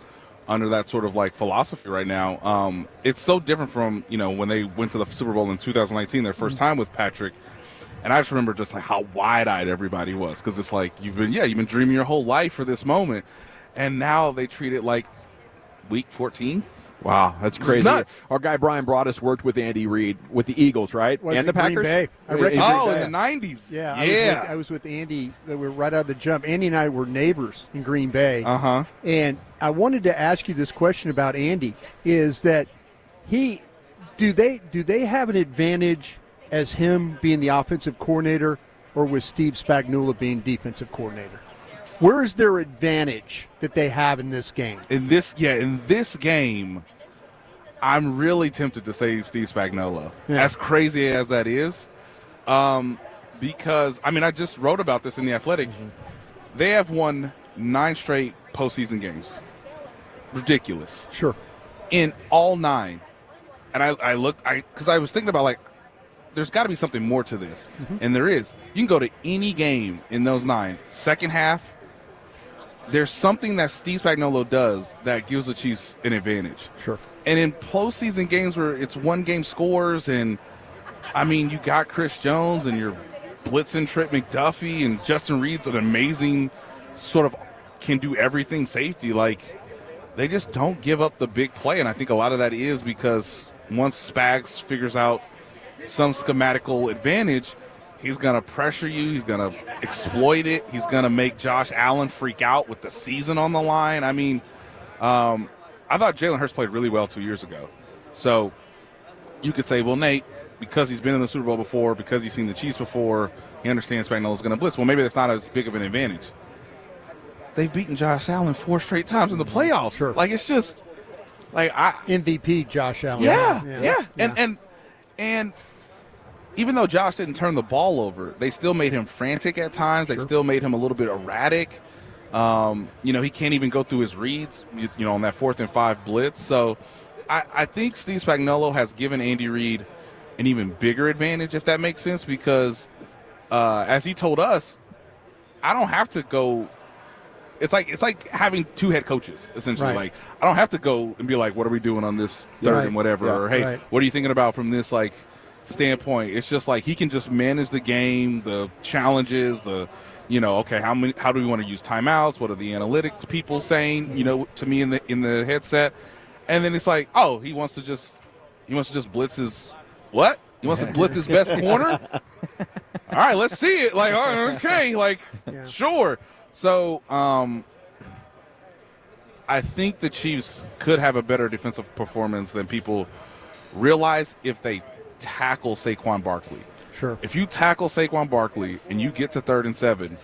under that sort of like philosophy right now. It's so different from when they went to the Super Bowl in 2019, their first time with Patrick, and I just remember just like how wide-eyed everybody was, because it's like you've been dreaming your whole life for this moment, and now they treat it like week 14. Wow, that's crazy. It's nuts. Our guy Brian Broaddus worked with Andy Reid with the Eagles, right? And the Packers. Green Bay. In the 90s. Yeah. I was with Andy. We were right out of the jump. Andy and I were neighbors in Green Bay. And I wanted to ask you this question about Andy: is that do they have an advantage as him being the offensive coordinator, or with Steve Spagnuolo being defensive coordinator? Where is their advantage that they have in this game? In this game, I'm really tempted to say Steve Spagnuolo. Yeah. As crazy as that is, because I just wrote about this in The Athletic. They have won 9 straight postseason games. Ridiculous. Sure. In all 9, and I looked, because I was thinking about like, there's got to be something more to this, and there is. You can go to any game in those 9, second half. There's something that Steve Spagnuolo does that gives the Chiefs an advantage. Sure. And in postseason games where it's one-game scores, and, you got Chris Jones, and you're blitzing Trent McDuffie, and Justin Reed's an amazing sort of can-do-everything safety. Like, they just don't give up the big play, and I think a lot of that is because once Spags figures out some schematical advantage, he's going to pressure you. He's going to exploit it. He's going to make Josh Allen freak out with the season on the line. I thought Jalen Hurts played really well 2 years ago. So you could say, well, Nate, because he's been in the Super Bowl before, because he's seen the Chiefs before, he understands Spagnuolo's going to blitz. Well, maybe that's not as big of an advantage. They've beaten Josh Allen 4 straight times in the playoffs. Sure. Like, it's just like MVP Josh Allen. Yeah. And even though Josh didn't turn the ball over, they still made him frantic at times. They still made him a little bit erratic. He can't even go through his reads, on that 4th and 5 blitz. So I think Steve Spagnuolo has given Andy Reid an even bigger advantage, if that makes sense, because as he told us, I don't have to go. It's like having 2 head coaches, essentially. Right. Like, I don't have to go and be like, what are we doing on this 3rd and whatever? Or, hey, what are you thinking about from this, like, standpoint? It's just like he can just manage the game, the challenges, okay, how do we want to use timeouts? What are the analytics people saying, to me in the headset? And then it's like, oh, he wants to just blitz his what? He wants to blitz his best corner? All right, let's see it. Like, okay, like, sure. So I think the Chiefs could have a better defensive performance than people realize if they tackle Saquon Barkley. Sure. If you tackle Saquon Barkley and you get to 3rd and 7,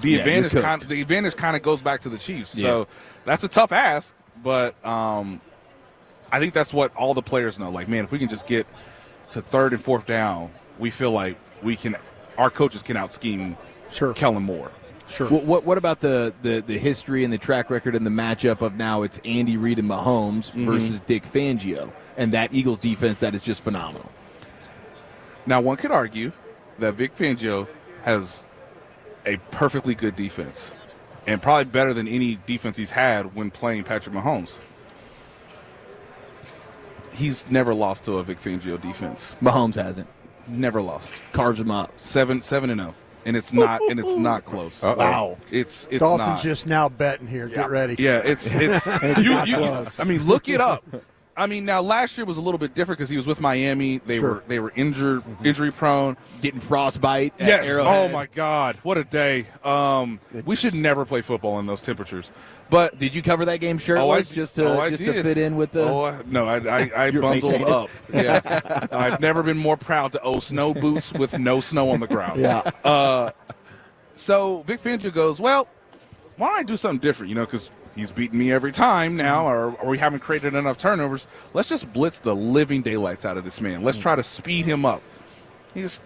the advantage kind of goes back to the Chiefs. Yeah. So that's a tough ask, but I think that's what all the players know. Like, man, if we can just get to 3rd and 4th down, we feel like our coaches can out-scheme Kellen Moore. Sure. What about the history and the track record and the matchup of now it's Andy Reid and Mahomes versus Dick Fangio and that Eagles defense that is just phenomenal? Now, one could argue that Vic Fangio has a perfectly good defense and probably better than any defense he's had when playing Patrick Mahomes. he's never lost to a Vic Fangio defense. Mahomes hasn't. Never lost. Carves him up. 7-0. And it's not close. Wow. It's Dawson's not. just now betting here. Get ready. Yeah, it's I mean, look it up. I mean, now last year was a little bit different because he was with Miami. They were injured, injury prone, getting frostbite. Yes. Arrowhead. Oh my God, what a day. We should never play football in those temperatures. But did you cover that game shirtless just to fit in with the? I bundled up. Yeah, I've never been more proud to owe snow boots with no snow on the ground. Yeah. So Vic Fangio goes, well, why don't I do something different? You know, because he's beaten me every time now, or we haven't created enough turnovers. Let's just blitz the living daylights out of this man. Let's try to speed him up. He just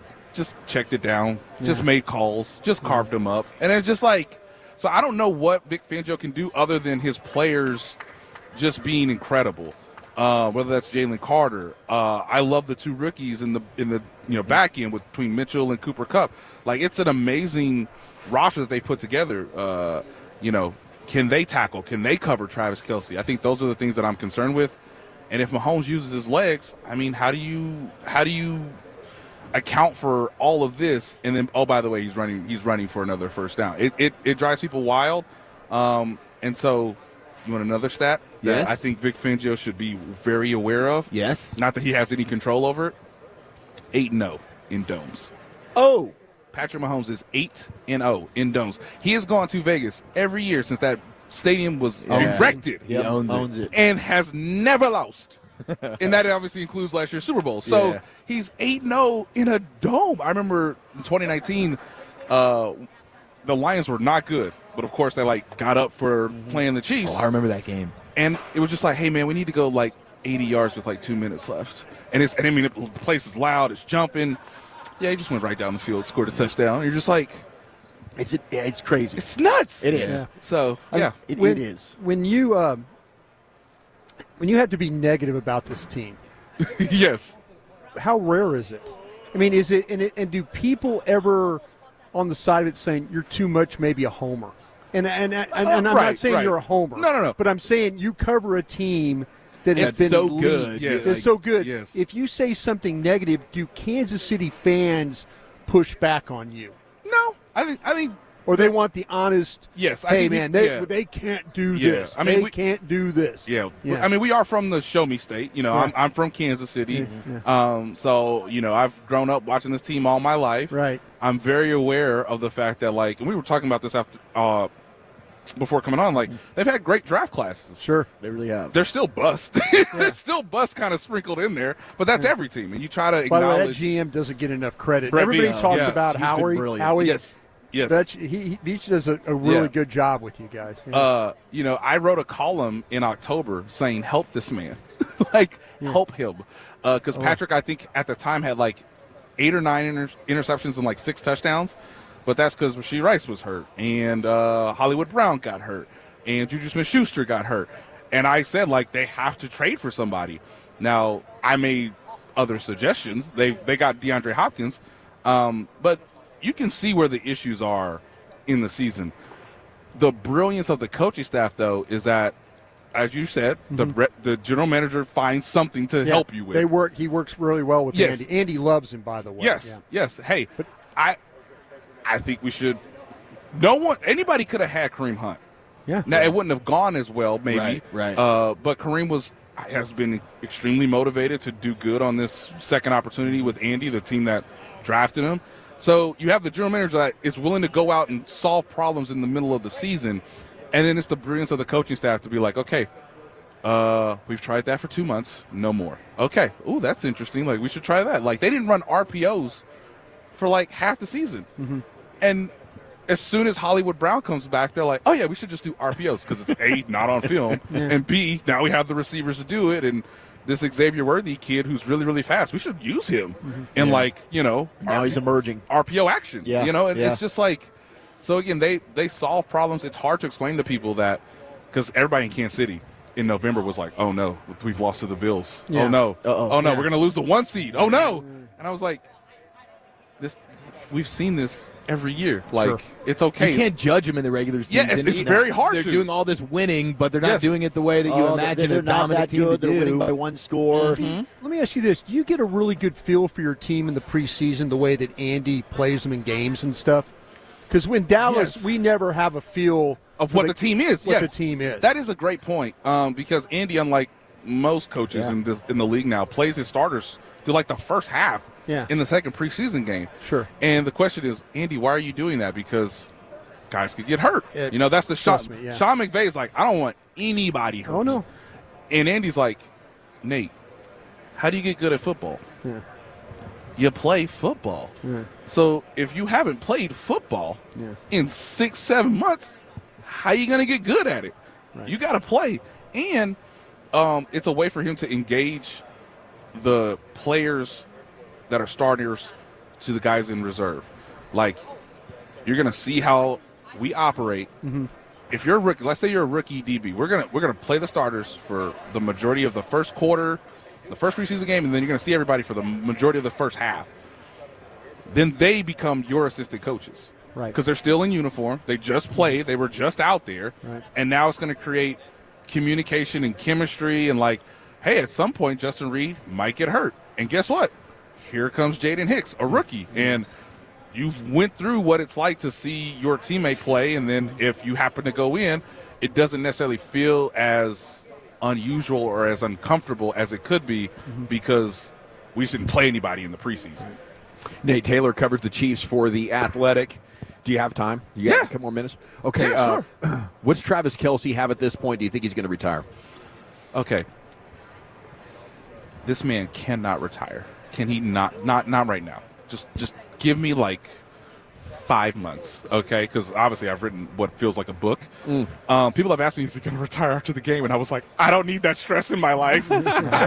checked it down, just made calls, just carved him up. And it's just like, so I don't know what Vic Fangio can do other than his players just being incredible. Whether that's Jalen Carter. I love the two rookies in the back end between Mitchell and Cooper Kupp. Like, it's an amazing roster that they put together. Can they tackle? Can they cover Travis Kelce? I think those are the things that I'm concerned with. And if Mahomes uses his legs, I mean, how do you account for all of this? And then, oh, by the way, he's running for another first down. It drives people wild. And so, you want another stat that Yes. I think Vic Fangio should be very aware of? Yes. Not that he has any control over it. 8-0 in domes. Oh. Patrick Mahomes is 8-0 in domes. He has gone to Vegas every year since that stadium was erected. He owns it. And has never lost. And that obviously includes last year's Super Bowl. So he's 8-0 in a dome. I remember in 2019, the Lions were not good. But, of course, they, got up for playing the Chiefs. Oh, I remember that game. And it was just like, hey, man, we need to go, 80 yards with, 2 minutes left. And the place is loud. It's jumping. Yeah, he just went right down the field, scored a touchdown. You're just like, it's crazy. It's nuts. It is. Yeah. So, yeah. It is. When you have to be negative about this team, Yes. how rare is it? I mean, is it and do people ever on the side of it saying you're too much, maybe a homer? And I'm not saying you're a homer. No. But I'm saying you cover a team that has That's been so elite. good. Yes. It's so good. Yes. If you say something negative, do Kansas City fans push back on you? No. I think Or they want the honest, yes. I hey, think man, they can't do this. I mean, they can't do this. Yeah. I mean, we are from the show me state. I'm from Kansas City. So, I've grown up watching this team all my life. Right. I'm very aware of the fact that, and we were talking about this before coming on, they've had great draft classes. Sure. They really have. They're still bust. There's still bust kind of sprinkled in there, but that's every team. And you try to By the way, that acknowledge. GM doesn't get enough credit. Brett Everybody Veach, talks yes. about He's been Howie. brilliant. Howie. Yes. Veach does a really good job with you guys. Yeah. I wrote a column in October saying, help this man. Help him. Because Patrick, I think, at the time had 8 or 9 interceptions and 6 touchdowns. But that's because Rashee Rice was hurt. And Hollywood Brown got hurt. And Juju Smith-Schuster got hurt. And I said, they have to trade for somebody. Now, I made other suggestions. They got DeAndre Hopkins. But you can see where the issues are in the season. The brilliance of the coaching staff, though, is that, as you said, the general manager finds something to help you with. He works really well with Yes. Andy. Andy loves him, by the way. Yes. Hey, I think we should. Anybody could have had Kareem Hunt. Yeah. Now it wouldn't have gone as well, maybe. Right. But Kareem has been extremely motivated to do good on this second opportunity with Andy, the team that drafted him. So you have the general manager that is willing to go out and solve problems in the middle of the season, and then it's the brilliance of the coaching staff to be like, okay, we've tried that for 2 months, no more. Okay, ooh, that's interesting. We should try that. They didn't run RPOs for half the season, and as soon as Hollywood Brown comes back, they're like, oh yeah, we should just do RPOs because it's A, not on film, and B, now we have the receivers to do it, and this Xavier Worthy kid who's really, really fast, we should use him in now he's emerging RPO action. Yeah. It's just so again, they solve problems. It's hard to explain to people that because everybody in Kansas City in November was like, oh no, we've lost to the Bills. Yeah. Oh no. Uh-oh. Oh no, we're gonna lose the 1 seed. Oh no. And I was like, we've seen this every year. Like, Sure. it's okay. You can't judge them in the regular season. Yeah, it's very hard They're to. doing all this winning, but they're not Yes. doing it the way that you imagine they're a not dominant that team good. to They're do. winning by one score. Let me ask you this. Do you get a really good feel for your team in the preseason, the way that Andy plays them in games and stuff? Because when Dallas, Yes. we never have a feel of what the team is. What Yes. the team is. That is a great point, because Andy, unlike most coaches in the league now, plays his starters through like the first half in the second preseason game. Sure. And the question is, Andy, why are you doing that? Because guys could get hurt. That's the shot. trust me, yeah. Sean McVay is like, I don't want anybody hurt. Oh, no. And Andy's like, Nate, how do you get good at football? Yeah. You play football. Yeah. So if you haven't played football in 6-7 months, how are you going to get good at it? Right. You got to play. And it's a way for him to engage the players that are starters to the guys in reserve. Like, you're going to see how we operate. Mm-hmm. If you're a rookie, let's say you're a rookie DB, we're gonna play the starters for the majority of the first quarter, the first preseason game, and then you're gonna see everybody for the majority of the first half. Then they become your assistant coaches, right? Because they're still in uniform. They just played. They were just out there, Right. and now it's gonna create communication and chemistry. And like, hey, at some point Justin Reed might get hurt, and guess what? Here comes Jaden Hicks, a rookie, and you went through what it's like to see your teammate play, and then if you happen to go in, it doesn't necessarily feel as unusual or as uncomfortable as it could be because we just didn't play anybody in the preseason. Nate Taylor covers the Chiefs for The Athletic. Do you have time? You got a couple more minutes? Okay. Yeah, sure. What's Travis Kelce have at this point? Do you think he's going to retire? Okay. This man cannot retire. Can he not? Not right now. Just give me like 5 months, okay? Because obviously I've written what feels like a book. People have asked me, is he going to retire after the game? And I was like, I don't need that stress in my life. I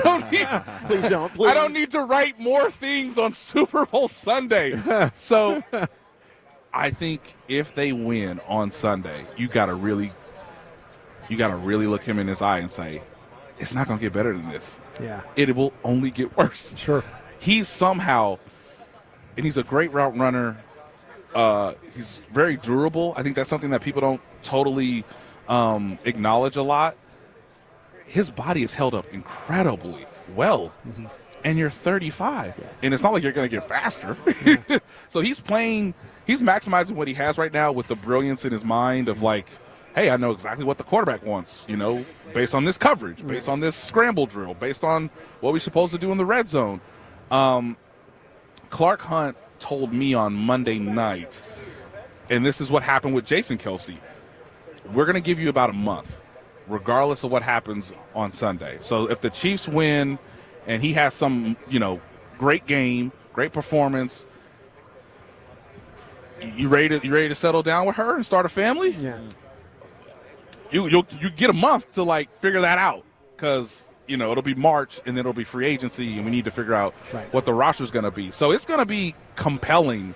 don't need to write more things on Super Bowl Sunday. So I think if they win on Sunday, you got to really look him in his eye and say, it's not going to get better than this. Yeah. It will only get worse. Sure. He's somehow, and he's a great route runner. He's very durable. I think that's something that people don't totally acknowledge a lot. His body is held up incredibly well. And you're 35. And it's not like you're going to get faster. So he's maximizing what he has right now with the brilliance in his mind of like, hey, I know exactly what the quarterback wants, based on this coverage, based on this scramble drill, based on what we're supposed to do in the red zone. Clark Hunt told me on Monday night, and this is what happened with Jason Kelce, we're going to give you about a month, regardless of what happens on Sunday. So if the Chiefs win and he has some, great game, great performance, you ready to settle down with her and start a family? Yeah. You get a month to like figure that out because it'll be March and then it'll be free agency and we need to figure out what the roster's going to be. So it's going to be compelling.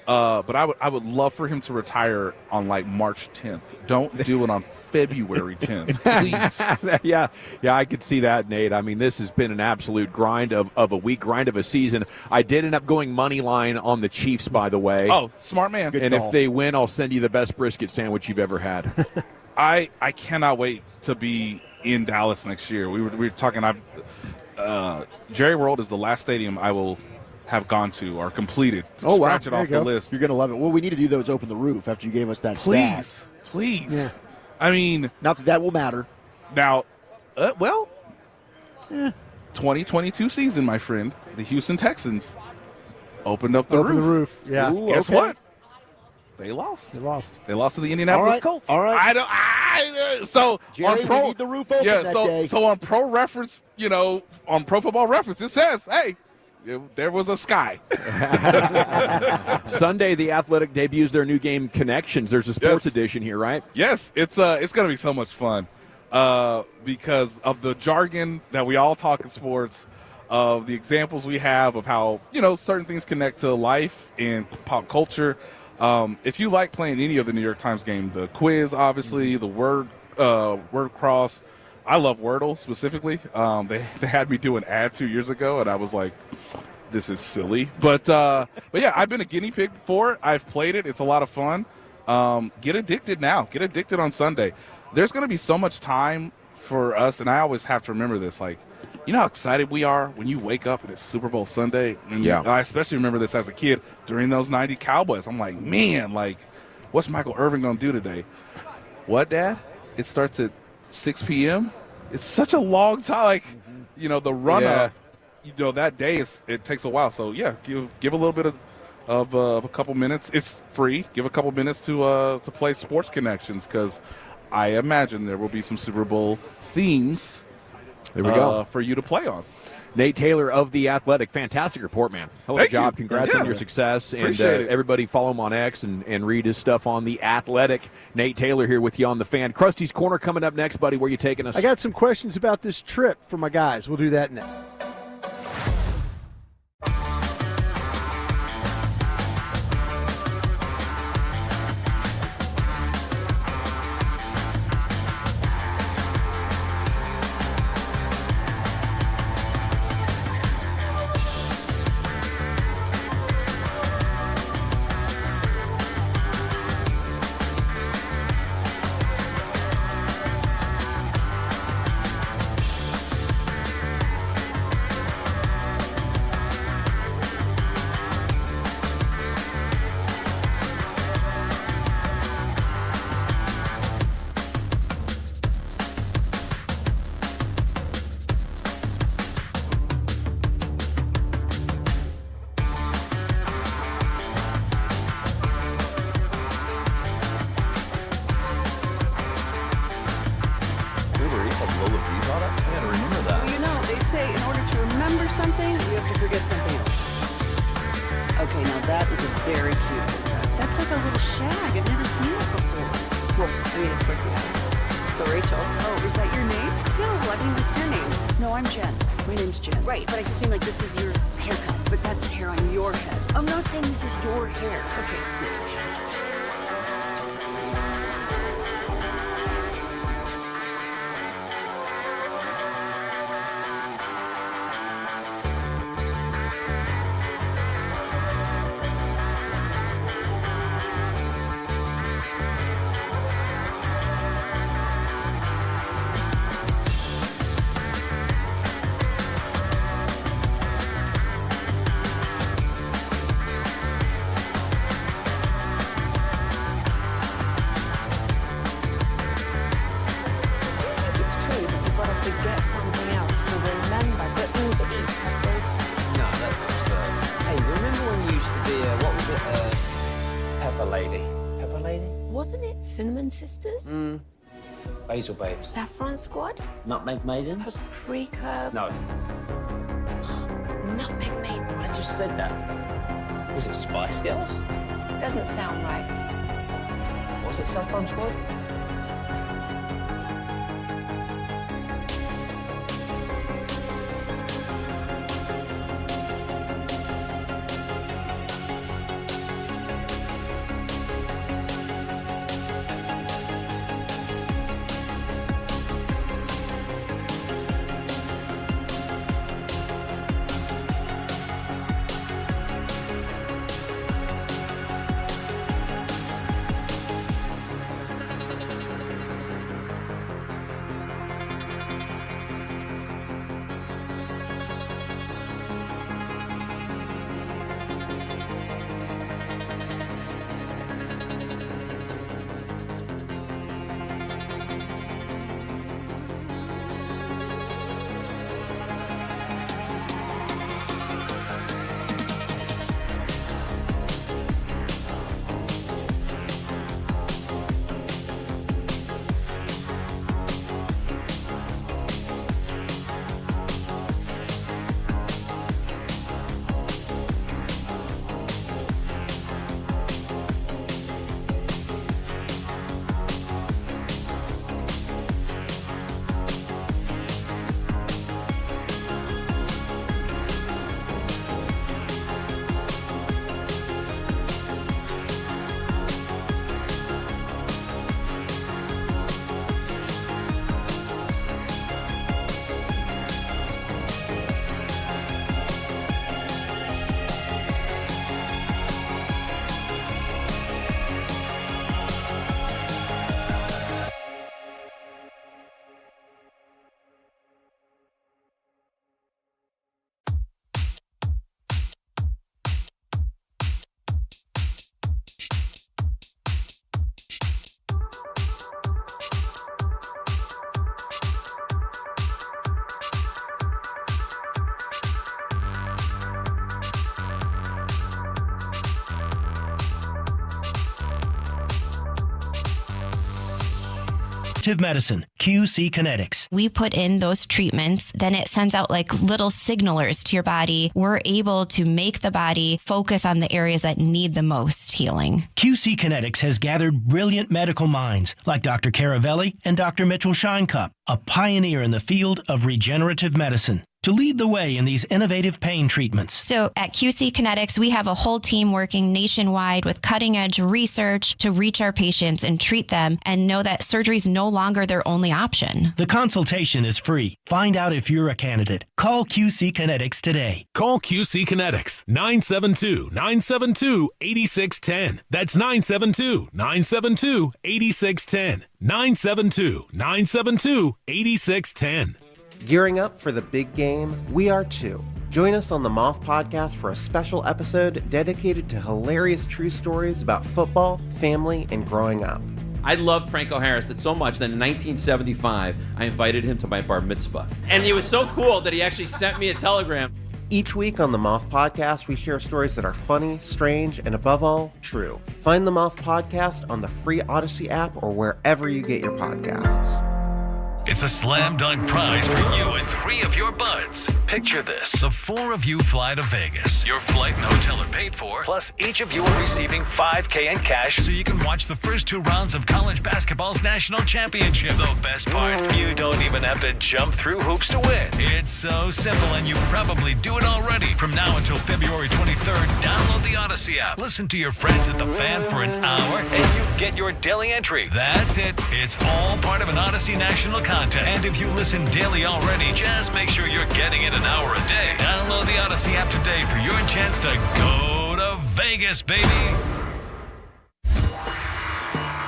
But I would love for him to retire on like March 10th. Don't do it on February 10th, please. Yeah, I could see that, Nate. I mean, this has been an absolute grind of a week, grind of a season. I did end up going money line on the Chiefs, by the way. Oh, smart man. And if they win, I'll send you the best brisket sandwich you've ever had. I cannot wait to be in Dallas next year. We were talking. Jerry World is the last stadium I will have gone to or completed to scratch it off the list. You're going to love it. What we need to do, though, is open the roof after you gave us that Please. stat. Please. Yeah. I mean. Not that will matter. Now, 2022 season, my friend, the Houston Texans opened up the roof. Yeah. Guess what? They lost. They lost to the Indianapolis Colts. All right. So Jerry, on Pro, we need the roof open that day. So on Pro Reference, on Pro Football Reference, it says, hey, there was a sky. Sunday, The Athletic debuts their new game, Connections. There's a sports edition here, right? Yes, it's going to be so much fun because of the jargon that we all talk in sports, of the examples we have of how certain things connect to life and pop culture. If you like playing any of the New York Times game, the quiz, obviously, the word cross. I love Wordle specifically. They had me do an ad 2 years ago, and I was like, this is silly. But yeah, I've been a guinea pig for it. I've played it. It's a lot of fun. Get addicted now. Get addicted on Sunday. There's going to be so much time for us, and I always have to remember this. Like, you know how excited we are when you wake up and it's Super Bowl Sunday? And I especially remember this as a kid during those 90 Cowboys. I'm like, man, like, what's Michael Irvin going to do today? What, Dad? It starts at 6 p.m.? It's such a long time. Like, you know, the run-up, you know, that day, it takes a while. So, yeah, give a little bit of a couple minutes. It's free. Give a couple minutes to play Sports Connections, because I imagine there will be some Super Bowl themes there we go. For you to play on. Nate Taylor of The Athletic. Fantastic report, man. Hell of a job. Congrats on your success. And everybody follow him on X and read his stuff on The Athletic. Nate Taylor here with you on The Fan. Krusty's Corner coming up next, buddy. Where you taking us? I got some questions about this trip for my guys. We'll do that next. Cinnamon Sisters? Basil Babes. Saffron Squad? Nutmeg Maidens? Paprika? No. Nutmeg Maidens. I just said that. Was it Spice Girls? Doesn't sound right. Was it Saffron Squad? Medicine, QC Kinetics. We put in those treatments, then it sends out like little signalers to your body. We're able to make the body focus on the areas that need the most healing. QC Kinetics has gathered brilliant medical minds like Dr. Caravelli and Dr. Mitchell Shinecup, a pioneer in the field of regenerative medicine, to lead the way in these innovative pain treatments. So at QC Kinetics, we have a whole team working nationwide with cutting-edge research to reach our patients and treat them and know that surgery is no longer their only option. The consultation is free. Find out if you're a candidate. Call QC Kinetics today. Call QC Kinetics, 972-972-8610. That's 972-972-8610. 972-972-8610. Gearing up for the big game? We are too. Join us on the Moth Podcast for a special episode dedicated to hilarious true stories about football, family, and growing up. I loved Franco Harris so much that in 1975, I invited him to my bar mitzvah. And it was so cool that he actually sent me a telegram. Each week on the Moth Podcast, we share stories that are funny, strange, and above all, true. Find the Moth Podcast on the free Odyssey app or wherever you get your podcasts. It's a slam dunk prize for you and 3 of your buds. Picture this. The 4 of you fly to Vegas. Your flight and hotel are paid for, plus each of you are receiving $5,000 in cash so you can watch the first 2 rounds of college basketball's national championship. The best part, you don't even have to jump through hoops to win. It's so simple, and you probably do it already. From now until February 23rd, download the Odyssey app. Listen to your friends at the Fan for an hour, and you get your daily entry. That's it. It's all part of an Odyssey national contest. And if you listen daily already, just make sure you're getting it an hour a day. Download the Odyssey app today for your chance to go to Vegas, baby.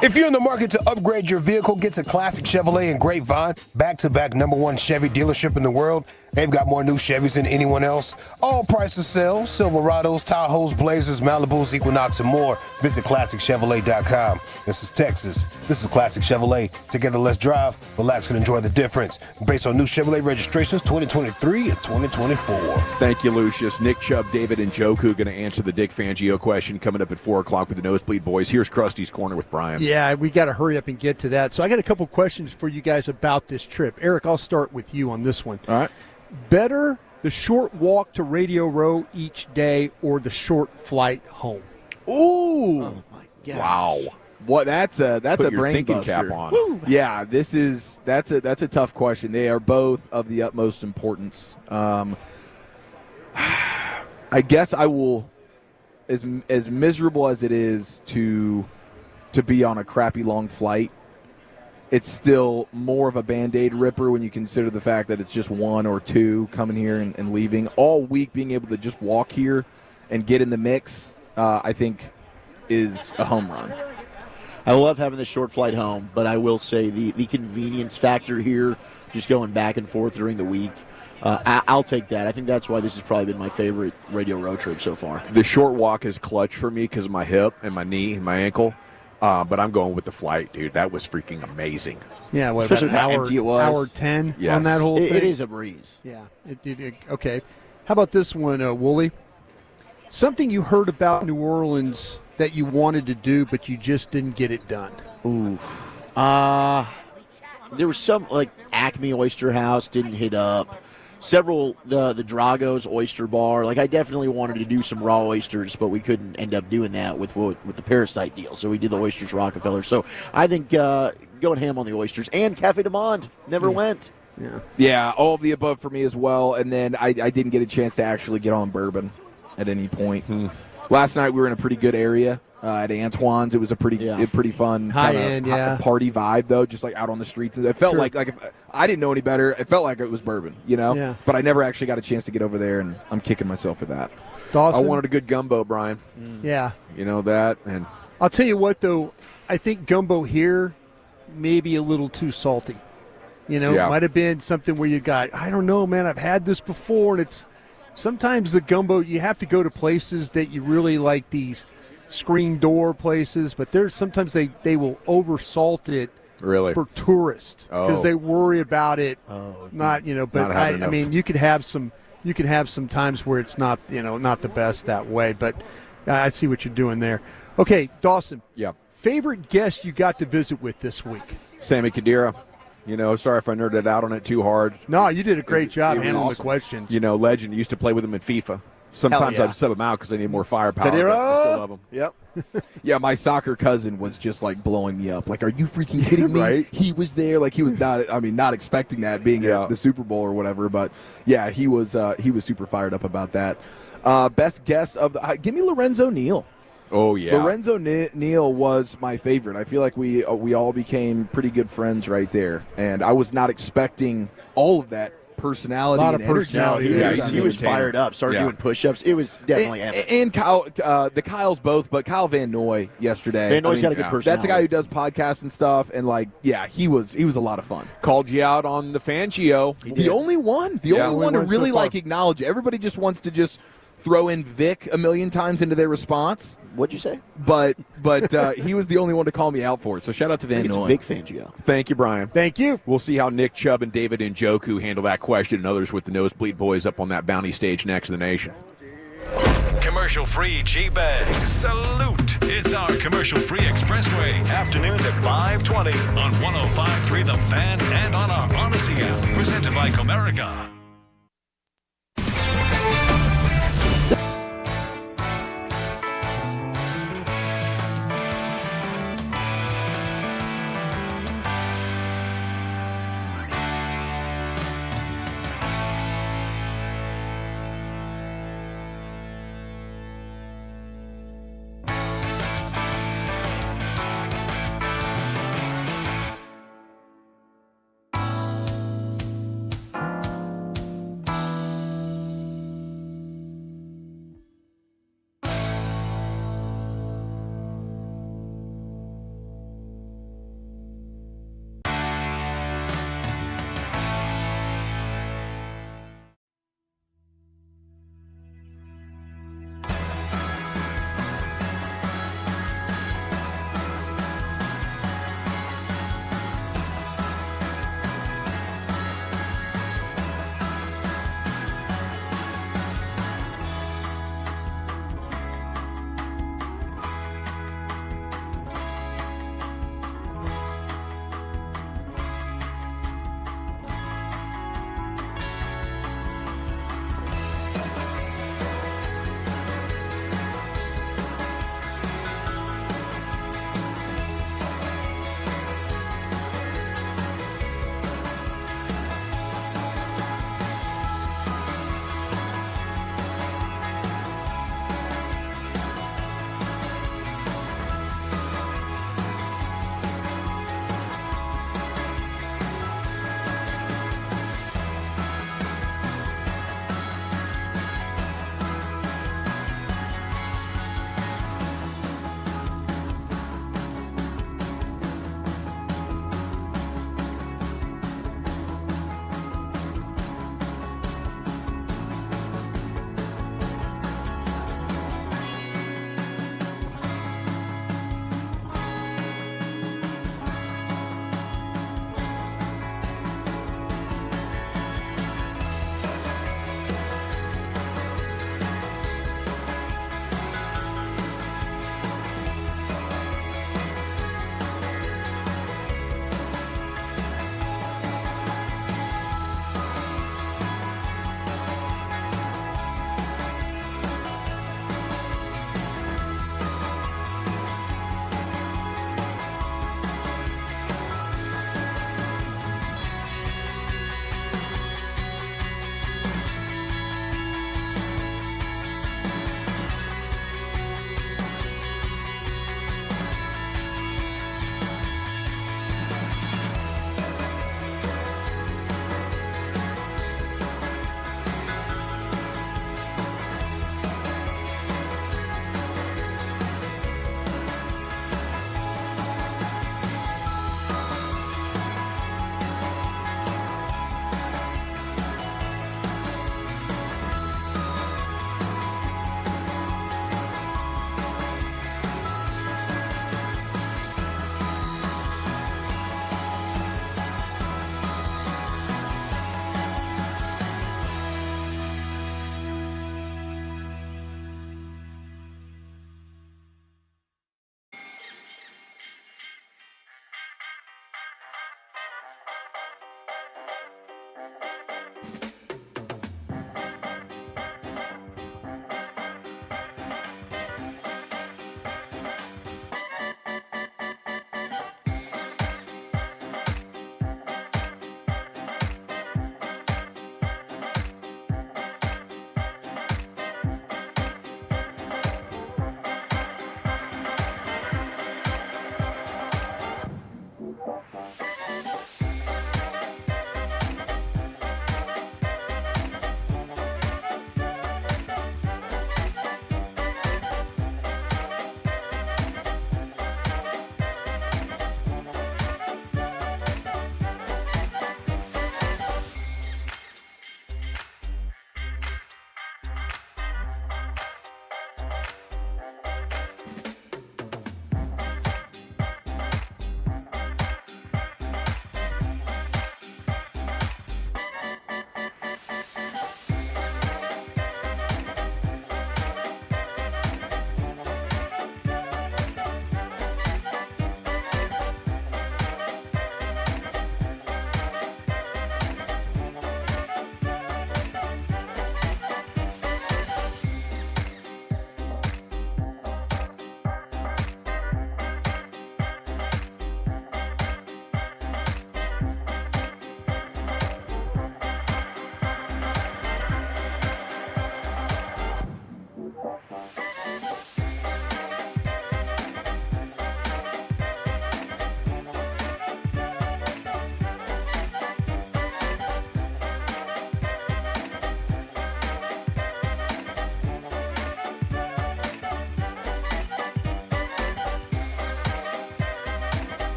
If you're in the market to upgrade your vehicle, get to Classic Chevrolet in Grapevine, back-to-back #1 Chevy dealership in the world. They've got more new Chevys than anyone else. All prices sell: Silverados, Tahoes, Blazers, Malibus, Equinox, and more. Visit ClassicChevrolet.com. This is Texas. This is Classic Chevrolet. Together, let's drive, relax, and enjoy the difference. Based on new Chevrolet registrations 2023 and 2024. Thank you, Lucius. Nick Chubb, David, and Joku going to answer the Dick Fangio question coming up at 4 o'clock with the Nosebleed Boys. Here's Krusty's Corner with Brian. Yeah, we got to hurry up and get to that. So I got a couple questions for you guys about this trip. Eric, I'll start with you on this one. All right. Better the short walk to Radio Row each day or the short flight home? Ooh. Oh, my gosh. Wow. What that's a Put your brain thinking buster. cap on. Woo. Yeah, that's a tough question. They are both of the utmost importance. I guess I will, as miserable as it is to be on a crappy long flight, it's still more of a Band-Aid ripper when you consider the fact that it's just 1 or 2 coming here and leaving. All week being able to just walk here and get in the mix, I think, is a home run. I love having the short flight home, but I will say the convenience factor here, just going back and forth during the week, I'll take that. I think that's why this has probably been my favorite Radio Row trip so far. The short walk is clutch for me because of my hip and my knee and my ankle. But I'm going with the flight, dude. That was freaking amazing. Yeah, what, especially about how empty it was. Hour 10 Yes. on that whole thing? It is a breeze. Yeah. Okay. How about this one, Wooly? Something you heard about New Orleans that you wanted to do, but you just didn't get it done. Oof. There was some, like, Acme Oyster House didn't hit up. Several, the Drago's Oyster Bar. Like, I definitely wanted to do some raw oysters, but we couldn't end up doing that with the Parasite deal. So we did the Oysters Rockefeller. So I think going ham on the oysters. And Cafe du Monde never went. Yeah, all of the above for me as well. And then I didn't get a chance to actually get on bourbon at any point. Last night we were in a pretty good area at Antoine's. It was a pretty fun high-end party vibe, though, just like out on the streets. It felt like if I didn't know any better, it felt like it was bourbon, Yeah. But I never actually got a chance to get over there, and I'm kicking myself for that. Dawson? I wanted a good gumbo, Brian. Yeah. You know that, and I'll tell you what, though, I think gumbo here may be a little too salty. It might have been something where you got, I don't know, man, I've had this before, and it's sometimes the gumbo, you have to go to places that you really like, these screen door places, but there's sometimes they will over salt it for tourists because they worry about it not but I mean you could have some times where it's not not the best that way, but I see what you're doing there. Okay, Dawson. Yeah. Favorite guest you got to visit with this week? Sammy Kadira. Sorry if I nerded out on it too hard. No, you did a great job It was handling awesome. the questions. Legend. Used to play with him in FIFA. Sometimes yeah. I'd sub him out because I need more firepower. Kadira! But I still love him. Yep. Yeah, my soccer cousin was just like blowing me up. Like, are you freaking kidding me? Right? He was there. Like, he was not expecting that being at the Super Bowl or whatever. But yeah, he was super fired up about that. Best guest of the give me Lorenzo Neal. Oh yeah, Lorenzo Neal was my favorite. I feel like we all became pretty good friends right there, and I was not expecting all of that personality. A lot and of personality. energy. Yeah, he was fired up. Started doing push-ups. It was definitely epic. And Kyle, the Kyles both, but Kyle Van Noy yesterday. Van Noy's got a good personality. That's a guy who does podcasts and stuff, and he was a lot of fun. Called you out on the Fangio. The only one to really acknowledge it. Everybody just wants to just throw in Vic a million times into their response. What'd you say? But he was the only one to call me out for it. So shout out to Van Noy. Vic Fangio. Thank you, Brian. Thank you. We'll see how Nick Chubb and David Njoku handle that question and others with the Nosebleed Boys up on that bounty stage next to the nation. Commercial-free G-Bag. Salute. It's our commercial-free expressway. Afternoons at 5:20 on 105.3 The Fan and on our Odyssey app. Presented by Comerica.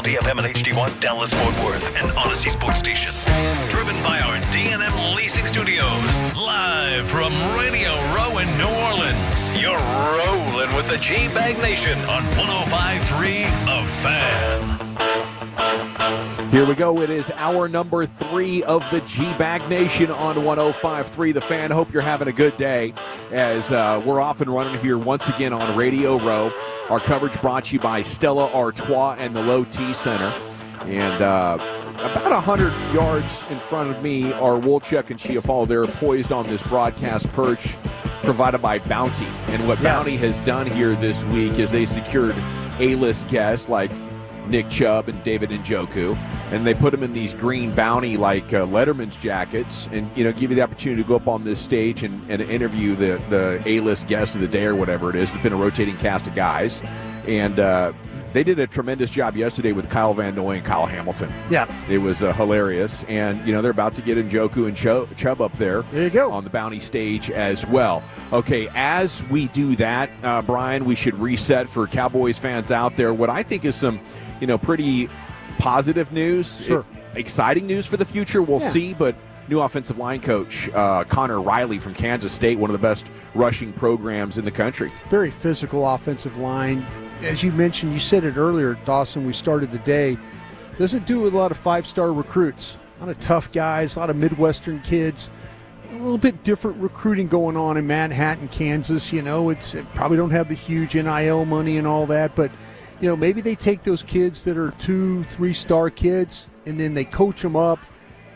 KRLD-FM and HD1, Dallas, Fort Worth, and Odyssey Sports Station. Driven by our D&M Leasing Studios. Live from Radio Row in New Orleans. You're rolling with the G-Bag Nation on 105.3 The Fan. Here we go. It is hour number 3 of the G-Bag Nation on 105.3 The Fan. Hope you're having a good day as we're off and running here once again on Radio Row. Our coverage brought to you by Stella Artois and the Low T Center. And about 100 yards in front of me are Wolchuk and Chiafalo. They're poised on this broadcast perch provided by Bounty. And what Bounty has done here this week is they secured A-list guests like Nick Chubb and David Njoku, and they put them in these green Bounty like Letterman's jackets, and give you the opportunity to go up on this stage and interview the A-list guest of the day or whatever it is. It's been a rotating cast of guys, and they did a tremendous job yesterday with Kyle Van Noy and Kyle Hamilton. Yeah, it was hilarious, and they're about to get Njoku and Chubb up there. There you go on the Bounty stage as well. Okay, as we do that, Brian, we should reset for Cowboys fans out there. What I think is some pretty positive news. Sure. Exciting news for the future. We'll see, but new offensive line coach Connor Riley from Kansas State, one of the best rushing programs in the country. Very physical offensive line. As you mentioned, you said it earlier, Dawson, we started the day. Doesn't do with a lot of 5-star recruits. A lot of tough guys, a lot of Midwestern kids. A little bit different recruiting going on in Manhattan, Kansas. It probably don't have the huge NIL money and all that, but maybe they take those kids that are 2-3-star kids, and then they coach them up,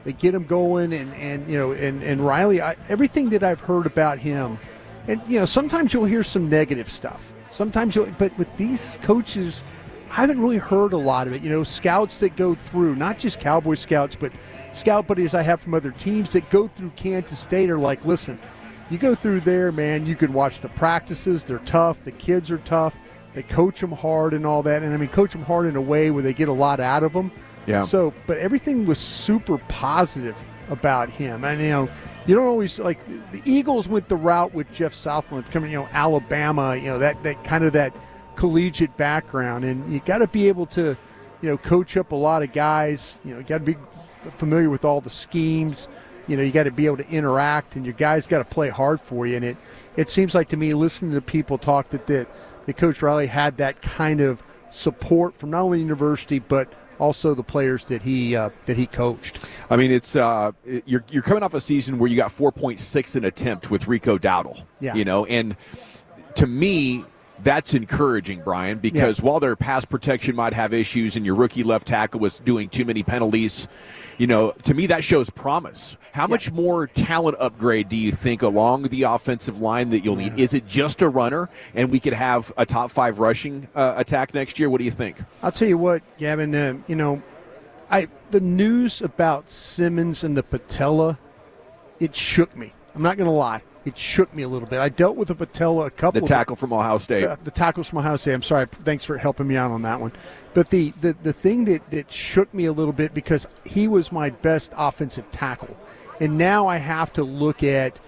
they get them going, and Riley. Everything that I've heard about him, and sometimes you'll hear some negative stuff. But with these coaches, I haven't really heard a lot of it. Scouts that go through, not just Cowboy scouts, but scout buddies I have from other teams that go through Kansas State are like, listen, you go through there, man. You can watch the practices; they're tough. The kids are tough. They coach them hard and all that. And, coach them hard in a way where they get a lot out of them. Yeah. So, but everything was super positive about him. And, you don't always, like, the Eagles went the route with Jeff Southland coming, Alabama, that kind of that collegiate background. And you got to be able to, coach up a lot of guys. You got to be familiar with all the schemes. you got to be able to interact, and your guys got to play hard for you. And it seems like to me, listening to people talk, that Coach Riley had that kind of support from not only the university but also the players that he coached. I mean, it's you're coming off a season where you got 4.6 an attempt with Rico Dowdle. Yeah. And to me, that's encouraging, Brian, because while their pass protection might have issues and your rookie left tackle was doing too many penalties, to me that shows promise. How much more talent upgrade do you think along the offensive line that you'll need? Is it just a runner and we could have a top 5 rushing attack next year? What do you think? I'll tell you what, Gavin, the news about Simmons and the patella, it shook me. I'm not going to lie. It shook me a little bit. I dealt with the patella a couple of The tackle from Ohio State. The tackles from Ohio State. I'm sorry. Thanks for helping me out on that one. But the thing that shook me a little bit, because he was my best offensive tackle. And now I have to look at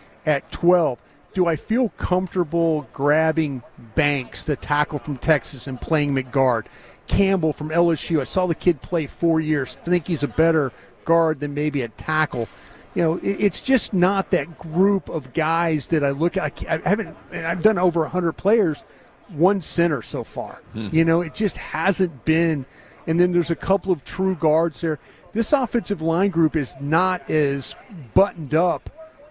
12. Do I feel comfortable grabbing Banks, the tackle from Texas, and playing McGuard? Campbell from LSU. I saw the kid play 4 years. I think he's a better guard than maybe a tackle. It's just not that group of guys that I look at. I've done over 100 players, one center so far. It just hasn't been. And then there's a couple of true guards there. This offensive line group is not as buttoned up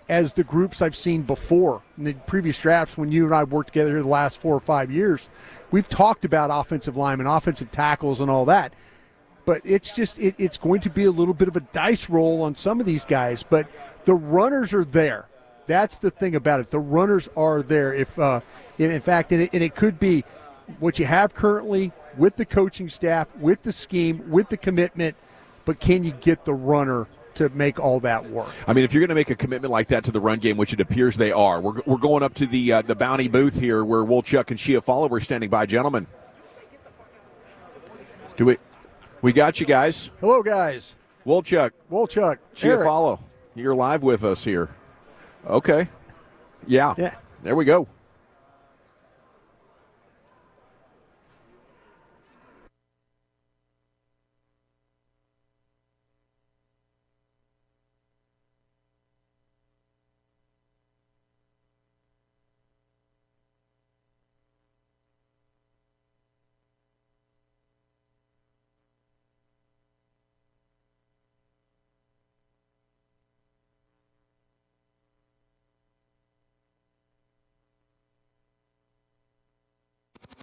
as the groups I've seen before in the previous drafts when you and I worked together here the last 4 or 5 years. We've talked about offensive linemen, offensive tackles, and all that. But it's just it's going to be a little bit of a dice roll on some of these guys. But the runners are there. That's the thing about it. The runners are there. If in fact, and it could be what you have currently with the coaching staff, with the scheme, with the commitment. But can you get the runner to make all that work? I mean, if you're going to make a commitment like that to the run game, which it appears they are, we're going up to the Bounty booth here where Wolchuk and Chiafalo were standing by. Gentlemen, we got you guys. Hello, guys. Wolchuk. Chiafalo, you're live with us here. Okay. Yeah. There we go.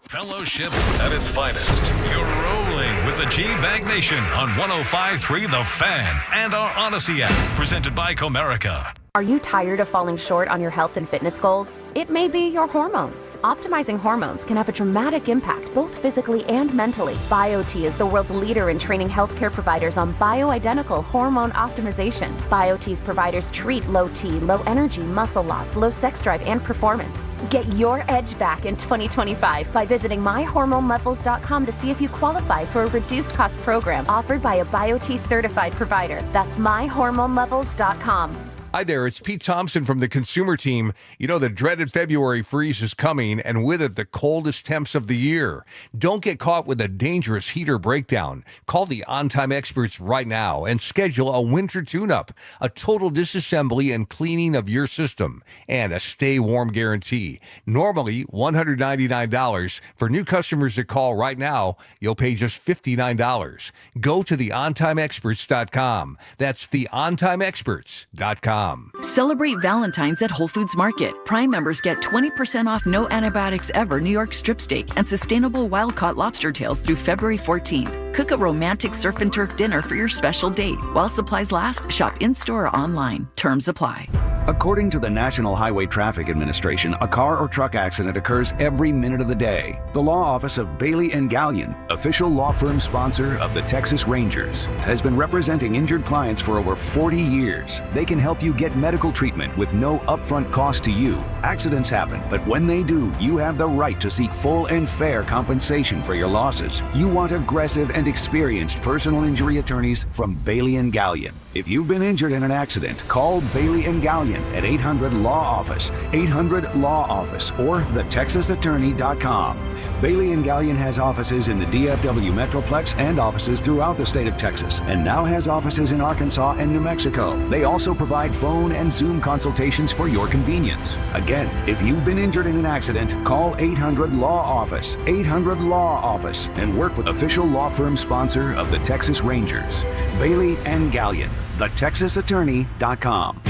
Fellowship at its finest. You're rolling with the G-Bag Nation on 105.3 The Fan and our Odyssey app, presented by Comerica. Are you tired of falling short on your health and fitness goals? It may be your hormones. Optimizing hormones can have a dramatic impact, both physically and mentally. BioT is the world's leader in training healthcare providers on bioidentical hormone optimization. BioT's providers treat low T, low energy, muscle loss, low sex drive, and performance. Get your edge back in 2025 by visiting myhormonelevels.com to see if you qualify for a reduced cost program offered by a BioT certified provider. That's myhormonelevels.com. Hi there, it's Pete Thompson from the Consumer Team. You know, the dreaded February freeze is coming, and with it, the coldest temps of the year. Don't get caught with a dangerous heater breakdown. Call the On-Time experts right now and schedule a winter tune-up, a total disassembly and cleaning of your system, and a stay warm guarantee. Normally $199. For new customers that call right now, you'll pay just $59. Go to theontimeexperts.com. That's theontimeexperts.com. Celebrate Valentine's at Whole Foods Market. Prime members get 20% off no antibiotics ever New York strip steak and sustainable wild-caught lobster tails through February 14th. Cook a romantic surf and turf dinner for your special date. While supplies last, shop in-store or online. Terms apply. According to the National Highway Traffic Administration, a car or truck accident occurs every minute of the day. The law office of Bailey & Gallion, official law firm sponsor of the Texas Rangers, has been representing injured clients for over 40 years. They can help you get medical treatment with no upfront cost to you. Accidents happen, but when they do, you have the right to seek full and fair compensation for your losses. You want aggressive and experienced personal injury attorneys from Bailey & Gallion. If you've been injured in an accident, call Bailey & Gallion at 800-LAW-OFFICE, 800-LAW-OFFICE, or thetexasattorney.com. Bailey & Gallion has offices in the DFW Metroplex and offices throughout the state of Texas, and now has offices in Arkansas and New Mexico. They also provide phone and Zoom consultations for your convenience. Again, if you've been injured in an accident, call 800-LAW-OFFICE, 800-LAW-OFFICE, and work with official law firm sponsor of the Texas Rangers, Bailey & Gallion, thetexasattorney.com.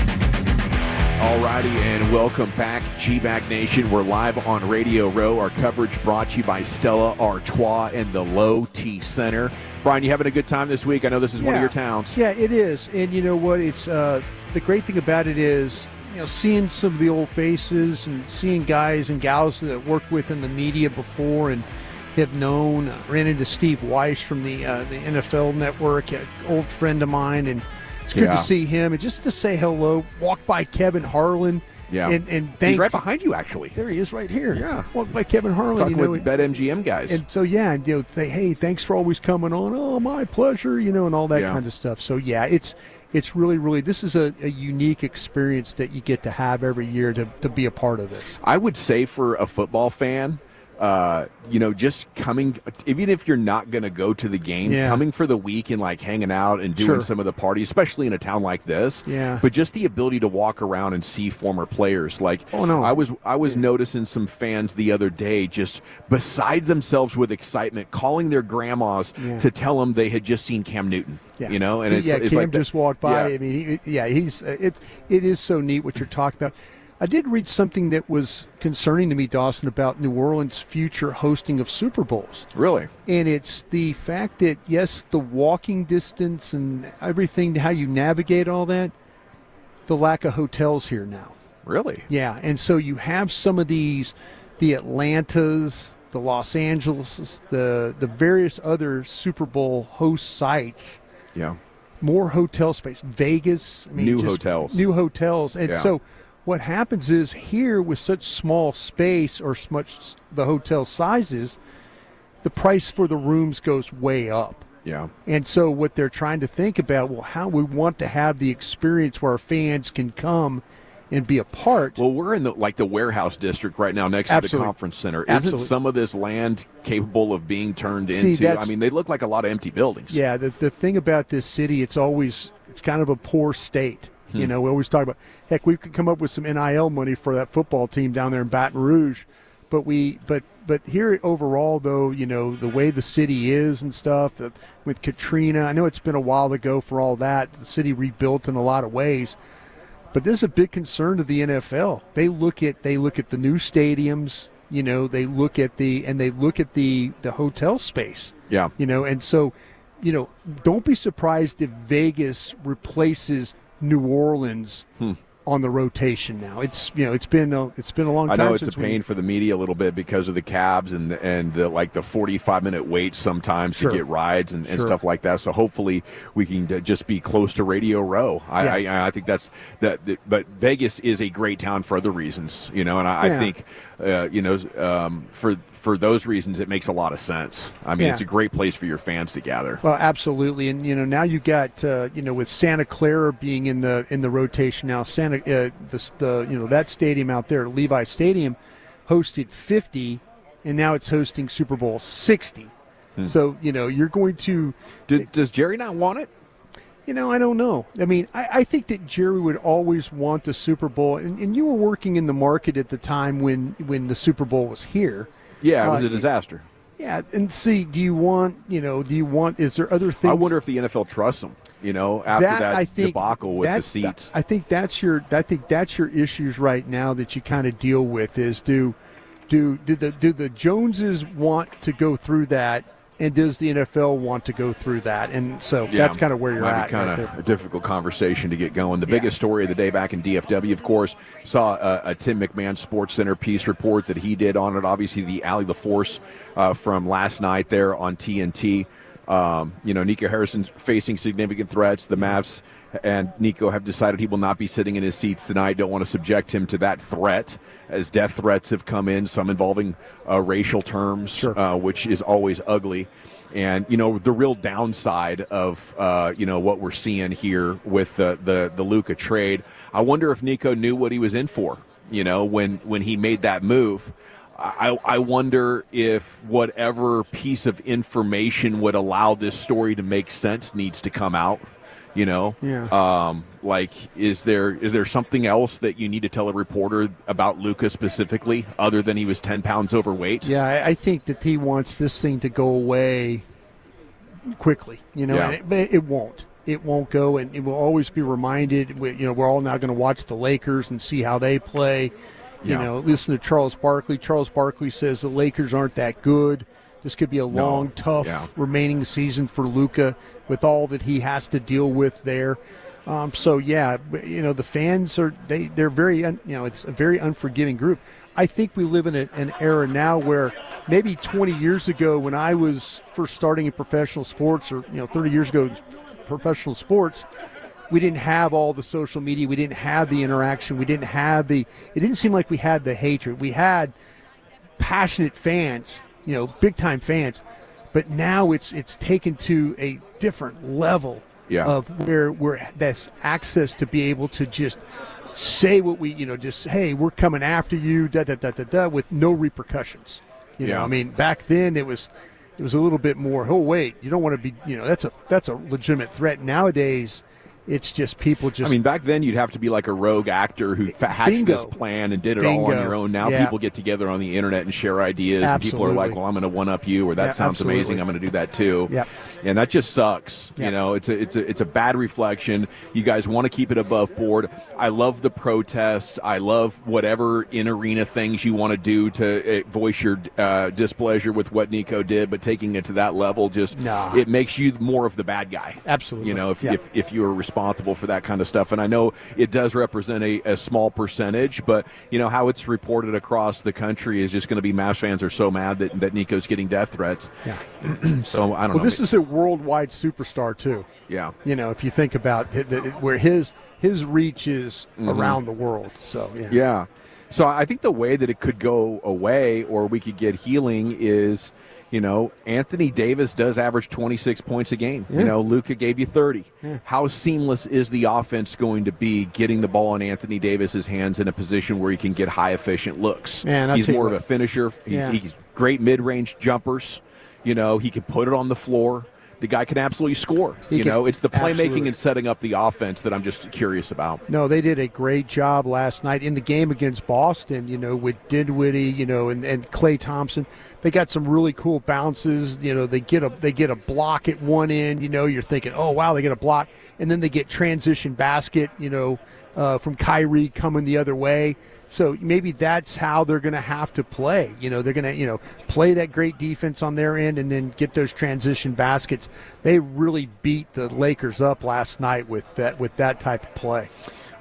Alrighty, and welcome back, G-Bag Nation. We're live on Radio Row. Our coverage brought to you by Stella Artois and the Low T Center. Brian, you having a good time this week? I know this is one of your towns. Yeah, it is. And you know what? It's the great thing about it is, seeing some of the old faces and seeing guys and gals that I've worked with in the media before and have known. Ran into Steve Weiss from the NFL Network, an old friend of mine, and it's good to see him and just to say hello. Walk by Kevin Harlan. Yeah, and thank. He's right behind you, actually. There he is, right here. Yeah, walk by Kevin Harlan. Talking with BetMGM guys, and so and say, hey, thanks for always coming on. Oh, my pleasure. And all that kind of stuff. So it's really this is a unique experience that you get to have every year to be a part of this. I would say for a football fan, just coming, even if you're not going to go to the game, coming for the week and like hanging out and doing some of the parties, especially in a town like this. Yeah. But just the ability to walk around and see former players. Like, I was noticing some fans the other day just beside themselves with excitement, calling their grandmas to tell them they had just seen Cam Newton. Yeah. And it's Cam like just walked by. I mean, it is so neat what you're talking about. I did read something that was concerning to me, Dawson, about New Orleans' future hosting of Super Bowls. Really? And it's the fact that, yes, the walking distance and everything, how you navigate all that, the lack of hotels here now. Really? Yeah, and so you have some of these, the Atlantas, the Los Angeles, the various other Super Bowl host sites. Yeah. More hotel space. Vegas. New hotels. And so what happens is here with such small space or much the hotel sizes, the price for the rooms goes way up. Yeah. And so what they're trying to think about, how we want to have the experience where our fans can come and be a part. Well, we're in the warehouse district right now next to the conference center. Isn't some of this land capable of being turned into? I mean, they look like a lot of empty buildings. Yeah, the thing about this city, it's kind of a poor state. We always talk about, heck, we could come up with some NIL money for that football team down there in Baton Rouge, but here overall, though, the way the city is and stuff, with Katrina, I know it's been a while ago for all that. The city rebuilt in a lot of ways, but this is a big concern to the NFL. They look at the new stadiums, they look at the hotel space. Yeah. And so, don't be surprised if Vegas replaces New Orleans on the rotation now. It's been a long time. I know it's a pain for the media a little bit because of the cabs and the 45-minute wait sometimes to get rides and stuff like that. So hopefully we can just be close to Radio Row. I think that's that. But Vegas is a great town for other reasons, and I think for those reasons it makes a lot of sense. I mean, it's a great place for your fans to gather. Well, absolutely, and now you got with Santa Clara being in the rotation now. That stadium out there, Levi Stadium, hosted 50, and now it's hosting Super Bowl 60. So you're going to. Does Jerry not want it? I don't know. I mean, I think that Jerry would always want the Super Bowl, and you were working in the market at the time when the Super Bowl was here. Yeah, it was a disaster. Yeah, and see, is there other things? I wonder if the NFL trusts them, after that debacle with the seats. I think that's your issues right now that you kind of deal with is do the Joneses want to go through that, and does the NFL want to go through that? And so that's kind of where you're at. Kind of a difficult conversation to get going. The biggest story of the day back in DFW, of course, saw a Tim McMahon Sports Center piece report that he did on it. Obviously, the Alley La Force from last night there on TNT. Nico Harrison's facing significant threats. The Mavs and Nico have decided he will not be sitting in his seats tonight. Don't want to subject him to that threat, as death threats have come in, some involving racial terms, which is always ugly. And, the real downside of, what we're seeing here with the Luka trade, I wonder if Nico knew what he was in for, when he made that move. I wonder if whatever piece of information would allow this story to make sense needs to come out. Yeah. Like, is there something else that you need to tell a reporter about Luka specifically, other than he was 10 pounds overweight? Yeah, I think that he wants this thing to go away quickly. Yeah. But it won't. It won't go, and it will always be reminded. We're all now going to watch the Lakers and see how they play. Listen to Charles Barkley. Charles Barkley says the Lakers aren't that good. This could be a long, tough remaining season for Luka with all that he has to deal with there. The fans they're very, it's a very unforgiving group. I think we live in an era now where maybe 20 years ago, when I was first starting in professional sports, or 30 years ago in professional sports, we didn't have all the social media. We didn't have the interaction. We didn't have it didn't seem like we had the hatred. We had passionate fans, big time fans, but now it's taken to a different level of where there's access to be able to just say what we, hey, we're coming after you, with no repercussions. I mean, back then it was a little bit more, oh wait, you don't want to be, that's a legitimate threat. Nowadays, it's just people just. I mean, back then you'd have to be like a rogue actor who hatched this plan and did it all on your own. Now people get together on the internet and share ideas, and people are like, "Well, I'm going to one up you," or "That sounds amazing, I'm going to do that too." Yep. And that just sucks. It's a bad reflection. You guys want to keep it above board. I love the protests. I love whatever in arena things you want to do to voice your displeasure with what Nico did, but taking it to that level it makes you more of the bad guy. Absolutely. If you are responsible for that kind of stuff. And I know it does represent a small percentage, but how it's reported across the country is just going to be Mavs fans are so mad that Nico's getting death threats. Yeah. So I don't know. Well, this is a worldwide superstar too. Yeah. If you think about where his reach is around the world. So yeah. So I think the way that it could go away, or we could get healing, is Anthony Davis does average 26 points a game. Yeah. Luka gave you 30. Yeah. How seamless is the offense going to be getting the ball in Anthony Davis's hands in a position where he can get high efficient looks? Man, he's more of a finisher. Yeah. He's great mid-range jumpers. He can put it on the floor. The guy can absolutely score. It's the playmaking and setting up the offense that I'm just curious about. No, they did a great job last night in the game against Boston, with Dinwiddie, and Klay Thompson. They got some really cool bounces. They get a block at one end. You're thinking, oh, wow, they get a block. And then they get transition basket, from Kyrie coming the other way. So maybe that's how they're going to have to play. They're going to, play that great defense on their end and then get those transition baskets. They really beat the Lakers up last night with that type of play.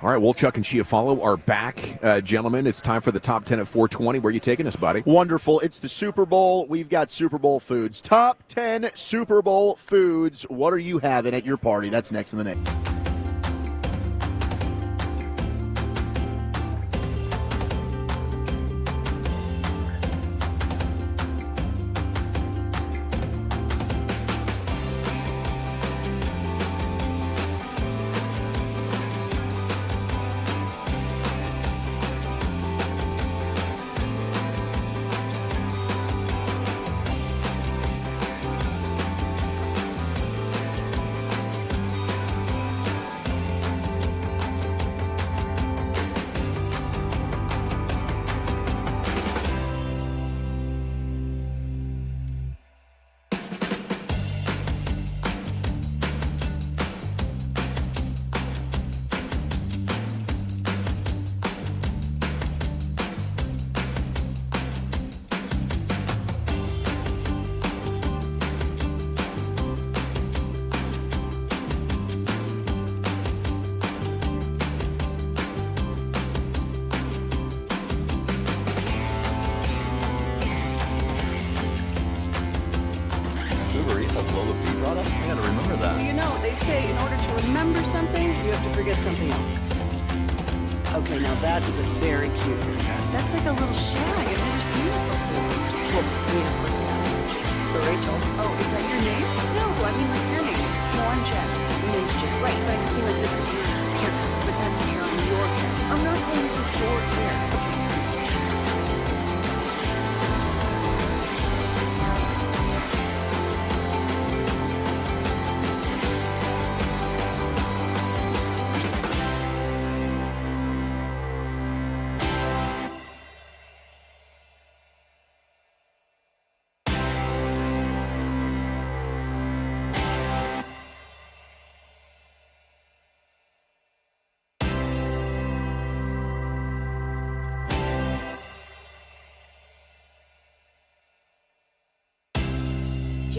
All right, Wolchuk and Chiafalo are back. Gentlemen, it's time for the top 10 at 420. Where are you taking us, buddy? Wonderful. It's the Super Bowl. We've got Super Bowl foods. Top 10 Super Bowl foods. What are you having at your party? That's next in the next. Okay, now that is a very cute haircut. That's like a little shag. I've never seen it before. Well, yeah, of course not. It's the Rachel. Oh, is that your name? No, I mean like your name. No, I'm Jen. My name's Jen. Right, but I just mean like this is your haircut. But that's hair on your hair. I'm not saying this is your hair. Okay.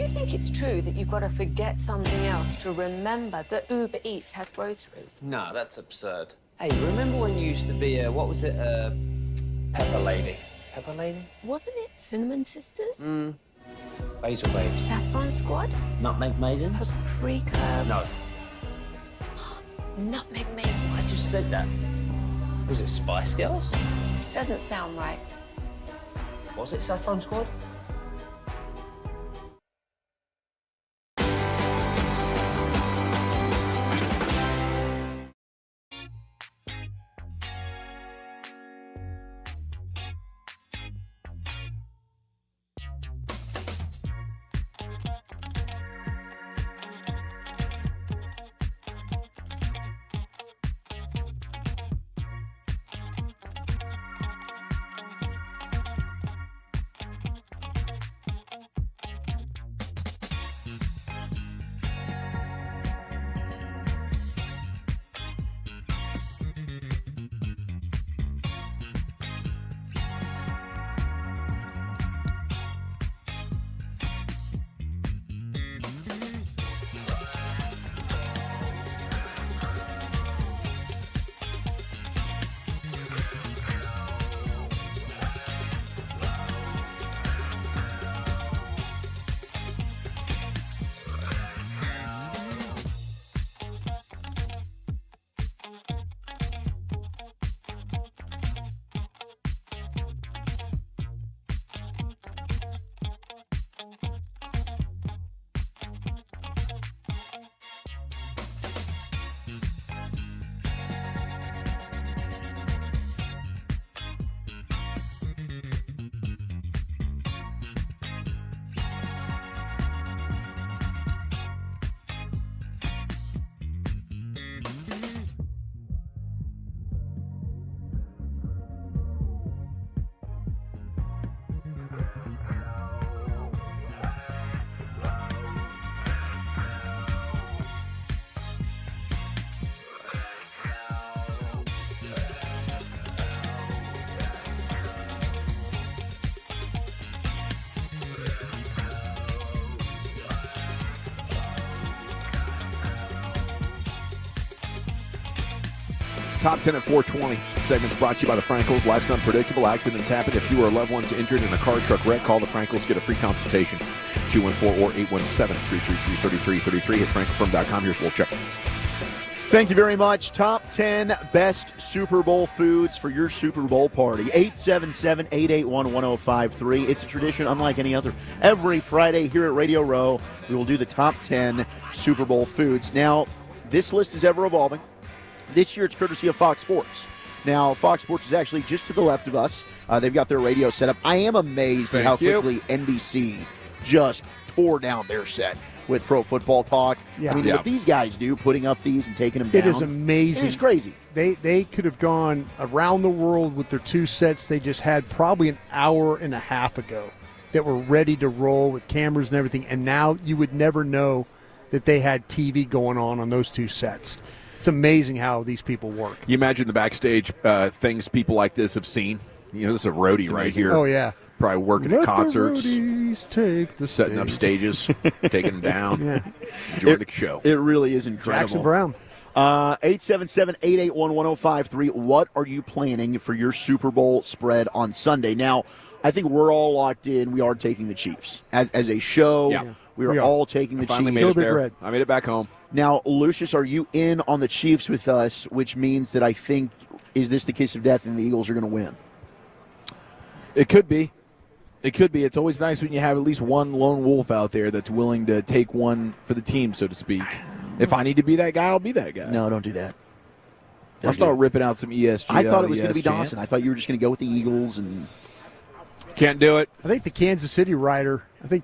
you think it's true that you've got to forget something else to remember that Uber Eats has groceries? No, that's absurd. Hey, remember when you used to be a, what was it, Pepper Lady? Pepper Lady? Wasn't it Cinnamon Sisters? Basil Babes. Saffron Squad? Nutmeg Maidens? Paprika? No. Nutmeg Maidens? I just said that. Was it Spice Girls? Doesn't sound right. Was it Saffron Squad? Top 10 at 420. Segments brought to you by the Frankels. Life's unpredictable. Accidents happen. If you or a loved one's injured in a car, truck wreck, call the Frankels. Get a free consultation. 214 or 817-333-3333. At frankelfirm.com. Here's Wolchuk. Thank you very much. Top 10 best Super Bowl foods for your Super Bowl party. 877-881-1053. It's a tradition unlike any other. Every Friday here at Radio Row, we will do the top 10 Super Bowl foods. Now, this list is ever evolving. This year, it's courtesy of Fox Sports. Now, Fox Sports is actually just to the left of us. They've got their radio set up. I am amazed at how quickly NBC just tore down their set with Pro Football Talk. Yeah. I mean, what these guys do, putting up these and taking them down. It is amazing. It's crazy. They could have gone around the world with their two sets they just had probably an hour and a half ago that were ready to roll with cameras and everything, and now you would never know that they had TV going on those two sets. It's amazing how these people work. You imagine the backstage things people like this have seen. You know, this is a roadie right here. Oh, yeah. Probably working at concerts, the roadies take the setting up stages, taking them down. Yeah. Enjoy the show. It really is incredible. Jackson Brown. 877-881-1053. What are you planning for your Super Bowl spread on Sunday? Now, I think we're all locked in. We are taking the Chiefs. As a show, we are all taking the Chiefs. Made it there. I made it back home. Now, Lucius, are you in on the Chiefs with us, which means that I think, is this the kiss of death and the Eagles are going to win? It could be. It could be. It's always nice when you have at least one lone wolf out there that's willing to take one for the team, so to speak. If I need to be that guy, I'll be that guy. No, don't do that. I'll start ripping out some ESG. I thought it was going to be Dawson. I thought you were just going to go with the Eagles and can't do it. I think the Kansas City rider. Some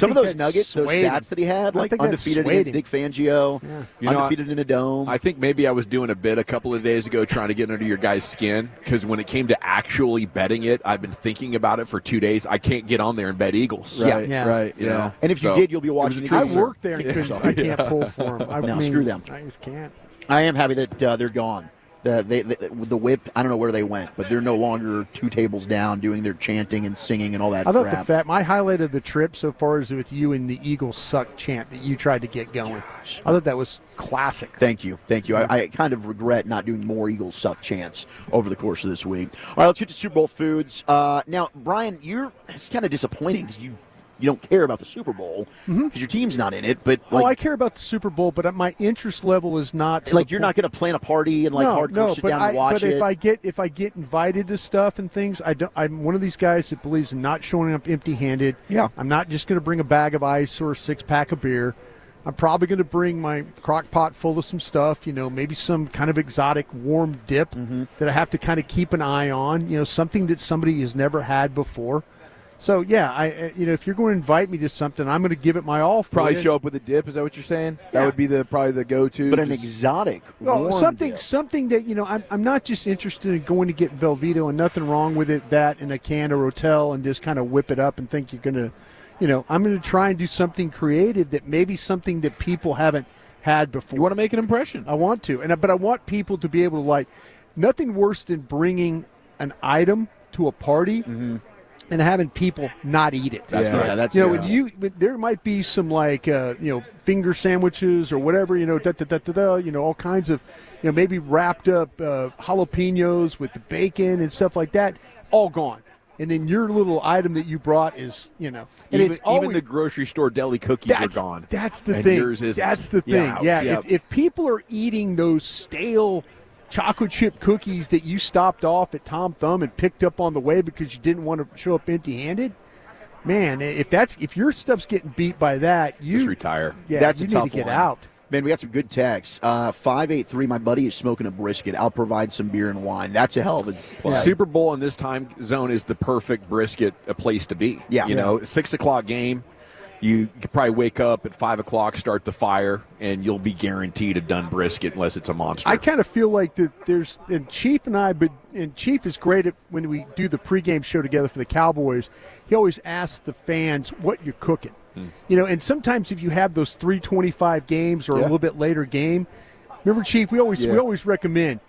of those nuggets, those stats that he had, like undefeated against Dick Fangio, undefeated in a dome. I think maybe I was doing a bit a couple of days ago trying to get under your guys' skin because when it came to actually betting it, I've been thinking about it for 2 days. I can't get on there and bet Eagles. Right. You know? And if you did, you'll be watching the I worked there and I can't pull for them. Screw them. I just can't. I am happy that they're gone. The whip, I don't know where they went, but they're no longer 2 tables down doing their chanting and singing and all that I thought crap. my highlight of the trip so far is with you and the Eagles suck chant that you tried to get going. I thought that was classic. Thank you. I kind of regret not doing more Eagles suck chants over the course of this week. All right, let's get to Super Bowl foods. Now, Brian, it's kind of disappointing because you don't care about the Super Bowl because your team's not in it. But I care about the Super Bowl, but my interest level is not like you're not going to plan a party and hardcore sit down and watch it. But if I get invited to stuff and things, I'm one of these guys that believes in not showing up empty-handed. Yeah, I'm not just going to bring a bag of ice or a 6-pack of beer. I'm probably going to bring my crock pot full of some stuff, maybe some kind of exotic warm dip that I have to kind of keep an eye on, something that somebody has never had before. So, yeah, if you're going to invite me to something, I'm going to give it my all for Probably it. show up with a dip, is that what you're saying? Yeah. That would be probably the go-to. But an exotic warm something dip. something that, I'm not just interested in going to get Velveeta and nothing wrong with it, that in a can or hotel and just kind of whip it up and think you're going to, I'm going to try and do something creative that maybe something that people haven't had before. You want to make an impression. I want to. But I want people to be able to, nothing worse than bringing an item to a party and having people not eat it. That's right. That's there might be some finger sandwiches or whatever, all kinds of, maybe wrapped up jalapenos with the bacon and stuff like that, all gone. And then your little item that you brought is, and even the grocery store deli cookies are gone. That's the and thing. Yours isn't. That's the thing. Yeah. If people are eating those stale chocolate chip cookies that you stopped off at Tom Thumb and picked up on the way because you didn't want to show up empty-handed, man, if your stuff's getting beat by that, you just retire. Yeah, that's you a need tough to get one. out. Man, we got some good texts. 583, my buddy is smoking a brisket. I'll provide some beer and wine. That's a hell of a play. Super Bowl in this time zone is the perfect brisket a place to be. Yeah. 6 o'clock game. You could probably wake up at 5 o'clock, start the fire, and you'll be guaranteed a done brisket unless it's a monster. I kind of feel like that and Chief and I, and Chief is great at when we do the pregame show together for the Cowboys, he always asks the fans what you're cooking. And sometimes if you have those 3:25 games or a little bit later game, remember, Chief, we always recommend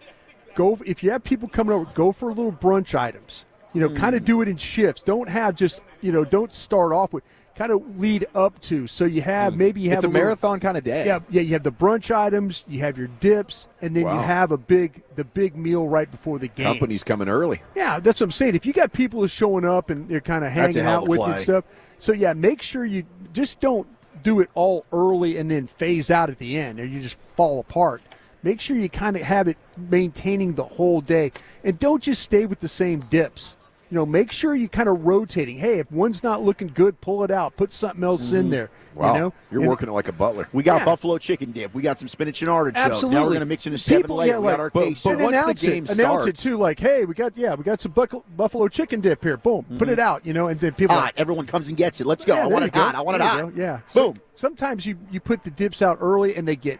if you have people coming over, go for little brunch items. Kind of do it in shifts. Don't have just don't start off with. Kind of lead up to, so you have it's a marathon kind of day. Yeah, you have the brunch items, you have your dips, and then you have the big meal right before the game. Company's coming early. Yeah, that's what I'm saying. If you got people who's showing up and they're kind of hanging out with you and stuff, so yeah, make sure you just don't do it all early and then phase out at the end, or you just fall apart. Make sure you kind of have it maintaining the whole day, and don't just stay with the same dips. Make sure you kind of rotating. Hey, if one's not looking good, pull it out. Put something else in there. Wow. You're working it like a butler. We got buffalo chicken dip. We got some spinach and artichoke. Absolutely. Now we're going to mix in a 7 layer. We got our case. But announce it too. Like, hey, we got some buffalo chicken dip here. Boom, put it out. And then people hot. Everyone comes and gets it. Let's go. I want it hot. I want it hot. Yeah. Boom. Sometimes you put the dips out early and they get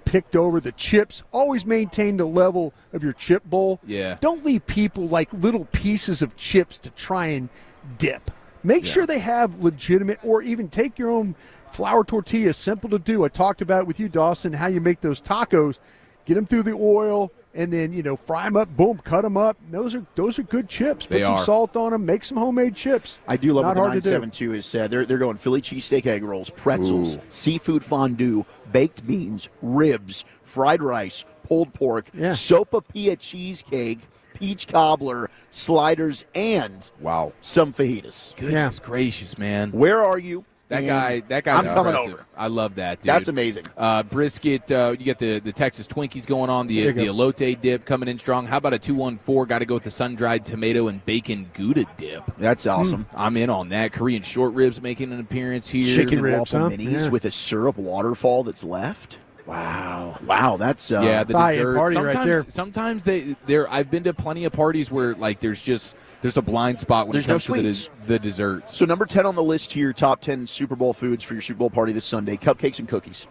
picked over. The chips, always maintain the level of your chip bowl. Yeah. Don't leave people like little pieces of chips to try and dip. Make sure they have legitimate, or even take your own flour tortillas. Simple to do. I talked about it with you, Dawson, how you make those tacos. Get them through the oil and then, fry them up, boom, cut them up. Those are good chips. Put some salt on them. Make some homemade chips. I do love Not what the hard to do. 972 is said. They're going Philly cheesesteak egg rolls, pretzels, seafood fondue, baked beans, ribs, fried rice, pulled pork, sopapilla cheesecake, peach cobbler, sliders, and some fajitas. Goodness gracious, man. Where are you? That guy's I'm coming impressive. over. I love that, dude. That's amazing. Brisket, you get the Texas Twinkies going on, the elote dip coming in strong. How about a 214? Got to go with the sun-dried tomato and bacon Gouda dip. That's awesome. I'm in on that. Korean short ribs making an appearance here. Chicken ribs, waffle minis with a syrup waterfall that's left. Wow, that's the dessert. Party sometimes, right there. Sometimes I've been to plenty of parties where there's a blind spot when it comes to the desserts. So number 10 on the list here, top 10 Super Bowl foods for your Super Bowl party this Sunday, cupcakes and cookies.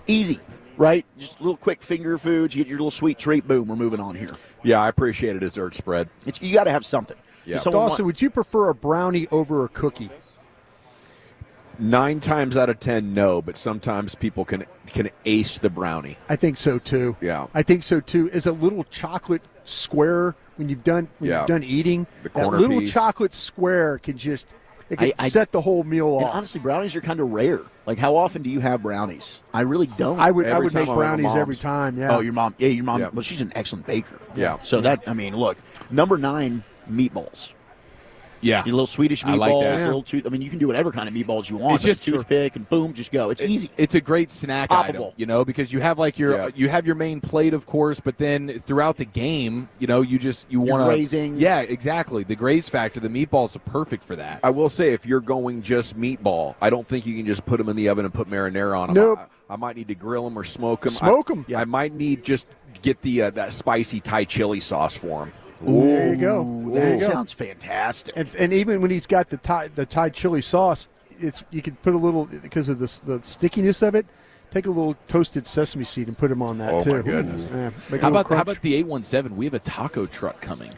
Easy, right? Just a little quick finger foods. You get your little sweet treat. Boom, we're moving on here. Yeah, I appreciate a dessert spread. You got to have something. Yeah. Dawson, would you prefer a brownie over a cookie? 9 times out of 10, no, but sometimes people can ace the brownie. I think so too. Yeah. I think so too. Is a little chocolate square when you've done eating, the that corner little piece. chocolate square can just set the whole meal And off. honestly, brownies are kind of rare. Like, how often do you have brownies? I really don't. I would Every make time I'm at my brownies mom's. every time. Yeah. Oh, your mom. Yeah, your mom. Yeah. Well, she's an excellent baker. Yeah. So look, number 9, meatballs. Yeah. Your little Swedish I meatballs. like that. Little you can do whatever kind of meatballs you want. It's just toothpick and boom, just go. It's easy. It's a great snack Poppable. item, because you have you have your main plate, of course, but then throughout the game, you want to grazing. Yeah, exactly. The graze factor, the meatballs are perfect for that. I will say, if you're going just meatball, I don't think you can just put them in the oven and put marinara on them. Nope. I might need to grill them or smoke them. Smoke 'em. I might need just get the that spicy Thai chili sauce for them. There you go. There you go. Sounds fantastic. And even when he's got the Thai chili sauce, you can put a little, because of the stickiness of it. Take a little toasted sesame seed and put them on that too. Oh my goodness! Yeah, make a How little about crunch. the 817? We have a taco truck coming.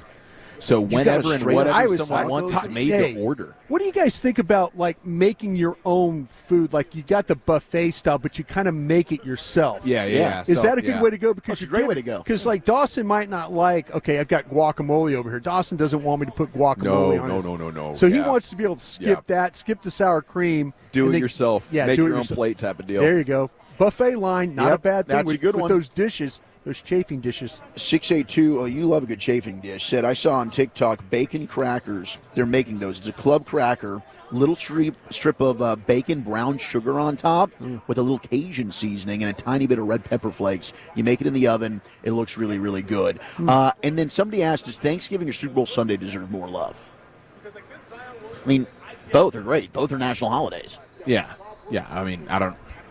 So got a whenever and straight- whatever someone wants, tacos. it's made Hey, to order. What do you guys think about making your own food? Like, you got the buffet style, but you kind of make it yourself. Yeah. Is So, that a good yeah. way to go? Because That's a great way to go. Because Dawson might not like. Okay, I've got guacamole over here. Dawson doesn't want me to put guacamole on his. No. So he wants to be able to skip that, skip the sour cream. Do and it then- yourself. Yeah, Make do it your own yourself. plate type of deal. There you go. Buffet line, not Yep, a bad thing. that's with, a good with one. those dishes, those chafing dishes. 682, oh, you love a good chafing dish. Said, I saw on TikTok bacon crackers. They're making those. It's a club cracker, little strip of bacon, brown sugar on top with a little Cajun seasoning and a tiny bit of red pepper flakes. You make it in the oven. It looks really, really good. And then somebody asked, does Thanksgiving or Super Bowl Sunday deserve more love? I mean, both are great. Both are national holidays. Yeah. I mean,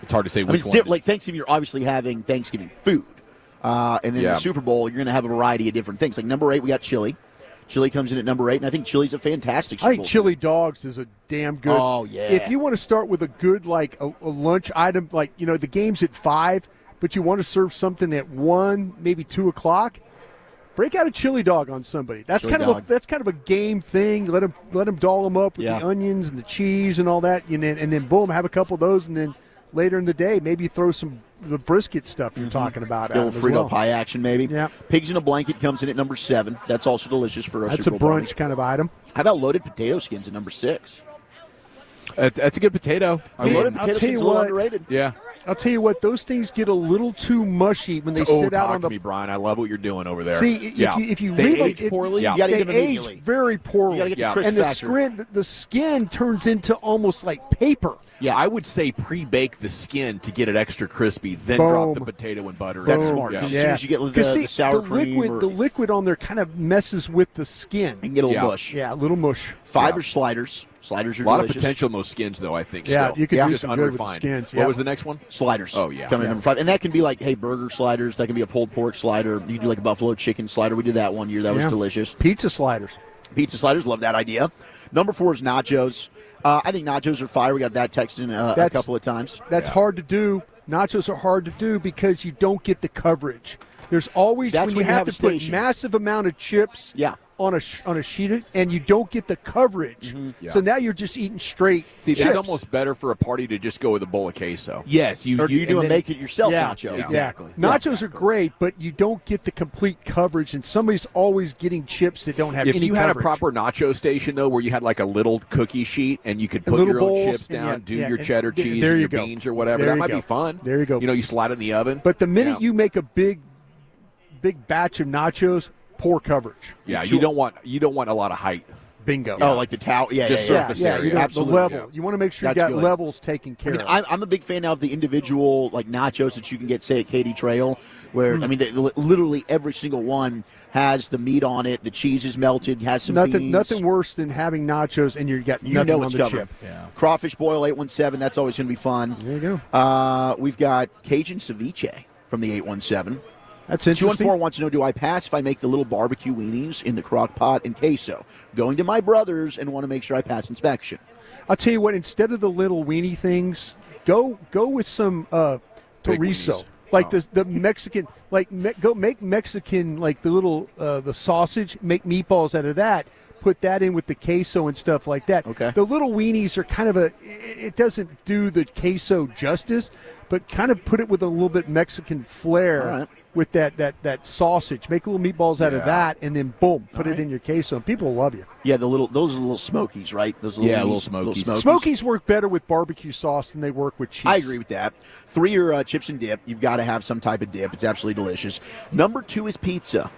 it's hard to say I mean, which it's one. different. Like Thanksgiving, you're obviously having Thanksgiving food. And then the Super Bowl, you're going to have a variety of different things. Like number 8, we got chili. Chili comes in at number 8, and I think chili's a fantastic Super I think Bowl chili dogs is a damn good. Oh, yeah. If you want to start with a good a lunch item, the game's at 5, but you want to serve something at 1, maybe 2 o'clock. Break out a chili dog on somebody. That's Chili kind dog. of a game thing. Let them doll them up with Yeah. the onions and the cheese and all that, and then boom, have a couple of those, and then later in the day maybe throw some the brisket stuff you're talking about. A little out as Frito well. pie action, maybe. Yeah. Pigs in a blanket comes in at number 7. That's also delicious for a That's a Super Bowl brunch party. kind of item. How about loaded potato skins at number 6? That's a good potato. Loaded I'll potato tell skins you a little what. underrated. Yeah. I'll tell you what, those things get a little too mushy when they sit out talk on to the. me, Brian. I love what you're doing over there. See, if you They leave them, age poorly? Yeah. You got to they get them age immediately. very poorly. You gotta get the Yeah. crisp and the factor. the skin turns into almost like paper. Yeah. I would say pre-bake the skin to get it extra crispy, then Boom. drop the potato and butter. That's in. smart. Yeah. 'Cause as soon as you get the 'Cause see, sour cream liquid, or- the liquid on there kind of messes with the skin. and get a little Yeah. mush. Yeah, a little mush. Fiber sliders. Sliders are A lot delicious. of potential in those skins, though, I think. Yeah, still. you could do just some good with the unrefined. skins, What yeah. was the next one? Sliders. Oh, yeah. Coming in number 5. And that can be like, hey, burger sliders. That can be a pulled pork slider. You can do like a buffalo chicken slider. We did that one year. That was Yeah. delicious. Pizza sliders. Pizza sliders. Love that idea. Number 4 is nachos. I think nachos are fire. We got that text in a That's- couple of times. That's hard to do. Nachos are hard to do because you don't get the coverage. There's always That's when when you you have have to a put station. massive amount of chips Yeah. on a sheet and you don't get the coverage. Yeah. So now you're just eating straight. See, chips. that's almost better for a party to just go with a bowl of queso. Yes, Or do you do and a then- make it yourself Yeah, nacho? Exactly. Nachos are great, but you don't get the complete coverage, and somebody's always getting chips that don't have If any you had coverage. a proper nacho station, though, where you had like a little cookie sheet and you could And put little your own bowls, chips and down, yeah, do yeah, your and cheddar there cheese you and your go. beans or whatever, There that you might go. be fun. There you go. You know, you slide it in the oven. But the minute Yeah. you make a big batch of nachos, poor coverage. Yeah, you don't want a lot of height. Bingo. Oh, like the tower. Yeah, Just yeah, yeah. surface yeah, area. you got the Absolutely. level. Yeah. You want to make sure you That's got good. levels taken care I mean, of. I'm a big fan of the individual like nachos that you can get, say, at Katy Trail, where I mean, literally every single one has the meat on it, the cheese is melted, has some beans. Nothing worse than having nachos and you got You nothing know on it's the covered. chip. Yeah. Crawfish boil 817. That's always going to be fun. There you go. We've got Cajun ceviche from the 817. That's interesting. 214 wants to know, do I pass if I make the little barbecue weenies in the crock pot and queso? Going to my brother's and want to make sure I pass inspection. I'll tell you what, instead of the little weenie things, go with some Big chorizo. weenies. Like the Mexican, go make Mexican, like the little the sausage, make meatballs out of that. Put that in with the queso and stuff like that. Okay. The little weenies are kind of it doesn't do the queso justice, but kind of put it with a little bit Mexican flair with that sausage. Make little meatballs out of that, and then boom, put it in your queso, and people will love you. Yeah, those are the little smokies, right? Those little smokies. Smokies work better with barbecue sauce than they work with cheese. I agree with that. 3 are chips and dip. You've got to have some type of dip. It's absolutely delicious. Number 2 is pizza.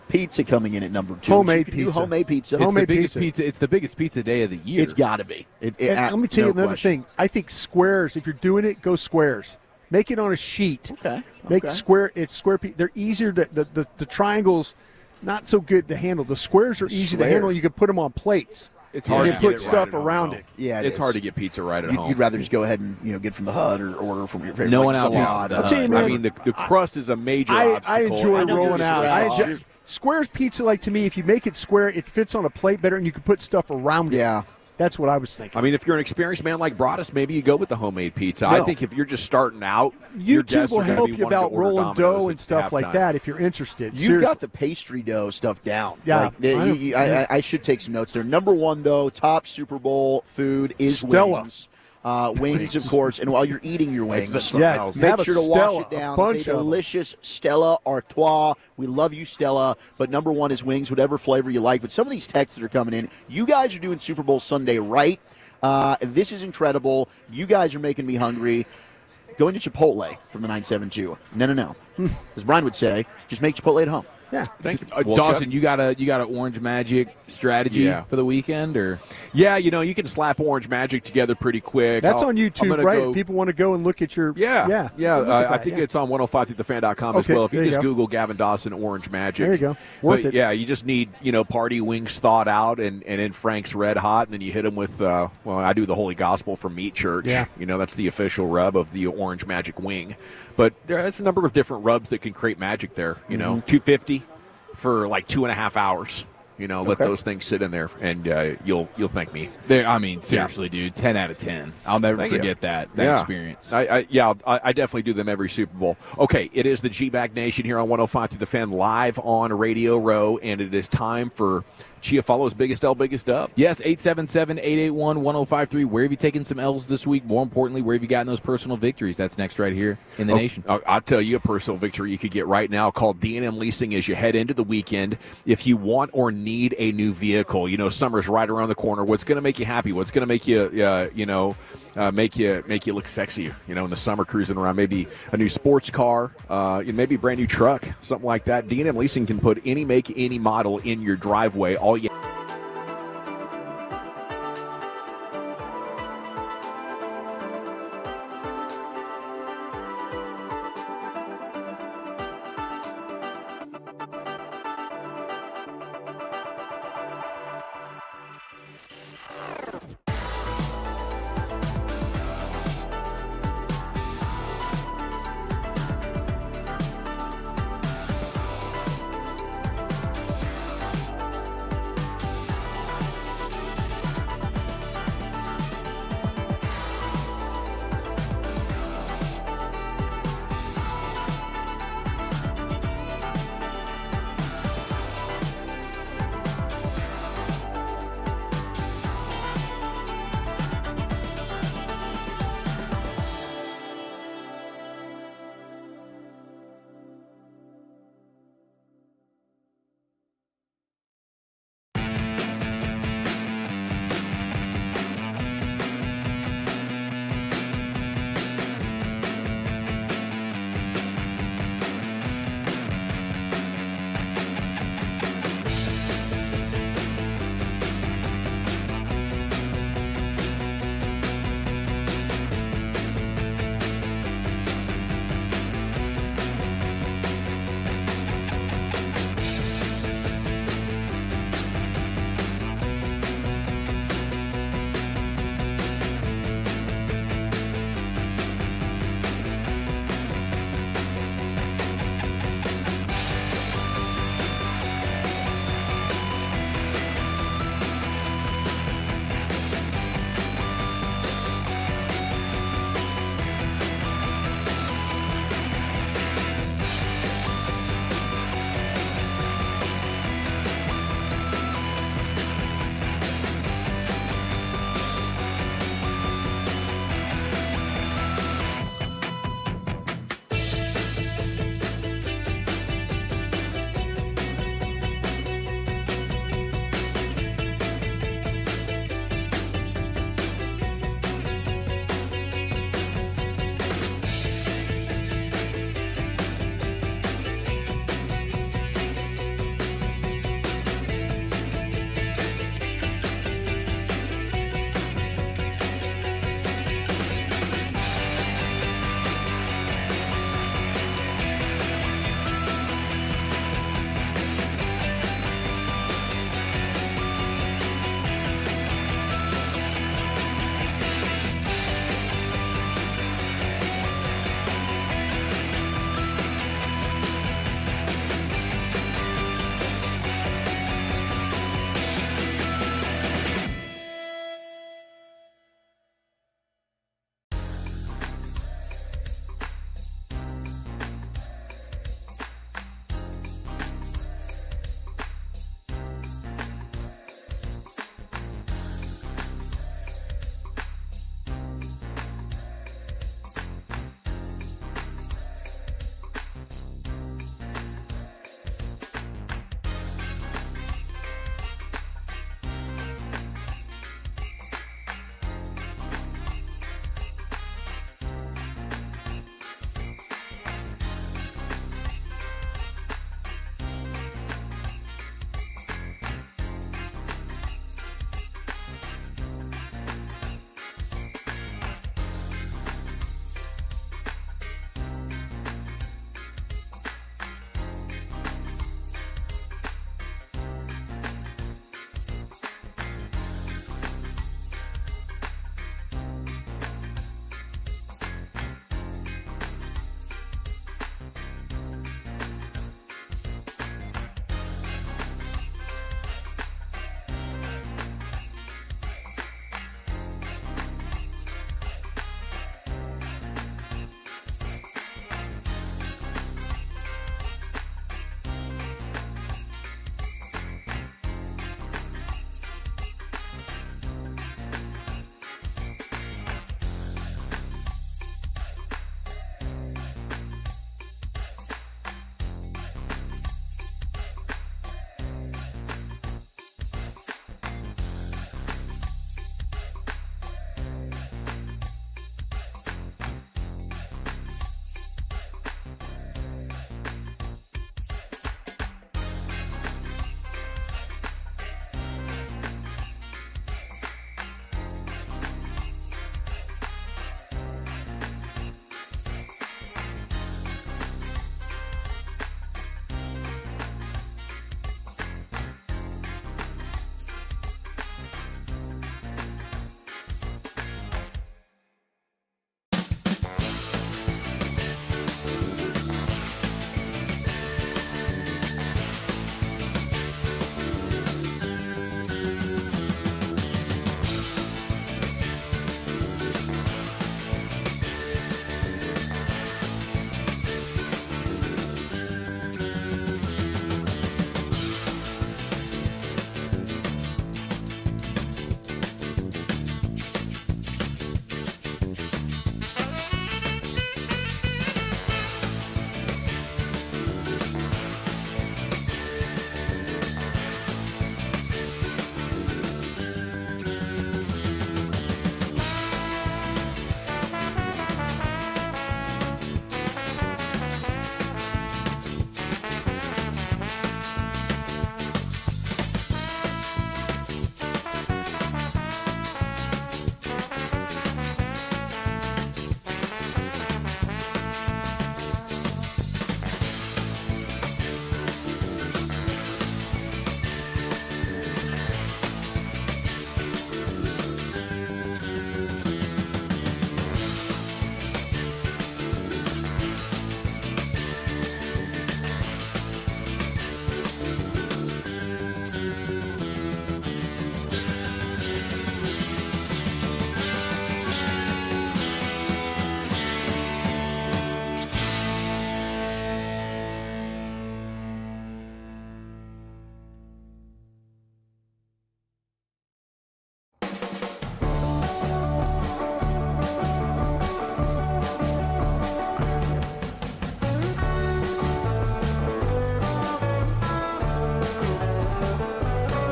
Pizza coming in at number 2. Homemade pizza. Homemade pizza. It's the biggest pizza. It's the biggest pizza day of the year. It's got to be. Let me tell you another thing. I think squares. If you're doing it, go squares. Make it on a sheet. Okay. Make square. It's square. They're easier to the triangles. Not so good to handle. The squares are easy to handle. You can put them on plates. It's hard to put get it stuff right around it. Yeah, it's hard to get pizza right at home. You'd rather just go ahead and get from the HUD or order from your favorite. No one out salon. pizza. I'll tell you, man, I mean, the crust is a major obstacle. I enjoy rolling out. square. Squares pizza, like to me, if you make it square, it fits on a plate better, and you can put stuff around it. Yeah. That's what I was thinking. I mean, if you're an experienced man like Broadus, maybe you go with the homemade pizza. No. I think if you're just starting out, your guests YouTube will are gonna help be you wanting to about order rolling Domino's dough at and stuff like halftime. that if you're interested. You've Seriously. got the pastry dough stuff down. Yeah. Like, I should take some notes there. Number 1, though, top Super Bowl food is Stella. wings. Wings, of course. And while you're eating your wings, Yes, make have a sure to Stella, wash it down. a bunch It's a of them. delicious Stella Artois. We love you, Stella. But number 1 is wings, whatever flavor you like. But some of these texts that are coming in, you guys are doing Super Bowl Sunday right. This is incredible. You guys are making me hungry. Going to Chipotle from the 972. No. As Brian would say, just make Chipotle at home. Yeah. Thank you. Dawson, you got a Orange Magic strategy for the weekend, or? Yeah, you can slap Orange Magic together pretty quick. That's on YouTube, right? Go, If people want to go and look at your Yeah. I think it's on 105thethefan.com as Okay, well. If you there you just go. Google Gavin Dawson Orange Magic. There you go. Worth it. Yeah, you just need, party wings thawed out and in Frank's Red Hot, and then you hit them with, I do the Holy Gospel from Meat Church. Yeah. That's the official rub of the Orange Magic wing. But there's a number of different rubs that can create magic there. $250 for like 2.5 hours. Let those things sit in there, and you'll thank me. Seriously, dude, 10 out of 10. I'll never forget that experience. I definitely do them every Super Bowl. Okay, it is the G-Bag Nation here on 105 to the Fan, live on Radio Row, and it is time for Chiafalo's Biggest L, Biggest Up. Yes, 877-881-1053. Where have you taken some L's this week? More importantly, where have you gotten those personal victories? That's next right here in the nation. I'll tell you a personal victory you could get right now called D&M Leasing as you head into the weekend. If you want or need a new vehicle, summer's right around the corner. What's going to make you happy? What's going to make you, make you look sexy, in the summer cruising around? Maybe a new sports car, maybe a brand new truck, something like that. D&M Leasing can put any make, any model in your driveway. All you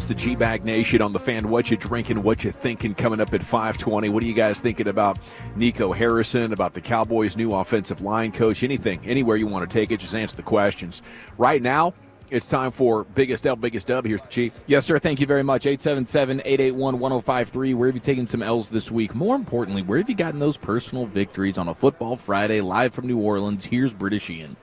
the G-Bag Nation on the Fan. What you drinking, what you thinking coming up at 5:20? What are you guys thinking about Nico Harrison, about the Cowboys' new offensive line coach? Anything, anywhere you want to take it, just answer the questions. Right now, it's time for Biggest L, Biggest Dub. Here's the Chief. Yes, sir. Thank you very much. 877-881-1053. Where have you taken some L's this week? More importantly, where have you gotten those personal victories on a football Friday live from New Orleans? Here's British Ian.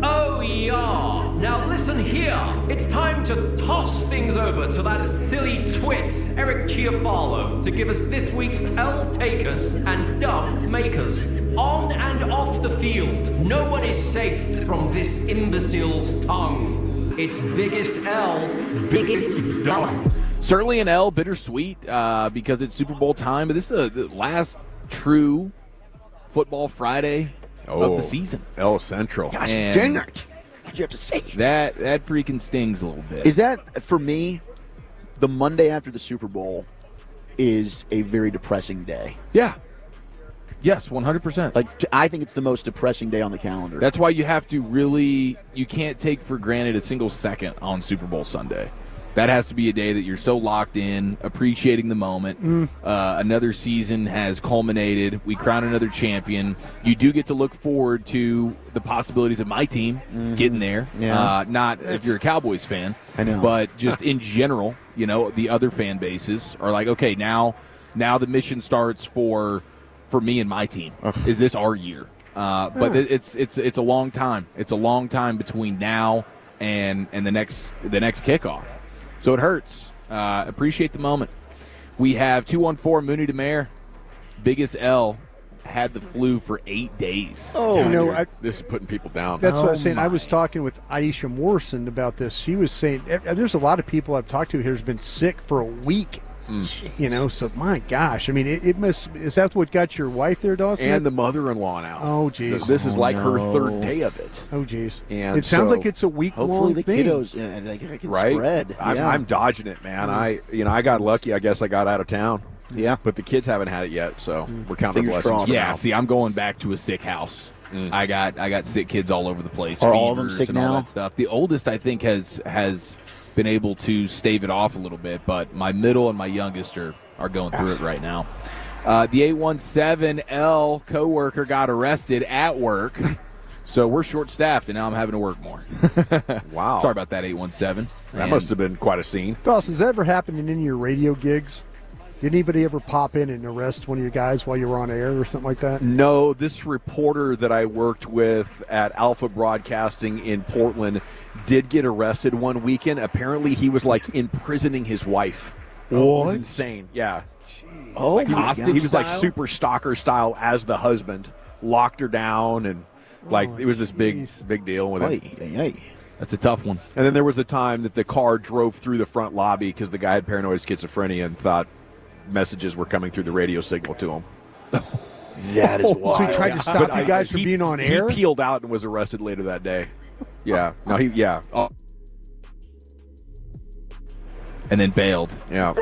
Oh, yeah. Now listen here. It's time to toss things over to that silly twit, Eric Chiafalo, to give us this week's L takers and dub makers. On and off the field, no one is safe from this imbecile's tongue. It's Biggest L, Biggest Dub. Certainly an L, bittersweet, because it's Super Bowl time, but this is the last true football Friday of the season. L Central. Gosh, dang it. What'd you have to say? That freaking stings a little bit. Is that, for me, the Monday after the Super Bowl is a very depressing day. Yeah. Yes, 100%. Like, I think it's the most depressing day on the calendar. That's why you have to really, you can't take for granted a single second on Super Bowl Sunday. That has to be a day that you're so locked in, appreciating the moment. Another season has culminated. We crown another champion. You do get to look forward to the possibilities of my team getting there. Yeah. Not if you're a Cowboys fan, I know. but just in general, the other fan bases are like, okay, now the mission starts for me and my team. Is this our year? But it's a long time. It's a long time between now and the next kickoff. So it hurts. Appreciate the moment. We have 214 Mooney DeMare. Biggest L had the flu for 8 days. Oh, this is putting people down. That's what I was saying. I was talking with Aisha Morrison about this. She was saying there's a lot of people I've talked to here who's been sick for a week. So my gosh, I mean, is that what got your wife there, Dawson? And the mother-in-law now. Oh, geez. This is like her third day of it. Oh, geez. And it sounds like it's a week-long hopefully the thing. kiddos can spread. I'm dodging it, man. I got lucky. I guess I got out of town. Yeah. But the kids haven't had it yet, so we're counting Fingers blessings. crossed. Yeah, see, I'm going back to a sick house. I got sick kids all over the place. Are all of them sick and all now? that stuff. The oldest, I think, has been able to stave it off a little bit, but my middle and my youngest are going through it right now. The 817L coworker got arrested at work, so we're short-staffed, and now I'm having to work more. Wow. Sorry about that, 817. That must have been quite a scene. Dawson, has that ever happened in any of your radio gigs? Did anybody ever pop in and arrest one of your guys while you were on air or something like that? No, this reporter that I worked with at Alpha Broadcasting in Portland did get arrested one weekend. Apparently, he was like imprisoning his wife. It was insane. Yeah. Oh, like my hostage. God. He was like super stalker style as the husband, locked her down, and it was this big deal with it. That's a tough one. And then there was the time that the car drove through the front lobby because the guy had paranoid schizophrenia and thought messages were coming through the radio signal to him. That is wild. So he tried to stop you guys from being on air? He peeled out and was arrested later that day. Yeah. No, And then bailed. Yeah.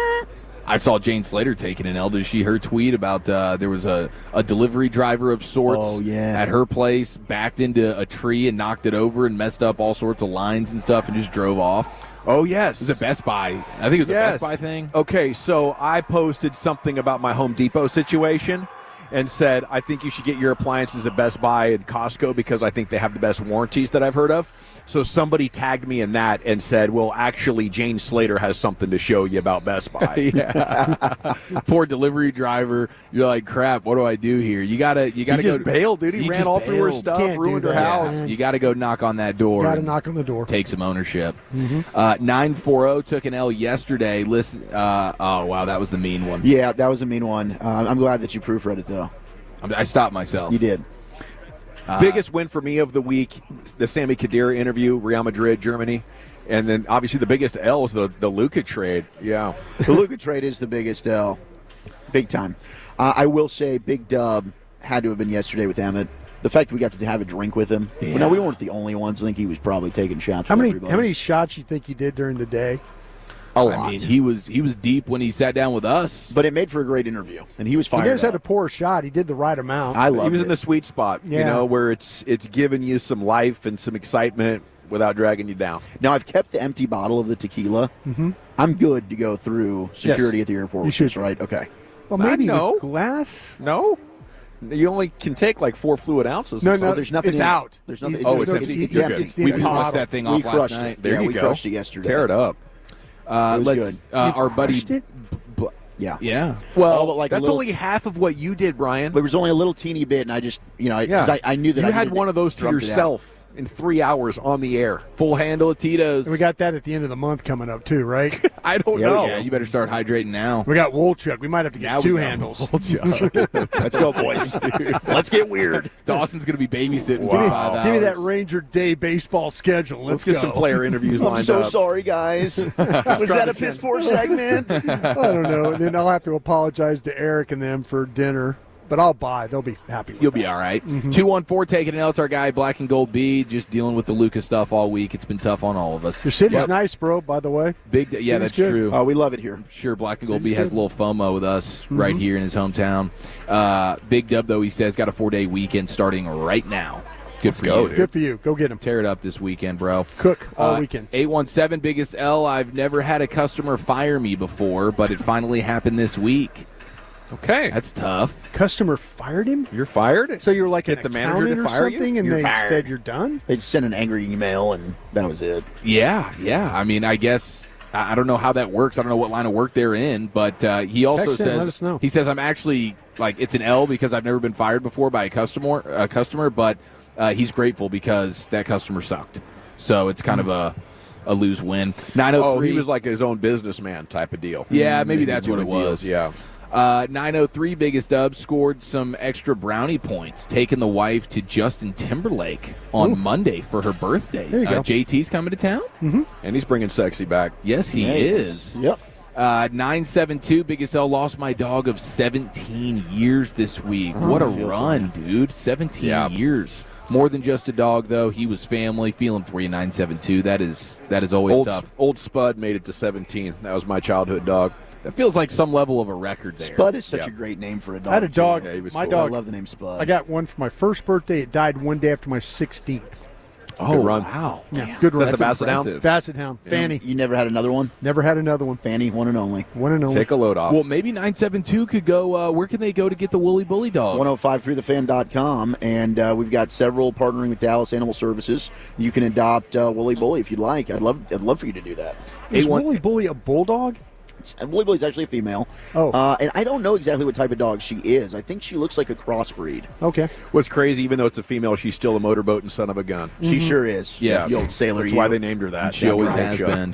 I saw Jane Slater taking an L. Did she her tweet about there was a delivery driver of sorts at her place, backed into a tree and knocked it over and messed up all sorts of lines and stuff and just drove off? Oh, yes. It was a Best Buy. I think it was a Best Buy thing. Okay, so I posted something about my Home Depot situation and said, I think you should get your appliances at Best Buy and Costco because I think they have the best warranties that I've heard of. So somebody tagged me in that and said, well, actually, Jane Slater has something to show you about Best Buy. Poor delivery driver. You're like, crap, what do I do here? You gotta He go. just bailed, dude. He ran just all through her bailed. stuff, Can't ruined do her that. house. You got to go knock on that door. Got to knock on the door. Take some ownership. 940 took an L yesterday. Listen, oh, wow, that was the mean one. Yeah, that was a mean one. I'm glad that you proofread it, though. I stopped myself. You did. Biggest win for me of the week, the Sami Khedira interview, Real Madrid, Germany. And then, obviously, the biggest L is the Luka trade. Yeah. The Luka trade is the biggest L. Big time. I will say big dub had to have been yesterday with Emmett. The fact that we got to have a drink with him. Yeah. Well, no, we weren't the only ones. I think he was probably taking shots How with many everybody. how many shots you think you did during the day? I mean, he was deep when he sat down with us. But it made for a great interview, and he was He fired just up. had to pour a shot. He did the right amount. I loved He was it. in the sweet spot, Yeah. where it's giving you some life and some excitement, without dragging you down. Now, I've kept the empty bottle of the tequila. Mm-hmm. I'm good to go through security at the airport. You should, right? Okay. Well, maybe no. with glass. No. You only can take like 4 fluid ounces. No, there's nothing. It's out. There's nothing. It's empty. It's empty. It's the empty polished bottle. that thing off last night. There you we go. crushed it yesterday. Tear it up. was good. Our buddy. Yeah. Yeah. Well, like that's only half of what you did, Brian. There was only a little teeny bit, and I just, because I knew that you I had needed one of those to drummed it out. yourself in 3 hours on the air. Full handle of Tito's. And we got that at the end of the month coming up too, right? I don't know. Yeah, you better start hydrating now. We got Wolchuk. We might have to get Now two we got handles. Let's go, boys. Let's get weird. Dawson's going to be babysitting Give for me, 5 hours. give me that Ranger Day baseball schedule. Let's get go. some player interviews I'm lined so up. sorry, guys. Was that a piss poor segment? I don't know. And then I'll have to apologize to Eric and them for dinner. But I'll buy. They'll be happy with You'll that. be all right. 214 taking it out. It's our guy, Black and Gold B, just dealing with the Lucas stuff all week. It's been tough on all of us. Your city's nice, bro, by the way. Big, yeah, City's that's good. true. Oh, we love it here. I'm sure Black and Gold City's B has a good. little FOMO with us right here in his hometown. Big Dub, though, he says, got a 4-day weekend starting right now. Good for you. Good for you. Go get him. Tear it up this weekend, bro. Cook all weekend. 817 Biggest L. I've never had a customer fire me before, but it finally happened this week. Okay. That's tough. Customer fired him? You're fired? So you're like Get an the manager to accountant or fire you? something, and You're they fired. said you're done? They just sent an angry email, and that was it. Yeah. I mean, I guess I don't know how that works. I don't know what line of work they're in, but he also Text in, says let us know. he says I'm actually like it's an L because I've never been fired before by a customer, but he's grateful because that customer sucked. So it's kind of a lose win. 903. Oh, he was like his own businessman type of deal. Yeah, maybe He that's was what it doing was. deals, Yeah. 903 Biggest Dub scored some extra brownie points, taking the wife to Justin Timberlake on Monday for her birthday. There you go. JT's coming to town? And he's bringing sexy back. Yes, he is. Yep. 972 Biggest L lost my dog of 17 years this week. What a run, dude. 17 years. More than just a dog, though. He was family. Feeling for you, 972. That is always tough. Old Spud made it to 17. That was my childhood dog. That feels like some level of a record there. Spud is such a great name for a dog. I had a dog. too. Yeah, he was my cool. dog. I love the name Spud. I got one for my first birthday. It died one day after my 16th. Oh, run. wow. Yeah, good run. That's a Basset Hound? impressive. Basset Hound. Fanny. You never had another one? Never had another one. Fanny, one and only. One and only. Take a load off. Well, maybe 972 could go. Where can they go to get the Woolly Bully dog? 1053thefan.com, and we've got several partnering with Dallas Animal Services. You can adopt Woolly Bully if you'd like. I'd love for you to do that. Is Woolly Bully a bulldog? Woolly Bully's actually a female. Oh. And I don't know exactly what type of dog she is. I think she looks like a crossbreed. Okay. What's crazy, even though it's a female, she's still a motorboat and son of a gun. She sure is. Yeah. The old sailor. That's why they named her that. She always has been.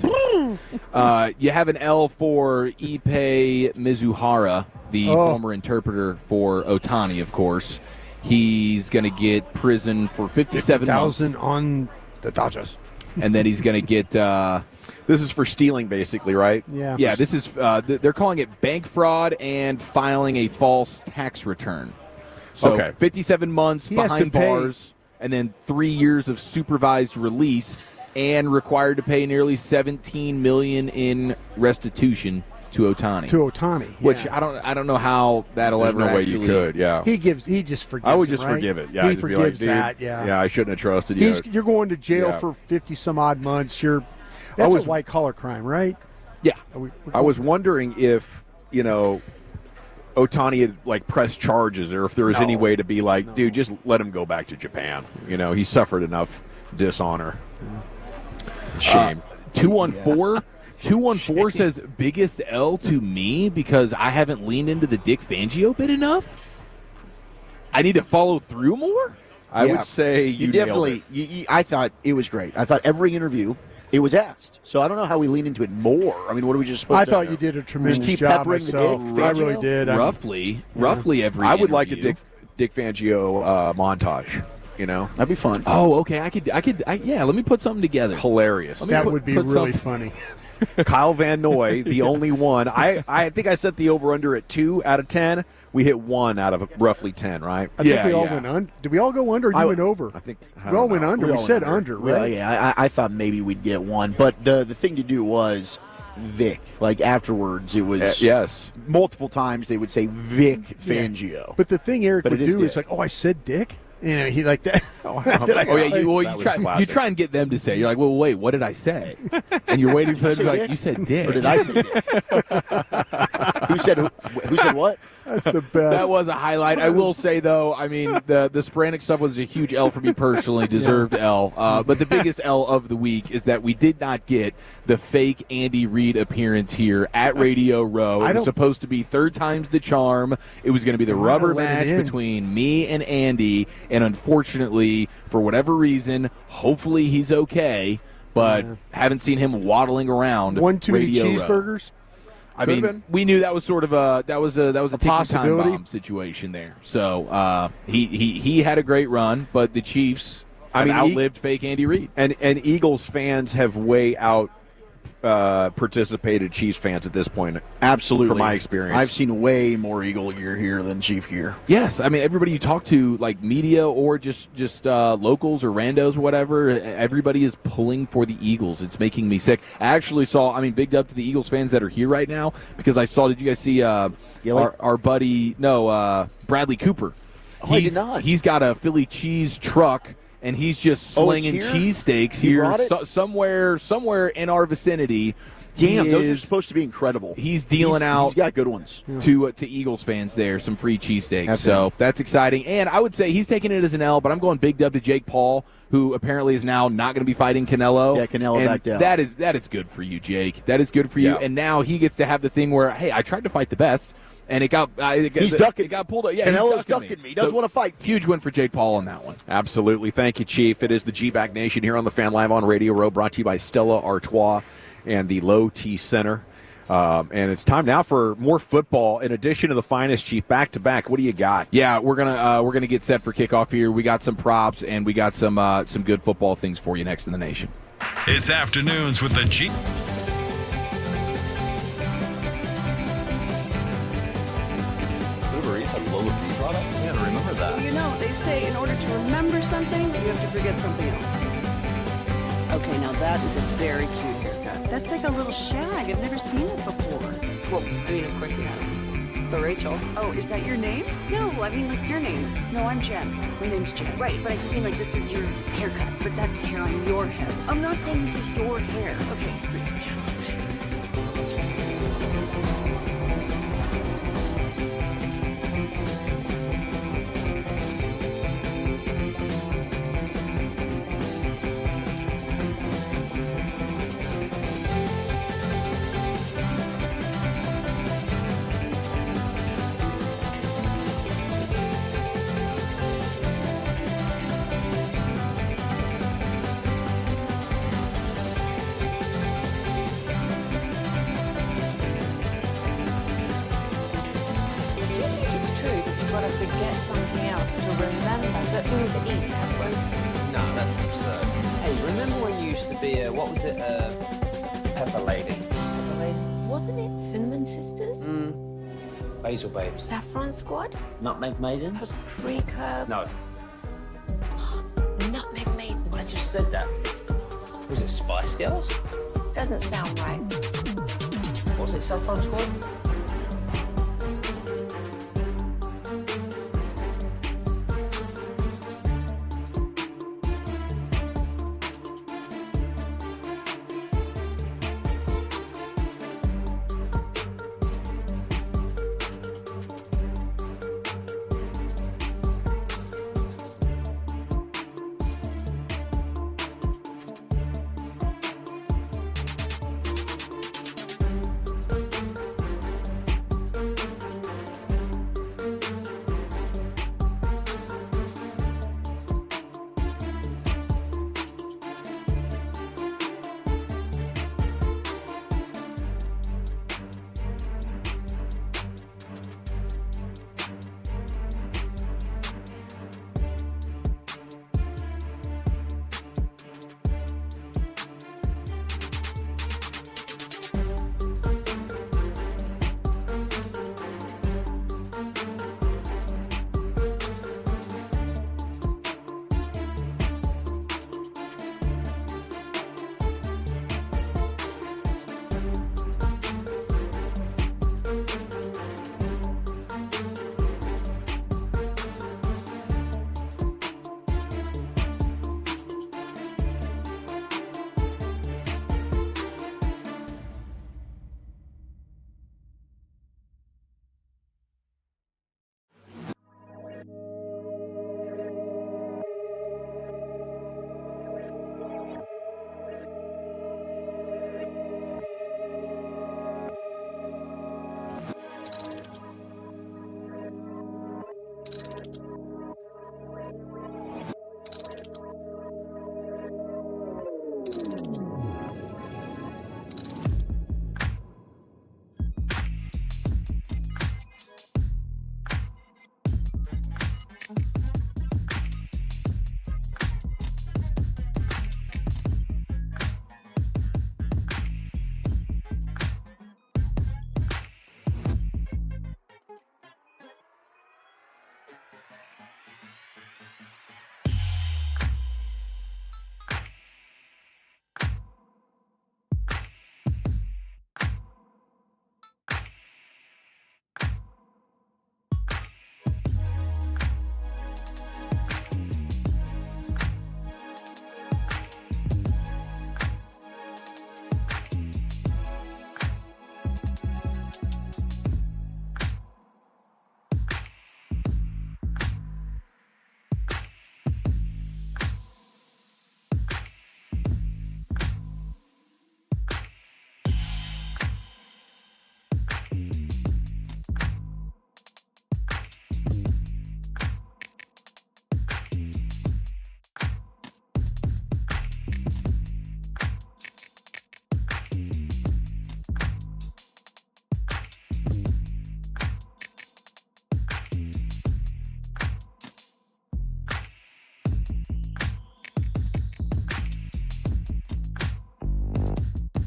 You have an L for Ippei Mizuhara, the former interpreter for Otani, of course. He's going to get prison for 57 months. 50,000 on the Dodgers. And then he's going to get... This is for stealing, basically, right? Yeah. Yeah, this is they're calling it bank fraud and filing a false tax return. So Okay. 57 months He has behind to pay. bars, and then 3 years of supervised release, and required to pay nearly $17 million in restitution to Otani. To Otani. Which yeah. I don't know how that'll There's ever no way actually. you could, yeah. He just forgives I would him, just right? forgive it. Yeah, He just be forgives like, dude, that, yeah. Yeah, I shouldn't have trusted you. You're going to jail Yeah. for 50-some-odd months. That's a white-collar crime, right? Yeah. I was wondering if, Otani had, like, pressed charges or if there was any way to be like, dude, just let him go back to Japan. He suffered enough dishonor. Shame. 214 says biggest L to me because I haven't leaned into the Dick Fangio bit enough. I need to follow through more. I would say you definitely. I thought it was great. I thought every interview it was asked. So I don't know how we lean into it more. I mean, what are we just supposed I to? thought you did a tremendous just keep job peppering myself. the Dick. I really did. Roughly every. I would like a interview. Dick Fangio montage. That'd be fun. Oh, okay. I could. Yeah. Let me put something together. Hilarious. That would be really funny. Kyle Van Noy, the only one. I think I set the over-under at 2 out of 10. We hit 1 out of roughly 10, right? I think we all went under. Did we all go under or you went over? I think we all went under. We said under, right? Well, yeah, I thought maybe we'd get 1. But the thing to do was Vic. Like afterwards, it was yes. Multiple times they would say Vic Fangio. But the thing Eric But would it is do is Dick. like, oh, I said Dick? He like that. You try and get them to say. You're like, well, wait, what did I say? And you're waiting for them to be like, you said dick. Or did I say dick? Who said what? That's the best. That was a highlight. I will say, though, I mean, the Sporanic stuff was a huge L for me personally, deserved L. But the biggest L of the week is that we did not get the fake Andy Reid appearance here at Radio Row. It was supposed to be third time's the charm. It was going to be the rubber match between me and Andy. And unfortunately, for whatever reason, hopefully he's okay, but haven't seen him waddling around. One too many Radio cheeseburgers. I mean, we knew that was sort of a ticking time possibility. bomb situation there. So he had a great run, but the Chiefs outlived fake Andy Reid. And Eagles fans have way out participated Chiefs fans at this point. Absolutely. From my experience. I've seen way more Eagle gear here than Chief gear. Yes, I mean, everybody you talk to, like media or just locals or randos or whatever, everybody is pulling for the Eagles. It's making me sick. I actually saw, big up to the Eagles fans that are here right now, because I saw, did you guys see our buddy, Bradley Cooper? Oh, I did not. He's got a Philly cheese truck, and he's just slinging cheesesteaks here somewhere in our vicinity. Damn, those are supposed to be incredible. He's dealing out. He's got good ones to Eagles fans there, some free cheesesteaks. So that's exciting. And I would say he's taking it as an L, but I'm going big dub to Jake Paul, who apparently is now not going to be fighting Canelo. Yeah, Canelo back down. That is good for you, Jake. That is good for you. And now he gets to have the thing where, hey, I tried to fight the best. And he's ducking. It got pulled up. Yeah, Canelo's ducking me. He doesn't want to fight. Huge win for Jake Paul on that one. Absolutely. Thank you, Chief. It is the G-Back Nation here on the Fan Live on Radio Row, brought to you by Stella Artois and the Low T Center. And it's time now for more football. In addition to the finest, Chief, back to back. What do you got? Yeah, we're gonna get set for kickoff here. We got some props and we got some good football things for you next in the nation. It's afternoons with the G. Uber Eats has lower fee products? Yeah, to remember that. Well, you know, they say in order to remember something, you have to forget something else. Okay, now that is a very cute haircut. That's like a little shag. I've never seen it before. Well, of course you have. It's the Rachel. Oh, is that your name? No, I mean like your name. No, I'm Jen. My name's Jen. Right, but I just mean like this is your haircut. But that's hair on your head. I'm not saying this is your hair. Okay. Forget something else to remember that Uber Eats has loads. No, that's absurd. Hey, remember when you used to be Pepper Lady? Pepper Lady? Wasn't it Cinnamon Sisters? Basil Babes. Saffron Squad? Nutmeg Maidens? Paprika? No. Nutmeg Maidens. I just said that. Was it Spice Girls? Doesn't sound right. Was it Saffron Squad?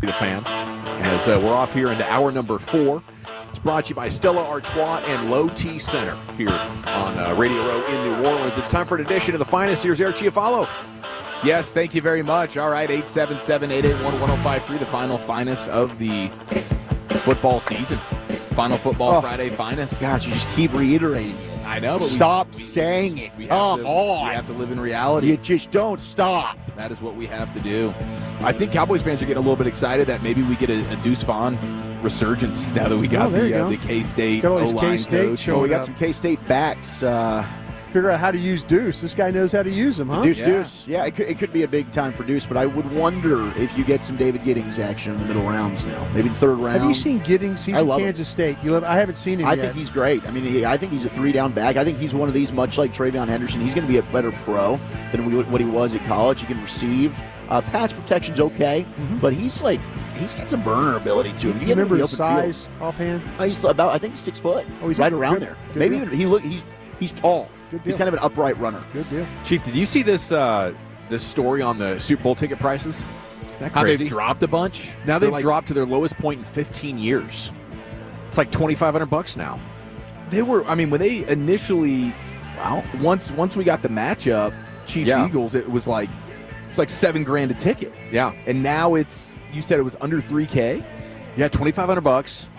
The Fan. As we're off here into hour number 4. It's brought to you by Stella Artois and Low T Center here on Radio Row in New Orleans. It's time for an edition of the finest. Here's Eric Chiafalo. Yes, thank you very much. All right, 877-881-1053, the final finest of the football season. Final Football Friday finest. Gosh, you just keep reiterating it. I know, but stop saying it. Come on. We have to live in reality. You just don't stop. That is what we have to do. I think Cowboys fans are getting a little bit excited that maybe we get a Deuce Vaughn resurgence now that we got the K-State O-line coach. We got some K-State backs. Figure out how to use Deuce. This guy knows how to use them, huh? Deuce. Yeah, it could be a big time for Deuce, but I would wonder if you get some David Giddings action in the middle rounds now. Maybe the third round. Have you seen Giddings? He's in Kansas State. I haven't seen him yet. I think he's great. I mean, I think he's a 3-down back. I think he's one of these, much like Travion Henderson. He's going to be a better pro than what he was at college. He can receive. Pass protection's okay, but he's got some burner ability to him. You remember his size offhand? I think he's 6 foot. Oh, he's right around there. Maybe even he's tall. He's kind of an upright runner. Good deal. Chief, did you see this story on the Super Bowl ticket prices? How they've dropped a bunch? Now they've dropped to their lowest point in 15 years. It's like $2,500 now. They were, when they initially, once we got the matchup, Chiefs-Eagles, it was like $7,000 a ticket. Yeah. And now you said it was under $3,000? Yeah, $2,500.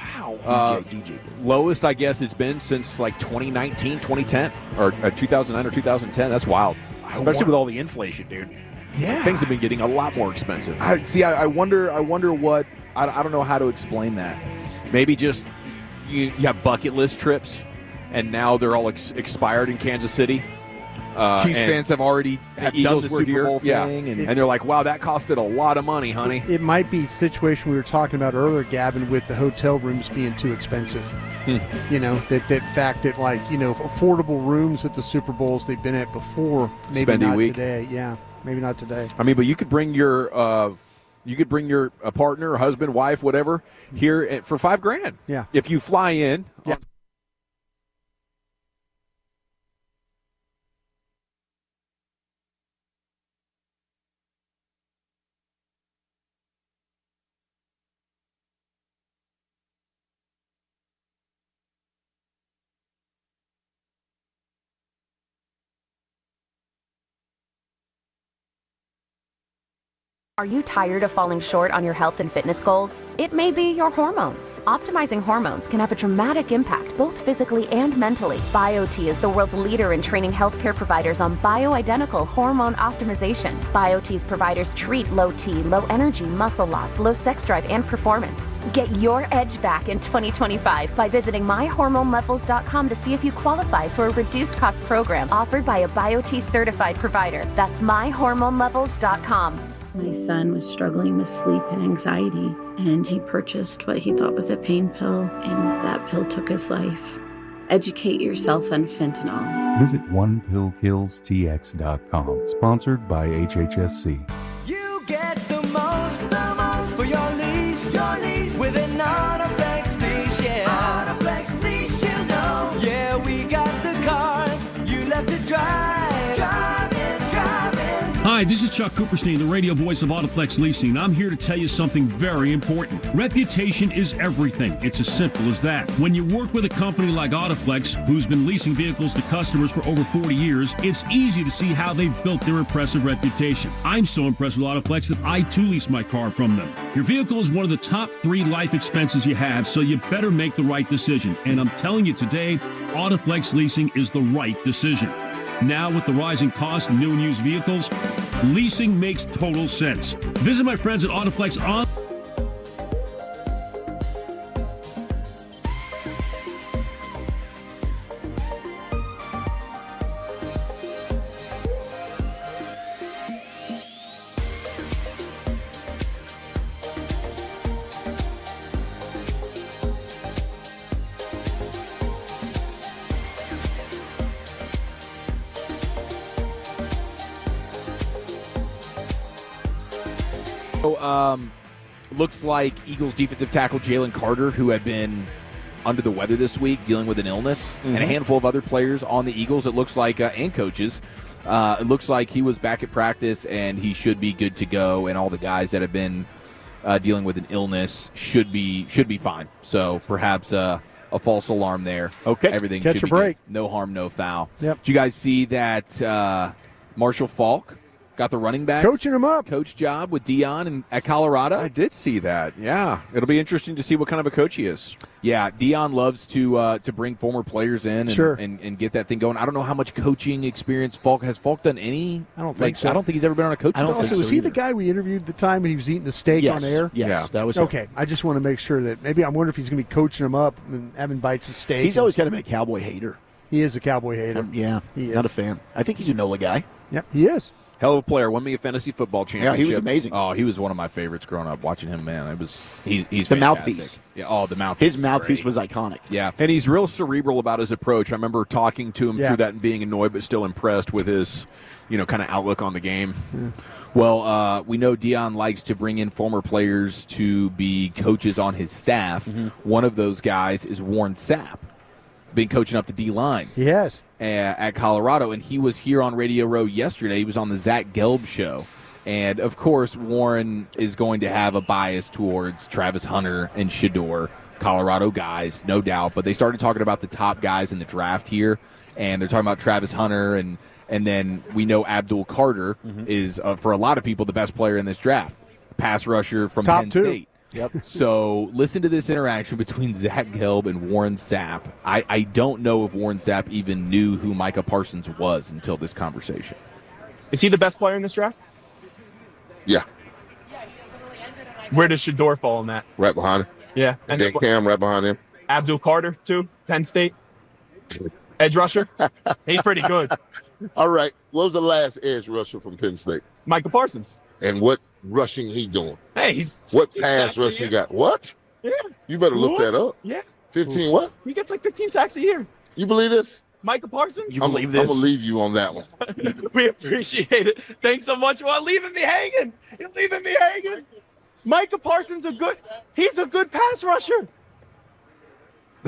Wow. DJ. Lowest, I guess, it's been since like 2019, 2010, or 2009 or 2010. That's wild. Especially with all the inflation, dude. Yeah. Things have been getting a lot more expensive. I wonder what, I don't know how to explain that. Maybe just you have bucket list trips, and now they're all expired in Kansas City. Chiefs fans have already done the Super Bowl thing. And they're like, wow, that costed a lot of money, honey. It might be a situation we were talking about earlier, Gavin, with the hotel rooms being too expensive. You know, that fact that, affordable rooms at the Super Bowls they've been at before, maybe Spendy not week. today. Yeah, maybe not today. But you could bring your partner, husband, wife, whatever, here for $5,000. Yeah. If you fly in. Yeah. Are you tired of falling short on your health and fitness goals? It may be your hormones. Optimizing hormones can have a dramatic impact both physically and mentally. BioT is the world's leader in training healthcare providers on bioidentical hormone optimization. BioT's providers treat low T, low energy, muscle loss, low sex drive, and performance. Get your edge back in 2025 by visiting myhormonelevels.com to see if you qualify for a reduced cost program offered by a BioT certified provider. That's myhormonelevels.com. My son was struggling with sleep and anxiety, and he purchased what he thought was a pain pill, and that pill took his life. Educate yourself on fentanyl. Visit OnePillKillsTX.com, sponsored by HHSC. You get the most for your lease with an Autoplex lease, yeah. Autoplex lease, you know. Yeah, we got the cars you love to drive. Hi, this is Chuck Cooperstein, the radio voice of Autoplex Leasing. I'm here to tell you something very important. Reputation is everything. It's as simple as that. When you work with a company like Autoplex, who's been leasing vehicles to customers for over 40 years, it's easy to see how they've built their impressive reputation. I'm so impressed with Autoplex that I too lease my car from them. Your vehicle is one of the top 3 life expenses you have, so you better make the right decision. And I'm telling you today, Autoplex Leasing is the right decision. Now, with the rising cost of new and used vehicles, leasing makes total sense. Visit my friends at Autoplex on. Looks like Eagles defensive tackle Jalen Carter, who had been under the weather this week, dealing with an illness, and a handful of other players on the Eagles, it looks like, and coaches. It looks like he was back at practice, and he should be good to go, and all the guys that have been dealing with an illness, should be fine. So perhaps a false alarm there. Okay, everything catch should a be break. good. No harm, no foul. Yep. Did you guys see that Marshall Faulk got the running backs Coaching him up. coach job with Dion at Colorado? I did see that. Yeah, it'll be interesting to see what kind of a coach he is. Yeah, Dion loves to bring former players in and, Sure. and get that thing going. I don't know how much coaching experience Faulk has. Faulk done any? I don't think so. I don't think he's ever been on a coaching. Also, staff. was he the guy we interviewed the time when he was eating the steak Yes. on air? Yes, Yeah. that was him. Okay, I just want to make sure that maybe I wonder if he's going to be coaching him up and having bites of steak. He's always kind of been a Cowboy hater. He is a Cowboy hater. Yeah, He is. not a fan. I think he's a NOLA guy. Yep, he is. Hell of a player. Won me a fantasy football championship. Yeah, he was amazing. Oh, he was one of my favorites growing up. Watching him, man, he's The fantastic. mouthpiece. Yeah. Oh, the mouthpiece. His mouthpiece great. was iconic. Yeah. And he's real cerebral about his approach. I remember talking to him Yeah. through that and being annoyed but still impressed with his, kind of outlook on the game. Well, we know Dion likes to bring in former players to be coaches on his staff. One of those guys is Warren Sapp, been coaching up the D-line He has. at Colorado, and he was here on Radio Row yesterday. He was on the Zach Gelb show. And, of course, Warren is going to have a bias towards Travis Hunter and Shador, Colorado guys, no doubt. But they started talking about the top guys in the draft here, and they're talking about Travis Hunter, and then we know Abdul Carter is, for a lot of people, the best player in this draft, pass rusher from Top Penn two. State. Yep. So listen to this interaction between Zach Gelb and Warren Sapp. I don't know if Warren Sapp even knew who Micah Parsons was until this conversation. Is he the best player in this draft? Yeah, Where does Shador fall in that? right behind him. Yeah. And then Cam right behind him. Abdul Carter, too, Penn State. Edge rusher. He's pretty good. All right. What was the last edge rusher from Penn State? Micah Parsons. And what rushing he doing? Hey, he's What 15 pass sacks a rush he year. got? What? Yeah. You better look that up. Yeah. 15 what? He gets like 15 sacks a year. You believe this? Micah Parsons? I'm going to leave you on that one. We appreciate it. Thanks so much for leaving me hanging. You're leaving me hanging. Micah Parsons he's a good pass rusher.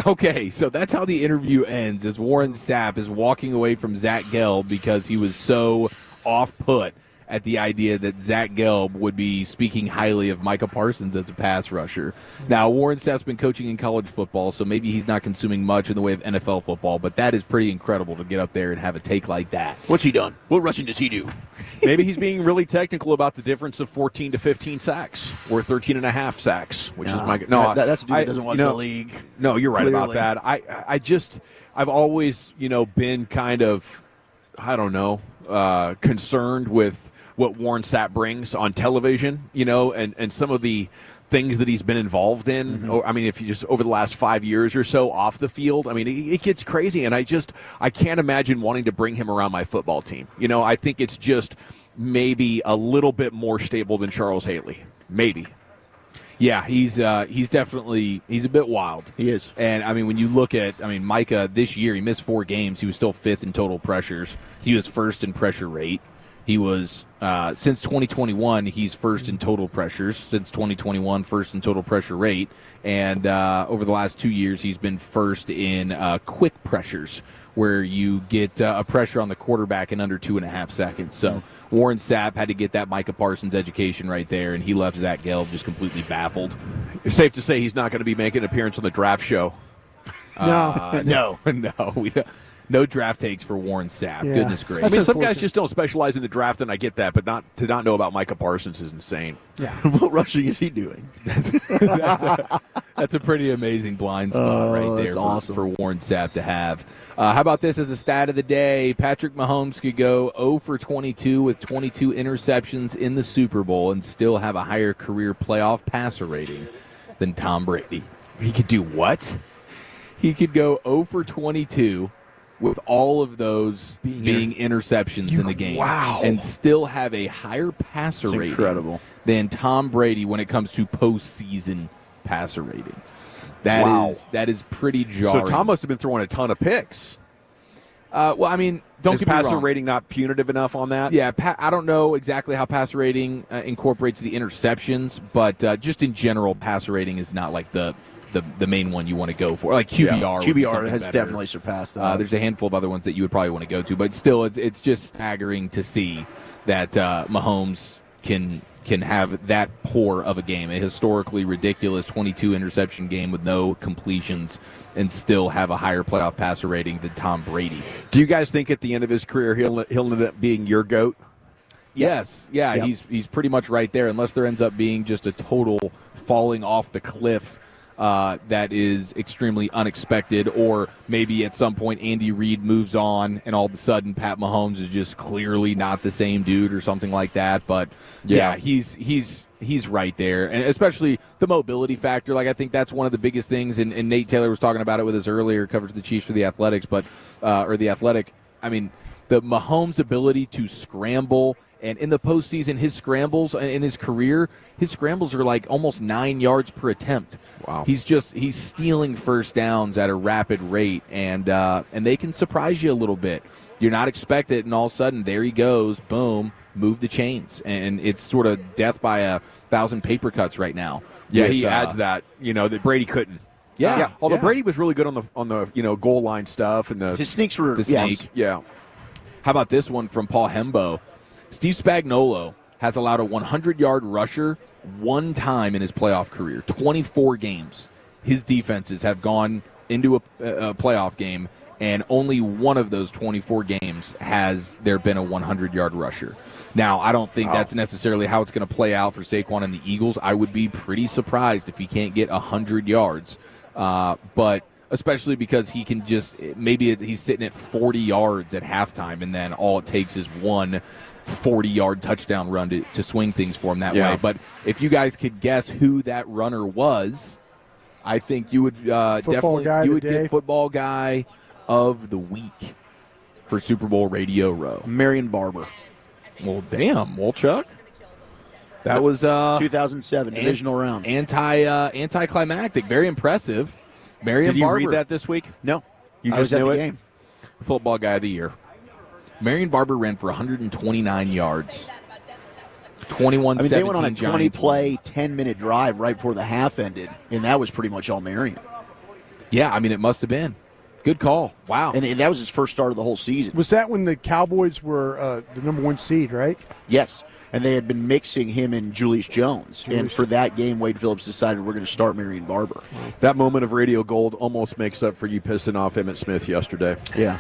Okay, so that's how the interview ends, as Warren Sapp is walking away from Zach Gelb because he was so off-put at the idea that Zach Gelb would be speaking highly of Micah Parsons as a pass rusher. Now, Warren Sapp's been coaching in college football, so maybe he's not consuming much in the way of NFL football, but that is pretty incredible to get up there and have a take like that. What's he done? What rushing does he do? Maybe he's being really technical about the difference of 14 to 15 sacks or 13 and a half sacks, which is my that's a dude that doesn't watch the league. No, you're right about Clearly. that. I've always been kind of, I don't know, concerned with what Warren Sapp brings on television, and some of the things that he's been involved in. I mean, if you just over the last 5 years or so off the field, I mean, it gets crazy. And I can't imagine wanting to bring him around my football team. I think it's just maybe a little bit more stable than Charles Haley. Maybe. Yeah, he's definitely a bit wild. He is. And, I mean, when you look at, Micah this year, he missed 4 games. He was still 5th in total pressures. He was 1st in pressure rate. He was, since 2021, he's 1st in total pressures. Since 2021, 1st in total pressure rate. And over the last 2 years, he's been 1st in quick pressures, where you get a pressure on the quarterback in under 2.5 seconds. So Warren Sapp had to get that Micah Parsons education right there, and he left Zach Gelb just completely baffled. Safe to say he's not going to be making an appearance on the draft show. No. No draft takes for Warren Sapp. Yeah. Goodness gracious. I mean, some guys just don't specialize in the draft, and I get that, but to not know about Micah Parsons is insane. Yeah. What rushing is he doing? That's a pretty amazing blind spot right there that's for, awesome. for Warren Sapp to have. How about this as a stat of the day? Patrick Mahomes could go 0 for 22 with 22 interceptions in the Super Bowl and still have a higher career playoff passer rating than Tom Brady. He could do what? He could go 0 for 22 with all of those being interceptions in the game. Wow. And still have a higher passer rating incredible. than Tom Brady when it comes to postseason passer rating. That is pretty jarring. So Tom must have been throwing a ton of picks. Well, I mean, don't Is get me passer wrong. rating not punitive enough on that? Yeah, I don't know exactly how passer rating incorporates the interceptions, but just in general, passer rating is not like the main one you want to go for. Like QBR. would be QBR something has better. definitely surpassed that. There's a handful of other ones that you would probably want to go to, but still, it's just staggering to see that Mahomes can can have that poor of a game, a historically ridiculous 22 interception game with no completions, and still have a higher playoff passer rating than Tom Brady. Do you guys think at the end of his career he'll end up being your GOAT? Yes, yeah, Yep. he's pretty much right there, unless there ends up being just a total falling off the cliff that is extremely unexpected, or maybe at some point Andy Reid moves on and all of a sudden Pat Mahomes is just clearly not the same dude or something like that. But yeah, he's right there, and especially the mobility factor. Like, I think that's one of the biggest things, and Nate Taylor was talking about it with us earlier, covers the Chiefs for the Athletics, but or the Athletic. I mean, the Mahomes' ability to scramble. And in the postseason, his scrambles in his career, his scrambles are like almost 9 yards per attempt. Wow. He's stealing first downs at a rapid rate, and they can surprise you a little bit. You're not expecting it, and all of a sudden, there he goes, boom, move the chains. And it's sort of death by 1,000 paper cuts right now. Yeah, he adds that, that Brady couldn't. Yeah. Although Brady was really good on the goal line stuff and His sneaks were the snake. Yeah. How about this one from Paul Hembo? Steve Spagnuolo has allowed a 100-yard rusher one time in his playoff career. 24 games. His defenses have gone into a playoff game, and only one of those 24 games has there been a 100-yard rusher. Now, I don't think that's necessarily how it's going to play out for Saquon and the Eagles. I would be pretty surprised if he can't get 100 yards. But especially because he can he's sitting at 40 yards at halftime, and then all it takes is one 40-yard touchdown run to swing things for him that way. But if you guys could guess who that runner was, I think you would definitely get football guy of the week for Super Bowl Radio Row. Marion Barber. Well, damn, Wolchuk. That was 2007 divisional round. Anticlimactic, very impressive. Marion Did you Barber. read that this week? No, you I was just at knew the it? game. Football guy of the year. Marion Barber ran for 129 yards. 21-17 They went on a Giants 20-play, 10-minute drive right before the half ended, and that was pretty much all Marion. Yeah, it must have been. Good call. Wow. And that was his first start of the whole season. Was that when the Cowboys were the number 1 seed, right? Yes. And they had been mixing him and Julius Jones. And for that game, Wade Phillips decided we're going to start Marion Barber. That moment of radio gold almost makes up for you pissing off Emmitt Smith yesterday. Yeah.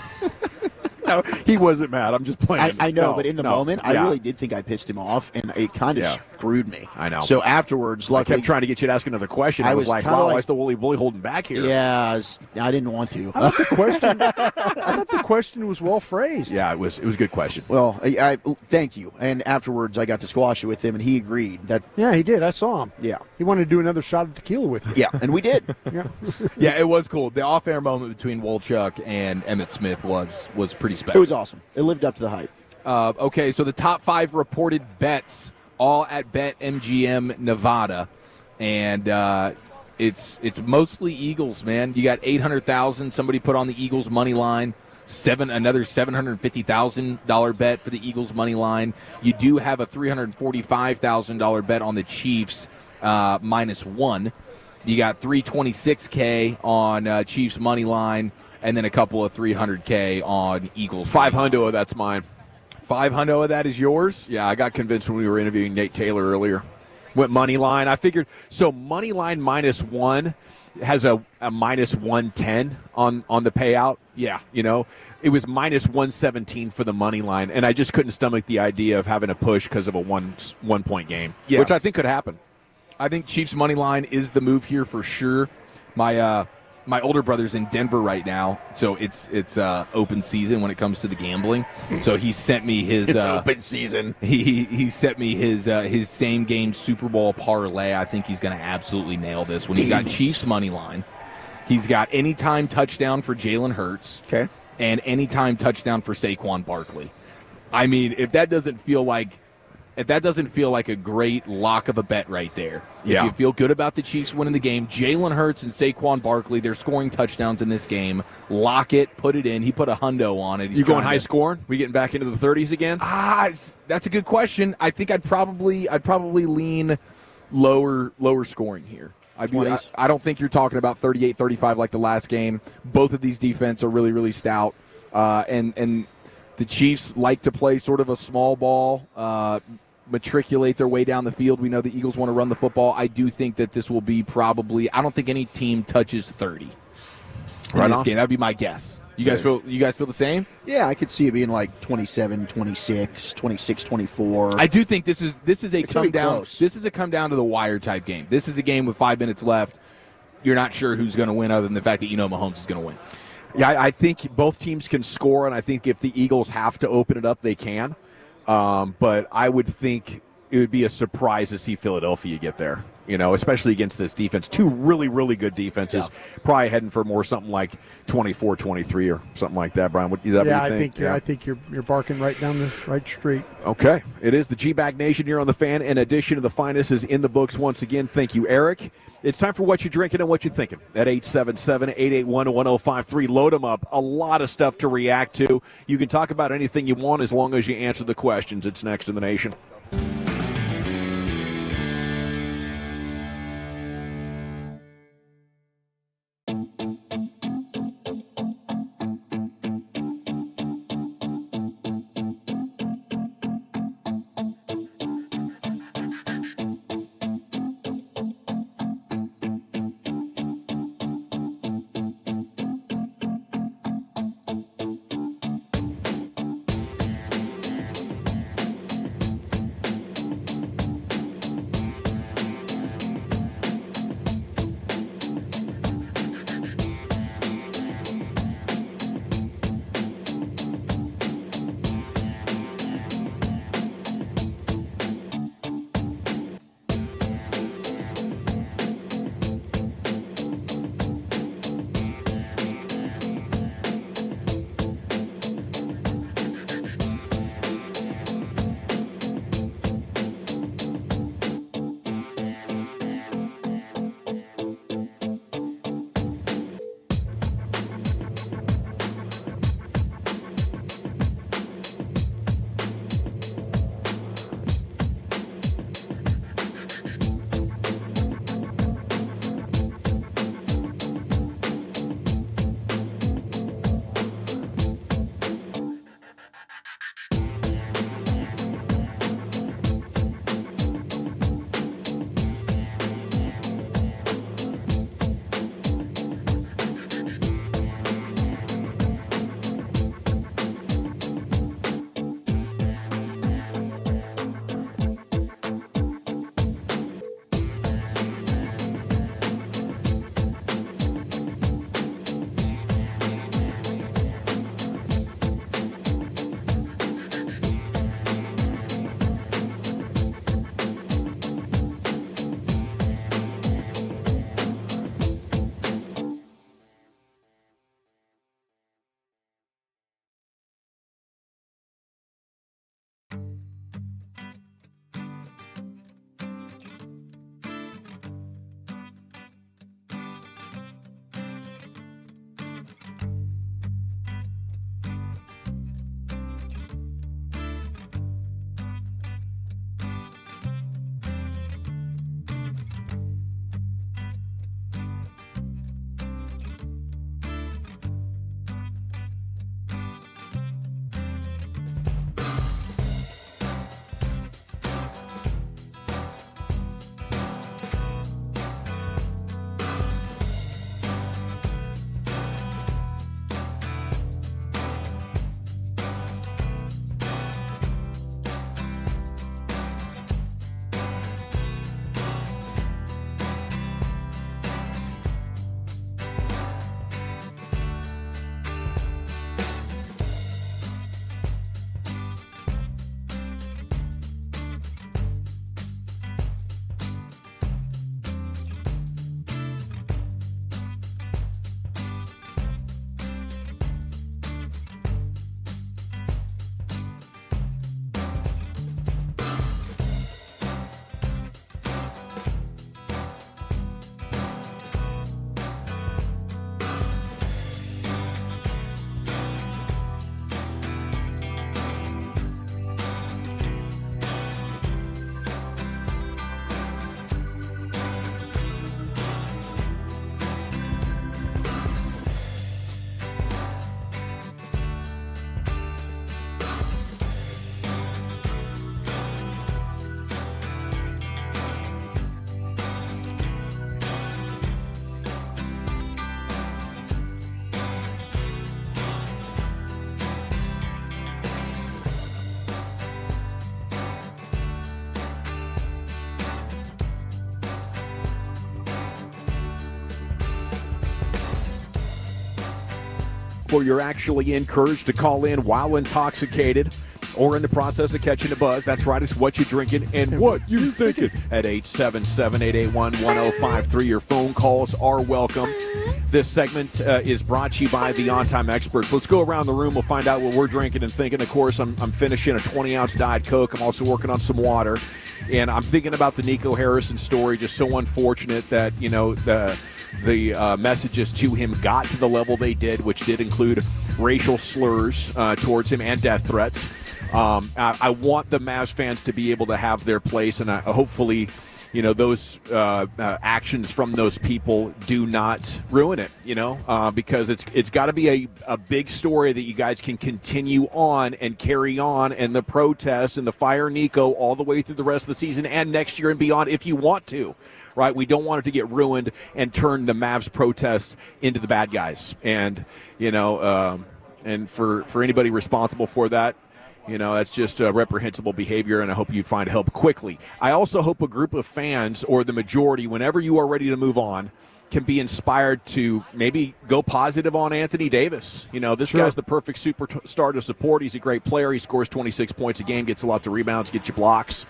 No, he wasn't mad. I'm just playing. I know, but in the moment, I really did think I pissed him off, and it kind of screwed me. I know. So afterwards, luckily, I kept trying to get you to ask another question. I was like, wow, why is the Wooly Bully holding back here? Yeah, I didn't want to. I thought the question was well phrased. Yeah, it was a good question. Well, I thank you. And afterwards, I got to squash it with him, and he agreed. Yeah, he did. I saw him. Yeah. He wanted to do another shot of tequila with you. Yeah, and we did. Yeah. Yeah, it was cool. The off-air moment between Wolchuk and Emmitt Smith was pretty special. It was awesome. It lived up to the hype. Okay, so the top 5 reported bets, all at BetMGM Nevada, and it's mostly Eagles, man. You got 800,000. Somebody put on the Eagles money line. Another $750,000 bet for the Eagles money line. You do have a $345,000 bet on the Chiefs -1. You got $326K on Chiefs money line, and then a couple of $300K on Eagles. 500 of that's mine. 500 of that is yours? Yeah, I got convinced when we were interviewing Nate Taylor earlier. Went money line. I figured so money line -1 has a -110 on the payout. Yeah, it was -117 for the money line, and I just couldn't stomach the idea of having a push because of a one point game, which I think could happen. I think Chiefs money line is the move here for sure. My older brother's in Denver right now, so it's open season when it comes to the gambling. So he sent me his. It's open season. He sent me his same game Super Bowl parlay. I think he's going to absolutely nail this one. He's got Chiefs money line. He's got anytime touchdown for Jalen Hurts. Okay. And anytime touchdown for Saquon Barkley. I mean, if that doesn't feel like a great lock of a bet right there. Yeah. If you feel good about the Chiefs winning the game, Jalen Hurts and Saquon Barkley, they're scoring touchdowns in this game. Lock it, put it in. He put a hundo on it. You going high scoring? We getting back into the 30s again? That's a good question. I think I'd probably lean lower scoring here. I don't think you're talking about 38-35 like the last game. Both of these defense are really, really stout. And the Chiefs like to play sort of a small ball, matriculate their way down the field. We know the Eagles want to run the football. I do think that this will be probably, I don't think any team touches 30 in this game. That would be my guess. You guys feel the same? Yeah, I could see it being like 27, 26, 26, 24. I do think this is a come down. Close. This is a come down to the wire type game. This is a game with 5 minutes left. You're not sure who's going to win, other than the fact that you know Mahomes is going to win. Yeah, I think both teams can score, and I think if the Eagles have to open it up, they can. But I would think it would be a surprise to see Philadelphia get there, especially against this defense. Two really, really good defenses, probably heading for more something like 24-23 or something like that, Brian. What do you think? I think you're barking right down the right street. Okay. It is the G-Bag Nation here on the Fan. In addition to the finest is in the books once again. Thank you, Eric. It's time for What You Drinking and What You Thinking at 877-881-1053. Load them up. A lot of stuff to react to. You can talk about anything you want as long as you answer the questions. It's next in the nation. where you're actually encouraged to call in while intoxicated or in the process of catching a buzz. That's right, it's what you drinking and what you thinking at 877-881-1053. Your phone calls are welcome. This segment is brought to you by the On-Time Experts. Let's go around the room. We'll find out what we're drinking and thinking. Of course, I'm finishing a 20-ounce Diet Coke. I'm also working on some water. And I'm thinking about the Nico Harrison story. Just so unfortunate that, the messages to him got to the level they did, which did include racial slurs towards him and death threats. I want the Mavs fans to be able to have their place, and hopefully, those actions from those people do not ruin it, because it's got to be a big story that you guys can continue on and carry on, and the protests and the fire Nico all the way through the rest of the season and next year and beyond if you want to, right? We don't want it to get ruined and turn the Mavs protests into the bad guys. And, and for anybody responsible for that, that's just reprehensible behavior, and I hope you find help quickly. I also hope a group of fans, or the majority, whenever you are ready to move on, can be inspired to maybe go positive on Anthony Davis. This guy's the perfect superstar to support. He's a great player. He scores 26 points a game, gets lots of rebounds, gets you blocks.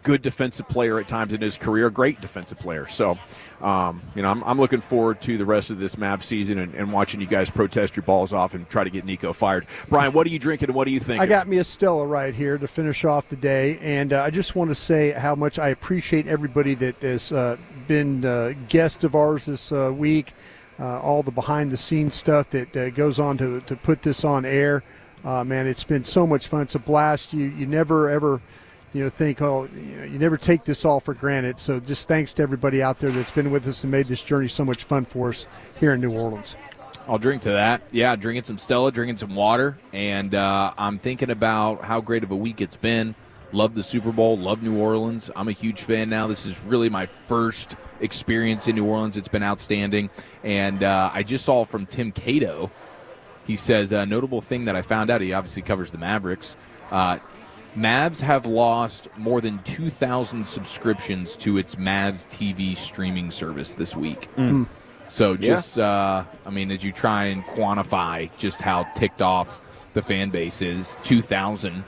Good defensive player at times in his career, great defensive player. So, I'm looking forward to the rest of this Mavs season and watching you guys protest your balls off and try to get Nico fired. Brian, what are you drinking and what do you think? I got me a Stella right here to finish off the day, and I just want to say how much I appreciate everybody that has been guests of ours this week, all the behind-the-scenes stuff that goes on to put this on air. Man, it's been so much fun. It's a blast. You never, ever think, you never take this all for granted. So just thanks to everybody out there that's been with us and made this journey so much fun for us here in New Orleans. I'll drink to that. Yeah, drinking some Stella, drinking some water, and I'm thinking about how great of a week it's been. Love the Super Bowl, love New Orleans. I'm a huge fan now. This is really my first experience in New Orleans. It's been outstanding. And I just saw from Tim Cato, he says, a notable thing that I found out, he obviously covers the Mavericks, Mavs have lost more than 2,000 subscriptions to its Mavs TV streaming service this week. Mm. So just, as you try and quantify just how ticked off the fan base is, 2,000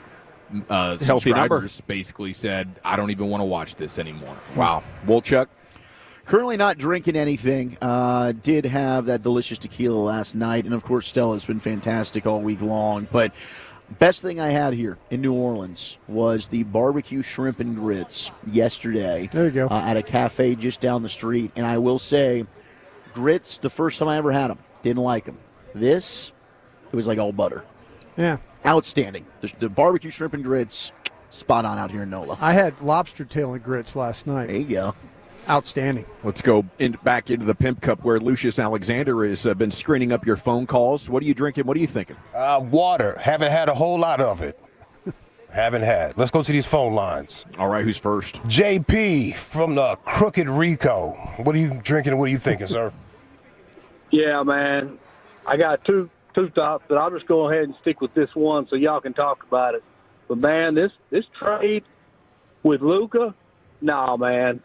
subscribers basically said, I don't even want to watch this anymore. Wow. Wolchuk? Currently not drinking anything. Did have that delicious tequila last night, and of course Stella's been fantastic all week long. But best thing I had here in New Orleans was the barbecue shrimp and grits yesterday. There you go. At a cafe just down the street. And I will say, grits, the first time I ever had them, didn't like them. This, it was like all butter. Yeah. Outstanding. The barbecue shrimp and grits, spot on out here in NOLA. I had lobster tail and grits last night. There you go. Outstanding. Let's go back into the Pimp Cup where Lucius Alexander has been screening up your phone calls. What are you drinking? What are you thinking? Water. Haven't had a whole lot of it. Haven't had. Let's go to these phone lines. All right, who's first? JP from the Crooked Rico. What are you drinking and what are you thinking, sir? Yeah, man. I got two thoughts, but I'll just go ahead and stick with this one so y'all can talk about it. But, man, this trade with Luka, nah, man.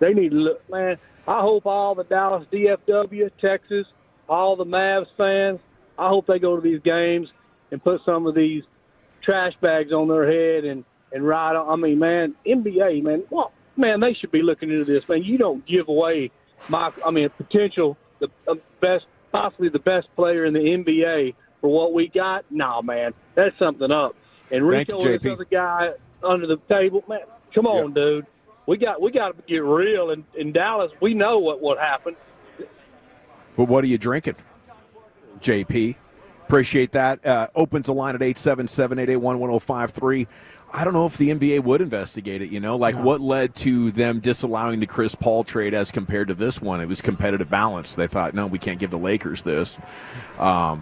They need to look, man. I hope all the Dallas DFW, Texas, all the Mavs fans, I hope they go to these games and put some of these trash bags on their head and ride on. I mean, man, NBA, man, well, man, they should be looking into this, man. You don't give away possibly the best player in the NBA for what we got. No, man, that's something up. And Rico is another guy under the table, man. Come on, dude. We got to get real in Dallas. We know what happened. But what are you drinking, JP? Appreciate that. Opens the line at 877-881-1053. I don't know if the NBA would investigate it, what led to them disallowing the Chris Paul trade as compared to this one? It was competitive balance. They thought, no, we can't give the Lakers this. I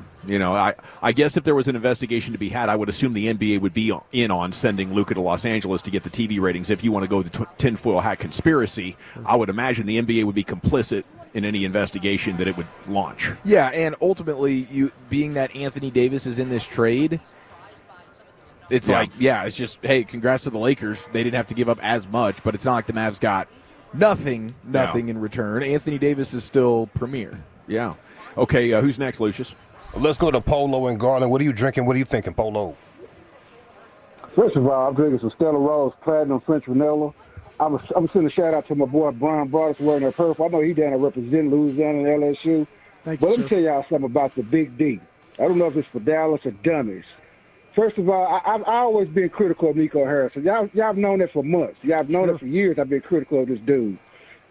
guess if there was an investigation to be had, I would assume the NBA would be in on sending Luka to Los Angeles to get the TV ratings. If you want to go with the tinfoil hat conspiracy, I would imagine the NBA would be complicit in any investigation that it would launch. Yeah, and ultimately, being that Anthony Davis is in this trade, it's it's just, hey, congrats to the Lakers. They didn't have to give up as much, but it's not like the Mavs got nothing in return. Anthony Davis is still premier. Yeah. Okay, who's next, Lucius? Let's go to Polo and Garland. What are you drinking? What are you thinking, Polo? First of all, I'm drinking some Stella Rose Platinum French Vanilla. I'm sending a shout out to my boy Brian Broadus wearing that purple. I know he down there representing Louisiana and LSU. Thank but you, let me tell y'all something about the Big D. I don't know if it's for Dallas or dummies. First of all, I've always been critical of Nico Harrison. Y'all have known that for months. Y'all have known it for years. I've been critical of this dude.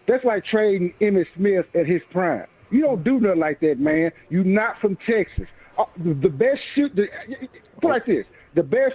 That's like trading Emmitt Smith at his prime. You don't do nothing like that, man. You're not from Texas. The best put it like this. The best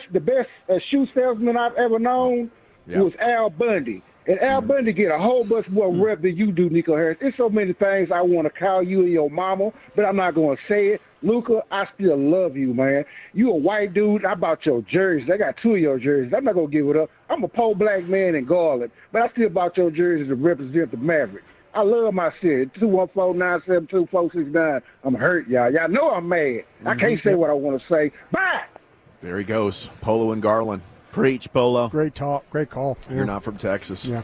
shoe salesman I've ever known was Al Bundy. And Al Bundy get a whole bunch more rep than you do, Nico Harris. There's so many things I want to call you and your mama, but I'm not going to say it. Luka, I still love you, man. You a white dude. I bought your jerseys. I got 2 of your jerseys. I'm not going to give it up. I'm a poor black man in Garland, but I still bought your jerseys to represent the Mavericks. I love my city. 214-972-469. I'm hurt, y'all. Y'all know I'm mad. I can't say what I want to say. Bye! There he goes, Polo and Garland. Preach, Polo. Great talk. Great call. You're not from Texas. Yeah.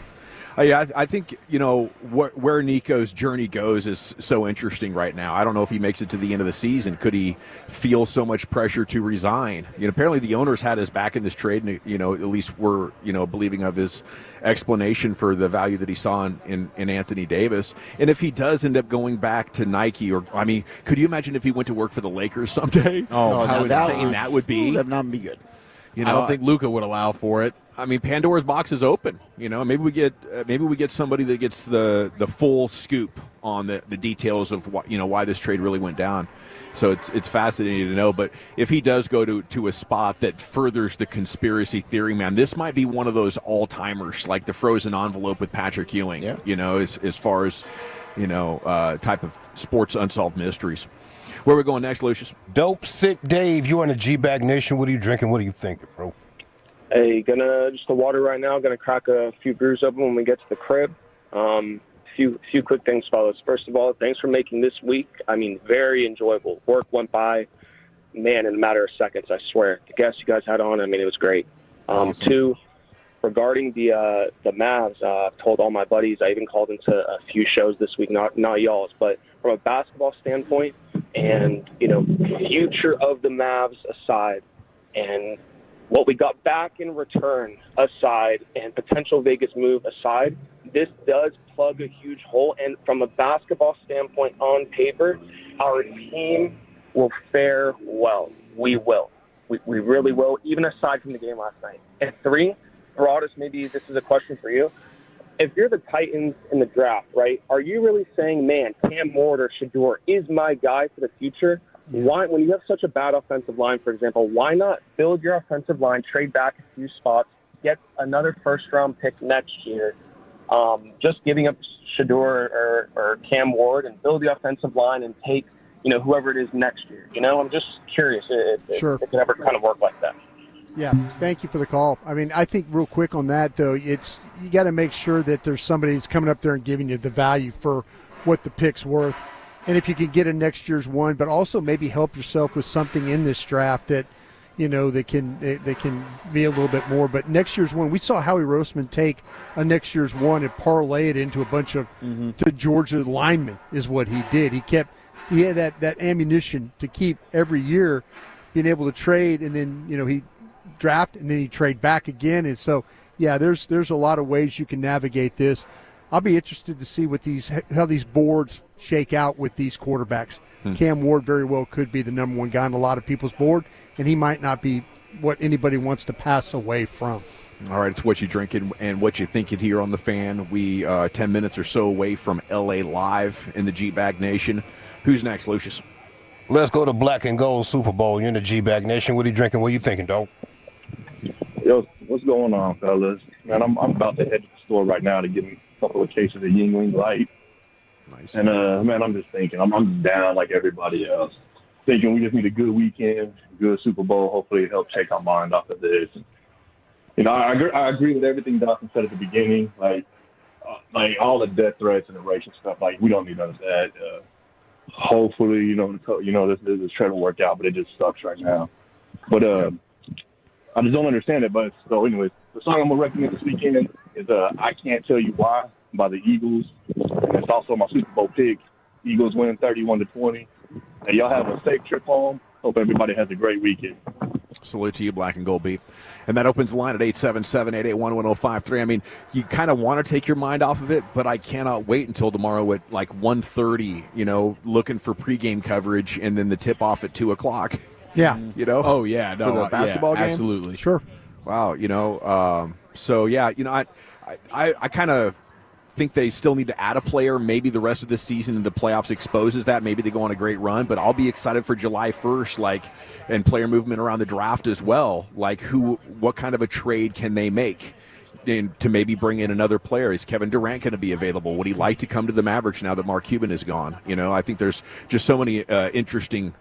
I think, where Nico's journey goes is so interesting right now. I don't know if he makes it to the end of the season. Could he feel so much pressure to resign? Apparently the owners had his back in this trade, and, at least were, believing of his explanation for the value that he saw in Anthony Davis. And if he does end up going back to Nike, could you imagine if he went to work for the Lakers someday? Oh, how insane that would be. That would not be good. I don't think Luka would allow for it. Pandora's box is open. Maybe we get somebody that gets the full scoop on the details of why this trade really went down. So it's fascinating to know. But if he does go to a spot that furthers the conspiracy theory, man, this might be one of those all timers, like the frozen envelope with Patrick Ewing. Yeah. As far as type of sports unsolved mysteries. Where are we going next, Lucius? Dope Sick Dave, you're in the G-Bag Nation. What are you drinking? What are you thinking, bro? Hey, just the water right now. Gonna crack a few brews open when we get to the crib. Few quick things, fellas. First of all, thanks for making this week. Very enjoyable. Work went by, man, in a matter of seconds. I swear. The guests you guys had on, it was great. Awesome. 2, regarding the Mavs, I've told all my buddies. I even called into a few shows this week, not y'all's, but from a basketball standpoint, and future of the Mavs aside, and what we got back in return aside, and potential Vegas move aside, this does plug a huge hole. And from a basketball standpoint, on paper, our team will fare well. We will. We really will, even aside from the game last night. And 3, Broadus, maybe this is a question for you. If you're the Titans in the draft, right, are you really saying, man, Cam Ward or Shedeur is my guy for the future? Why, when you have such a bad offensive line, for example, why not build your offensive line, trade back a few spots, get another first-round pick next year, just giving up Shedeur or Cam Ward, and build the offensive line and take, whoever it is next year? I'm just curious if it could ever kind of work like that. Yeah, thank you for the call. I think real quick on that, though, you got to make sure that there's somebody that's coming up there and giving you the value for what the pick's worth. And if you could get a next year's one, but also maybe help yourself with something in this draft that, that can be a little bit more. But next year's one, we saw Howie Roseman take a next year's one and parlay it into a bunch of the Georgia linemen is what he did. He had that ammunition to keep every year being able to trade, and then, he draft and then he trade back again. And so, yeah, there's a lot of ways you can navigate this. I'll be interested to see how these boards shake out with these quarterbacks. Cam Ward very well could be the number one guy on a lot of people's board, and he might not be what anybody wants to pass away from. All right, it's what you drinking and what you thinking here on The Fan. We 10 minutes or so away from L.A. Live in the G-Bag Nation. Who's next, Lucius? Let's go to Black and Gold Super Bowl. You're in the G-Bag Nation. What are you drinking? What are you thinking, dog? Yo, what's going on, fellas? Man, I'm about to head to the store right now to get me a couple of cases of Yingling Light. Nice. And, man, I'm just thinking. I'm just down like everybody else. Thinking we just need a good weekend, good Super Bowl. Hopefully it helps take our mind off of this. I agree with everything Dawson said at the beginning. Like all the death threats and the racial stuff, we don't need none of that. Hopefully, this trend will work out, but it just sucks right now. But I just don't understand it. But so, anyways, the song I'm gonna recommend this weekend is "I Can't Tell You Why" by the Eagles, and it's also my Super Bowl pick. Eagles winning 31-20. Hey, y'all have a safe trip home. Hope everybody has a great weekend. Salute to you, Black and Gold Beef. And that opens the line at 877-881-1053. I mean, you kind of want to take your mind off of it, but I cannot wait until tomorrow at like 1:30, looking for pregame coverage and then the tip-off at 2 o'clock. Yeah. Oh, yeah. No, for the basketball game? Absolutely. Sure. Wow, so, yeah, I kind of think they still need to add a player. Maybe the rest of this season in the playoffs exposes that. Maybe they go on a great run, but I'll be excited for July 1st, and player movement around the draft as well. What kind of a trade can they make to maybe bring in another player? Is Kevin Durant going to be available? Would he like to come to the Mavericks now that Mark Cuban is gone? I think there's just so many interesting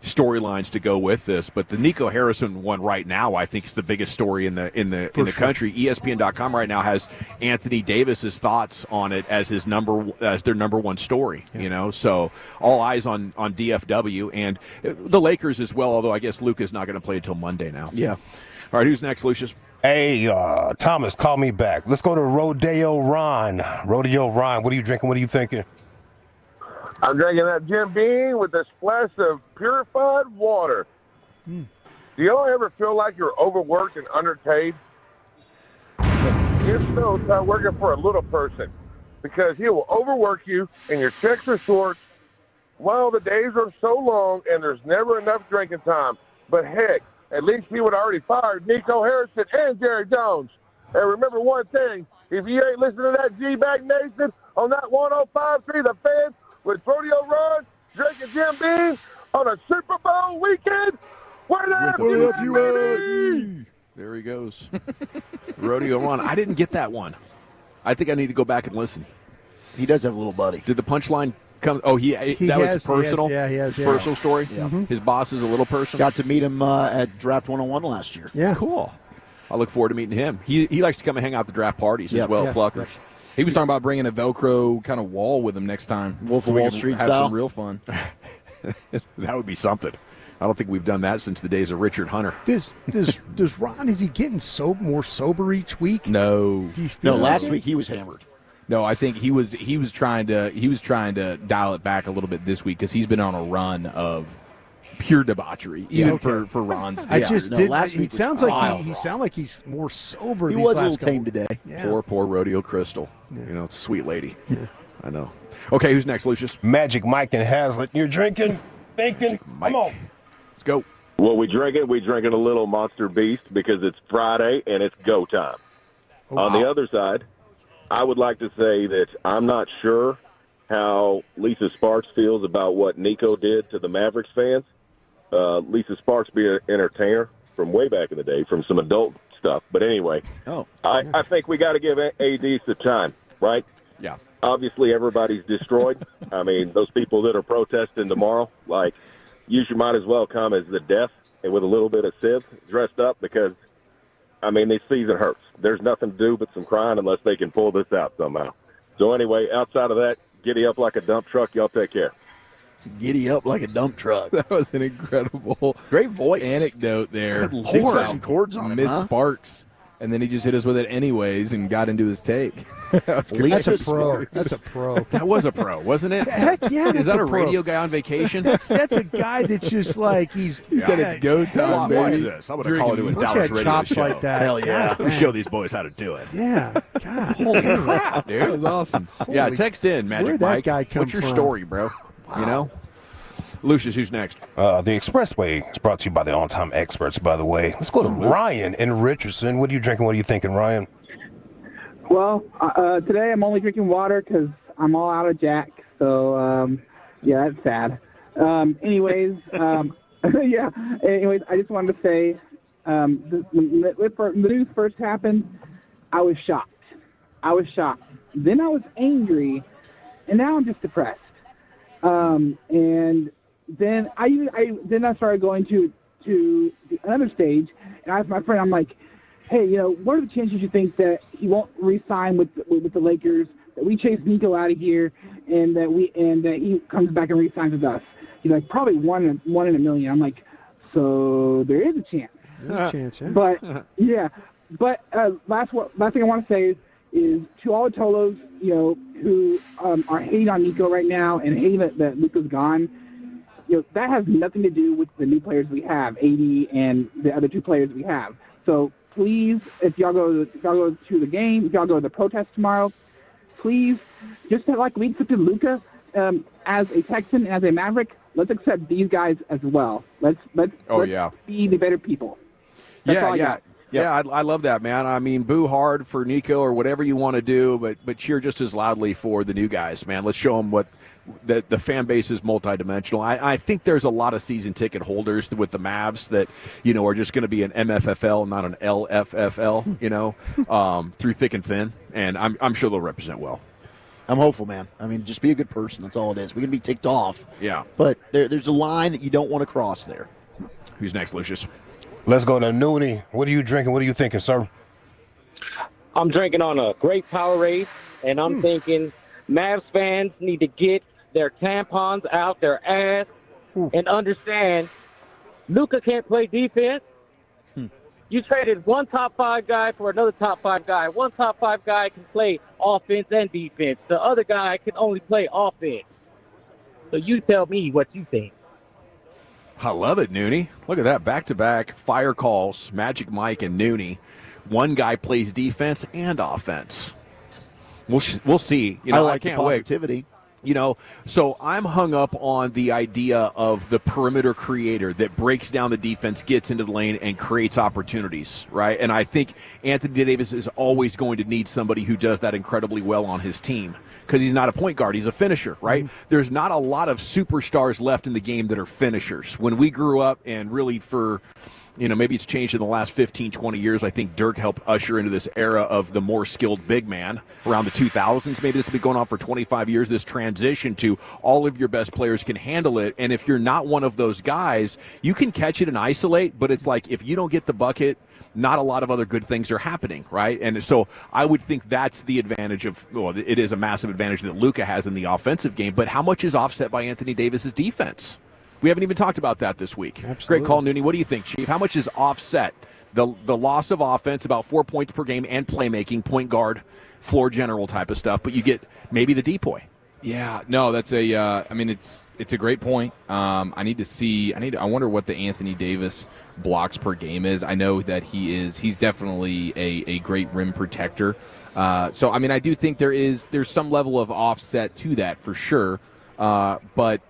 storylines to go with this, but the Nico Harrison one right now, I think, is the biggest story in the country. ESPN.com right now has Anthony Davis's thoughts on it as their number one story. So all eyes on DFW and the Lakers as well. Although I guess Luka's not going to play until Monday now. Yeah. All right, who's next, Lucius? Hey, Thomas, call me back. Let's go to Rodeo Ron. Rodeo Ron, what are you drinking? What are you thinking? I'm drinking that Jim Beam with a splash of purified water. Do y'all ever feel like you're overworked and underpaid? If so, try working for a little person, because he will overwork you and your checks are short while the days are so long and there's never enough drinking time. But heck, at least he would have already fired Nico Harrison and Jerry Jones. And remember one thing, if you ain't listening to that G-Bag Nation on that 105.3 The Fan, with Rodeo Ron, drinking Jim Beam on a Super Bowl weekend. Where the F you at? There he goes. Rodeo Ron. I didn't get that one. I think I need to go back and listen. He does have a little buddy. Did the punchline come? Oh, that was personal. He has. Personal story. Yeah. His boss is a little person. Got to meet him at Draft 101 last year. Yeah, cool. I look forward to meeting him. He likes to come and hang out at the draft parties as well. Pluckers. He was talking about bringing a Velcro kind of wall with him next time. Wolf of Wall Street have style. Some real fun. That would be something. I don't think we've done that since the days of Richard Hunter. Does Ron, is he getting more sober each week? No. Last week he was hammered. No, I think he was trying to dial it back a little bit this week because he's been on a run of pure debauchery, even for Ron's. Last week he sounds like he's more sober. He these was a last little tame today. Yeah. Poor Rodeo Crystal. Yeah. It's a sweet lady. Yeah. I know. Okay, who's next, Lucius? Magic Mike and Hazlitt. You're drinking, thinking. Mike. Come on. Let's go. Well, we drinking a little Monster Beast because it's Friday and it's go time. On the other side, I would like to say that I'm not sure how Lisa Sparks feels about what Nico did to the Mavericks fans. Lisa Sparks be an entertainer from way back in the day, from some adult stuff. But anyway, I think we got to give AD some time, right? Yeah. Obviously, everybody's destroyed. I mean, those people that are protesting tomorrow, you might as well come as the deaf and with a little bit of Civ dressed up because, I mean, this season hurts. There's nothing to do but some crying unless they can pull this out somehow. So anyway, outside of that, giddy up like a dump truck. Y'all take care. Giddy up like a dump truck. That was an incredible, great voice anecdote there. Good Lord, got some chords on Miss him, Sparks, and then he just hit us with it anyways and got into his take. That's a pro. That's a pro. That was a pro, wasn't it? Heck yeah! Is that a radio guy on vacation? That's a guy that's just like he said it's go time. Watch this. I'm going to call it a Dallas radio show. Like that. Hell yeah! Let me show these boys how to do it. Yeah. God, holy crap, dude! That was awesome. Yeah, text in, Magic Mike. What's your story, bro? Wow. Lucius, who's next? The Expressway is brought to you by the on-time experts, by the way. Let's go to Ryan in Richardson. What are you drinking? What are you thinking, Ryan? Well, today I'm only drinking water because I'm all out of Jack. So, yeah, that's sad. Anyways, Anyways, I just wanted to say, when the news first happened, I was shocked. Then I was angry, and now I'm just depressed. And then I started going to the other stage, and I asked my friend, I'm like, hey, what are the chances you think that he won't re-sign with the Lakers, that we chase Nico out of here, and that he comes back and re-signs with us? He's like, probably one in a million. I'm like, so there is a chance. There's a chance, yeah. But yeah, but last thing I want to say is to all the Tolos, who are hating on Nico right now and hating that Luka's gone. that has nothing to do with the new players we have, AD and the other 2 players we have. So please, if y'all go to the game, if y'all go to the protest tomorrow, please, just like we accepted Luka as a Texan and as a Maverick, let's accept these guys as well. Let's be the better people. That's all I got. Yeah, I love that, man. I mean, boo hard for Nico or whatever you want to do, but cheer just as loudly for the new guys, man. Let's show them what the fan base is multidimensional. I think there's a lot of season ticket holders with the Mavs that, are just going to be an MFFL, not an LFFL, through thick and thin, and I'm sure they'll represent well. I'm hopeful, man. I mean, just be a good person. That's all it is. We can be ticked off. Yeah. But there's a line that you don't want to cross there. Who's next, Lucius? Let's go to Noonie. What are you drinking? What are you thinking, sir? I'm drinking on a great Powerade, and I'm thinking Mavs fans need to get their tampons out their ass and understand Luka can't play defense. You traded one top 5 guy for another top 5 guy. One top 5 guy can play offense and defense. The other guy can only play offense. So you tell me what you think. I love it, Noonie. Look at that, back-to-back fire calls, Magic Mike and Noonie. One guy plays defense and offense. We'll see. I can't the positivity. Wait. So I'm hung up on the idea of the perimeter creator that breaks down the defense, gets into the lane, and creates opportunities, right? And I think Anthony Davis is always going to need somebody who does that incredibly well on his team because he's not a point guard. He's a finisher, right? Mm-hmm. There's not a lot of superstars left in the game that are finishers. When we grew up, and really for maybe it's changed in the last 15, 20 years. I think Dirk helped usher into this era of the more skilled big man around the 2000s. Maybe this has been going on for 25 years, this transition to all of your best players can handle it. And if you're not one of those guys, you can catch it and isolate, but it's like if you don't get the bucket, not a lot of other good things are happening, right? And so I would think that's the advantage it is a massive advantage that Luka has in the offensive game, but how much is offset by Anthony Davis's defense? We haven't even talked about that this week. Absolutely. Great call, Noonie. What do you think, Chief? How much is offset the loss of offense, about 4 points per game, and playmaking, point guard, floor general type of stuff, but you get maybe the depoy? Yeah, no, that's it's a great point. I wonder what the Anthony Davis blocks per game is. I know that he's definitely a great rim protector. So I do think there's some level of offset to that for sure. But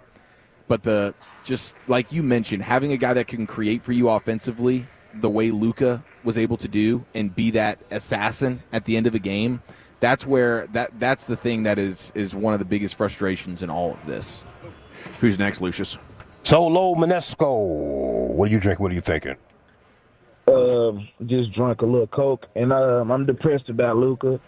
just like you mentioned, having a guy that can create for you offensively the way Luka was able to do and be that assassin at the end of a game, that's where that's the thing that is one of the biggest frustrations in all of this. Who's next, Lucius? Tolo Manesco. What are you drinking? What are you thinking? Just drank a little Coke, and I'm depressed about Luka.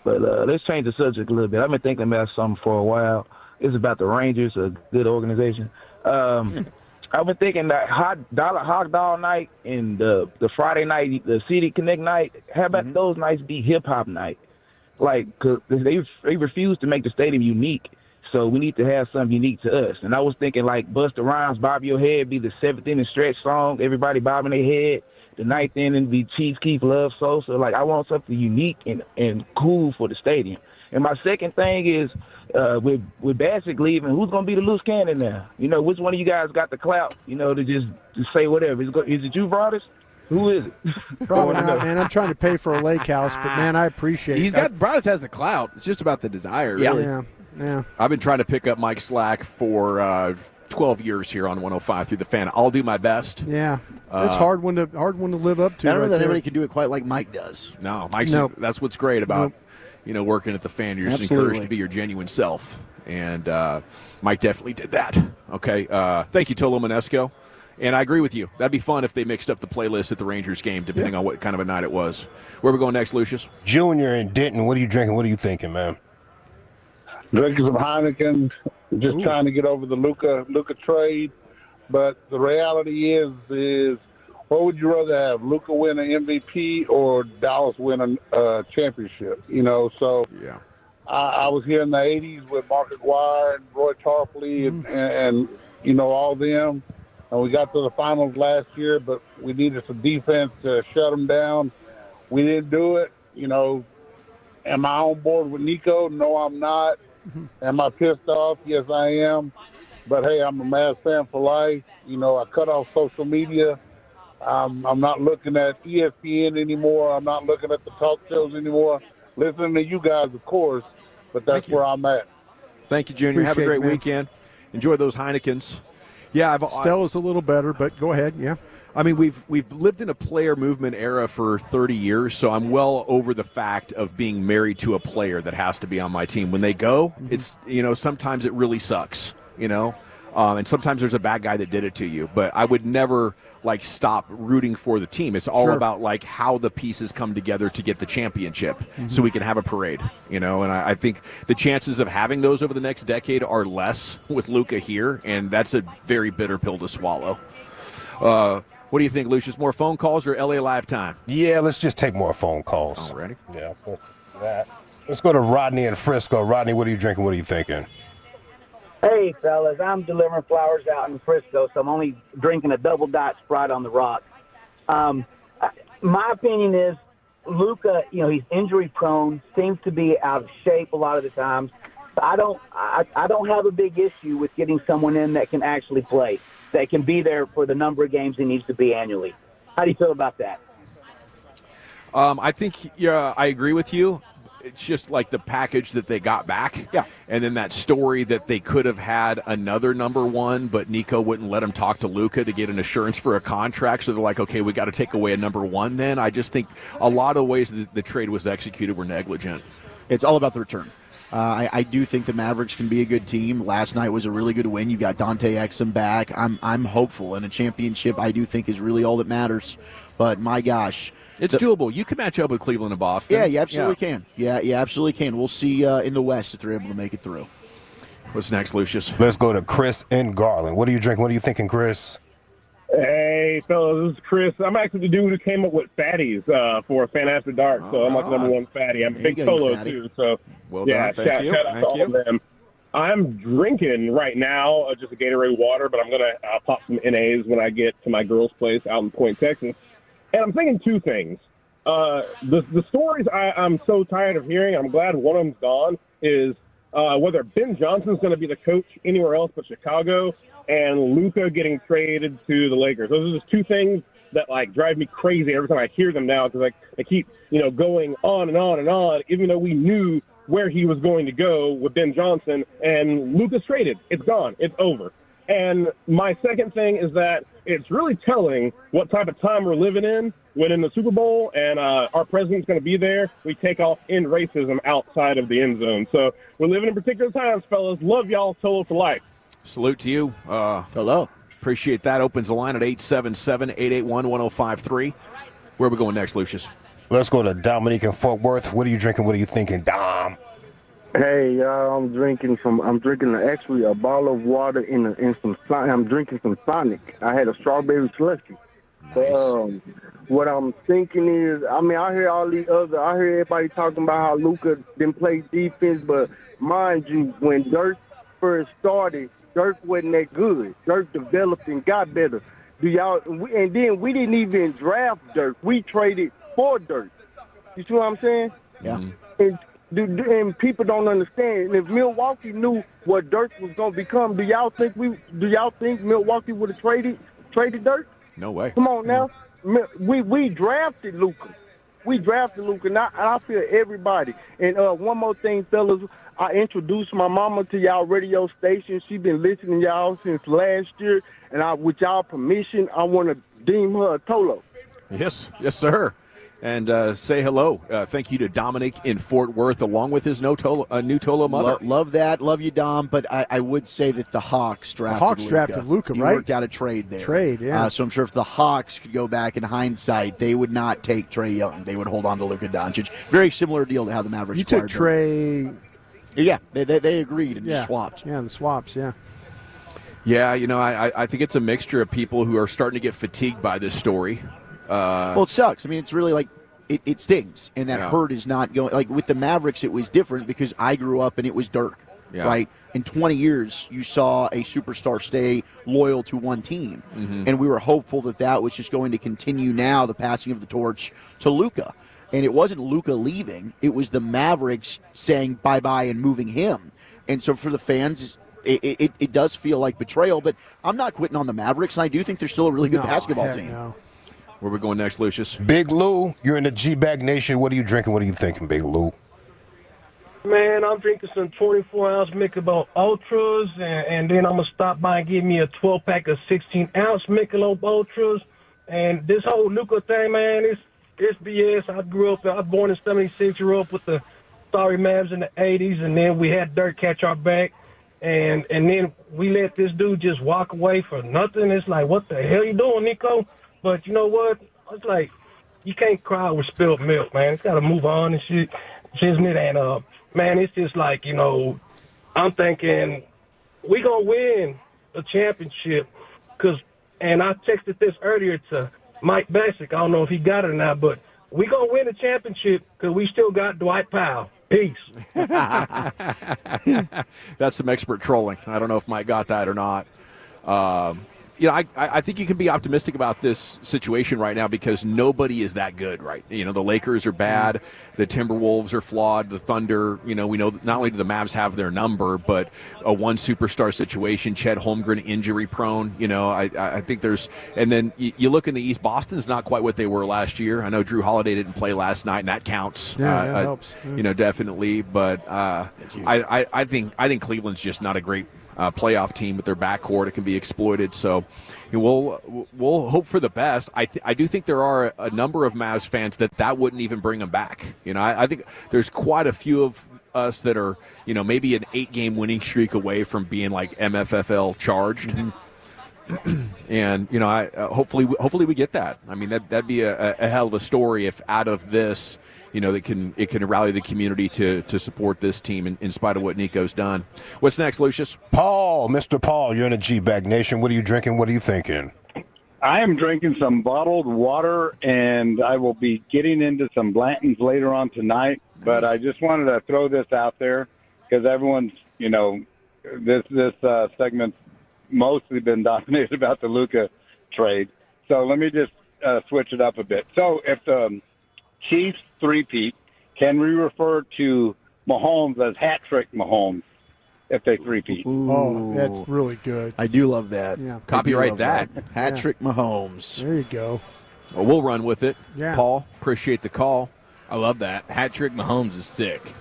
But let's change the subject a little bit. I've been thinking about something for a while. It's about the Rangers, a good organization. I've been thinking that hot dog night and the Friday night, the City Connect night. How about those nights be hip hop night? Like, cause they refuse to make the stadium unique, so we need to have something unique to us. And I was thinking like Busta Rhymes, "Bob Your Head" be the 7th inning stretch song. Everybody bobbing their head. The 9th inning be Chiefs Keep Love Sosa. Like, I want something unique and cool for the stadium. And my second thing is, with Bassick leaving, who's going to be the loose cannon now? Which one of you guys got the clout, to just say whatever? Is it you, Broadus? Who is it? Probably not, man. I'm trying to pay for a lake house, but, man, I appreciate it. Broadus has the clout. It's just about the desire, really. Yeah. I've been trying to pick up Mike Slack for 12 years here on 105 through the Fan. I'll do my best. Yeah. It's hard one to live up to. I don't know that anybody can do it quite like Mike does. No, Mike's that's what's great about working at the Fan. You're just encouraged to be your genuine self. And Mike definitely did that. Okay. Thank you, Tolo Manesco. And I agree with you. That'd be fun if they mixed up the playlist at the Rangers game, depending on what kind of a night it was. Where are we going next, Lucius? Junior in Denton. What are you drinking? What are you thinking, man? Drinking some Heineken, just trying to get over the Luka trade. But the reality is what would you rather have, Luka win an MVP or Dallas win a championship? So yeah. I was here in the 80s with Mark Aguirre and Roy Tarpley and all them. And we got to the finals last year, but we needed some defense to shut them down. We didn't do it. Am I on board with Nico? No, I'm not. Am I pissed off? Yes, I am. But, hey, I'm a Mavs fan for life. You know, I cut off social media. I'm not looking at ESPN anymore. I'm not looking at the talk shows anymore. Listening to you guys, of course, but that's where I'm at. Thank you, Junior. Have a Appreciate great it, man. weekend. Enjoy those Heinekens. Yeah, Stella's a little better, but go ahead. Yeah. I mean, we've lived in a player movement era for 30 years, so I'm well over the fact of being married to a player that has to be on my team. When they go, it's, you know, sometimes it really sucks, you know, and sometimes there's a bad guy that did it to you. But I would never, like, stop rooting for the team. It's all about, like, how the pieces come together to get the championship so we can have a parade, you know. And I think the chances of having those over the next decade are less with Luka here, and that's a very bitter pill to swallow. What do you think, Lucius? More phone calls or LA Live time? Yeah, let's just take more phone calls. Already? Yeah, let's go to Rodney in Frisco. Rodney, what are you drinking? What are you thinking? Hey, fellas, I'm delivering flowers out in Frisco, so I'm only drinking a double dot Sprite on the rock. My opinion is Luka, you know, he's injury prone, seems to be out of shape a lot of the times. So I don't have a big issue with getting someone in that can actually play, that can be there for the number of games he needs to be annually. How do you feel about that? I think I agree with you. It's just like the package that they got back. Yeah. And then that story that they could have had another number one, but Nico wouldn't let him talk to Luka to get an assurance for a contract. So they're like, okay, we got to take away a number one then. I just think a lot of ways that the trade was executed were negligent. It's all about the return. I do think the Mavericks can be a good team. Last night was a really good win. You've got Dante Exum back. I'm hopeful, and a championship I do think is really all that matters. But my gosh, it's doable. You can match up with Cleveland and Boston. Yeah, you absolutely can. Yeah, you absolutely can. We'll see in the West if they're able to make it through. What's next, Lucius? Let's go to Chris in Garland. What are you drinking? What are you thinking, Chris? Hey, fellas, this is Chris. I'm actually the dude who came up with fatties for Fan After Dark, so I'm like the number one fatty. I'm a big Solo, too, so well yeah, done. shout out to all of them. I'm drinking right now just a Gatorade water, but I'm going to pop some NAs when I get to my girl's place out in Point, Texas. And I'm thinking two things. The stories I'm so tired of hearing, I'm glad one of them's gone, is whether Ben Johnson's going to be the coach anywhere else but Chicago, and Luka getting traded to the Lakers. Those are just two things that like drive me crazy every time I hear them now, because they keep going on and on and on, even though we knew where he was going to go with Ben Johnson, and Luka's traded. It's gone. It's over. And my second thing is that it's really telling what type of time we're living in when in the Super Bowl and our president's going to be there, we take off end racism outside of the end zone. So we're living in particular times, fellas. Love y'all. Solo for life. Salute to you. Hello. Appreciate that. Opens the line at 877-881-1053. Where are we going next, Lucius? Let's go to Dominique in Fort Worth. What are you drinking? What are you thinking, Dom? Hey, y'all, I'm drinking actually a bottle of water and some Sonic. I'm drinking some Sonic. I had a strawberry slushy. Nice. What I'm thinking is, I hear I hear everybody talking about how Luka didn't play defense, but mind you, when Dirk first started, Dirk wasn't that good. Dirk developed and got better. And then we didn't even draft Dirk. We traded for Dirk. You see what I'm saying? Yeah. And people don't understand. And if Milwaukee knew what Dirk was going to become, do y'all think Milwaukee would have traded Dirk? No way. Come on now. We drafted Luka. And I feel everybody. And one more thing, fellas. I introduced my mama to y'all radio station. She been listening to y'all since last year. And with y'all permission, I want to deem her a Tolo. Yes, sir. And say hello. Thank you to Dominic in Fort Worth, along with his new Tolo mother. Love that. Love you, Dom. But I would say that the Hawks drafted Luka, he right? Worked out a trade there. Yeah. So I'm sure if the Hawks could go back in hindsight, they would not take Trae Young. They would hold on to Luka Doncic. Very similar deal to how the Mavericks acquired took Trae. Yeah, they agreed and just swapped. Yeah, the swaps, yeah. Yeah, I think it's a mixture of people who are starting to get fatigued by this story. Well, it sucks. I mean, it's really like it stings, and that hurt is not going. Like with the Mavericks, it was different because I grew up and it was Dirk, right? In 20 years, you saw a superstar stay loyal to one team, and we were hopeful that was just going to continue. Now, the passing of the torch to Luka, and it wasn't Luka leaving; it was the Mavericks saying bye-bye and moving him. And so, for the fans, it does feel like betrayal. But I'm not quitting on the Mavericks, and I do think they're still a really good basketball team. No. Where are we going next, Lucius? Big Lou, you're in the G-Bag Nation. What are you drinking? What are you thinking, Big Lou? Man, I'm drinking some 24-ounce Michelob Ultras, and then I'm going to stop by and get me a 12-pack of 16-ounce Michelob Ultras. And this whole Luka thing, man, it's BS. I was born in 76, grew up with the sorry Mavs in the 80s, and then we had Dirk catch our back. And then we let this dude just walk away for nothing. It's like, what the hell you doing, Nico? But you know what? It's like, you can't cry with spilled milk, man. It's got to move on and shit, isn't it? And, man, it's just like, I'm thinking we going to win a championship. And I texted this earlier to Mike Basic. I don't know if he got it or not, but we going to win a championship because we still got Dwight Powell. Peace. That's some expert trolling. I don't know if Mike got that or not. I think you can be optimistic about this situation right now because nobody is that good, right? The Lakers are bad. The Timberwolves are flawed. The Thunder, we know not only do the Mavs have their number, but a one superstar situation, Chet Holmgren injury prone. I think there's – and then you look in the East, Boston's not quite what they were last year. I know Drew Holiday didn't play last night, and that counts. Yeah, that helps. Definitely. But I think Cleveland's just not a great – playoff team with their backcourt. It can be exploited. So we'll hope for the best. I do think there are a number of Mavs fans that wouldn't even bring them back. I think there's quite a few of us that are, maybe an 8-game winning streak away from being like MFFL charged. Mm-hmm. And, hopefully we get that. I mean, that'd be a hell of a story if out of this, it can rally the community to support this team in spite of what Nico's done. What's next, Lucius? Paul, Mr. Paul, you're in the G-Bag Nation. What are you drinking? What are you thinking? I am drinking some bottled water, and I will be getting into some Blanton's later on tonight. But I just wanted to throw this out there because everyone's, this segment's mostly been dominated about the Luka trade. So let me just switch it up a bit. So if the Chiefs three-peat, can we refer to Mahomes as hat-trick Mahomes if they three-peat? Oh, that's really good. I do love that. Yeah. Copyright that. Hat-trick Mahomes. There you go. Well, we'll run with it. Yeah. Paul, appreciate the call. I love that. Hat-trick Mahomes is sick.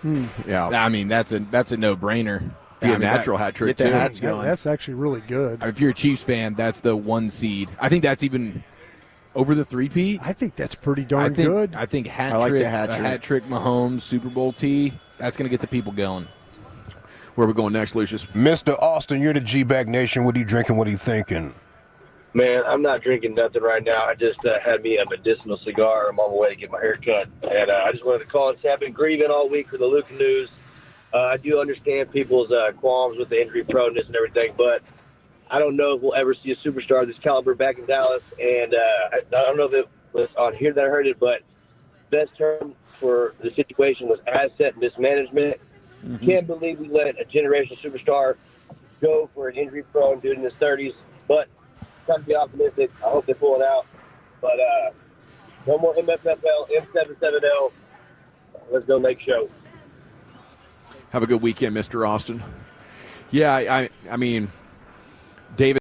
Yeah. I mean, that's a no-brainer. Be a natural hat trick, too. too. Hats going. That's actually really good. If you're a Chiefs fan, that's the 1 seed. I think that's even over the three-peat. I think that's pretty darn good. I think I like the hat trick. hat-trick Mahomes, Super Bowl T, that's going to get the people going. Where are we going next, Lucius? Mr. Austin, you're the G-Bag Nation. What are you drinking? What are you thinking? Man, I'm not drinking nothing right now. I just had me a medicinal cigar. I'm on my way to get my hair cut. And I just wanted to call and say I've been grieving all week for the Luka news. I do understand people's qualms with the injury proneness and everything, but I don't know if we'll ever see a superstar of this caliber back in Dallas. And I don't know if it was on here that I heard it, but best term for the situation was asset mismanagement. Mm-hmm. Can't believe we let a generational superstar go for an injury-prone dude in his 30s, but trying to be optimistic. I hope they pull it out. But no more MFFL, M770. Let's go make show. Have a good weekend, Mr. Austin. Yeah, I mean, David.